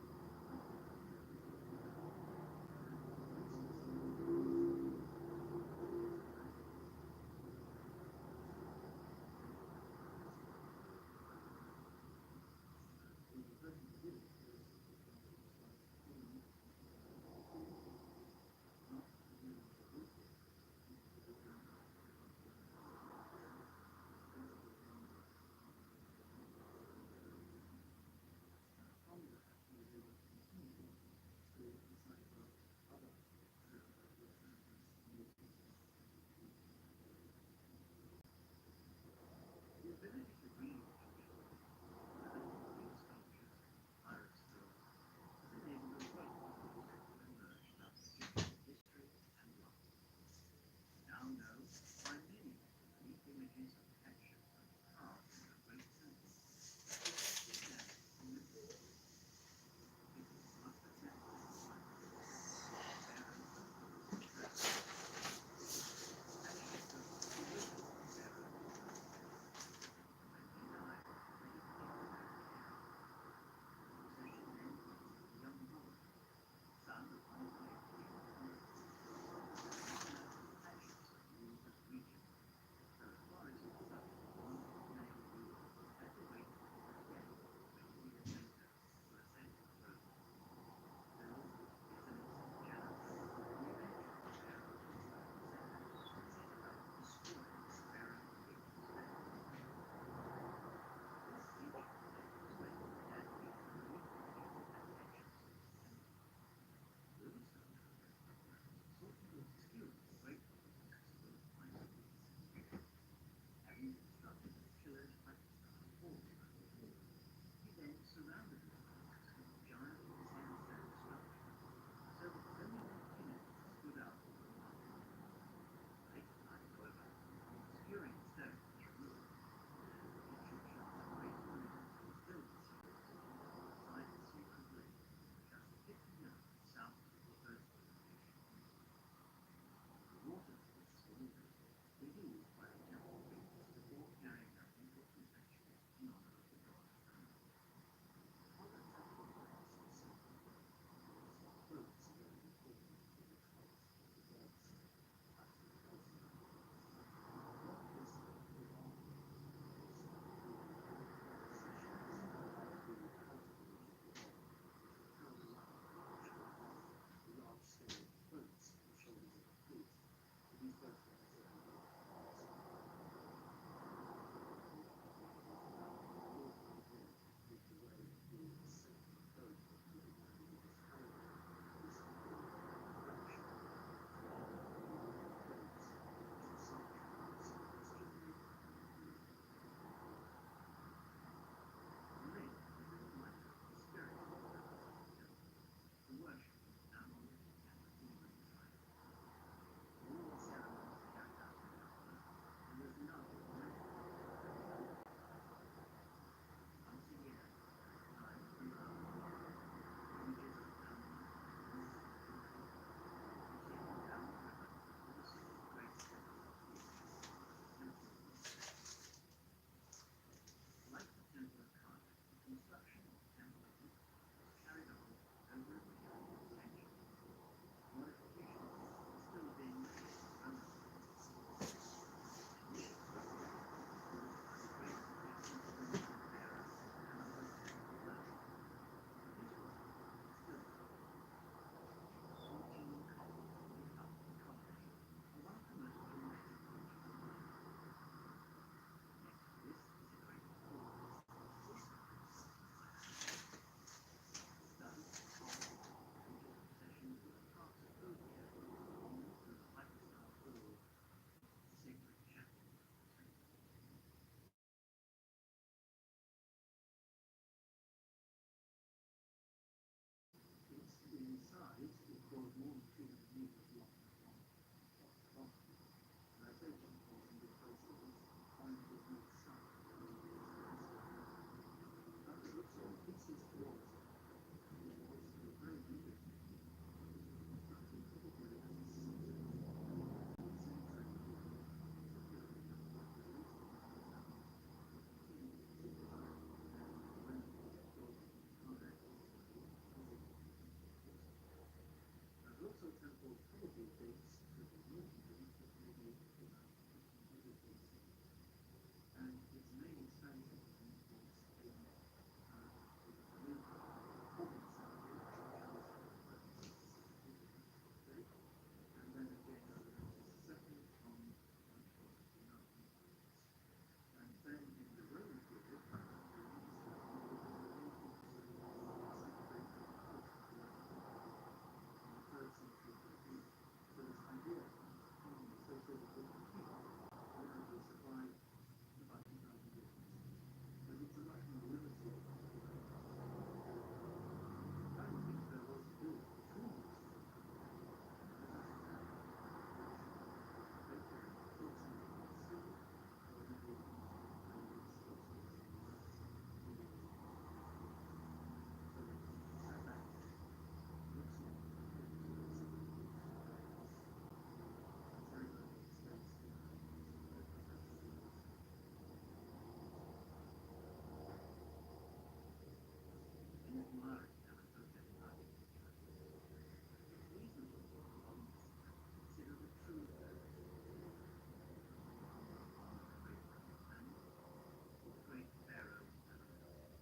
Ultimately, it may be completely safe. And its main expansion was in the new open Celtic, which was Visigothic, and then again over into second from the anomalies. And then in the Roman period, the influence of celebrated in the 3rd century BC. So this idea of being associated with the king literally survived about 2,000 years. But it's a much more limited the kind of things there was to do between these two which later ultimately concealed or maybe so that looks like very much extends to in admiring Anaconda architecture. It's reasonable for colonists to consider the true on the great planet or the great pharaoh Amenhotep.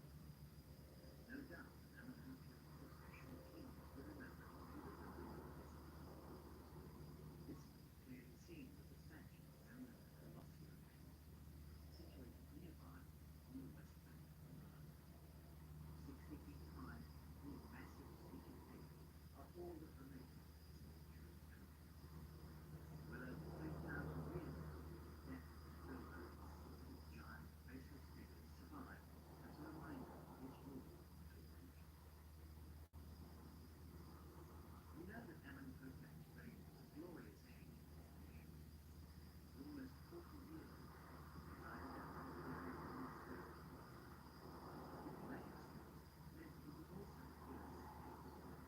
No doubt Amenhotep was actually king to remember he was the ruler of his people. This can be clearly seen with the statue known as the Colosseum, situated nearby on the west bank of the Nile. 60 feet high, these massive seated figures are all that remain of this true Amenhotep. Well over 3,000 years ago, death still hurts. These giant, faceless figures survive as a reminder of his rule through centuries. We know that Amenhotep's reign was a glorious age for his nation. For almost 40 years, he presided over a period of prosperity. His majesty meant he was also fierce and disciplined.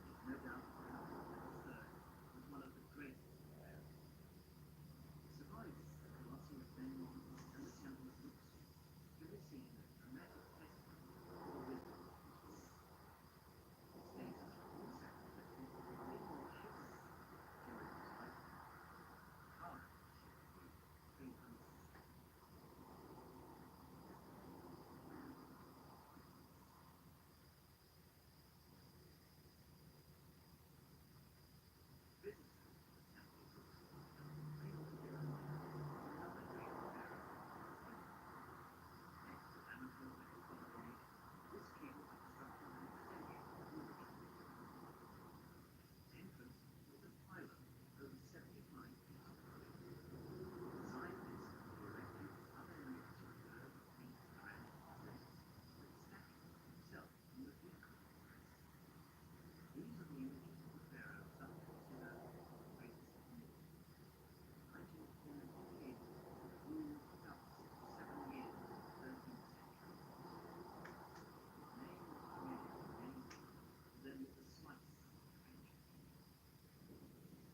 There's no doubt that Amenhotep III was one of the greatest of pharaohs. Survivors of the Colossi of Memnon and the temple of Luxor can be seen as dramatic testimony to the wisdom of his rule. It stages also reflected many more chivalrous deeds during his lifetime. Tartessos chivalry 300 Visitors to the temple of Luxor fail to bear in mind another great pharaoh of his time. Next to Amenhotep's coronation, this king constructed an extension of the original temple. Its entrance was a pylon over 75 feet high. Beside this, he erected other units of over 8 granite objects with statues of himself on the pinnacle of the crest. These are the images of the pharaoh some consider the greatest of them all. The 19th king who ruled about 67 years in the 13th century BC. His name was familiar to many people, though with a slightly comprehension. His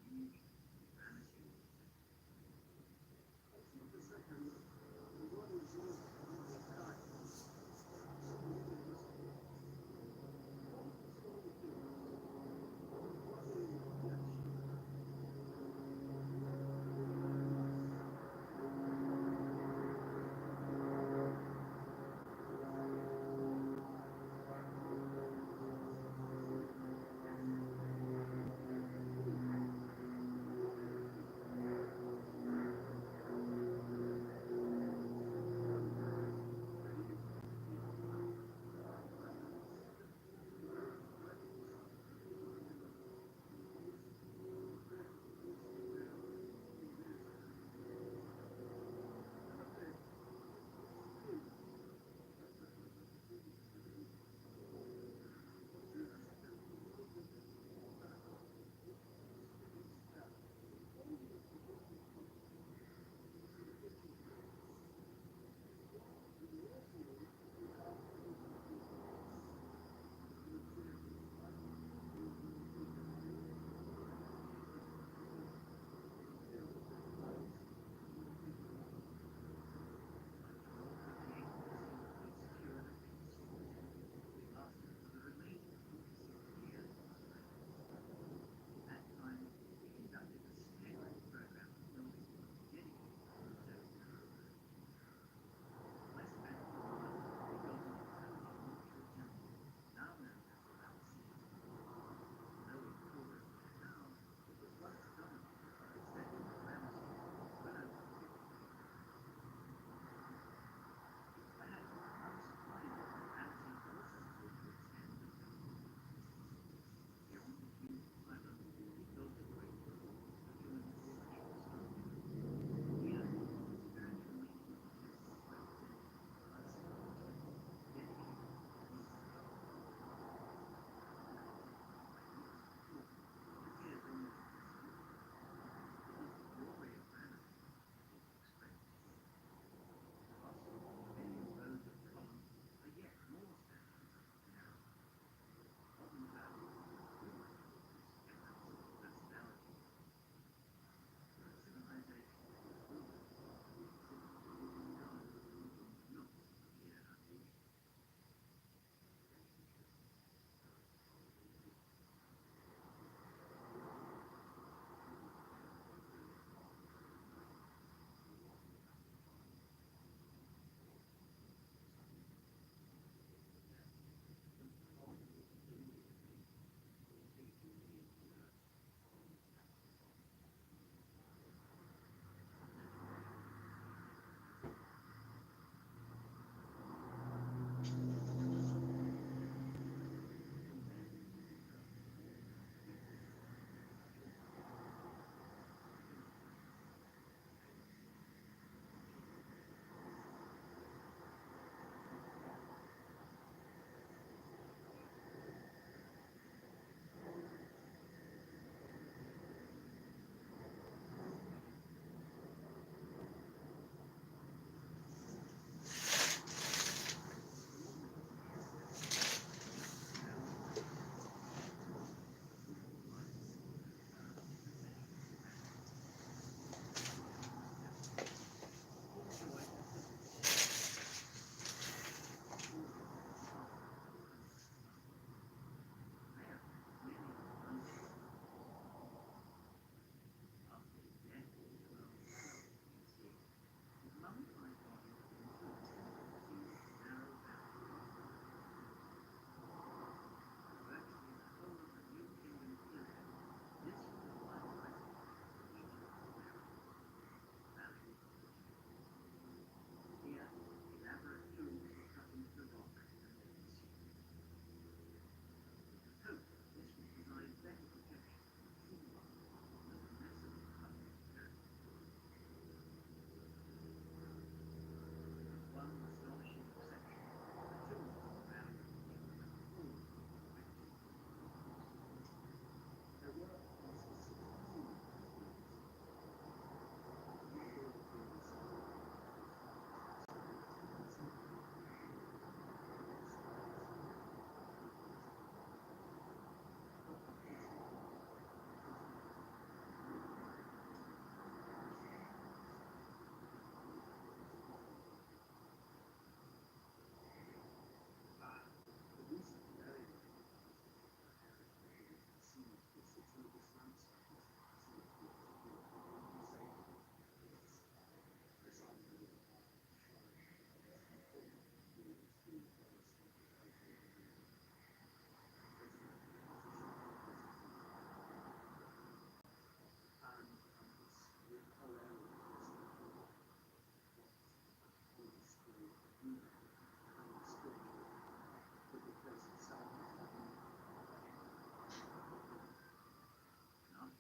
image is Ramesses II. the second, the one who ruled in the sky. Absolutely mystical. All the story figures, what they achieved.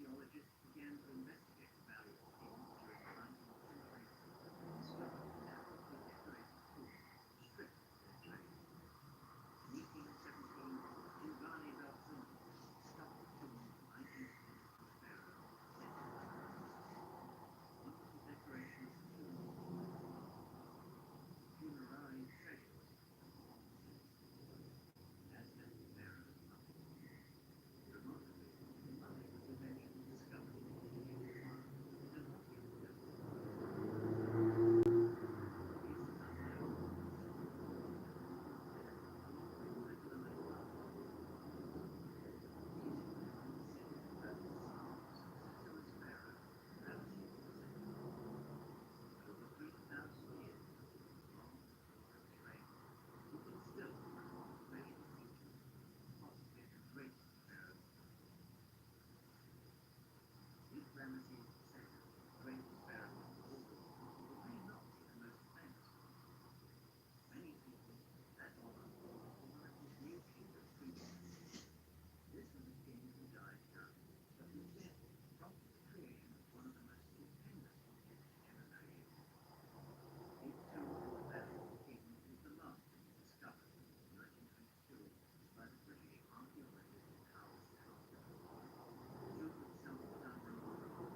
archaeologists began to investigate the Valley of Kings during the 19th century, they discovered elaborately decorated tombs stripped of their claims. In 1817, Ingani Belzoni discovered the tomb of the 19th century pharaoh Seti. Wonderful decoration of the tomb was funerary treasures as had the pharaoh's mummy. Remarkably, the mummy was eventually discovered in 1881 in an Ottian temple. This is unknown whether Seti was buried there along with 29 other pharaohs. It is believed that Seti was the successor as pharaoh to Ramses II. Over 3,000 years after his long and prosperous reign, we can still find facial features of possibly the greatest pharaoh of all. If Ramses II was the greatest pharaoh of all, it may not be the most famous one. Many people give that honor to one of his new kingdom predecessors. This was a king who died young, but whose death prompted the creation of one of the most stupendous objects ever created. His tomb in the Valley of Kings is the last to be discovered in 1922 by the British archaeologist Tartessos. The tomb itself is unremarkable,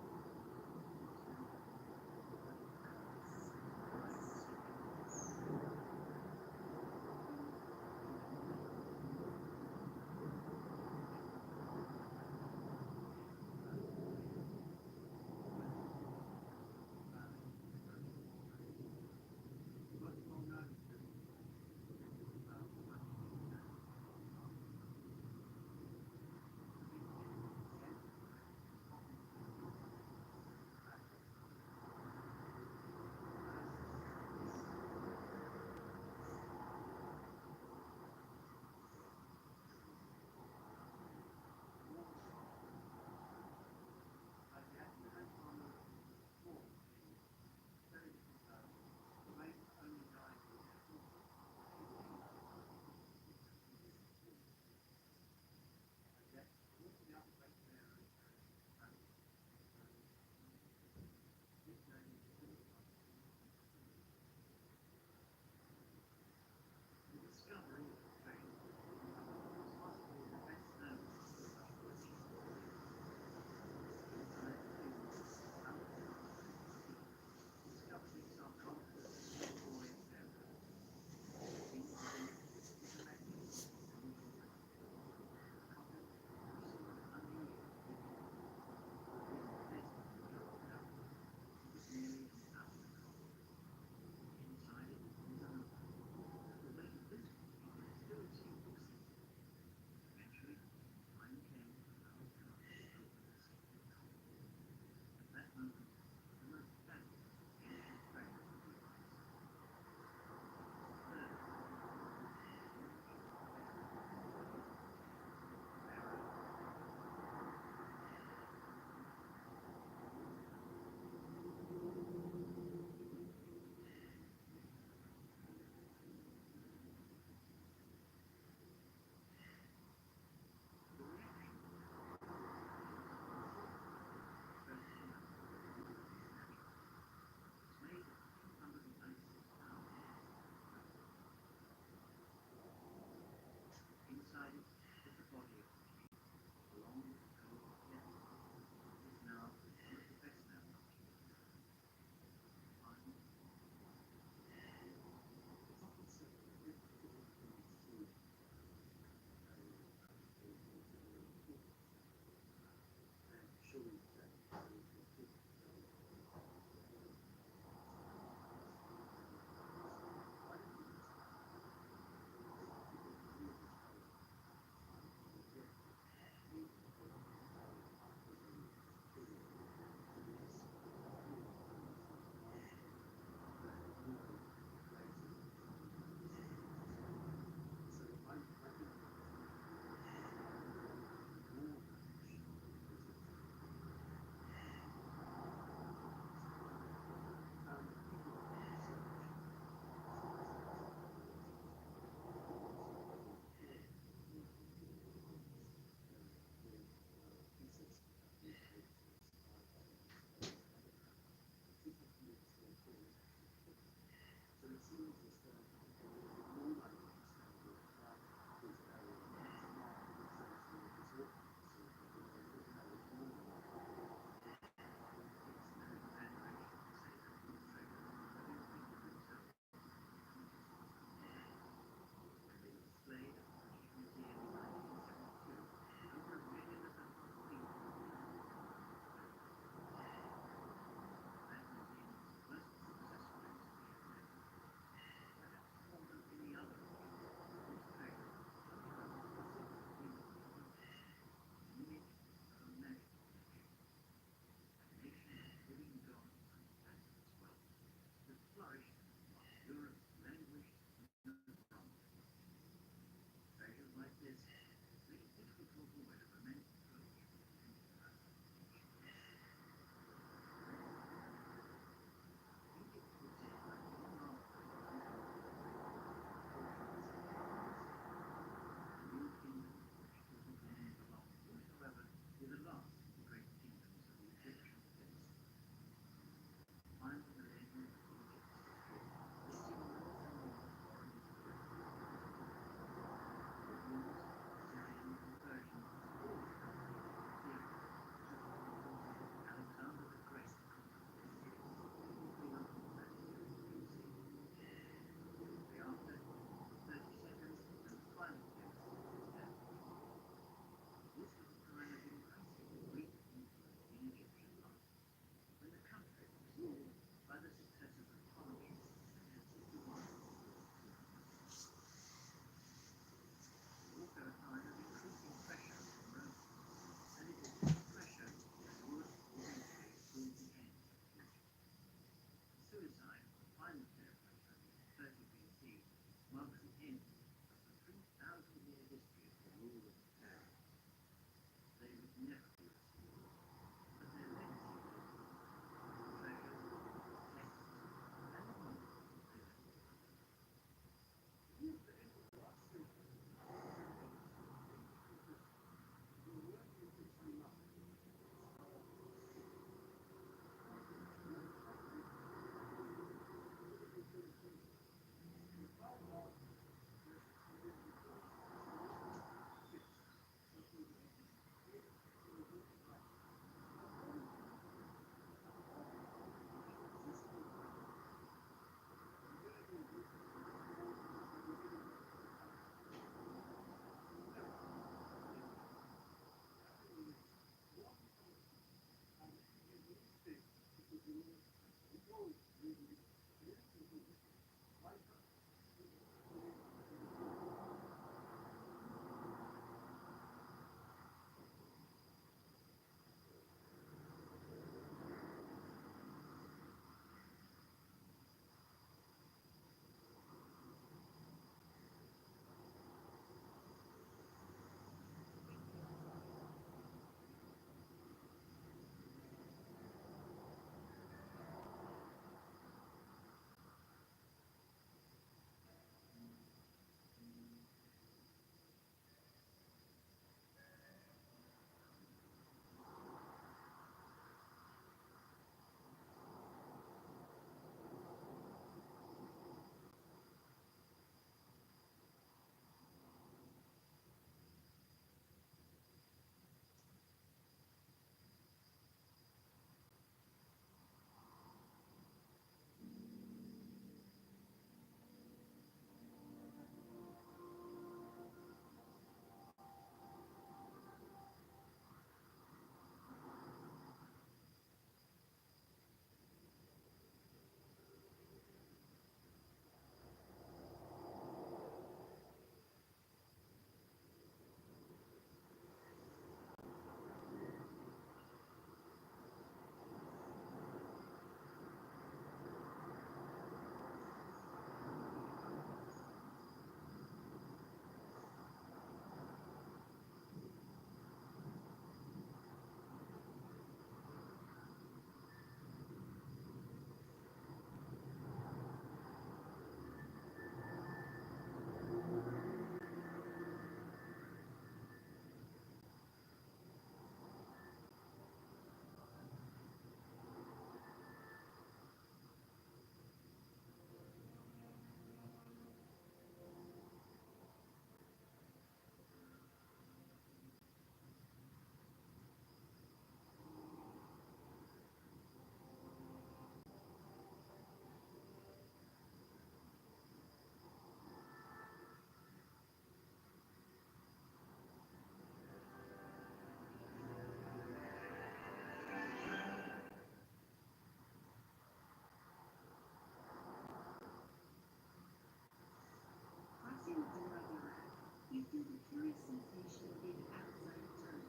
Crossing the door of Iraq, you feel the curious sensation of being outside of time,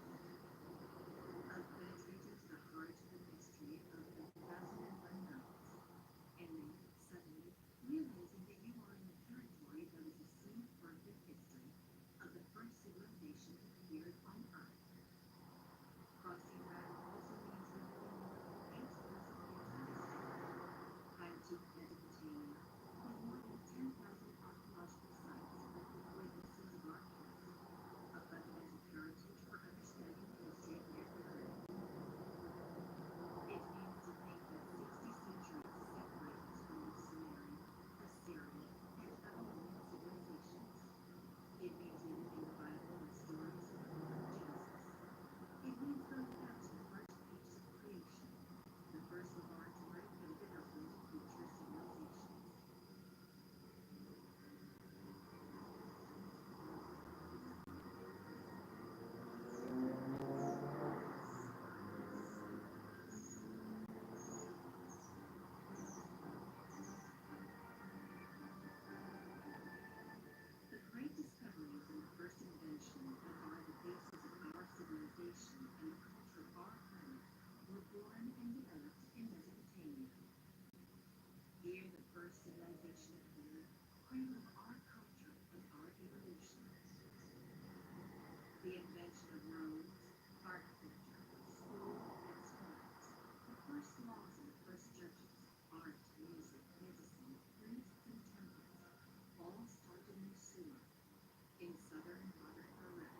of penetrating to the heart of the mystery of the 1001 nights, and then, suddenly, realizing that you are in the territory that was the scene of birth and history of the first civilization that appeared on Earth. Crossing Iraq also means revealing more of the 8 years of ancient history, Antique Mesopotamia, with more than 10,000 archaeological sites that could witnesses of our past, a fundamental heritage for understanding the history of mankind. It means to think that 60 centuries separate us from the Sumerian, Assyrian, and Babylonian civilizations. It means reading the Bible and stories of the book of Genesis. It means going back to the first pages of creation, the first laboratory for the development of future civilizations. The great discoveries and the first inventions that are the basis of our civilization and the culture of our planet were born and developed in Mesopotamia. Here the first civilization appeared, cradle of our culture and our evolution. The invention of roads, architecture, school, and schools, the first laws and the first judges, art, music, medicine, priests, and temples, all started in Sumer, in southern modern Iraq.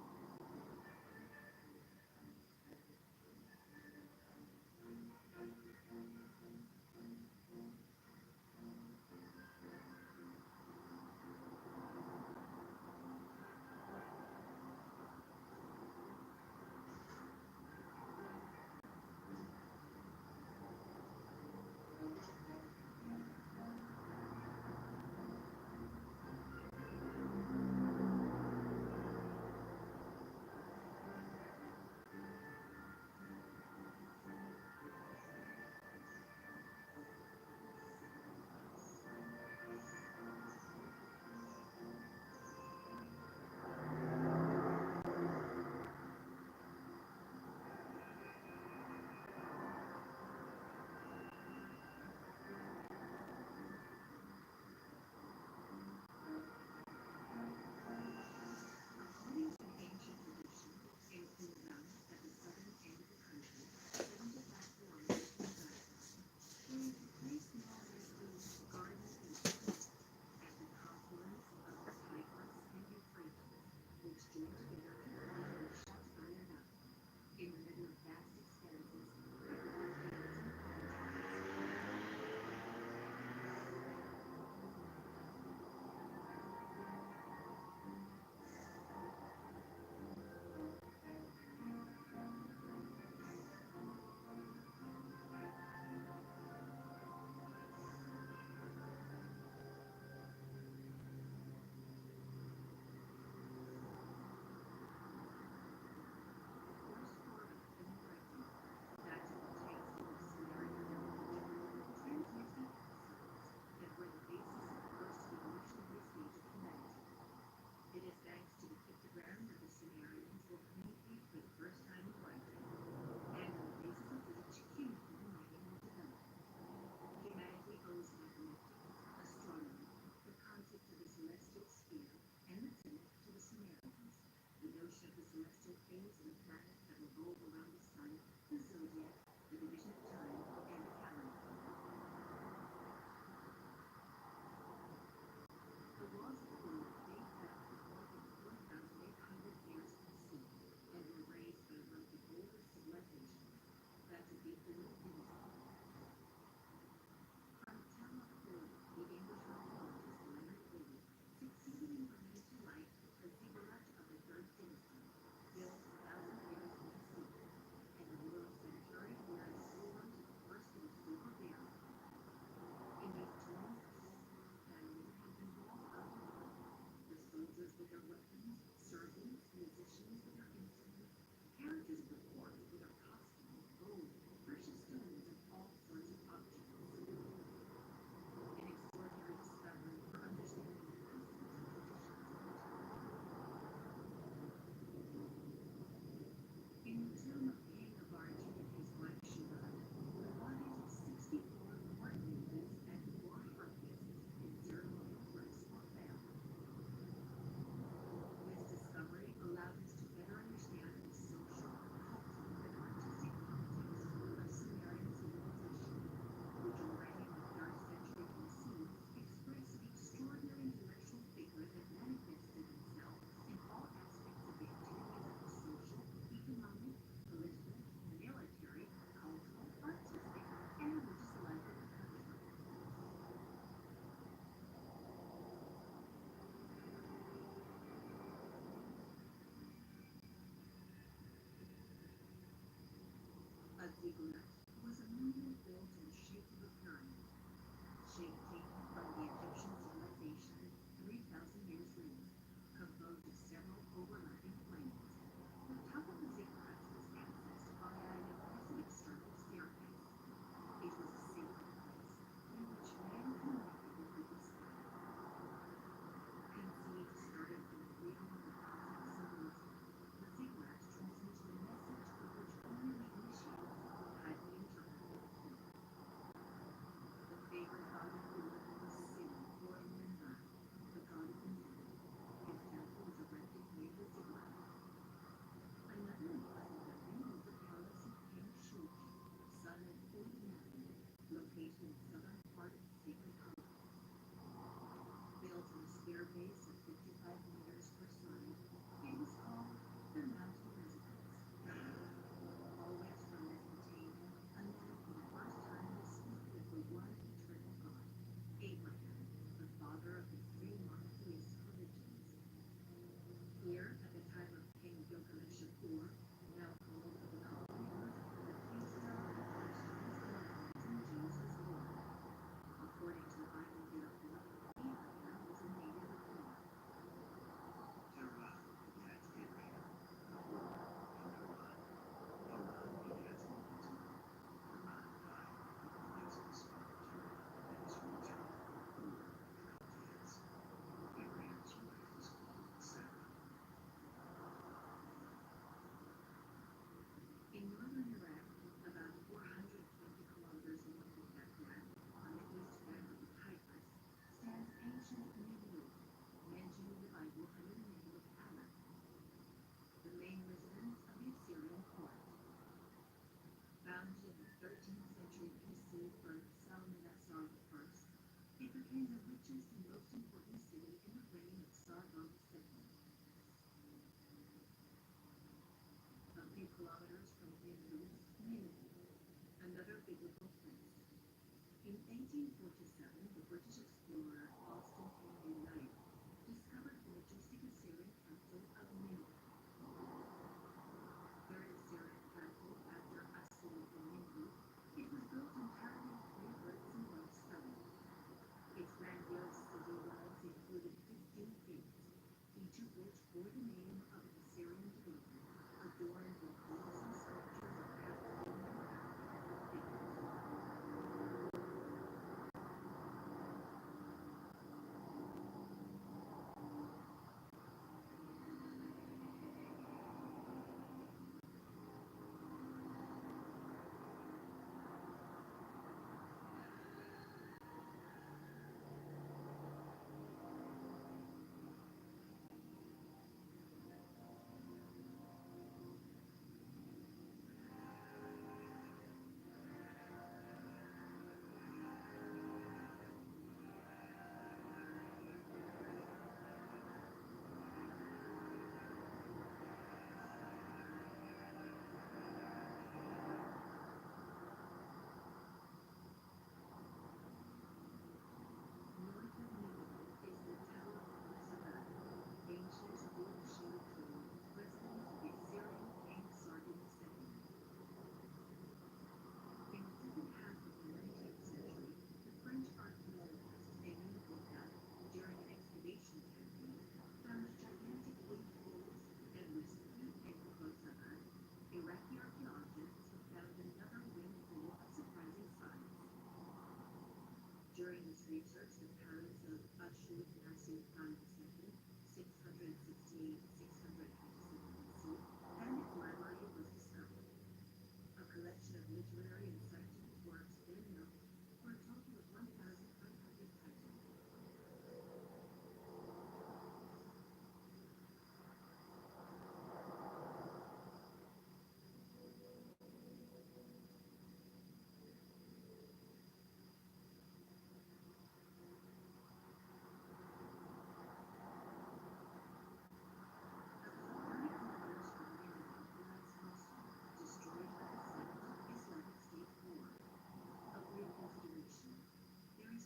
Ziggurat was a monument built in the shape of a pyramid, shape taken from the Egyptian civilization 3,000 years later, composed of several overlapping planes. The top of the ziggurat was accessed via an impressive external staircase. It was a sacred place in which man communicated with the sky. Conceived starting from the cradle of the Celtic symbolism, the ziggurat transmitted a message of which only the initiated had the interpretive key. The favorite god of Buddha was Sin or Minmar, the god of the moon. His temple was erected near the ziggurat. Another important building was the palace of King Shuj, son of Ultimatum, located in the southern part of the sacred complex. Built on a stair base of 55 meters per side, it was called the Mount of Residence. Always from Mesopotamia, a man for the first time will speak with the one eternal God, Abraham, the father of the three monotheistic religions. Here, at the time of King Gilgamesh of Ur, now called the Conqueror, the patriarch of the first Muslim and Jews was born. According to the Bible Miracle, Abraham was a native of Ur. Terah begat Abraham, Nahor, and Haran. Haran begat Lot. Haran died in the days of his father Terah, and his hometown, Ur of the Chaldeans. Abraham's wife was called Sarah. In northern Iraq, about 420 kilometers north of Baghdad, on the east bank of the Tigris, stands ancient Nineveh, mentioned in the Bible under the name of Aleph, the main residence of the Assyrian court. Founded in the 13th century BC by Salmanassar I, it became the richest and most important city in the reign of Sargon II. A few kilometers from Nineveh, another biblical place. In 1847, the British explorer Austin Henry Knight discovered the majestic Assyrian capital of Nineveh. Third Assyrian capital after Assur-Nineveh, it was built entirely of 3 bricks and 1 stone. Its grandiose city walls included 15 gates, each of which bore the name of an Assyrian deity, adorned with gruesome sculptures of half-human and half-animal figures. North of Nineveh is the town of Masada, ancient wood-shaped tomb, residence of the Assyrian king Sargon II. In the second half of the 19th century, the French archaeologist Émile Bocquet, during an excavation campaign, found gigantic winged bulls, and recently in Khorasan, Iraqi archaeologists have found another winged bull of surprising size. During this research, the palace of Ashur-Nasir Khan II, 668-627 BC, and its library was discovered. A collection of literary and scientific works then known for a total of 1,500 titles. About 30 kilometers from Nineveh lies Mosul, destroyed by the Second Islamic State War. Of brief consideration, there is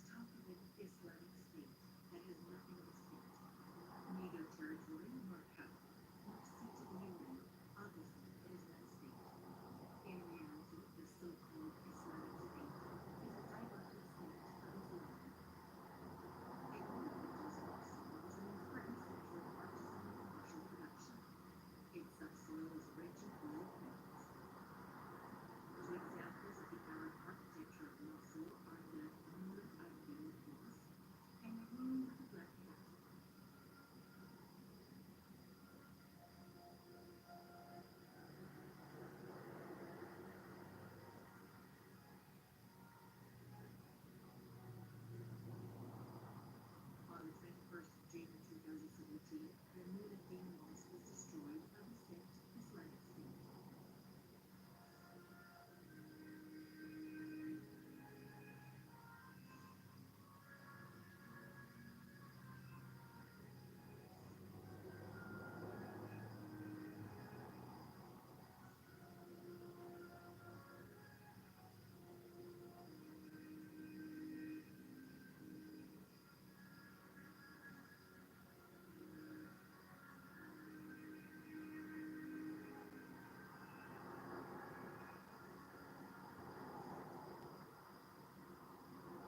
1950, the Moorish mosque was destroyed by the sect Islamic State.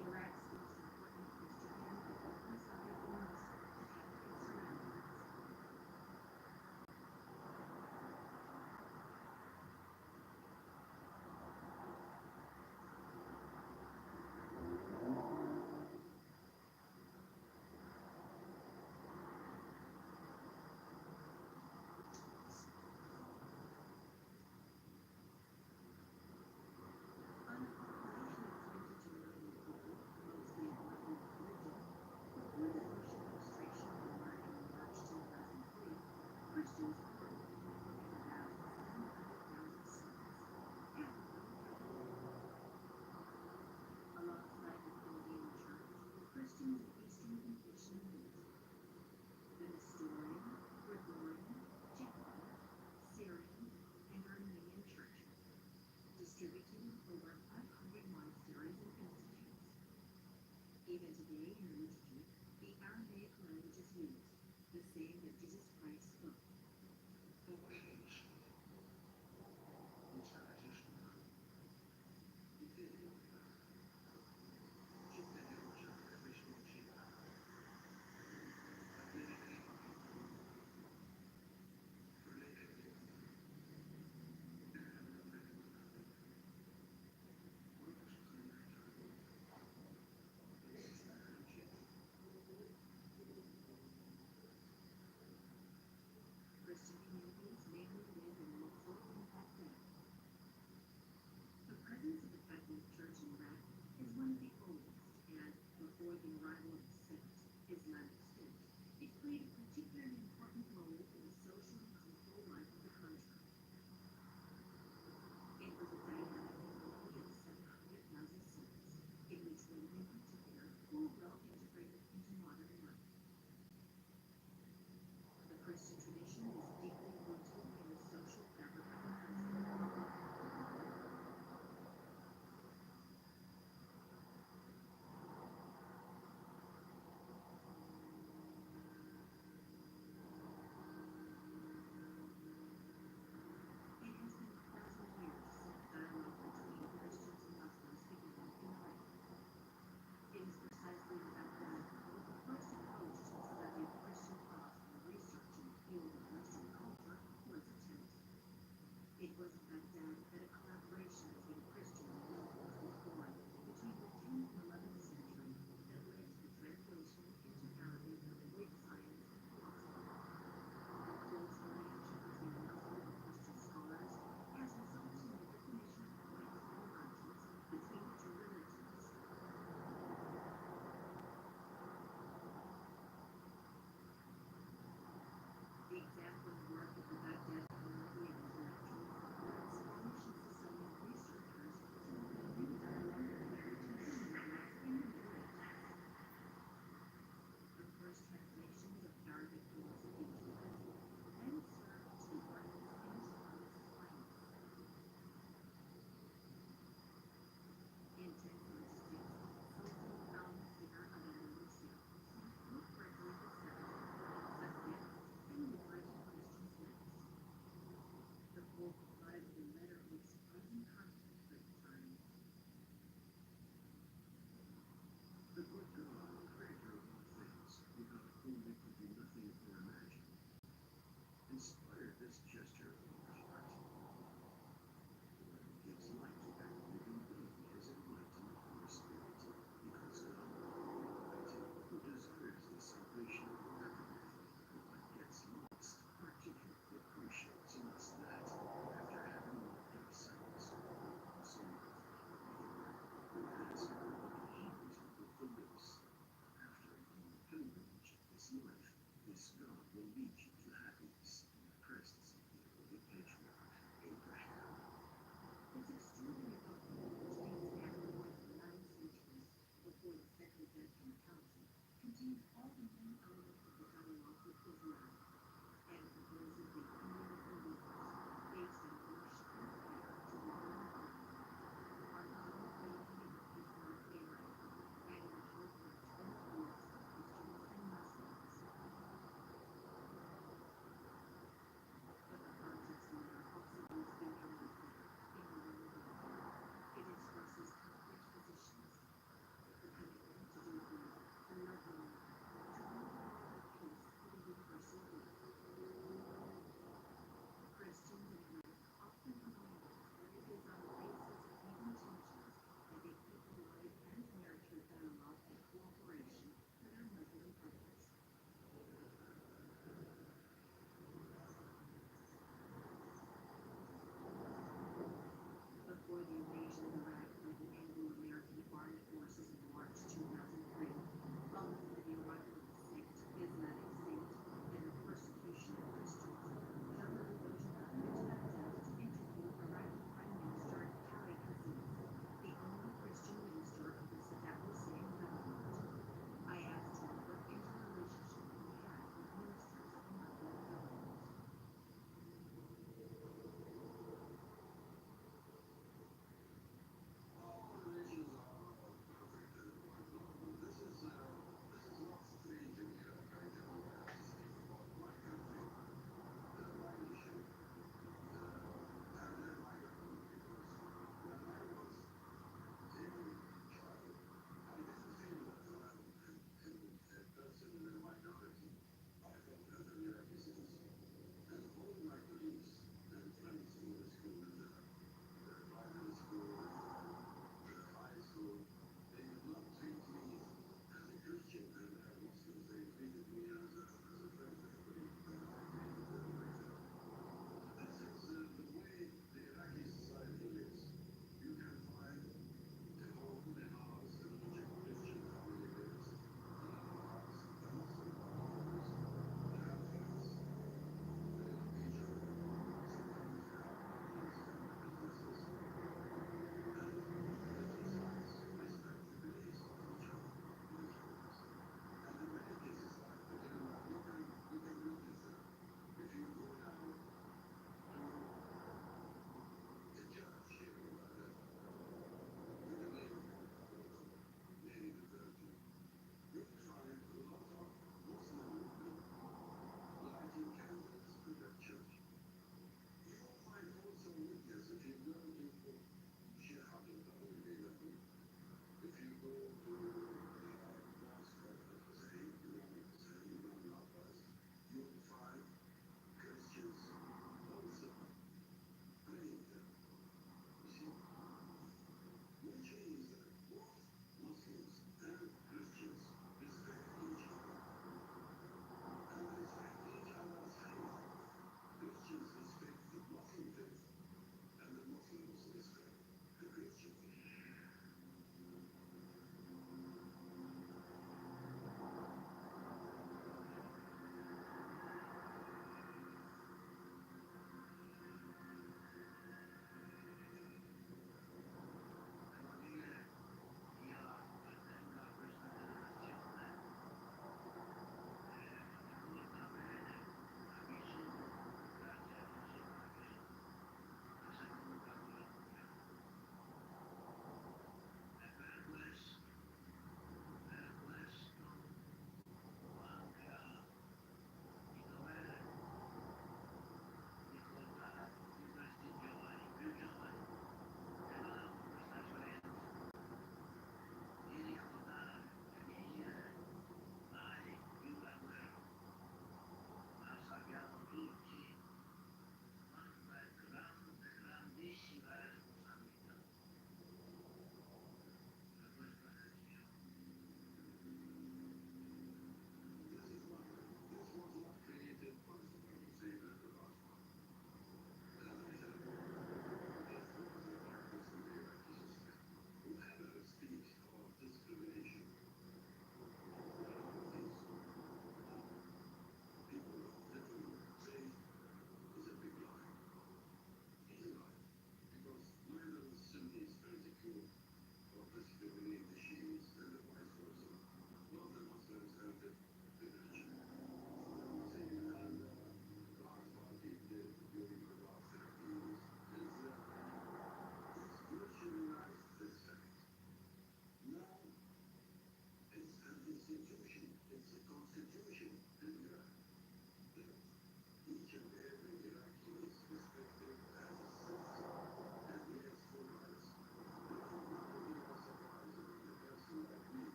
Iraq's most important Christian temple resided in Mosul and its surroundings. On a population of 22 million people, mostly of Muslim religion, before the Bush administration war in March 2003, Christians grew and about 700,000 Sunnis, half of them Catholic. Alongside the Canadian Church, Christians of Eastern Confession meet. The Nestorian, Gregorian, Jesuit, Syrian, and Armenian churches, distributing over 500 monasteries and institutes. Even today in liturgy, the Aramaic language is used, the same that Jesus Christ spoke. Christian communities mainly live in Mosul and Baghdad. The presence of the Catholic Church in Iraq is one of the oldest, and before the arrival of the sect, Islamic State, it played a particularly important role in the social and cultural life of the country. It was a dynamic community of 700,000 souls, in which women in particular were well integrated into modern life. The Christian tradition is deeply rooted in the social fabric of the country.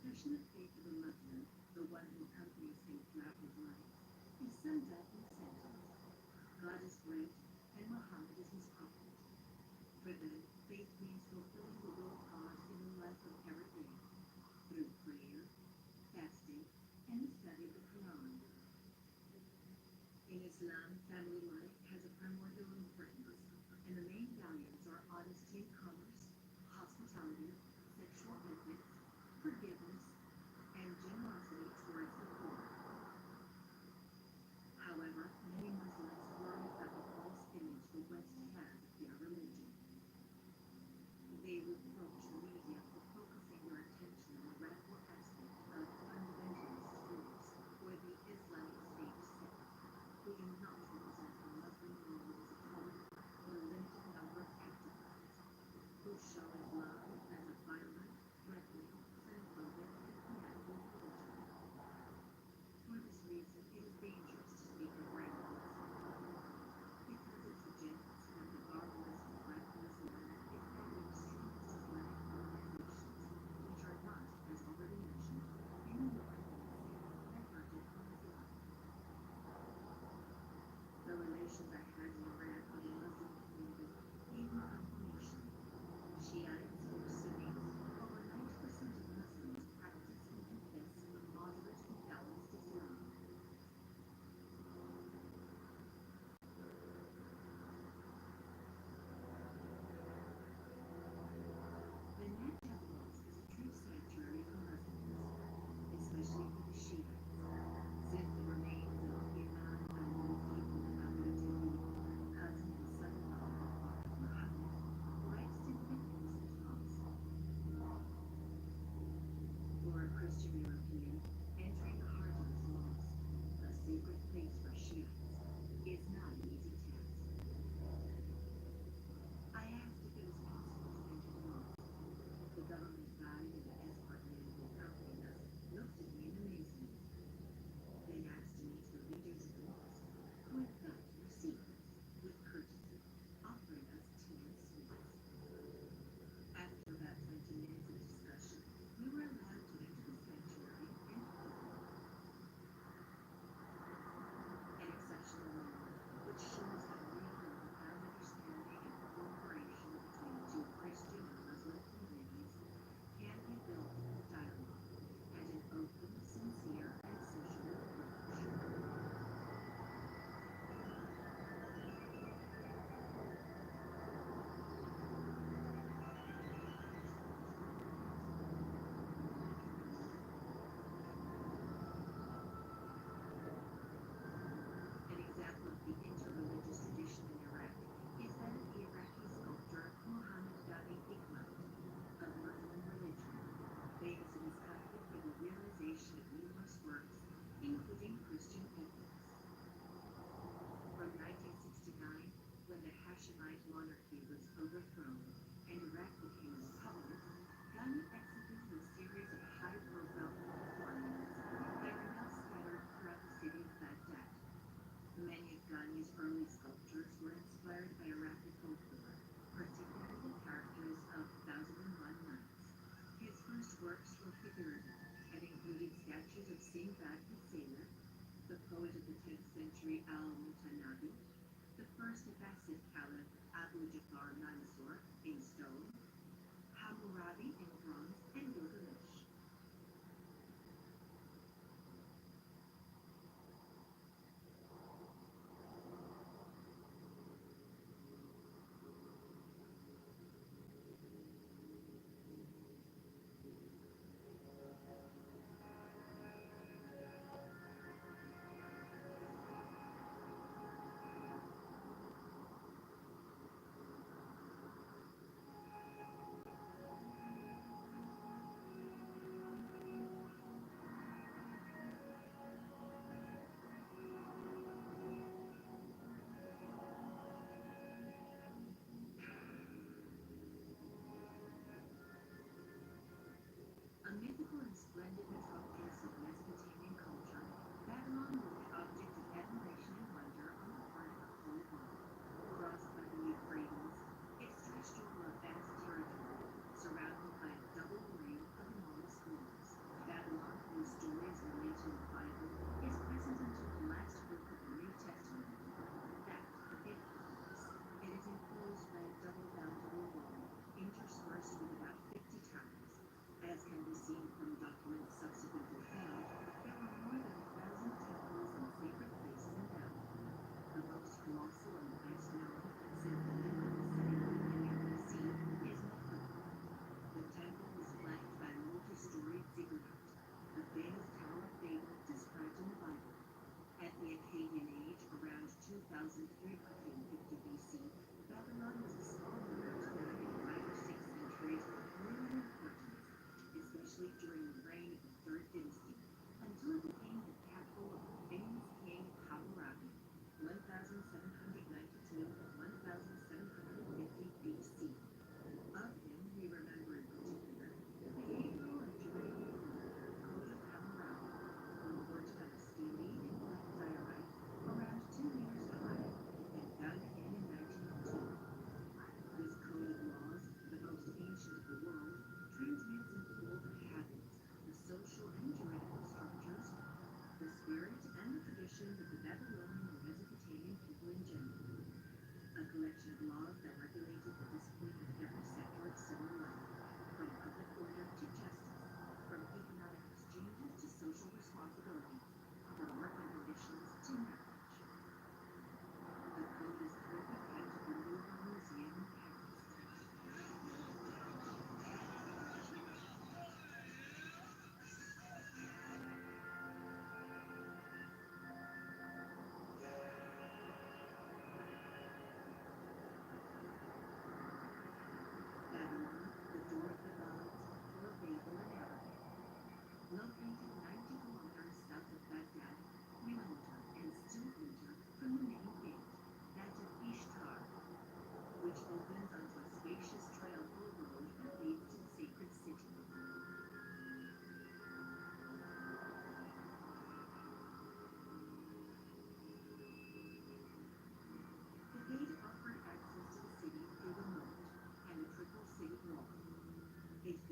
profession of faith of a Muslim, the one who accompanies him throughout his life, is summed up in a sentence: God is great and Muhammad is his prophet. For them, faith means fulfilling the will of God in the life of every day through prayer, fasting, and the study of the Quran. In Islam, family life has a primordial importance, and the main values are honesty in commerce, hospitality, sexual ethics, forgiveness, and generosity towards the poor. However, many Muslims worry about the false image the West has of their religion. They reproach the media for focusing their attention on the radical aspect of fundamentalist groups or the Islamic State sect, who do not represent the Muslim world as a whole, but a limited number of activists who show Islam as a violent, threatening, xenophobic, and fanatical religion. For this reason, it is dangerous to speak of radicalism, because it suggests that the barbarous radical Islam is that of extremist Islamic organizations, which are not, as already mentioned, any more than diverted from Islam. The relations I had in Iran with the Muslim community gave me confirmation. Shiites or Sunnis, over 90% of Muslims practice and confess a moderate and balanced Islam. The Najaf Mosque is a true sanctuary for Muslims, especially for the Shiites, since the remains of Imam al-Muhyiddin al-Mujaddid, cousin and son-in-law of Prophet Muhammad, lie extended within this mosque. For a Christian European, entering the heart of this mosque, a sacred place for Shiites, is not an easy task. I asked if it was possible to enter the mosque. The government guide and the escort man who accompanied us looked at me in amazement, then asked to meet the leaders of the mosque, who in fact received us with courtesy, offering us tea and sweets. After about 20 minutes of discussion, we were allowed to enter the sanctuary and pray. An exceptional moment, which shows how real the profound understanding and cooperation between two Christian and Muslim communities can be built through dialogue and an open, sincere, and sociable approach. An example of the interreligious tradition in Iraq is that of the Iraqi sculptor Muhammad Dani Hikmat, of Muslim religion, famous in his country for the realization of numerous works, including Christian ethics. From 1969, when the Hashemite monarchy was overthrown and Iraq became a republic, Ghani executed a series of high-profile performances that are now scattered throughout the city of Baghdad. Many of Ghani's early sculptures were inspired by Iraqi folklore, particularly the characters of Thousand and One Nights. His first works were figurative and included statues of Sinbad the Sailor, the poet of the 10th century al-Mutanabi, the first Abbasid caliph Abu Ja'far Mansur in stone, Hammurabi in bronze, and Gilgamesh. A mythical and splendid metropolis of Mesopotamian culture, Babylon was the object of admiration and wonder on the part of the whole world. Crossed by the Euphrates, it stretched over a vast territory, surrounded by a double ring of enormous walls.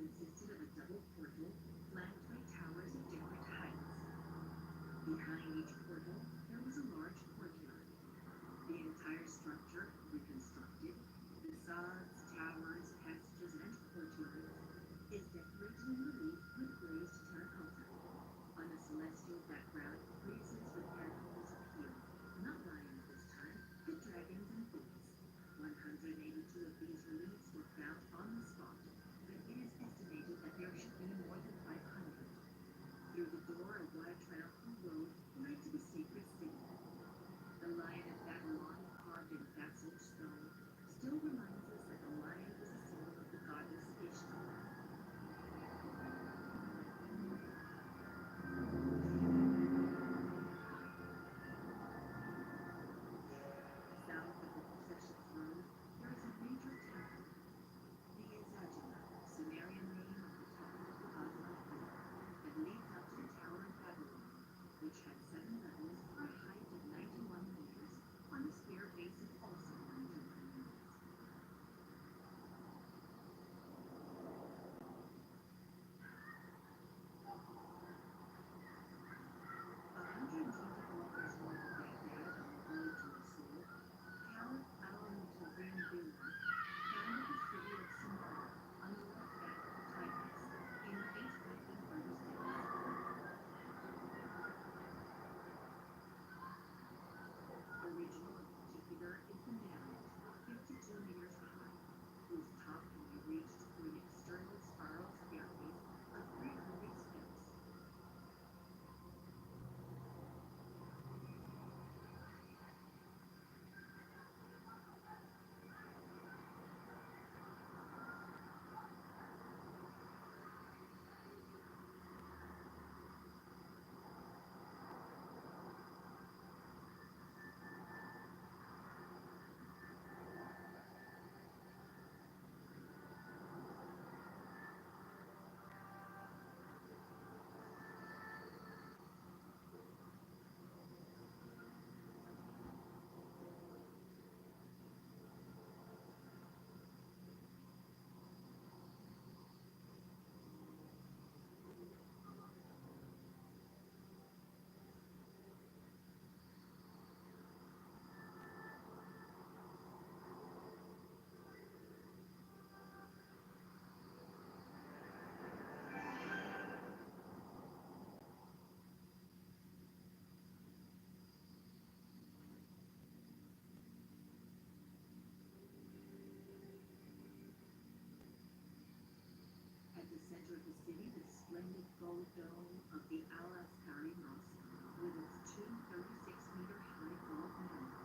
consisted of a double portal flanked by towers of different heights. Behind each portal, there was a large courtyard. The entire structure, reconstructed, facades, towers, passages, and courtyards, is decorated in relief with glazed terracotta. On a celestial background, friezes with Hercules appear, not lions this time, but dragons and beasts. 182 of these reliefs were found on the spot, but it is estimated that there should be more than 500. Through the door, a wide triumphal road led to the sacred city. The Lion of Babylon, carved in basalt stone, still reminds us that the lion is a symbol of the goddess Ishtar. South of the procession's road, there is a major temple, the Visigothic, Sumerian name of the temple of the god Hercules, that leads up to the Tower of Babylon, which had 7 levels for a height of 91 meters on a square base of also 91 meters. A 124 years north of Baghdad, on the road to Mosul, Caliph al-Mutawwin founded the city of Sumer under the Basque Tartessos in 836. Original in particular is the minaret, 52 meters high, whose top can be reached through an external spiral staircase of 300 steps. At the center of the city, the splendid gold dome of the Al-Askari Mosque with its 2 36-meter high gold minarets.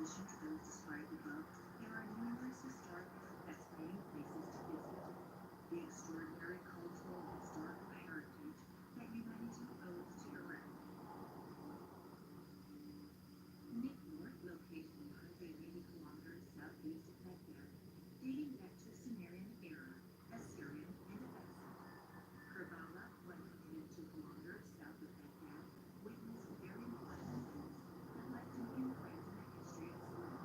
addition to those described above, there are numerous historic and fascinating places to visit. The extraordinary cultural and historical heritage that humanity owes to Iraq. Nippur, located 180 kilometers southeast of Baghdad, dating back to the Sumerian era, Assyrian, and Abbasid. Kerbala, 102 kilometers south of Baghdad, witnessed very bloody scenes that left an imprint in the history of Islam.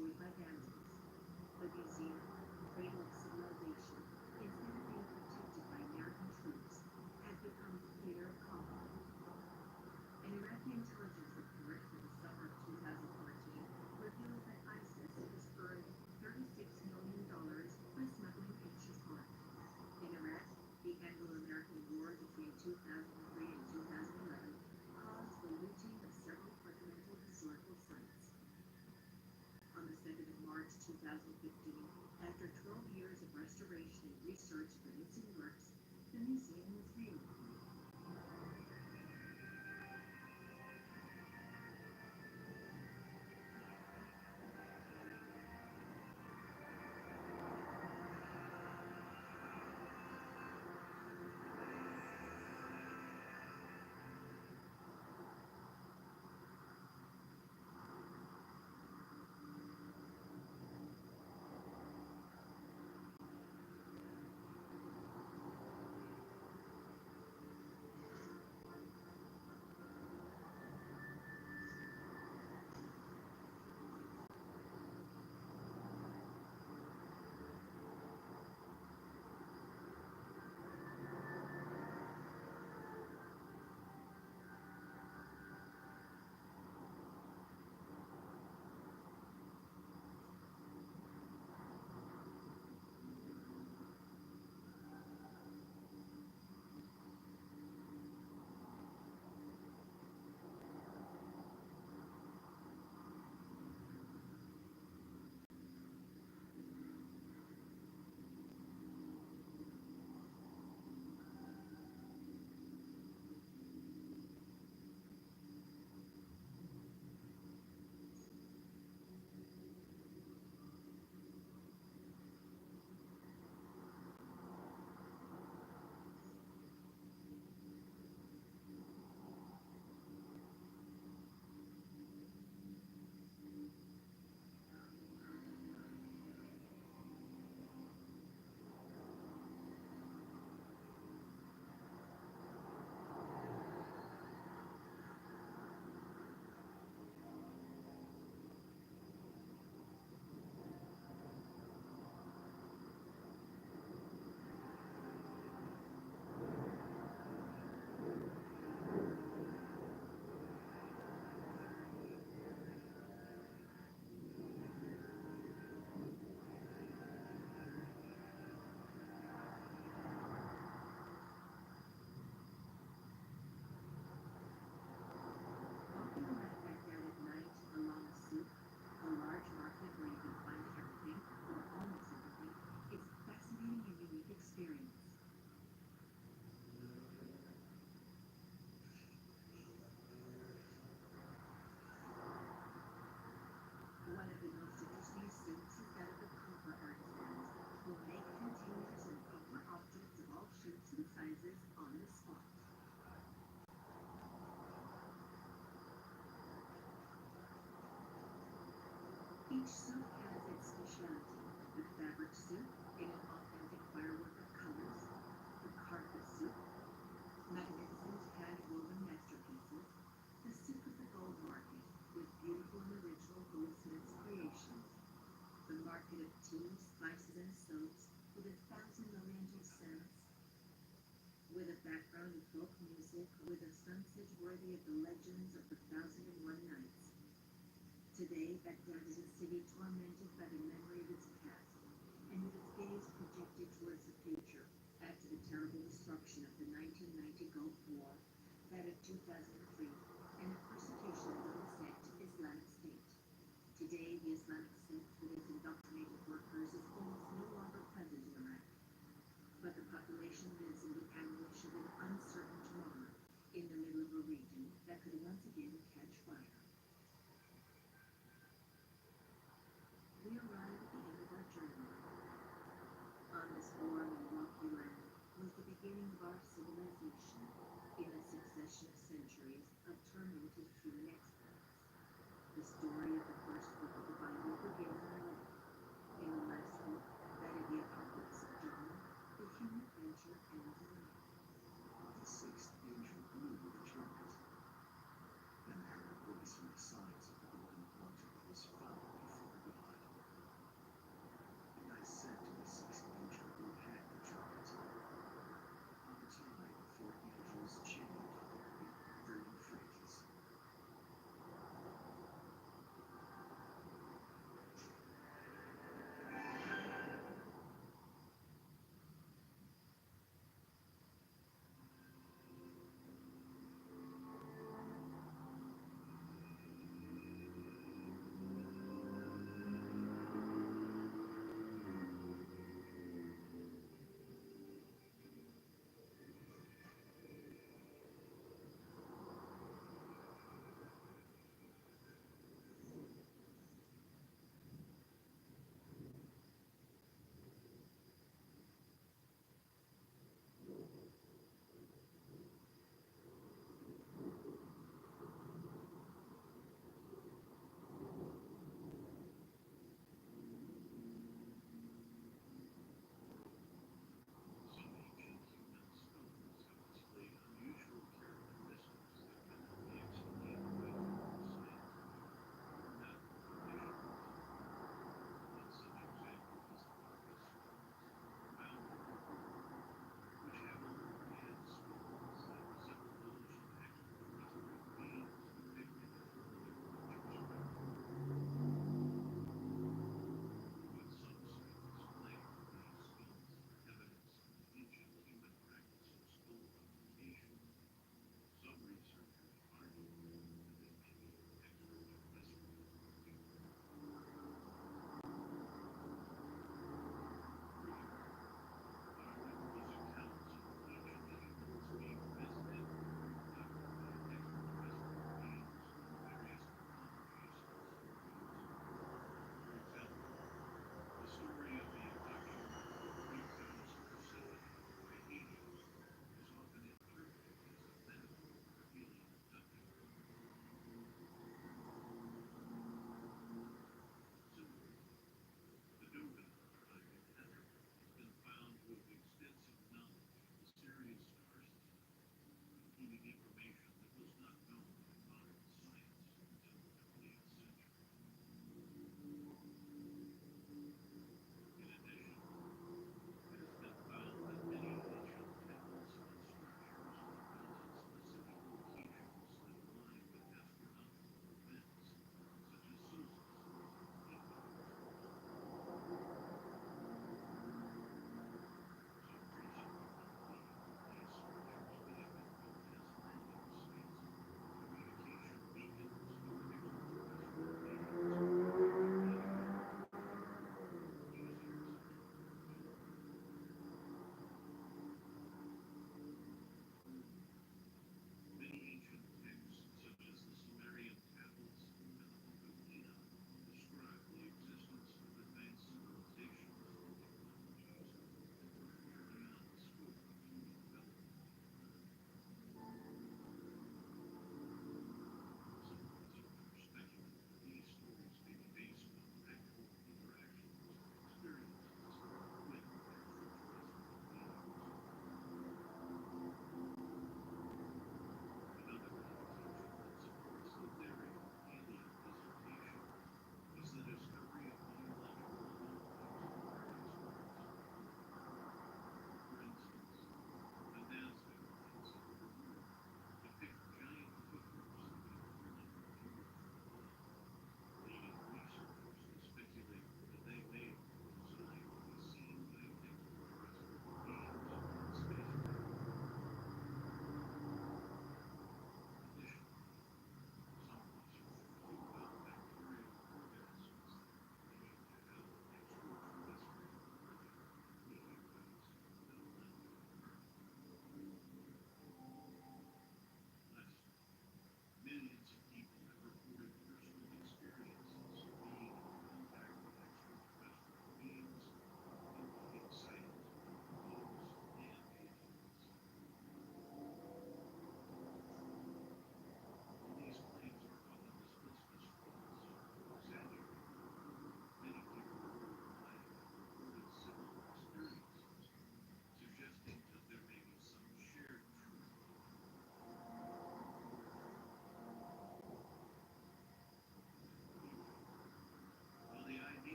destroyed by vandals. The museum, cradle of civilization, instead of being protected by American troops, has become the theater of conflict. An Iraqi intelligence report for the summer of 2014 reveals that ISIS has earned $36 million by smuggling ancient art. In Iraq, the Anglo-American War between 2003 and 2011 caused the looting of several fundamental historical sites. On the 2nd of March 2015, after 12 years of restoration and research of the missing works, the museum was reopened. Walking around Baghdad at night along the souk, a large market where you can find everything, or almost everything, is a fascinating and unique experience. One of the most interesting souks is that of the copper artisans, who make containers and copper objects of all shapes and sizes on the spot. Each souk has its specialty. The fabric souk, in an authentic firework of colors, the carpet souk, magnificent hand-woven masterpieces, the souk of the gold market, with beautiful and original goldsmiths' creations, the market of tea, spices, and soaps, with 1,000 oriental scents, with a background of folk music, with a sunset worthy of the legends of the 1,001 Nights. Today, Baghdad is a city tormented by the memory of its past, and with its gaze projected towards the future, after the terrible destruction of the 1990 Gulf War, that of 2003, and the persecution of the sect Islamic State. Today, the Islamic sect, with its indoctrinated workers, is almost no longer present in Iraq, but the population lives in the anguish of an uncertain tomorrow, in the middle of a region that could once again catch fire. We arrive at the end of our journey. On this warm and rocky land was the beginning of our civilization, in a succession of centuries of tormented human exploits. The story of the first book of the Bible begins in our land. In the last book, that of the Apocalypse of John, the human adventure ends in life. The sixth angel blew with the trumpet. Then I heard a voice from the sides of the golden altar that was found before God.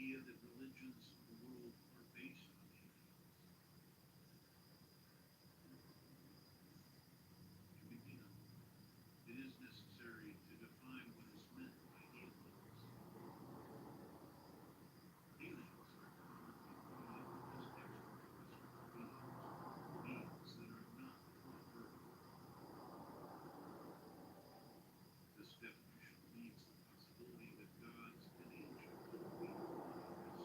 idea that religions of the world are based on aliens. To begin, it is necessary to define what is meant by aliens. Aliens are commonly thought of as extraterrestrial beings that are not from Earth. This definition leaves the possibility that gods and ancient unclean minds,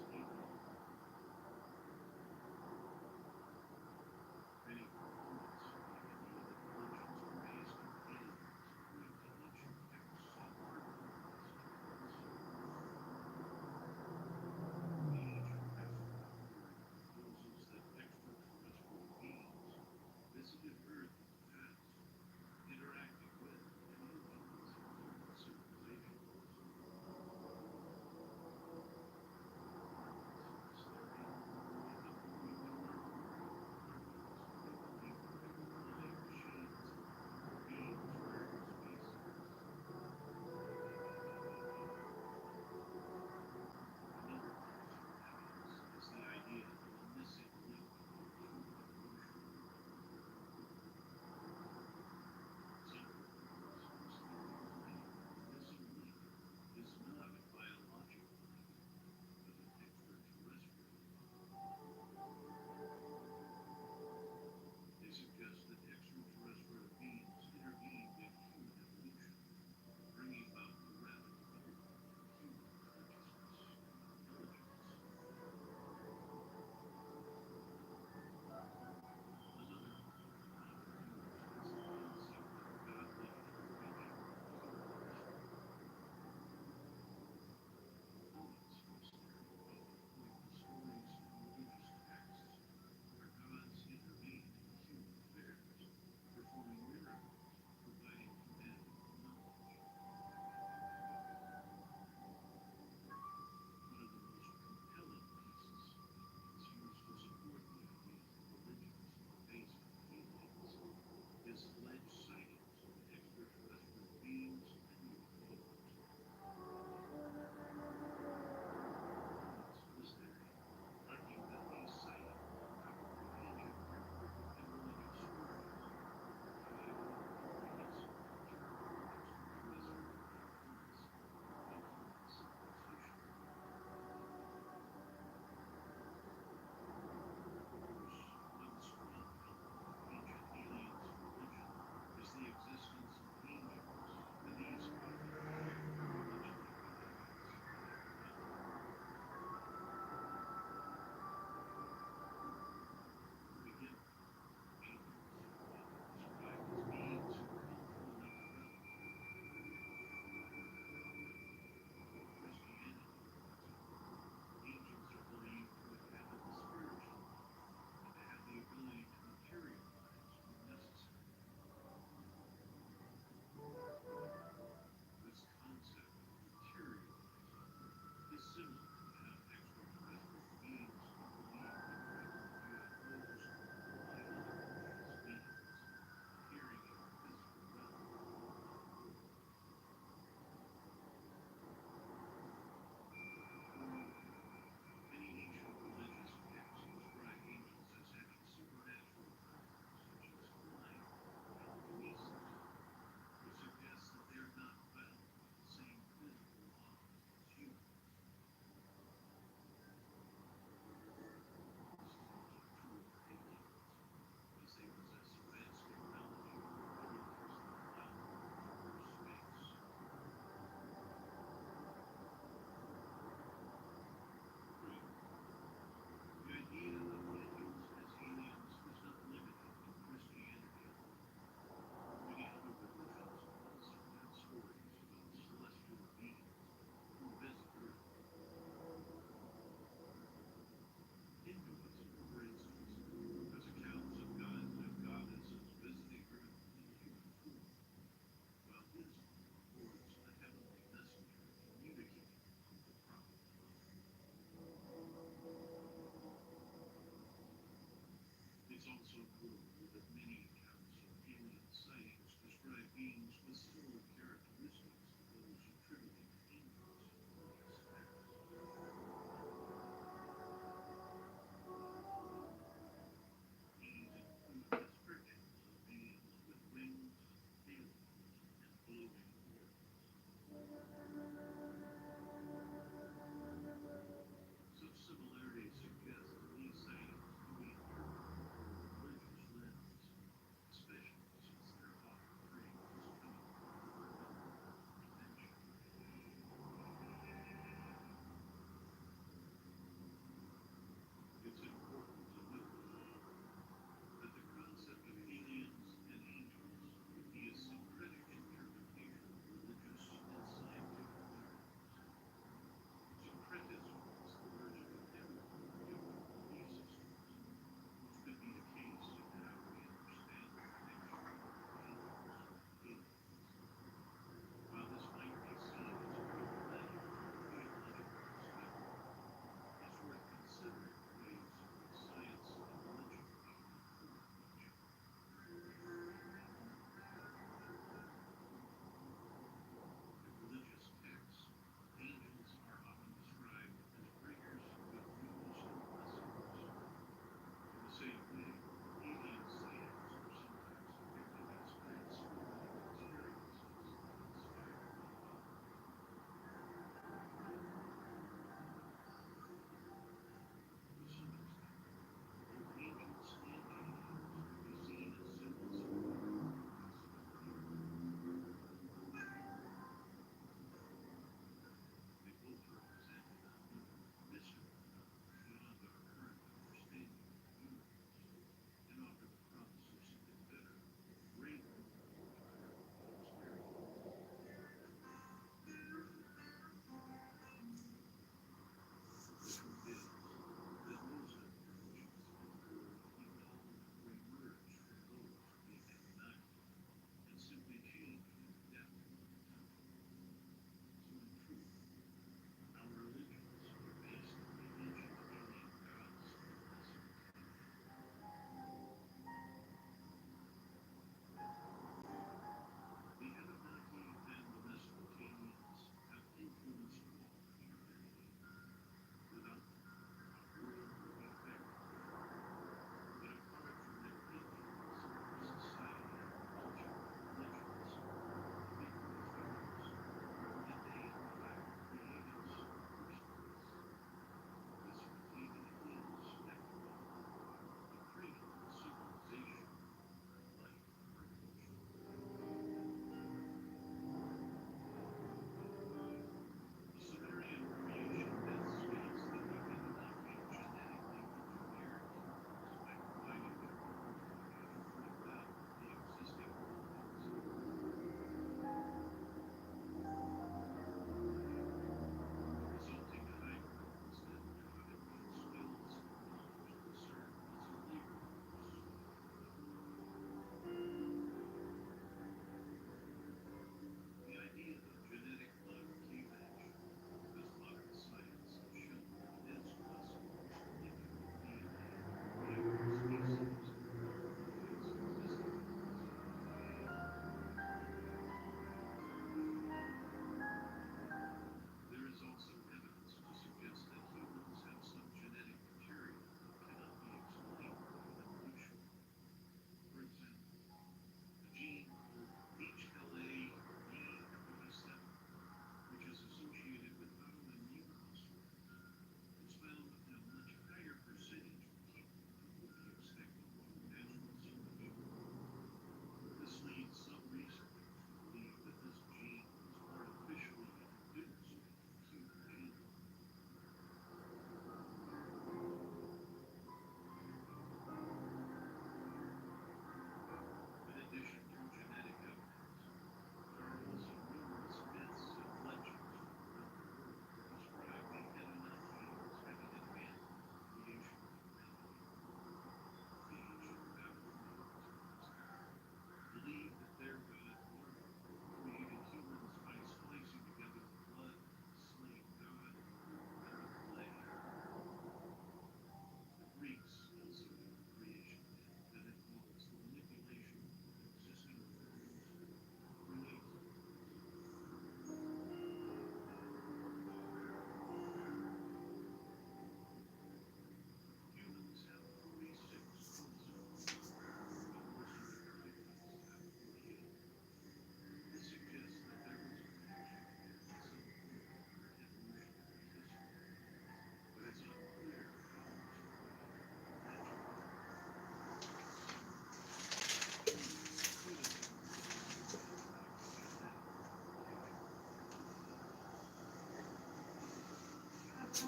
The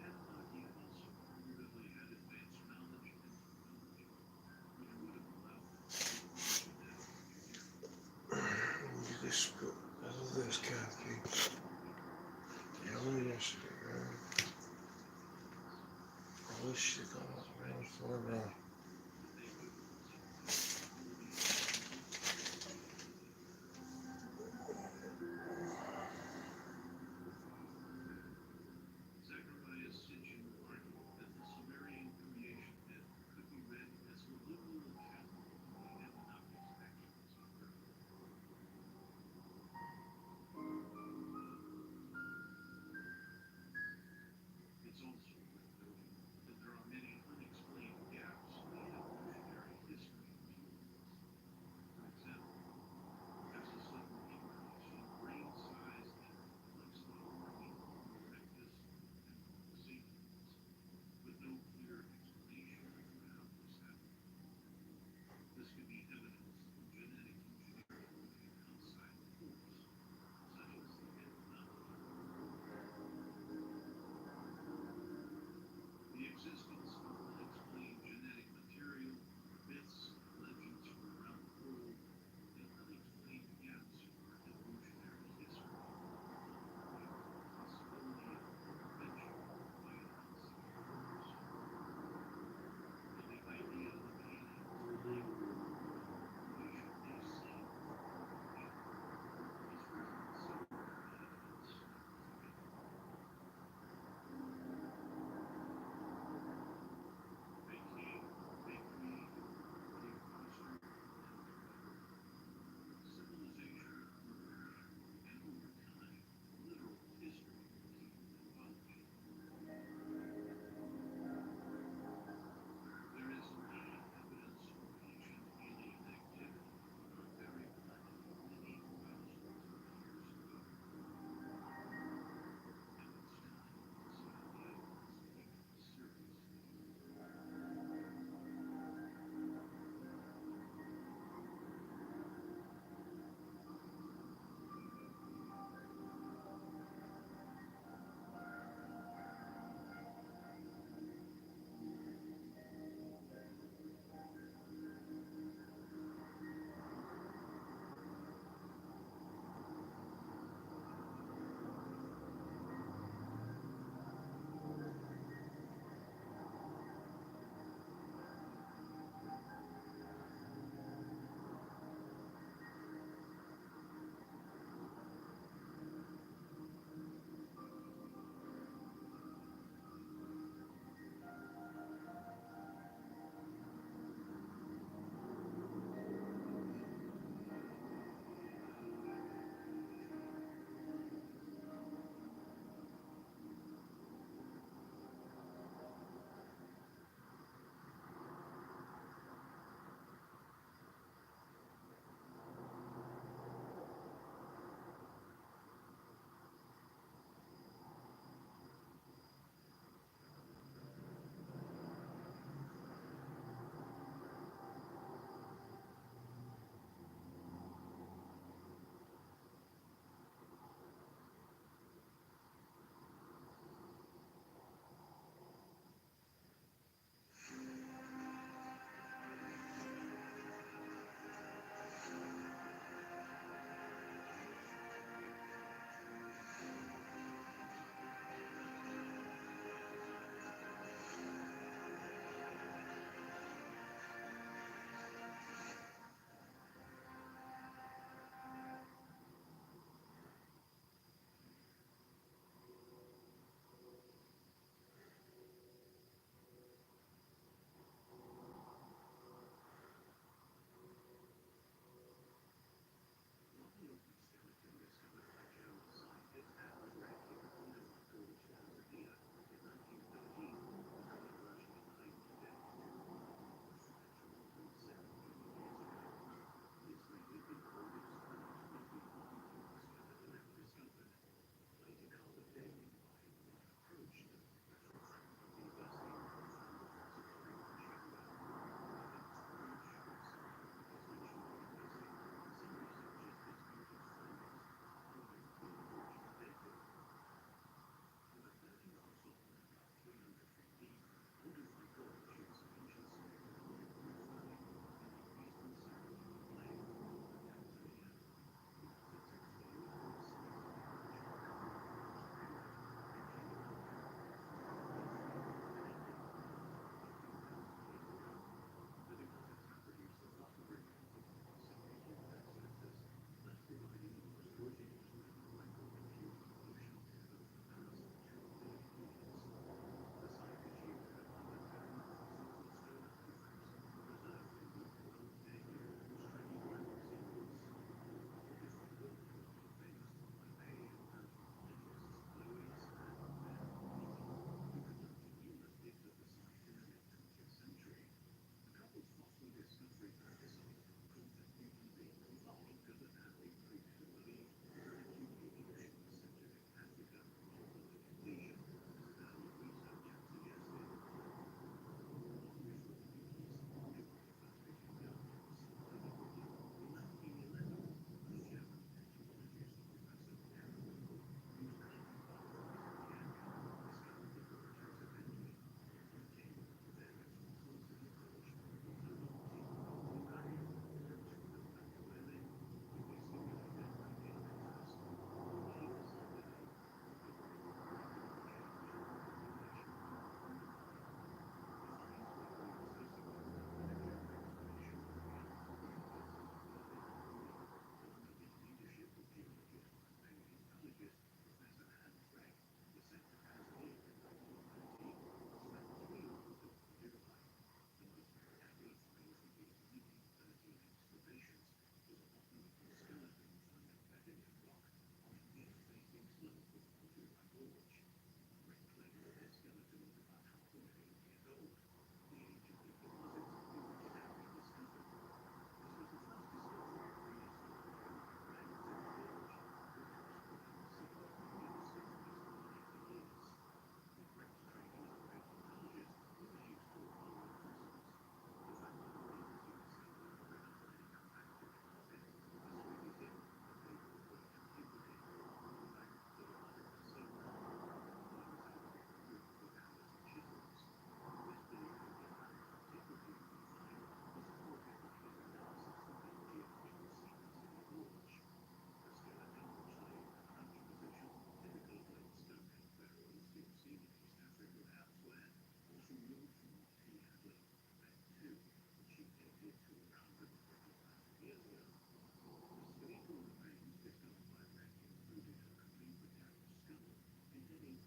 Anunnaki also arguably had advanced knowledge and technology, which would have allowed them to perform genetic engineering. I love this Kathy. Yelling yesterday, man. All this shit on the ground floor, man. That they would ultimately fully Zacharias Sitchin argued that the Sumerian creation myth could be read as a literal account of the Anunnaki's actions on Earth. It's also worth noting that there are many unexplained gaps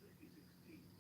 2016,